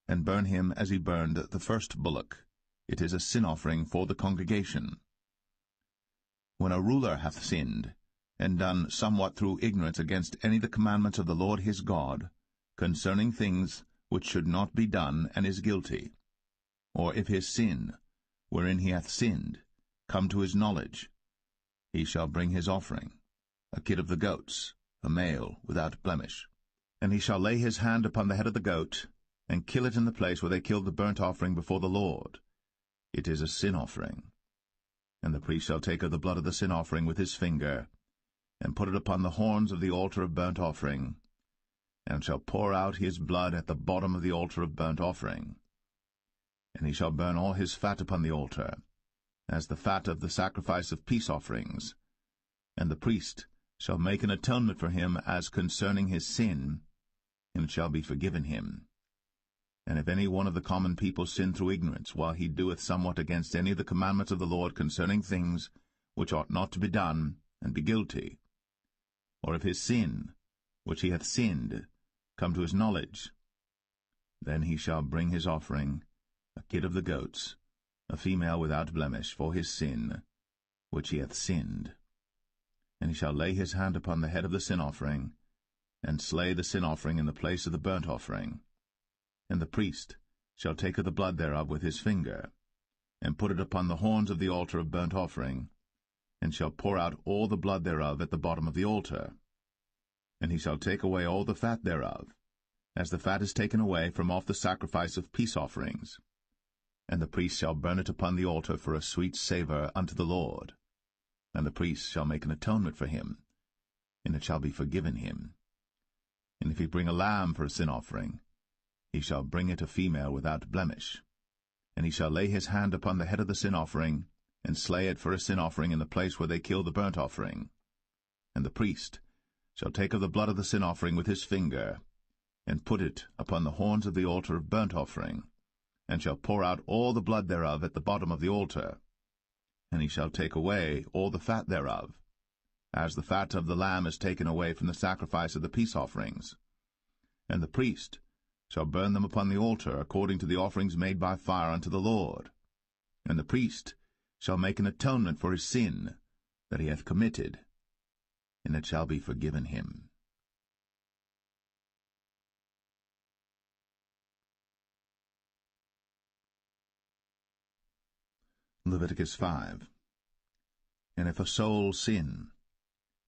and burn him as he burned the first bullock. It is a sin offering for the congregation. When a ruler hath sinned, and done somewhat through ignorance against any of the commandments of the Lord his God, concerning things which should not be done, and is guilty, or if his sin, wherein he hath sinned, come to his knowledge, he shall bring his offering, a kid of the goats, a male without blemish. And he shall lay his hand upon the head of the goat, and kill it in the place where they killed the burnt offering before the Lord. It is a sin offering. And the priest shall take of the blood of the sin offering with his finger, and put it upon the horns of the altar of burnt offering, and shall pour out his blood at the bottom of the altar of burnt offering. And he shall burn all his fat upon the altar, as the fat of the sacrifice of peace offerings. And the priest shall make an atonement for him as concerning his sin, and it shall be forgiven him. And if any one of the common people sin through ignorance, while he doeth somewhat against any of the commandments of the Lord concerning things which ought not to be done, and be guilty, or if his sin, which he hath sinned, come to his knowledge, then he shall bring his offering, a kid of the goats, a female without blemish, for his sin, which he hath sinned. And he shall lay his hand upon the head of the sin offering, and slay the sin offering in the place of the burnt offering. And the priest shall take of the blood thereof with his finger, and put it upon the horns of the altar of burnt offering, and shall pour out all the blood thereof at the bottom of the altar. And he shall take away all the fat thereof, as the fat is taken away from off the sacrifice of peace offerings. And the priest shall burn it upon the altar for a sweet savour unto the Lord. and the priest shall make an atonement for him, and it shall be forgiven him. And if he bring a lamb for a sin offering, he shall bring it a female without blemish. And he shall lay his hand upon the head of the sin offering, and slay it for a sin offering in the place where they kill the burnt offering. And the priest shall take of the blood of the sin offering with his finger, and put it upon the horns of the altar of burnt offering, and shall pour out all the blood thereof at the bottom of the altar. And he shall take away all the fat thereof, as the fat of the lamb is taken away from the sacrifice of the peace offerings. And the priest shall burn them upon the altar according to the offerings made by fire unto the Lord. And the priest shall make an atonement for his sin that he hath committed, and it shall be forgiven him. Leviticus 5. And if a soul sin,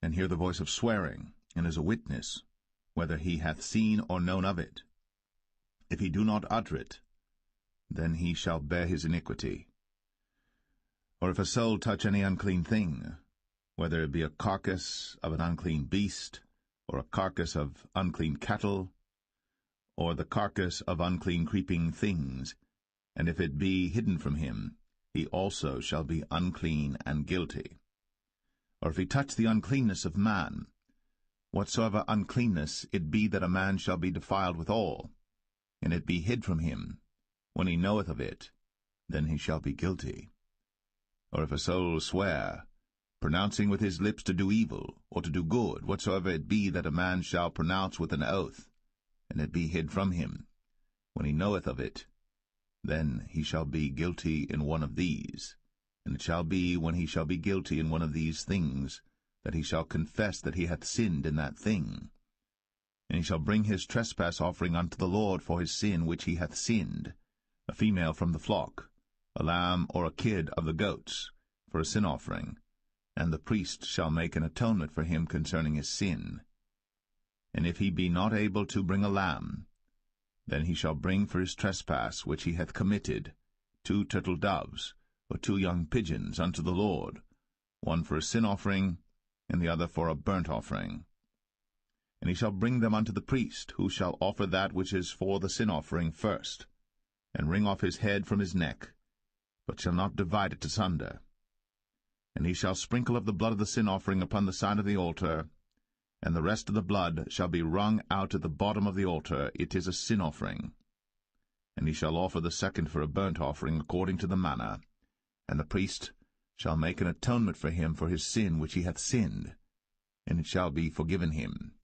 and hear the voice of swearing, and is a witness, whether he hath seen or known of it, if he do not utter it, then he shall bear his iniquity. Or if a soul touch any unclean thing, whether it be a carcass of an unclean beast, or a carcass of unclean cattle, or the carcass of unclean creeping things, and if it be hidden from him, he also shall be unclean and guilty. Or if he touch the uncleanness of man, whatsoever uncleanness it be that a man shall be defiled withal, and it be hid from him, when he knoweth of it, then he shall be guilty. Or if a soul swear, pronouncing with his lips to do evil, or to do good, whatsoever it be that a man shall pronounce with an oath, and it be hid from him, when he knoweth of it, then he shall be guilty in one of these. And it shall be, when he shall be guilty in one of these things, that he shall confess that he hath sinned in that thing. And he shall bring his trespass offering unto the Lord for his sin which he hath sinned, a female from the flock, a lamb or a kid of the goats, for a sin offering, and the priest shall make an atonement for him concerning his sin. And if he be not able to bring a lamb, then he shall bring for his trespass which he hath committed 2 turtle doves, or 2 young pigeons unto the Lord, one for a sin offering, and the other for a burnt offering. And he shall bring them unto the priest, who shall offer that which is for the sin offering first, and wring off his head from his neck, but shall not divide it asunder. And he shall sprinkle of the blood of the sin offering upon the side of the altar, and the rest of the blood shall be wrung out at the bottom of the altar. It is a sin offering. And he shall offer the second for a burnt offering according to the manner, and the priest shall make an atonement for him for his sin which he hath sinned, and it shall be forgiven him.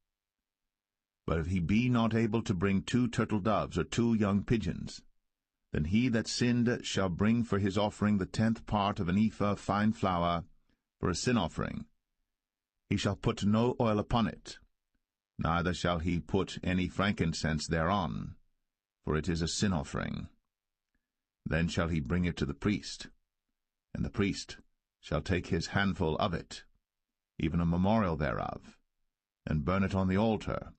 But if he be not able to bring 2 turtle doves or 2 young pigeons, then he that sinned shall bring for his offering the 10th part of an ephah of fine flour for a sin offering. He shall put no oil upon it, neither shall he put any frankincense thereon, for it is a sin offering. Then shall he bring it to the priest, and the priest shall take his handful of it, even a memorial thereof, and burn it on the altar,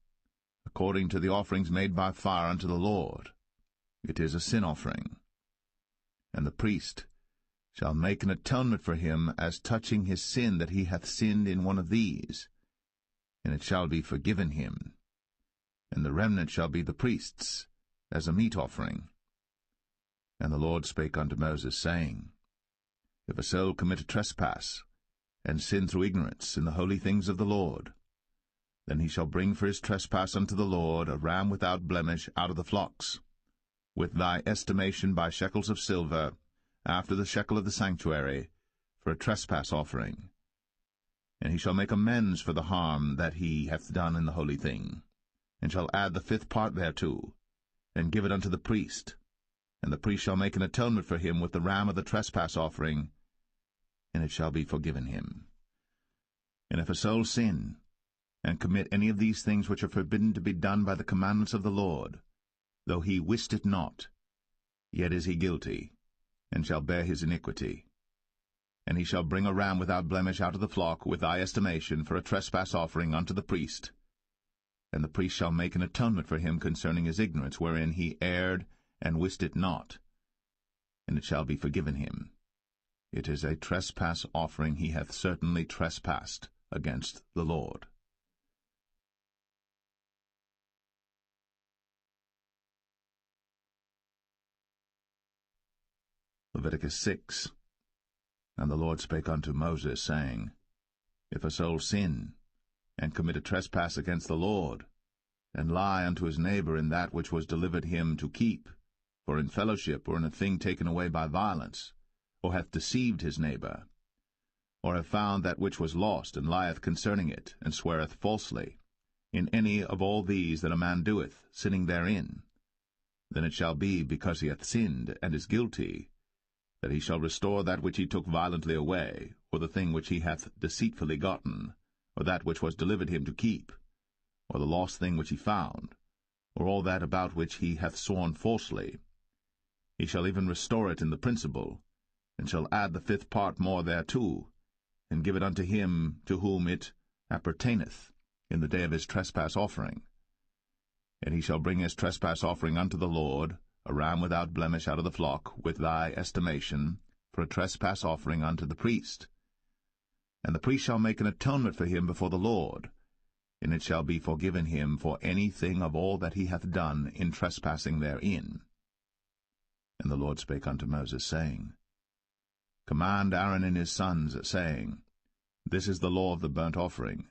according to the offerings made by fire unto the Lord. It is a sin offering. And the priest shall make an atonement for him as touching his sin that he hath sinned in one of these, and it shall be forgiven him. And the remnant shall be the priest's, as a meat offering. And the Lord spake unto Moses, saying, If a soul commit a trespass, and sin through ignorance in the holy things of the Lord, then he shall bring for his trespass unto the Lord a ram without blemish out of the flocks, with thy estimation by shekels of silver, after the shekel of the sanctuary, for a trespass offering. And he shall make amends for the harm that he hath done in the holy thing, and shall add the 5th part thereto, and give it unto the priest. And the priest shall make an atonement for him with the ram of the trespass offering, and it shall be forgiven him. And if a soul sin, and commit any of these things which are forbidden to be done by the commandments of the Lord, though he wist it not, yet is he guilty, and shall bear his iniquity. And he shall bring a ram without blemish out of the flock, with thy estimation, for a trespass offering unto the priest. And the priest shall make an atonement for him concerning his ignorance, wherein he erred and wist it not, and it shall be forgiven him. It is a trespass offering. He hath certainly trespassed against the Lord. Leviticus 6. And the Lord spake unto Moses, saying, If a soul sin, and commit a trespass against the Lord, and lie unto his neighbor in that which was delivered him to keep, for in fellowship or in a thing taken away by violence, or hath deceived his neighbor, or have found that which was lost, and lieth concerning it, and sweareth falsely, in any of all these that a man doeth, sinning therein, then it shall be, because he hath sinned, and is guilty, that he shall restore that which he took violently away, or the thing which he hath deceitfully gotten, or that which was delivered him to keep, or the lost thing which he found, or all that about which he hath sworn falsely. He shall even restore it in the principal, and shall add the 5th part more thereto, and give it unto him to whom it appertaineth in the day of his trespass offering. And he shall bring his trespass offering unto the Lord, a ram without blemish out of the flock, with thy estimation, for a trespass offering unto the priest. And the priest shall make an atonement for him before the Lord, and it shall be forgiven him for any thing of all that he hath done in trespassing therein. And the Lord spake unto Moses, saying, Command Aaron and his sons, saying, This is the law of the burnt offering.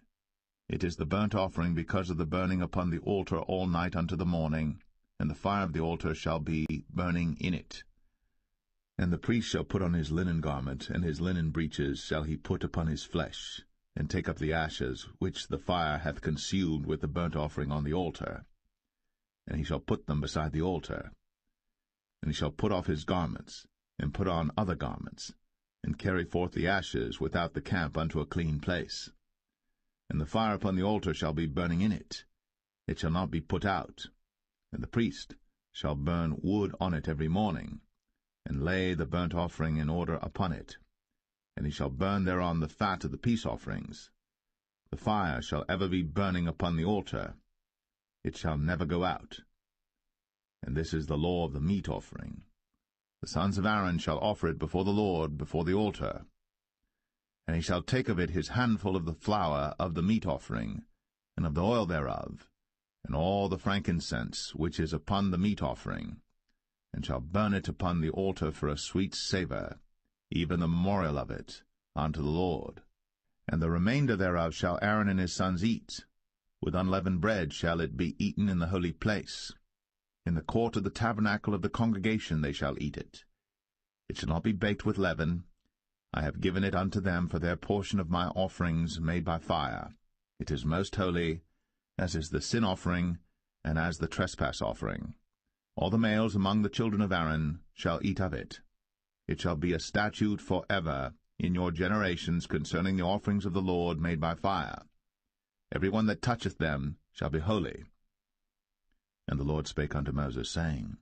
It is the burnt offering because of the burning upon the altar all night unto the morning, and the fire of the altar shall be burning in it. And the priest shall put on his linen garment, and his linen breeches shall he put upon his flesh, and take up the ashes which the fire hath consumed with the burnt offering on the altar. And he shall put them beside the altar. And he shall put off his garments, and put on other garments, and carry forth the ashes without the camp unto a clean place. And the fire upon the altar shall be burning in it. It shall not be put out. And the priest shall burn wood on it every morning, and lay the burnt offering in order upon it. And he shall burn thereon the fat of the peace offerings. The fire shall ever be burning upon the altar. It shall never go out. And this is the law of the meat offering. The sons of Aaron shall offer it before the Lord, before the altar. And he shall take of it his handful of the flour of the meat offering, and of the oil thereof, and all the frankincense which is upon the meat offering, and shall burn it upon the altar for a sweet savour, even the memorial of it, unto the Lord. And the remainder thereof shall Aaron and his sons eat. With unleavened bread shall it be eaten in the holy place. In the court of the tabernacle of the congregation they shall eat it. It shall not be baked with leaven. I have given it unto them for their portion of my offerings made by fire. It is most holy, as is the sin offering, and as the trespass offering. All the males among the children of Aaron shall eat of it. It shall be a statute for ever in your generations concerning the offerings of the Lord made by fire. Every one that toucheth them shall be holy. And the Lord spake unto Moses, saying,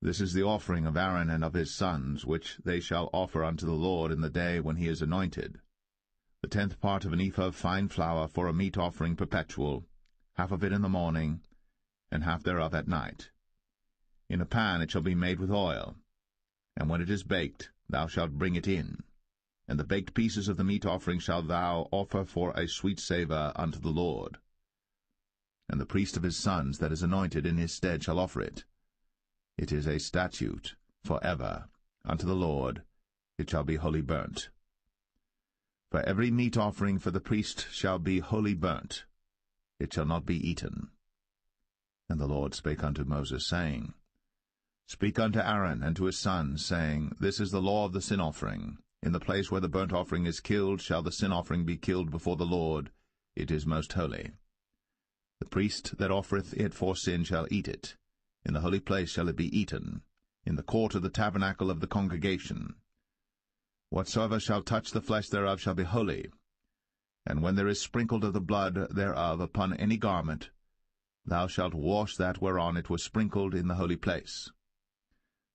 This is the offering of Aaron and of his sons, which they shall offer unto the Lord in the day when he is anointed. The 10th part of an ephah of fine flour for a meat offering perpetual, half of it in the morning, and half thereof at night. In a pan it shall be made with oil, and when it is baked, thou shalt bring it in. And the baked pieces of the meat offering shalt thou offer for a sweet savour unto the Lord. And the priest of his sons that is anointed in his stead shall offer it. It is a statute for ever unto the Lord. It shall be wholly burnt. For every meat offering for the priest shall be wholly burnt. It shall not be eaten. And the Lord spake unto Moses, saying, Speak unto Aaron and to his sons, saying, This is the law of the sin offering. In the place where the burnt offering is killed shall the sin offering be killed before the Lord. It is most holy. The priest that offereth it for sin shall eat it. In the holy place shall it be eaten, in the court of the tabernacle of the congregation. Whatsoever shall touch the flesh thereof shall be holy. And when there is sprinkled of the blood thereof upon any garment, thou shalt wash that whereon it was sprinkled in the holy place.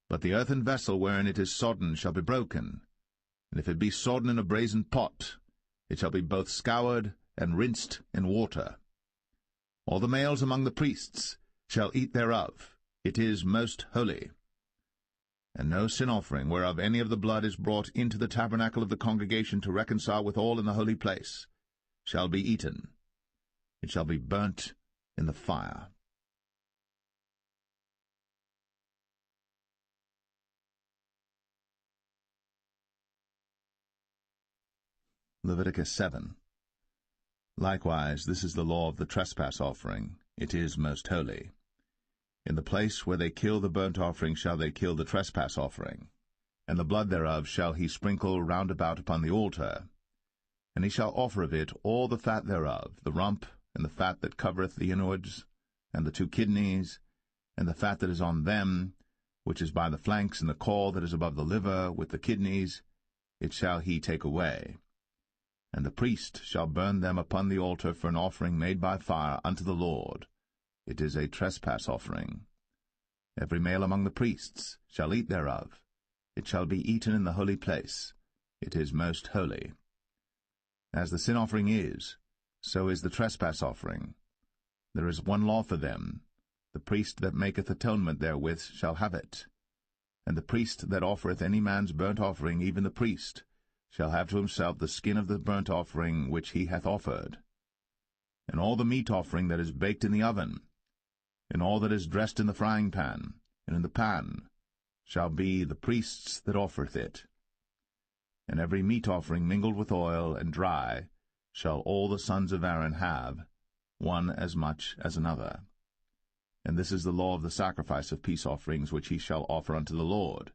But the earthen vessel wherein it is sodden shall be broken, and if it be sodden in a brazen pot, it shall be both scoured and rinsed in water. All the males among the priests shall eat thereof. It is most holy. And no sin offering, whereof any of the blood is brought into the tabernacle of the congregation to reconcile withal in the holy place, shall be eaten. It shall be burnt in the fire. Leviticus 7. Likewise, this is the law of the trespass offering. It is most holy. In the place where they kill the burnt offering shall they kill the trespass offering, and the blood thereof shall he sprinkle round about upon the altar. And he shall offer of it all the fat thereof, the rump, and the fat that covereth the inwards, and the 2 kidneys, and the fat that is on them, which is by the flanks, and the caul that is above the liver, with the kidneys, it shall he take away. And the priest shall burn them upon the altar for an offering made by fire unto the Lord. It is a trespass offering. Every male among the priests shall eat thereof. It shall be eaten in the holy place. It is most holy. As the sin offering is, so is the trespass offering. There is one law for them. The priest that maketh atonement therewith shall have it. And the priest that offereth any man's burnt offering, even the priest, shall have to himself the skin of the burnt offering which he hath offered. And all the meat offering that is baked in the oven, and all that is dressed in the frying pan, and in the pan, shall be the priest's that offereth it. And every meat offering mingled with oil and dry shall all the sons of Aaron have, one as much as another. And this is the law of the sacrifice of peace offerings which he shall offer unto the Lord.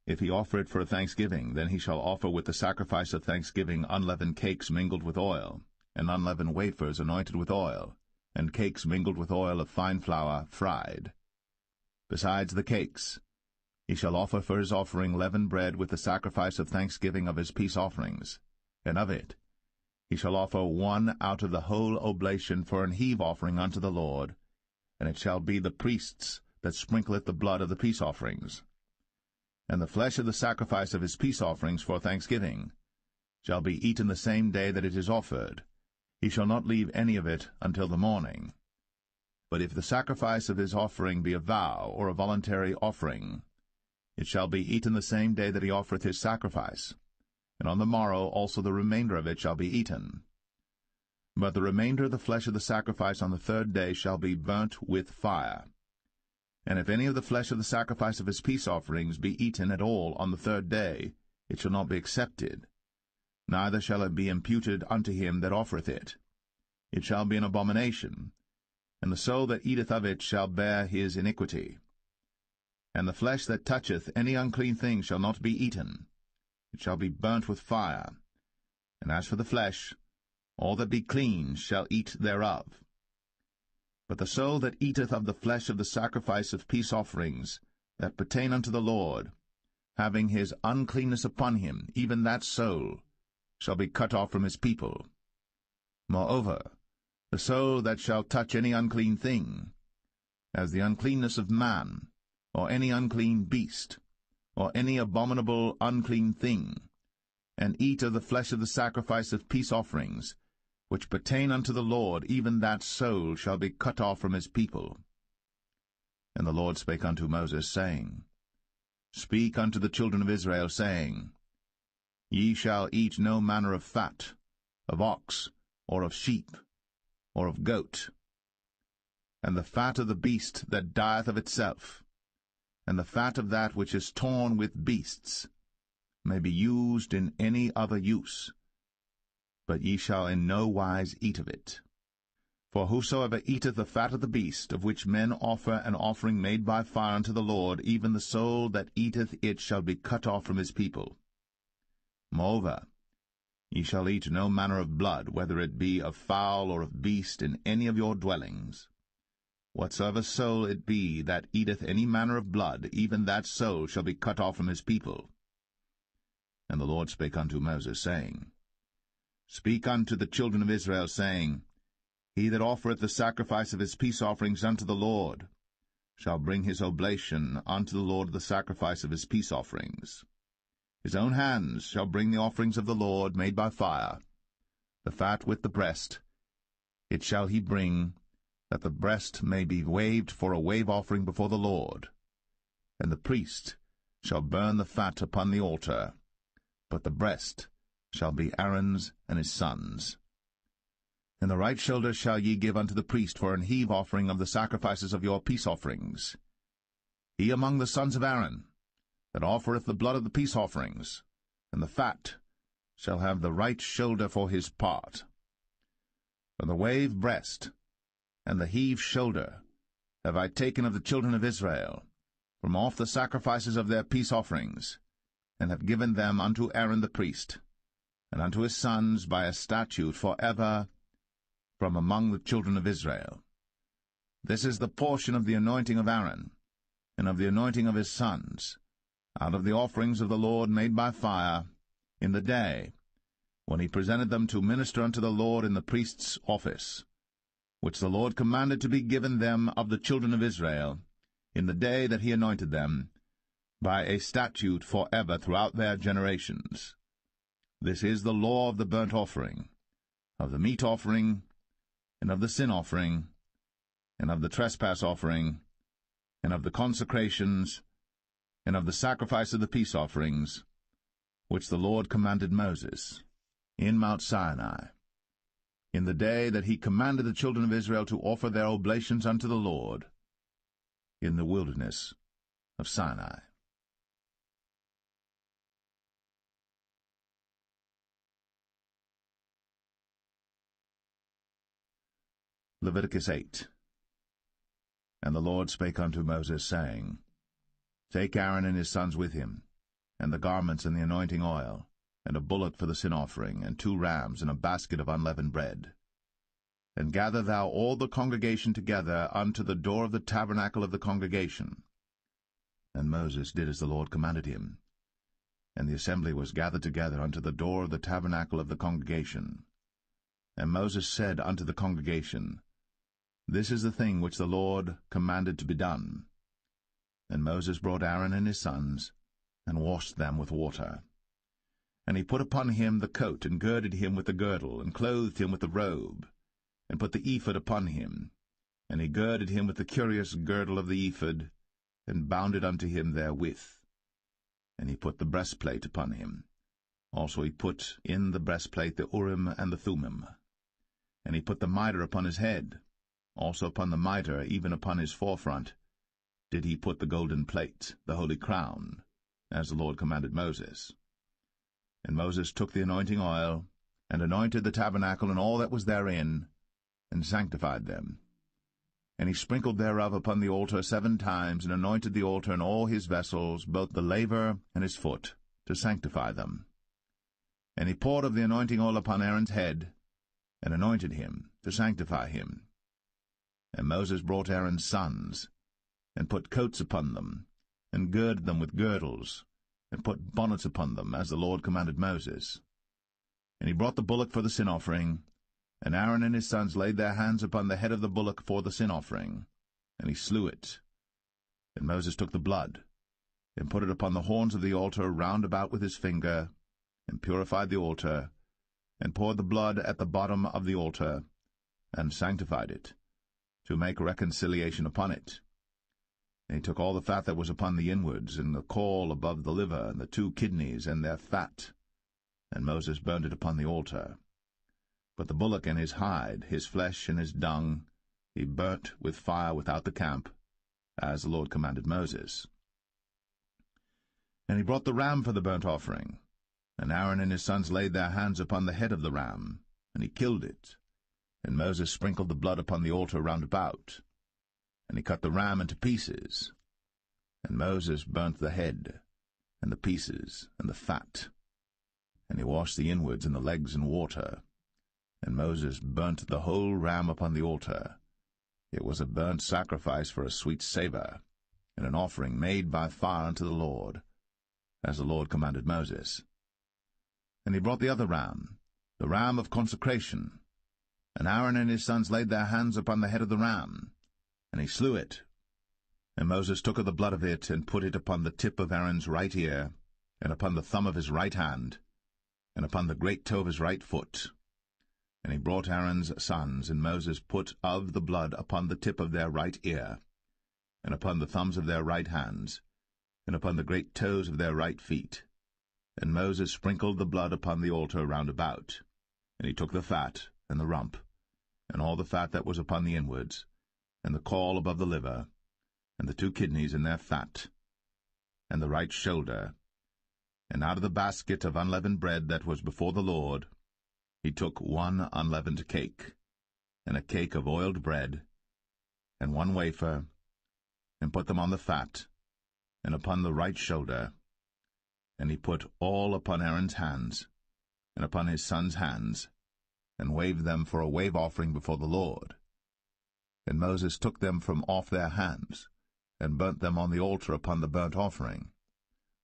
If he offer it for a thanksgiving, then he shall offer with the sacrifice of thanksgiving unleavened cakes mingled with oil, and unleavened wafers anointed with oil, and cakes mingled with oil of fine flour fried. Besides the cakes, he shall offer for his offering leavened bread with the sacrifice of thanksgiving of his peace offerings, and of it he shall offer one out of the whole oblation for an heave offering unto the Lord, and it shall be the priest's that sprinkleth the blood of the peace offerings. And the flesh of the sacrifice of his peace offerings for thanksgiving shall be eaten the same day that it is offered. He shall not leave any of it until the morning. But if the sacrifice of his offering be a vow or a voluntary offering, it shall be eaten the same day that he offereth his sacrifice, and on the morrow also the remainder of it shall be eaten. But the remainder of the flesh of the sacrifice on the 3rd day shall be burnt with fire. And if any of the flesh of the sacrifice of his peace offerings be eaten at all on the 3rd day, it shall not be accepted, neither shall it be imputed unto him that offereth it. It shall be an abomination, and the soul that eateth of it shall bear his iniquity. And the flesh that toucheth any unclean thing shall not be eaten. It shall be burnt with fire. And as for the flesh, all that be clean shall eat thereof. But the soul that eateth of the flesh of the sacrifice of peace offerings that pertain unto the Lord, having his uncleanness upon him, even that soul shall be cut off from his people. Moreover, the soul that shall touch any unclean thing, as the uncleanness of man, or any unclean beast, or any abominable unclean thing, and eat of the flesh of the sacrifice of peace offerings, which pertain unto the Lord, even that soul shall be cut off from his people. And the Lord spake unto Moses, saying, Speak unto the children of Israel, saying, Ye shall eat no manner of fat, of ox, or of sheep, or of goat, and the fat of the beast that dieth of itself, and the fat of that which is torn with beasts, may be used in any other use, but ye shall in no wise eat of it. For whosoever eateth the fat of the beast, of which men offer an offering made by fire unto the Lord, even the soul that eateth it shall be cut off from his people. Moreover, ye shall eat no manner of blood, whether it be of fowl or of beast, in any of your dwellings. Whatsoever soul it be that eateth any manner of blood, even that soul shall be cut off from his people. And the Lord spake unto Moses, saying, Speak unto the children of Israel, saying, He that offereth the sacrifice of his peace offerings unto the Lord shall bring his oblation unto the Lord the sacrifice of his peace offerings. His own hands shall bring the offerings of the Lord made by fire, the fat with the breast. It shall he bring, that the breast may be waved for a wave offering before the Lord. And the priest shall burn the fat upon the altar, but the breast shall be Aaron's and his sons'. And the right shoulder shall ye give unto the priest for an heave offering of the sacrifices of your peace offerings. He among the sons of Aaron, that offereth the blood of the peace offerings, and the fat, shall have the right shoulder for his part. For the wave breast and the heave shoulder have I taken of the children of Israel, from off the sacrifices of their peace offerings, and have given them unto Aaron the priest, and unto his sons by a statute for ever from among the children of Israel. This is the portion of the anointing of Aaron, and of the anointing of his sons, out of the offerings of the Lord made by fire, in the day when he presented them to minister unto the Lord in the priest's office, which the Lord commanded to be given them of the children of Israel, in the day that he anointed them, by a statute for ever throughout their generations. This is the law of the burnt offering, of the meat offering, and of the sin offering, and of the trespass offering, and of the consecrations, and of the sacrifice of the peace offerings, which the Lord commanded Moses in Mount Sinai, in the day that he commanded the children of Israel to offer their oblations unto the Lord in the wilderness of Sinai. Leviticus 8. And the Lord spake unto Moses, saying, Take Aaron and his sons with him, and the garments and the anointing oil, and a bullock for the sin offering, and 2 rams, and a basket of unleavened bread. And gather thou all the congregation together unto the door of the tabernacle of the congregation. And Moses did as the Lord commanded him. And the assembly was gathered together unto the door of the tabernacle of the congregation. And Moses said unto the congregation, This is the thing which the Lord commanded to be done. And Moses brought Aaron and his sons, and washed them with water. And he put upon him the coat, and girded him with the girdle, and clothed him with the robe, and put the ephod upon him. And he girded him with the curious girdle of the ephod, and bound it unto him therewith. And he put the breastplate upon him. Also he put in the breastplate the Urim and the Thummim. And he put the mitre upon his head. Also upon the mitre, even upon his forefront, did he put the golden plate, the holy crown, as the Lord commanded Moses. And Moses took the anointing oil, and anointed the tabernacle and all that was therein, and sanctified them. And he sprinkled thereof upon the altar 7 times, and anointed the altar and all his vessels, both the laver and his foot, to sanctify them. And he poured of the anointing oil upon Aaron's head, and anointed him, to sanctify him. And Moses brought Aaron's sons, and put coats upon them, and girded them with girdles, and put bonnets upon them, as the Lord commanded Moses. And he brought the bullock for the sin offering, and Aaron and his sons laid their hands upon the head of the bullock for the sin offering, and he slew it. And Moses took the blood, and put it upon the horns of the altar round about with his finger, and purified the altar, and poured the blood at the bottom of the altar, and sanctified it, to make reconciliation upon it. And he took all the fat that was upon the inwards, and the caul above the liver, and the 2 kidneys, and their fat, and Moses burned it upon the altar. But the bullock and his hide, his flesh and his dung, he burnt with fire without the camp, as the Lord commanded Moses. And he brought the ram for the burnt offering, and Aaron and his sons laid their hands upon the head of the ram, and he killed it. And Moses sprinkled the blood upon the altar round about. And he cut the ram into pieces. And Moses burnt the head, and the pieces, and the fat. And he washed the inwards and the legs in water. And Moses burnt the whole ram upon the altar. It was a burnt sacrifice for a sweet savour, and an offering made by fire unto the Lord, as the Lord commanded Moses. And he brought the other ram, the ram of consecration. And Aaron and his sons laid their hands upon the head of the ram, and he slew it. And Moses took of the blood of it, and put it upon the tip of Aaron's right ear, and upon the thumb of his right hand, and upon the great toe of his right foot. And he brought Aaron's sons, and Moses put of the blood upon the tip of their right ear, and upon the thumbs of their right hands, and upon the great toes of their right feet. And Moses sprinkled the blood upon the altar round about. And he took the fat, and the rump, and all the fat that was upon the inwards, and the caul above the liver, and the 2 kidneys in their fat, and the right shoulder, and out of the basket of unleavened bread that was before the Lord, he took 1 unleavened cake, and a cake of oiled bread, and 1 wafer, and put them on the fat, and upon the right shoulder. And he put all upon Aaron's hands, and upon his sons' hands, and waved them for a wave offering before the Lord. And Moses took them from off their hands, and burnt them on the altar upon the burnt offering.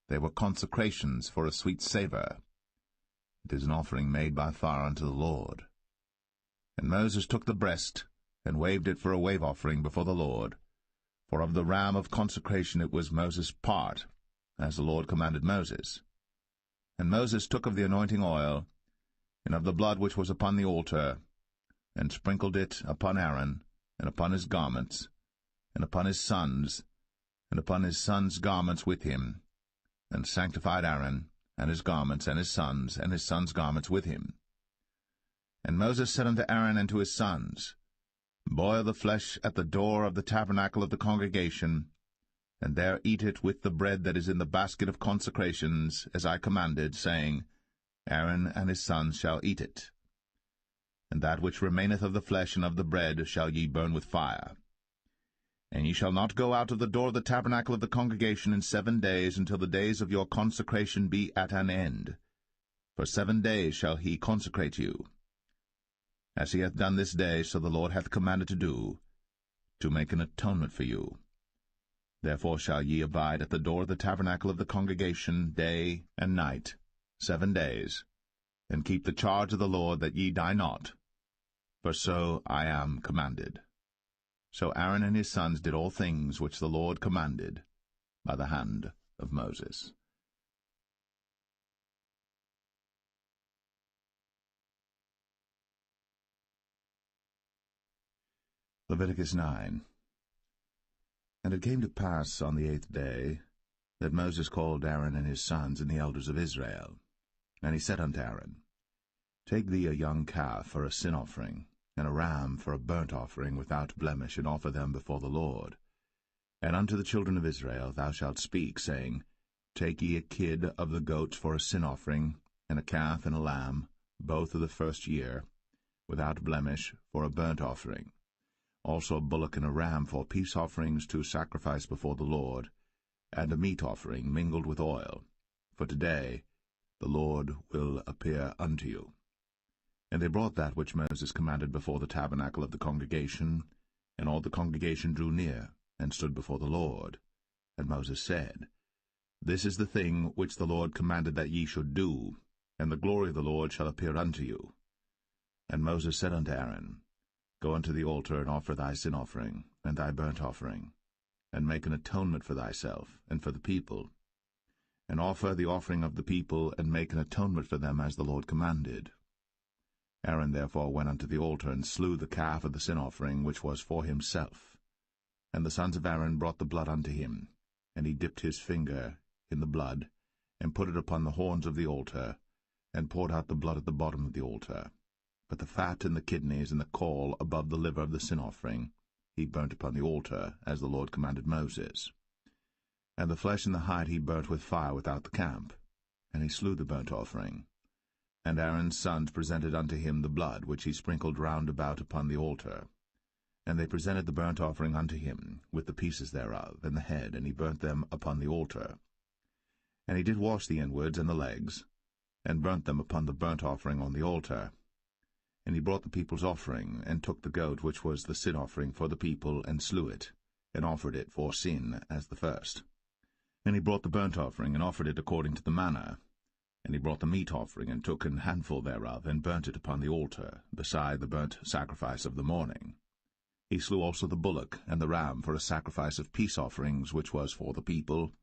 They were consecrations for a sweet savour. It is an offering made by fire unto the Lord. And Moses took the breast, and waved it for a wave offering before the Lord. For of the ram of consecration it was Moses' part, as the Lord commanded Moses. And Moses took of the anointing oil, and of the blood which was upon the altar, and sprinkled it upon Aaron, and upon his garments, and upon his sons, and upon his sons' garments with him, and sanctified Aaron, and his garments, and his sons' garments with him. And Moses said unto Aaron and to his sons, Boil the flesh at the door of the tabernacle of the congregation, and there eat it with the bread that is in the basket of consecrations, as I commanded, saying, Aaron and his sons shall eat it. And that which remaineth of the flesh and of the bread shall ye burn with fire. And ye shall not go out of the door of the tabernacle of the congregation in 7 days, until the days of your consecration be at an end. For 7 days shall he consecrate you. As he hath done this day, so the Lord hath commanded to do, to make an atonement for you. Therefore shall ye abide at the door of the tabernacle of the congregation day and night, 7 days, and keep the charge of the Lord, that ye die not, for so I am commanded. So Aaron and his sons did all things which the Lord commanded by the hand of Moses. Leviticus 9. And it came to pass on the 8th day that Moses called Aaron and his sons and the elders of Israel. And he said unto Aaron, Take thee a young calf for a sin offering, and a ram for a burnt offering without blemish, and offer them before the Lord. And unto the children of Israel thou shalt speak, saying, Take ye a kid of the goats for a sin offering, and a calf and a lamb, both of the first year, without blemish, for a burnt offering. Also a bullock and a ram for peace offerings to sacrifice before the Lord, and a meat offering mingled with oil. For today the Lord will appear unto you. And they brought that which Moses commanded before the tabernacle of the congregation, and all the congregation drew near, and stood before the Lord. And Moses said, This is the thing which the Lord commanded that ye should do, and the glory of the Lord shall appear unto you. And Moses said unto Aaron, Go unto the altar, and offer thy sin offering, and thy burnt offering, and make an atonement for thyself, and for the people. And offer the offering of the people, and make an atonement for them, as the Lord commanded. Aaron therefore went unto the altar, and slew the calf of the sin offering, which was for himself. And the sons of Aaron brought the blood unto him, and he dipped his finger in the blood, and put it upon the horns of the altar, and poured out the blood at the bottom of the altar. But the fat and the kidneys and the caul above the liver of the sin offering he burnt upon the altar, as the Lord commanded Moses. And the flesh and the hide he burnt with fire without the camp. And he slew the burnt offering. And Aaron's sons presented unto him the blood, which he sprinkled round about upon the altar. And they presented the burnt offering unto him, with the pieces thereof, and the head, and he burnt them upon the altar. And he did wash the inwards and the legs, and burnt them upon the burnt offering on the altar. And he brought the people's offering, and took the goat which was the sin offering for the people, and slew it, and offered it for sin as the first. And he brought the burnt offering, and offered it according to the manner. And he brought the meat offering, and took an handful thereof, and burnt it upon the altar, beside the burnt sacrifice of the morning. He slew also the bullock and the ram for a sacrifice of peace offerings, which was for the people.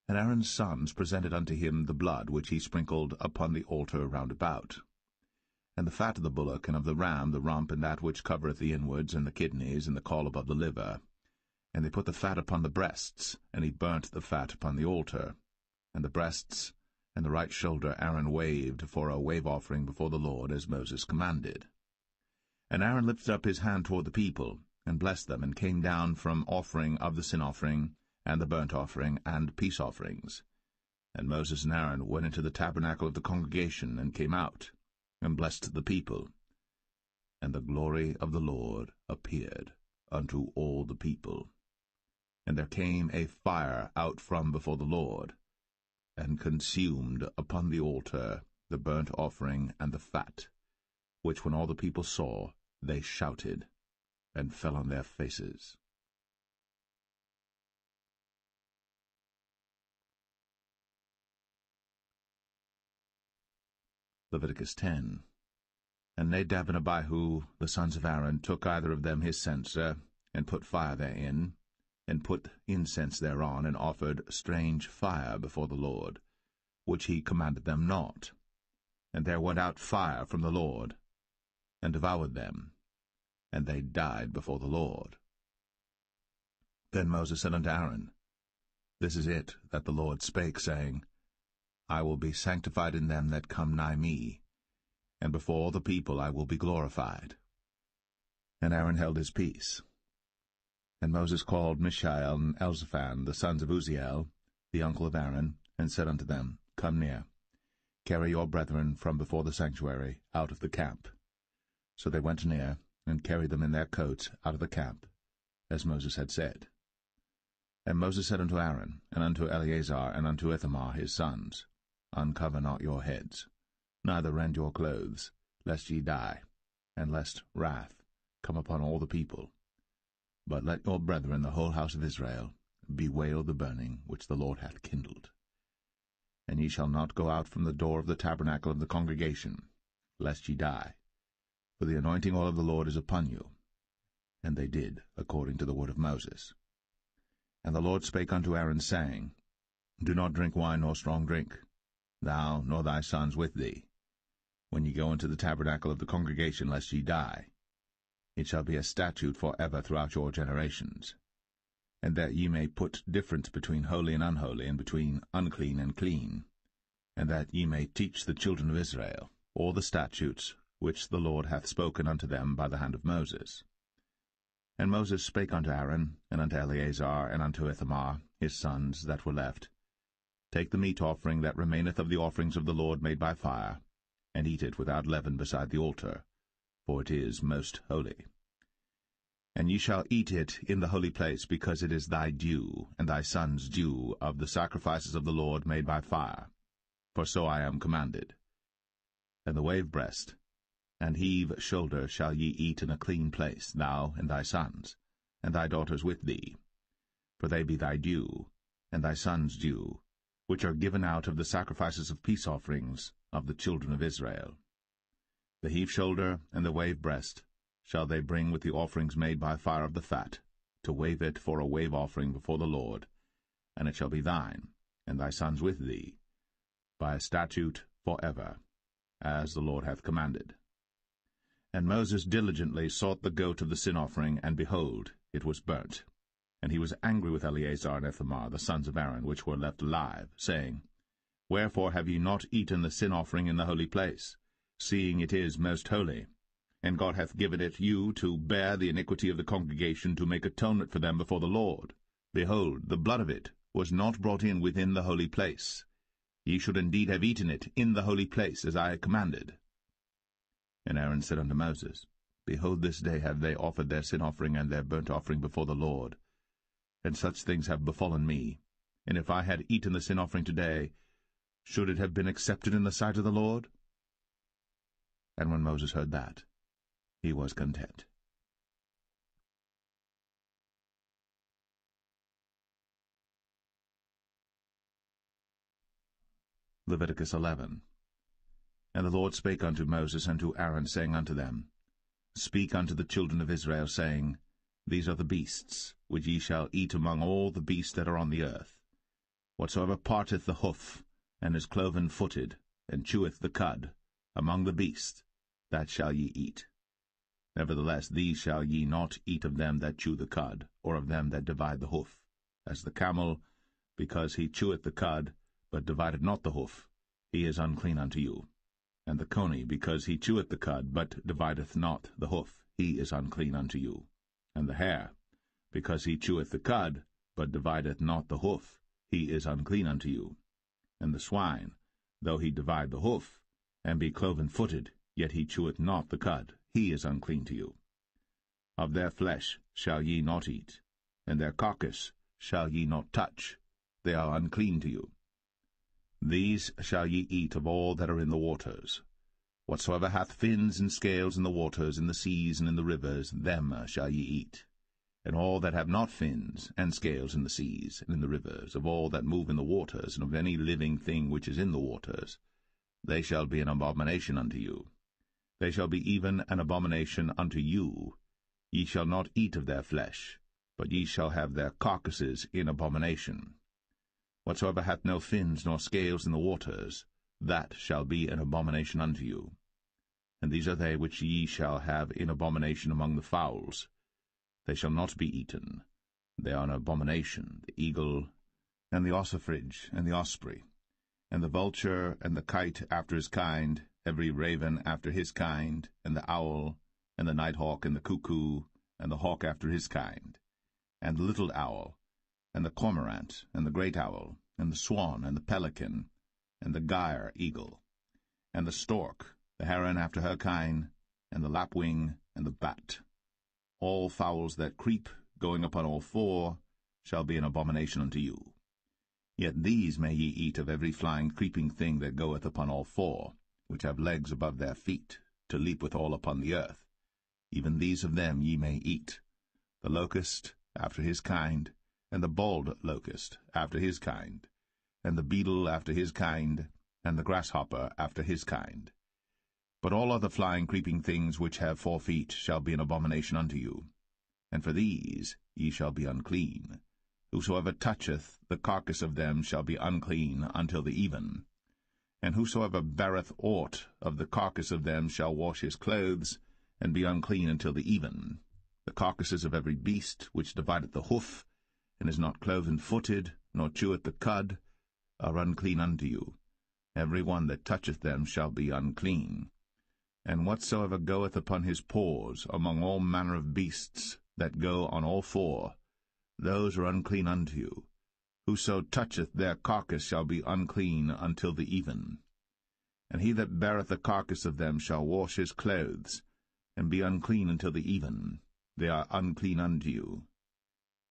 And Aaron's sons presented unto him the blood which he sprinkled upon the altar round about. And the fat of the bullock and of the ram, the rump, and that which covereth the inwards, and the kidneys, and the caul above the liver, And they put the fat upon the breasts, and he burnt the fat upon the altar. And the breasts and the right shoulder Aaron waved for a wave offering before the Lord, as Moses commanded. And Aaron lifted up his hand toward the people, and blessed them, and came down from offering of the sin offering, and the burnt offering, and peace offerings. And Moses and Aaron went into the tabernacle of the congregation, and came out, and blessed the people. And the glory of the Lord appeared unto all the people. And there came a fire out from before the Lord, and consumed upon the altar the burnt offering and the fat, which when all the people saw, they shouted, and fell on their faces. Leviticus 10. And Nadab and Abihu, the sons of Aaron, took either of them his censer, and put fire therein, and put incense thereon, and offered strange fire before the Lord, which he commanded them not. And there went out fire from the Lord, and devoured them, and they died before the Lord. Then Moses said unto Aaron, This is it that the Lord spake, saying, I will be sanctified in them that come nigh me, and before all the people I will be glorified. And Aaron held his peace. And Moses called Mishael and Elzaphan, the sons of Uzziel, the uncle of Aaron, and said unto them, Come near, carry your brethren from before the sanctuary out of the camp. So they went near, and carried them in their coats out of the camp, as Moses had said. And Moses said unto Aaron, and unto Eleazar, and unto Ithamar his sons, Uncover not your heads, neither rend your clothes, lest ye die, and lest wrath come upon all the people. But let your brethren, the whole house of Israel, bewail the burning which the Lord hath kindled. And ye shall not go out from the door of the tabernacle of the congregation, lest ye die, for the anointing oil of the Lord is upon you. And they did according to the word of Moses. And the Lord spake unto Aaron, saying, Do not drink wine nor strong drink, thou nor thy sons with thee, when ye go into the tabernacle of the congregation, lest ye die. It shall be a statute for ever throughout your generations, and that ye may put difference between holy and unholy, and between unclean and clean, and that ye may teach the children of Israel all the statutes which the Lord hath spoken unto them by the hand of Moses. And Moses spake unto Aaron, and unto Eleazar, and unto Ithamar, his sons that were left, Take the meat offering that remaineth of the offerings of the Lord made by fire, and eat it without leaven beside the altar, for it is most holy. And ye shall eat it in the holy place, because it is thy due, and thy son's due, of the sacrifices of the Lord made by fire, for so I am commanded. And the wave breast and heave shoulder shall ye eat in a clean place, thou and thy sons, and thy daughters with thee, for they be thy due, and thy son's due, which are given out of the sacrifices of peace offerings of the children of Israel. The heave shoulder and the wave breast shall they bring with the offerings made by fire of the fat, to wave it for a wave offering before the Lord, and it shall be thine, and thy sons with thee, by a statute for ever, as the Lord hath commanded. And Moses diligently sought the goat of the sin offering, and behold, it was burnt. And he was angry with Eleazar and Ithamar, the sons of Aaron, which were left alive, saying, Wherefore have ye not eaten the sin offering in the holy place, seeing it is most holy? And God hath given it you to bear the iniquity of the congregation, to make atonement for them before the Lord. Behold, the blood of it was not brought in within the holy place. Ye should indeed have eaten it in the holy place, as I commanded. And Aaron said unto Moses, Behold, this day have they offered their sin offering and their burnt offering before the Lord, and such things have befallen me. And if I had eaten the sin offering today, should it have been accepted in the sight of the Lord? And when Moses heard that, he was content. Leviticus 11. And the Lord spake unto Moses and to Aaron, saying unto them, Speak unto the children of Israel, saying, These are the beasts, which ye shall eat among all the beasts that are on the earth. Whatsoever parteth the hoof, and is cloven-footed, and cheweth the cud, among the beasts, that shall ye eat. Nevertheless these shall ye not eat of them that chew the cud, or of them that divide the hoof. As the camel, because he cheweth the cud, but divideth not the hoof, he is unclean unto you. And the coney, because he cheweth the cud, but divideth not the hoof, he is unclean unto you. And the hare, because he cheweth the cud, but divideth not the hoof, he is unclean unto you. And the swine, though he divide the hoof, and be cloven-footed, yet he cheweth not the cud, he is unclean to you. Of their flesh shall ye not eat, and their carcass shall ye not touch, they are unclean to you. These shall ye eat of all that are in the waters. Whatsoever hath fins and scales in the waters, in the seas, and in the rivers, them shall ye eat. And all that have not fins and scales in the seas, and in the rivers, of all that move in the waters, and of any living thing which is in the waters, they shall be an abomination unto you. They shall be even an abomination unto you. Ye shall not eat of their flesh, but ye shall have their carcasses in abomination. Whatsoever hath no fins nor scales in the waters, that shall be an abomination unto you. And these are they which ye shall have in abomination among the fowls. They shall not be eaten. They are an abomination, the eagle, and the ossifrage, and the osprey, and the vulture, and the kite after his kind, every raven after his kind, and the owl, and the nighthawk, and the cuckoo, and the hawk after his kind, and the little owl, and the cormorant, and the great owl, and the swan, and the pelican, and the gyre eagle, and the stork, the heron after her kind, and the lapwing, and the bat. All fowls that creep, going upon all four, shall be an abomination unto you. Yet these may ye eat of every flying creeping thing that goeth upon all four, which have legs above their feet, to leap withal upon the earth. Even these of them ye may eat, the locust after his kind, and the bald locust after his kind, and the beetle after his kind, and the grasshopper after his kind. But all other flying creeping things which have 4 feet shall be an abomination unto you. And for these ye shall be unclean. Whosoever toucheth the carcass of them shall be unclean until the even. And whosoever beareth aught of the carcass of them shall wash his clothes, and be unclean until the even. The carcasses of every beast which divideth the hoof, and is not cloven-footed, nor cheweth the cud, are unclean unto you. Every one that toucheth them shall be unclean. And whatsoever goeth upon his paws among all manner of beasts that go on all four, those are unclean unto you. Whoso toucheth their carcass shall be unclean until the even. And he that beareth the carcass of them shall wash his clothes, and be unclean until the even. They are unclean unto you.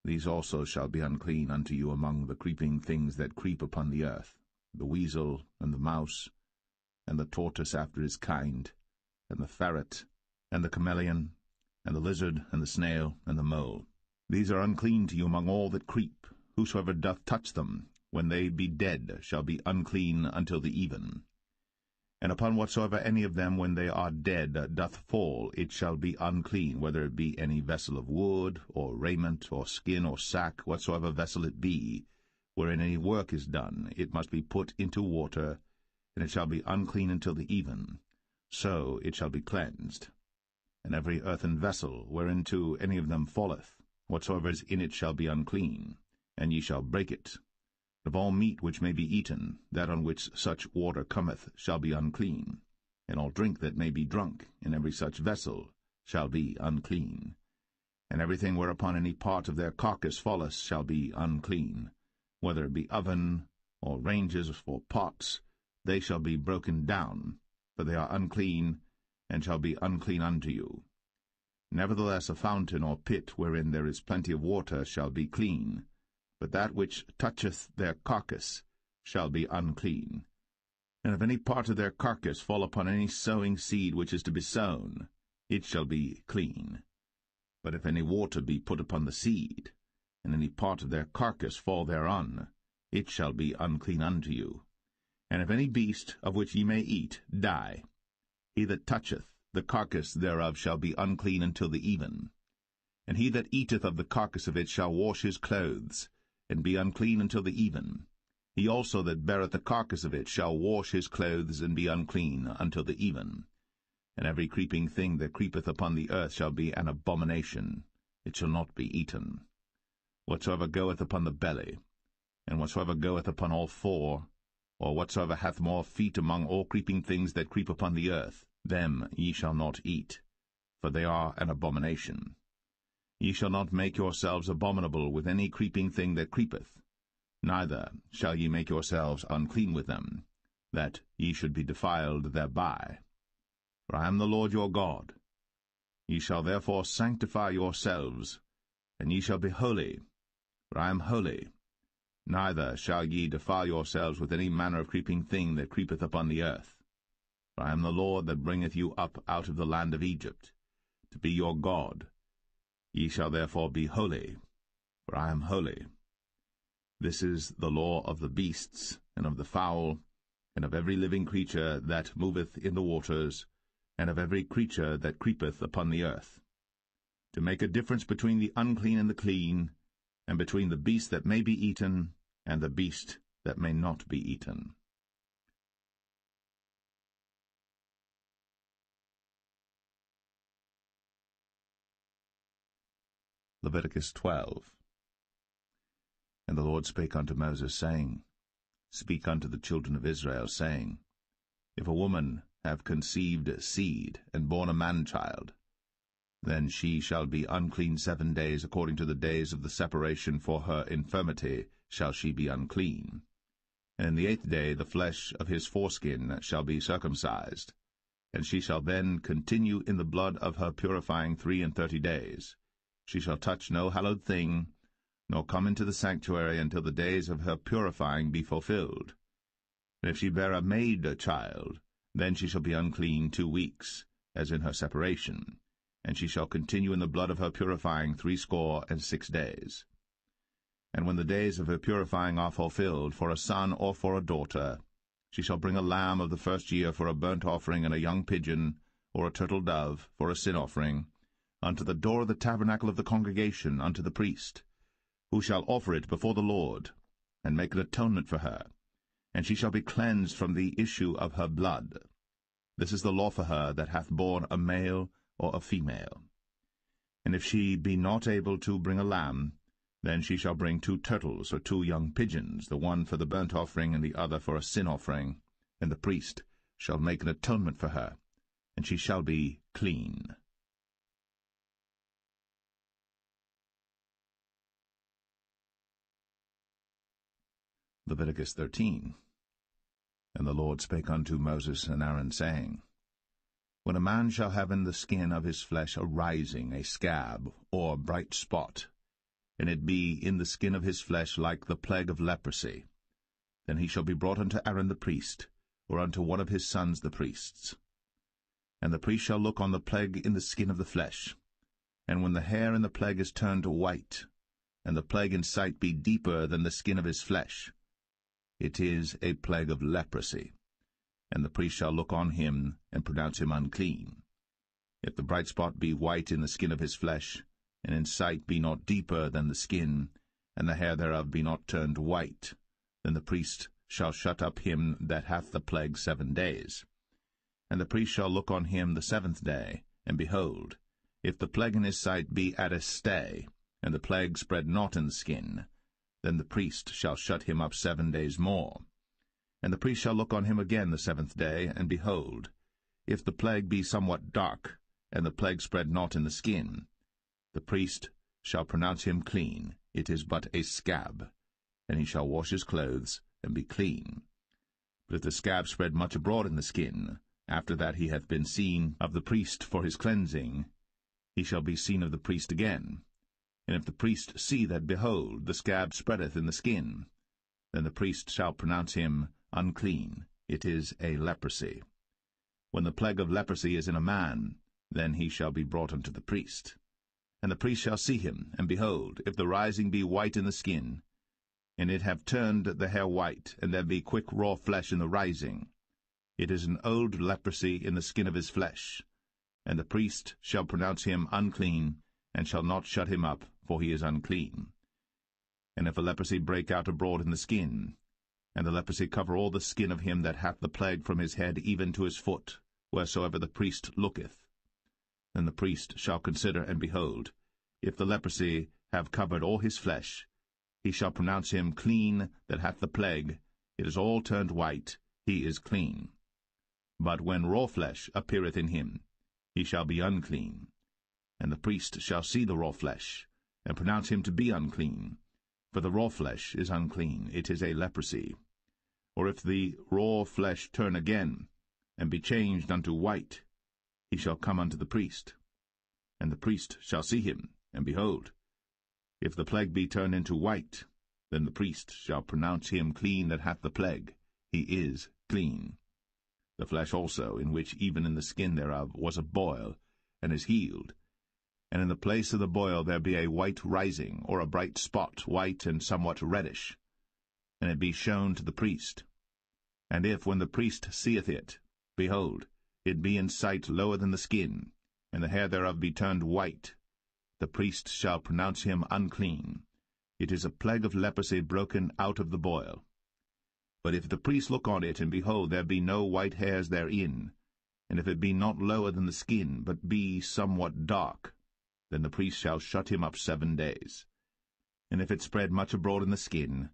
These also shall be unclean unto you among the creeping things that creep upon the earth, the weasel, and the mouse, and the tortoise after his kind, and the ferret, and the chameleon, and the lizard, and the snail, and the mole. These are unclean to you among all that creep. Whosoever doth touch them, when they be dead, shall be unclean until the even. And upon whatsoever any of them, when they are dead, doth fall, it shall be unclean, whether it be any vessel of wood, or raiment, or skin, or sack, whatsoever vessel it be, wherein any work is done, it must be put into water, and it shall be unclean until the even. So it shall be cleansed. And every earthen vessel, whereinto any of them falleth, whatsoever is in it shall be unclean, and ye shall break it. Of all meat which may be eaten, that on which such water cometh shall be unclean, and all drink that may be drunk in every such vessel shall be unclean. And everything whereupon any part of their carcass falleth shall be unclean, whether it be oven, or ranges, or pots, they shall be broken down, for they are unclean, and shall be unclean unto you. Nevertheless a fountain or pit wherein there is plenty of water shall be clean, but that which toucheth their carcass shall be unclean. And if any part of their carcass fall upon any sowing seed which is to be sown, it shall be clean. But if any water be put upon the seed, and any part of their carcass fall thereon, it shall be unclean unto you. And if any beast, of which ye may eat, die, he that toucheth the carcass thereof shall be unclean until the even. And he that eateth of the carcass of it shall wash his clothes, and be unclean until the even. He also that beareth the carcass of it shall wash his clothes, and be unclean until the even. And every creeping thing that creepeth upon the earth shall be an abomination, it shall not be eaten. Whatsoever goeth upon the belly, and whatsoever goeth upon all four, or whatsoever hath more feet among all creeping things that creep upon the earth, them ye shall not eat, for they are an abomination. Ye shall not make yourselves abominable with any creeping thing that creepeth, neither shall ye make yourselves unclean with them, that ye should be defiled thereby. For I am the Lord your God. Ye shall therefore sanctify yourselves, and ye shall be holy, for I am holy. Neither shall ye defile yourselves with any manner of creeping thing that creepeth upon the earth. For I am the Lord that bringeth you up out of the land of Egypt, to be your God. Ye shall therefore be holy, for I am holy. This is the law of the beasts, and of the fowl, and of every living creature that moveth in the waters, and of every creature that creepeth upon the earth, to make a difference between the unclean and the clean, and between the beast that may be eaten and the beast that may not be eaten. Leviticus 12. And the Lord spake unto Moses, saying, Speak unto the children of Israel, saying, If a woman have conceived seed, and born a man-child, then she shall be unclean 7 days, according to the days of the separation for her infirmity shall she be unclean. And in the 8th day the flesh of his foreskin shall be circumcised, and she shall then continue in the blood of her purifying 33 days. She shall touch no hallowed thing, nor come into the sanctuary until the days of her purifying be fulfilled. And if she bear a maid child, then she shall be unclean 2 weeks, as in her separation, and she shall continue in the blood of her purifying 66 days. And when the days of her purifying are fulfilled, for a son or for a daughter, she shall bring a lamb of the first year for a burnt offering, and a young pigeon, or a turtle dove, for a sin offering, unto the door of the tabernacle of the congregation, unto the priest, who shall offer it before the Lord, and make an atonement for her, and she shall be cleansed from the issue of her blood. This is the law for her that hath borne a male or a female. And if she be not able to bring a lamb, then she shall bring 2 turtles or 2 young pigeons, the one for the burnt offering and the other for a sin offering, and the priest shall make an atonement for her, and she shall be clean. Leviticus 13. And the Lord spake unto Moses and Aaron, saying, When a man shall have in the skin of his flesh a rising, a scab, or bright spot, and it be in the skin of his flesh like the plague of leprosy, then he shall be brought unto Aaron the priest, or unto one of his sons the priests. And the priest shall look on the plague in the skin of the flesh, and when the hair in the plague is turned white, and the plague in sight be deeper than the skin of his flesh, it is a plague of leprosy, and the priest shall look on him, and pronounce him unclean. If the bright spot be white in the skin of his flesh, and in sight be not deeper than the skin, and the hair thereof be not turned white, then the priest shall shut up him that hath the plague 7 days. And the priest shall look on him the 7th day, and behold, if the plague in his sight be at a stay, and the plague spread not in the skin, then the priest shall shut him up 7 days more. And the priest shall look on him again the 7th day, and behold, if the plague be somewhat dark, and the plague spread not in the skin, the priest shall pronounce him clean, it is but a scab, and he shall wash his clothes, and be clean. But if the scab spread much abroad in the skin, after that he hath been seen of the priest for his cleansing, he shall be seen of the priest again. And if the priest see that, behold, the scab spreadeth in the skin, then the priest shall pronounce him unclean, it is a leprosy. When the plague of leprosy is in a man, then he shall be brought unto the priest. And the priest shall see him, and behold, if the rising be white in the skin, and it have turned the hair white, and there be quick raw flesh in the rising, it is an old leprosy in the skin of his flesh. And the priest shall pronounce him unclean, and shall not shut him up, for he is unclean. And if a leprosy break out abroad in the skin, and the leprosy cover all the skin of him that hath the plague from his head even to his foot, wheresoever the priest looketh. Then the priest shall consider, and behold, if the leprosy have covered all his flesh, he shall pronounce him clean that hath the plague. It is all turned white, he is clean. But when raw flesh appeareth in him, he shall be unclean. And the priest shall see the raw flesh, and pronounce him to be unclean. For the raw flesh is unclean, it is a leprosy. Or if the raw flesh turn again, and be changed unto white, he shall come unto the priest. And the priest shall see him, and behold, if the plague be turned into white, then the priest shall pronounce him clean that hath the plague. He is clean. The flesh also, in which even in the skin thereof was a boil, and is healed, and in the place of the boil there be a white rising, or a bright spot, white and somewhat reddish, and it be shown to the priest. And if, when the priest seeth it, behold, it be in sight lower than the skin, and the hair thereof be turned white, the priest shall pronounce him unclean. It is a plague of leprosy broken out of the boil. But if the priest look on it, and behold, there be no white hairs therein, and if it be not lower than the skin, but be somewhat dark, then the priest shall shut him up 7 days. And if it spread much abroad in the skin,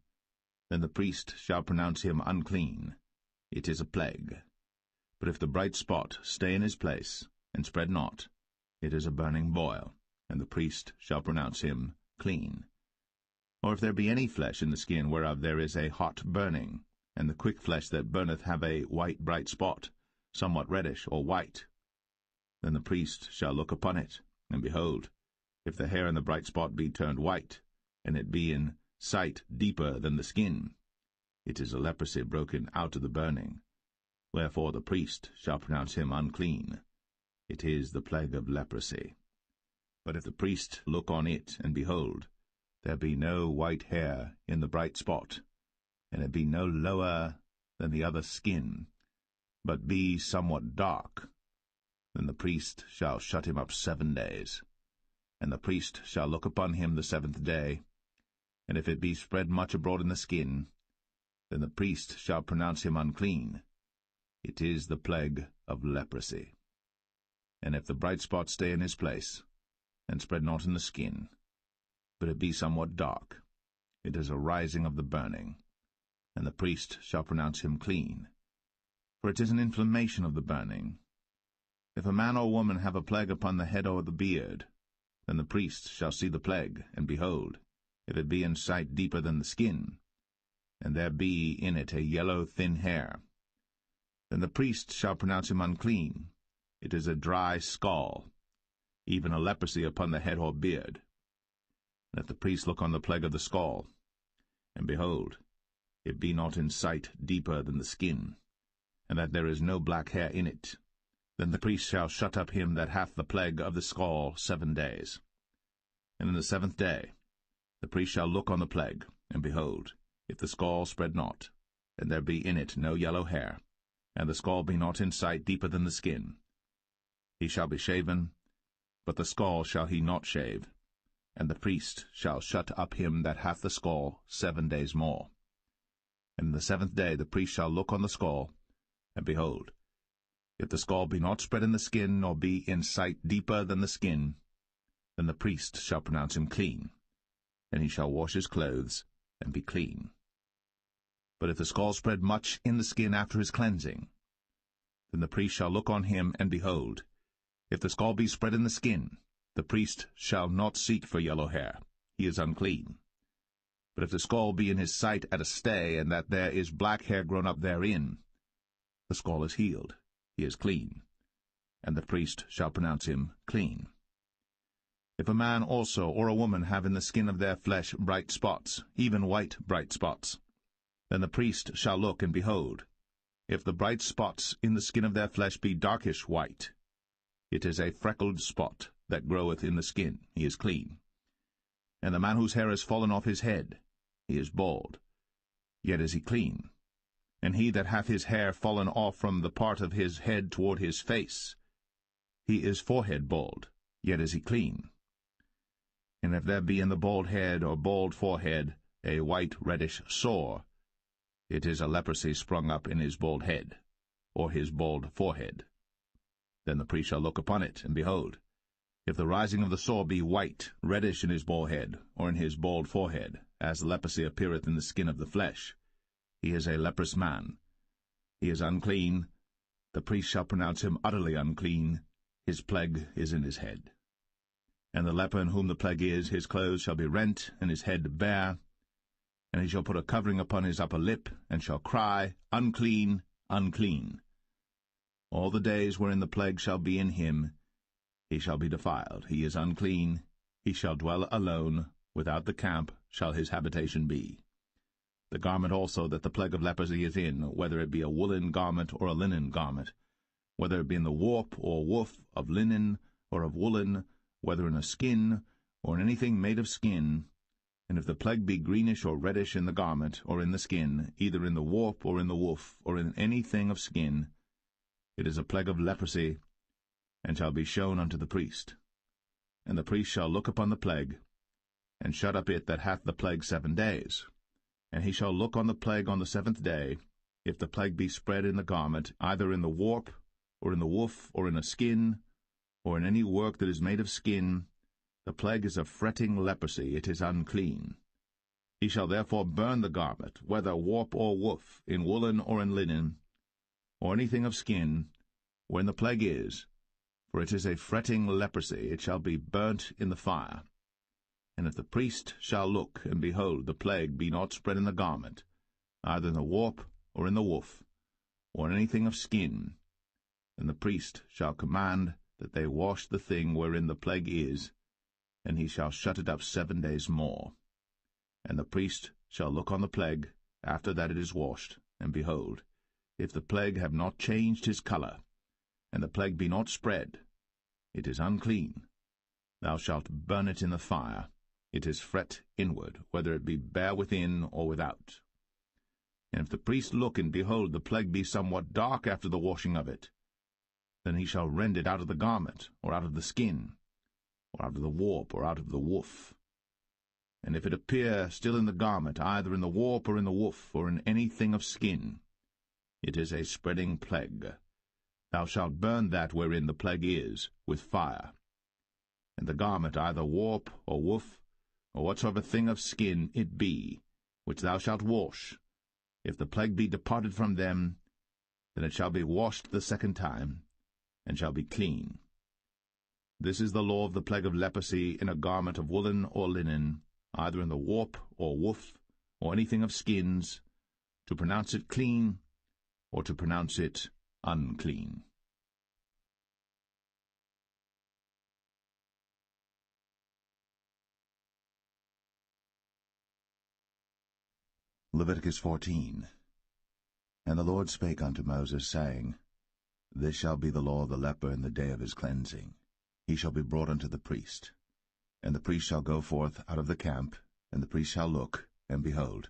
then the priest shall pronounce him unclean. It is a plague. But if the bright spot stay in his place, and spread not, it is a burning boil, and the priest shall pronounce him clean. Or if there be any flesh in the skin whereof there is a hot burning, and the quick flesh that burneth have a white bright spot, somewhat reddish or white, then the priest shall look upon it, and behold, if the hair in the bright spot be turned white, and it be in sight deeper than the skin, it is a leprosy broken out of the burning. Wherefore the priest shall pronounce him unclean. It is the plague of leprosy. But if the priest look on it, and behold, there be no white hair in the bright spot, and it be no lower than the other skin, but be somewhat dark, then the priest shall shut him up 7 days. And the priest shall look upon him the 7th day, and if it be spread much abroad in the skin, then the priest shall pronounce him unclean. It is the plague of leprosy. And if the bright spot stay in his place, and spread not in the skin, but it be somewhat dark, it is a rising of the burning, and the priest shall pronounce him clean. For it is an inflammation of the burning. If a man or woman have a plague upon the head or the beard, then the priest shall see the plague, and behold, if it be in sight deeper than the skin, and there be in it a yellow thin hair, then the priest shall pronounce him unclean. It is a dry scall, even a leprosy upon the head or beard. Let the priest look on the plague of the scall, and behold, it be not in sight deeper than the skin, and that there is no black hair in it, then the priest shall shut up him that hath the plague of the scall 7 days. And in the 7th day the priest shall look on the plague, and behold, if the scall spread not, and there be in it no yellow hair, and the scall be not in sight deeper than the skin, he shall be shaven, but the scall shall he not shave, and the priest shall shut up him that hath the scall 7 days more. And in the 7th day the priest shall look on the scall, and behold, if the scall be not spread in the skin, nor be in sight deeper than the skin, then the priest shall pronounce him clean, and he shall wash his clothes, and be clean. But if the scall spread much in the skin after his cleansing, then the priest shall look on him, and behold, if the scall be spread in the skin, the priest shall not seek for yellow hair, he is unclean. But if the scall be in his sight at a stay, and that there is black hair grown up therein, the scall is healed, he is clean, and the priest shall pronounce him clean. If a man also or a woman have in the skin of their flesh bright spots, even white bright spots, then the priest shall look, and behold, if the bright spots in the skin of their flesh be darkish white, it is a freckled spot that groweth in the skin, he is clean. And the man whose hair is fallen off his head, he is bald, yet is he clean. And he that hath his hair fallen off from the part of his head toward his face, he is forehead bald, yet is he clean. And if there be in the bald head or bald forehead a white reddish sore, it is a leprosy sprung up in his bald head, or his bald forehead. Then the priest shall look upon it, and behold, if the rising of the sore be white, reddish in his bald head, or in his bald forehead, as leprosy appeareth in the skin of the flesh, he is a leprous man. He is unclean. The priest shall pronounce him utterly unclean. His plague is in his head. And the leper in whom the plague is, his clothes shall be rent, and his head bare, and he shall put a covering upon his upper lip, and shall cry, Unclean, unclean. All the days wherein the plague shall be in him, he shall be defiled. He is unclean. He shall dwell alone. Without the camp shall his habitation be. The garment also that the plague of leprosy is in, whether it be a woolen garment or a linen garment, whether it be in the warp or woof of linen or of woolen, whether in a skin or in anything made of skin, and if the plague be greenish or reddish in the garment or in the skin, either in the warp or in the woof or in anything of skin, it is a plague of leprosy, and shall be shown unto the priest. And the priest shall look upon the plague, and shut up it that hath the plague 7 days. And he shall look on the plague on the 7th day. If the plague be spread in the garment, either in the warp, or in the woof, or in a skin, or in any work that is made of skin, the plague is a fretting leprosy, it is unclean. He shall therefore burn the garment, whether warp or woof, in woolen or in linen, or anything of skin, wherein the plague is, for it is a fretting leprosy, it shall be burnt in the fire. And if the priest shall look, and behold, the plague be not spread in the garment, either in the warp or in the woof, or in anything of skin, then the priest shall command that they wash the thing wherein the plague is, and he shall shut it up 7 days more. And the priest shall look on the plague, after that it is washed, and behold, if the plague have not changed his colour, and the plague be not spread, it is unclean. Thou shalt burn it in the fire. It is fret inward, whether it be bare within or without. And if the priest look, and behold, the plague be somewhat dark after the washing of it, then he shall rend it out of the garment, or out of the skin, or out of the warp, or out of the woof. And if it appear still in the garment, either in the warp or in the woof, or in anything of skin, it is a spreading plague. Thou shalt burn that wherein the plague is, with fire. And the garment, either warp or woof, or whatsoever thing of skin it be, which thou shalt wash, if the plague be departed from them, then it shall be washed the 2nd time, and shall be clean. This is the law of the plague of leprosy in a garment of woolen or linen, either in the warp or woof, or anything of skins, to pronounce it clean, or to pronounce it unclean. Leviticus 14. And the Lord spake unto Moses, saying, This shall be the law of the leper in the day of his cleansing. He shall be brought unto the priest. And the priest shall go forth out of the camp, and the priest shall look, and behold,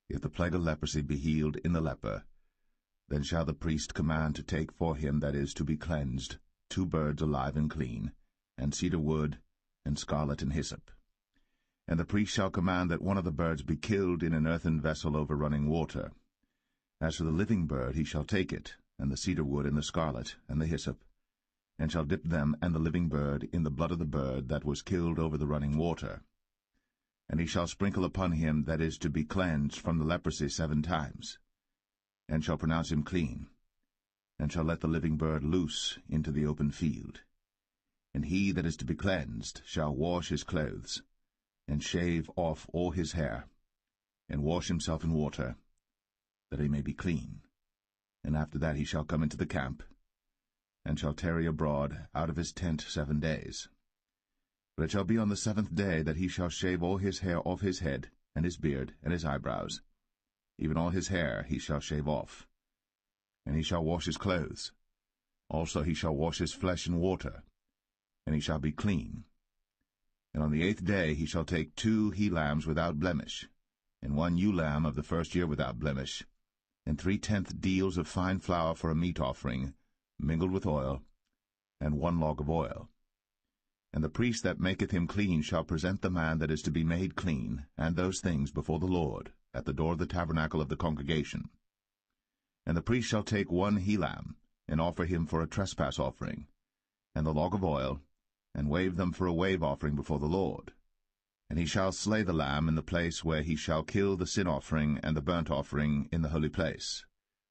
if the plague of leprosy be healed in the leper, then shall the priest command to take for him that is to be cleansed 2 birds alive and clean, and cedar wood, and scarlet and hyssop. And the priest shall command that one of the birds be killed in an earthen vessel over running water. As for the living bird, he shall take it, and the cedar wood, and the scarlet, and the hyssop, and shall dip them and the living bird in the blood of the bird that was killed over the running water. And he shall sprinkle upon him that is to be cleansed from the leprosy 7 times, and shall pronounce him clean, and shall let the living bird loose into the open field. And he that is to be cleansed shall wash his clothes, and shave off all his hair, and wash himself in water, that he may be clean. And after that he shall come into the camp, and shall tarry abroad out of his tent 7 days. But it shall be on the 7th day that he shall shave all his hair off his head, and his beard, and his eyebrows. Even all his hair he shall shave off. And he shall wash his clothes. Also he shall wash his flesh in water, and he shall be clean. And on the 8th day he shall take 2 he-lambs without blemish, and 1 ewe-lamb of the 1st year without blemish, and 3/10 deals of fine flour for a meat offering, mingled with oil, and 1 log of oil. And the priest that maketh him clean shall present the man that is to be made clean, and those things before the Lord, at the door of the tabernacle of the congregation. And the priest shall take 1 he-lamb, and offer him for a trespass offering, and the log of oil, and wave them for a wave offering before the Lord. And he shall slay the lamb in the place where he shall kill the sin offering and the burnt offering in the holy place.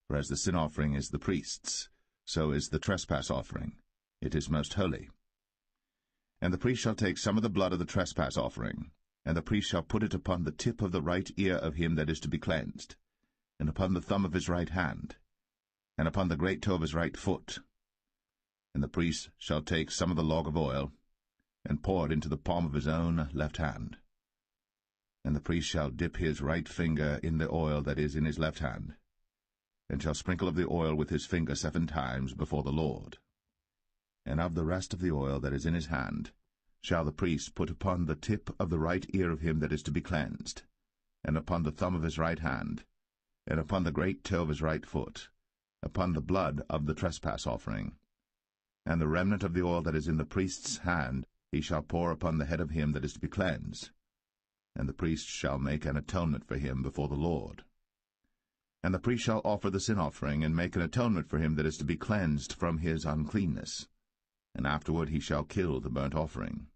For as the sin offering is the priest's, so is the trespass offering. It is most holy. And the priest shall take some of the blood of the trespass offering, and the priest shall put it upon the tip of the right ear of him that is to be cleansed, and upon the thumb of his right hand, and upon the great toe of his right foot. And the priest shall take some of the log of oil, and pour it into the palm of his own left hand. And the priest shall dip his right finger in the oil that is in his left hand, and shall sprinkle of the oil with his finger 7 times before the Lord. And of the rest of the oil that is in his hand shall the priest put upon the tip of the right ear of him that is to be cleansed, and upon the thumb of his right hand, and upon the great toe of his right foot, upon the blood of the trespass offering. And the remnant of the oil that is in the priest's hand he shall pour upon the head of him that is to be cleansed, and the priest shall make an atonement for him before the Lord. And the priest shall offer the sin offering, and make an atonement for him that is to be cleansed from his uncleanness. And afterward he shall kill the burnt offering.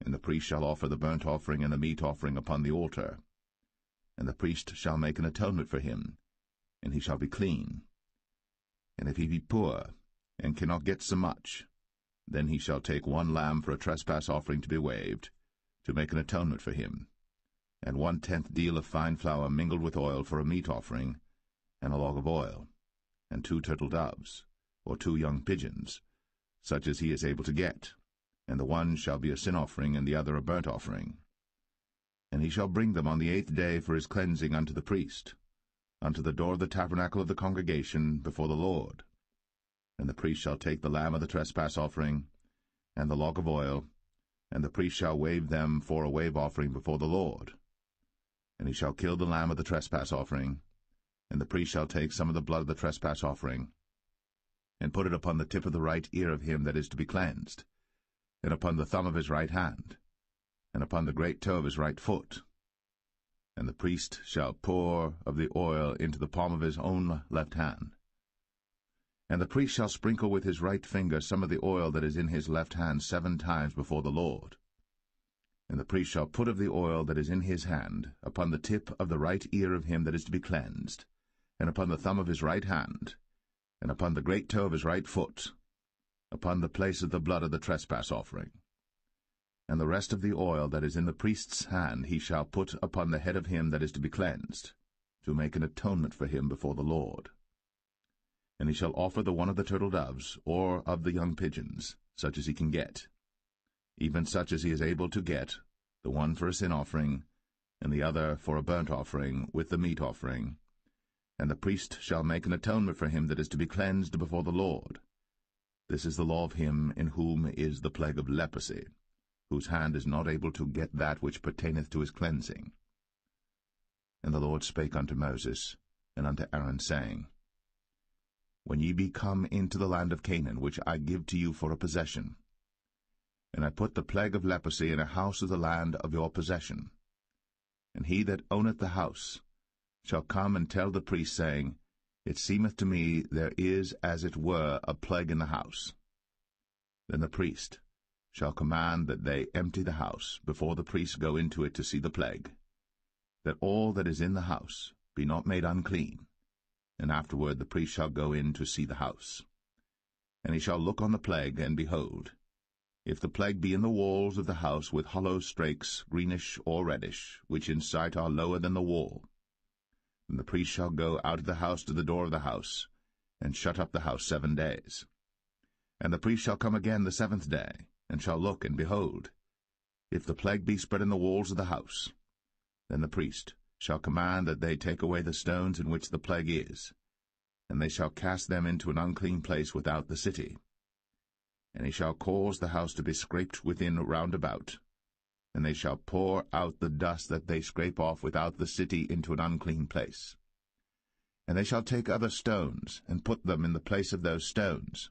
And the priest shall offer the burnt offering and the meat offering upon the altar. And the priest shall make an atonement for him, and he shall be clean. And if he be poor, and cannot get so much, then he shall take 1 lamb for a trespass offering to be waved, to make an atonement for him, and 1/10 deal of fine flour mingled with oil for a meat offering, and a log of oil, and 2 turtle doves, or 2 young pigeons, such as he is able to get, and the one shall be a sin offering, and the other a burnt offering. And he shall bring them on the 8th day for his cleansing unto the priest, unto the door of the tabernacle of the congregation before the Lord. And the priest shall take the lamb of the trespass offering, and the log of oil, and the priest shall wave them for a wave offering before the Lord. And he shall kill the lamb of the trespass offering, and the priest shall take some of the blood of the trespass offering, and put it upon the tip of the right ear of him that is to be cleansed, and upon the thumb of his right hand, and upon the great toe of his right foot. And the priest shall pour of the oil into the palm of his own left hand. And the priest shall sprinkle with his right finger some of the oil that is in his left hand 7 times before the Lord. And the priest shall put of the oil that is in his hand upon the tip of the right ear of him that is to be cleansed, and upon the thumb of his right hand, and upon the great toe of his right foot, upon the place of the blood of the trespass offering. And the rest of the oil that is in the priest's hand he shall put upon the head of him that is to be cleansed, to make an atonement for him before the Lord. And he shall offer the one of the turtle doves, or of the young pigeons, such as he can get, even such as he is able to get, the one for a sin offering, and the other for a burnt offering, with the meat offering. And the priest shall make an atonement for him that is to be cleansed before the Lord. This is the law of him in whom is the plague of leprosy, whose hand is not able to get that which pertaineth to his cleansing. And the Lord spake unto Moses and unto Aaron, saying, When ye be come into the land of Canaan, which I give to you for a possession, and I put the plague of leprosy in a house of the land of your possession, and he that owneth the house shall come and tell the priest, saying, It seemeth to me there is as it were a plague in the house. Then the priest shall command that they empty the house before the priest go into it to see the plague, that all that is in the house be not made unclean. And afterward the priest shall go in to see the house. And he shall look on the plague, and behold, if the plague be in the walls of the house with hollow strakes, greenish or reddish, which in sight are lower than the wall, then the priest shall go out of the house to the door of the house, and shut up the house 7 days. And the priest shall come again the 7th day, and shall look, and behold, if the plague be spread in the walls of the house, then the priest shall command that they take away the stones in which the plague is, and they shall cast them into an unclean place without the city. And he shall cause the house to be scraped within round about, and they shall pour out the dust that they scrape off without the city into an unclean place. And they shall take other stones, and put them in the place of those stones.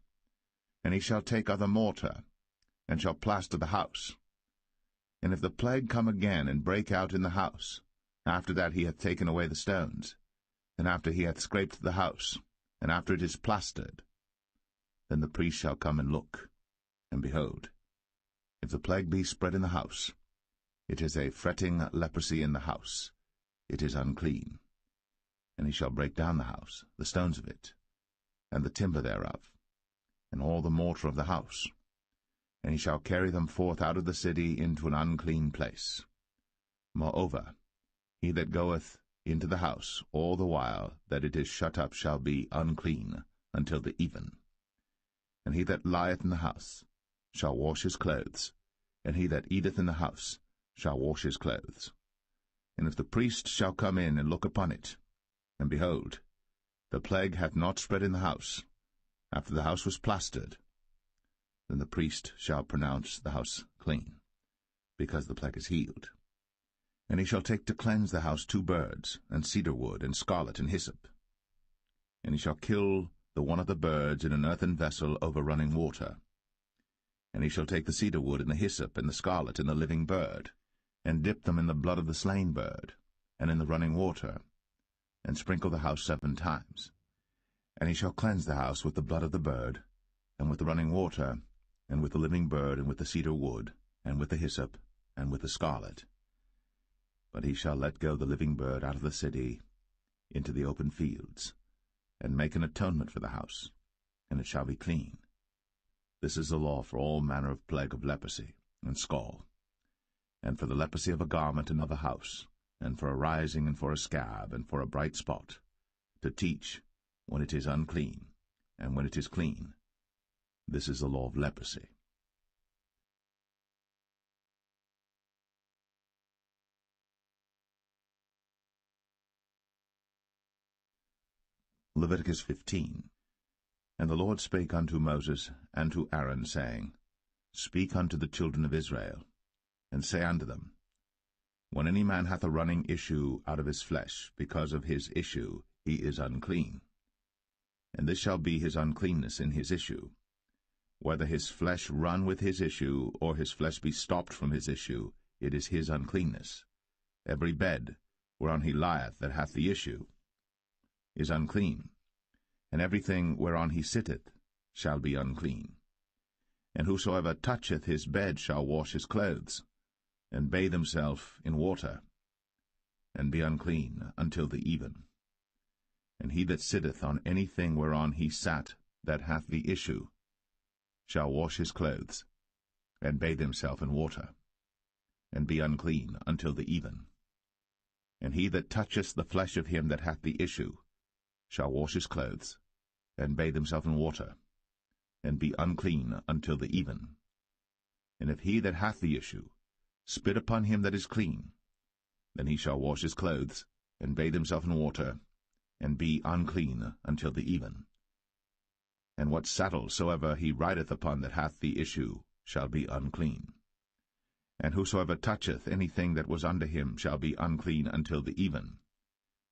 And he shall take other mortar, and shall plaster the house. And if the plague come again and break out in the house, after that he hath taken away the stones, and after he hath scraped the house, and after it is plastered, then the priest shall come and look. And behold, if the plague be spread in the house, it is a fretting leprosy in the house, it is unclean. And he shall break down the house, the stones of it, and the timber thereof, and all the mortar of the house, and he shall carry them forth out of the city into an unclean place. Moreover, he that goeth into the house all the while that it is shut up shall be unclean until the even. And he that lieth in the house shall wash his clothes, and he that eateth in the house shall wash his clothes. And if the priest shall come in and look upon it, and behold, the plague hath not spread in the house, after the house was plastered, then the priest shall pronounce the house clean, because the plague is healed. And he shall take to cleanse the house 2 birds, and cedar wood, and scarlet, and hyssop. And he shall kill the one of the birds in an earthen vessel over running water. And he shall take the cedar wood, and the hyssop, and the scarlet, and the living bird, and dip them in the blood of the slain bird, and in the running water, and sprinkle the house 7 times. And he shall cleanse the house with the blood of the bird, and with the running water, and with the living bird, and with the cedar wood, and with the hyssop, and with the scarlet. But he shall let go the living bird out of the city into the open fields, and make an atonement for the house, and it shall be clean. This is the law for all manner of plague of leprosy and scall, and for the leprosy of a garment and of a house, and for a rising and for a scab, and for a bright spot, to teach when it is unclean, and when it is clean. This is the law of leprosy. Leviticus 15. And the Lord spake unto Moses and to Aaron, saying, Speak unto the children of Israel, and say unto them, When any man hath a running issue out of his flesh, because of his issue he is unclean. And this shall be his uncleanness in his issue, whether his flesh run with his issue, or his flesh be stopped from his issue, it is his uncleanness. Every bed whereon he lieth that hath the issue is unclean, and everything whereon he sitteth shall be unclean. And whosoever toucheth his bed shall wash his clothes, and bathe himself in water, and be unclean until the even. And he that sitteth on anything whereon he sat that hath the issue shall wash his clothes, and bathe himself in water, and be unclean until the even. And he that toucheth the flesh of him that hath the issue shall wash his clothes, and bathe himself in water, and be unclean until the even. And if he that hath the issue spit upon him that is clean, then he shall wash his clothes, and bathe himself in water, and be unclean until the even. And what saddle soever he rideth upon that hath the issue shall be unclean. And whosoever toucheth anything that was under him shall be unclean until the even.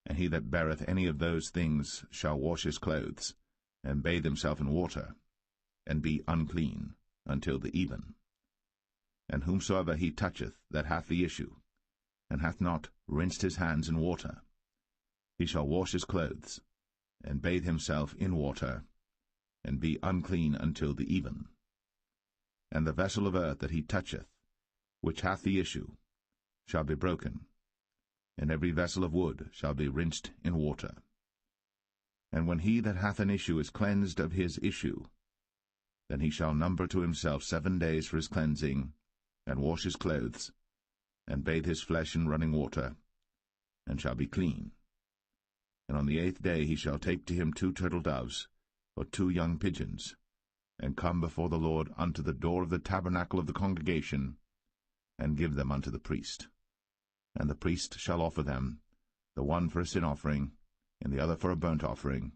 And he that beareth any of those things shall wash his clothes, and bathe himself in water, and be unclean until the even. And whomsoever he toucheth that hath the issue, and hath not rinsed his hands in water, he shall wash his clothes, and bathe himself in water, and be unclean until the even. And the vessel of earth that he toucheth, which hath the issue, shall be broken, and every vessel of wood shall be rinsed in water. And when he that hath an issue is cleansed of his issue, then he shall number to himself 7 days for his cleansing, and wash his clothes, and bathe his flesh in running water, and shall be clean. And on the 8th day he shall take to him 2 turtle doves, or 2 young pigeons, and come before the Lord unto the door of the tabernacle of the congregation, and give them unto the priest. And the priest shall offer them, the one for a sin offering, and the other for a burnt offering.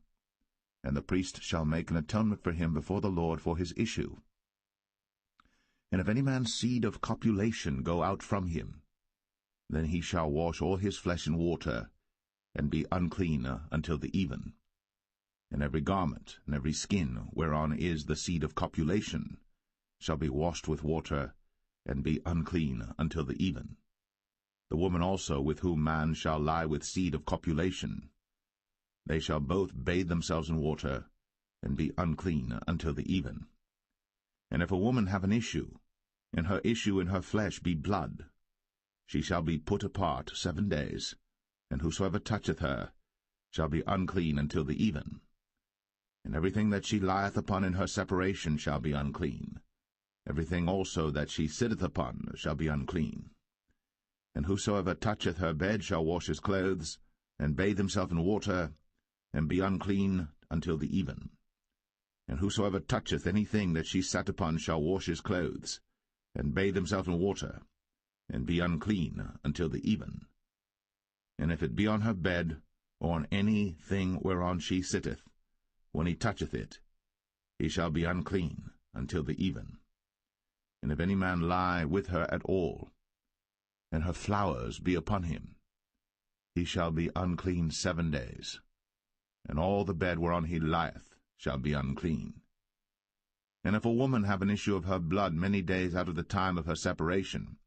And the priest shall make an atonement for him before the Lord for his issue. And if any man's seed of copulation go out from him, then he shall wash all his flesh in water, and be unclean until the even. And every garment and every skin whereon is the seed of copulation shall be washed with water, and be unclean until the even. The woman also with whom man shall lie with seed of copulation, they shall both bathe themselves in water, and be unclean until the even. And if a woman have an issue, and her issue in her flesh be blood, she shall be put apart 7 days, and whosoever toucheth her shall be unclean until the even. And everything that she lieth upon in her separation shall be unclean. Everything also that she sitteth upon shall be unclean. And whosoever toucheth her bed shall wash his clothes, and bathe himself in water, and be unclean until the even. And whosoever toucheth anything that she sat upon shall wash his clothes, and bathe himself in water, and be unclean until the even. And if it be on her bed, or on any thing whereon she sitteth, when he toucheth it, he shall be unclean until the even. And if any man lie with her at all, and her flowers be upon him, he shall be unclean 7 days, and all the bed whereon he lieth shall be unclean. And if a woman have an issue of her blood many days out of the time of her separation,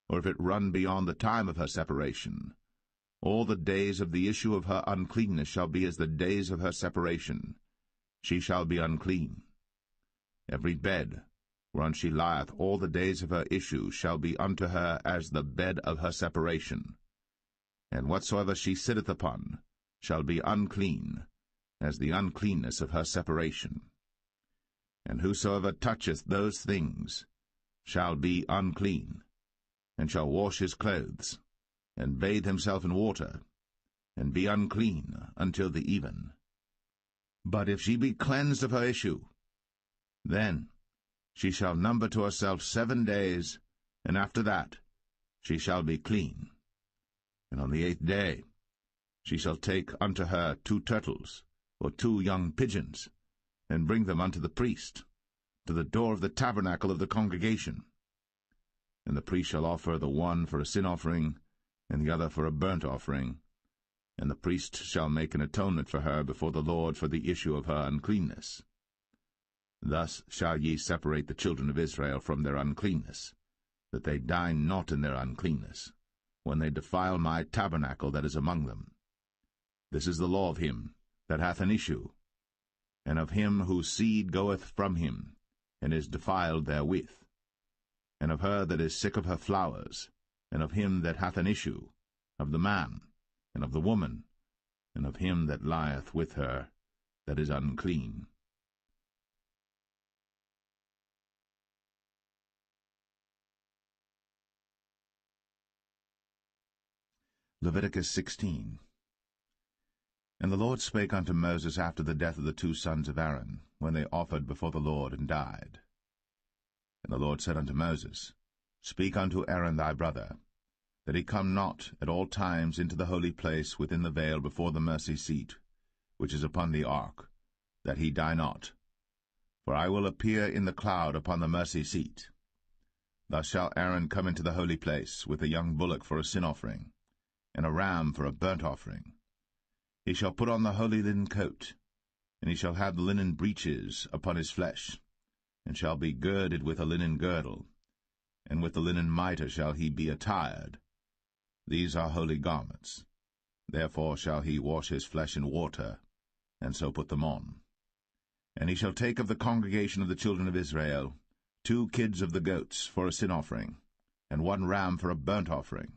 or if it run beyond the time of her separation, all the days of the issue of her uncleanness shall be as the days of her separation. She shall be unclean. Every bed whereon she lieth all the days of her issue shall be unto her as the bed of her separation. And whatsoever she sitteth upon shall be unclean, as the uncleanness of her separation. And whosoever toucheth those things shall be unclean, and shall wash his clothes, and bathe himself in water, and be unclean until the even. But if she be cleansed of her issue, then she shall number to herself 7 days, and after that she shall be clean. And on the 8th day she shall take unto her 2 turtles, or 2 young pigeons, and bring them unto the priest, to the door of the tabernacle of the congregation. And the priest shall offer the one for a sin offering, and the other for a burnt offering, and the priest shall make an atonement for her before the Lord for the issue of her uncleanness. Thus shall ye separate the children of Israel from their uncleanness, that they die not in their uncleanness, when they defile my tabernacle that is among them. This is the law of him that hath an issue, and of him whose seed goeth from him, and is defiled therewith, and of her that is sick of her flowers, and of him that hath an issue, of the man, and of the woman, and of him that lieth with her, that is unclean. Leviticus 16. And the Lord spake unto Moses after the death of the 2 sons of Aaron, when they offered before the Lord and died. And the Lord said unto Moses, Speak unto Aaron thy brother, that he come not at all times into the holy place within the veil before the mercy seat, which is upon the ark, that he die not. For I will appear in the cloud upon the mercy seat. Thus shall Aaron come into the holy place, with a young bullock for a sin offering, and a ram for a burnt offering. He shall put on the holy linen coat, and he shall have the linen breeches upon his flesh, and shall be girded with a linen girdle, and with the linen mitre shall he be attired. These are holy garments. Therefore shall he wash his flesh in water, and so put them on. And he shall take of the congregation of the children of Israel 2 kids of the goats for a sin offering, and 1 ram for a burnt offering.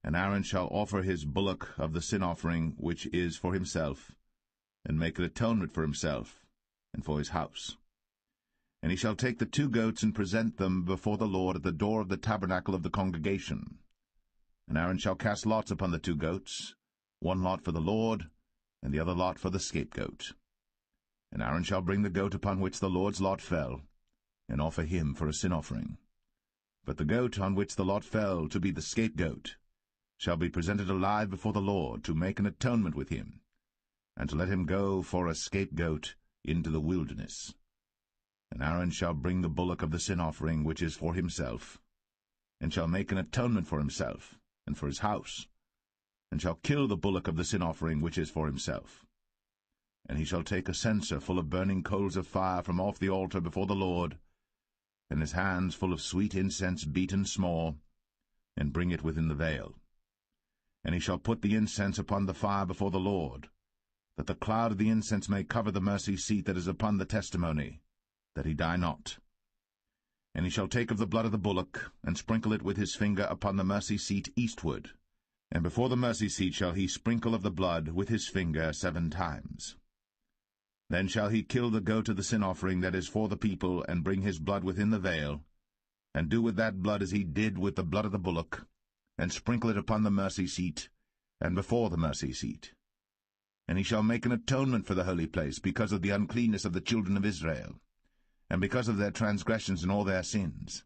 And Aaron shall offer his bullock of the sin offering which is for himself, and make an atonement for himself, and for his house. And he shall take the 2 goats and present them before the Lord at the door of the tabernacle of the congregation. And Aaron shall cast lots upon the 2 goats, 1 lot for the Lord, and the other lot for the scapegoat. And Aaron shall bring the goat upon which the Lord's lot fell, and offer him for a sin offering. But the goat on which the lot fell to be the scapegoat shall be presented alive before the Lord, to make an atonement with him, and to let him go for a scapegoat into the wilderness. And Aaron shall bring the bullock of the sin offering which is for himself, and shall make an atonement for himself, and for his house, and shall kill the bullock of the sin offering which is for himself. And he shall take a censer full of burning coals of fire from off the altar before the Lord, and his hands full of sweet incense beaten small, and bring it within the veil. And he shall put the incense upon the fire before the Lord, that the cloud of the incense may cover the mercy seat that is upon the testimony, that he die not. And he shall take of the blood of the bullock, and sprinkle it with his finger upon the mercy seat eastward, and before the mercy seat shall he sprinkle of the blood with his finger 7 times. Then shall he kill the goat of the sin offering that is for the people, and bring his blood within the veil, and do with that blood as he did with the blood of the bullock, and sprinkle it upon the mercy seat, and before the mercy seat. And he shall make an atonement for the holy place, because of the uncleanness of the children of Israel, and because of their transgressions and all their sins.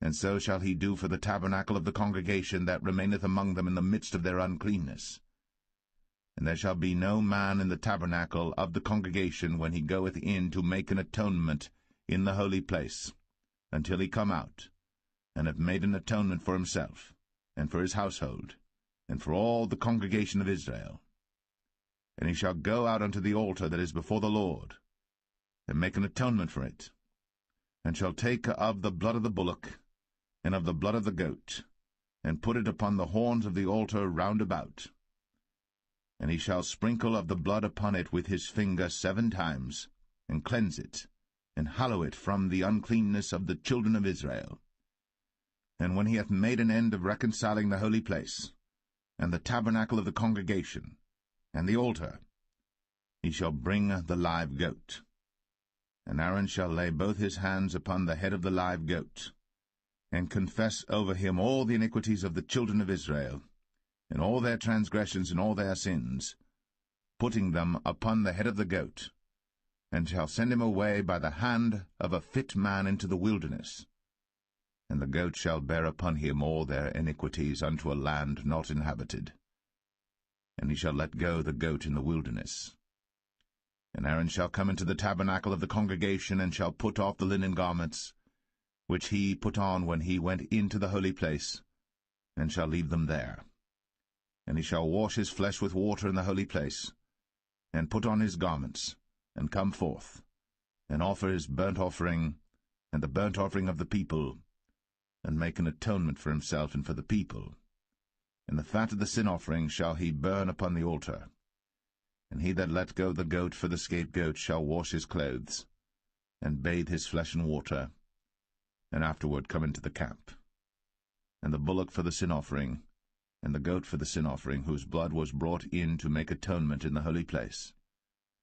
And so shall he do for the tabernacle of the congregation that remaineth among them in the midst of their uncleanness. And there shall be no man in the tabernacle of the congregation when he goeth in to make an atonement in the holy place, until he come out, and have made an atonement for himself, and for his household, and for all the congregation of Israel. And he shall go out unto the altar that is before the Lord, and make an atonement for it, and shall take of the blood of the bullock, and of the blood of the goat, and put it upon the horns of the altar round about. And he shall sprinkle of the blood upon it with his finger 7 times, and cleanse it, and hallow it from the uncleanness of the children of Israel. And when he hath made an end of reconciling the holy place, and the tabernacle of the congregation, and the altar, he shall bring the live goat. And Aaron shall lay both his hands upon the head of the live goat, and confess over him all the iniquities of the children of Israel, and all their transgressions and all their sins, putting them upon the head of the goat, and shall send him away by the hand of a fit man into the wilderness. And the goat shall bear upon him all their iniquities unto a land not inhabited. And he shall let go the goat in the wilderness. And Aaron shall come into the tabernacle of the congregation, and shall put off the linen garments, which he put on when he went into the holy place, and shall leave them there. And he shall wash his flesh with water in the holy place, and put on his garments, and come forth, and offer his burnt offering, and the burnt offering of the people, and make an atonement for himself and for the people. And the fat of the sin offering shall he burn upon the altar. And he that let go the goat for the scapegoat shall wash his clothes, and bathe his flesh in water, and afterward come into the camp. And the bullock for the sin offering, and the goat for the sin offering, whose blood was brought in to make atonement in the holy place,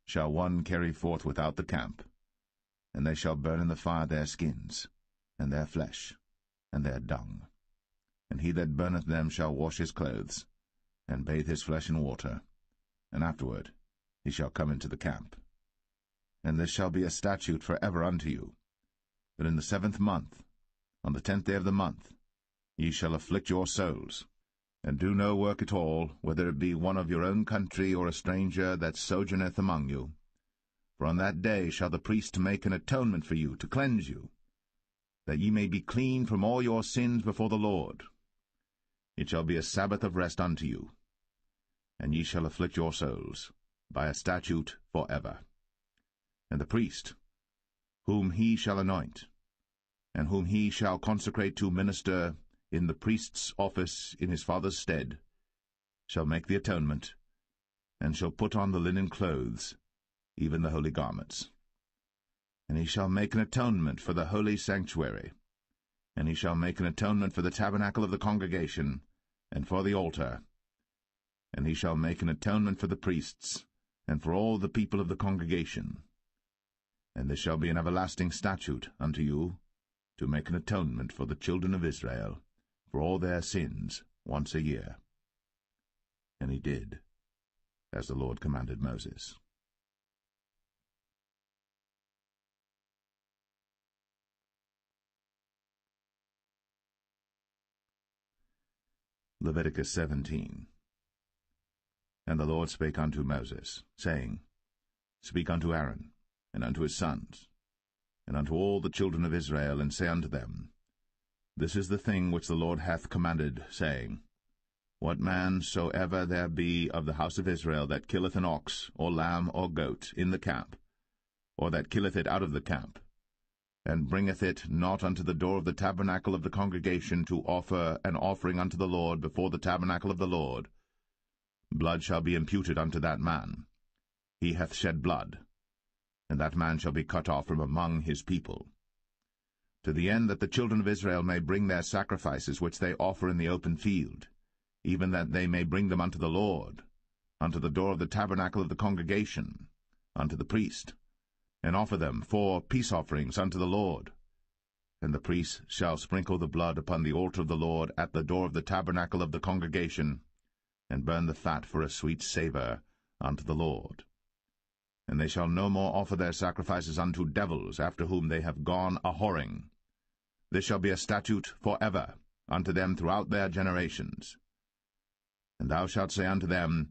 shall one carry forth without the camp, and they shall burn in the fire their skins, and their flesh, and their dung. And he that burneth them shall wash his clothes, and bathe his flesh in water, and afterward he shall come into the camp. And this shall be a statute for ever unto you, that in the 7th month, on the 10th day of the month, ye shall afflict your souls, and do no work at all, whether it be one of your own country or a stranger that sojourneth among you. For on that day shall the priest make an atonement for you, to cleanse you, that ye may be clean from all your sins before the Lord. It shall be a Sabbath of rest unto you, and ye shall afflict your souls, by a statute for ever. And the priest, whom he shall anoint, and whom he shall consecrate to minister in the priest's office in his father's stead, shall make the atonement, and shall put on the linen clothes, even the holy garments. And he shall make an atonement for the holy sanctuary, and he shall make an atonement for the tabernacle of the congregation, and for the altar. And he shall make an atonement for the priests, and for all the people of the congregation. And this shall be an everlasting statute unto you, to make an atonement for the children of Israel, for all their sins, once a year. And he did, as the Lord commanded Moses. Leviticus 17. And the Lord spake unto Moses, saying, Speak unto Aaron, and unto his sons, and unto all the children of Israel, and say unto them, This is the thing which the Lord hath commanded, saying, What man soever there be of the house of Israel that killeth an ox, or lamb, or goat, in the camp, or that killeth it out of the camp, and bringeth it not unto the door of the tabernacle of the congregation to offer an offering unto the Lord before the tabernacle of the Lord, blood shall be imputed unto that man, he hath shed blood, and that man shall be cut off from among his people. To the end that the children of Israel may bring their sacrifices which they offer in the open field, even that they may bring them unto the Lord, unto the door of the tabernacle of the congregation, unto the priest, and offer them for peace offerings unto the Lord. And the priest shall sprinkle the blood upon the altar of the Lord at the door of the tabernacle of the congregation, and burn the fat for a sweet savour unto the Lord. And they shall no more offer their sacrifices unto devils, after whom they have gone a-whoring. This shall be a statute for ever unto them throughout their generations. And thou shalt say unto them,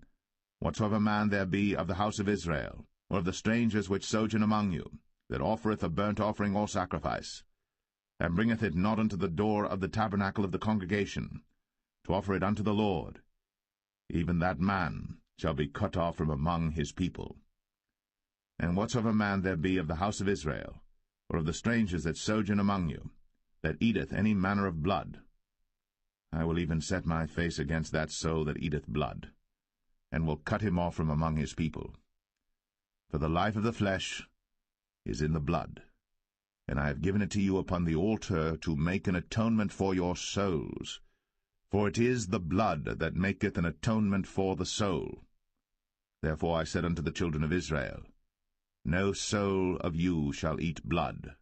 Whatsoever man there be of the house of Israel, or of the strangers which sojourn among you, that offereth a burnt offering or sacrifice, and bringeth it not unto the door of the tabernacle of the congregation, to offer it unto the Lord, even that man shall be cut off from among his people. And whatsoever man there be of the house of Israel, or of the strangers that sojourn among you, that eateth any manner of blood, I will even set my face against that soul that eateth blood, and will cut him off from among his people. For the life of the flesh is in the blood, and I have given it to you upon the altar to make an atonement for your souls. For it is the blood that maketh an atonement for the soul. Therefore I said unto the children of Israel, No soul of you shall eat blood,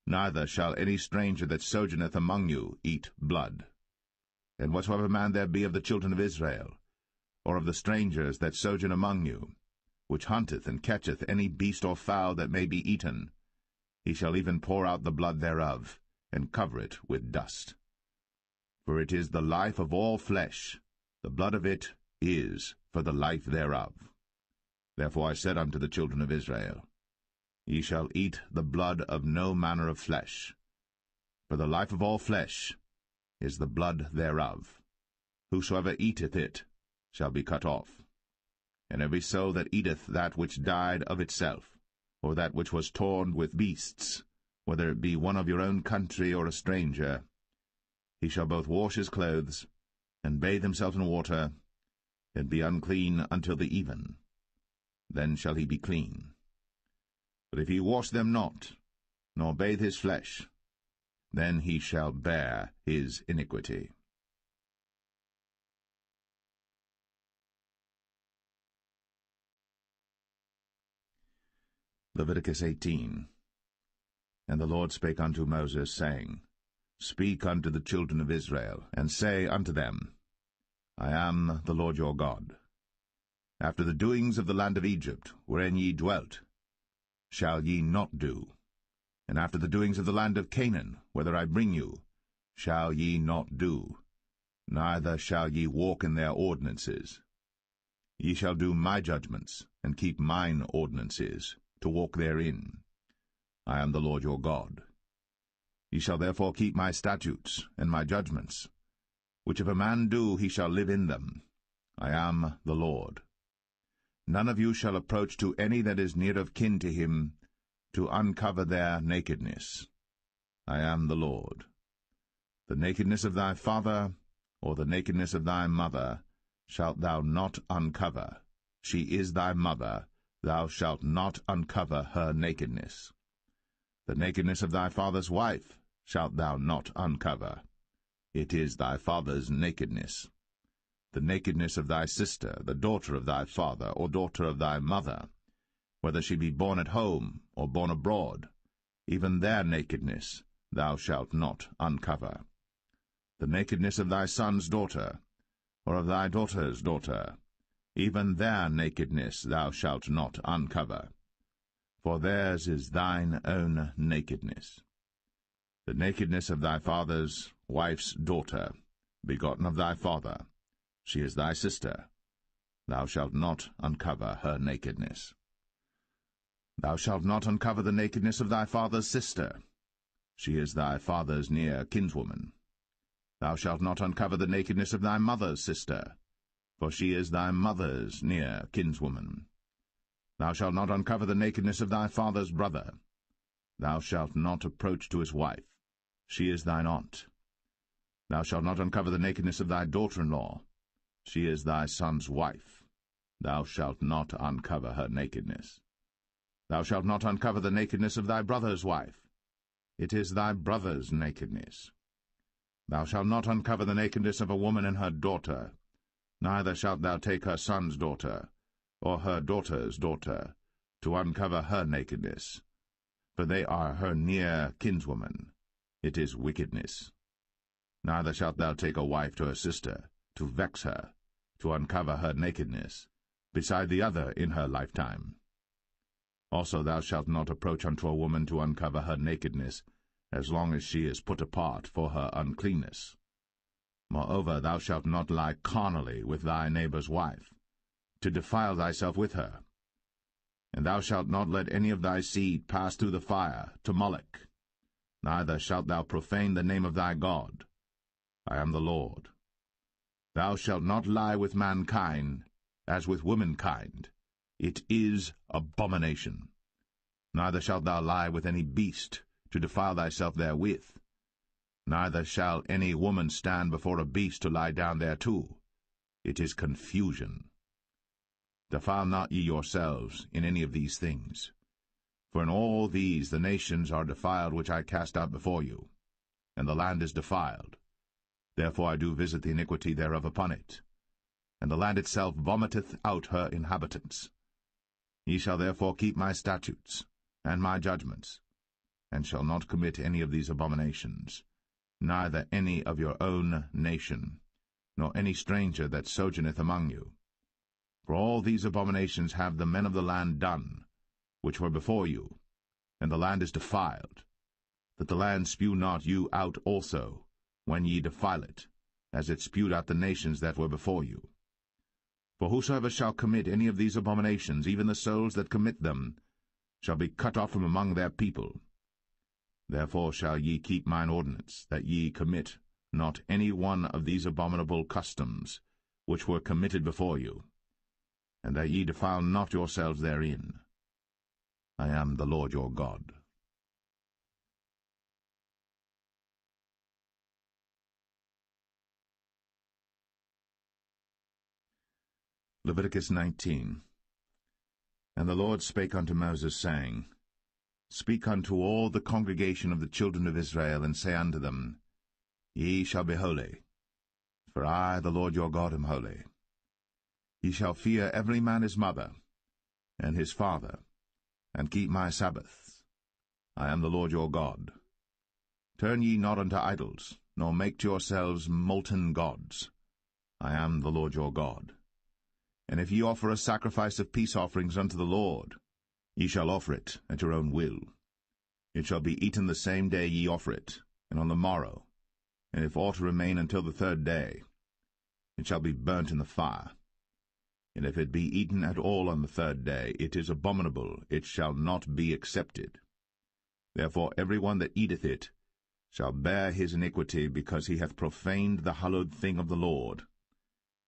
neither shall any stranger that sojourneth among you eat blood. And whatsoever man there be of the children of Israel, or of the strangers that sojourn among you, which hunteth and catcheth any beast or fowl that may be eaten, he shall even pour out the blood thereof, and cover it with dust. For it is the life of all flesh, the blood of it is for the life thereof. Therefore I said unto the children of Israel, Ye shall eat the blood of no manner of flesh, for the life of all flesh is the blood thereof. Whosoever eateth it shall be cut off. And every soul that eateth that which died of itself, or that which was torn with beasts, whether it be one of your own country or a stranger, he shall both wash his clothes, and bathe himself in water, and be unclean until the even. Then shall he be clean. But if he wash them not, nor bathe his flesh, then he shall bear his iniquity. Leviticus 18. And the Lord spake unto Moses, saying, Speak unto the children of Israel, and say unto them, I am the Lord your God. After the doings of the land of Egypt, wherein ye dwelt, shall ye not do, and after the doings of the land of Canaan, whither I bring you, shall ye not do, neither shall ye walk in their ordinances. Ye shall do my judgments, and keep mine ordinances, to walk therein. I am the Lord your God. Ye shall therefore keep my statutes and my judgments, which if a man do, he shall live in them. I am the Lord. None of you shall approach to any that is near of kin to him, to uncover their nakedness. I am the Lord. The nakedness of thy father, or the nakedness of thy mother, shalt thou not uncover. She is thy mother, thou shalt not uncover her nakedness. The nakedness of thy father's wife shalt thou not uncover. It is thy father's nakedness. The nakedness of thy sister, the daughter of thy father, or daughter of thy mother, whether she be born at home, or born abroad, even their nakedness thou shalt not uncover. The nakedness of thy son's daughter, or of thy daughter's daughter, even their nakedness thou shalt not uncover. For theirs is thine own nakedness. The nakedness of thy father's wife's daughter, begotten of thy father, she is thy sister. Thou shalt not uncover her nakedness. Thou shalt not uncover the nakedness of thy father's sister. She is thy father's near kinswoman. Thou shalt not uncover the nakedness of thy mother's sister, for she is thy mother's near kinswoman. Thou shalt not uncover the nakedness of thy father's brother. Thou shalt not approach to his wife. She is thine aunt. Thou shalt not uncover the nakedness of thy daughter-in-law. She is thy son's wife. thou shalt not uncover her nakedness. Thou shalt not uncover the nakedness of thy brother's wife. It is thy brother's nakedness. Thou shalt not uncover the nakedness of a woman and her daughter, neither shalt thou take her son's daughter, or her daughter's daughter, to uncover her nakedness, for they are her near kinswoman. It is wickedness. Neither shalt thou take a wife to her sister, to vex her, to uncover her nakedness, beside the other in her lifetime. Also thou shalt not approach unto a woman to uncover her nakedness, as long as she is put apart for her uncleanness. Moreover, thou shalt not lie carnally with thy neighbor's wife, to defile thyself with her. And thou shalt not let any of thy seed pass through the fire to Moloch, neither shalt thou profane the name of thy God. I am the Lord. Thou shalt not lie with mankind, as with womankind. It is abomination. Neither shalt thou lie with any beast, to defile thyself therewith. Neither shall any woman stand before a beast to lie down thereto. It is confusion. Defile not ye yourselves in any of these things. For in all these the nations are defiled which I cast out before you, and the land is defiled. Therefore I do visit the iniquity thereof upon it, and the land itself vomiteth out her inhabitants. Ye shall therefore keep my statutes and my judgments, and shall not commit any of these abominations, neither any of your own nation, nor any stranger that sojourneth among you. For all these abominations have the men of the land done, which were before you, and the land is defiled, that the land spew not you out also, when ye defile it, as it spewed out the nations that were before you. For whosoever shall commit any of these abominations, even the souls that commit them, shall be cut off from among their people. Therefore shall ye keep mine ordinance, that ye commit not any one of these abominable customs, which were committed before you, and that ye defile not yourselves therein. I am the Lord your God. Leviticus 19. And the Lord spake unto Moses, saying, Speak unto all the congregation of the children of Israel, and say unto them, Ye shall be holy, for I, the Lord your God, am holy. Ye shall fear every man his mother, and his father, and keep my Sabbaths. I am the Lord your God. Turn ye not unto idols, nor make to yourselves molten gods. I am the Lord your God. And if ye offer a sacrifice of peace offerings unto the Lord, ye shall offer it at your own will. It shall be eaten the same day ye offer it, and on the morrow. And if aught remain until the third day, it shall be burnt in the fire. And if it be eaten at all on the third day, it is abominable, it shall not be accepted. Therefore every one that eateth it shall bear his iniquity, because he hath profaned the hallowed thing of the Lord,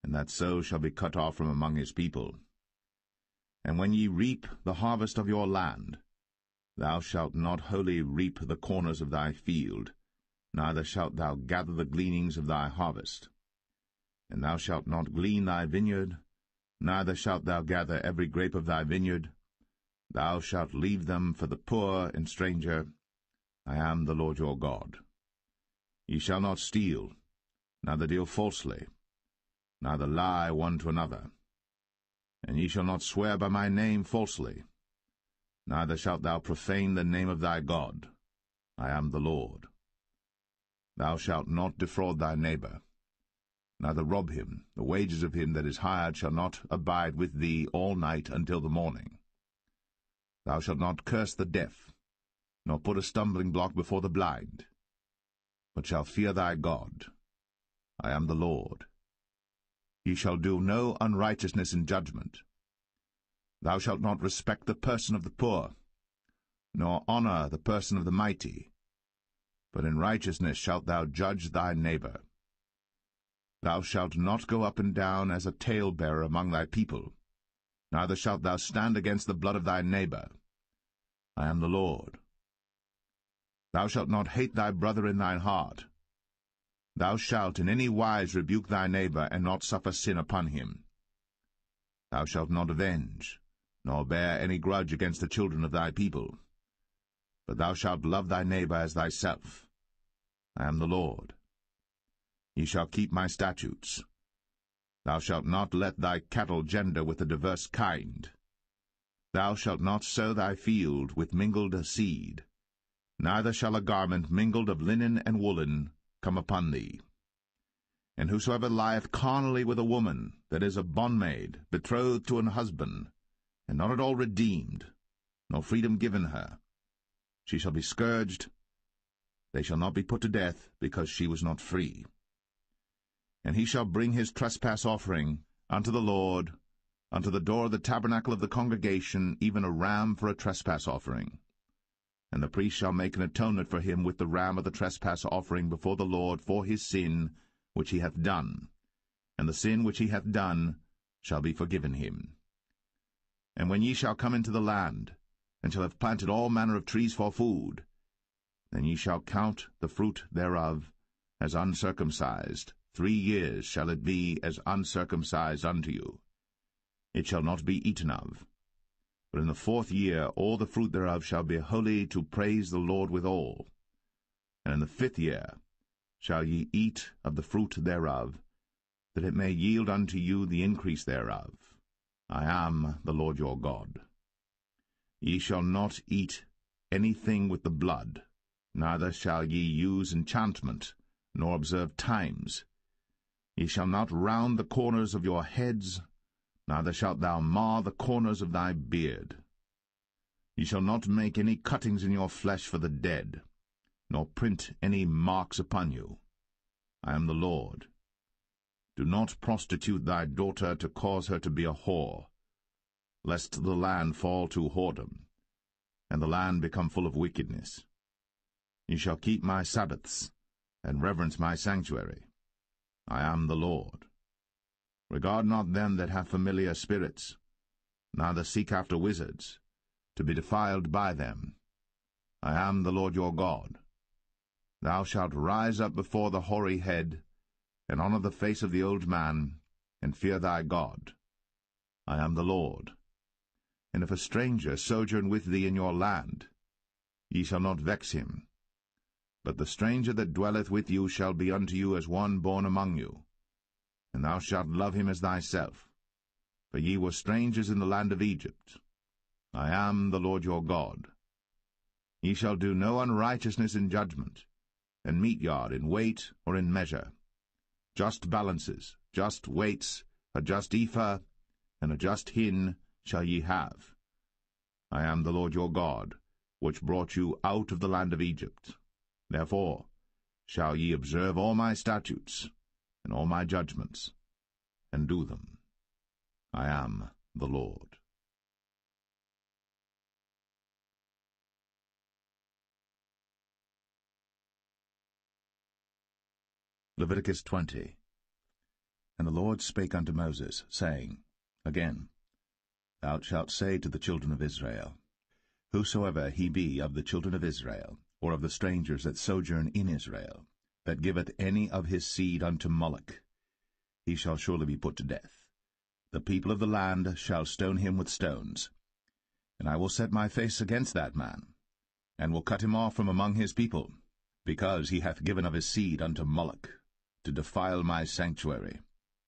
and that so shall be cut off from among his people. And when ye reap the harvest of your land, thou shalt not wholly reap the corners of thy field, neither shalt thou gather the gleanings of thy harvest. And thou shalt not glean thy vineyard, neither shalt thou gather every grape of thy vineyard. Thou shalt leave them for the poor and stranger. I am the Lord your God. Ye shall not steal, neither deal falsely, neither lie one to another. And ye shall not swear by my name falsely, neither shalt thou profane the name of thy God. I am the Lord. Thou shalt not defraud thy neighbor, neither rob him. The wages of him that is hired shall not abide with thee all night until the morning. Thou shalt not curse the deaf, nor put a stumbling block before the blind, but shalt fear thy God. I am the Lord. Ye shall do no unrighteousness in judgment. Thou shalt not respect the person of the poor, nor honor the person of the mighty, but in righteousness shalt thou judge thy neighbor. Thou shalt not go up and down as a talebearer among thy people, neither shalt thou stand against the blood of thy neighbor. I am the Lord. Thou shalt not hate thy brother in thine heart. Thou shalt in any wise rebuke thy neighbor, and not suffer sin upon him. Thou shalt not avenge, nor bear any grudge against the children of thy people. But thou shalt love thy neighbor as thyself. I am the Lord. Ye shall keep my statutes. Thou shalt not let thy cattle gender with a diverse kind. Thou shalt not sow thy field with mingled seed, neither shall a garment mingled of linen and woolen come upon thee. And whosoever lieth carnally with a woman that is a bondmaid, betrothed to an husband, and not at all redeemed, nor freedom given her, she shall be scourged. They shall not be put to death, because she was not free. And he shall bring his trespass offering unto the Lord, unto the door of the tabernacle of the congregation, even a ram for a trespass offering. And the priest shall make an atonement for him with the ram of the trespass offering before the Lord for his sin which he hath done, and the sin which he hath done shall be forgiven him. And when ye shall come into the land, and shall have planted all manner of trees for food, then ye shall count the fruit thereof as uncircumcised. 3 years shall it be as uncircumcised unto you. It shall not be eaten of. But in the 4th year all the fruit thereof shall be holy, to praise the Lord withal. And in the 5th year shall ye eat of the fruit thereof, that it may yield unto you the increase thereof. I am the Lord your God. Ye shall not eat anything with the blood, neither shall ye use enchantment, nor observe times. Ye shall not round the corners of your heads, neither shalt thou mar the corners of thy beard. Ye shall not make any cuttings in your flesh for the dead, nor print any marks upon you. I am the Lord. Do not prostitute thy daughter to cause her to be a whore, lest the land fall to whoredom, and the land become full of wickedness. Ye shall keep my Sabbaths, and reverence my sanctuary. I am the Lord. Regard not them that have familiar spirits, neither seek after wizards, to be defiled by them. I am the Lord your God. Thou shalt rise up before the hoary head, and honour the face of the old man, and fear thy God. I am the Lord. And if a stranger sojourn with thee in your land, ye shall not vex him. But the stranger that dwelleth with you shall be unto you as one born among you, and thou shalt love him as thyself. For ye were strangers in the land of Egypt. I am the Lord your God. Ye shall do no unrighteousness in judgment, and meat yard in weight or in measure. Just balances, just weights, a just ephah, and a just hin shall ye have. I am the Lord your God, which brought you out of the land of Egypt. Therefore shall ye observe all my statutes, and all my judgments, and do them. I am the Lord. Leviticus 20. And the Lord spake unto Moses, saying, Again, thou shalt say to the children of Israel, Whosoever he be of the children of Israel, or of the strangers that sojourn in Israel, that giveth any of his seed unto Moloch, he shall surely be put to death. The people of the land shall stone him with stones. And I will set my face against that man, and will cut him off from among his people, because he hath given of his seed unto Moloch, to defile my sanctuary,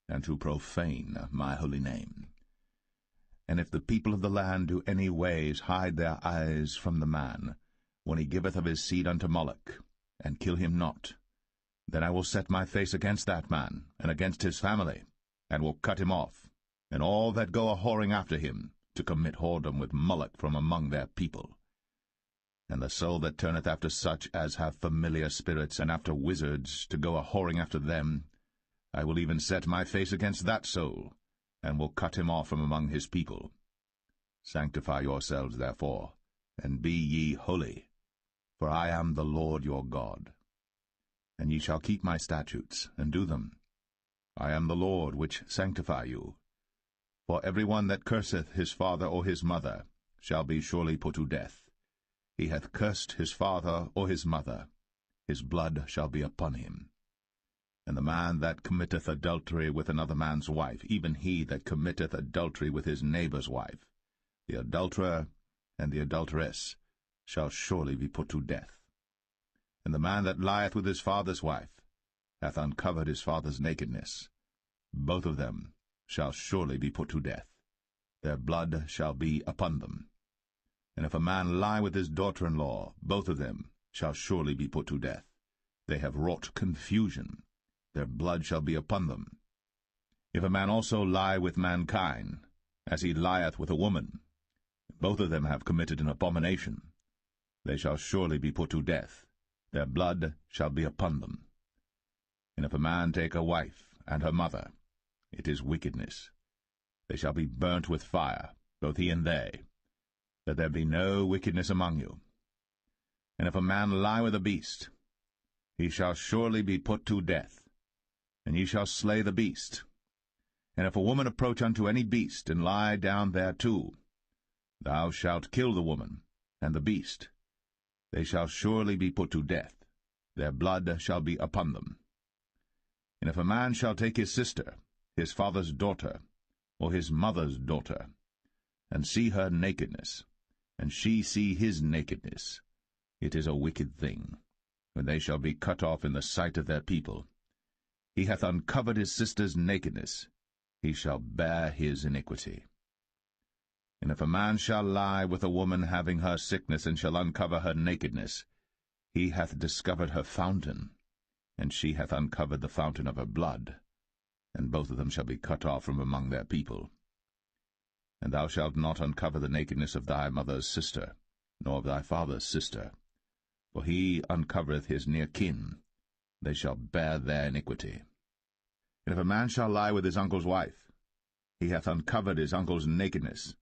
and to profane my holy name. And if the people of the land do any ways hide their eyes from the man, when he giveth of his seed unto Moloch, and kill him not, then I will set my face against that man, and against his family, and will cut him off, and all that go a-whoring after him, to commit whoredom with Moloch from among their people. And the soul that turneth after such as have familiar spirits, and after wizards, to go a-whoring after them, I will even set my face against that soul, and will cut him off from among his people. Sanctify yourselves, therefore, and be ye holy, for I am the Lord your God. And ye shall keep my statutes, and do them. I am the Lord which sanctify you. For every one that curseth his father or his mother shall be surely put to death. He hath cursed his father or his mother, his blood shall be upon him. And the man that committeth adultery with another man's wife, even he that committeth adultery with his neighbour's wife, the adulterer and the adulteress shall surely be put to death. And the man that lieth with his father's wife hath uncovered his father's nakedness. Both of them shall surely be put to death. Their blood shall be upon them. And if a man lie with his daughter-in-law, both of them shall surely be put to death. They have wrought confusion. Their blood shall be upon them. If a man also lie with mankind, as he lieth with a woman, both of them have committed an abomination. They shall surely be put to death. Their blood shall be upon them. And if a man take a wife and her mother, it is wickedness. They shall be burnt with fire, both he and they, that there be no wickedness among you. And if a man lie with a beast, he shall surely be put to death, and ye shall slay the beast. And if a woman approach unto any beast, and lie down thereto, thou shalt kill the woman and the beast. They shall surely be put to death. Their blood shall be upon them. And if a man shall take his sister, his father's daughter, or his mother's daughter, and see her nakedness, and she see his nakedness, it is a wicked thing, when they shall be cut off in the sight of their people. He hath uncovered his sister's nakedness, he shall bear his iniquity. And if a man shall lie with a woman having her sickness, and shall uncover her nakedness, he hath discovered her fountain, and she hath uncovered the fountain of her blood, and both of them shall be cut off from among their people. And thou shalt not uncover the nakedness of thy mother's sister, nor of thy father's sister, for he uncovereth his near kin. They shall bear their iniquity. And if a man shall lie with his uncle's wife, he hath uncovered his uncle's nakedness.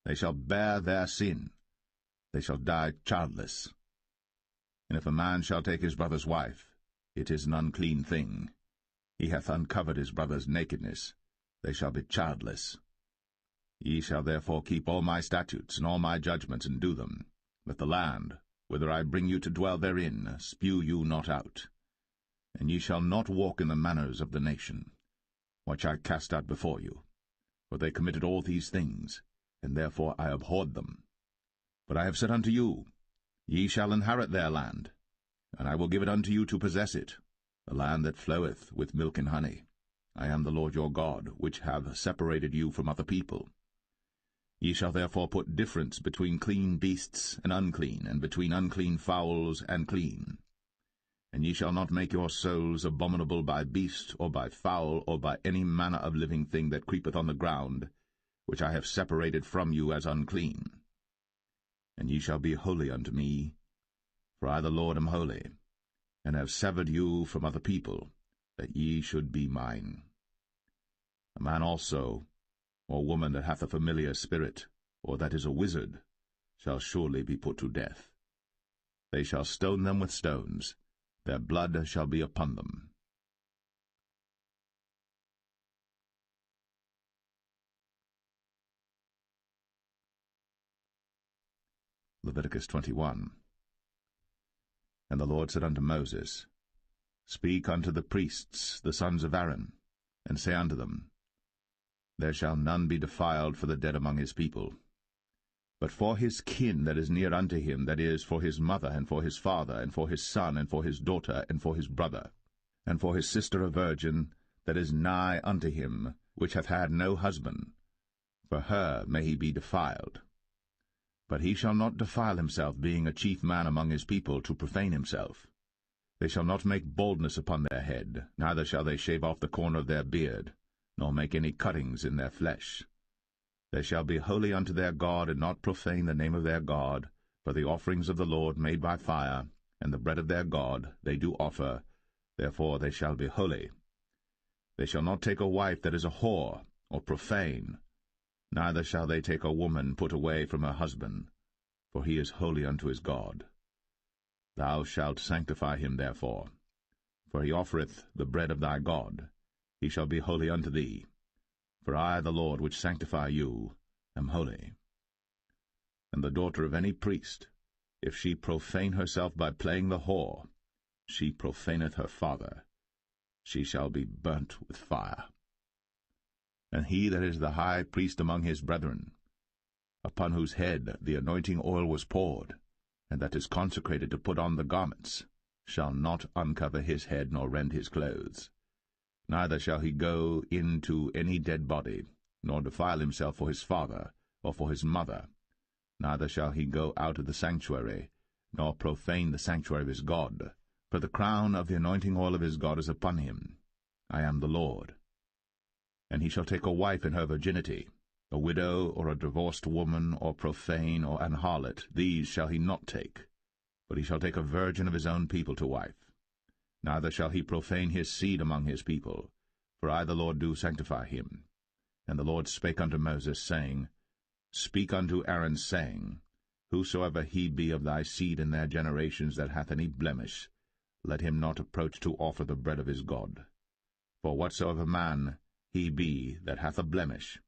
They shall bear their sin. They shall die childless. And if a man shall take his brother's wife, it is an unclean thing. He hath uncovered his brother's nakedness. They shall be childless. Ye shall therefore keep all my statutes and all my judgments, and do them, that the land, whither I bring you to dwell therein, spew you not out. And ye shall not walk in the manners of the nation, which I cast out before you. For they committed all these things, and therefore I abhorred them. But I have said unto you, Ye shall inherit their land, and I will give it unto you to possess it, the land that floweth with milk and honey. I am the Lord your God, which have separated you from other people. Ye shall therefore put difference between clean beasts and unclean, and between unclean fowls and clean. And ye shall not make your souls abominable by beast, or by fowl, or by any manner of living thing that creepeth on the ground, which I have separated from you as unclean. And ye shall be holy unto me, for I the Lord am holy, and have severed you from other people, that ye should be mine. A man also, or woman that hath a familiar spirit, or that is a wizard, shall surely be put to death. They shall stone them with stones, their blood shall be upon them. Leviticus 21. And the Lord said unto Moses, Speak unto the priests, the sons of Aaron, and say unto them, There shall none be defiled for the dead among his people. But for his kin that is near unto him, that is, for his mother, and for his father, and for his son, and for his daughter, and for his brother, and for his sister a virgin, that is nigh unto him, which hath had no husband, for her may he be defiled. But he shall not defile himself, being a chief man among his people, to profane himself. They shall not make baldness upon their head, neither shall they shave off the corner of their beard, nor make any cuttings in their flesh. They shall be holy unto their God, and not profane the name of their God, for the offerings of the Lord made by fire, and the bread of their God they do offer, therefore they shall be holy. They shall not take a wife that is a whore, or profane, neither shall they take a woman put away from her husband, for he is holy unto his God. Thou shalt sanctify him therefore, for he offereth the bread of thy God. He shall be holy unto thee. For I, the Lord, which sanctify you, am holy. And the daughter of any priest, if she profane herself by playing the whore, she profaneth her father. she shall be burnt with fire. And he that is the high priest among his brethren, upon whose head the anointing oil was poured, and that is consecrated to put on the garments, shall not uncover his head nor rend his clothes. Neither shall he go into any dead body, nor defile himself for his father or for his mother. Neither shall he go out of the sanctuary, nor profane the sanctuary of his God. For the crown of the anointing oil of his God is upon him. I am the Lord. And he shall take a wife in her virginity, a widow or a divorced woman, or profane, or an harlot. These shall he not take, but he shall take a virgin of his own people to wife. Neither shall he profane his seed among his people, for I the Lord do sanctify him. And the Lord spake unto Moses, saying, Speak unto Aaron, saying, Whosoever he be of thy seed in their generations that hath any blemish, let him not approach to offer the bread of his God. For whatsoever man he be that hath a blemish,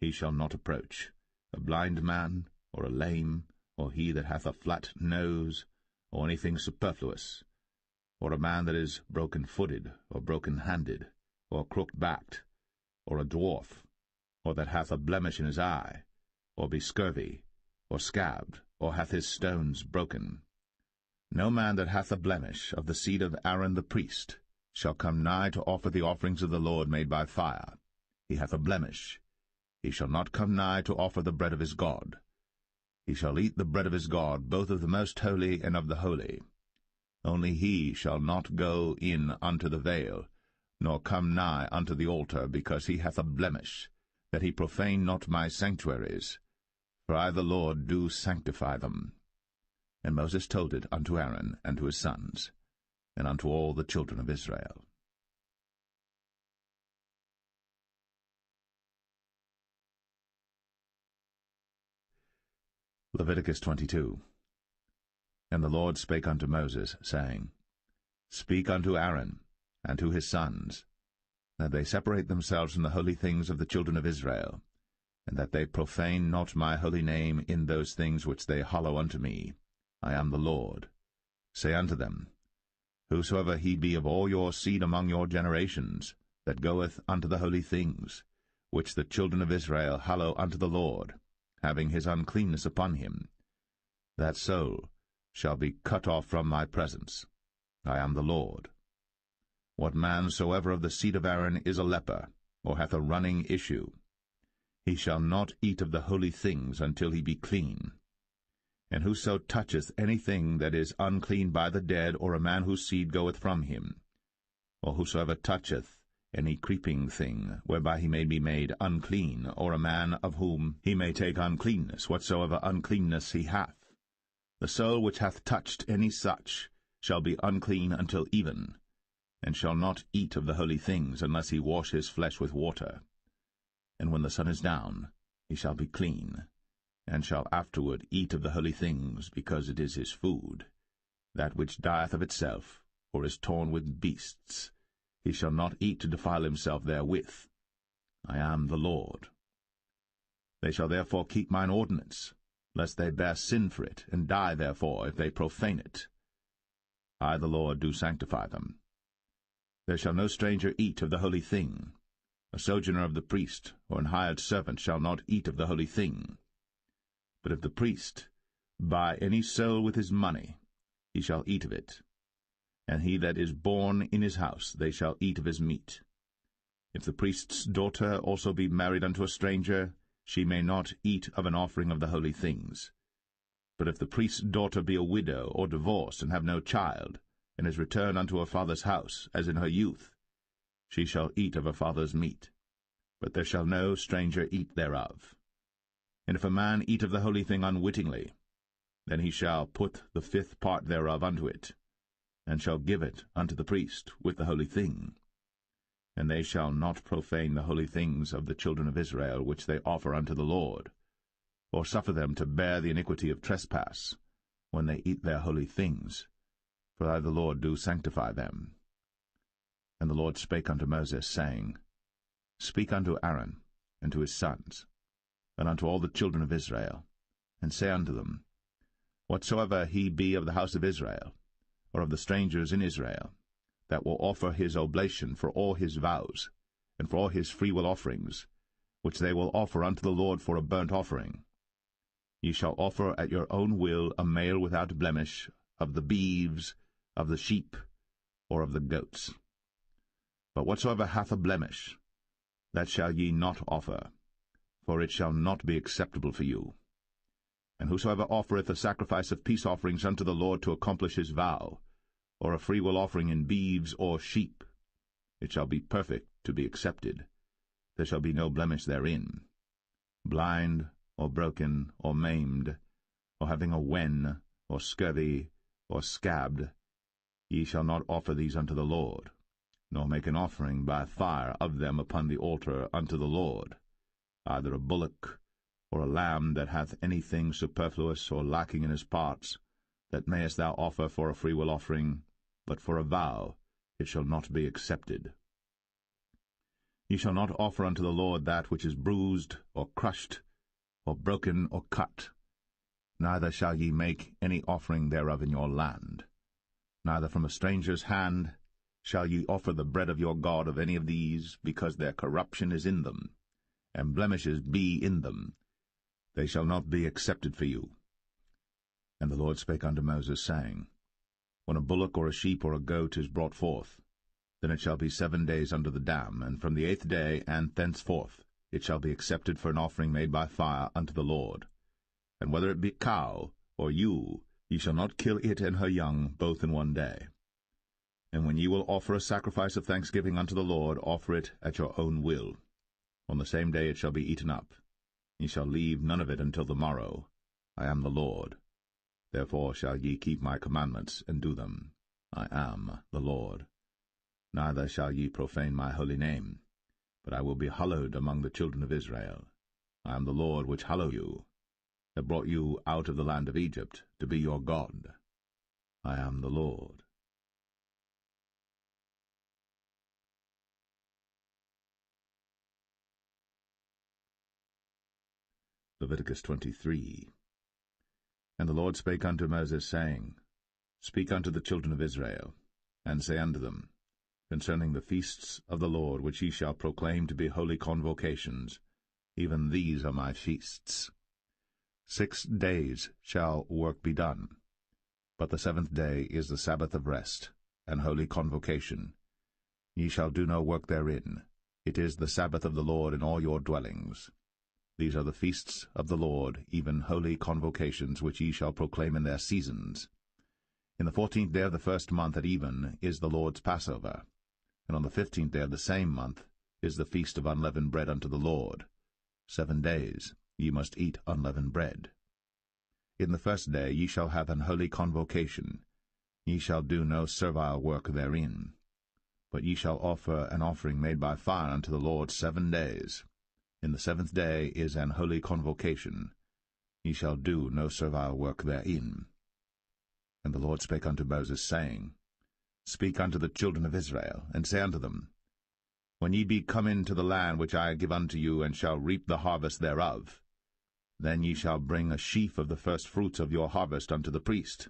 he shall not approach, a blind man, or a lame, or he that hath a flat nose, or anything superfluous, or a man that is broken-footed, or broken-handed, or crooked-backed, or a dwarf, or that hath a blemish in his eye, or be scurvy, or scabbed, or hath his stones broken. No man that hath a blemish of the seed of Aaron the priest shall come nigh to offer the offerings of the Lord made by fire. He hath a blemish. He shall not come nigh to offer the bread of his God. He shall eat the bread of his God, both of the most holy and of the holy. Only he shall not go in unto the veil, nor come nigh unto the altar, because he hath a blemish, that he profane not my sanctuaries. For I the Lord do sanctify them. And Moses told it unto Aaron and to his sons, and unto all the children of Israel. Leviticus 22. And the Lord spake unto Moses, saying, Speak unto Aaron and to his sons, that they separate themselves from the holy things of the children of Israel, and that they profane not my holy name in those things which they hallow unto me. I am the Lord. Say unto them, Whosoever he be of all your seed among your generations, that goeth unto the holy things, which the children of Israel hallow unto the Lord, having his uncleanness upon him, that soul shall be cut off from my presence. I am the Lord. What man soever of the seed of Aaron is a leper, or hath a running issue, he shall not eat of the holy things until he be clean. And whoso toucheth anything that is unclean by the dead, or a man whose seed goeth from him, or whosoever toucheth any creeping thing, whereby he may be made unclean, or a man of whom he may take uncleanness, whatsoever uncleanness he hath, the soul which hath touched any such shall be unclean until even, and shall not eat of the holy things, unless he wash his flesh with water. And when the sun is down, he shall be clean, and shall afterward eat of the holy things, because it is his food. That which dieth of itself, or is torn with beasts, he shall not eat to defile himself therewith. I am the Lord. They shall therefore keep mine ordinance, lest they bear sin for it, and die therefore, if they profane it. I the Lord do sanctify them. There shall no stranger eat of the holy thing. A sojourner of the priest, or an hired servant, shall not eat of the holy thing. But if the priest buy any soul with his money, he shall eat of it. And he that is born in his house, they shall eat of his meat. If the priest's daughter also be married unto a stranger, she may not eat of an offering of the holy things. But if the priest's daughter be a widow, or divorced, and have no child, and is returned unto her father's house, as in her youth, she shall eat of her father's meat. But there shall no stranger eat thereof. And if a man eat of the holy thing unwittingly, then he shall put the 5th part thereof unto it, and shall give it unto the priest with the holy thing. And they shall not profane the holy things of the children of Israel, which they offer unto the Lord, or suffer them to bear the iniquity of trespass, when they eat their holy things. For I the Lord do sanctify them. And the Lord spake unto Moses, saying, Speak unto Aaron and to his sons, and unto all the children of Israel, and say unto them, Whatsoever he be of the house of Israel, or of the strangers in Israel, that will offer his oblation for all his vows, and for all his freewill offerings, which they will offer unto the Lord for a burnt offering. Ye shall offer at your own will a male without blemish, of the beeves, of the sheep, or of the goats. But whatsoever hath a blemish, that shall ye not offer, for it shall not be acceptable for you. And whosoever offereth a sacrifice of peace offerings unto the Lord to accomplish his vow, or a freewill offering in beeves or sheep, it shall be perfect to be accepted. There shall be no blemish therein. Blind, or broken, or maimed, or having a wen, or scurvy, or scabbed, ye shall not offer these unto the Lord, nor make an offering by fire of them upon the altar unto the Lord, either a bullock, or a lamb that hath anything superfluous or lacking in his parts, that mayest thou offer for a freewill offering, but for a vow it shall not be accepted. Ye shall not offer unto the Lord that which is bruised, or crushed, or broken, or cut. Neither shall ye make any offering thereof in your land. Neither from a stranger's hand shall ye offer the bread of your God of any of these, because their corruption is in them, and blemishes be in them. They shall not be accepted for you. And the Lord spake unto Moses, saying, When a bullock or a sheep or a goat is brought forth, then it shall be 7 days under the dam, and from the 8th day and thenceforth it shall be accepted for an offering made by fire unto the Lord. And whether it be cow or ewe, ye shall not kill it and her young both in 1 day. And when ye will offer a sacrifice of thanksgiving unto the Lord, offer it at your own will. On the same day it shall be eaten up. Ye shall leave none of it until the morrow. I am the Lord. Therefore shall ye keep my commandments, and do them. I am the Lord. Neither shall ye profane my holy name, but I will be hallowed among the children of Israel. I am the Lord which hallow you, that brought you out of the land of Egypt, to be your God. I am the Lord. Leviticus 23. And the Lord spake unto Moses, saying, Speak unto the children of Israel, and say unto them, Concerning the feasts of the Lord, which ye shall proclaim to be holy convocations, even these are my feasts. 6 days shall work be done, but the 7th day is the Sabbath of rest, and holy convocation. Ye shall do no work therein. It is the Sabbath of the Lord in all your dwellings. These are the feasts of the Lord, even holy convocations, which ye shall proclaim in their seasons. In the 14th day of the 1st month at even is the Lord's Passover, and on the 15th day of the same month is the feast of unleavened bread unto the Lord. 7 days ye must eat unleavened bread. In the 1st day ye shall have an holy convocation. Ye shall do no servile work therein. But ye shall offer an offering made by fire unto the Lord 7 days. In the 7th day is an holy convocation. Ye shall do no servile work therein. And the Lord spake unto Moses, saying, Speak unto the children of Israel, and say unto them, When ye be come into the land which I give unto you, and shall reap the harvest thereof, then ye shall bring a sheaf of the firstfruits of your harvest unto the priest.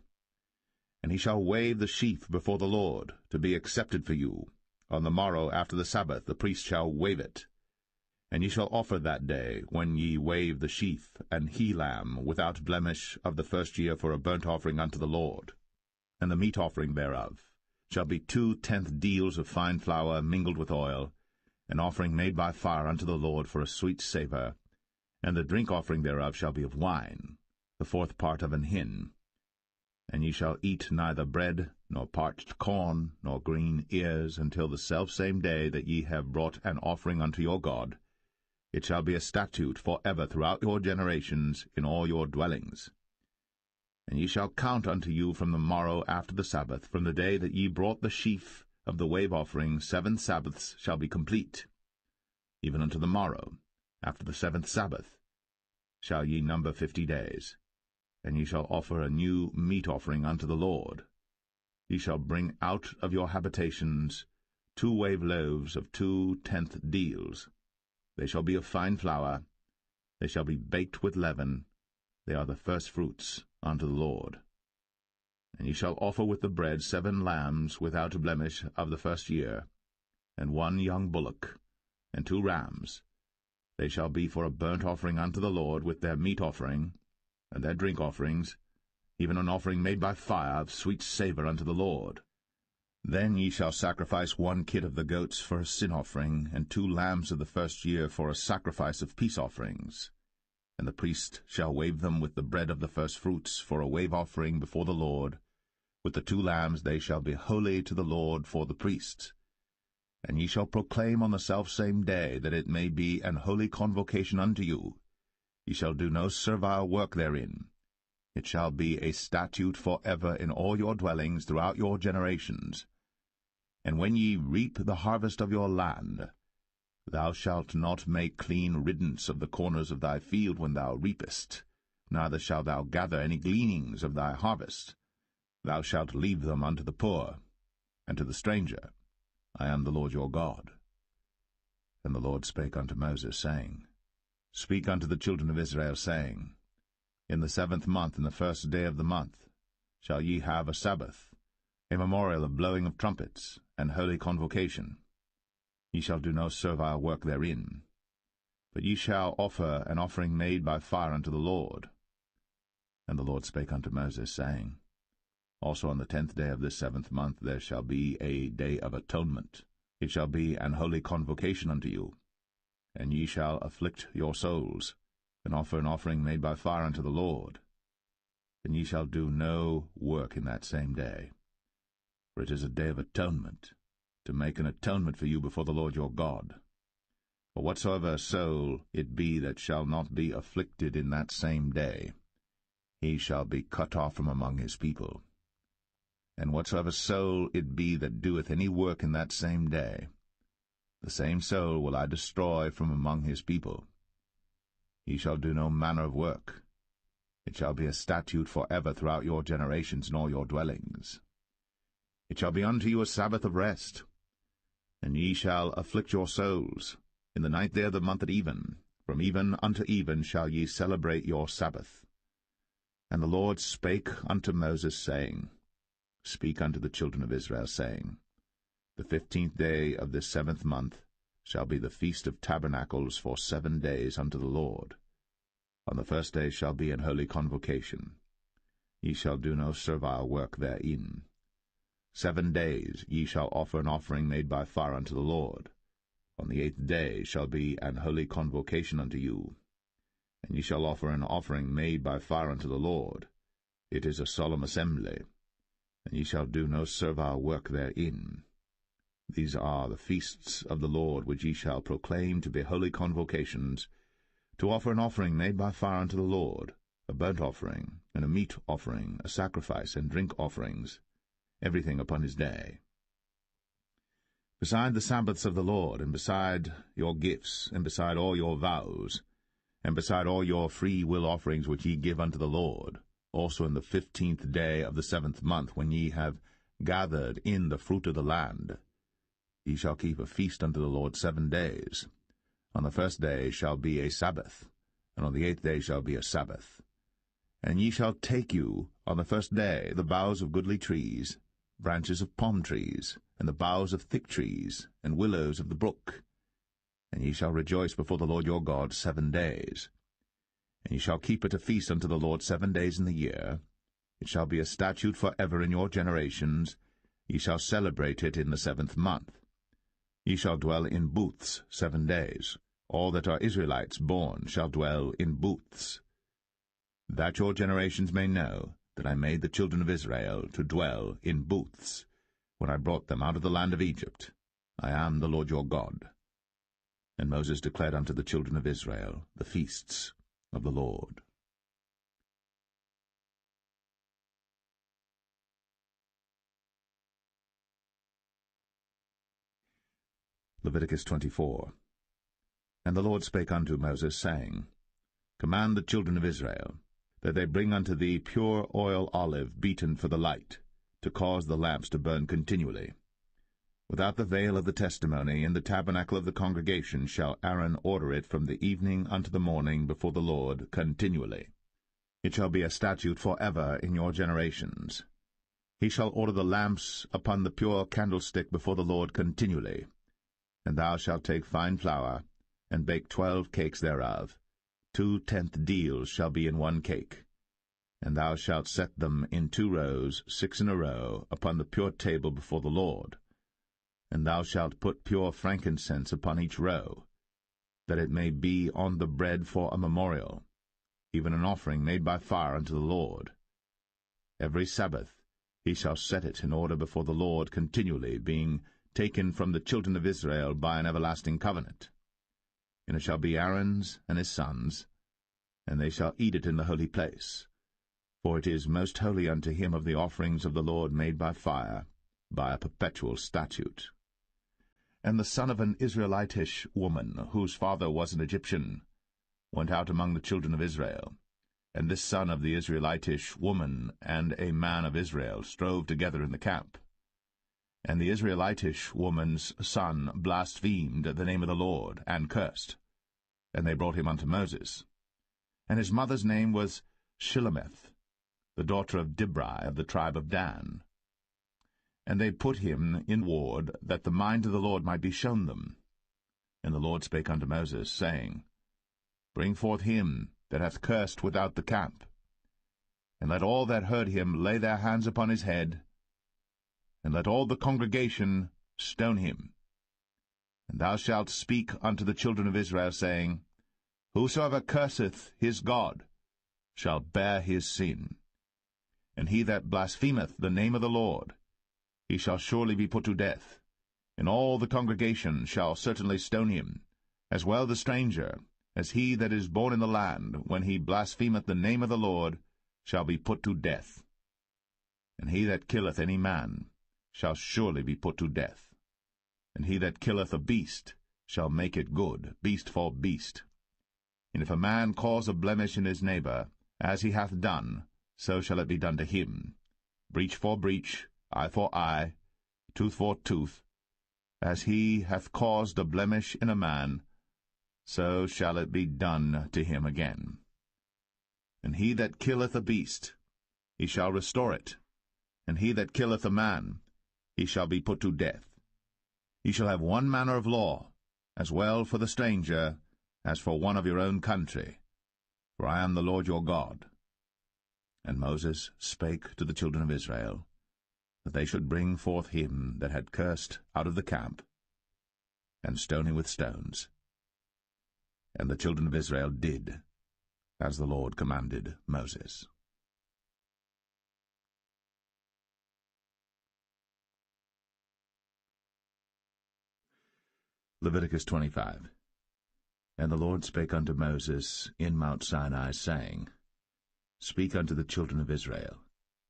And he shall wave the sheaf before the Lord, to be accepted for you. On the morrow after the Sabbath the priest shall wave it. And ye shall offer that day, when ye wave the sheaf, an he-lamb without blemish of the 1st year for a burnt offering unto the Lord. And the meat offering thereof shall be 2/10 deals of fine flour mingled with oil, an offering made by fire unto the Lord for a sweet savour. And the drink offering thereof shall be of wine, the 4th part of an hin. And ye shall eat neither bread, nor parched corn, nor green ears, until the selfsame day that ye have brought an offering unto your God. It shall be a statute for ever throughout your generations in all your dwellings. And ye shall count unto you from the morrow after the Sabbath, from the day that ye brought the sheaf of the wave offering, 7 Sabbaths shall be complete. Even unto the morrow, after the 7th Sabbath, shall ye number 50 days. And ye shall offer a new meat offering unto the Lord. Ye shall bring out of your habitations 2 wave loaves of 2/10 deals. They shall be of fine flour. They shall be baked with leaven. They are the firstfruits unto the Lord. And ye shall offer with the bread 7 lambs without blemish of the first year, and 1 young bullock, and 2 rams. They shall be for a burnt offering unto the Lord, with their meat offering, and their drink offerings, even an offering made by fire of sweet savour unto the Lord. Then ye shall sacrifice 1 kid of the goats for a sin offering, and 2 lambs of the first year for a sacrifice of peace offerings. And the priest shall wave them with the bread of the firstfruits for a wave offering before the Lord. With the 2 lambs they shall be holy to the Lord for the priests. And ye shall proclaim on the selfsame day that it may be an holy convocation unto you. Ye shall do no servile work therein. It shall be a statute for ever in all your dwellings throughout your generations. And when ye reap the harvest of your land, thou shalt not make clean riddance of the corners of thy field when thou reapest, neither shalt thou gather any gleanings of thy harvest. Thou shalt leave them unto the poor, and to the stranger. I am the Lord your God. And the Lord spake unto Moses, saying, Speak unto the children of Israel, saying, In the 7th month, in the 1st day of the month, shall ye have a Sabbath, a memorial of blowing of trumpets, and holy convocation. Ye shall do no servile work therein, but ye shall offer an offering made by fire unto the Lord. And the Lord spake unto Moses, saying, Also on the 10th day of this 7th month there shall be a day of atonement. It shall be an holy convocation unto you. And ye shall afflict your souls, and offer an offering made by fire unto the Lord. And ye shall do no work in that same day. For it is a day of atonement, to make an atonement for you before the Lord your God. For whatsoever soul it be that shall not be afflicted in that same day, he shall be cut off from among his people. And whatsoever soul it be that doeth any work in that same day, the same soul will I destroy from among his people. He shall do no manner of work. It shall be a statute for ever throughout your generations in all your dwellings. It shall be unto you a Sabbath of rest, and ye shall afflict your souls. In the 9th day of the month at even, from even unto even shall ye celebrate your Sabbath. And the Lord spake unto Moses, saying, Speak unto the children of Israel, saying, The 15th day of this 7th month shall be the feast of tabernacles for 7 days unto the Lord. On the 1st day shall be an holy convocation. Ye shall do no servile work therein. 7 days ye shall offer an offering made by fire unto the Lord. On the 8th day shall be an holy convocation unto you. And ye shall offer an offering made by fire unto the Lord. It is a solemn assembly. And ye shall do no servile work therein. These are the feasts of the Lord which ye shall proclaim to be holy convocations, to offer an offering made by fire unto the Lord, a burnt offering, and a meat offering, a sacrifice, and drink offerings, everything upon his day. Beside the Sabbaths of the Lord, and beside your gifts, and beside all your vows, and beside all your free will offerings which ye give unto the Lord, also in the 15th day of the 7th month, when ye have gathered in the fruit of the land, ye shall keep a feast unto the Lord 7 days. On the 1st day shall be a Sabbath, and on the 8th day shall be a Sabbath. And ye shall take you on the 1st day the boughs of goodly trees, branches of palm trees, and the boughs of thick trees, and willows of the brook. And ye shall rejoice before the Lord your God 7 days. And ye shall keep it a feast unto the Lord 7 days in the year. It shall be a statute for ever in your generations. Ye shall celebrate it in the 7th month. Ye shall dwell in booths 7 days. All that are Israelites born shall dwell in booths. That your generations may know that I made the children of Israel to dwell in booths, when I brought them out of the land of Egypt. I am the Lord your God. And Moses declared unto the children of Israel the feasts of the Lord. Leviticus 24. And the Lord spake unto Moses, saying, Command the children of Israel, that they bring unto thee pure oil olive beaten for the light, to cause the lamps to burn continually. Without the veil of the testimony, in the tabernacle of the congregation, shall Aaron order it from the evening unto the morning before the Lord continually. It shall be a statute for ever in your generations. He shall order the lamps upon the pure candlestick before the Lord continually. And thou shalt take fine flour, and bake 12 cakes thereof. 2/10 deals shall be in 1 cake. And thou shalt set them in 2 rows, 6 in a row, upon the pure table before the Lord. And thou shalt put pure frankincense upon each row, that it may be on the bread for a memorial, even an offering made by fire unto the Lord. Every Sabbath he shall set it in order before the Lord continually, being taken from the children of Israel by an everlasting covenant. And it shall be Aaron's and his sons, and they shall eat it in the holy place. For it is most holy unto him of the offerings of the Lord made by fire, by a perpetual statute. And the son of an Israelitish woman, whose father was an Egyptian, went out among the children of Israel. And this son of the Israelitish woman and a man of Israel strove together in the camp. And the Israelitish woman's son blasphemed the name of the Lord, and cursed. And they brought him unto Moses. And his mother's name was Shilemeth, the daughter of Dibri of the tribe of Dan. And they put him in ward, that the mind of the Lord might be shown them. And the Lord spake unto Moses, saying, Bring forth him that hath cursed without the camp, and let all that heard him lay their hands upon his head, and let all the congregation stone him. And thou shalt speak unto the children of Israel, saying, Whosoever curseth his God shall bear his sin. And he that blasphemeth the name of the Lord, he shall surely be put to death. And all the congregation shall certainly stone him, as well the stranger, as he that is born in the land, when he blasphemeth the name of the Lord, shall be put to death. And he that killeth any man shall surely be put to death. And he that killeth a beast shall make it good, beast for beast. And if a man cause a blemish in his neighbor, as he hath done, so shall it be done to him. Breach for breach, eye for eye, tooth for tooth. As he hath caused a blemish in a man, so shall it be done to him again. And he that killeth a beast, he shall restore it. And he that killeth a man, he shall be put to death. Ye shall have one manner of law, as well for the stranger as for one of your own country. For I am the Lord your God. And Moses spake to the children of Israel, that they should bring forth him that had cursed out of the camp, and stone him with stones. And the children of Israel did as the Lord commanded Moses. Leviticus 25. And the Lord spake unto Moses in Mount Sinai, saying, Speak unto the children of Israel,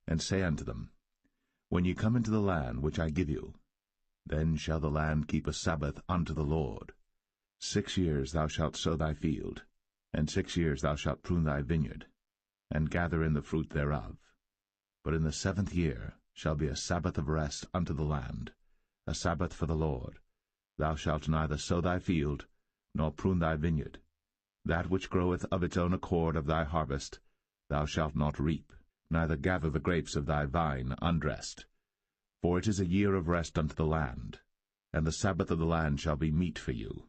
and say unto them, When ye come into the land which I give you, then shall the land keep a Sabbath unto the Lord. 6 years thou shalt sow thy field, and 6 years thou shalt prune thy vineyard, and gather in the fruit thereof. But in the 7th year shall be a Sabbath of rest unto the land, a Sabbath for the Lord. Thou shalt neither sow thy field, nor prune thy vineyard. That which groweth of its own accord of thy harvest thou shalt not reap, neither gather the grapes of thy vine undressed. For it is a year of rest unto the land, and the Sabbath of the land shall be meat for you,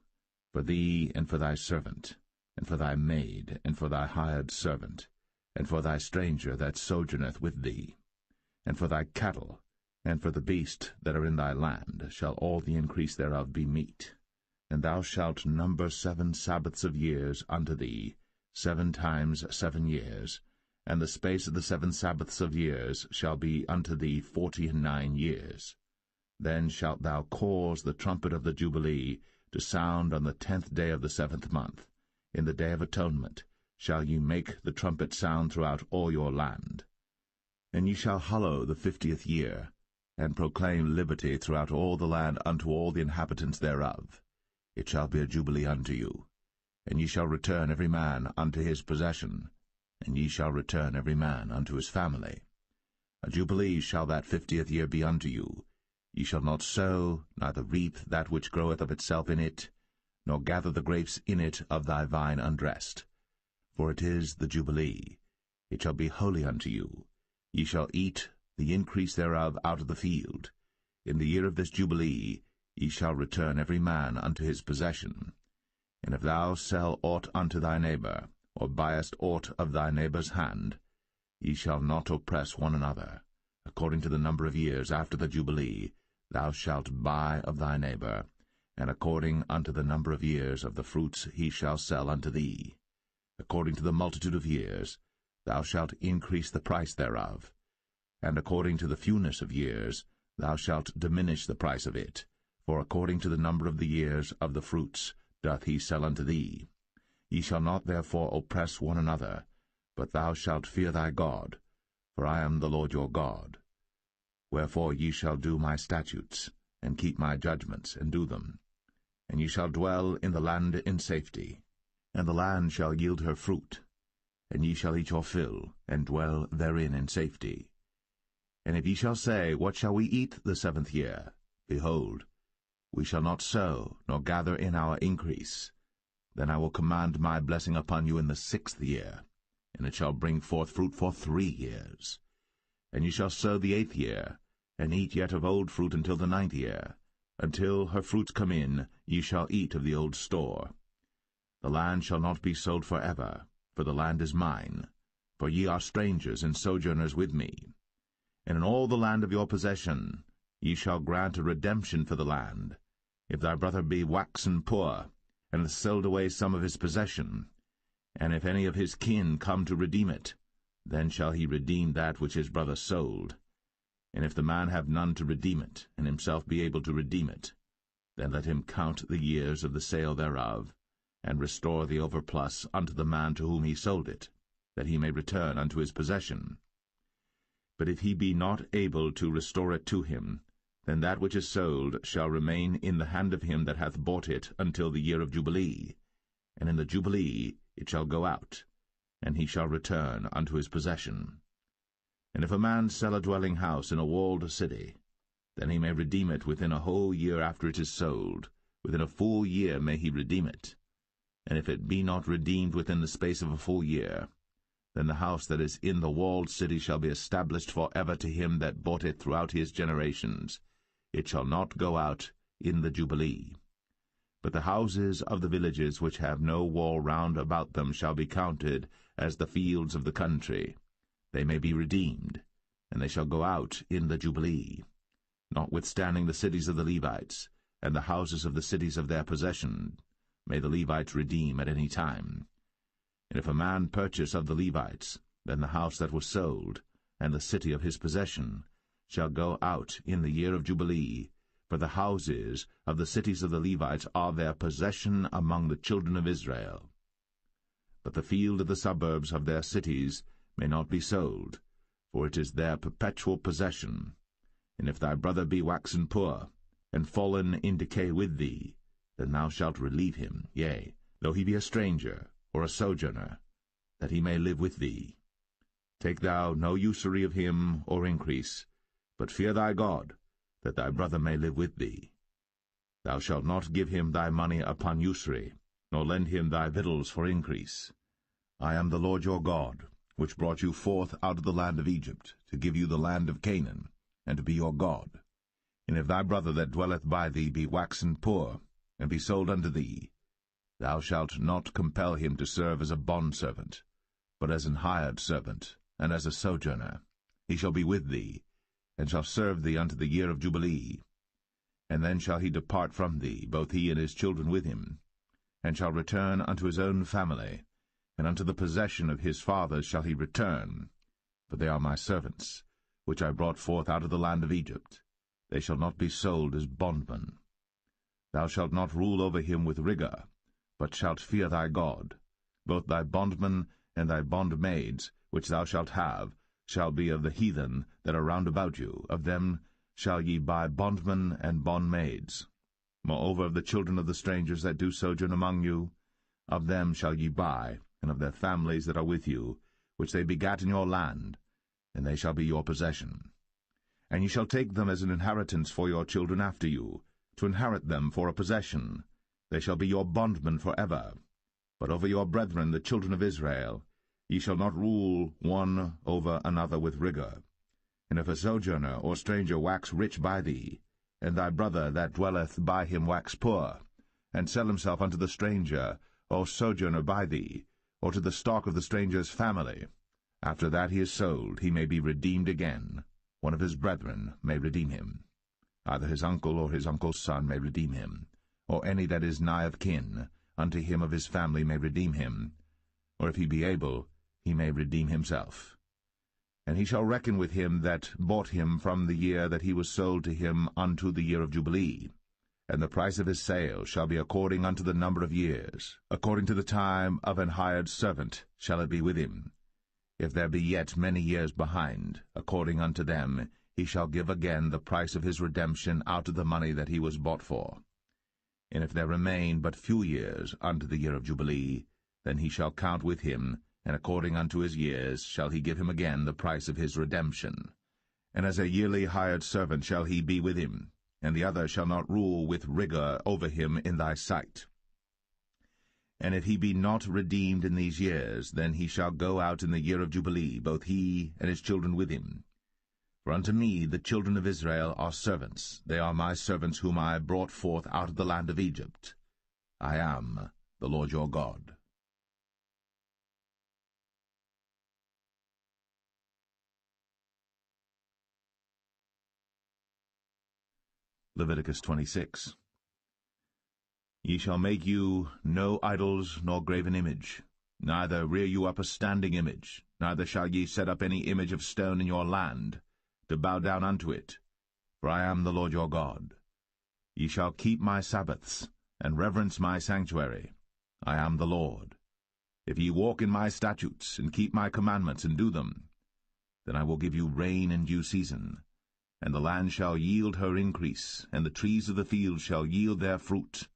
for thee and for thy servant, and for thy maid, and for thy hired servant, and for thy stranger that sojourneth with thee, and for thy cattle, and for the beasts that are in thy land shall all the increase thereof be meat. And thou shalt number 7 Sabbaths of years unto thee, 7 times 7 years, and the space of the 7 Sabbaths of years shall be unto thee 49 years. Then shalt thou cause the trumpet of the Jubilee to sound on the 10th day of the 7th month. In the day of atonement shall ye make the trumpet sound throughout all your land. And ye shall hallow the 50th year, and proclaim liberty throughout all the land unto all the inhabitants thereof. It shall be a jubilee unto you. And ye shall return every man unto his possession, and ye shall return every man unto his family. A jubilee shall that 50th year be unto you. Ye shall not sow, neither reap that which groweth of itself in it, nor gather the grapes in it of thy vine undressed. For it is the jubilee. It shall be holy unto you. Ye shall eat the increase thereof out of the field. In the year of this Jubilee ye shall return every man unto his possession. And if thou sell aught unto thy neighbor, or buyest aught of thy neighbor's hand, ye shall not oppress one another. According to the number of years after the Jubilee thou shalt buy of thy neighbor, and according unto the number of years of the fruits he shall sell unto thee. According to the multitude of years thou shalt increase the price thereof, and according to the fewness of years thou shalt diminish the price of it, for according to the number of the years of the fruits doth he sell unto thee. Ye shall not therefore oppress one another, but thou shalt fear thy God, for I am the Lord your God. Wherefore ye shall do my statutes, and keep my judgments, and do them. And ye shall dwell in the land in safety, and the land shall yield her fruit, and ye shall eat your fill, and dwell therein in safety. And if ye shall say, What shall we eat the 7th year? Behold, we shall not sow, nor gather in our increase. Then I will command my blessing upon you in the 6th year, and it shall bring forth fruit for 3 years. And ye shall sow the 8th year, and eat yet of old fruit until the 9th year. Until her fruits come in, ye shall eat of the old store. The land shall not be sold forever, for the land is mine, for ye are strangers and sojourners with me. And in all the land of your possession ye shall grant a redemption for the land. If thy brother be waxen poor, and hath sold away some of his possession, and if any of his kin come to redeem it, then shall he redeem that which his brother sold. And if the man have none to redeem it, and himself be able to redeem it, then let him count the years of the sale thereof, and restore the overplus unto the man to whom he sold it, that he may return unto his possession. But if he be not able to restore it to him, then that which is sold shall remain in the hand of him that hath bought it until the year of Jubilee, and in the Jubilee it shall go out, and he shall return unto his possession. And if a man sell a dwelling house in a walled city, then he may redeem it within a whole year after it is sold. Within a full year may he redeem it. And if it be not redeemed within the space of a full year, then the house that is in the walled city shall be established for ever to him that bought it throughout his generations. It shall not go out in the Jubilee. But the houses of the villages which have no wall round about them shall be counted as the fields of the country. They may be redeemed, and they shall go out in the Jubilee. Notwithstanding the cities of the Levites, and the houses of the cities of their possession, may the Levites redeem at any time. And if a man purchase of the Levites, then the house that was sold, and the city of his possession, shall go out in the year of Jubilee, for the houses of the cities of the Levites are their possession among the children of Israel. But the field of the suburbs of their cities may not be sold, for it is their perpetual possession. And if thy brother be waxen poor, and fallen in decay with thee, then thou shalt relieve him, yea, though he be a stranger, or a sojourner, that he may live with thee. Take thou no usury of him, or increase, but fear thy God, that thy brother may live with thee. Thou shalt not give him thy money upon usury, nor lend him thy victuals for increase. I am the Lord your God, which brought you forth out of the land of Egypt, to give you the land of Canaan, and to be your God. And if thy brother that dwelleth by thee be waxen poor, and be sold unto thee, thou shalt not compel him to serve as a bondservant, but as an hired servant, and as a sojourner. He shall be with thee, and shall serve thee unto the year of Jubilee. And then shall he depart from thee, both he and his children with him, and shall return unto his own family, and unto the possession of his fathers shall he return. For they are my servants, which I brought forth out of the land of Egypt. They shall not be sold as bondmen. Thou shalt not rule over him with rigor, but shalt fear thy God. Both thy bondmen and thy bondmaids, which thou shalt have, shall be of the heathen that are round about you. Of them shall ye buy bondmen and bondmaids. Moreover, of the children of the strangers that do sojourn among you, of them shall ye buy, and of their families that are with you, which they begat in your land, and they shall be your possession. And ye shall take them as an inheritance for your children after you, to inherit them for a possession. They shall be your bondmen for ever. But over your brethren, the children of Israel, ye shall not rule one over another with rigor. And if a sojourner or stranger wax rich by thee, and thy brother that dwelleth by him wax poor, and sell himself unto the stranger or sojourner by thee, or to the stock of the stranger's family, after that he is sold, he may be redeemed again. One of his brethren may redeem him. Either his uncle or his uncle's son may redeem him, or any that is nigh of kin unto him of his family may redeem him, or if he be able, he may redeem himself. And he shall reckon with him that bought him from the year that he was sold to him unto the year of Jubilee. And the price of his sale shall be according unto the number of years, according to the time of an hired servant shall it be with him. If there be yet many years behind, according unto them, he shall give again the price of his redemption out of the money that he was bought for. And if there remain but few years unto the year of Jubilee, then he shall count with him, and according unto his years shall he give him again the price of his redemption. And as a yearly hired servant shall he be with him, and the other shall not rule with rigor over him in thy sight. And if he be not redeemed in these years, then he shall go out in the year of Jubilee, both he and his children with him. For unto me the children of Israel are servants. They are my servants whom I brought forth out of the land of Egypt. I am the Lord your God. Leviticus 26. Ye shall make you no idols nor graven image, neither rear you up a standing image, neither shall ye set up any image of stone in your land, to bow down unto it, for I am the Lord your God. Ye shall keep my Sabbaths, and reverence my sanctuary. I am the Lord. If ye walk in my statutes, and keep my commandments, and do them, then I will give you rain in due season, and the land shall yield her increase, and the trees of the field shall yield their fruit.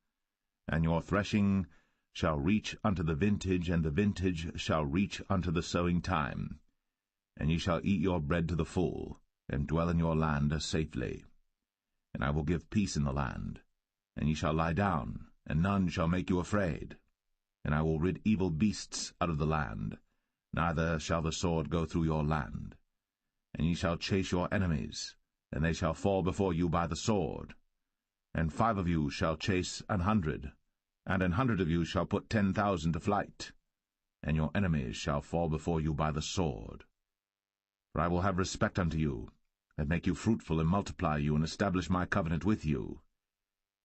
And your threshing shall reach unto the vintage, and the vintage shall reach unto the sowing time. And ye shall eat your bread to the full, and dwell in your land safely. And I will give peace in the land, and ye shall lie down, and none shall make you afraid. And I will rid evil beasts out of the land, neither shall the sword go through your land. And ye shall chase your enemies, and they shall fall before you by the sword. And 5 of you shall chase 100, and 100 of you shall put 10,000 to flight. And your enemies shall fall before you by the sword. For I will have respect unto you, and make you fruitful, and multiply you, and establish my covenant with you.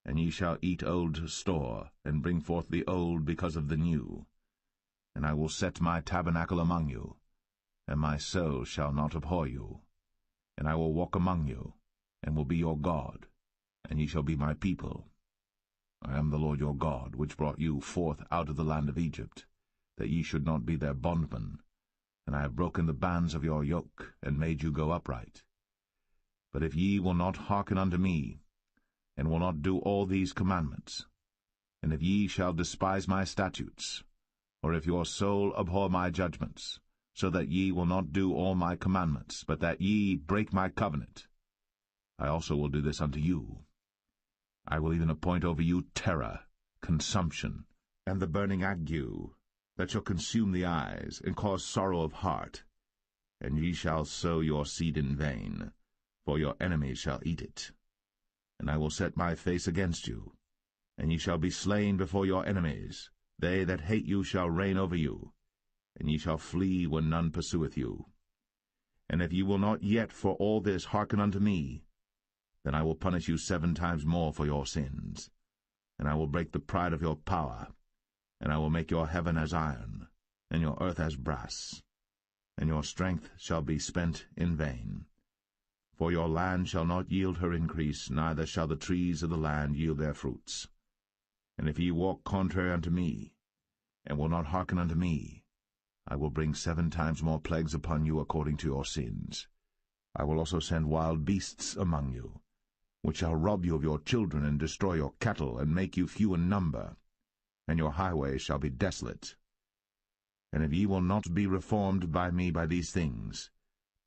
And ye shall eat old store, and bring forth the old because of the new. And I will set my tabernacle among you, and my soul shall not abhor you. And I will walk among you, and will be your God, and ye shall be my people. I am the Lord your God, which brought you forth out of the land of Egypt, that ye should not be their bondmen. And I have broken the bands of your yoke, and made you go upright. But if ye will not hearken unto me, and will not do all these commandments, and if ye shall despise my statutes, or if your soul abhor my judgments, so that ye will not do all my commandments, but that ye break my covenant, I also will do this unto you. I will even appoint over you terror, consumption, and the burning ague, that shall consume the eyes, and cause sorrow of heart. And ye shall sow your seed in vain, for your enemies shall eat it. And I will set my face against you, and ye shall be slain before your enemies. They that hate you shall reign over you, and ye shall flee when none pursueth you. And if ye will not yet for all this hearken unto me, then I will punish you 7 times more for your sins. And I will break the pride of your power, and I will make your heaven as iron, and your earth as brass, and your strength shall be spent in vain. For your land shall not yield her increase, neither shall the trees of the land yield their fruits. And if ye walk contrary unto me, and will not hearken unto me, I will bring 7 times more plagues upon you according to your sins. I will also send wild beasts among you, which shall rob you of your children, and destroy your cattle, and make you few in number, and your highways shall be desolate. And if ye will not be reformed by me by these things,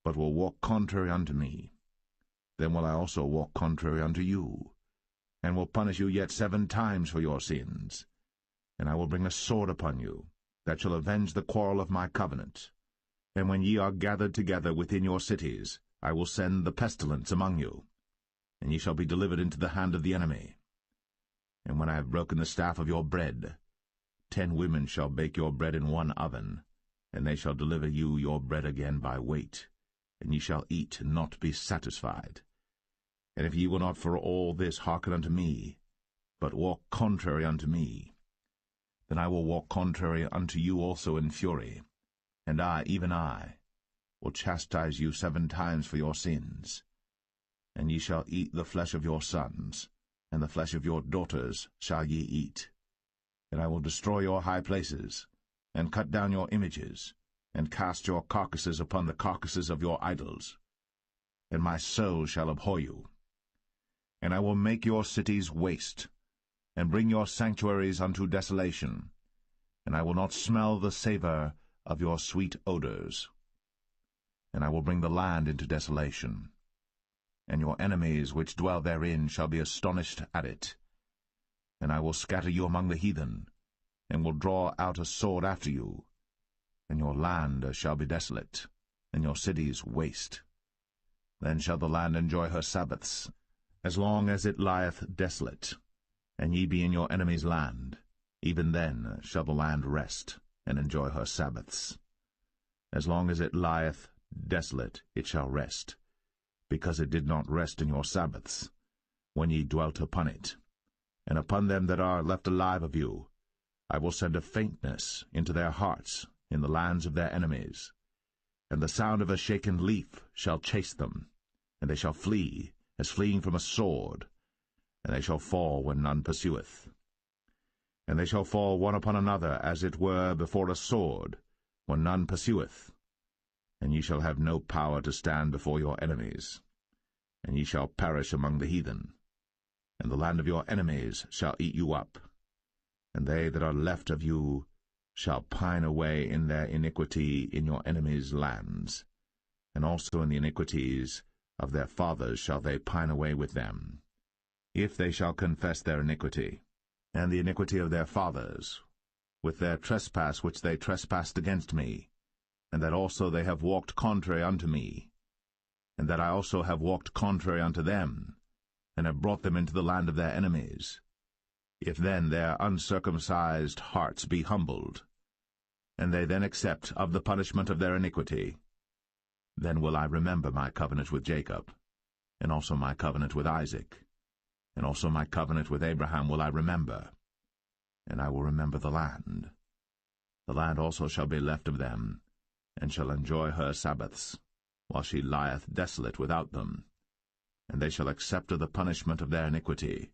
but will walk contrary unto me, then will I also walk contrary unto you, and will punish you yet 7 times for your sins. And I will bring a sword upon you, that shall avenge the quarrel of my covenant. And when ye are gathered together within your cities, I will send the pestilence among you, and ye shall be delivered into the hand of the enemy. And when I have broken the staff of your bread, 10 women shall bake your bread in one oven, and they shall deliver you your bread again by weight, and ye shall eat and not be satisfied. And if ye will not for all this hearken unto me, but walk contrary unto me, then I will walk contrary unto you also in fury, and I, even I, will chastise you 7 times for your sins. And ye shall eat the flesh of your sons, and the flesh of your daughters shall ye eat. And I will destroy your high places, and cut down your images, and cast your carcasses upon the carcasses of your idols. And my soul shall abhor you. And I will make your cities waste, and bring your sanctuaries unto desolation, and I will not smell the savour of your sweet odours. And I will bring the land into desolation, and your enemies which dwell therein shall be astonished at it. And I will scatter you among the heathen, and will draw out a sword after you, and your land shall be desolate, and your cities waste. Then shall the land enjoy her Sabbaths, as long as it lieth desolate, and ye be in your enemy's land. Even then shall the land rest, and enjoy her Sabbaths. As long as it lieth desolate it shall rest, because it did not rest in your Sabbaths, when ye dwelt upon it. And upon them that are left alive of you I will send a faintness into their hearts in the lands of their enemies, and the sound of a shaken leaf shall chase them, and they shall flee, as fleeing from a sword, and they shall fall when none pursueth. And they shall fall one upon another, as it were before a sword, when none pursueth. And ye shall have no power to stand before your enemies, and ye shall perish among the heathen. And the land of your enemies shall eat you up, and they that are left of you shall pine away in their iniquity in your enemies' lands, and also in the iniquities of their fathers shall they pine away with them, if they shall confess their iniquity, and the iniquity of their fathers, with their trespass which they trespassed against me, and that also they have walked contrary unto me, and that I also have walked contrary unto them, and have brought them into the land of their enemies. If then their uncircumcised hearts be humbled, and they then accept of the punishment of their iniquity, then will I remember my covenant with Jacob, and also my covenant with Isaac, and also my covenant with Abraham will I remember, and I will remember the land. The land also shall be left of them, and shall enjoy her Sabbaths, while she lieth desolate without them. And they shall accept of the punishment of their iniquity,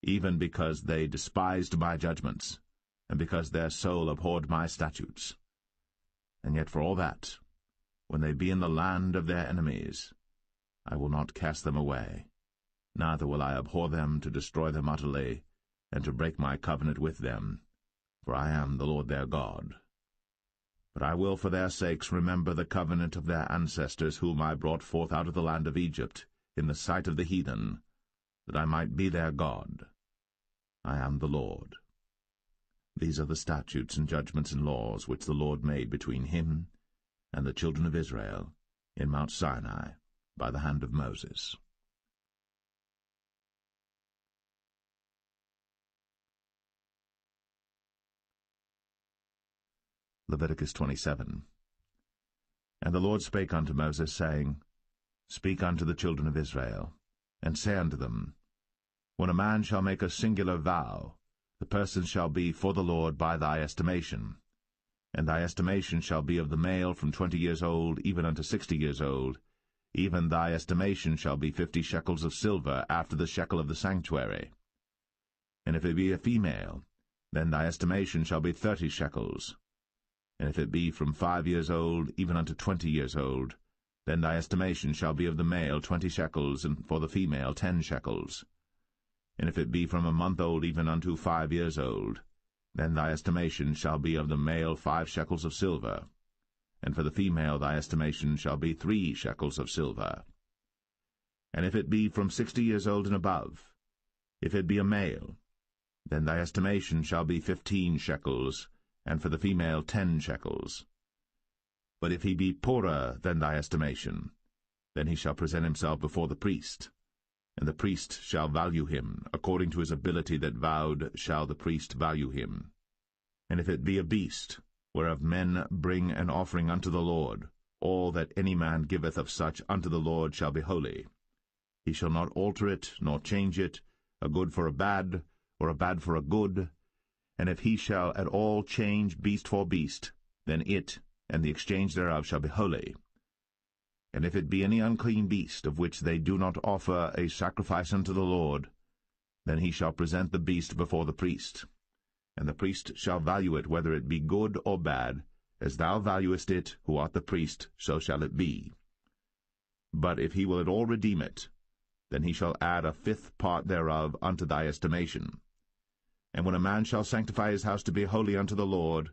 even because they despised my judgments, and because their soul abhorred my statutes. And yet for all that, when they be in the land of their enemies, I will not cast them away, neither will I abhor them to destroy them utterly, and to break my covenant with them, for I am the Lord their God. But I will for their sakes remember the covenant of their ancestors, whom I brought forth out of the land of Egypt, in the sight of the heathen, that I might be their God. I am the Lord. These are the statutes and judgments and laws which the Lord made between him and the children of Israel in Mount Sinai by the hand of Moses. Leviticus 27. And the Lord spake unto Moses, saying, Speak unto the children of Israel, and say unto them, When a man shall make a singular vow, the person shall be for the Lord by thy estimation. And thy estimation shall be of the male from 20 years old even unto 60 years old. Even thy estimation shall be 50 shekels of silver after the shekel of the sanctuary. And if it be a female, then thy estimation shall be 30 shekels. And if it be from 5 years old even unto 20 years old, then thy estimation shall be of the male 20 shekels, and for the female 10 shekels. And if it be from a month old even unto 5 years old, then thy estimation shall be of the male 5 shekels of silver, and for the female thy estimation shall be 3 shekels of silver. And if it be from 60 years old and above, if it be a male, then thy estimation shall be 15 shekels, and for the female 10 shekels. But if he be poorer than thy estimation, then he shall present himself before the priest, and the priest shall value him. According to his ability that vowed shall the priest value him. And if it be a beast, whereof men bring an offering unto the Lord, all that any man giveth of such unto the Lord shall be holy. He shall not alter it, nor change it, a good for a bad, or a bad for a good. And if he shall at all change beast for beast, then it and the exchange thereof shall be holy. And if it be any unclean beast, of which they do not offer a sacrifice unto the Lord, then he shall present the beast before the priest. And the priest shall value it, whether it be good or bad, as thou valuest it, who art the priest, so shall it be. But if he will at all redeem it, then he shall add a fifth part thereof unto thy estimation. And when a man shall sanctify his house to be holy unto the Lord,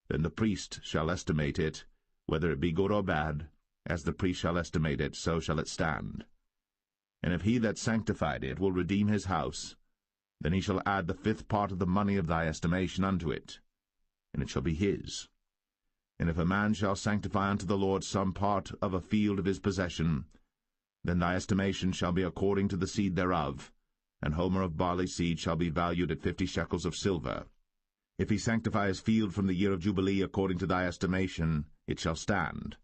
then the priest shall estimate it, whether it be good or bad, as the priest shall estimate it, so shall it stand. And if he that sanctified it will redeem his house, then he shall add the fifth part of the money of thy estimation unto it, and it shall be his. And if a man shall sanctify unto the Lord some part of a field of his possession, then thy estimation shall be according to the seed thereof, an homer of barley seed shall be valued at 50 shekels of silver. If he sanctify his field from the year of Jubilee according to thy estimation, it shall stand.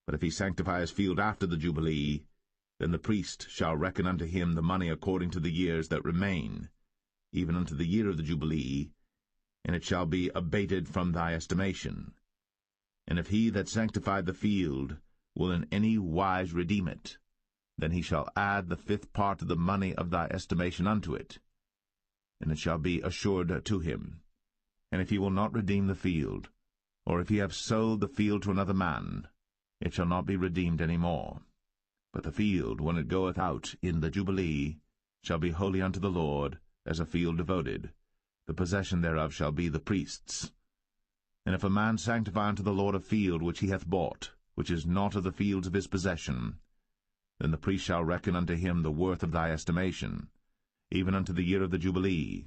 But if he sanctify his field after the Jubilee, then the priest shall reckon unto him the money according to the years that remain, even unto the year of the Jubilee, and it shall be abated from thy estimation. And if he that sanctified the field will in any wise redeem it, then he shall add the fifth part of the money of thy estimation unto it, and it shall be assured to him. And if he will not redeem the field, or if he have sold the field to another man, it shall not be redeemed any more. But the field, when it goeth out in the Jubilee, shall be holy unto the Lord, as a field devoted. The possession thereof shall be the priest's. And if a man sanctify unto the Lord a field which he hath bought, which is not of the fields of his possession, then the priest shall reckon unto him the worth of thy estimation, even unto the year of the Jubilee,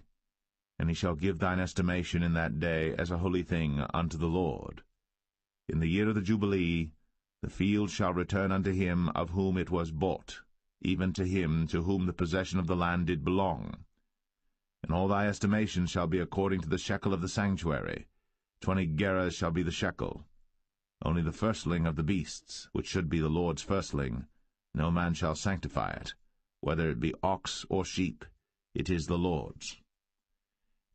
and he shall give thine estimation in that day as a holy thing unto the Lord. In the year of the Jubilee the field shall return unto him of whom it was bought, even to him to whom the possession of the land did belong. And all thy estimation shall be according to the shekel of the sanctuary. 20 gerahs shall be the shekel. Only the firstling of the beasts, which should be the Lord's firstling, no man shall sanctify it, whether it be ox or sheep, it is the Lord's.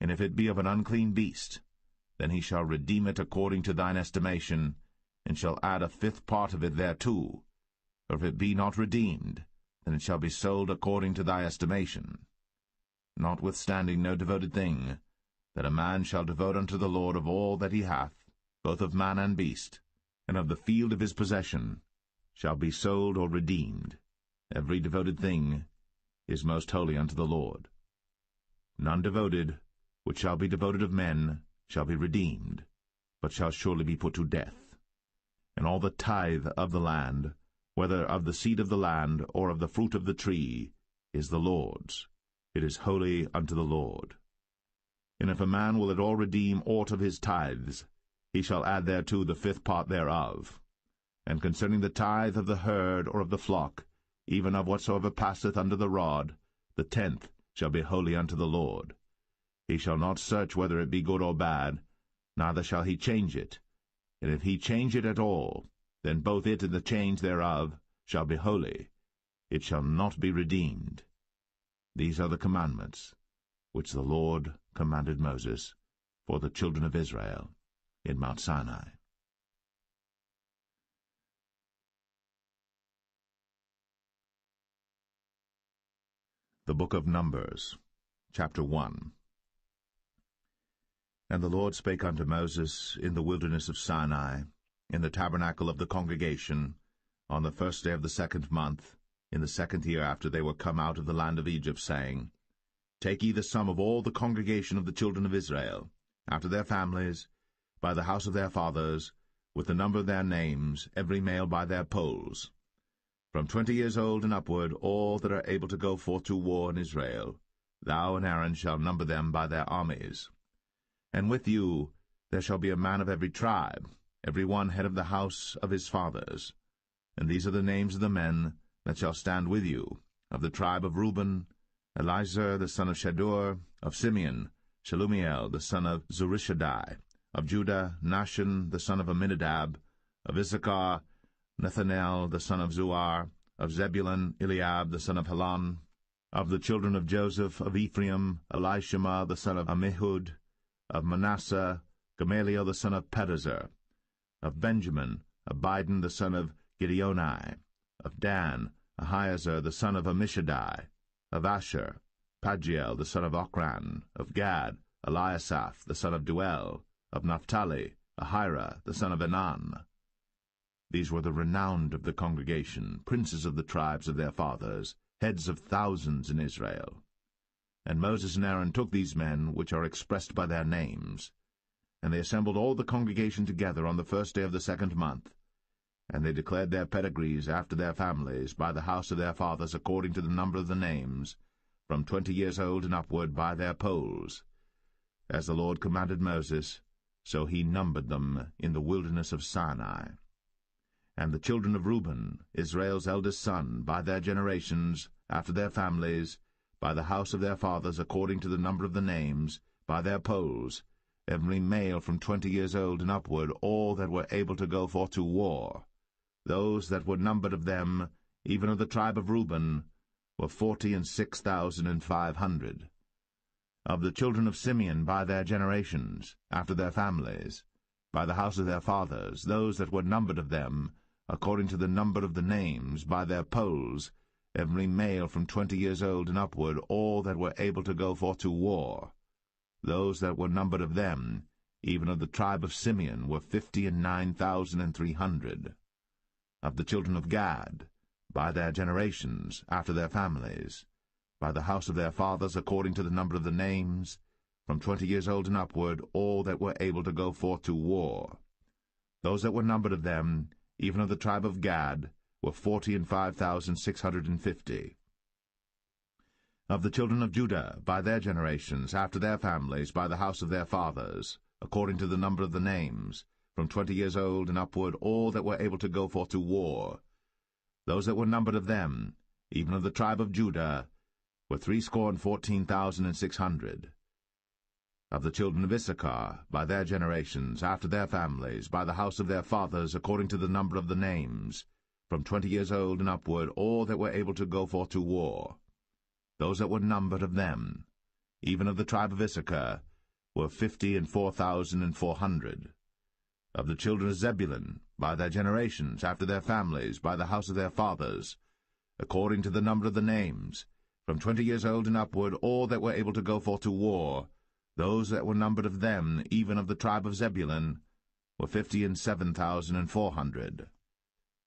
And if it be of an unclean beast, then he shall redeem it according to thine estimation, and shall add a fifth part of it thereto. Or if it be not redeemed, then it shall be sold according to thy estimation. Notwithstanding no devoted thing, that a man shall devote unto the Lord of all that he hath, both of man and beast, and of the field of his possession, shall be sold or redeemed. Every devoted thing is most holy unto the Lord. None devoted, which shall be devoted of men, shall be redeemed, but shall surely be put to death. And all the tithe of the land, whether of the seed of the land or of the fruit of the tree, is the Lord's. It is holy unto the Lord. And if a man will at all redeem aught of his tithes, he shall add thereto the fifth part thereof. And concerning the tithe of the herd or of the flock, even of whatsoever passeth under the rod, the 10th shall be holy unto the Lord. He shall not search whether it be good or bad, neither shall he change it. And if he change it at all, then both it and the change thereof shall be holy. It shall not be redeemed. These are the commandments which the Lord commanded Moses for the children of Israel in Mount Sinai. The Book of Numbers, chapter 1. And the Lord spake unto Moses in the wilderness of Sinai, in the tabernacle of the congregation, on the first day of the 2nd month, in the 2nd year after they were come out of the land of Egypt, saying, Take ye the sum of all the congregation of the children of Israel, after their families, by the house of their fathers, with the number of their names, every male by their polls. From 20 years old and upward, all that are able to go forth to war in Israel, thou and Aaron shall number them by their armies. And with you there shall be a man of every tribe, every one head of the house of his fathers. And these are the names of the men that shall stand with you. Of the tribe of Reuben, Elizur the son of Shedeur. Of Simeon, Shelumiel the son of Zurishaddai. Of Judah, Nahshon the son of Amminadab. Of Issachar, Nethanel the son of Zuar. Of Zebulun, Eliab the son of Helon. Of the children of Joseph, of Ephraim, Elishama the son of Ammihud. Of Manasseh, Gamaliel the son of Pedazur. Of Benjamin, Abidan the son of Gideoni. Of Dan, Ahiezer the son of Ammishaddai. Of Asher, Pagiel the son of Ochran. Of Gad, Eliasaph the son of Duel. Of Naphtali, Ahira the son of Enan. These were the renowned of the congregation, princes of the tribes of their fathers, heads of thousands in Israel. And Moses and Aaron took these men, which are expressed by their names, and they assembled all the congregation together on the first day of the 2nd month, and they declared their pedigrees after their families, by the house of their fathers, according to the number of the names, from 20 years old and upward, by their polls. As the Lord commanded Moses, so he numbered them in the wilderness of Sinai. And the children of Reuben, Israel's eldest son, by their generations, after their families, by the house of their fathers, according to the number of the names, by their polls, every male from 20 years old and upward, all that were able to go forth to war. Those that were numbered of them, even of the tribe of Reuben, were 46,500. Of the children of Simeon, by their generations, after their families, by the house of their fathers, those that were numbered of them, according to the number of the names, by their polls, every male from 20 years old and upward, all that were able to go forth to war. Those that were numbered of them, even of the tribe of Simeon, were 59,300. Of the children of Gad, by their generations, after their families, by the house of their fathers, according to the number of the names, from 20 years old and upward, all that were able to go forth to war. Those that were numbered of them, even of the tribe of Gad, were 45,650. Of the children of Judah, by their generations, after their families, by the house of their fathers, according to the number of the names, from 20 years old and upward, all that were able to go forth to war. Those that were numbered of them, even of the tribe of Judah, were 314,600. Of the children of Issachar, by their generations, after their families, by the house of their fathers, according to the number of the names, from 20 years old and upward, all that were able to go forth to war. Those that were numbered of them, even of the tribe of Issachar, were 54,400. Of the children of Zebulun, by their generations, after their families, by the house of their fathers, according to the number of the names, from 20 years old and upward, all that were able to go forth to war, those that were numbered of them, even of the tribe of Zebulun, were 57,400.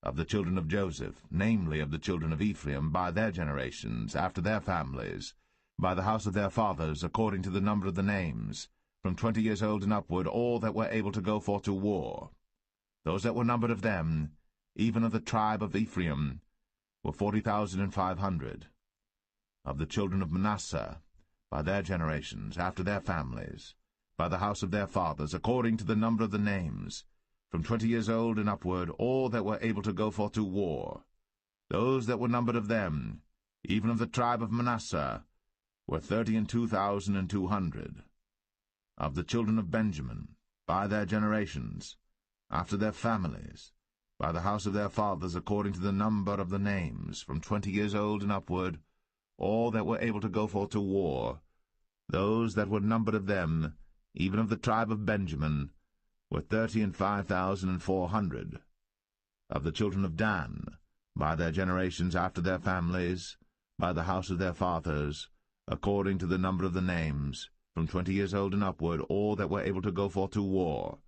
Of the children of Joseph, namely of the children of Ephraim, by their generations, after their families, by the house of their fathers, according to the number of the names, from 20 years old and upward, all that were able to go forth to war. Those that were numbered of them, even of the tribe of Ephraim, were 40,500. Of the children of Manasseh, by their generations, after their families, by the house of their fathers, according to the number of the names, from 20 years old and upward, all that were able to go forth to war. Those that were numbered of them, even of the tribe of Manasseh, were 32,200. Of the children of Benjamin, by their generations, after their families, by the house of their fathers, according to the number of the names, from 20 years old and upward, all that were able to go forth to war, those that were numbered of them, even of the tribe of Benjamin, were 35,400. Of the children of Dan, by their generations, after their families, by the house of their fathers, according to the number of the names, from 20 years old and upward, all that were able to go forth to war,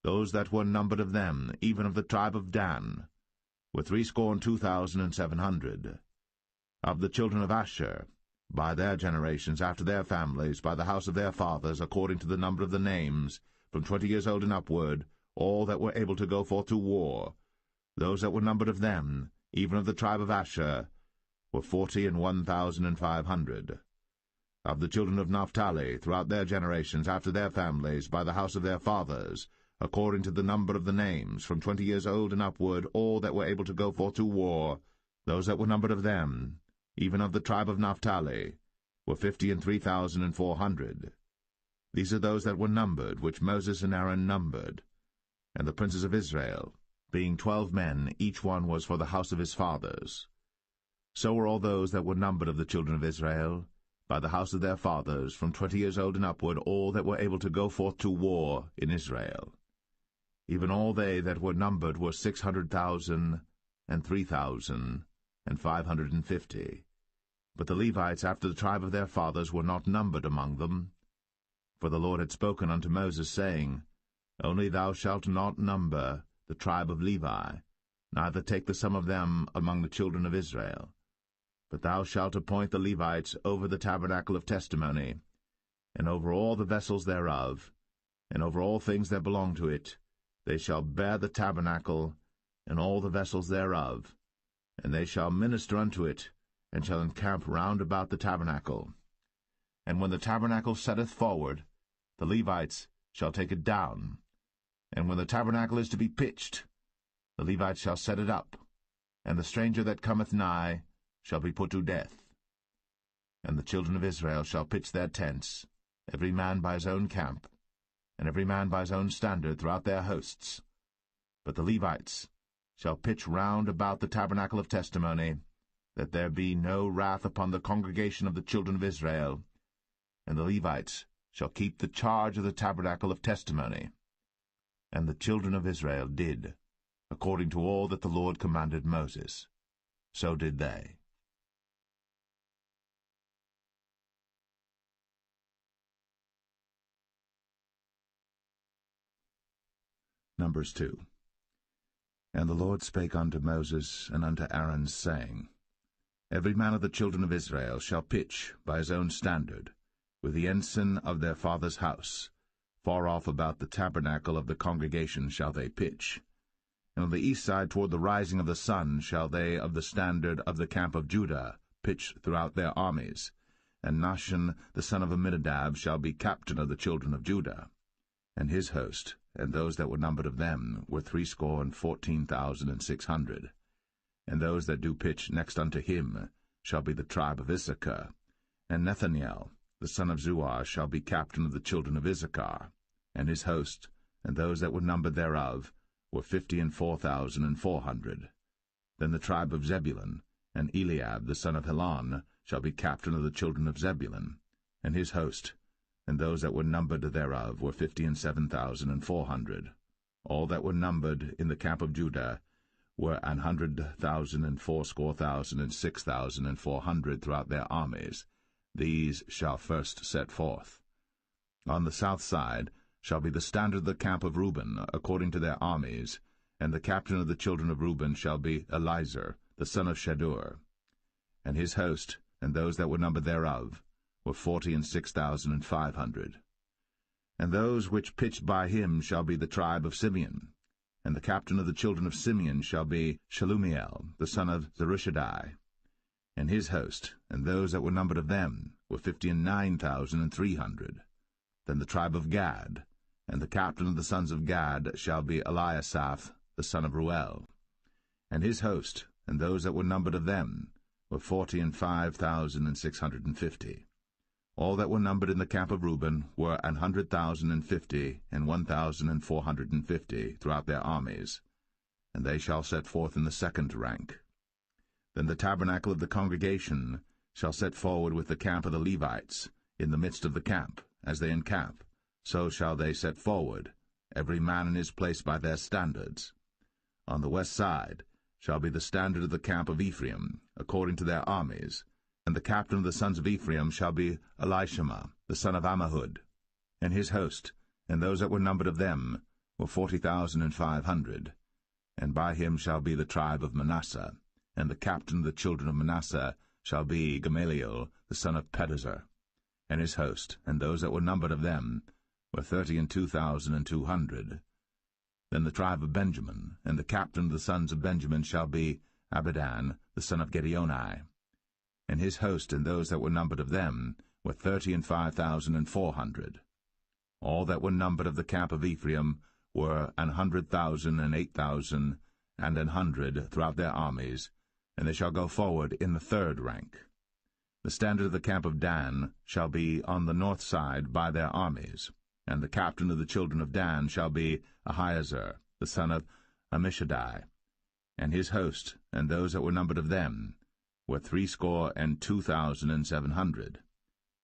those that were numbered of them, even of the tribe of Dan, were 62,700. Of the children of Asher, by their generations, after their families, by the house of their fathers, according to the number of the names, from 20 years old and upward, all that were able to go forth to war, those that were numbered of them, even of the tribe of Asher, were 41,500. Of the children of Naphtali, throughout their generations, after their families, by the house of their fathers, according to the number of the names, from 20 years old and upward, all that were able to go forth to war, those that were numbered of them, even of the tribe of Naphtali, were 53,400. These are those that were numbered, which Moses and Aaron numbered. And the princes of Israel, being 12 men, each one was for the house of his fathers. So were all those that were numbered of the children of Israel, by the house of their fathers, from 20 years old and upward, all that were able to go forth to war in Israel. Even all they that were numbered were 600,000 and 3,550. But the Levites after the tribe of their fathers were not numbered among them. For the Lord had spoken unto Moses, saying, Only thou shalt not number the tribe of Levi, neither take the sum of them among the children of Israel. But thou shalt appoint the Levites over the tabernacle of testimony, and over all the vessels thereof, and over all things that belong to it. They shall bear the tabernacle, and all the vessels thereof, and they shall minister unto it, and shall encamp round about the tabernacle. And when the tabernacle setteth forward, the Levites shall take it down. And when the tabernacle is to be pitched, the Levites shall set it up, and the stranger that cometh nigh shall be put to death. And the children of Israel shall pitch their tents, every man by his own camp, and every man by his own standard throughout their hosts. But the Levites shall pitch round about the tabernacle of testimony, that there be no wrath upon the congregation of the children of Israel, and the Levites shall keep the charge of the tabernacle of testimony. And the children of Israel did, according to all that the Lord commanded Moses. So did they. Numbers 2. And the Lord spake unto Moses and unto Aaron, saying, Every man of the children of Israel shall pitch by his own standard, with the ensign of their father's house. Far off about the tabernacle of the congregation shall they pitch. And on the east side toward the rising of the sun shall they of the standard of the camp of Judah pitch throughout their armies. And Nahshon the son of Amminadab shall be captain of the children of Judah. And his host, and those that were numbered of them, were 314,600. And those that do pitch next unto him shall be the tribe of Issachar. And Nethaniel the son of Zuar shall be captain of the children of Issachar. And his host, and those that were numbered thereof, were 54,400. Then the tribe of Zebulun, and Eliab the son of Helon, shall be captain of the children of Zebulun. And his host, and those that were numbered thereof, were 57,400. All that were numbered in the camp of Judah were 100,000 and 80,000 and 6,400 throughout their armies. These shall first set forth. On the south side shall be the standard of the camp of Reuben, according to their armies, and the captain of the children of Reuben shall be Elizur, the son of Shedeur. And his host, and those that were numbered thereof, were 46,500. And those which pitched by him shall be the tribe of Simeon. And the captain of the children of Simeon shall be Shelumiel, the son of Zerushadai. And his host, and those that were numbered of them, were 59,300. Then the tribe of Gad, and the captain of the sons of Gad shall be Eliasaph, the son of Ruel. And his host, and those that were numbered of them, were 45,650. All that were numbered in the camp of Reuben were 100,050 and 1,450 throughout their armies, and they shall set forth in the second rank. Then the tabernacle of the congregation shall set forward with the camp of the Levites, in the midst of the camp, as they encamp, so shall they set forward, every man in his place by their standards. On the west side shall be the standard of the camp of Ephraim, according to their armies, and the captain of the sons of Ephraim shall be Elishama, the son of Ammihud. And his host, and those that were numbered of them, were 40,500. And by him shall be the tribe of Manasseh, and the captain of the children of Manasseh shall be Gamaliel, the son of Pedazur. And his host, and those that were numbered of them, were 32,200. Then the tribe of Benjamin, and the captain of the sons of Benjamin shall be Abidan, the son of Gideoni. And his host, and those that were numbered of them, were 35,400. All that were numbered of the camp of Ephraim were 100,000 and 8,000 and 100 throughout their armies, and they shall go forward in the third rank. The standard of the camp of Dan shall be on the north side by their armies, and the captain of the children of Dan shall be Ahiezer, the son of Ammishaddai, and his host, and those that were numbered of them, were 62,700.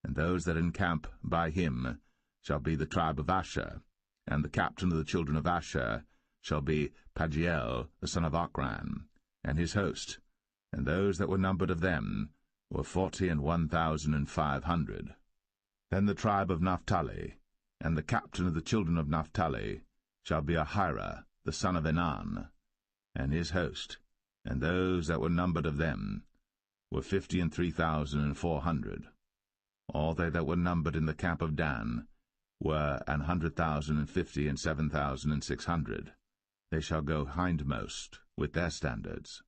And those that encamp by him shall be the tribe of Asher, and the captain of the children of Asher shall be Pagiel, the son of Ochran, and his host, and those that were numbered of them were 41,500. Then the tribe of Naphtali, and the captain of the children of Naphtali shall be Ahira, the son of Enan, and his host, and those that were numbered of them were 53,400. All they that were numbered in the camp of Dan were 100,050 and 7,600. They shall go hindmost with their standards.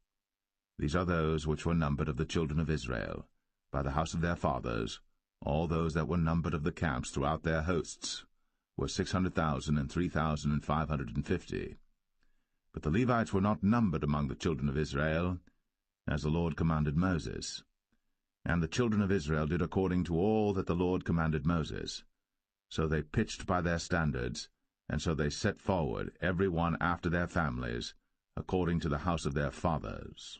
These are those which were numbered of the children of Israel, by the house of their fathers. All those that were numbered of the camps throughout their hosts were 600,000 and 3,550. But the Levites were not numbered among the children of Israel, as the Lord commanded Moses. And the children of Israel did according to all that the Lord commanded Moses. So they pitched by their standards, and so they set forward, every one after their families, according to the house of their fathers.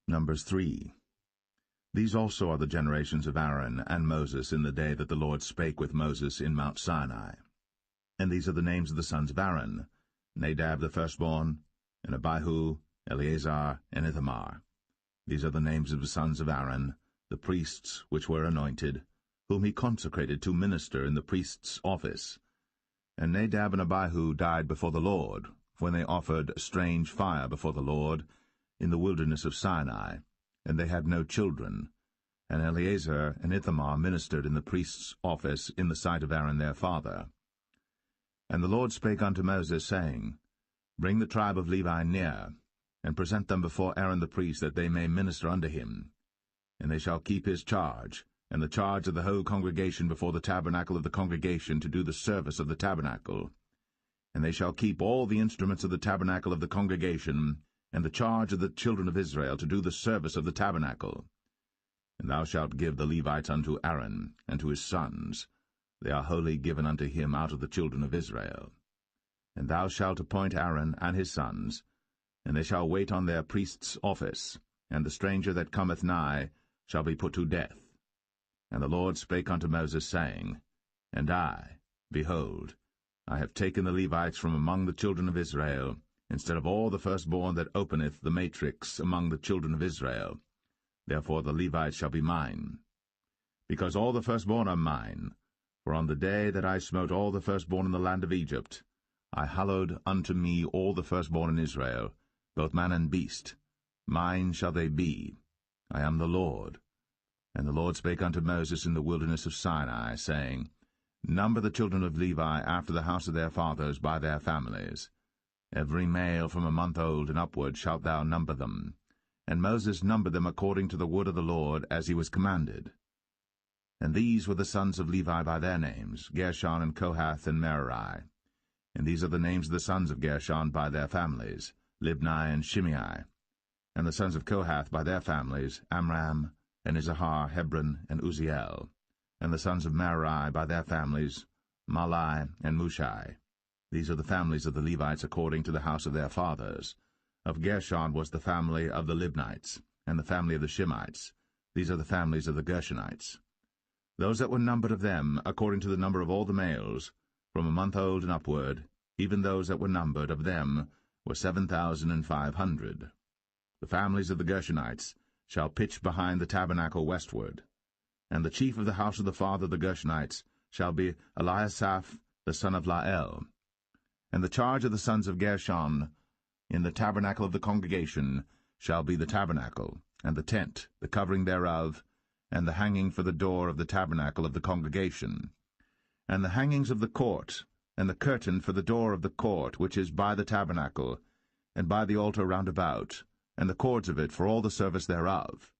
Numbers 3. These also are the generations of Aaron and Moses in the day that the Lord spake with Moses in Mount Sinai. And these are the names of the sons of Aaron: Nadab the firstborn, and Abihu, Eleazar, and Ithamar. These are the names of the sons of Aaron, the priests which were anointed, whom he consecrated to minister in the priest's office. And Nadab and Abihu died before the Lord, when they offered strange fire before the Lord in the wilderness of Sinai, and they had no children. And Eleazar and Ithamar ministered in the priest's office in the sight of Aaron their father. And the Lord spake unto Moses, saying, Bring the tribe of Levi near, and present them before Aaron the priest, that they may minister unto him. And they shall keep his charge, and the charge of the whole congregation before the tabernacle of the congregation, to do the service of the tabernacle. And they shall keep all the instruments of the tabernacle of the congregation, and the charge of the children of Israel, to do the service of the tabernacle. And thou shalt give the Levites unto Aaron, and to his sons. They are wholly given unto him out of the children of Israel. And thou shalt appoint Aaron and his sons, and they shall wait on their priest's office, and the stranger that cometh nigh shall be put to death. And the Lord spake unto Moses, saying, And I, behold, I have taken the Levites from among the children of Israel, instead of all the firstborn that openeth the matrix among the children of Israel. Therefore the Levites shall be mine. Because all the firstborn are mine, for on the day that I smote all the firstborn in the land of Egypt, I hallowed unto me all the firstborn in Israel, both man and beast. Mine shall they be. I am the Lord. And the Lord spake unto Moses in the wilderness of Sinai, saying, Number the children of Levi after the house of their fathers by their families. Every male from a month old and upward shalt thou number them. And Moses numbered them according to the word of the Lord, as he was commanded. And these were the sons of Levi by their names, Gershon and Kohath and Merari. And these are the names of the sons of Gershon by their families, Libni and Shimei. And the sons of Kohath by their families, Amram, and Izahar, Hebron, and Uzziel. And the sons of Merari by their families, Mahli and Mushai. These are the families of the Levites according to the house of their fathers. Of Gershon was the family of the Libnites, and the family of the Shimites. These are the families of the Gershonites. Those that were numbered of them, according to the number of all the males, from a month old and upward, even those that were numbered of them, were 7,500. The families of the Gershonites shall pitch behind the tabernacle westward. And the chief of the house of the father of the Gershonites shall be Eliasaph the son of Lael. And the charge of the sons of Gershon in the tabernacle of the congregation shall be the tabernacle, and the tent, the covering thereof, and the hanging for the door of the tabernacle of the congregation, and the hangings of the court, and the curtain for the door of the court which is by the tabernacle, and by the altar round about, and the cords of it for all the service thereof.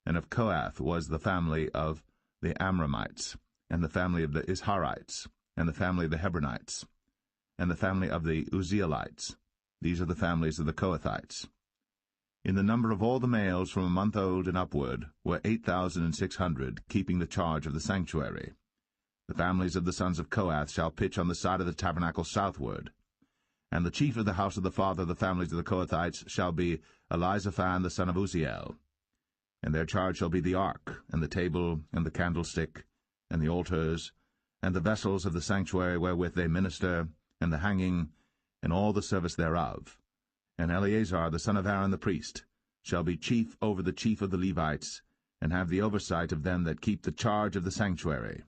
And of Kohath was the family of the Amramites, and the family of the Isharites, and the family of the Hebronites, and the family of the Uzzielites. These are the families of the Kohathites. In the number of all the males from a month old and upward were 8,600, keeping the charge of the sanctuary. The families of the sons of Kohath shall pitch on the side of the tabernacle southward. And the chief of the house of the father of the families of the Kohathites shall be Elizaphan the son of Uzziel. And their charge shall be the ark, and the table, and the candlestick, and the altars, and the vessels of the sanctuary wherewith they minister, and the hanging, and all the service thereof. And Eleazar the son of Aaron the priest shall be chief over the chief of the Levites, and have the oversight of them that keep the charge of the sanctuary.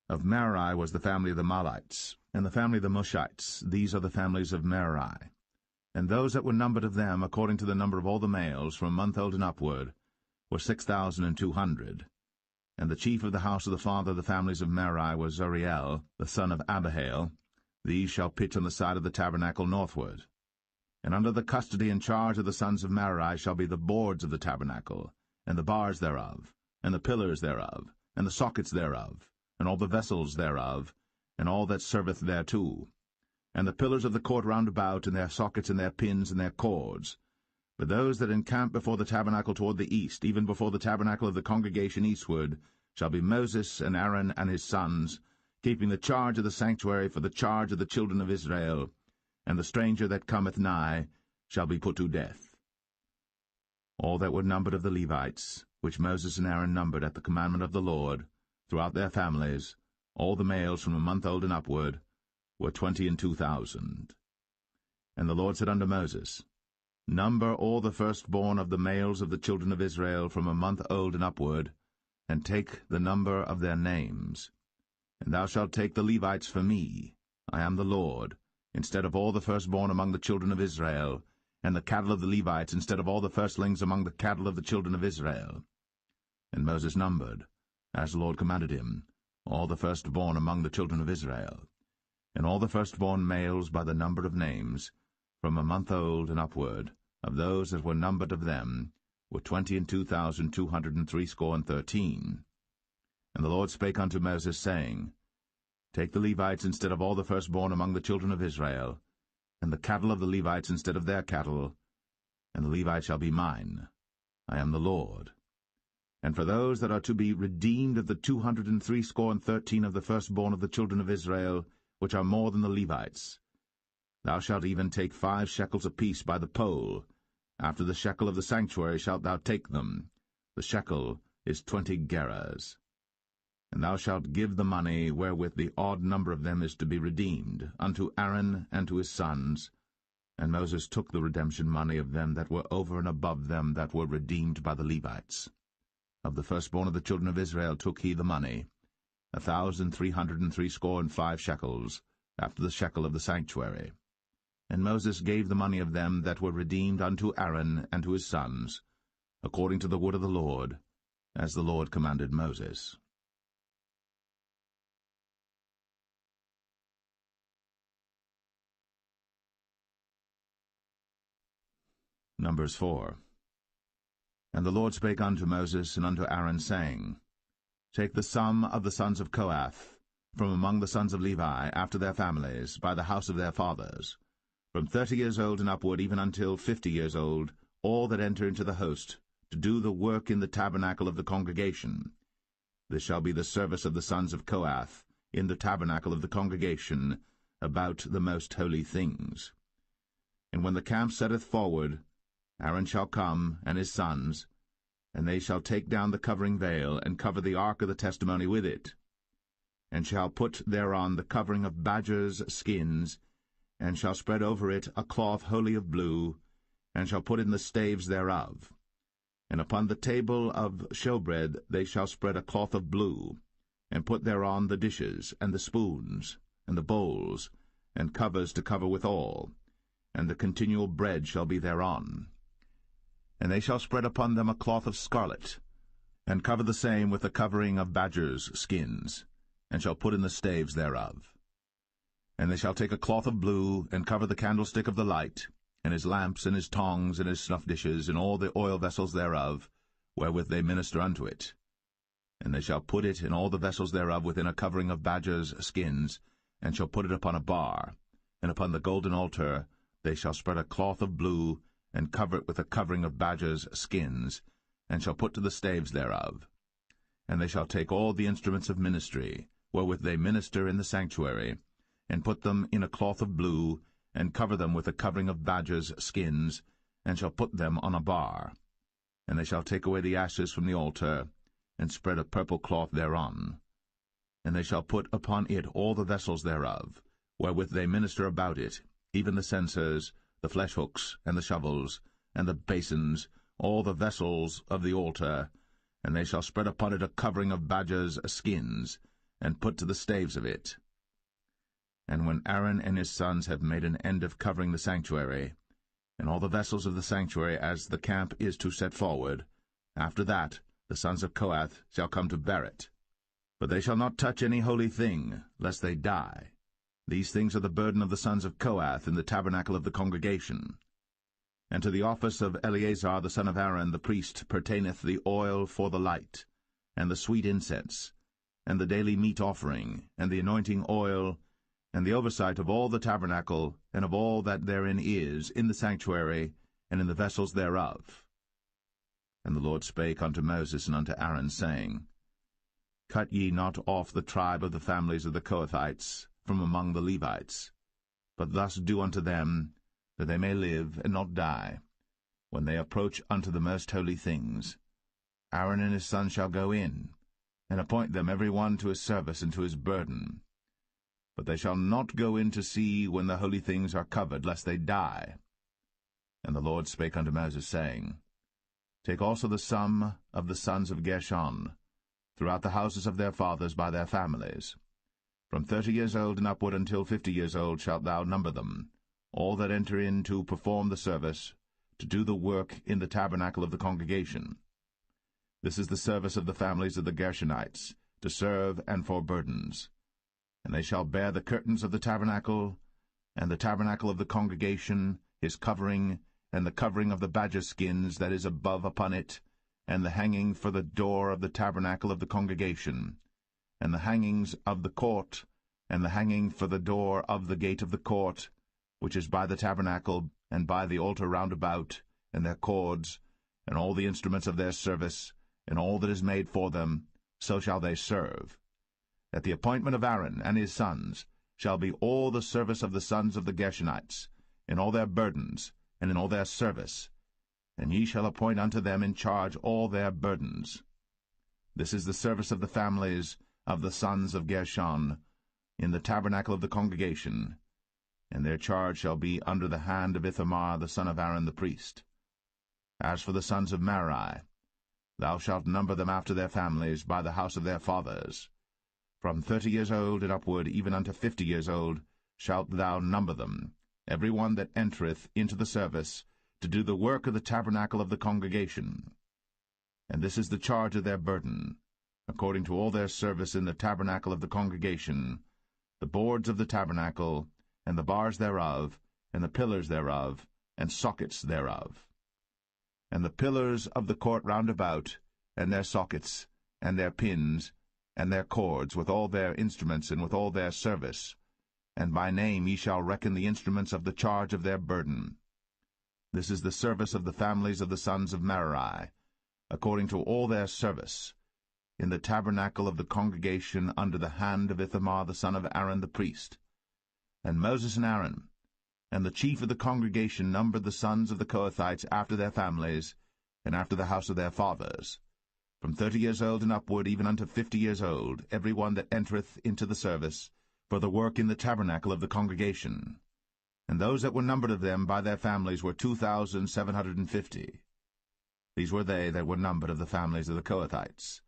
Of Merari was the family of the Mahlites, and the family of the Mushites. These are the families of Merari. And those that were numbered of them, according to the number of all the males, from a month old and upward, were 6,200. And the chief of the house of the father of the families of Merari was Zuriel, the son of Abihail. These shall pitch on the side of the tabernacle northward. And under the custody and charge of the sons of Merari shall be the boards of the tabernacle, and the bars thereof, and the pillars thereof, and the sockets thereof, and all the vessels thereof, and all that serveth thereto, and the pillars of the court round about, and their sockets, and their pins, and their cords. But those that encamp before the tabernacle toward the east, even before the tabernacle of the congregation eastward, shall be Moses and Aaron and his sons, keeping the charge of the sanctuary for the charge of the children of Israel, and the stranger that cometh nigh shall be put to death. All that were numbered of the Levites, which Moses and Aaron numbered at the commandment of the Lord, throughout their families, all the males from a month old and upward, were 22,000. And the Lord said unto Moses, Number all the firstborn of the males of the children of Israel from a month old and upward, and take the number of their names. And thou shalt take the Levites for me, I am the Lord, instead of all the firstborn among the children of Israel, and the cattle of the Levites instead of all the firstlings among the cattle of the children of Israel. And Moses numbered, as the Lord commanded him, all the firstborn among the children of Israel, and all the firstborn males by the number of names, from a month old and upward, of those that were numbered of them, were 22,213. And the Lord spake unto Moses, saying, Take the Levites instead of all the firstborn among the children of Israel, and the cattle of the Levites instead of their cattle, and the Levites shall be mine. I am the Lord. And for those that are to be redeemed of the 213 of the firstborn of the children of Israel, which are more than the Levites, thou shalt even take 5 shekels apiece by the poll. After the shekel of the sanctuary shalt thou take them. The shekel is 20 gerahs. And thou shalt give the money wherewith the odd number of them is to be redeemed, unto Aaron and to his sons. And Moses took the redemption money of them that were over and above them that were redeemed by the Levites. Of the firstborn of the children of Israel took he the money, 1,365 shekels, after the shekel of the sanctuary. And Moses gave the money of them that were redeemed unto Aaron and to his sons, according to the word of the Lord, as the Lord commanded Moses. Numbers 4. And the Lord spake unto Moses and unto Aaron, saying, Take the sum of the sons of Kohath, from among the sons of Levi, after their families, by the house of their fathers, from 30 years old and upward, even until 50 years old, all that enter into the host, to do the work in the tabernacle of the congregation. This shall be the service of the sons of Kohath, in the tabernacle of the congregation, about the most holy things. And when the camp setteth forward, Aaron shall come, and his sons, and they shall take down the covering veil, and cover the ark of the testimony with it, and shall put thereon the covering of badgers' skins, and shall spread over it a cloth wholly of blue, and shall put in the staves thereof. And upon the table of showbread they shall spread a cloth of blue, and put thereon the dishes, and the spoons, and the bowls, and covers to cover withal, and the continual bread shall be thereon. And they shall spread upon them a cloth of scarlet, and cover the same with the covering of badgers' skins, and shall put in the staves thereof. And they shall take a cloth of blue, and cover the candlestick of the light, and his lamps, and his tongs, and his snuff dishes, and all the oil vessels thereof, wherewith they minister unto it. And they shall put it in all the vessels thereof within a covering of badgers' skins, and shall put it upon a bar. And upon the golden altar they shall spread a cloth of blue, and cover it with a covering of badgers' skins, and shall put to the staves thereof. And they shall take all the instruments of ministry, wherewith they minister in the sanctuary, and put them in a cloth of blue, and cover them with a covering of badgers' skins, and shall put them on a bar. And they shall take away the ashes from the altar, and spread a purple cloth thereon. And they shall put upon it all the vessels thereof, wherewith they minister about it, even the censers, the fleshhooks, and the shovels, and the basins, all the vessels of the altar, and they shall spread upon it a covering of badgers' skins, and put to the staves of it. And when Aaron and his sons have made an end of covering the sanctuary, and all the vessels of the sanctuary as the camp is to set forward, after that the sons of Kohath shall come to bear it. But they shall not touch any holy thing, lest they die. These things are the burden of the sons of Kohath in the tabernacle of the congregation. And to the office of Eleazar the son of Aaron the priest pertaineth the oil for the light, and the sweet incense, and the daily meat offering, and the anointing oil, and the oversight of all the tabernacle, and of all that therein is, in the sanctuary, and in the vessels thereof. And the Lord spake unto Moses and unto Aaron, saying, Cut ye not off the tribe of the families of the Kohathites from among the Levites, but thus do unto them, that they may live and not die, when they approach unto the most holy things. Aaron and his sons shall go in, and appoint them every one to his service and to his burden. But they shall not go in to see when the holy things are covered, lest they die. And the Lord spake unto Moses, saying, Take also the sum of the sons of Gershon, throughout the houses of their fathers by their families. From 30 years old and upward until 50 years old shalt thou number them, all that enter in to perform the service, to do the work in the tabernacle of the congregation. This is the service of the families of the Gershonites, to serve and for burdens. And they shall bear the curtains of the tabernacle, and the tabernacle of the congregation, his covering, and the covering of the badger skins that is above upon it, and the hanging for the door of the tabernacle of the congregation, and the hangings of the court, and the hanging for the door of the gate of the court, which is by the tabernacle, and by the altar round about, and their cords, and all the instruments of their service, and all that is made for them, so shall they serve. At the appointment of Aaron and his sons shall be all the service of the sons of the Gershonites, in all their burdens, and in all their service, and ye shall appoint unto them in charge all their burdens. This is the service of the families of the sons of Gershon, in the tabernacle of the congregation, and their charge shall be under the hand of Ithamar the son of Aaron the priest. As for the sons of Merari, thou shalt number them after their families by the house of their fathers. From 30 years old and upward, even unto 50 years old, shalt thou number them, every one that entereth into the service, to do the work of the tabernacle of the congregation. And this is the charge of their burden, according to all their service in the tabernacle of the congregation, the boards of the tabernacle, and the bars thereof, and the pillars thereof, and sockets thereof. And the pillars of the court round about, and their sockets, and their pins, and their cords, with all their instruments, and with all their service. And by name ye shall reckon the instruments of the charge of their burden. This is the service of the families of the sons of Merari, according to all their service, in the tabernacle of the congregation under the hand of Ithamar the son of Aaron the priest. And Moses and Aaron, and the chief of the congregation numbered the sons of the Kohathites after their families, and after the house of their fathers, from 30 years old and upward, even unto 50 years old, every one that entereth into the service, for the work in the tabernacle of the congregation. And those that were numbered of them by their families were 2,750. These were they that were numbered of the families of the Kohathites,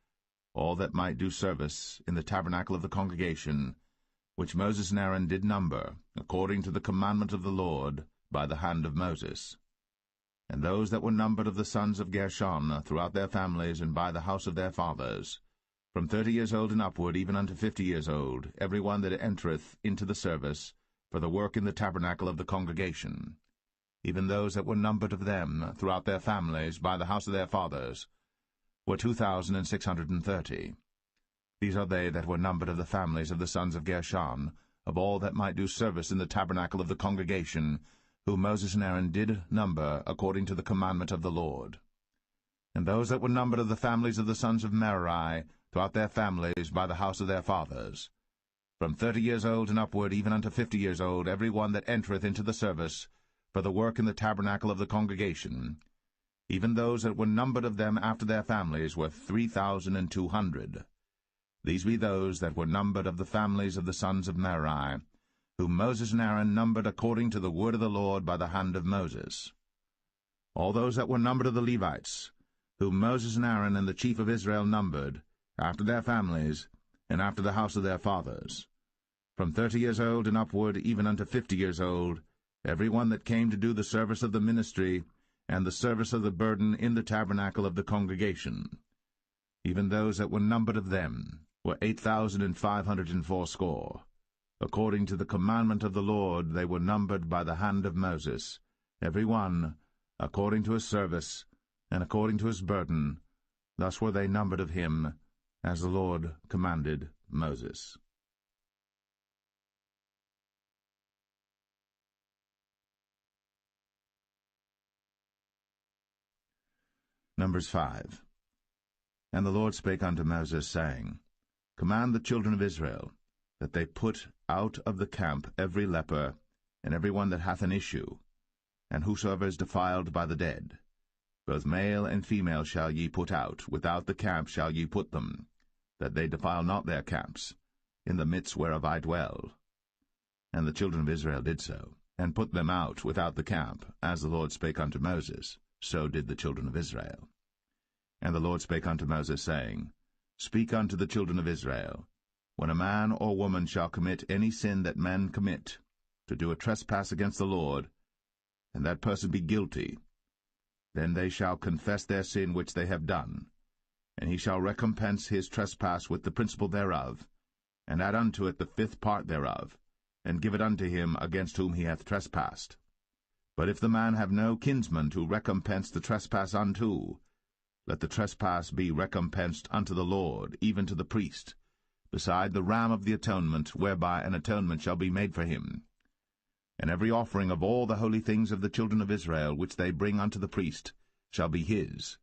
all that might do service in the tabernacle of the congregation, which Moses and Aaron did number, according to the commandment of the Lord, by the hand of Moses. And those that were numbered of the sons of Gershon throughout their families and by the house of their fathers, from 30 years old and upward, even unto 50 years old, every one that entereth into the service, for the work in the tabernacle of the congregation, even those that were numbered of them throughout their families by the house of their fathers, were 2,630. These are they that were numbered of the families of the sons of Gershon, of all that might do service in the tabernacle of the congregation, whom Moses and Aaron did number according to the commandment of the Lord. And those that were numbered of the families of the sons of Merari, throughout their families by the house of their fathers, from 30 years old and upward, even unto 50 years old, every one that entereth into the service, for the work in the tabernacle of the congregation, even those that were numbered of them after their families were 3,200. These be those that were numbered of the families of the sons of Merari, whom Moses and Aaron numbered according to the word of the Lord by the hand of Moses. All those that were numbered of the Levites, whom Moses and Aaron and the chief of Israel numbered, after their families, and after the house of their fathers, from 30 years old and upward, even unto 50 years old, every one that came to do the service of the ministry, and the service of the burden in the tabernacle of the congregation. Even those that were numbered of them were 8,580. According to the commandment of the Lord they were numbered by the hand of Moses, every one according to his service, and according to his burden. Thus were they numbered of him, as the Lord commanded Moses. Numbers 5. And the Lord spake unto Moses, saying, Command the children of Israel, that they put out of the camp every leper, and every one that hath an issue, and whosoever is defiled by the dead. Both male and female shall ye put out, without the camp shall ye put them, that they defile not their camps, in the midst whereof I dwell. And the children of Israel did so, and put them out without the camp, as the Lord spake unto Moses. So did the children of Israel. And the Lord spake unto Moses, saying, Speak unto the children of Israel, when a man or woman shall commit any sin that men commit, to do a trespass against the Lord, and that person be guilty, then they shall confess their sin which they have done, and he shall recompense his trespass with the principal thereof, and add unto it the 5th part thereof, and give it unto him against whom he hath trespassed. But if the man have no kinsman to recompense the trespass unto, let the trespass be recompensed unto the Lord, even to the priest, beside the ram of the atonement, whereby an atonement shall be made for him. And every offering of all the holy things of the children of Israel, which they bring unto the priest, shall be his.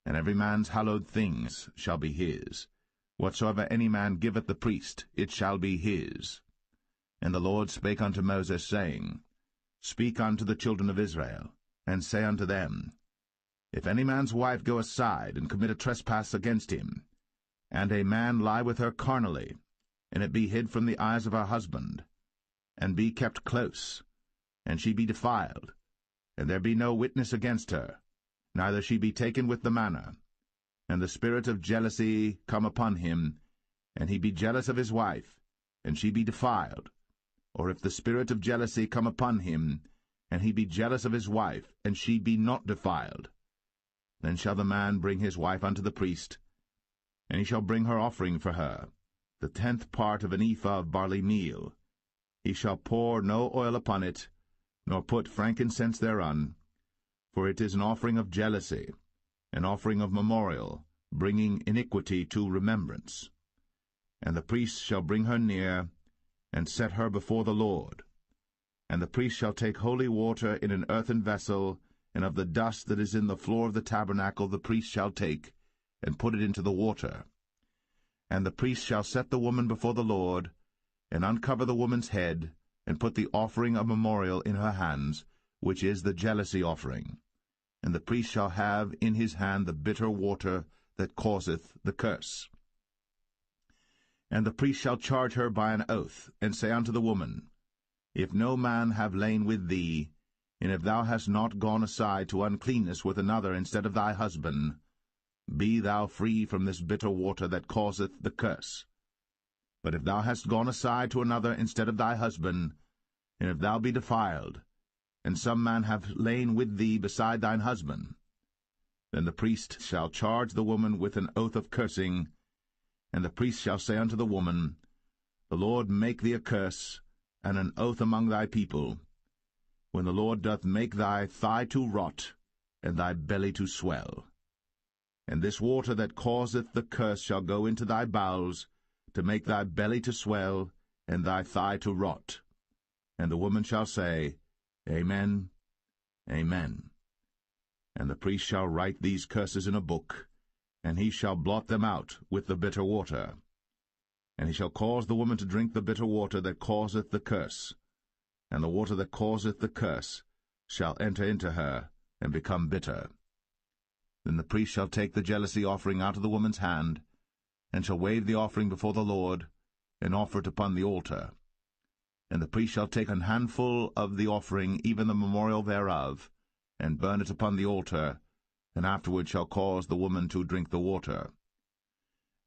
And every man's hallowed things shall be his. Whatsoever any man giveth the priest, it shall be his. And the Lord spake unto Moses, saying, Speak unto the children of Israel, and say unto them, If any man's wife go aside, and commit a trespass against him, and a man lie with her carnally, and it be hid from the eyes of her husband, and be kept close, and she be defiled, and there be no witness against her, neither she be taken with the manner, and the spirit of jealousy come upon him, and he be jealous of his wife, and she be defiled, or if the spirit of jealousy come upon him, and he be jealous of his wife, and she be not defiled, then shall the man bring his wife unto the priest, and he shall bring her offering for her, the 10th part of an ephah of barley meal. He shall pour no oil upon it, nor put frankincense thereon, for it is an offering of jealousy, an offering of memorial, bringing iniquity to remembrance. And the priest shall bring her near, and set her before the Lord. And the priest shall take holy water in an earthen vessel, and of the dust that is in the floor of the tabernacle the priest shall take, and put it into the water. And the priest shall set the woman before the Lord, and uncover the woman's head, and put the offering of memorial in her hands, which is the jealousy offering. And the priest shall have in his hand the bitter water that causeth the curse. And the priest shall charge her by an oath, and say unto the woman, If no man have lain with thee, and if thou hast not gone aside to uncleanness with another instead of thy husband, be thou free from this bitter water that causeth the curse. But if thou hast gone aside to another instead of thy husband, and if thou be defiled, and some man have lain with thee beside thine husband, then the priest shall charge the woman with an oath of cursing, and the priest shall say unto the woman, The Lord make thee a curse, and an oath among thy people, when the Lord doth make thy thigh to rot, and thy belly to swell. And this water that causeth the curse shall go into thy bowels, to make thy belly to swell, and thy thigh to rot. And the woman shall say, Amen, Amen. And the priest shall write these curses in a book, and he shall blot them out with the bitter water. And he shall cause the woman to drink the bitter water that causeth the curse, and the water that causeth the curse shall enter into her, and become bitter. Then the priest shall take the jealousy offering out of the woman's hand, and shall wave the offering before the Lord, and offer it upon the altar. And the priest shall take an handful of the offering, even the memorial thereof, and burn it upon the altar, and afterward shall cause the woman to drink the water.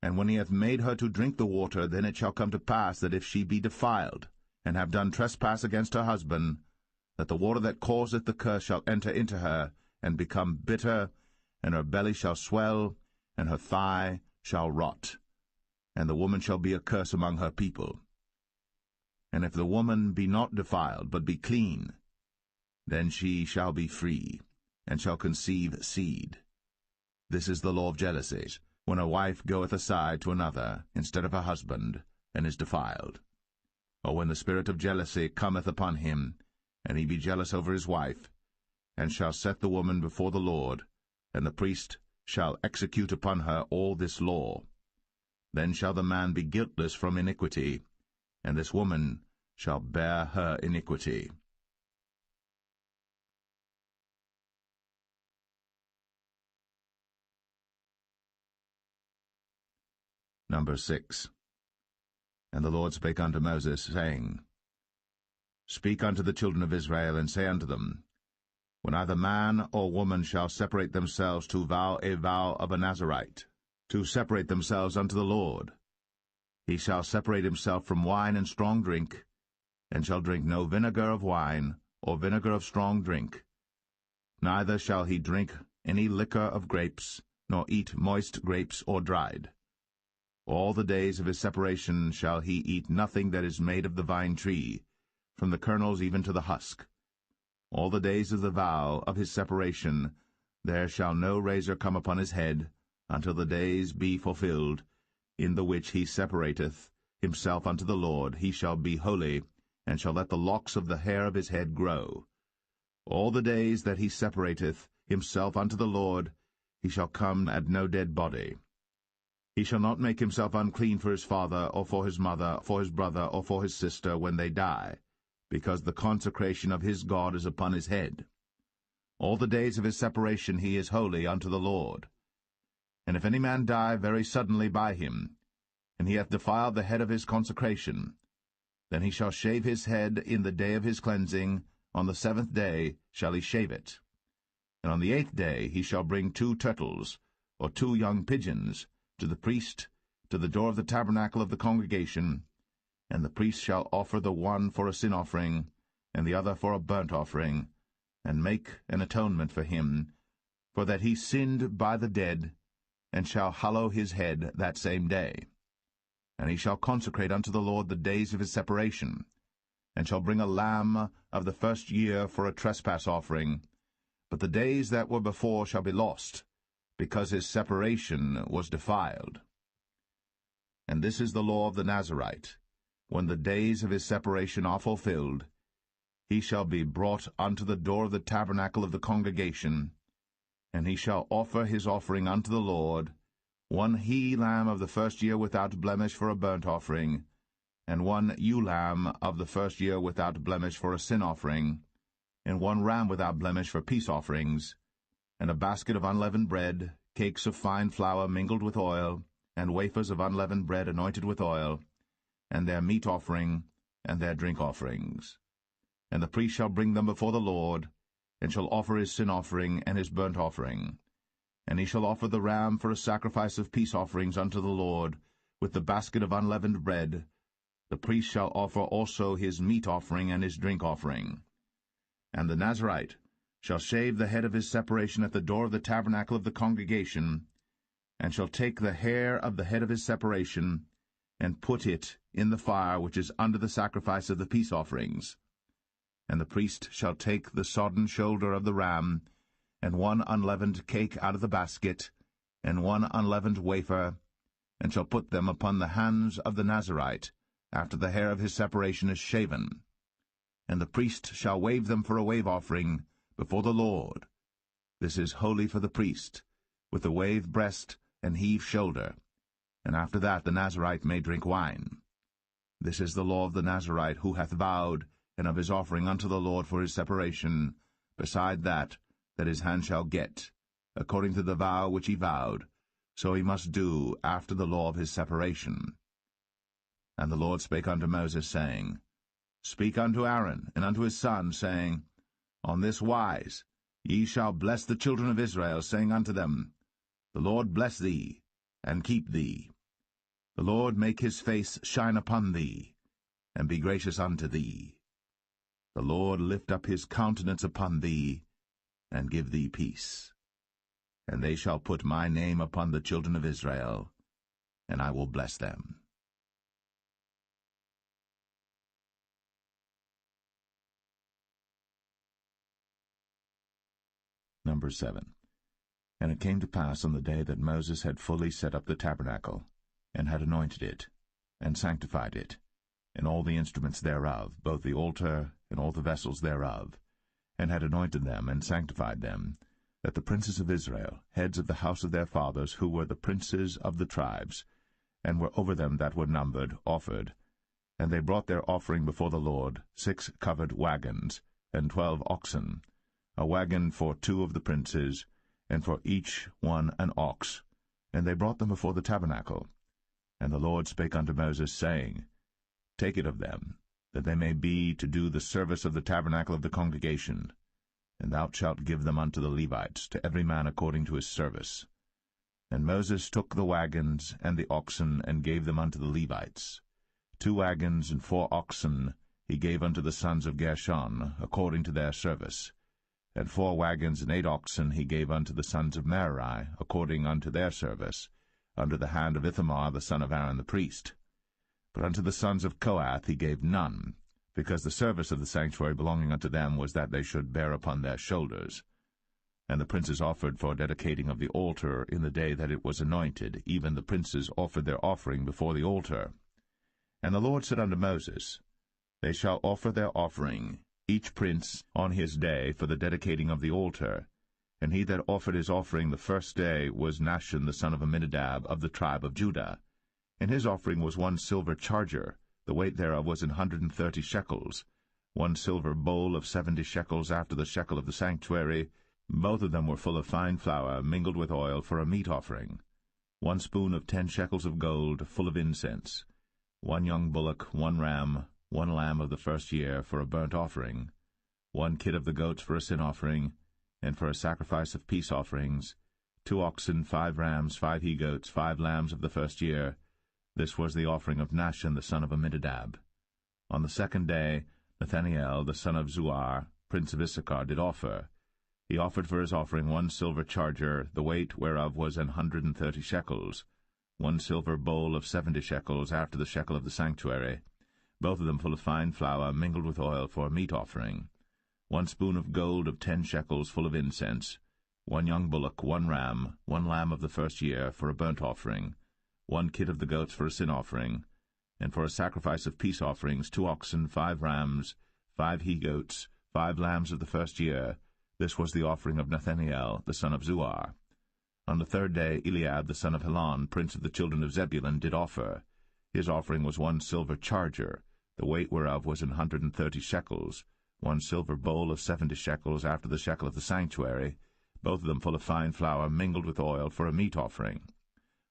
And when he hath made her to drink the water, then it shall come to pass that if she be defiled, and have done trespass against her husband, that the water that causeth the curse shall enter into her, and become bitter, and her belly shall swell, and her thigh shall rot, and the woman shall be a curse among her people. And if the woman be not defiled, but be clean, then she shall be free, and shall conceive seed. This is the law of jealousies, when a wife goeth aside to another instead of her husband, and is defiled. Or when the spirit of jealousy cometh upon him, and he be jealous over his wife, and shall set the woman before the Lord, and the priest shall execute upon her all this law. Then shall the man be guiltless from iniquity, and this woman shall bear her iniquity. Number 6. And the Lord spake unto Moses, saying, Speak unto the children of Israel, and say unto them, When either man or woman shall separate themselves to vow a vow of a Nazarite, to separate themselves unto the Lord, he shall separate himself from wine and strong drink, and shall drink no vinegar of wine, or vinegar of strong drink. Neither shall he drink any liquor of grapes, nor eat moist grapes or dried. All the days of his separation shall he eat nothing that is made of the vine tree, from the kernels even to the husk. All the days of the vow of his separation there shall no razor come upon his head, until the days be fulfilled, in the which he separateth himself unto the Lord. He shall be holy, and shall let the locks of the hair of his head grow. All the days that he separateth himself unto the Lord, he shall come at no dead body. He shall not make himself unclean for his father, or for his mother, for his brother, or for his sister, when they die, because the consecration of his God is upon his head. All the days of his separation he is holy unto the Lord. And if any man die very suddenly by him, and he hath defiled the head of his consecration, then he shall shave his head in the day of his cleansing. On the 7th day shall he shave it. And on the 8th day he shall bring 2 turtles, or 2 young pigeons, to the priest, to the door of the tabernacle of the congregation, and the priest shall offer the one for a sin offering, and the other for a burnt offering, and make an atonement for him, for that he sinned by the dead, and shall hallow his head that same day. And he shall consecrate unto the Lord the days of his separation, and shall bring a lamb of the 1st year for a trespass offering, but the days that were before shall be lost, because his separation was defiled. And this is the law of the Nazarite. When the days of his separation are fulfilled, he shall be brought unto the door of the tabernacle of the congregation, and he shall offer his offering unto the Lord, 1 he-lamb of the 1st year without blemish for a burnt offering, and 1 ewe-lamb of the 1st year without blemish for a sin offering, and 1 ram without blemish for peace offerings, and a basket of unleavened bread, cakes of fine flour mingled with oil, and wafers of unleavened bread anointed with oil, and their meat offering, and their drink offerings. And the priest shall bring them before the Lord, and shall offer his sin offering and his burnt offering. And he shall offer the ram for a sacrifice of peace offerings unto the Lord, with the basket of unleavened bread. The priest shall offer also his meat offering and his drink offering. And the Nazarite shall shave the head of his separation at the door of the tabernacle of the congregation, and shall take the hair of the head of his separation, and put it in the fire which is under the sacrifice of the peace offerings. And the priest shall take the sodden shoulder of the ram, and 1 unleavened cake out of the basket, and 1 unleavened wafer, and shall put them upon the hands of the Nazarite, after the hair of his separation is shaven. And the priest shall wave them for a wave offering before the Lord. This is holy for the priest, with the wave breast and heave shoulder. And after that the Nazarite may drink wine. This is the law of the Nazarite who hath vowed, and of his offering unto the Lord for his separation, beside that his hand shall get, according to the vow which he vowed, so he must do after the law of his separation. And the Lord spake unto Moses, saying, Speak unto Aaron and unto his sons, saying, On this wise ye shall bless the children of Israel, saying unto them, The Lord bless thee, and keep thee. The Lord make his face shine upon thee, and be gracious unto thee. The Lord lift up his countenance upon thee, and give thee peace. And they shall put my name upon the children of Israel, and I will bless them. Number 7. And it came to pass on the day that Moses had fully set up the tabernacle, and had anointed it, and sanctified it, and all the instruments thereof, both the altar and all the vessels thereof, and had anointed them and sanctified them, that the princes of Israel, heads of the house of their fathers, who were the princes of the tribes, and were over them that were numbered, offered. And they brought their offering before the Lord, 6 covered wagons, and 12 oxen, a wagon for 2 of the princes, and for each one an ox. And they brought them before the tabernacle. And the Lord spake unto Moses, saying, Take it of them, that they may be to do the service of the tabernacle of the congregation, and thou shalt give them unto the Levites, to every man according to his service. And Moses took the wagons and the oxen, and gave them unto the Levites. 2 wagons and 4 oxen he gave unto the sons of Gershon, according to their service. And 4 wagons and 8 oxen he gave unto the sons of Merari, according unto their service, under the hand of Ithamar the son of Aaron the priest. But unto the sons of Kohath he gave none, because the service of the sanctuary belonging unto them was that they should bear upon their shoulders. And the princes offered for dedicating of the altar in the day that it was anointed, even the princes offered their offering before the altar. And the Lord said unto Moses, They shall offer their offering, each prince on his day, for the dedicating of the altar. And he that offered his offering the first day was Nahshon the son of Amminadab, of the tribe of Judah. And his offering was 1 silver charger, the weight thereof was 130 shekels, 1 silver bowl of 70 shekels after the shekel of the sanctuary. Both of them were full of fine flour, mingled with oil, for a meat offering. 1 spoon of 10 shekels of gold, full of incense. 1 young bullock, 1 ram, 1 lamb of the first year, for a burnt offering. 1 kid of the goats for a sin offering, and for a sacrifice of peace offerings. 2 oxen, 5 rams, 5 he-goats, 5 lambs of the first year. This was the offering of Nahshon the son of Amminadab. On the 2nd day, Nathanael the son of Zuar, prince of Issachar, did offer. He offered for his offering 1 silver charger, the weight whereof was 130 shekels, 1 silver bowl of 70 shekels after the shekel of the sanctuary, both of them full of fine flour, mingled with oil, for a meat offering. 1 spoon of gold of 10 shekels, full of incense. 1 young bullock, 1 ram, 1 lamb of the first year, for a burnt offering. 1 kid of the goats for a sin offering. And for a sacrifice of peace offerings, 2 oxen, 5 rams, 5 he-goats, 5 lambs of the first year. This was the offering of Nathanael the son of Zuar. On the 3rd day Eliab the son of Helon, prince of the children of Zebulun, did offer. His offering was 1 silver charger, the weight whereof was 130 shekels, 1 silver bowl of 70 shekels after the shekel of the sanctuary, both of them full of fine flour, mingled with oil, for a meat offering.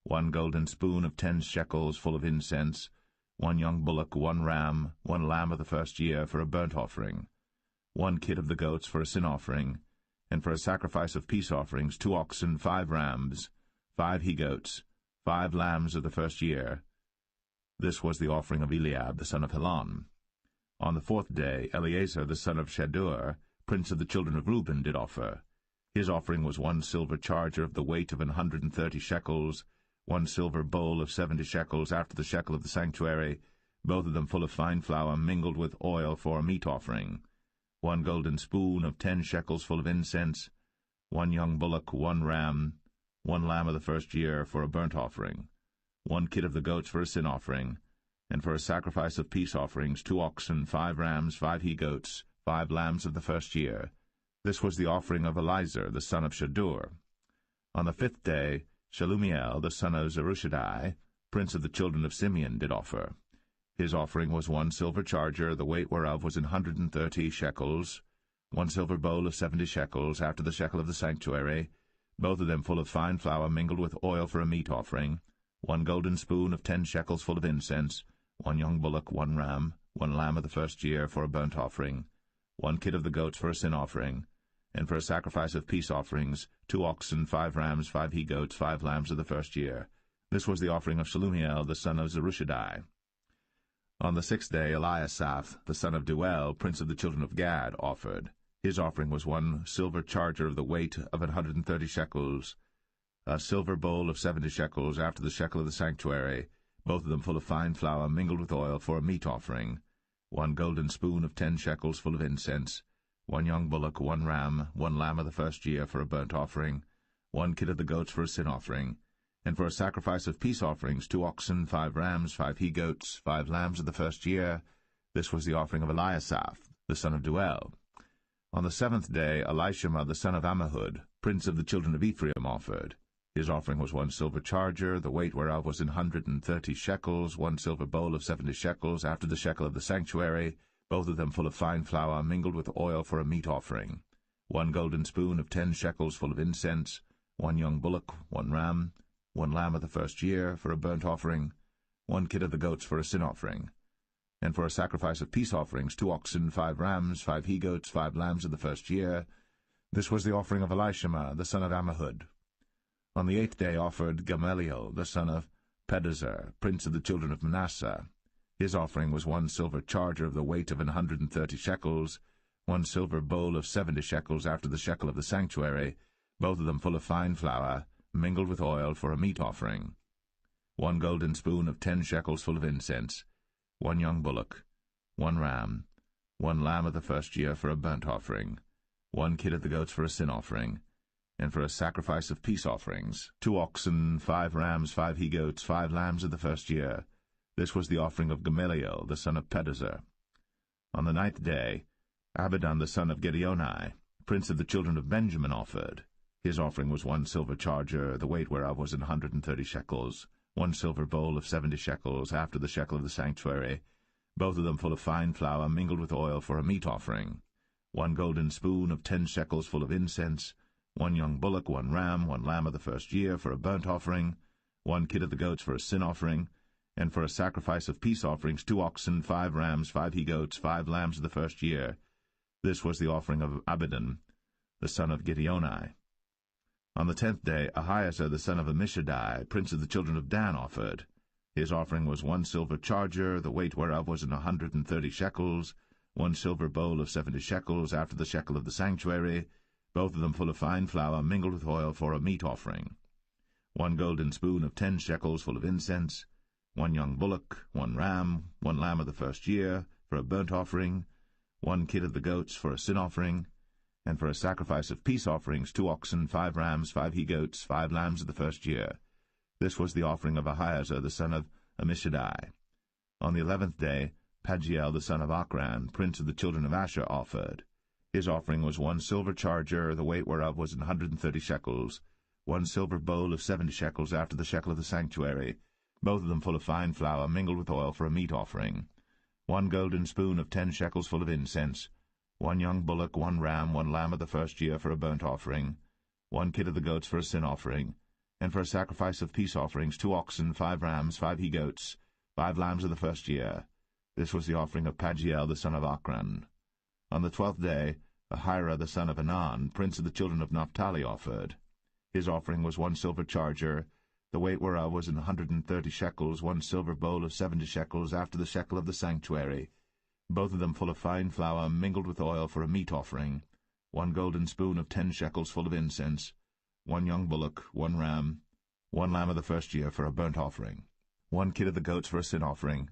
1 golden spoon of 10 shekels, full of incense. 1 young bullock, 1 ram, 1 lamb of the first year, for a burnt offering. 1 kid of the goats for a sin offering. And for a sacrifice of peace offerings, 2 oxen, 5 rams, 5 he-goats, 5 lambs of the first year. This was the offering of Eliab the son of Helon. On the 4th day Eleazar the son of Shadur, prince of the children of Reuben, did offer. His offering was 1 silver charger of the weight of 130 shekels, 1 silver bowl of 70 shekels after the shekel of the sanctuary, both of them full of fine flour, mingled with oil, for a meat offering. 1 golden spoon of 10 shekels, full of incense. 1 young bullock, 1 ram, 1 lamb of the first year for a burnt offering, 1 kid of the goats for a sin offering, and for a sacrifice of peace offerings 2 oxen, 5 rams, 5 he-goats, 5 lambs of the first year. This was the offering of Elizur, the son of Shadur. On the 5th day, Shelumiel, the son of Zerushadai, prince of the children of Simeon, did offer. His offering was 1 silver charger, the weight whereof was 130 shekels, 1 silver bowl of 70 shekels, after the shekel of the sanctuary, both of them full of fine flour mingled with oil for a meat offering, 1 golden spoon of 10 shekels full of incense, 1 young bullock, 1 ram, 1 lamb of the first year for a burnt offering, 1 kid of the goats for a sin offering, and for a sacrifice of peace offerings 2 oxen, 5 rams, 5 he-goats, 5 lambs of the first year. This was the offering of Shelumiel, the son of Zerushadai. On the 6th day, Eliasaph, the son of Deuel, prince of the children of Gad, offered. His offering was 1 silver charger of the weight of 130 shekels, a silver bowl of 70 shekels, after the shekel of the sanctuary, both of them full of fine flour mingled with oil for a meat offering, 1 golden spoon of 10 shekels full of incense, 1 young bullock, 1 ram, 1 lamb of the first year for a burnt offering, 1 kid of the goats for a sin offering, and for a sacrifice of peace offerings 2 oxen, 5 rams, 5 he-goats, 5 lambs of the first year. This was the offering of Eliasaph, the son of Deuel. On the 7th day, Elishama, the son of Ammihud, prince of the children of Ephraim, offered. His offering was 1 silver charger, the weight whereof was 130 shekels, 1 silver bowl of 70 shekels, after the shekel of the sanctuary, both of them full of fine flour mingled with oil for a meat offering, 1 golden spoon of 10 shekels full of incense, 1 young bullock, 1 ram, 1 lamb of the first year for a burnt offering, 1 kid of the goats for a sin offering, and for a sacrifice of peace offerings 2 oxen, 5 rams, 5 he-goats, 5 lambs of the first year. This was the offering of Elishama, the son of Ammihud. On the 8th day offered Gamaliel, the son of Pedahzur, prince of the children of Manasseh. His offering was 1 silver charger of the weight of 130 shekels, 1 silver bowl of 70 shekels, after the shekel of the sanctuary, both of them full of fine flour mingled with oil for a meat offering, 1 golden spoon of 10 shekels full of incense, 1 young bullock, 1 ram, 1 lamb of the first year for a burnt offering, 1 kid of the goats for a sin offering, and for a sacrifice of peace offerings 2 oxen, 5 rams, 5 he-goats, 5 lambs of the first year. This was the offering of Gamaliel, the son of Pedahzur. On the 9th day, Abidan, the son of Gideoni, prince of the children of Benjamin, offered. His offering was 1 silver charger, the weight whereof was 130 shekels, 1 silver bowl of 70 shekels, after the shekel of the sanctuary, both of them full of fine flour mingled with oil for a meat offering, 1 golden spoon of 10 shekels full of incense, 1 young bullock, 1 ram, 1 lamb of the first year for a burnt offering, 1 kid of the goats for a sin offering, and for a sacrifice of peace offerings 2 oxen, 5 rams, 5 he-goats, 5 lambs of the first year. This was the offering of Abidan, the son of Gideoni. On the 10th day, Ahiezer, the son of Ammishaddai, prince of the children of Dan, offered. His offering was 1 silver charger, the weight whereof was 130 shekels, 1 silver bowl of 70 shekels, after the shekel of the sanctuary, both of them full of fine flour mingled with oil for a meat offering, 1 golden spoon of 10 shekels full of incense, 1 young bullock, 1 ram, 1 lamb of the first year for a burnt offering, 1 kid of the goats for a sin offering, and for a sacrifice of peace offerings 2 oxen, 5 rams, 5 he-goats, 5 lambs of the first year. This was the offering of Ahiezer, the son of Ammishaddai. On the 11th day, Pagiel, the son of Ochran, prince of the children of Asher, offered. His offering was 1 silver charger, the weight whereof was 130 shekels, 1 silver bowl of 70 shekels, after the shekel of the sanctuary, both of them full of fine flour mingled with oil for a meat offering, 1 golden spoon of 10 shekels full of incense, 1 young bullock, 1 ram, 1 lamb of the first year for a burnt offering, 1 kid of the goats for a sin offering, and for a sacrifice of peace offerings 2 oxen, 5 rams, 5 he-goats, 5 lambs of the first year. This was the offering of Pagiel, the son of Ochran. On the 12th day, Ahira, the son of Anan, prince of the children of Naphtali, offered. His offering was 1 silver charger, the weight whereof was 130 shekels, 1 silver bowl of 70 shekels, after the shekel of the sanctuary, both of them full of fine flour mingled with oil for a meat offering, 1 golden spoon of 10 shekels full of incense, 1 young bullock, 1 ram, 1 lamb of the first year for a burnt offering, 1 kid of the goats for a sin offering,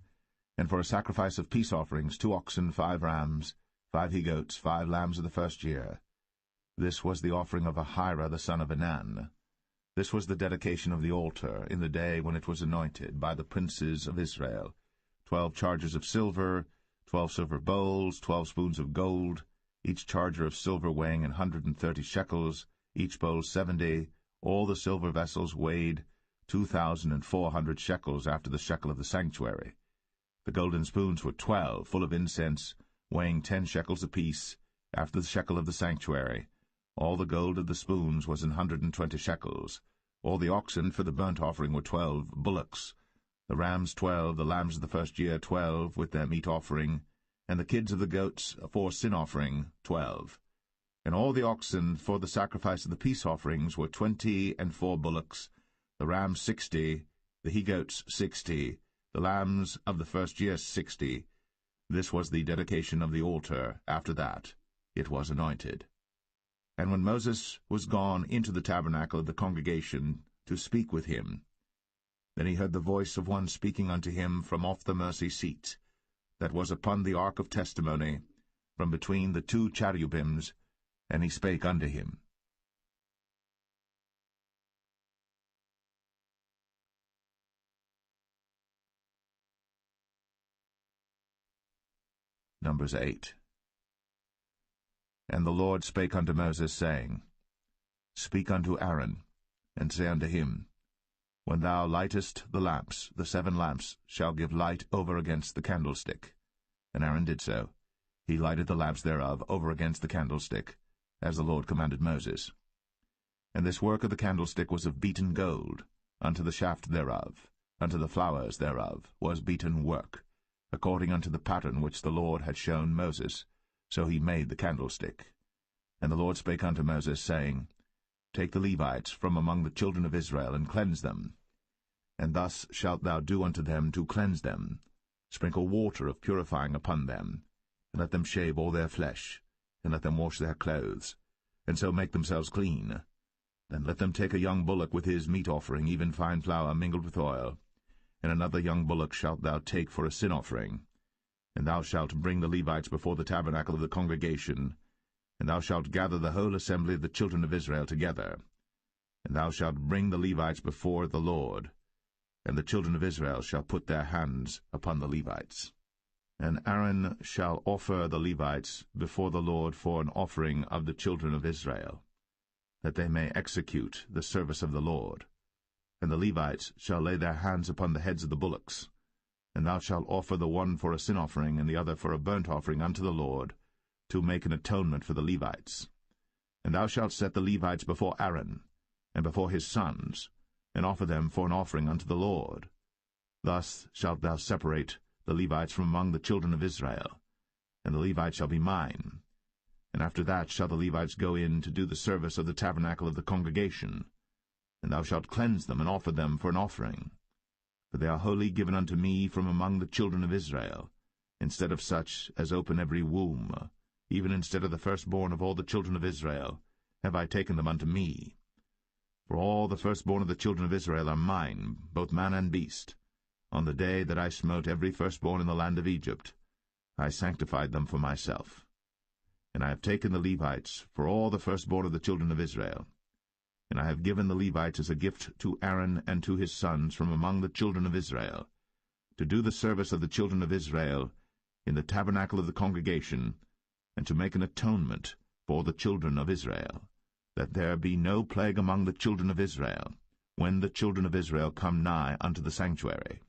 and for a sacrifice of peace offerings 2 oxen, 5 rams, 5 he-goats, 5 lambs of the first year. This was the offering of Ahira, the son of Anan. This was the dedication of the altar in the day when it was anointed by the princes of Israel. 12 chargers of silver, 12 silver bowls, 12 spoons of gold, each charger of silver weighing 130 shekels, each bowl 70. All the silver vessels weighed 2,400 shekels after the shekel of the sanctuary. The golden spoons were 12, full of incense, weighing 10 shekels apiece, after the shekel of the sanctuary. All the gold of the spoons was 120 shekels. All the oxen for the burnt offering were 12 bullocks, the rams 12, the lambs of the first year 12, with their meat offering, and the kids of the goats for sin offering 12. And all the oxen for the sacrifice of the peace offerings were 20 and 4 bullocks, the rams 60, the he-goats 60, the lambs of the first year 60. This was the dedication of the altar. After that it was anointed. And when Moses was gone into the tabernacle of the congregation to speak with him, then he heard the voice of one speaking unto him from off the mercy seat, that was upon the ark of testimony, from between the 2 cherubims, and he spake unto him. Numbers 8. And the Lord spake unto Moses, saying, Speak unto Aaron, and say unto him, When thou lightest the lamps, the 7 lamps shall give light over against the candlestick. And Aaron did so. He lighted the lamps thereof over against the candlestick, as the Lord commanded Moses. And this work of the candlestick was of beaten gold, unto the shaft thereof, unto the flowers thereof was beaten work, according unto the pattern which the Lord had shown Moses. So he made the candlestick. And the Lord spake unto Moses, saying, Take the Levites from among the children of Israel, and cleanse them. And thus shalt thou do unto them to cleanse them. Sprinkle water of purifying upon them, and let them shave all their flesh, and let them wash their clothes, and so make themselves clean. Then let them take a young bullock with his meat offering, even fine flour mingled with oil, and another young bullock shalt thou take for a sin offering. And thou shalt bring the Levites before the tabernacle of the congregation, and thou shalt gather the whole assembly of the children of Israel together. And thou shalt bring the Levites before the Lord, and the children of Israel shall put their hands upon the Levites. And Aaron shall offer the Levites before the Lord for an offering of the children of Israel, that they may execute the service of the Lord. And the Levites shall lay their hands upon the heads of the bullocks. And thou shalt offer the one for a sin offering, and the other for a burnt offering unto the Lord, to make an atonement for the Levites. And thou shalt set the Levites before Aaron, and before his sons, and offer them for an offering unto the Lord. Thus shalt thou separate the Levites from among the children of Israel, and the Levites shall be mine. And after that shall the Levites go in to do the service of the tabernacle of the congregation, and thou shalt cleanse them and offer them for an offering. For they are wholly given unto me from among the children of Israel, instead of such as open every womb, even instead of the firstborn of all the children of Israel, have I taken them unto me. For all the firstborn of the children of Israel are mine, both man and beast. On the day that I smote every firstborn in the land of Egypt, I sanctified them for myself. And I have taken the Levites for all the firstborn of the children of Israel. And I have given the Levites as a gift to Aaron and to his sons from among the children of Israel, to do the service of the children of Israel in the tabernacle of the congregation, and to make an atonement for the children of Israel, that there be no plague among the children of Israel, when the children of Israel come nigh unto the sanctuary.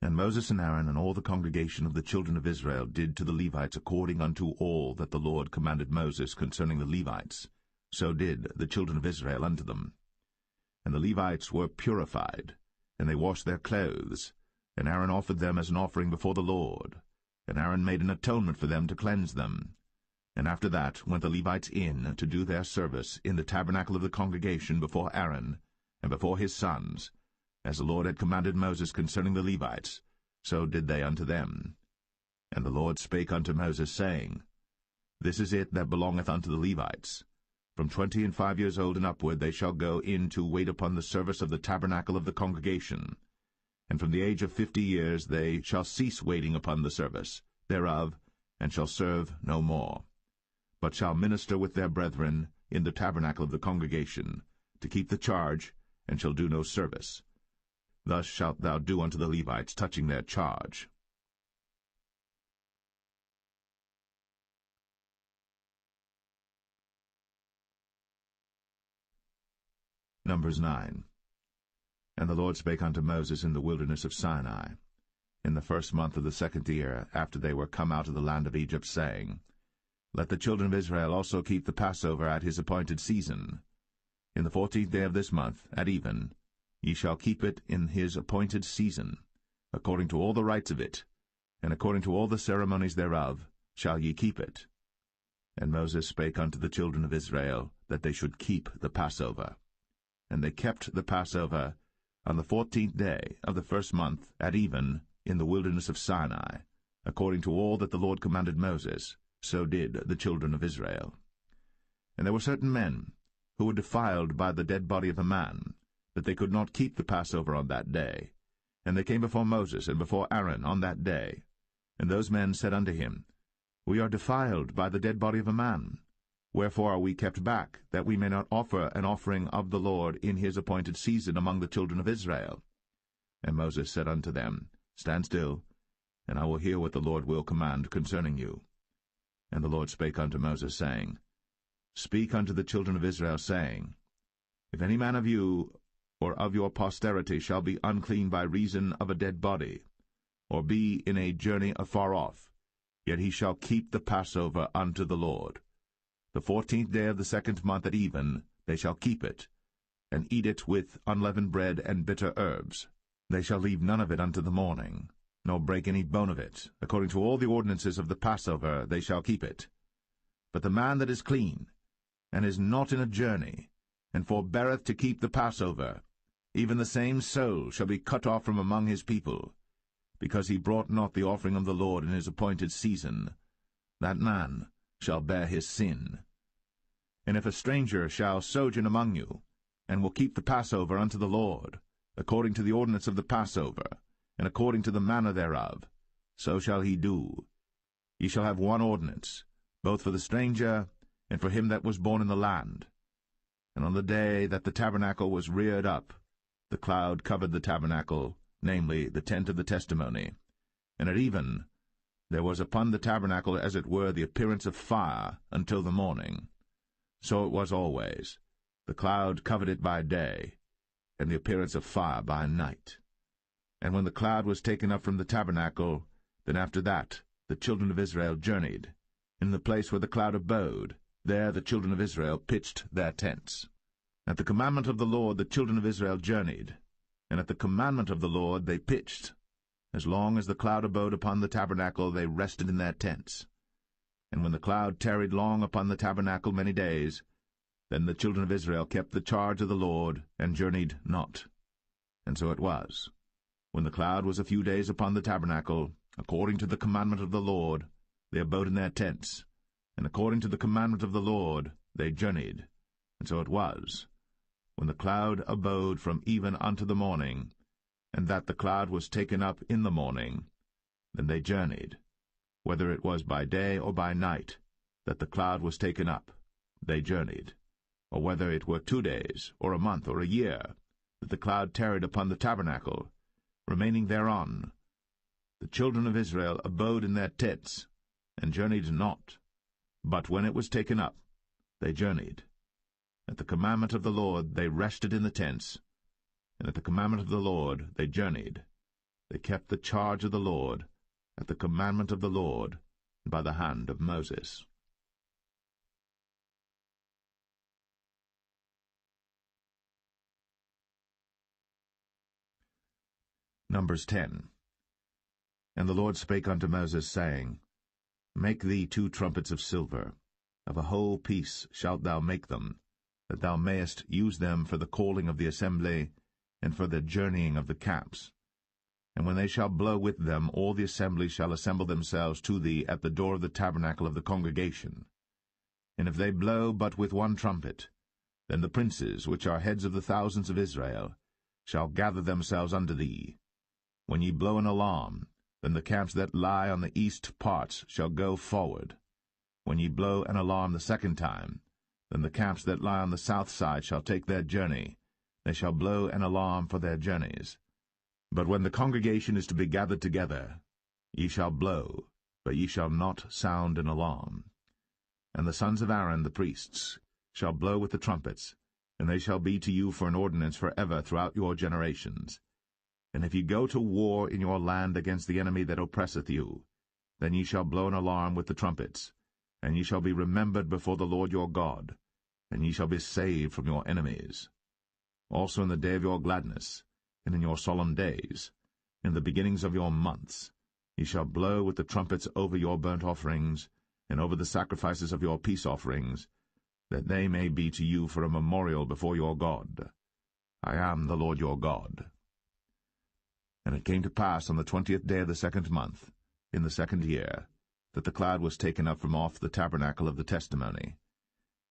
And Moses and Aaron and all the congregation of the children of Israel did to the Levites according unto all that the Lord commanded Moses concerning the Levites. So did the children of Israel unto them. And the Levites were purified, and they washed their clothes, and Aaron offered them as an offering before the Lord. And Aaron made an atonement for them to cleanse them. And after that went the Levites in to do their service in the tabernacle of the congregation before Aaron and before his sons, as the Lord had commanded Moses concerning the Levites, so did they unto them. And the Lord spake unto Moses, saying, This is it that belongeth unto the Levites. From 25 years old and upward they shall go in to wait upon the service of the tabernacle of the congregation. And from the age of 50 years they shall cease waiting upon the service thereof, and shall serve no more, but shall minister with their brethren in the tabernacle of the congregation, to keep the charge, and shall do no service. Thus shalt thou do unto the Levites touching their charge. Numbers 9. And the Lord spake unto Moses in the wilderness of Sinai, in the 1st month of the 2nd year, after they were come out of the land of Egypt, saying, Let the children of Israel also keep the Passover at his appointed season. In the 14th day of this month, at even, ye shall keep it in his appointed season, according to all the rites of it, and according to all the ceremonies thereof shall ye keep it. And Moses spake unto the children of Israel, that they should keep the Passover. And they kept the Passover on the 14th day of the 1st month, at even, in the wilderness of Sinai, according to all that the Lord commanded Moses, so did the children of Israel. And there were certain men who were defiled by the dead body of a man, that they could not keep the Passover on that day. And they came before Moses and before Aaron on that day. And those men said unto him, We are defiled by the dead body of a man. Wherefore are we kept back, that we may not offer an offering of the Lord in his appointed season among the children of Israel? And Moses said unto them, Stand still, and I will hear what the Lord will command concerning you. And the Lord spake unto Moses, saying, Speak unto the children of Israel, saying, If any man of you or of your posterity shall be unclean by reason of a dead body, or be in a journey afar off, yet he shall keep the Passover unto the Lord. The 14th day of the 2nd month at even they shall keep it, and eat it with unleavened bread and bitter herbs. They shall leave none of it unto the morning, nor break any bone of it. According to all the ordinances of the Passover they shall keep it. But the man that is clean, and is not in a journey, and forbeareth to keep the Passover, even the same soul shall be cut off from among his people, because he brought not the offering of the Lord in his appointed season. That man shall bear his sin. And if a stranger shall sojourn among you, and will keep the Passover unto the Lord, according to the ordinance of the Passover, and according to the manner thereof, so shall he do. Ye shall have one ordinance, both for the stranger and for him that was born in the land. And on the day that the tabernacle was reared up, the cloud covered the tabernacle, namely, the tent of the testimony. And at even there was upon the tabernacle as it were the appearance of fire until the morning. So it was always. The cloud covered it by day, and the appearance of fire by night. And when the cloud was taken up from the tabernacle, then after that the children of Israel journeyed. In the place where the cloud abode, there the children of Israel pitched their tents. At the commandment of the Lord the children of Israel journeyed, and at the commandment of the Lord they pitched. As long as the cloud abode upon the tabernacle they rested in their tents. And when the cloud tarried long upon the tabernacle many days, then the children of Israel kept the charge of the Lord, and journeyed not. And so it was, when the cloud was a few days upon the tabernacle, according to the commandment of the Lord, they abode in their tents, and according to the commandment of the Lord they journeyed. And so it was, when the cloud abode from even unto the morning, and that the cloud was taken up in the morning, then they journeyed. Whether it was by day or by night that the cloud was taken up, they journeyed. Or whether it were 2 days, or a month, or a year, that the cloud tarried upon the tabernacle, remaining thereon, the children of Israel abode in their tents, and journeyed not. But when it was taken up, they journeyed. At the commandment of the Lord they rested in the tents, and at the commandment of the Lord they journeyed. They kept the charge of the Lord, at the commandment of the Lord, and by the hand of Moses. Numbers 10. And the Lord spake unto Moses, saying, Make thee 2 trumpets of silver. Of a whole piece shalt thou make them, that thou mayest use them for the calling of the assembly, and for the journeying of the camps. And when they shall blow with them, all the assembly shall assemble themselves to thee at the door of the tabernacle of the congregation. And if they blow but with 1 trumpet, then the princes, which are heads of the thousands of Israel, shall gather themselves unto thee. When ye blow an alarm, then the camps that lie on the east parts shall go forward. When ye blow an alarm the 2nd time, then the camps that lie on the south side shall take their journey, they shall blow an alarm for their journeys. But when the congregation is to be gathered together, ye shall blow, but ye shall not sound an alarm. And the sons of Aaron the priests shall blow with the trumpets, and they shall be to you for an ordinance forever throughout your generations. And if ye go to war in your land against the enemy that oppresseth you, then ye shall blow an alarm with the trumpets, and ye shall be remembered before the Lord your God, and ye shall be saved from your enemies. Also in the day of your gladness, and in your solemn days, in the beginnings of your months, ye shall blow with the trumpets over your burnt offerings, and over the sacrifices of your peace offerings, that they may be to you for a memorial before your God. I am the Lord your God. And it came to pass on the 20th day of the 2nd month, in the 2nd year, that the cloud was taken up from off the tabernacle of the testimony.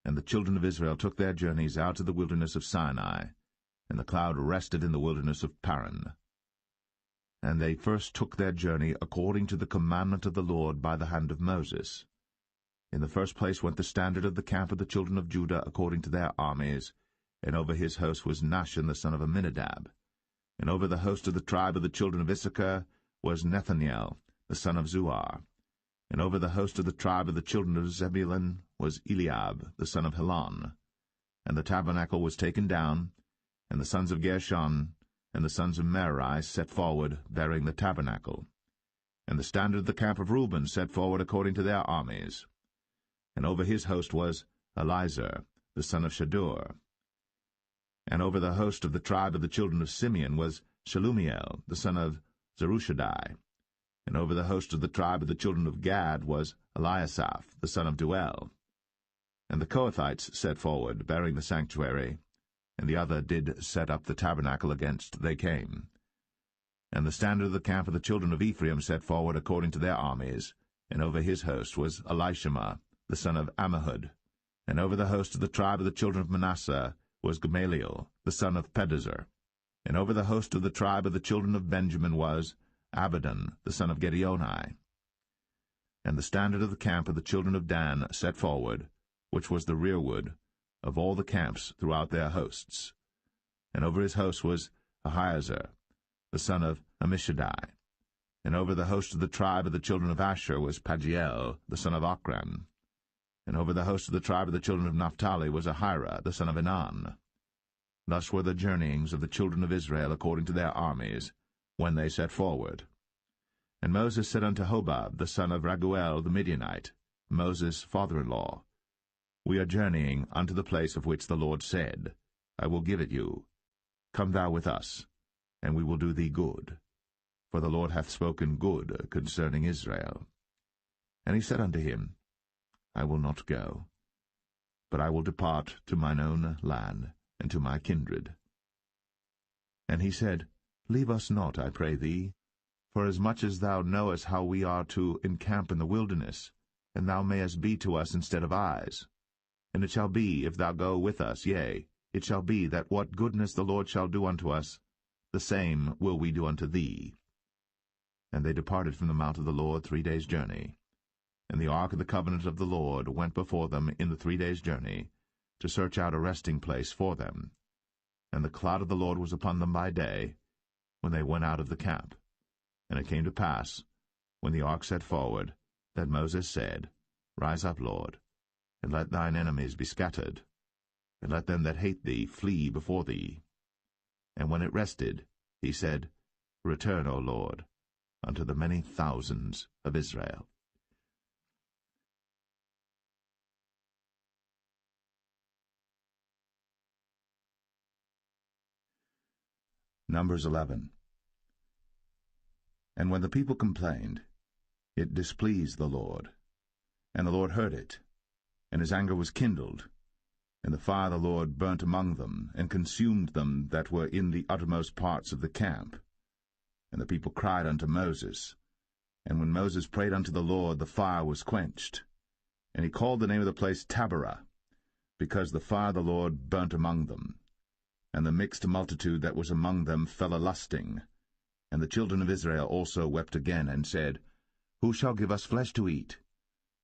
And the children of Israel took their journeys out of the wilderness of Sinai, and the cloud rested in the wilderness of Paran. And they first took their journey according to the commandment of the Lord by the hand of Moses. In the first place went the standard of the camp of the children of Judah according to their armies, and over his host was Nahshon the son of Amminadab. And over the host of the tribe of the children of Issachar was Nethanel the son of Zuar. And over the host of the tribe of the children of Zebulun was Eliab the son of Helon. And the tabernacle was taken down, and the sons of Gershon and the sons of Merari set forward, bearing the tabernacle. And the standard of the camp of Reuben set forward according to their armies. And over his host was Elizur the son of Shadur. And over the host of the tribe of the children of Simeon was Shelumiel the son of Zerushadai. And over the host of the tribe of the children of Gad was Eliasaph the son of Duel. And the Kohathites set forward, bearing the sanctuary, and the other did set up the tabernacle against they came. And the standard of the camp of the children of Ephraim set forward according to their armies, and over his host was Elishama the son of Ammihud. And over the host of the tribe of the children of Manasseh was Gamaliel the son of Pedazur. And over the host of the tribe of the children of Benjamin was Abidan the son of Gideoni. And the standard of the camp of the children of Dan set forward, which was the rearward of all the camps throughout their hosts. And over his host was Ahiezer the son of Ammishaddai. And over the host of the tribe of the children of Asher was Pagiel the son of Ochran. And over the host of the tribe of the children of Naphtali was Ahira the son of Enan. Thus were the journeyings of the children of Israel according to their armies, when they set forward. And Moses said unto Hobab the son of Raguel the Midianite, Moses' father-in-law, We are journeying unto the place of which the Lord said, I will give it you. Come thou with us, and we will do thee good. For the Lord hath spoken good concerning Israel. And he said unto him, I will not go, but I will depart to mine own land, and to my kindred. And he said, Leave us not, I pray thee, for as much as thou knowest how we are to encamp in the wilderness, and thou mayest be to us instead of eyes. And it shall be, if thou go with us, yea, it shall be that what goodness the Lord shall do unto us, the same will we do unto thee. And they departed from the mount of the Lord 3 days' journey. And the ark of the covenant of the Lord went before them in the 3 days' journey, to search out a resting place for them. And the cloud of the Lord was upon them by day, when they went out of the camp. And it came to pass, when the ark set forward, that Moses said, Rise up, Lord, and let thine enemies be scattered, and let them that hate thee flee before thee. And when it rested, he said, Return, O Lord, unto the many thousands of Israel. Numbers 11. And when the people complained, it displeased the Lord. And the Lord heard it, and his anger was kindled. And the fire of the Lord burnt among them, and consumed them that were in the uttermost parts of the camp. And the people cried unto Moses. And when Moses prayed unto the Lord, the fire was quenched. And he called the name of the place Taberah, because the fire of the Lord burnt among them. And the mixed multitude that was among them fell a-lusting. And the children of Israel also wept again, and said, Who shall give us flesh to eat?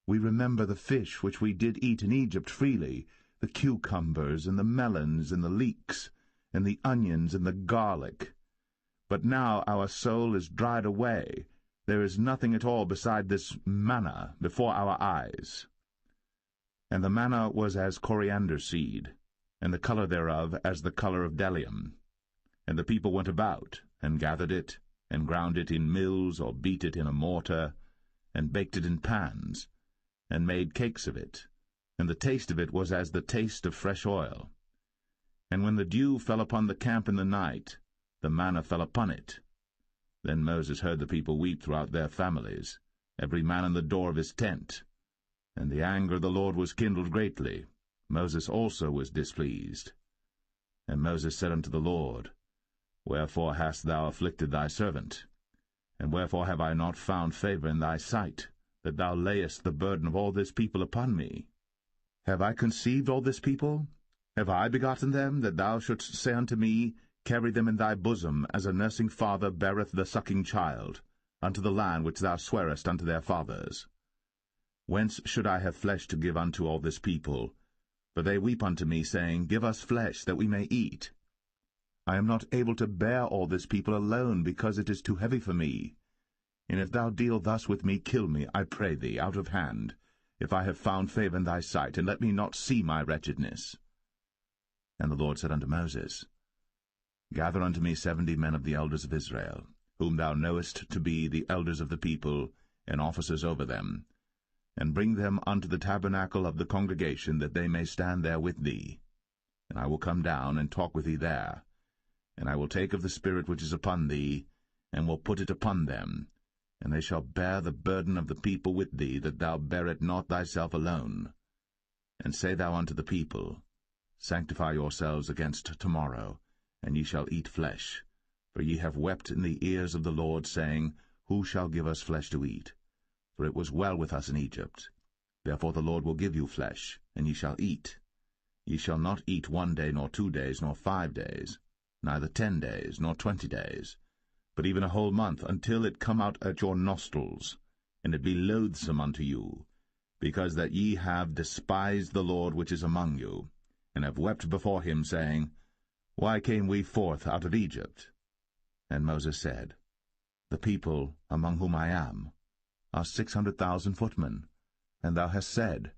We remember the fish which we did eat in Egypt freely, the cucumbers, and the melons, and the leeks, and the onions, and the garlic. But now our soul is dried away. There is nothing at all beside this manna before our eyes. And the manna was as coriander seed, and the color thereof as the color of bdellium. And the people went about, and gathered it, and ground it in mills, or beat it in a mortar, and baked it in pans, and made cakes of it. And the taste of it was as the taste of fresh oil. And when the dew fell upon the camp in the night, the manna fell upon it. Then Moses heard the people weep throughout their families, every man in the door of his tent. And the anger of the Lord was kindled greatly. Moses also was displeased. And Moses said unto the Lord, Wherefore hast thou afflicted thy servant? And wherefore have I not found favor in thy sight, that thou layest the burden of all this people upon me? Have I conceived all this people? Have I begotten them, that thou shouldst say unto me, Carry them in thy bosom, as a nursing father beareth the sucking child, unto the land which thou swarest unto their fathers? Whence should I have flesh to give unto all this people? For they weep unto me, saying, Give us flesh, that we may eat. I am not able to bear all this people alone, because it is too heavy for me. And if thou deal thus with me, kill me, I pray thee, out of hand, if I have found favor in thy sight, and let me not see my wretchedness. And the Lord said unto Moses, Gather unto me 70 men of the elders of Israel, whom thou knowest to be the elders of the people, and officers over them, and bring them unto the tabernacle of the congregation, that they may stand there with thee. And I will come down and talk with thee there. And I will take of the Spirit which is upon thee, and will put it upon them, and they shall bear the burden of the people with thee, that thou bear it not thyself alone. And say thou unto the people, Sanctify yourselves against tomorrow, and ye shall eat flesh. For ye have wept in the ears of the Lord, saying, Who shall give us flesh to eat? For it was well with us in Egypt. Therefore the Lord will give you flesh, and ye shall eat. Ye shall not eat 1 day, nor 2 days, nor 5 days, neither 10 days, nor 20 days, but even a whole month, until it come out at your nostrils, and it be loathsome unto you, because that ye have despised the Lord which is among you, and have wept before him, saying, Why came we forth out of Egypt? And Moses said, The people among whom I am are 600,000 footmen, and thou hast said,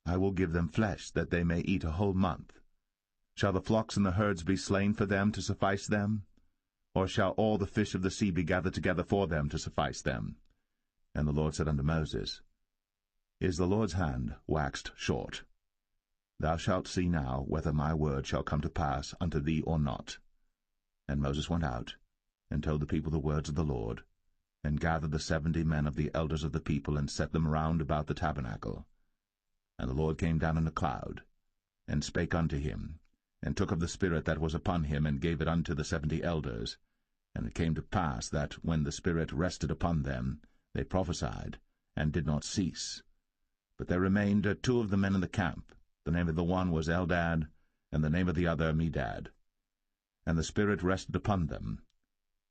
I will give them flesh, that they may eat a whole month. Shall the flocks and the herds be slain for them to suffice them? Or shall all the fish of the sea be gathered together for them to suffice them? And the Lord said unto Moses, Is the Lord's hand waxed short? Thou shalt see now whether my word shall come to pass unto thee or not. And Moses went out, and told the people the words of the Lord, and gathered the 70 men of the elders of the people, and set them round about the tabernacle. And the Lord came down in a cloud, and spake unto him, and took of the Spirit that was upon him, and gave it unto the 70 elders. And it came to pass that, when the Spirit rested upon them, they prophesied, and did not cease. But there remained 2 of the men in the camp. The name of the one was Eldad, and the name of the other Medad. And the Spirit rested upon them,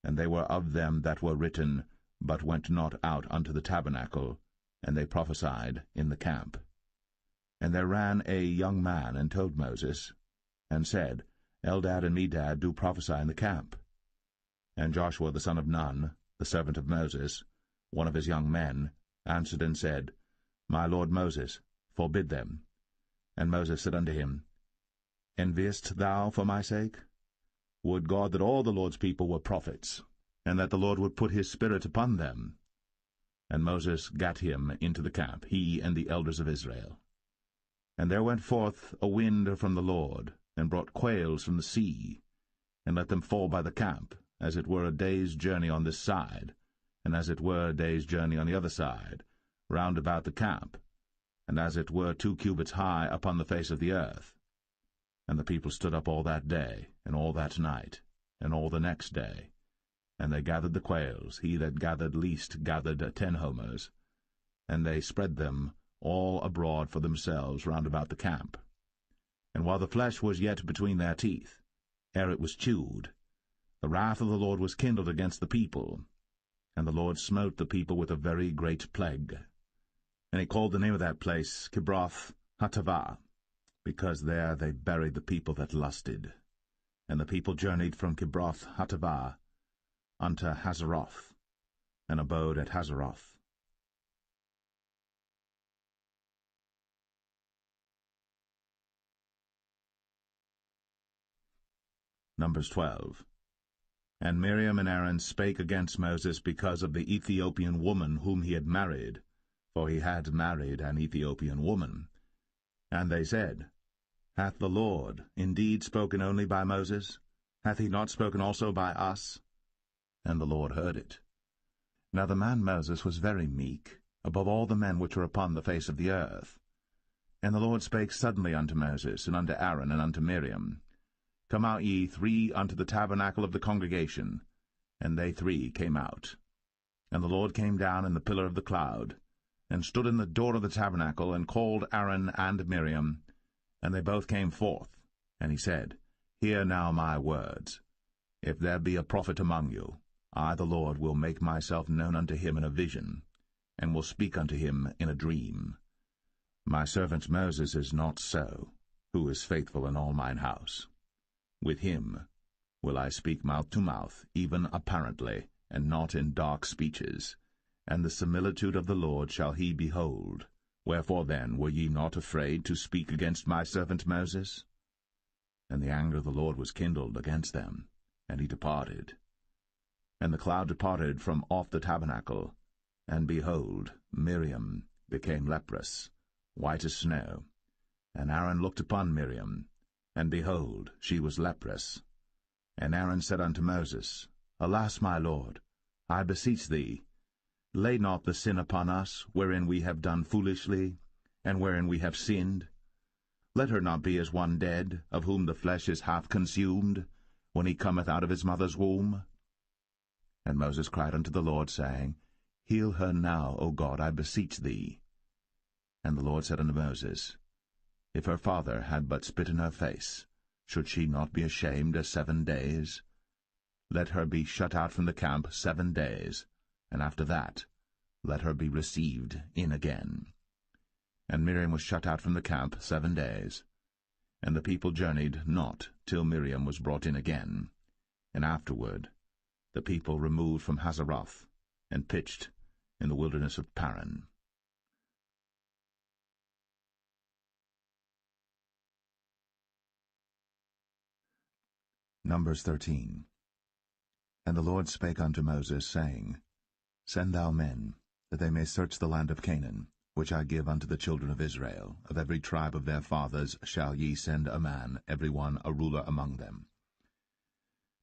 and they were of them that were written, but went not out unto the tabernacle, and they prophesied in the camp. And there ran a young man, and told Moses, and said, Eldad and Medad do prophesy in the camp. And Joshua the son of Nun, the servant of Moses, one of his young men, answered and said, My lord Moses, forbid them. And Moses said unto him, Enviest thou for my sake? Would God that all the Lord's people were prophets, and that the Lord would put his Spirit upon them. And Moses gat him into the camp, he and the elders of Israel. And there went forth a wind from the Lord, and brought quails from the sea, and let them fall by the camp, as it were a day's journey on this side, and as it were a day's journey on the other side, round about the camp, and as it were 2 cubits high upon the face of the earth. And the people stood up all that day, and all that night, and all the next day. And they gathered the quails, he that gathered least gathered 10 homers, and they spread them all abroad for themselves round about the camp. And while the flesh was yet between their teeth, ere it was chewed, the wrath of the Lord was kindled against the people, and the Lord smote the people with a very great plague. And he called the name of that place Kibroth Hattaavah, because there they buried the people that lusted. And the people journeyed from Kibroth Hattaavah unto Hazeroth, and abode at Hazeroth. Numbers 12. And Miriam and Aaron spake against Moses because of the Ethiopian woman whom he had married, for he had married an Ethiopian woman. And they said, Hath the Lord indeed spoken only by Moses? Hath he not spoken also by us? And the Lord heard it. Now the man Moses was very meek, above all the men which are upon the face of the earth. And the Lord spake suddenly unto Moses, and unto Aaron, and unto Miriam, Come out ye three unto the tabernacle of the congregation. And they three came out. And the Lord came down in the pillar of the cloud, and stood in the door of the tabernacle, and called Aaron and Miriam. And they both came forth. And he said, Hear now my words. If there be a prophet among you, I the Lord will make myself known unto him in a vision, and will speak unto him in a dream. My servant Moses is not so, who is faithful in all mine house. With him will I speak mouth to mouth, even apparently, and not in dark speeches. And the similitude of the Lord shall he behold. Wherefore then were ye not afraid to speak against my servant Moses? And the anger of the Lord was kindled against them, and he departed. And the cloud departed from off the tabernacle, and behold, Miriam became leprous, white as snow. And Aaron looked upon Miriam, and behold, she was leprous. And Aaron said unto Moses, Alas, my Lord, I beseech thee, lay not the sin upon us, wherein we have done foolishly, and wherein we have sinned. Let her not be as one dead, of whom the flesh is half consumed, when he cometh out of his mother's womb. And Moses cried unto the Lord, saying, Heal her now, O God, I beseech thee. And the Lord said unto Moses, If her father had but spit in her face, should she not be ashamed 7 days? Let her be shut out from the camp 7 days, and after that let her be received in again. And Miriam was shut out from the camp 7 days. And the people journeyed not till Miriam was brought in again. And afterward the people removed from Hazeroth, and pitched in the wilderness of Paran. Numbers 13. And the Lord spake unto Moses, saying, Send thou men, that they may search the land of Canaan, which I give unto the children of Israel. Of every tribe of their fathers shall ye send a man, every one a ruler among them.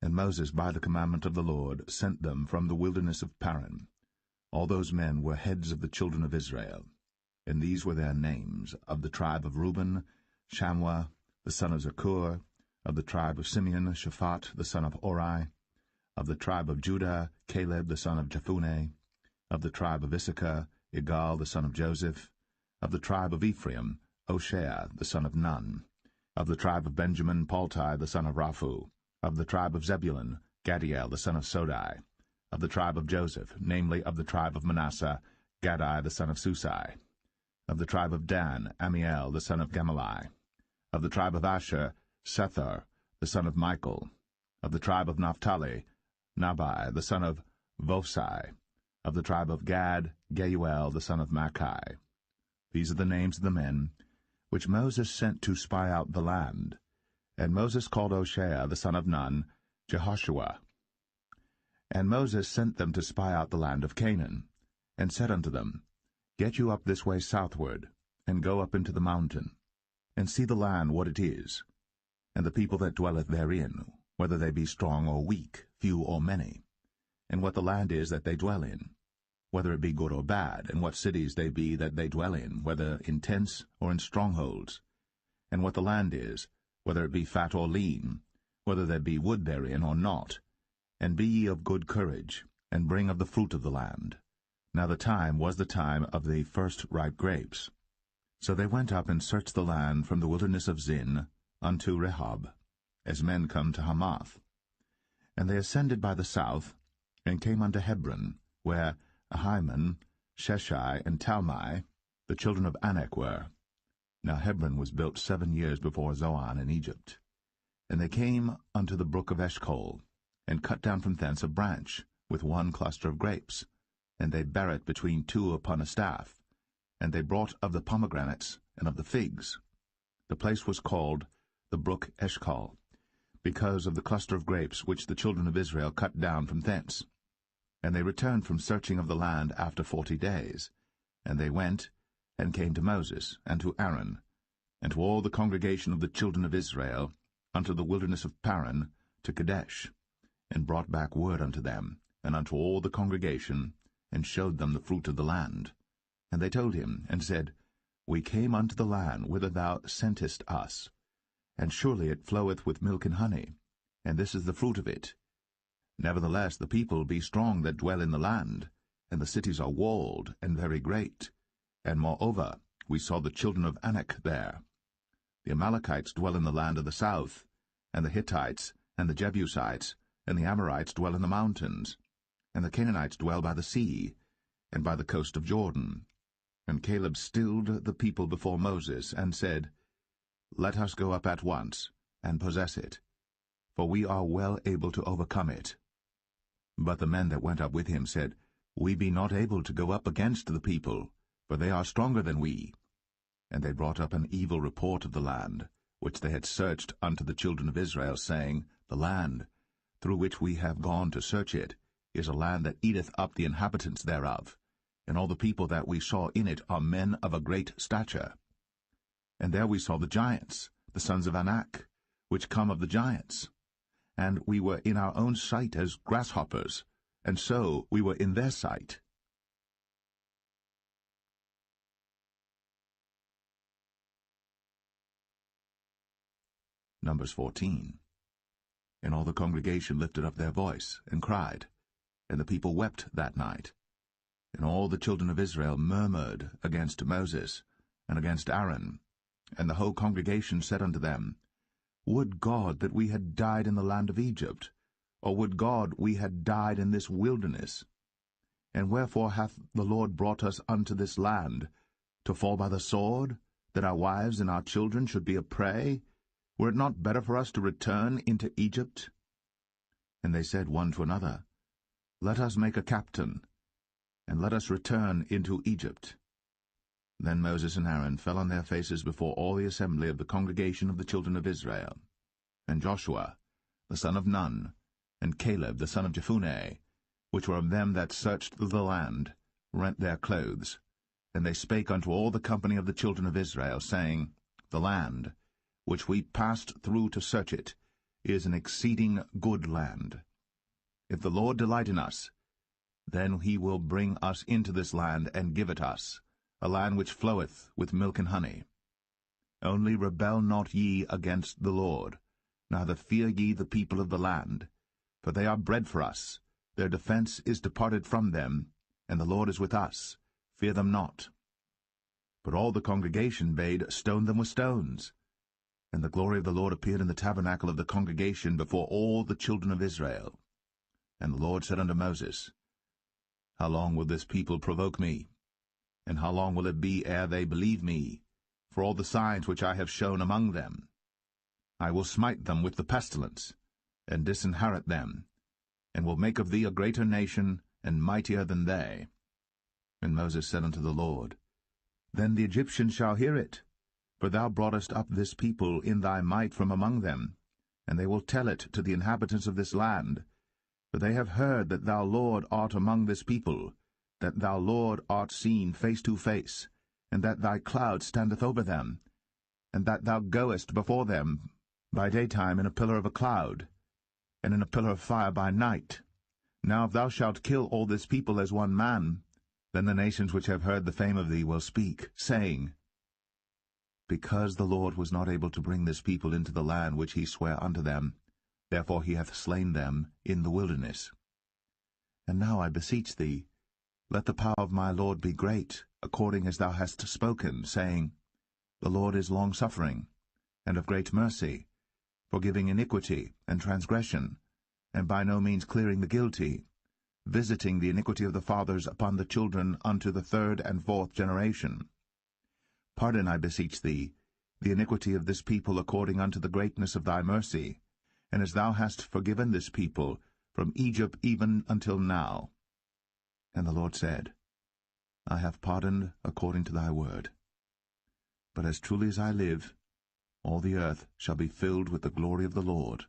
And Moses, by the commandment of the Lord, sent them from the wilderness of Paran. All those men were heads of the children of Israel. And these were their names: of the tribe of Reuben, Shammua, the son of Zakur; of the tribe of Simeon, Shaphat, the son of Ori; of the tribe of Judah, Caleb, the son of Jephunneh; of the tribe of Issachar, Igal, the son of Joseph; of the tribe of Ephraim, Hoshea, the son of Nun; of the tribe of Benjamin, Paltai, the son of Raphu; of the tribe of Zebulun, Gadiel, the son of Sodai; of the tribe of Joseph, namely of the tribe of Manasseh, Gadai, the son of Susai; of the tribe of Dan, Amiel, the son of Gemalli; of the tribe of Asher, Sethar, the son of Michael; of the tribe of Naphtali, Nabai, the son of Vosai; of the tribe of Gad, Geuel, the son of Machi. These are the names of the men which Moses sent to spy out the land. And Moses called Hoshea, the son of Nun, Jehoshua. And Moses sent them to spy out the land of Canaan, and said unto them, Get you up this way southward, and go up into the mountain, and see the land what it is, and the people that dwelleth therein, whether they be strong or weak, few or many, and what the land is that they dwell in, whether it be good or bad, and what cities they be that they dwell in, whether in tents or in strongholds, and what the land is, whether it be fat or lean, whether there be wood therein or not. And be ye of good courage, and bring of the fruit of the land. Now the time was the time of the first ripe grapes. So they went up and searched the land from the wilderness of Zin unto Rehob, as men come to Hamath. And they ascended by the south, and came unto Hebron, where Ahiman, Sheshai, and Talmai, the children of Anak, were. Now Hebron was built 7 years before Zoan in Egypt. And they came unto the brook of Eshcol, and cut down from thence a branch, with one cluster of grapes, and they bare it between two upon a staff. And they brought of the pomegranates and of the figs. The place was called the brook Eshcol, because of the cluster of grapes which the children of Israel cut down from thence. And they returned from searching of the land after 40 days. And they went, and came to Moses, and to Aaron, and to all the congregation of the children of Israel, unto the wilderness of Paran, to Kadesh, and brought back word unto them, and unto all the congregation, and showed them the fruit of the land. And they told him, and said, We came unto the land whither thou sentest us, and surely it floweth with milk and honey, and this is the fruit of it. Nevertheless the people be strong that dwell in the land, and the cities are walled and very great. And moreover, we saw the children of Anak there. The Amalekites dwell in the land of the south, and the Hittites, and the Jebusites, and the Amorites dwell in the mountains, and the Canaanites dwell by the sea, and by the coast of Jordan. And Caleb stilled the people before Moses, and said, Let us go up at once, and possess it, for we are well able to overcome it. But the men that went up with him said, We be not able to go up against the people, for they are stronger than we. And they brought up an evil report of the land, which they had searched unto the children of Israel, saying, The land, through which we have gone to search it, is a land that eateth up the inhabitants thereof, and all the people that we saw in it are men of a great stature. And there we saw the giants, the sons of Anak, which come of the giants. And we were in our own sight as grasshoppers, and so we were in their sight. Numbers 14. And all the congregation lifted up their voice, and cried, and the people wept that night. And all the children of Israel murmured against Moses, and against Aaron. And the whole congregation said unto them, Would God that we had died in the land of Egypt, or would God we had died in this wilderness? And wherefore hath the Lord brought us unto this land, to fall by the sword, that our wives and our children should be a prey? Were it not better for us to return into Egypt? And they said one to another, Let us make a captain, and let us return into Egypt. Then Moses and Aaron fell on their faces before all the assembly of the congregation of the children of Israel. And Joshua, the son of Nun, and Caleb, the son of Jephunneh, which were of them that searched the land, rent their clothes. And they spake unto all the company of the children of Israel, saying, The land, which we passed through to search it, is an exceeding good land. If the Lord delight in us, then he will bring us into this land, and give it us, a land which floweth with milk and honey. Only rebel not ye against the Lord, neither fear ye the people of the land, for they are bread for us, their defense is departed from them, and the Lord is with us, fear them not. But all the congregation bade stone them with stones. And the glory of the Lord appeared in the tabernacle of the congregation before all the children of Israel. And the Lord said unto Moses, How long will this people provoke me? And how long will it be ere they believe me, for all the signs which I have shown among them? I will smite them with the pestilence, and disinherit them, and will make of thee a greater nation, and mightier than they. And Moses said unto the Lord, Then the Egyptians shall hear it, for thou broughtest up this people in thy might from among them, and they will tell it to the inhabitants of this land. For they have heard that thou, Lord, art among this people, that thou, Lord, art seen face to face, and that thy cloud standeth over them, and that thou goest before them by daytime in a pillar of a cloud, and in a pillar of fire by night. Now if thou shalt kill all this people as one man, then the nations which have heard the fame of thee will speak, saying, Because the Lord was not able to bring this people into the land which he sware unto them, therefore he hath slain them in the wilderness. And now I beseech thee, let the power of my Lord be great, according as thou hast spoken, saying, The Lord is long-suffering, and of great mercy, forgiving iniquity and transgression, and by no means clearing the guilty, visiting the iniquity of the fathers upon the children unto the third and fourth generation. Pardon, I beseech thee, the iniquity of this people according unto the greatness of thy mercy, and as thou hast forgiven this people from Egypt even until now. And the Lord said, I have pardoned according to thy word. But as truly as I live, all the earth shall be filled with the glory of the Lord,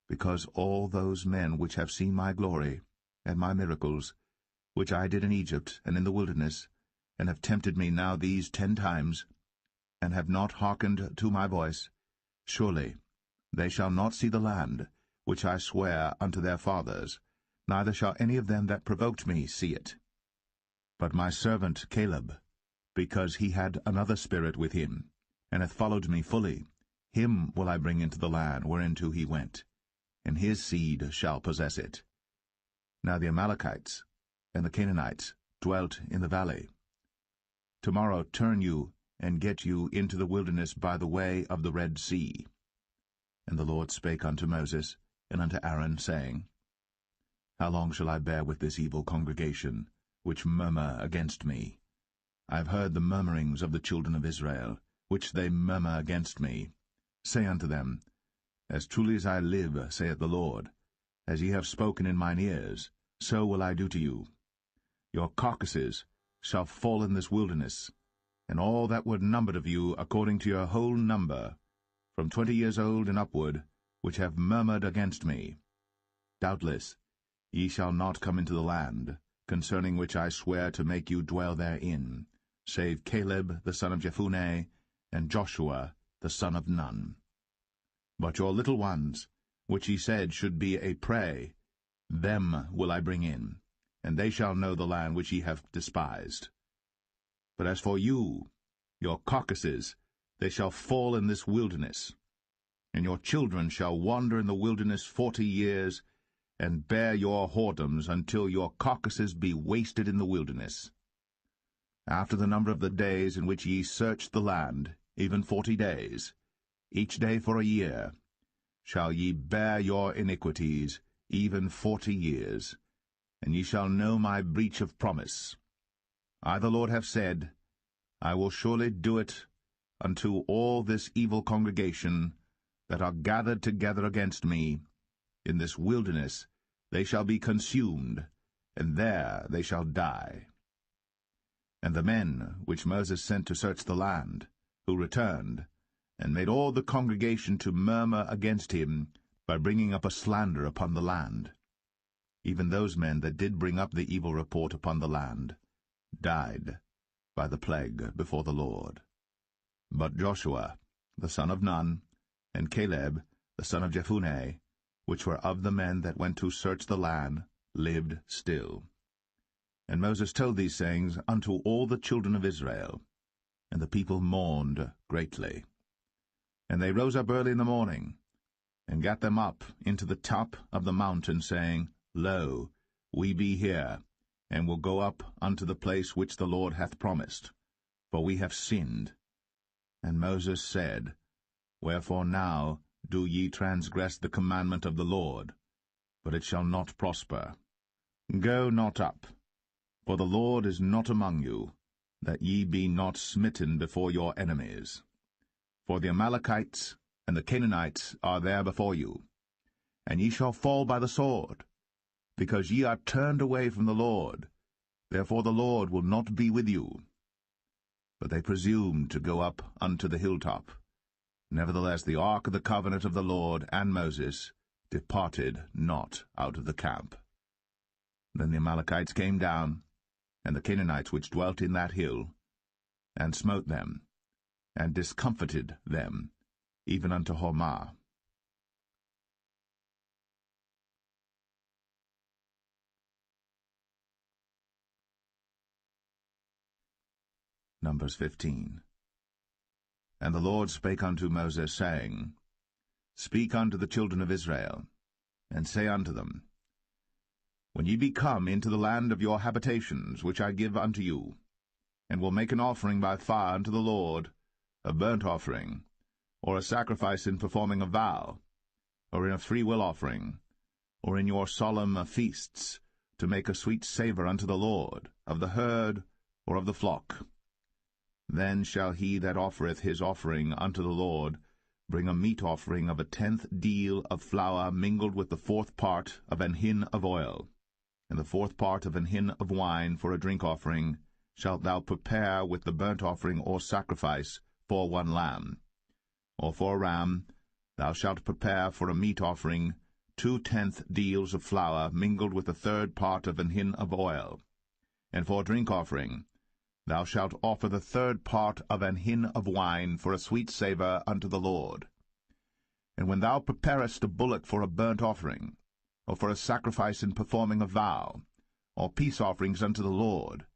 because all those men which have seen my glory and my miracles, which I did in Egypt and in the wilderness, and have tempted me now these 10 times, and have not hearkened to my voice, surely they shall not see the land which I swear unto their fathers, neither shall any of them that provoked me see it. But my servant Caleb, because he had another spirit with him, and hath followed me fully, him will I bring into the land whereinto he went, and his seed shall possess it. Now the Amalekites and the Canaanites dwelt in the valley. Tomorrow turn you, and get you into the wilderness by the way of the Red Sea. And the Lord spake unto Moses and unto Aaron, saying, How long shall I bear with this evil congregation, which murmur against me? I have heard the murmurings of the children of Israel, which they murmur against me. Say unto them, As truly as I live, saith the Lord, as ye have spoken in mine ears, so will I do to you. Your carcasses shall fall in this wilderness, and all that were numbered of you according to your whole number, from 20 years old and upward, which have murmured against me. Doubtless ye shall not come into the land, concerning which I swear to make you dwell therein, save Caleb the son of Jephunneh, and Joshua the son of Nun. But your little ones, which ye said should be a prey, them will I bring in, and they shall know the land which ye have despised. But as for you, your carcasses, they shall fall in this wilderness, and your children shall wander in the wilderness 40 years, and bear your whoredoms until your carcasses be wasted in the wilderness. After the number of the days in which ye searched the land, even 40 days, each day for a year, shall ye bear your iniquities, even 40 years, and ye shall know my breach of promise. I the Lord have said, I will surely do it unto all this evil congregation that are gathered together against me. In this wilderness they shall be consumed, and there they shall die. And the men which Moses sent to search the land, who returned, and made all the congregation to murmur against him, by bringing up a slander upon the land, even those men that did bring up the evil report upon the land, died by the plague before the Lord. But Joshua the son of Nun, and Caleb the son of Jephunneh, which were of the men that went to search the land, lived still. And Moses told these sayings unto all the children of Israel, and the people mourned greatly. And they rose up early in the morning, and gat them up into the top of the mountain, saying, Lo, we be here, and will go up unto the place which the Lord hath promised, for we have sinned. And Moses said, Wherefore now do ye transgress the commandment of the Lord? But it shall not prosper. Go not up, for the Lord is not among you, that ye be not smitten before your enemies. For the Amalekites and the Canaanites are there before you, and ye shall fall by the sword, because ye are turned away from the Lord. Therefore the Lord will not be with you. But they presumed to go up unto the hilltop. Nevertheless the ark of the covenant of the Lord and Moses departed not out of the camp. Then the Amalekites came down, and the Canaanites which dwelt in that hill, and smote them, and discomfited them, even unto Hormah. Numbers 15. And the Lord spake unto Moses, saying, Speak unto the children of Israel, and say unto them, When ye be come into the land of your habitations, which I give unto you, and will make an offering by fire unto the Lord, a burnt offering, or a sacrifice in performing a vow, or in a freewill offering, or in your solemn feasts, to make a sweet savour unto the Lord, of the herd or of the flock. Then shall he that offereth his offering unto the Lord bring a meat offering of a 10th deal of flour mingled with the 4th part of an hin of oil, and the 4th part of an hin of wine for a drink offering shalt thou prepare with the burnt offering or sacrifice for 1 lamb. Or for a ram thou shalt prepare for a meat offering 2/10 deals of flour mingled with the 3rd part of an hin of oil. And for a drink offering thou shalt offer the 3rd part of an hin of wine for a sweet savour unto the Lord. And when thou preparest a bullock for a burnt offering, or for a sacrifice in performing a vow, or peace offerings unto the Lord,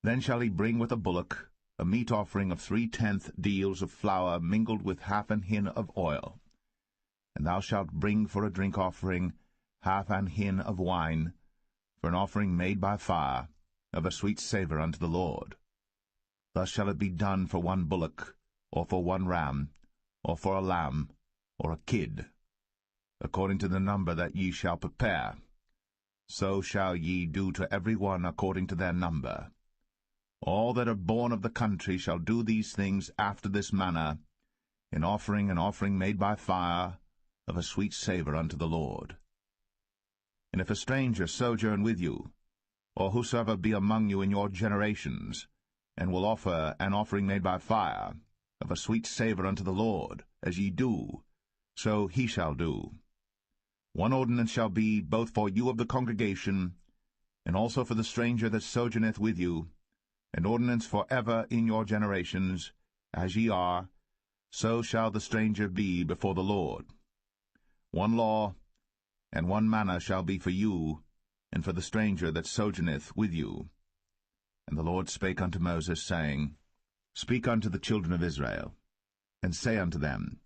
then shall he bring with a bullock a meat offering of 3/10 deals of flour mingled with half an hin of oil. And thou shalt bring for a drink offering half an hin of wine, for an offering made by fire, of a sweet savour unto the Lord. Thus shall it be done for 1 bullock, or for 1 ram, or for a lamb, or a kid, according to the number that ye shall prepare. So shall ye do to every one according to their number. All that are born of the country shall do these things after this manner, in offering an offering made by fire, of a sweet savour unto the Lord. And if a stranger sojourn with you, or whosoever be among you in your generations, and will offer an offering made by fire, of a sweet savour unto the Lord, as ye do, so he shall do. 1 ordinance shall be both for you of the congregation, and also for the stranger that sojourneth with you, an ordinance for ever in your generations, as ye are, so shall the stranger be before the Lord. 1 law and 1 manner shall be for you, and for the stranger that sojourneth with you. And the Lord spake unto Moses, saying, Speak unto the children of Israel, and say unto them,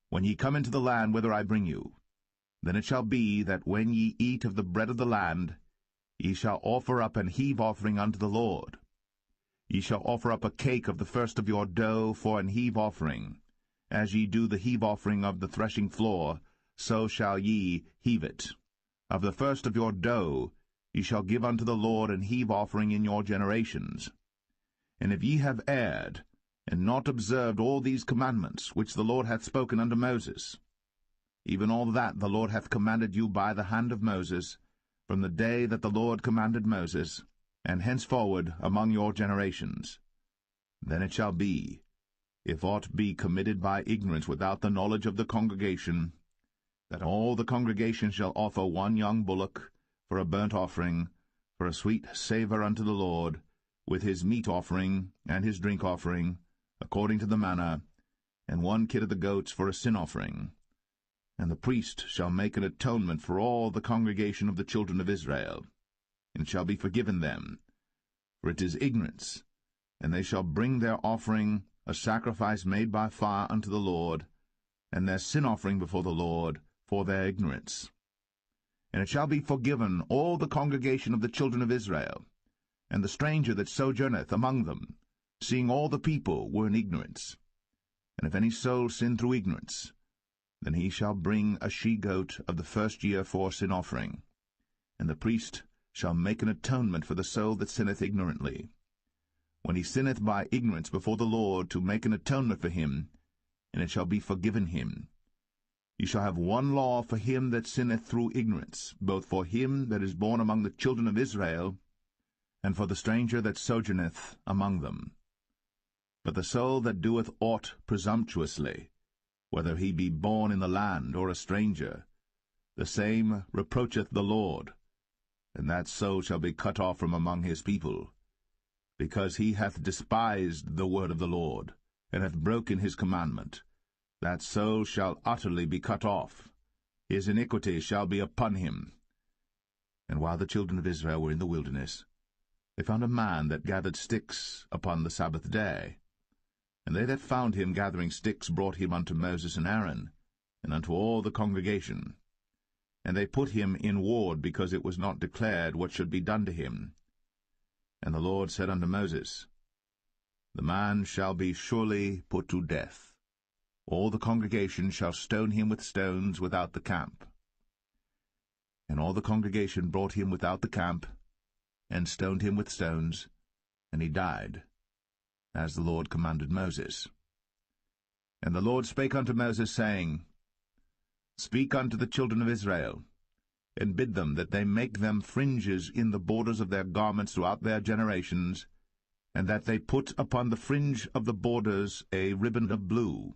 When ye come into the land whither I bring you, then it shall be that when ye eat of the bread of the land, ye shall offer up an heave offering unto the Lord. Ye shall offer up a cake of the first of your dough for an heave offering. As ye do the heave offering of the threshing floor, so shall ye heave it. Of the first of your dough ye shall give unto the Lord an heave offering in your generations. And if ye have erred, and not observed all these commandments which the Lord hath spoken unto Moses, even all that the Lord hath commanded you by the hand of Moses, from the day that the Lord commanded Moses, and henceforward among your generations, then it shall be, if aught be committed by ignorance without the knowledge of the congregation, that all the congregation shall offer 1 young bullock for a burnt offering, for a sweet savour unto the Lord, with his meat offering and his drink offering, according to the manner, and 1 kid of the goats for a sin offering. And the priest shall make an atonement for all the congregation of the children of Israel, and shall be forgiven them, for it is ignorance. And they shall bring their offering, a sacrifice made by fire unto the Lord, and their sin offering before the Lord, for their ignorance. And it shall be forgiven all the congregation of the children of Israel, and the stranger that sojourneth among them, seeing all the people were in ignorance. And if any soul sin through ignorance, then he shall bring a she-goat of the first year for sin offering, and the priest shall make an atonement for the soul that sinneth ignorantly. When he sinneth by ignorance before the Lord, to make an atonement for him, and it shall be forgiven him. Ye shall have 1 law for him that sinneth through ignorance, both for him that is born among the children of Israel, and for the stranger that sojourneth among them. But the soul that doeth aught presumptuously, whether he be born in the land or a stranger, the same reproacheth the Lord, and that soul shall be cut off from among his people, because he hath despised the word of the Lord, and hath broken his commandment. That soul shall utterly be cut off. His iniquity shall be upon him. And while the children of Israel were in the wilderness, they found a man that gathered sticks upon the Sabbath day. And they that found him gathering sticks brought him unto Moses and Aaron, and unto all the congregation. And they put him in ward, because it was not declared what should be done to him. And the Lord said unto Moses, The man shall be surely put to death. All the congregation shall stone him with stones without the camp. And all the congregation brought him without the camp, and stoned him with stones, and he died. as the Lord commanded Moses. And the Lord spake unto Moses, saying, Speak unto the children of Israel, and bid them that they make them fringes in the borders of their garments throughout their generations, and that they put upon the fringe of the borders a ribbon of blue.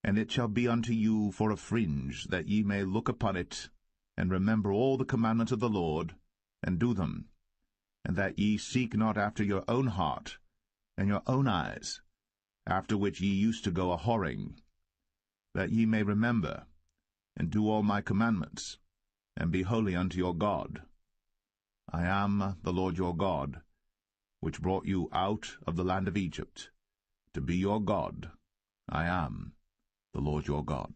And it shall be unto you for a fringe, that ye may look upon it, and remember all the commandments of the Lord, and do them, and that ye seek not after your own heart and your own eyes, after which ye used to go a-whoring, that ye may remember, and do all my commandments, and be holy unto your God. I am the Lord your God, which brought you out of the land of Egypt, to be your God. I am the Lord your God.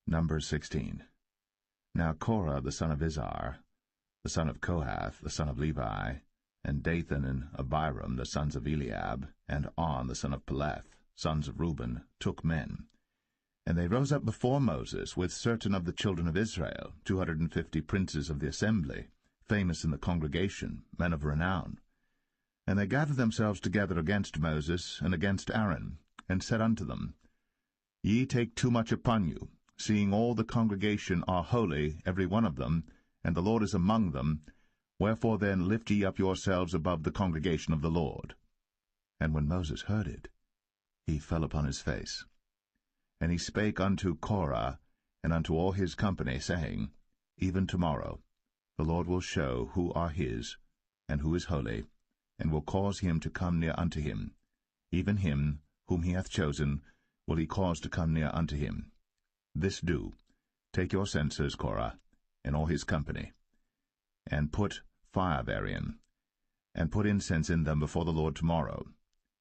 Numbers 16. Now Korah the son of Izhar, the son of Kohath, the son of Levi, and Dathan and Abiram, the sons of Eliab, and On, the son of Paulett, sons of Reuben, took men. And they rose up before Moses with certain of the children of Israel, 250 princes of the assembly, famous in the congregation, men of renown. And they gathered themselves together against Moses and against Aaron, and said unto them, Ye take too much upon you, seeing all the congregation are holy, every one of them, and the Lord is among them. Wherefore then lift ye up yourselves above the congregation of the Lord. And when Moses heard it, he fell upon his face. And he spake unto Korah and unto all his company, saying, Even tomorrow the Lord will show who are his, and who is holy, and will cause him to come near unto him. Even him whom he hath chosen will he cause to come near unto him. This do, take your censers, Korah, and all his company, and put fire therein, and put incense in them before the Lord tomorrow.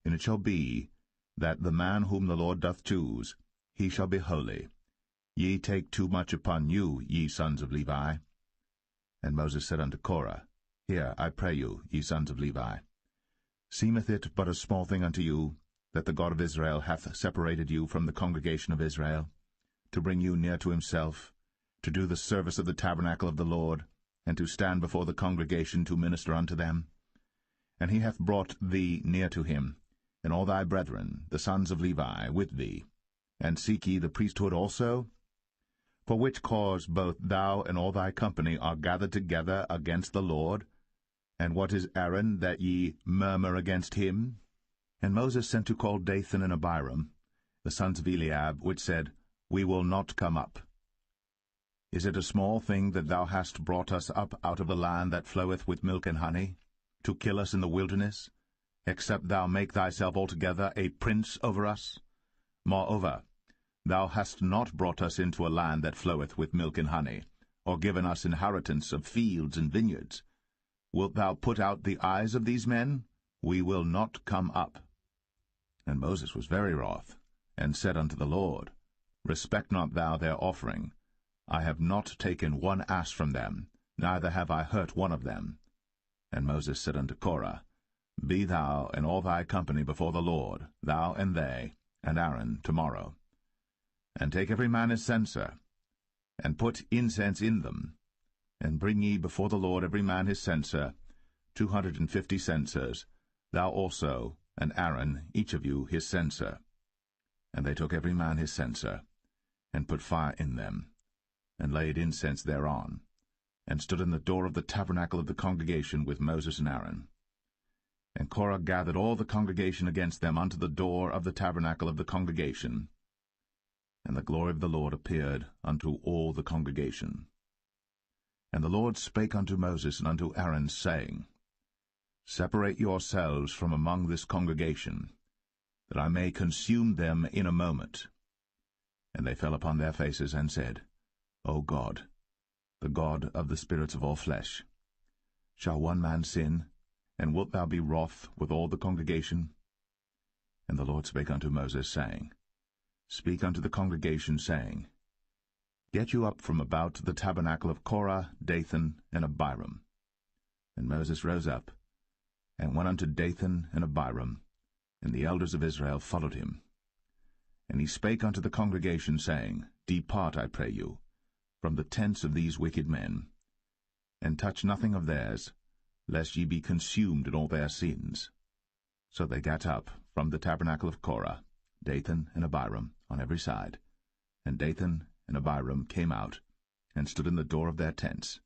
And it shall be, that the man whom the Lord doth choose, he shall be holy. Ye take too much upon you, ye sons of Levi. And Moses said unto Korah, Hear, I pray you, ye sons of Levi. Seemeth it but a small thing unto you, that the God of Israel hath separated you from the congregation of Israel, to bring you near to himself, to do the service of the tabernacle of the Lord, and to stand before the congregation to minister unto them? And he hath brought thee near to him, and all thy brethren, the sons of Levi, with thee. And seek ye the priesthood also? For which cause both thou and all thy company are gathered together against the Lord? And what is Aaron, that ye murmur against him? And Moses sent to call Dathan and Abiram, the sons of Eliab, which said, We will not come up. Is it a small thing that thou hast brought us up out of a land that floweth with milk and honey, to kill us in the wilderness, except thou make thyself altogether a prince over us? Moreover, thou hast not brought us into a land that floweth with milk and honey, or given us inheritance of fields and vineyards. Wilt thou put out the eyes of these men? We will not come up. And Moses was very wroth, and said unto the Lord, Respect not thou their offering. I have not taken one ass from them, neither have I hurt one of them. And Moses said unto Korah, Be thou and all thy company before the Lord, thou and they, and Aaron, tomorrow. And take every man his censer, and put incense in them, and bring ye before the Lord every man his censer, 250 censers, thou also, and Aaron, each of you his censer. And they took every man his censer, and put fire in them, and laid incense thereon, and stood in the door of the tabernacle of the congregation with Moses and Aaron. And Korah gathered all the congregation against them unto the door of the tabernacle of the congregation. And the glory of the Lord appeared unto all the congregation. And the Lord spake unto Moses and unto Aaron, saying, Separate yourselves from among this congregation, that I may consume them in a moment. And they fell upon their faces, and said, O God, the God of the spirits of all flesh, shall one man sin, and wilt thou be wroth with all the congregation? And the Lord spake unto Moses, saying, Speak unto the congregation, saying, Get you up from about the tabernacle of Korah, Dathan, and Abiram. And Moses rose up, and went unto Dathan and Abiram, and the elders of Israel followed him. And he spake unto the congregation, saying, Depart, I pray you, from the tents of these wicked men, and touch nothing of theirs, lest ye be consumed in all their sins. So they gat up from the tabernacle of Korah, Dathan and Abiram, on every side. And Dathan and Abiram came out, and stood in the door of their tents,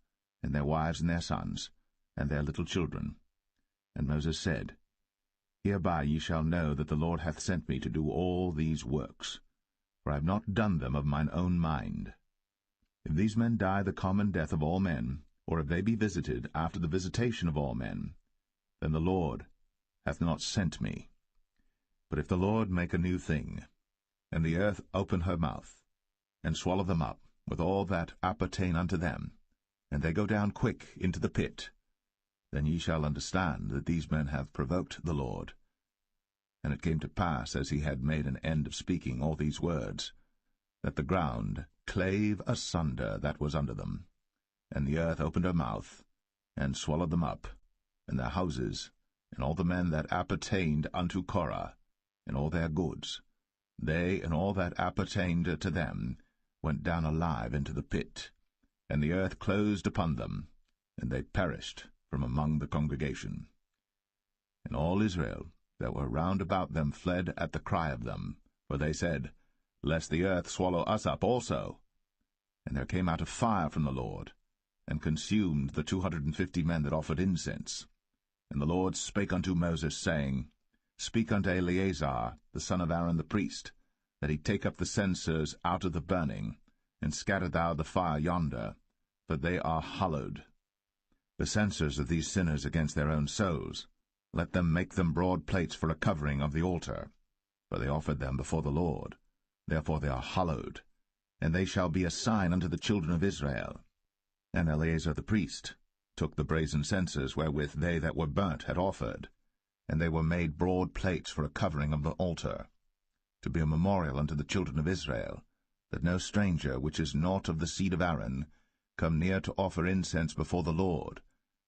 and their wives and their sons, and their little children. And Moses said, Hereby ye shall know that the Lord hath sent me to do all these works, for I have not done them of mine own mind. If these men die the common death of all men, or if they be visited after the visitation of all men, then the Lord hath not sent me. But if the Lord make a new thing, and the earth open her mouth, and swallow them up, with all that appertain unto them, and they go down quick into the pit, then ye shall understand that these men have provoked the Lord. And it came to pass, as he had made an end of speaking all these words, that the ground clave asunder that was under them, and the earth opened her mouth, and swallowed them up, and their houses, and all the men that appertained unto Korah, and all their goods. They and all that appertained to them went down alive into the pit, and the earth closed upon them, and they perished from among the congregation. And all Israel that were round about them fled at the cry of them, for they said, Lest the earth swallow us up also. And there came out a fire from the Lord, and consumed the 250 men that offered incense. And the Lord spake unto Moses, saying, Speak unto Eleazar, the son of Aaron the priest, that he take up the censers out of the burning, and scatter thou the fire yonder, for they are hallowed. The censers of these sinners against their own souls, let them make them broad plates for a covering of the altar, for they offered them before the Lord. Therefore they are hallowed, and they shall be a sign unto the children of Israel. And Eleazar the priest took the brazen censers wherewith they that were burnt had offered, and they were made broad plates for a covering of the altar, to be a memorial unto the children of Israel, that no stranger which is not of the seed of Aaron come near to offer incense before the Lord,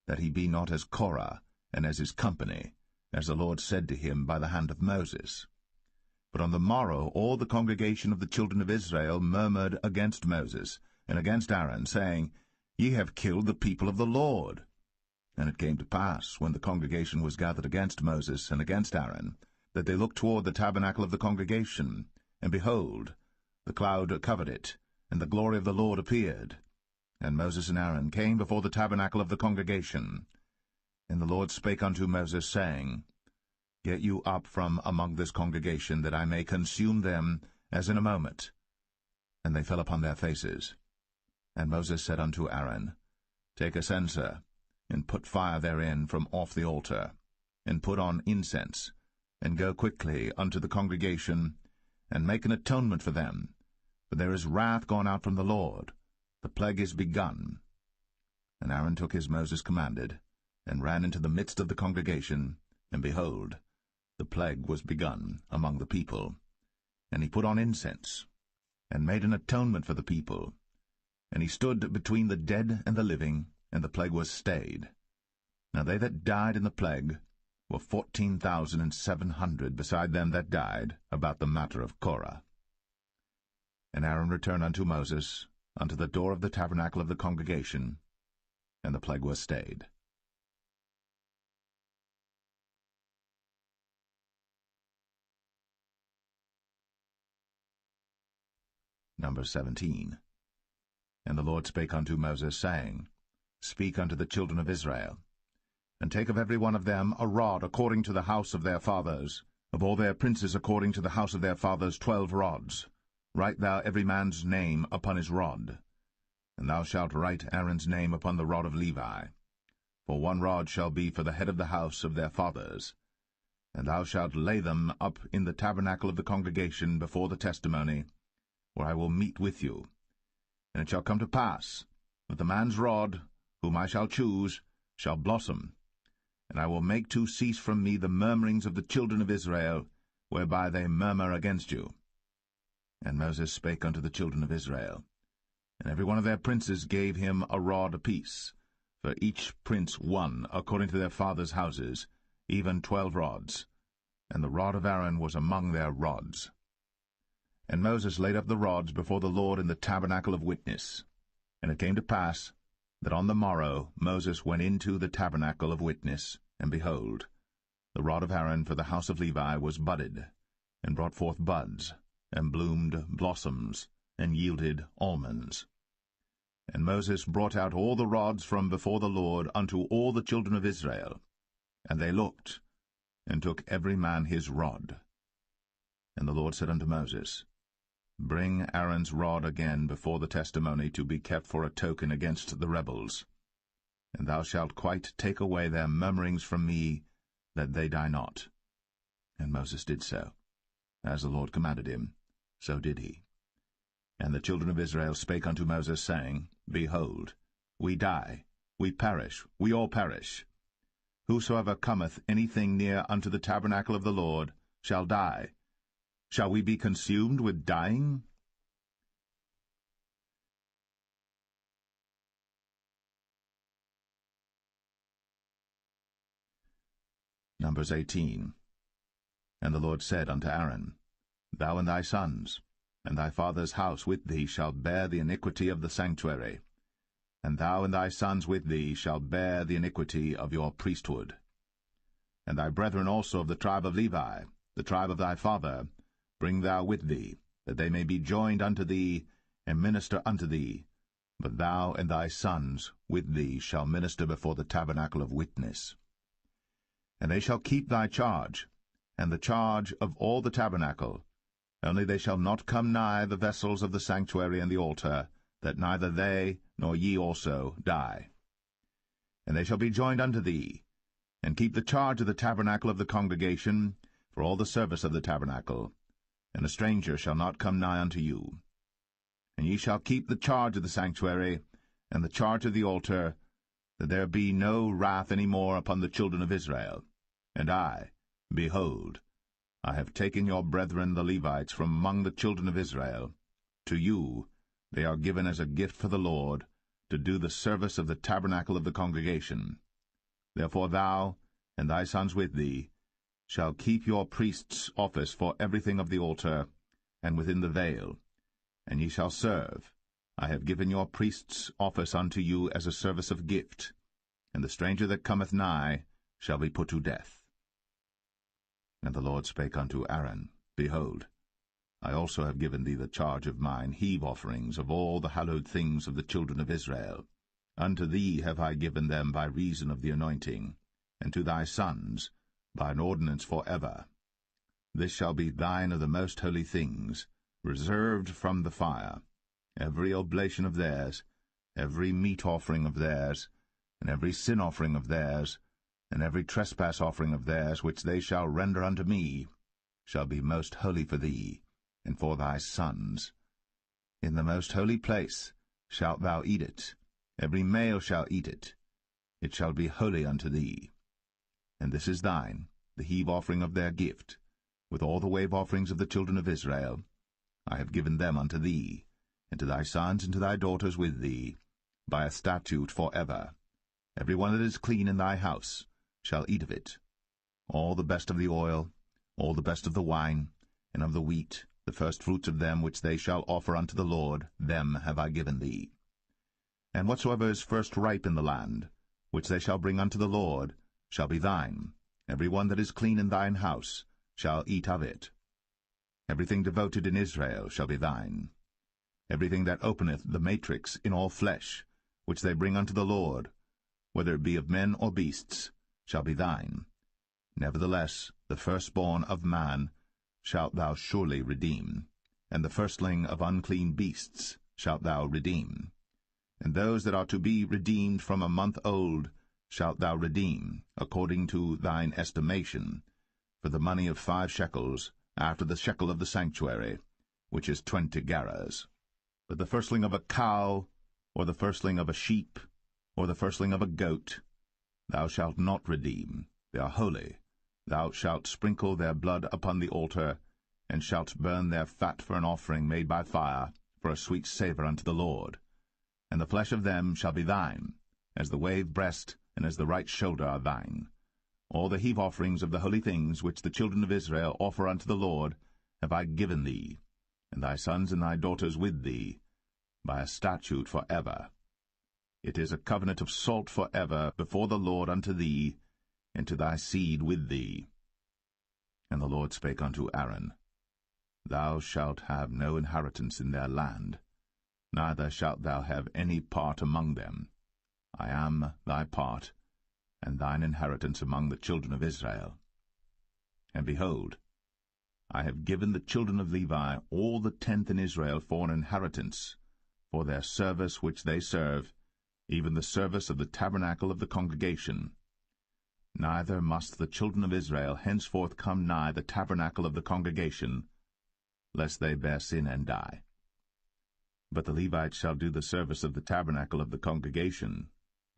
that he be not as Korah, and as his company, as the Lord said to him by the hand of Moses. But on the morrow all the congregation of the children of Israel murmured against Moses, and against Aaron, saying, Ye have killed the people of the Lord. And it came to pass, when the congregation was gathered against Moses and against Aaron, that they looked toward the tabernacle of the congregation, and behold, the cloud covered it, and the glory of the Lord appeared. And Moses and Aaron came before the tabernacle of the congregation. And the Lord spake unto Moses, saying, Get you up from among this congregation, that I may consume them as in a moment. And they fell upon their faces. And Moses said unto Aaron, Take a censer, and put fire therein from off the altar, and put on incense, and go quickly unto the congregation, and make an atonement for them, for there is wrath gone out from the Lord, the plague is begun. And Aaron took as Moses commanded, and ran into the midst of the congregation, and behold, the plague was begun among the people. And he put on incense, and made an atonement for the people. And he stood between the dead and the living, and the plague was stayed. Now they that died in the plague were 14,700, beside them that died about the matter of Korah. And Aaron returned unto Moses, unto the door of the tabernacle of the congregation, and the plague was stayed. Number 17. And the Lord spake unto Moses, saying, Speak unto the children of Israel, and take of every one of them a rod according to the house of their fathers, of all their princes according to the house of their fathers 12 rods. Write thou every man's name upon his rod. And thou shalt write Aaron's name upon the rod of Levi. For 1 rod shall be for the head of the house of their fathers. And thou shalt lay them up in the tabernacle of the congregation before the testimony, where I will meet with you. And it shall come to pass, that the man's rod, whom I shall choose, shall blossom, and I will make to cease from me the murmurings of the children of Israel, whereby they murmur against you. And Moses spake unto the children of Israel, and every one of their princes gave him a rod apiece, for each prince 1 according to their fathers' houses, even 12 rods, and the rod of Aaron was among their rods. And Moses laid up the rods before the Lord in the tabernacle of witness. And it came to pass that on the morrow Moses went into the tabernacle of witness, and behold, the rod of Aaron for the house of Levi was budded, and brought forth buds, and bloomed blossoms, and yielded almonds. And Moses brought out all the rods from before the Lord unto all the children of Israel. And they looked, and took every man his rod. And the Lord said unto Moses, Bring Aaron's rod again before the testimony to be kept for a token against the rebels. And thou shalt quite take away their murmurings from me, that they die not. And Moses did so. As the Lord commanded him, so did he. And the children of Israel spake unto Moses, saying, Behold, we die, we perish, we all perish. Whosoever cometh anything near unto the tabernacle of the Lord shall die. Shall we be consumed with dying? Numbers 18. And the Lord said unto Aaron, Thou and thy sons, and thy father's house with thee shall bear the iniquity of the sanctuary, and thou and thy sons with thee shall bear the iniquity of your priesthood. And thy brethren also of the tribe of Levi, the tribe of thy father, bring thou with thee, that they may be joined unto thee, and minister unto thee. But thou and thy sons with thee shall minister before the tabernacle of witness. And they shall keep thy charge, and the charge of all the tabernacle, only they shall not come nigh the vessels of the sanctuary and the altar, that neither they nor ye also die. And they shall be joined unto thee, and keep the charge of the tabernacle of the congregation, for all the service of the tabernacle, and a stranger shall not come nigh unto you. And ye shall keep the charge of the sanctuary, and the charge of the altar, that there be no wrath any more upon the children of Israel. And I, behold, I have taken your brethren the Levites from among the children of Israel. To you they are given as a gift for the Lord, to do the service of the tabernacle of the congregation. Therefore thou, and thy sons with thee, shall keep your priest's office for everything of the altar, and within the veil, and ye shall serve. I have given your priest's office unto you as a service of gift, and the stranger that cometh nigh shall be put to death. And the Lord spake unto Aaron, Behold, I also have given thee the charge of mine heave offerings of all the hallowed things of the children of Israel. Unto thee have I given them by reason of the anointing, and to thy sons by an ordinance for ever. This shall be thine of the most holy things, reserved from the fire, every oblation of theirs, every meat offering of theirs, and every sin offering of theirs, and every trespass offering of theirs, which they shall render unto me, shall be most holy for thee, and for thy sons. In the most holy place shalt thou eat it, every male shall eat it. It shall be holy unto thee. And this is thine, the heave offering of their gift, with all the wave offerings of the children of Israel. I have given them unto thee, and to thy sons and to thy daughters with thee, by a statute for ever. Every one that is clean in thy house shall eat of it. All the best of the oil, all the best of the wine, and of the wheat, the firstfruits of them which they shall offer unto the Lord, them have I given thee. And whatsoever is first ripe in the land, which they shall bring unto the Lord, shall be thine. Every one that is clean in thine house shall eat of it. Everything devoted in Israel shall be thine. Everything that openeth the matrix in all flesh, which they bring unto the Lord, whether it be of men or beasts, shall be thine. Nevertheless, the firstborn of man shalt thou surely redeem, and the firstling of unclean beasts shalt thou redeem. And those that are to be redeemed from a month old shalt thou redeem, according to thine estimation, for the money of 5 shekels, after the shekel of the sanctuary, which is 20 gerahs. But the firstling of a cow, or the firstling of a sheep, or the firstling of a goat, thou shalt not redeem. They are holy. Thou shalt sprinkle their blood upon the altar, and shalt burn their fat for an offering made by fire, for a sweet savour unto the Lord. And the flesh of them shall be thine, as the wave breast and as the right shoulder are thine. All the heave offerings of the holy things which the children of Israel offer unto the Lord have I given thee, and thy sons and thy daughters with thee, by a statute for ever. It is a covenant of salt for ever before the Lord unto thee, and to thy seed with thee. And the Lord spake unto Aaron, Thou shalt have no inheritance in their land, neither shalt thou have any part among them. I am thy part, and thine inheritance among the children of Israel. And behold, I have given the children of Levi all the tenth in Israel for an inheritance, for their service which they serve, even the service of the tabernacle of the congregation. Neither must the children of Israel henceforth come nigh the tabernacle of the congregation, lest they bear sin and die. But the Levites shall do the service of the tabernacle of the congregation,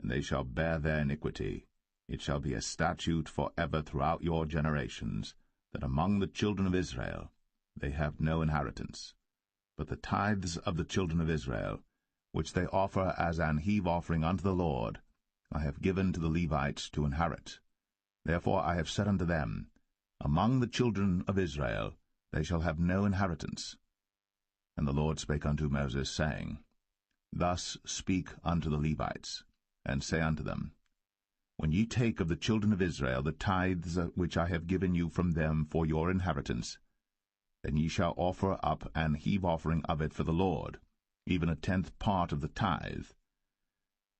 and they shall bear their iniquity. It shall be a statute for ever throughout your generations, that among the children of Israel they have no inheritance. But the tithes of the children of Israel, which they offer as an heave offering unto the Lord, I have given to the Levites to inherit. Therefore I have said unto them, Among the children of Israel they shall have no inheritance. And the Lord spake unto Moses, saying, Thus speak unto the Levites, and say unto them, When ye take of the children of Israel the tithes which I have given you from them for your inheritance, then ye shall offer up an heave offering of it for the Lord, even a tenth part of the tithe.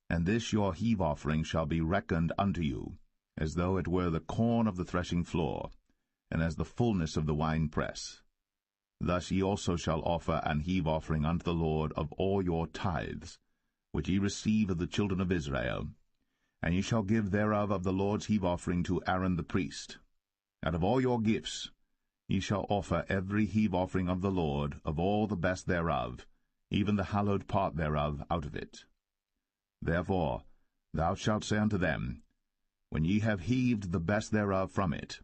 And this your heave offering shall be reckoned unto you, as though it were the corn of the threshing floor, and as the fullness of the winepress. Thus ye also shall offer an heave offering unto the Lord of all your tithes, which ye receive of the children of Israel, and ye shall give thereof of the Lord's heave offering to Aaron the priest. Out of all your gifts ye shall offer every heave offering of the Lord, of all the best thereof, even the hallowed part thereof out of it. Therefore thou shalt say unto them, When ye have heaved the best thereof from it,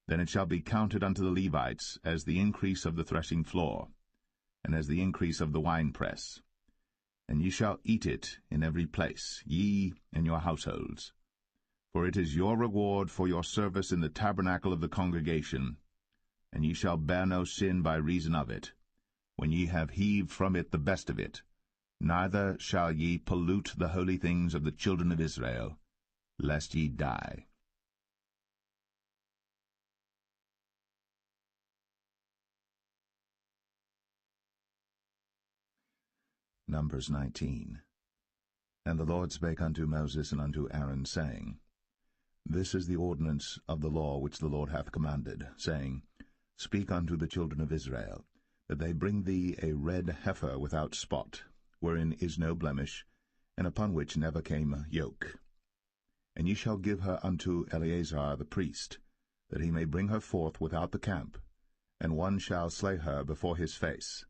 then it shall be counted unto the Levites as the increase of the threshing floor, and as the increase of the winepress. And ye shall eat it in every place, ye and your households. For it is your reward for your service in the tabernacle of the congregation, and ye shall bear no sin by reason of it, when ye have heaved from it the best of it, neither shall ye pollute the holy things of the children of Israel, lest ye die. Numbers 19. And the Lord spake unto Moses and unto Aaron, saying, This is the ordinance of the law which the Lord hath commanded, saying, Speak unto the children of Israel, that they bring thee a red heifer without spot, wherein is no blemish, and upon which never came yoke. And ye shall give her unto Eleazar the priest, that he may bring her forth without the camp, and one shall slay her before his face.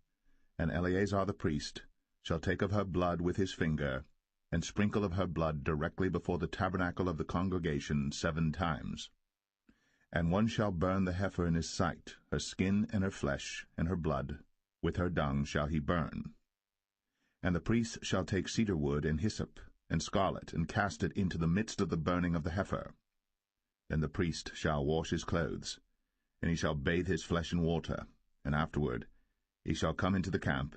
And Eleazar the priest shall take of her blood with his finger, and sprinkle of her blood directly before the tabernacle of the congregation 7 times. And one shall burn the heifer in his sight, her skin and her flesh, and her blood, with her dung shall he burn. And the priest shall take cedar wood and hyssop, and scarlet, and cast it into the midst of the burning of the heifer. Then the priest shall wash his clothes, and he shall bathe his flesh in water, and afterward he shall come into the camp,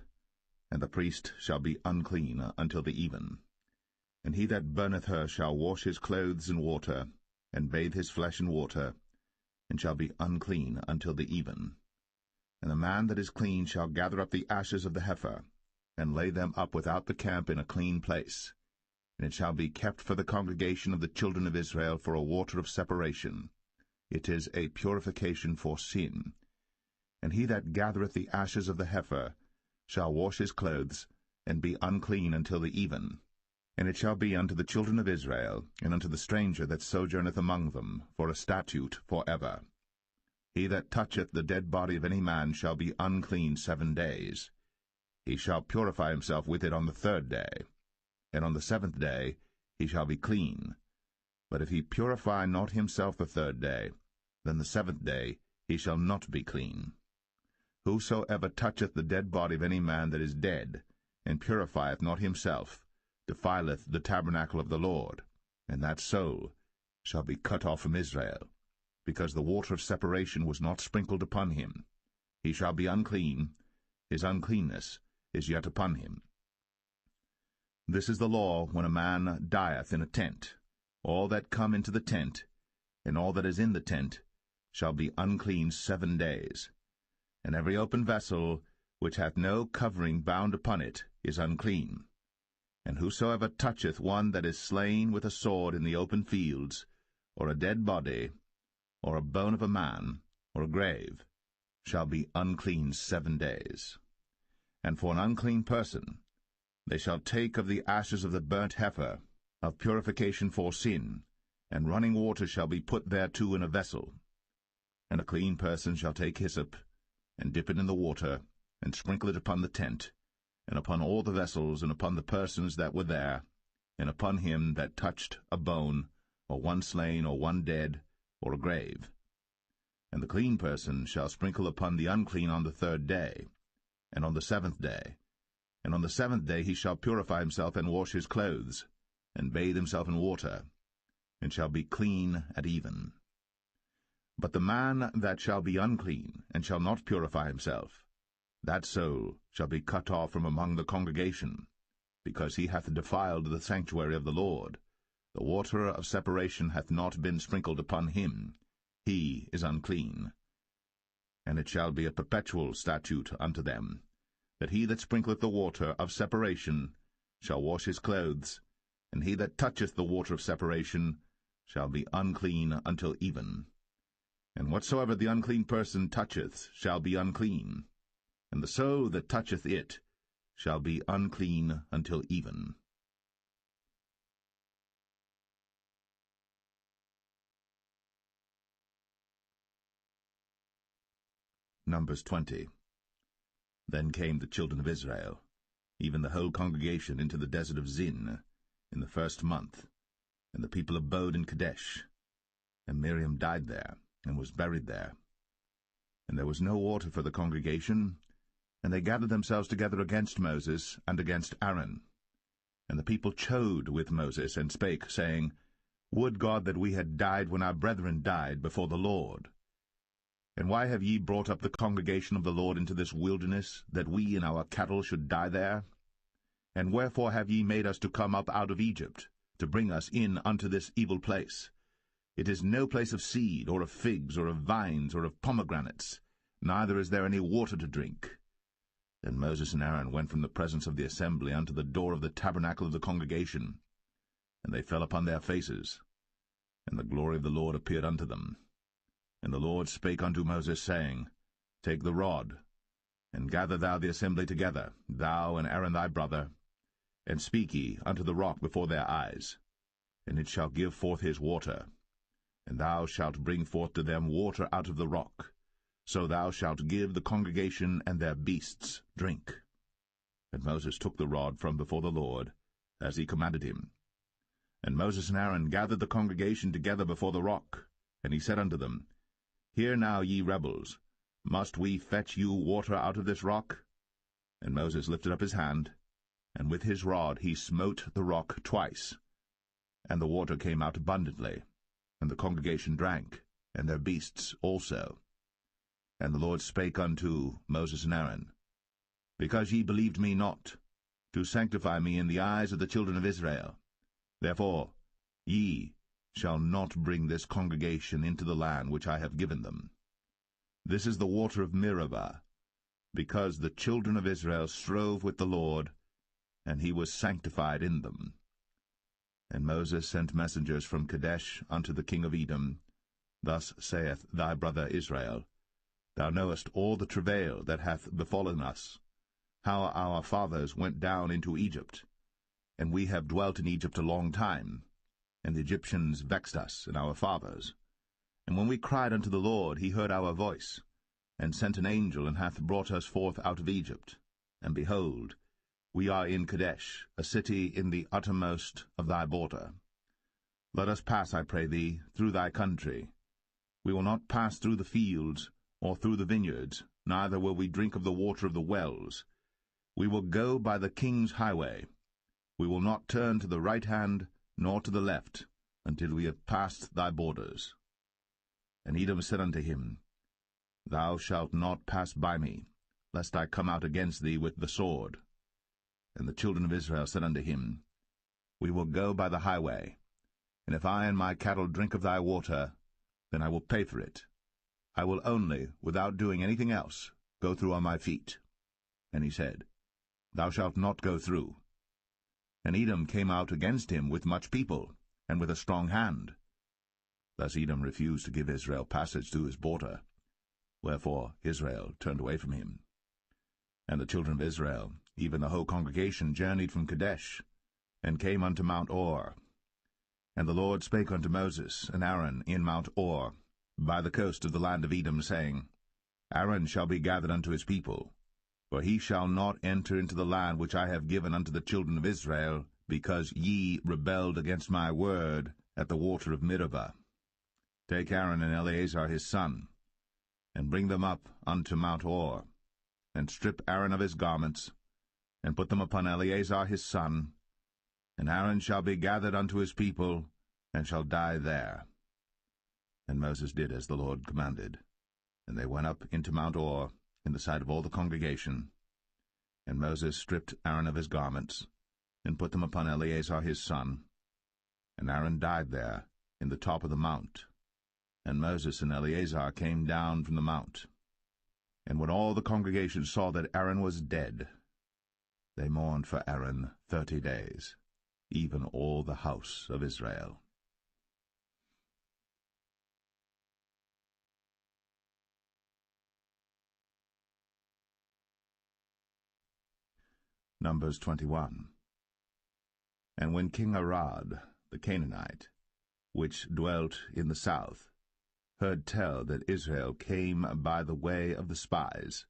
and the priest shall be unclean until the even. And he that burneth her shall wash his clothes in water, and bathe his flesh in water, and shall be unclean until the even. And the man that is clean shall gather up the ashes of the heifer, and lay them up without the camp in a clean place. And it shall be kept for the congregation of the children of Israel for a water of separation. It is a purification for sin. And he that gathereth the ashes of the heifer shall wash his clothes, and be unclean until the even. And it shall be unto the children of Israel, and unto the stranger that sojourneth among them, for a statute for ever. He that toucheth the dead body of any man shall be unclean 7 days. He shall purify himself with it on the 3rd day, and on the 7th day he shall be clean. But if he purify not himself the 3rd day, then the 7th day he shall not be clean. Whosoever toucheth the dead body of any man that is dead, and purifieth not himself, defileth the tabernacle of the Lord, and that soul shall be cut off from Israel, because the water of separation was not sprinkled upon him. He shall be unclean, his uncleanness is yet upon him. This is the law when a man dieth in a tent. All that come into the tent, and all that is in the tent, shall be unclean 7 days. And every open vessel, which hath no covering bound upon it, is unclean. And whosoever toucheth one that is slain with a sword in the open fields, or a dead body, or a bone of a man, or a grave, shall be unclean 7 days. And for an unclean person, they shall take of the ashes of the burnt heifer, of purification for sin, and running water shall be put thereto in a vessel. And a clean person shall take hyssop, and dip it in the water, and sprinkle it upon the tent, and upon all the vessels, and upon the persons that were there, and upon him that touched a bone, or one slain, or one dead, or a grave. And the clean person shall sprinkle upon the unclean on the 3rd day, and on the 7th day. And on the 7th day he shall purify himself, and wash his clothes, and bathe himself in water, and shall be clean at even. But the man that shall be unclean, and shall not purify himself, that soul shall be cut off from among the congregation, because he hath defiled the sanctuary of the Lord. The water of separation hath not been sprinkled upon him. He is unclean. And it shall be a perpetual statute unto them, that he that sprinkleth the water of separation shall wash his clothes, and he that toucheth the water of separation shall be unclean until even. And whatsoever the unclean person toucheth shall be unclean, and the soul that toucheth it shall be unclean until even. Numbers 20. Then came the children of Israel, even the whole congregation, into the desert of Zin, in the 1st month, and the people abode in Kadesh. And Miriam died there, and was buried there. And there was no water for the congregation, and they gathered themselves together against Moses and against Aaron. And the people chode with Moses, and spake, saying, Would God that we had died when our brethren died before the Lord! And why have ye brought up the congregation of the Lord into this wilderness, that we and our cattle should die there? And wherefore have ye made us to come up out of Egypt, to bring us in unto this evil place? It is no place of seed, or of figs, or of vines, or of pomegranates, neither is there any water to drink. Then Moses and Aaron went from the presence of the assembly unto the door of the tabernacle of the congregation, and they fell upon their faces, and the glory of the Lord appeared unto them. And the Lord spake unto Moses, saying, Take the rod, and gather thou the assembly together, thou and Aaron thy brother, and speak ye unto the rock before their eyes, and it shall give forth his water. And thou shalt bring forth to them water out of the rock, so thou shalt give the congregation and their beasts drink. And Moses took the rod from before the Lord, as he commanded him. And Moses and Aaron gathered the congregation together before the rock, and he said unto them, Hear now, ye rebels, must we fetch you water out of this rock? And Moses lifted up his hand, and with his rod he smote the rock twice, and the water came out abundantly, and the congregation drank, and their beasts also. And the Lord spake unto Moses and Aaron, Because ye believed me not, to sanctify me in the eyes of the children of Israel, therefore ye shall not bring this congregation into the land which I have given them. This is the water of Meribah, because the children of Israel strove with the Lord, and he was sanctified in them. And Moses sent messengers from Kadesh unto the king of Edom. Thus saith thy brother Israel, Thou knowest all the travail that hath befallen us, how our fathers went down into Egypt, and we have dwelt in Egypt a long time, and the Egyptians vexed us and our fathers. And when we cried unto the Lord, he heard our voice, and sent an angel, and hath brought us forth out of Egypt. And behold, we are in Kadesh, a city in the uttermost of thy border. Let us pass, I pray thee, through thy country. We will not pass through the fields, or through the vineyards, neither will we drink of the water of the wells. We will go by the king's highway. We will not turn to the right hand, nor to the left, until we have passed thy borders. And Edom said unto him, Thou shalt not pass by me, lest I come out against thee with the sword. And the children of Israel said unto him, We will go by the highway, and if I and my cattle drink of thy water, then I will pay for it. I will only, without doing anything else, go through on my feet. And he said, Thou shalt not go through. And Edom came out against him with much people, and with a strong hand. Thus Edom refused to give Israel passage through his border. Wherefore Israel turned away from him. And the children of Israel, even the whole congregation, journeyed from Kadesh, and came unto Mount Or. And the Lord spake unto Moses and Aaron in Mount Or, by the coast of the land of Edom, saying, Aaron shall be gathered unto his people, for he shall not enter into the land which I have given unto the children of Israel, because ye rebelled against my word at the water of Meribah. Take Aaron and Eleazar his son, and bring them up unto Mount Or, and strip Aaron of his garments, and put them upon Eleazar his son, and Aaron shall be gathered unto his people, and shall die there. And Moses did as the Lord commanded, and they went up into Mount Or in the sight of all the congregation. And Moses stripped Aaron of his garments, and put them upon Eleazar his son, and Aaron died there in the top of the mount. And Moses and Eleazar came down from the mount. And when all the congregation saw that Aaron was dead, they mourned for Aaron 30 days, even all the house of Israel. Numbers 21. And when King Arad, the Canaanite, which dwelt in the south, heard tell that Israel came by the way of the spies,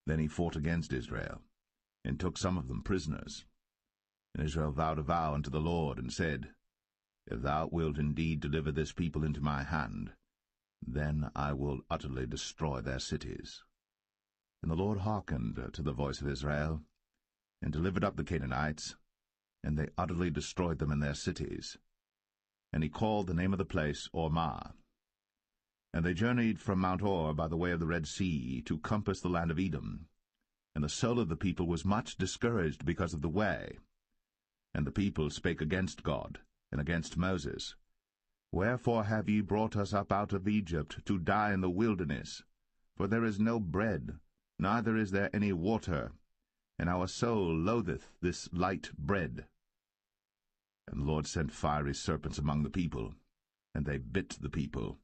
then he fought against Israel, and took some of them prisoners. And Israel vowed a vow unto the Lord, and said, If thou wilt indeed deliver this people into my hand, then I will utterly destroy their cities. And the Lord hearkened to the voice of Israel, and delivered up the Canaanites, and they utterly destroyed them in their cities. And he called the name of the place Ormah. And they journeyed from Mount Or by the way of the Red Sea to compass the land of Edom. And the soul of the people was much discouraged because of the way. And the people spake against God, and against Moses. Wherefore have ye brought us up out of Egypt to die in the wilderness? For there is no bread, neither is there any water, and our soul loatheth this light bread. And the Lord sent fiery serpents among the people, and they bit the people,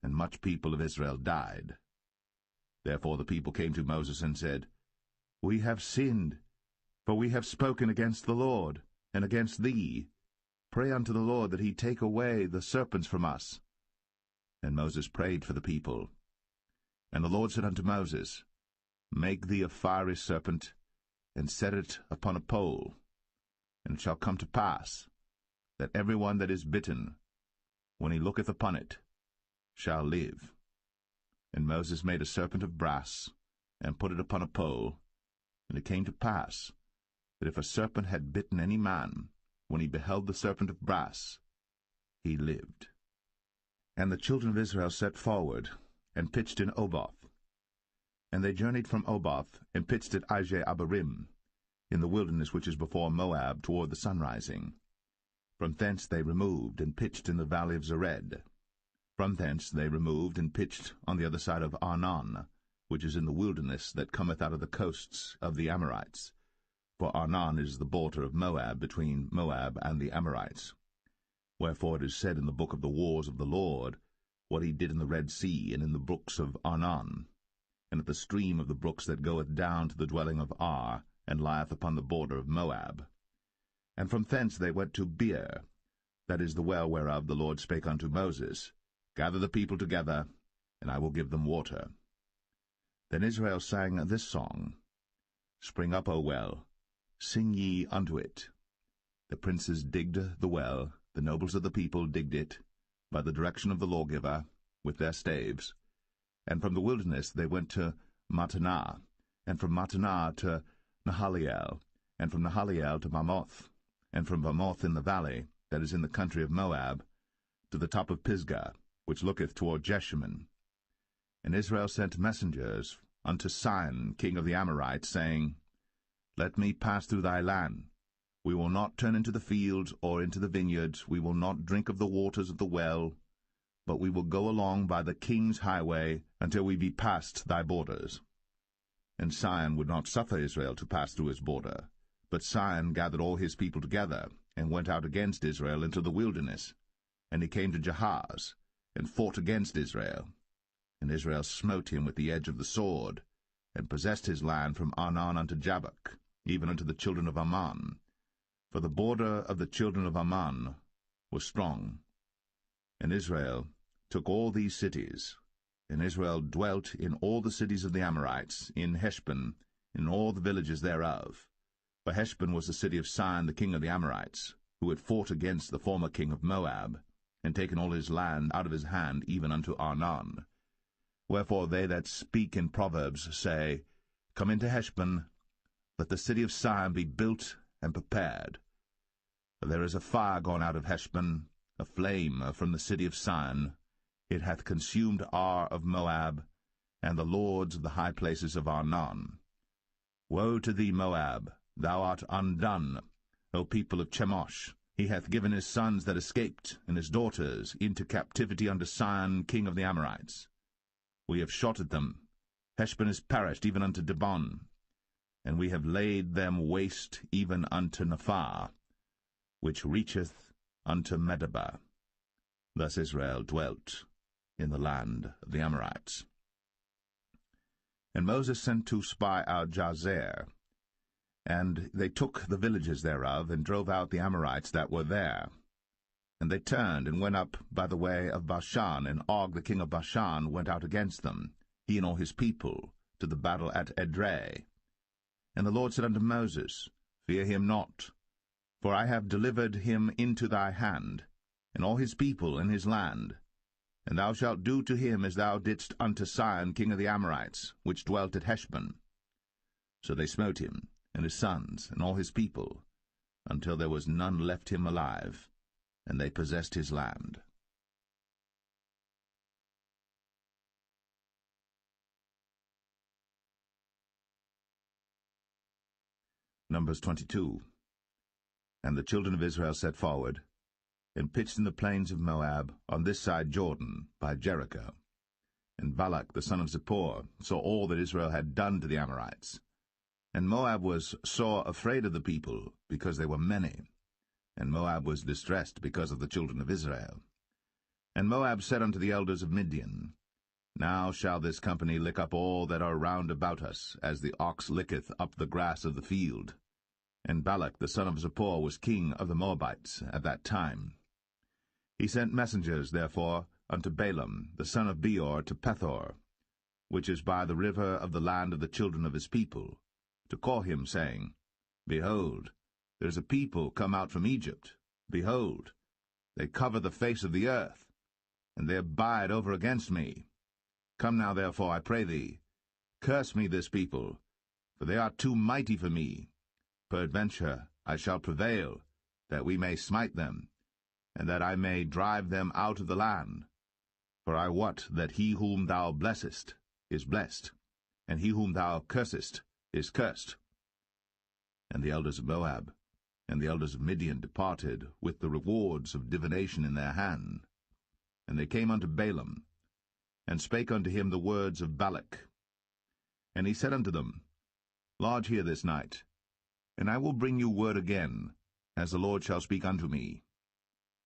and much people of Israel died. Therefore the people came to Moses and said, We have sinned, for we have spoken against the Lord, and against thee. Pray unto the Lord that he take away the serpents from us. And Moses prayed for the people. And the Lord said unto Moses, Make thee a fiery serpent, and set it upon a pole. And it shall come to pass, that every one that is bitten, when he looketh upon it, shall live. And Moses made a serpent of brass, and put it upon a pole. And it came to pass, that if a serpent had bitten any man, when he beheld the serpent of brass, he lived. And the children of Israel set forward, and pitched in Oboth. And they journeyed from Oboth, and pitched at Abarim, in the wilderness which is before Moab, toward the sunrising. From thence they removed, and pitched in the valley of Zered. From thence they removed, and pitched on the other side of Arnon, which is in the wilderness that cometh out of the coasts of the Amorites. For Arnon is the border of Moab, between Moab and the Amorites. Wherefore it is said in the book of the wars of the Lord, what he did in the Red Sea, and in the brooks of Arnon, and at the stream of the brooks that goeth down to the dwelling of Ar, and lieth upon the border of Moab. And from thence they went to Beer, that is the well whereof the Lord spake unto Moses, Gather the people together, and I will give them water. Then Israel sang this song, Spring up, O well, sing ye unto it. The princes digged the well, the nobles of the people digged it, by the direction of the lawgiver, with their staves. And from the wilderness they went to Mattanah, and from Mattanah to Nahaliel, and from Nahaliel to Bamoth, and from Bamoth in the valley, that is in the country of Moab, to the top of Pisgah, which looketh toward Jeshimon. And Israel sent messengers unto Sihon king of the Amorites, saying, Let me pass through thy land. We will not turn into the fields or into the vineyards, we will not drink of the waters of the well, but we will go along by the king's highway until we be past thy borders. And Sihon would not suffer Israel to pass through his border. But Sihon gathered all his people together, and went out against Israel into the wilderness. And he came to Jahaz, and fought against Israel. And Israel smote him with the edge of the sword, and possessed his land from Arnon unto Jabbok, even unto the children of Ammon. For the border of the children of Ammon was strong. And Israel took all these cities, and Israel dwelt in all the cities of the Amorites, in Heshbon, in all the villages thereof. For Heshbon was the city of Sihon the king of the Amorites, who had fought against the former king of Moab, and taken all his land out of his hand, even unto Arnon. Wherefore they that speak in Proverbs say, Come into Heshbon, let the city of Sihon be built and prepared. For there is a fire gone out of Heshbon, a flame from the city of Sihon. It hath consumed Ar of Moab, and the lords of the high places of Arnon. Woe to thee, Moab! Thou art undone, O people of Chemosh. He hath given his sons that escaped, and his daughters, into captivity unto Sihon king of the Amorites. We have shot at them. Heshbon is perished even unto Dibon, and we have laid them waste even unto Nephah, which reacheth unto Medeba. Thus Israel dwelt in the land of the Amorites. And Moses sent to spy out Jazer, and they took the villages thereof, and drove out the Amorites that were there. And they turned, and went up by the way of Bashan, and Og the king of Bashan went out against them, he and all his people, to the battle at Edrei. And the Lord said unto Moses, Fear him not, for I have delivered him into thy hand, and all his people and his land. And thou shalt do to him as thou didst unto Sihon king of the Amorites, which dwelt at Heshbon. So they smote him, and his sons, and all his people, until there was none left him alive, and they possessed his land. Numbers 22. And the children of Israel set forward, and pitched in the plains of Moab, on this side Jordan, by Jericho. And Balak the son of Zippor saw all that Israel had done to the Amorites. And Moab was sore afraid of the people, because they were many. And Moab was distressed because of the children of Israel. And Moab said unto the elders of Midian, Now shall this company lick up all that are round about us, as the ox licketh up the grass of the field. And Balak the son of Zippor was king of the Moabites at that time. He sent messengers, therefore, unto Balaam the son of Beor to Pethor, which is by the river of the land of the children of his people, to call him, saying, Behold, there is a people come out from Egypt. Behold, they cover the face of the earth, and they abide over against me. Come now, therefore, I pray thee, curse me this people, for they are too mighty for me. Peradventure I shall prevail, that we may smite them, and that I may drive them out of the land. For I wot that he whom thou blessest is blessed, and he whom thou cursest is cursed. And the elders of Moab and the elders of Midian departed with the rewards of divination in their hand. And they came unto Balaam, and spake unto him the words of Balak. And he said unto them, Lodge here this night, and I will bring you word again, as the Lord shall speak unto me.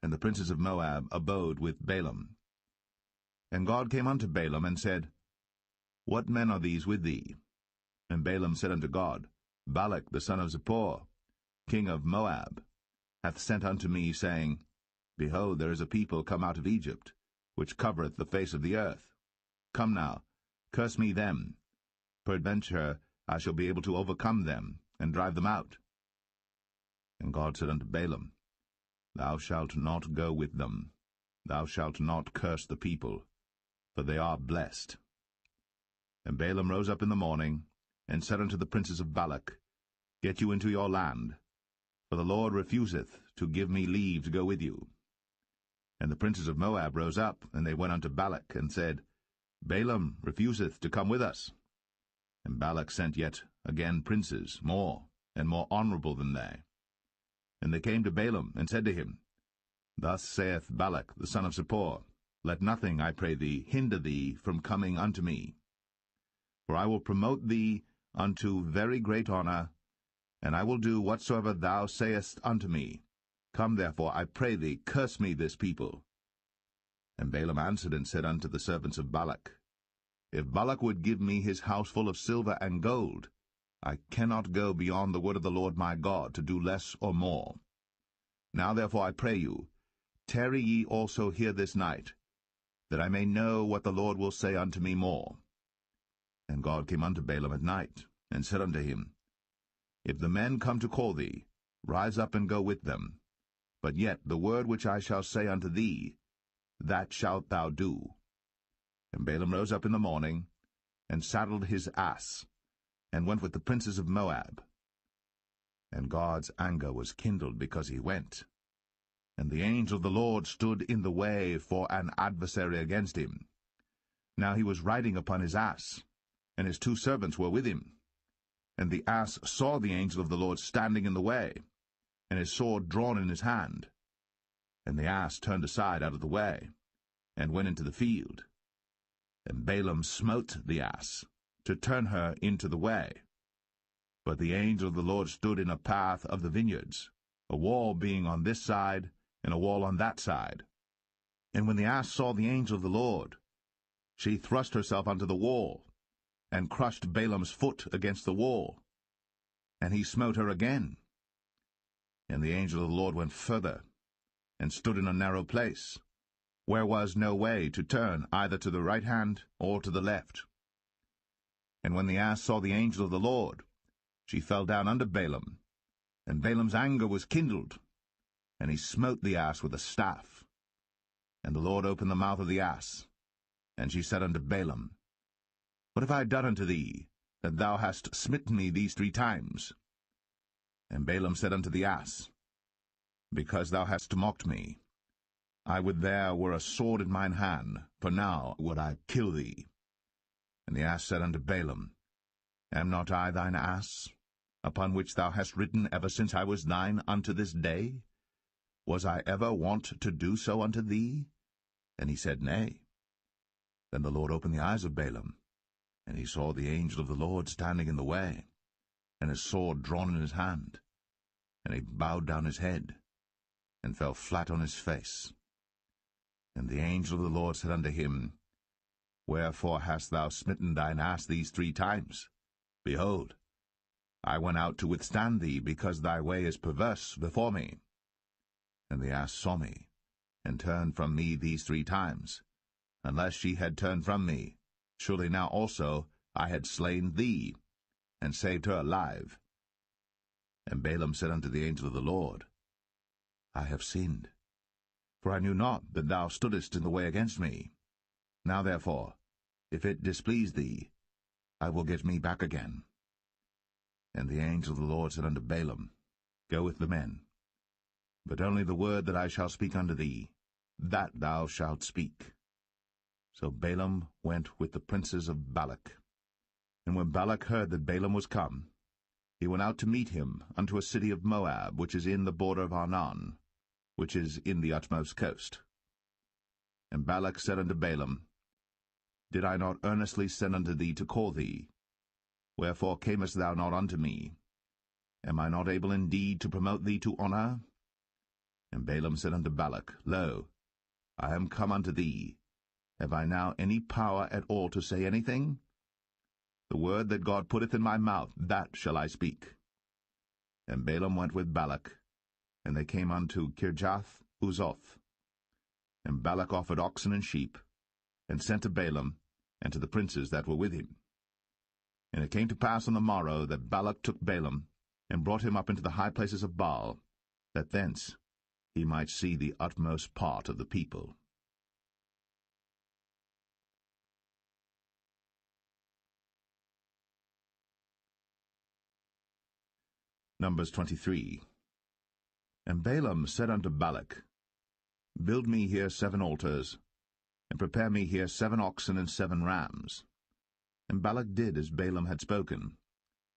And the princes of Moab abode with Balaam. And God came unto Balaam, and said, What men are these with thee? And Balaam said unto God, Balak the son of Zippor, king of Moab, hath sent unto me, saying, Behold, there is a people come out of Egypt, which covereth the face of the earth. Come now, curse me them. Peradventure I shall be able to overcome them, and drive them out. And God said unto Balaam, Thou shalt not go with them. Thou shalt not curse the people, for they are blessed. And Balaam rose up in the morning, and said unto the princes of Balak, Get you into your land, for the Lord refuseth to give me leave to go with you. And the princes of Moab rose up, and they went unto Balak, and said, Balaam refuseth to come with us. And Balak sent yet again princes, more and more honorable than they. And they came to Balaam, and said to him, Thus saith Balak the son of Zippor, Let nothing, I pray thee, hinder thee from coming unto me. For I will promote thee unto very great honor, and I will do whatsoever thou sayest unto me. Come therefore, I pray thee, curse me this people. And Balaam answered and said unto the servants of Balak, If Balak would give me his house full of silver and gold, I cannot go beyond the word of the Lord my God, to do less or more. Now therefore I pray you, tarry ye also here this night, that I may know what the Lord will say unto me more. And God came unto Balaam at night, and said unto him, If the men come to call thee, rise up and go with them. But yet the word which I shall say unto thee, that shalt thou do. And Balaam rose up in the morning, and saddled his ass, and went with the princes of Moab. And God's anger was kindled because he went. And the angel of the Lord stood in the way for an adversary against him. Now he was riding upon his ass, and his 2 servants were with him. And the ass saw the angel of the Lord standing in the way, and his sword drawn in his hand. And the ass turned aside out of the way, and went into the field. And Balaam smote the ass, to turn her into the way. But the angel of the Lord stood in a path of the vineyards, a wall being on this side, and a wall on that side. And when the ass saw the angel of the Lord, she thrust herself unto the wall, and crushed Balaam's foot against the wall. And he smote her again. And the angel of the Lord went further, and stood in a narrow place, where was no way to turn either to the right hand or to the left. And when the ass saw the angel of the Lord, she fell down under Balaam, and Balaam's anger was kindled, and he smote the ass with a staff. And the Lord opened the mouth of the ass, and she said unto Balaam, What have I done unto thee, that thou hast smitten me these 3 times? And Balaam said unto the ass, Because thou hast mocked me. I would there were a sword in mine hand, for now would I kill thee. And the ass said unto Balaam, Am not I thine ass, upon which thou hast ridden ever since I was thine unto this day? Was I ever wont to do so unto thee? And he said, Nay. Then the Lord opened the eyes of Balaam, and he saw the angel of the Lord standing in the way, and his sword drawn in his hand. And he bowed down his head, and fell flat on his face. And the angel of the Lord said unto him, Wherefore hast thou smitten thine ass these 3 times? Behold, I went out to withstand thee, because thy way is perverse before me. And the ass saw me, and turned from me these 3 times. Unless she had turned from me, surely now also I had slain thee, and saved her alive. And Balaam said unto the angel of the Lord, I have sinned, for I knew not that thou stoodest in the way against me. Now therefore, if it displease thee, I will get me back again. And the angel of the Lord said unto Balaam, Go with the men, but only the word that I shall speak unto thee, that thou shalt speak. So Balaam went with the princes of Balak. And when Balak heard that Balaam was come, he went out to meet him unto a city of Moab, which is in the border of Arnon, which is in the utmost coast. And Balak said unto Balaam, Did I not earnestly send unto thee to call thee? Wherefore camest thou not unto me? Am I not able indeed to promote thee to honor? And Balaam said unto Balak, Lo, I am come unto thee. Have I now any power at all to say anything? The word that God putteth in my mouth, that shall I speak. And Balaam went with Balak, and they came unto Kirjath-Uzoth. And Balak offered oxen and sheep, and sent to Balaam, and to the princes that were with him. And it came to pass on the morrow that Balak took Balaam, and brought him up into the high places of Baal, that thence he might see the utmost part of the people. Numbers 23. And Balaam said unto Balak, Build me here 7 altars, and prepare me here 7 oxen and 7 rams. And Balak did as Balaam had spoken.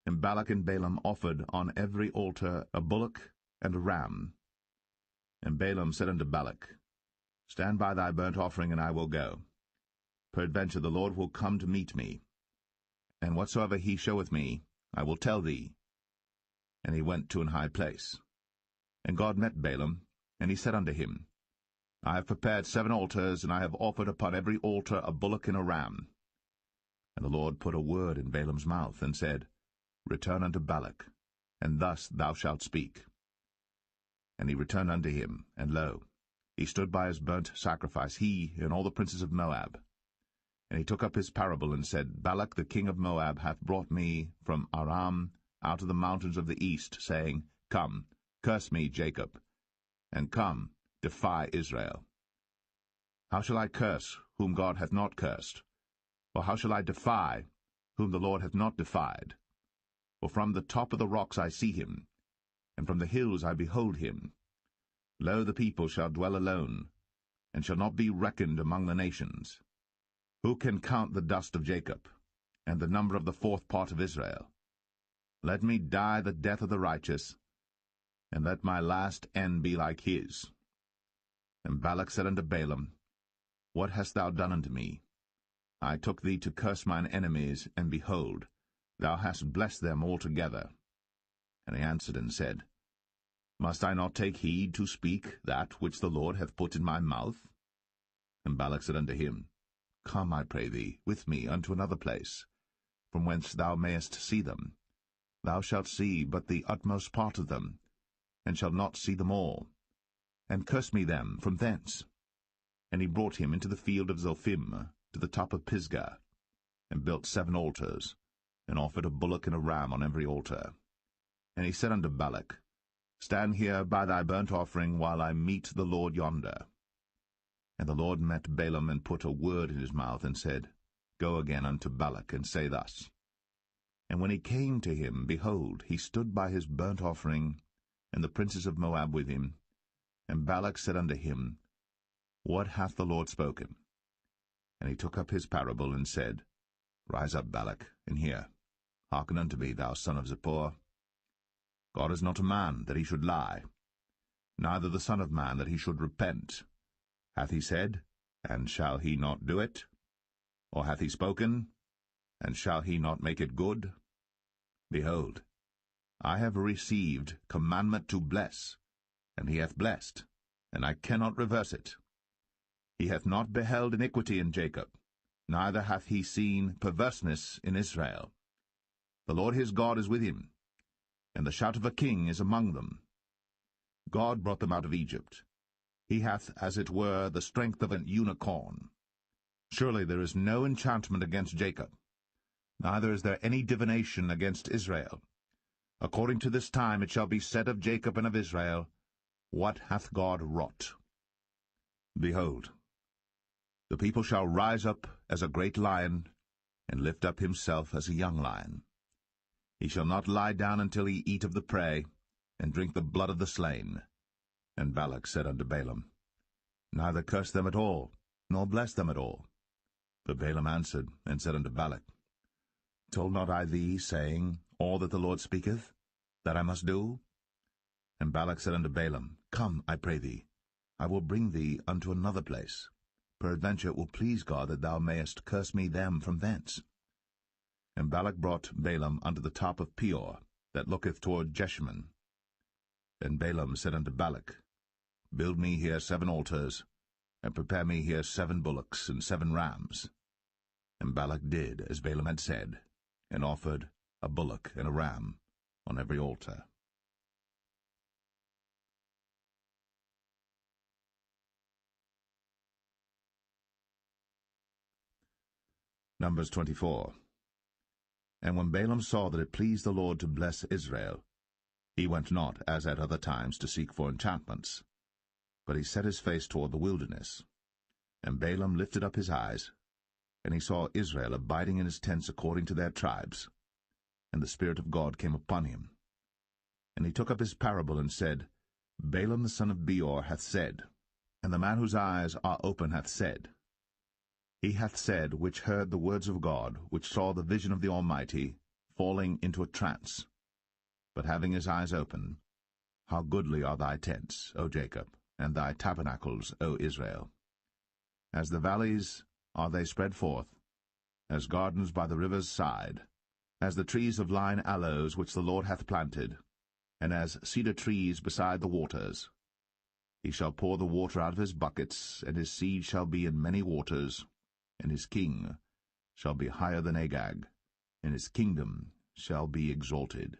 And Balak and Balaam offered on every altar a bullock and a ram. And Balaam said unto Balak, Stand by thy burnt offering, and I will go. Peradventure the Lord will come to meet me. And whatsoever he showeth me, I will tell thee. And he went to an high place. And God met Balaam, and he said unto him, I have prepared 7 altars, and I have offered upon every altar a bullock and a ram. And the Lord put a word in Balaam's mouth, and said, Return unto Balak, and thus thou shalt speak. And he returned unto him, and lo, he stood by his burnt sacrifice, he and all the princes of Moab. And he took up his parable, and said, Balak the king of Moab hath brought me from Aram out of the mountains of the east, saying, Come, curse me, Jacob, and come, defy Israel. How shall I curse whom God hath not cursed? Or how shall I defy whom the Lord hath not defied? For from the top of the rocks I see him, and from the hills I behold him. Lo, the people shall dwell alone, and shall not be reckoned among the nations. Who can count the dust of Jacob, and the number of the 4th part of Israel? Let me die the death of the righteous, and let my last end be like his. And Balak said unto Balaam, What hast thou done unto me? I took thee to curse mine enemies, and behold, thou hast blessed them altogether. And he answered and said, Must I not take heed to speak that which the Lord hath put in my mouth? And Balak said unto him, Come, I pray thee, with me unto another place, from whence thou mayest see them. Thou shalt see but the utmost part of them, and shalt not see them all. And curse me them from thence. And he brought him into the field of Zophim, to the top of Pisgah, and built 7 altars, and offered a bullock and a ram on every altar. And he said unto Balak, Stand here by thy burnt offering, while I meet the Lord yonder. And the Lord met Balaam, and put a word in his mouth, and said, Go again unto Balak, and say thus. And when he came to him, behold, he stood by his burnt offering, and the princes of Moab with him. And Balak said unto him, What hath the Lord spoken? And he took up his parable, and said, Rise up, Balak, and hear. Hearken unto me, thou son of Zippor. God is not a man, that he should lie, neither the son of man, that he should repent. Hath he said, and shall he not do it? Or hath he spoken, and shall he not make it good? Behold, I have received commandment to bless, and he hath blessed, and I cannot reverse it. He hath not beheld iniquity in Jacob, neither hath he seen perverseness in Israel. The Lord his God is with him, and the shout of a king is among them. God brought them out of Egypt. He hath, as it were, the strength of an unicorn. Surely there is no enchantment against Jacob, neither is there any divination against Israel. According to this time it shall be said of Jacob and of Israel, What hath God wrought? Behold, the people shall rise up as a great lion, and lift up himself as a young lion. He shall not lie down until he eat of the prey, and drink the blood of the slain. And Balak said unto Balaam, Neither curse them at all, nor bless them at all. But Balaam answered, and said unto Balak, Told not I thee, saying, All that the Lord speaketh, that I must do? And Balak said unto Balaam, Come, I pray thee, I will bring thee unto another place. Peradventure it will please God that thou mayest curse me them from thence. And Balak brought Balaam unto the top of Peor, that looketh toward Jeshimon. Then Balaam said unto Balak, Build me here 7 altars, and prepare me here 7 bullocks and 7 rams. And Balak did as Balaam had said, and offered a bullock and a ram on every altar. Numbers 24. And when Balaam saw that it pleased the Lord to bless Israel, he went not, as at other times, to seek for enchantments, but he set his face toward the wilderness. And Balaam lifted up his eyes, and he saw Israel abiding in his tents according to their tribes. And the Spirit of God came upon him. And he took up his parable, and said, Balaam the son of Beor hath said, and the man whose eyes are open hath said, He hath said, which heard the words of God, which saw the vision of the Almighty, falling into a trance, but having his eyes open, How goodly are thy tents, O Jacob, and thy tabernacles, O Israel! As the valleys are they spread forth, as gardens by the river's side, as the trees of lign aloes which the Lord hath planted, and as cedar trees beside the waters. He shall pour the water out of his buckets, and his seed shall be in many waters, and his king shall be higher than Agag, and his kingdom shall be exalted.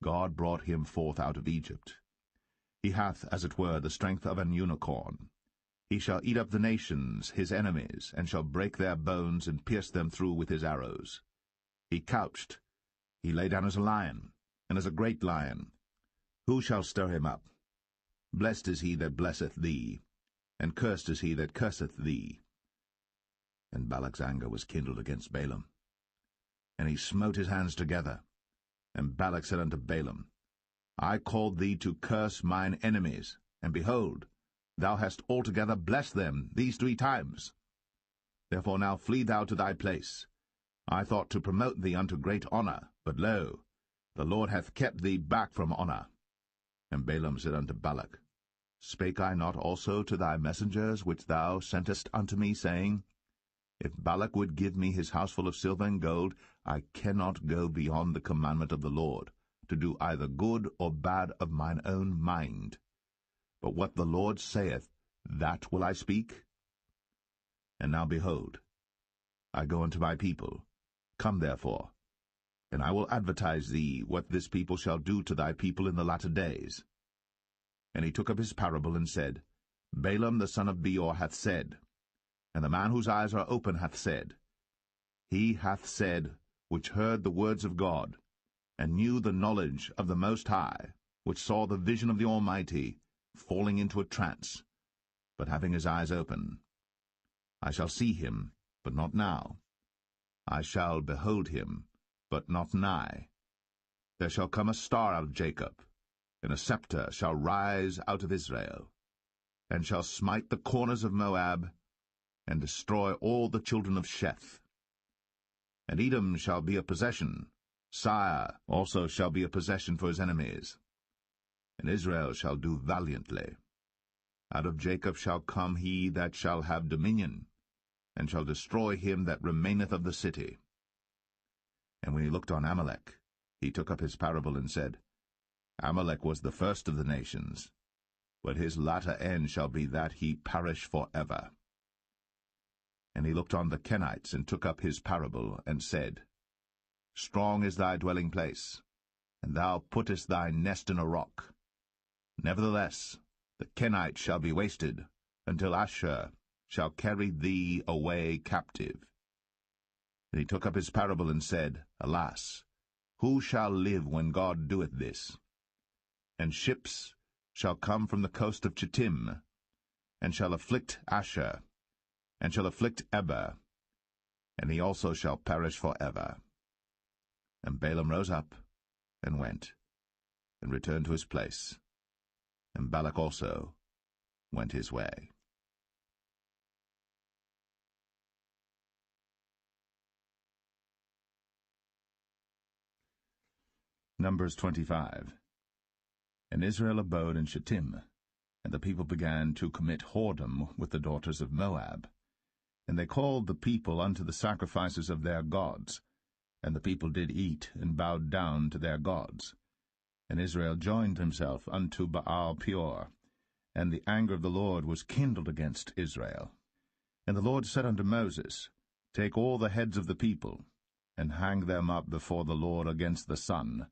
God brought him forth out of Egypt. He hath, as it were, the strength of an unicorn. He shall eat up the nations, his enemies, and shall break their bones and pierce them through with his arrows. He couched, he lay down as a lion, and as a great lion. Who shall stir him up? Blessed is he that blesseth thee, and cursed is he that curseth thee. And Balak's anger was kindled against Balaam. And he smote his hands together. And Balak said unto Balaam, I called thee to curse mine enemies, and behold, thou hast altogether blessed them these 3 times. Therefore now flee thou to thy place. I thought to promote thee unto great honour, but lo, the Lord hath kept thee back from honour. And Balaam said unto Balak, Spake I not also to thy messengers which thou sentest unto me, saying, If Balak would give me his house full of silver and gold, I cannot go beyond the commandment of the Lord, to do either good or bad of mine own mind. But what the Lord saith, that will I speak. And now behold, I go unto my people. Come therefore, and I will advertise thee what this people shall do to thy people in the latter days. And he took up his parable and said, Balaam the son of Beor hath said, and the man whose eyes are open hath said, He hath said, which heard the words of God, and knew the knowledge of the Most High, which saw the vision of the Almighty, falling into a trance, but having his eyes open. I shall see him, but not now. I shall behold him, but not nigh. There shall come a star out of Jacob, and a scepter shall rise out of Israel, and shall smite the corners of Moab, and destroy all the children of Sheth. And Edom shall be a possession, Sire also shall be a possession for his enemies. And Israel shall do valiantly. Out of Jacob shall come he that shall have dominion, and shall destroy him that remaineth of the city. And when he looked on Amalek, he took up his parable and said, Amalek was the first of the nations, but his latter end shall be that he perish for ever. And he looked on the Kenites, and took up his parable, and said, Strong is thy dwelling place, and thou puttest thy nest in a rock. Nevertheless, the Kenites shall be wasted, until Ashur shall carry thee away captive. And he took up his parable, and said, Alas, who shall live when God doeth this? And ships shall come from the coast of Chittim, and shall afflict Ashur, and shall afflict Eber, and he also shall perish for ever. And Balaam rose up, and went, and returned to his place, and Balak also went his way. Numbers 25. And Israel abode in Shittim, and the people began to commit whoredom with the daughters of Moab. And they called the people unto the sacrifices of their gods, and the people did eat, and bowed down to their gods. And Israel joined himself unto Baal Peor, and the anger of the Lord was kindled against Israel. And the Lord said unto Moses, Take all the heads of the people, and hang them up before the Lord against the sun,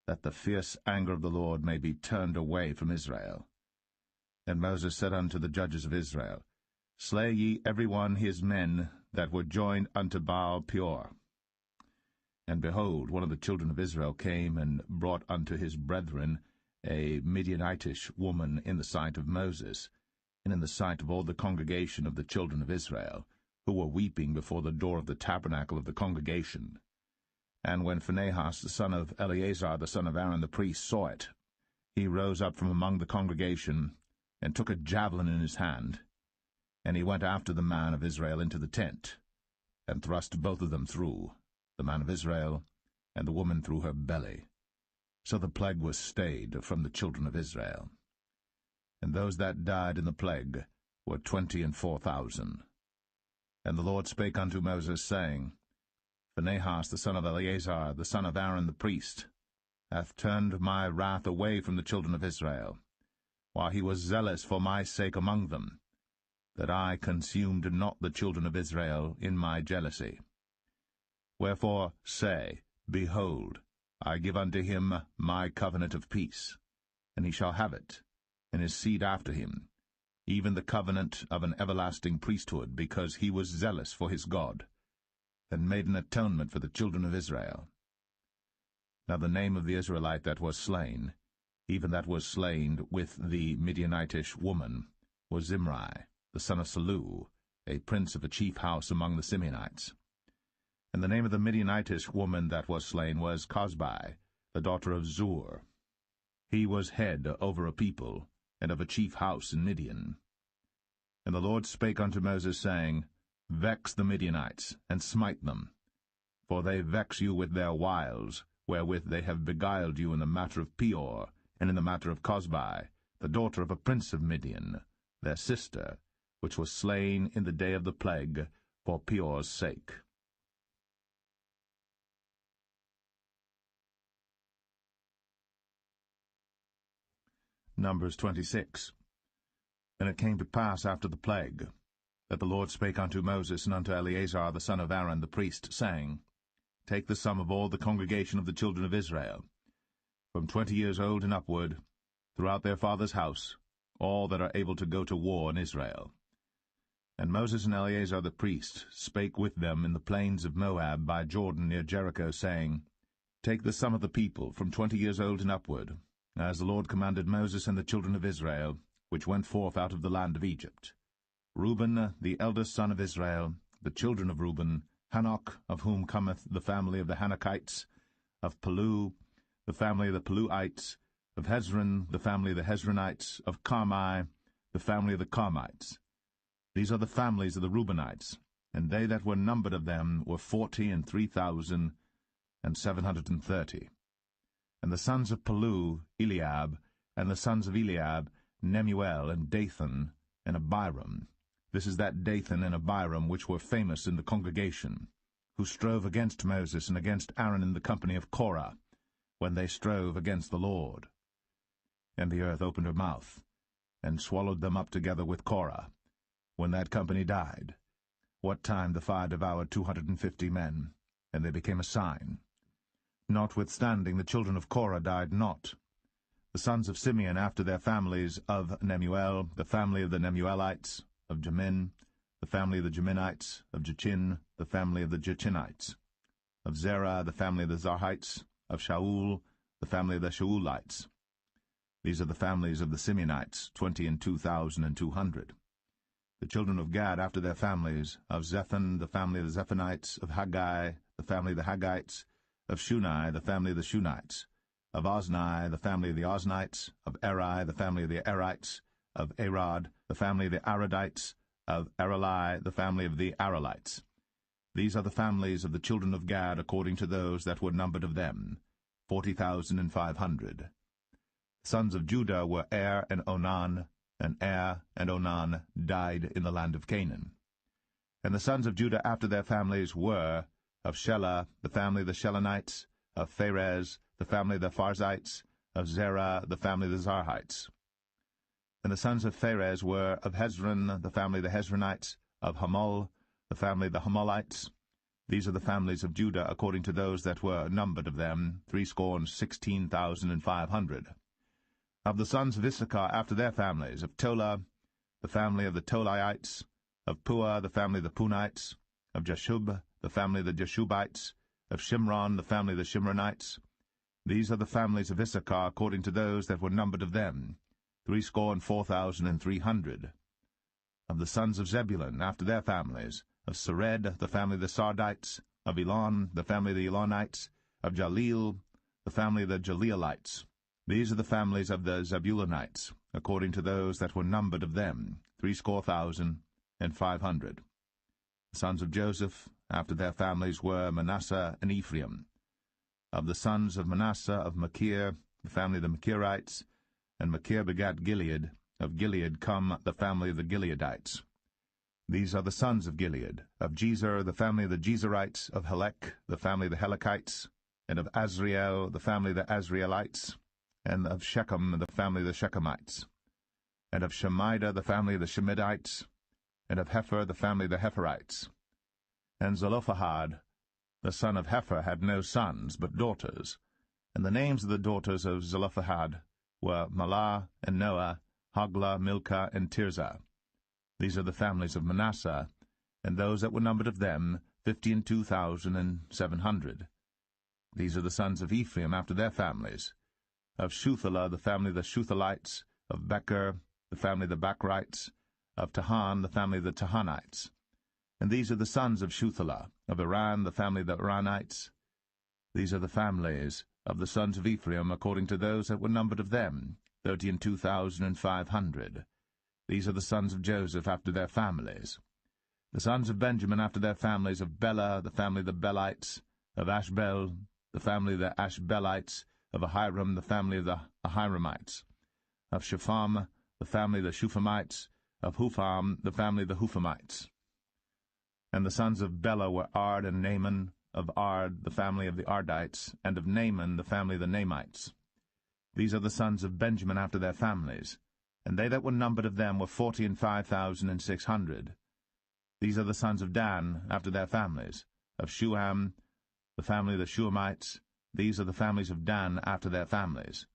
that the fierce anger of the Lord may be turned away from Israel. And Moses said unto the judges of Israel, Slay ye every one his men that were joined unto Baal Peor. And behold, one of the children of Israel came and brought unto his brethren a Midianitish woman in the sight of Moses, and in the sight of all the congregation of the children of Israel, who were weeping before the door of the tabernacle of the congregation. And when Phinehas the son of Eleazar the son of Aaron the priest saw it, he rose up from among the congregation, and took a javelin in his hand. And he went after the man of Israel into the tent, and thrust both of them through, the man of Israel, and the woman through her belly. So the plague was stayed from the children of Israel. And those that died in the plague were 24,000. And the Lord spake unto Moses, saying, Phinehas the son of Eleazar, the son of Aaron the priest, hath turned my wrath away from the children of Israel, while he was zealous for my sake among them, that I consumed not the children of Israel in my jealousy. Wherefore say, Behold, I give unto him my covenant of peace, and he shall have it, and his seed after him, even the covenant of an everlasting priesthood, because he was zealous for his God, and made an atonement for the children of Israel. Now the name of the Israelite that was slain, even that was slain with the Midianitish woman, was Zimri, the son of Salu, a prince of a chief house among the Simeonites. And the name of the Midianitish woman that was slain was Cosbi, the daughter of Zur. He was head over a people, and of a chief house in Midian. And the Lord spake unto Moses, saying, Vex the Midianites, and smite them, for they vex you with their wiles, wherewith they have beguiled you in the matter of Peor, and in the matter of Cosbi, the daughter of a prince of Midian, their sister, which was slain in the day of the plague, for Peor's sake. Numbers 26. And it came to pass after the plague, that the Lord spake unto Moses and unto Eleazar the son of Aaron the priest, saying, Take the sum of all the congregation of the children of Israel, from 20 years old and upward, throughout their father's house, all that are able to go to war in Israel. And Moses and Eleazar the priest spake with them in the plains of Moab by Jordan near Jericho, saying, Take the sum of the people from 20 years old and upward, as the Lord commanded Moses and the children of Israel, which went forth out of the land of Egypt. Reuben, the eldest son of Israel, the children of Reuben, Hanok, of whom cometh the family of the Hanokites, of Palu, the family of the Paluites, of Hezron, the family of the Hezronites, of Carmi, the family of the Carmites. These are the families of the Reubenites, and they that were numbered of them were 40,003,730. And the sons of Palu, Eliab, and the sons of Eliab, Nemuel, and Dathan, and Abiram. This is that Dathan and Abiram which were famous in the congregation, who strove against Moses and against Aaron in the company of Korah, when they strove against the Lord. And the earth opened her mouth, and swallowed them up together with Korah, when that company died, what time the fire devoured 250 men, and they became a sign. Notwithstanding the children of Korah died not. The sons of Simeon after their families, of Nemuel, the family of the Nemuelites, of Jamin, the family of the Jaminites, of Jachin, the family of the Jachinites, of Zerah, the family of the Zarhites, of Shaul, the family of the Shaulites. These are the families of the Simeonites, 22,200. The children of Gad after their families, of Zephon, the family of the Zephonites, of Haggai, the family of the Haggites, of Shuni, the family of the Shunites, of Ozni, the family of the Oznites, of Eri, the family of the Erites, of Arad, the family of the Aradites, of Arali, the family of the Aralites. These are the families of the children of Gad according to those that were numbered of them, 40,500. The sons of Judah were Er and Onan, and Er and Onan died in the land of Canaan. And the sons of Judah after their families were, of Shelah, the family of the Shelonites, of Pharez, the family of the Pharzites, of Zerah, the family of the Zarhites. And the sons of Pharez were, of Hezron, the family of the Hezronites, of Hamul, the family of the Hamulites. These are the families of Judah according to those that were numbered of them, 16,500. Of the sons of Issachar after their families, of Tola, the family of the Tolaites, of Pua, the family of the Punites, of Jashub, the family of the Jashubites, of Shimron, the family of the Shimronites. These are the families of Issachar according to those that were numbered of them, 64,300. Of the sons of Zebulun after their families, of Sered, the family of the Sardites, of Elon, the family of the Elonites, of Jaleel, the family of the Jaleelites. These are the families of the Zebulunites, according to those that were numbered of them, 70,000, The sons of Joseph, after their families, were Manasseh and Ephraim. Of the sons of Manasseh, of Machir, the family of the Machirites, and Machir begat Gilead. Of Gilead come the family of the Gileadites. These are the sons of Gilead. Of Jezer, the family of the Jezerites. Of Helek, the family of the Helekites. And of Azriel, the family of the Azrielites. And of Shechem, the family of the Shechemites. And of Shemida, the family of the Shemidites. And of Hepher, the family of the Hepherites. And Zelophehad, the son of Hepher, had no sons, but daughters. And the names of the daughters of Zelophehad were Mahlah and Noah, Hoglah, Milcah, and Tirzah. These are the families of Manasseh, and those that were numbered of them, 52,700. These are the sons of Ephraim after their families. Of Shuthelah, the family of the Shuthelites. Of Becher, the family of the Bachrites. Of Tahan, the family of the Tahanites. And these are the sons of Shuthelah. Of Iran, the family of the Iranites. These are the families of the sons of Ephraim, according to those that were numbered of them, 32,500. These are the sons of Joseph after their families. The sons of Benjamin after their families, of Bela, the family of the Belites. Of Ashbel, the family of the Ashbelites. Of Ahiram, the family of the Ahiramites. Of Shepham, the family of the Shuphamites. Of Hupham, the family of the Huphamites. And the sons of Bela were Ard and Naaman. Of Ard, the family of the Ardites. And of Naaman, the family of the Naamites. These are the sons of Benjamin after their families. And they that were numbered of them were 45,600. These are the sons of Dan after their families. Of Shuham, the family of the Shuhamites. These are the families of Dan after their families.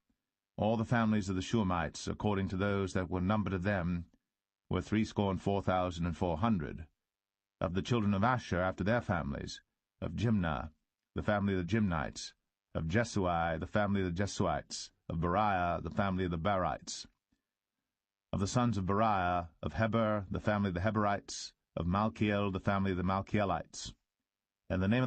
All the families of the Shuhamites, according to those that were numbered of them, were 64,400. Of the children of Asher after their families. Of Jimnah, the family of the Jimnites. Of Jesui, the family of the Jesuites. Of Beriah, the family of the Berites. Of the sons of Beriah, of Heber, the family of the Heberites. Of Malkiel, the family of the Malkielites. And the name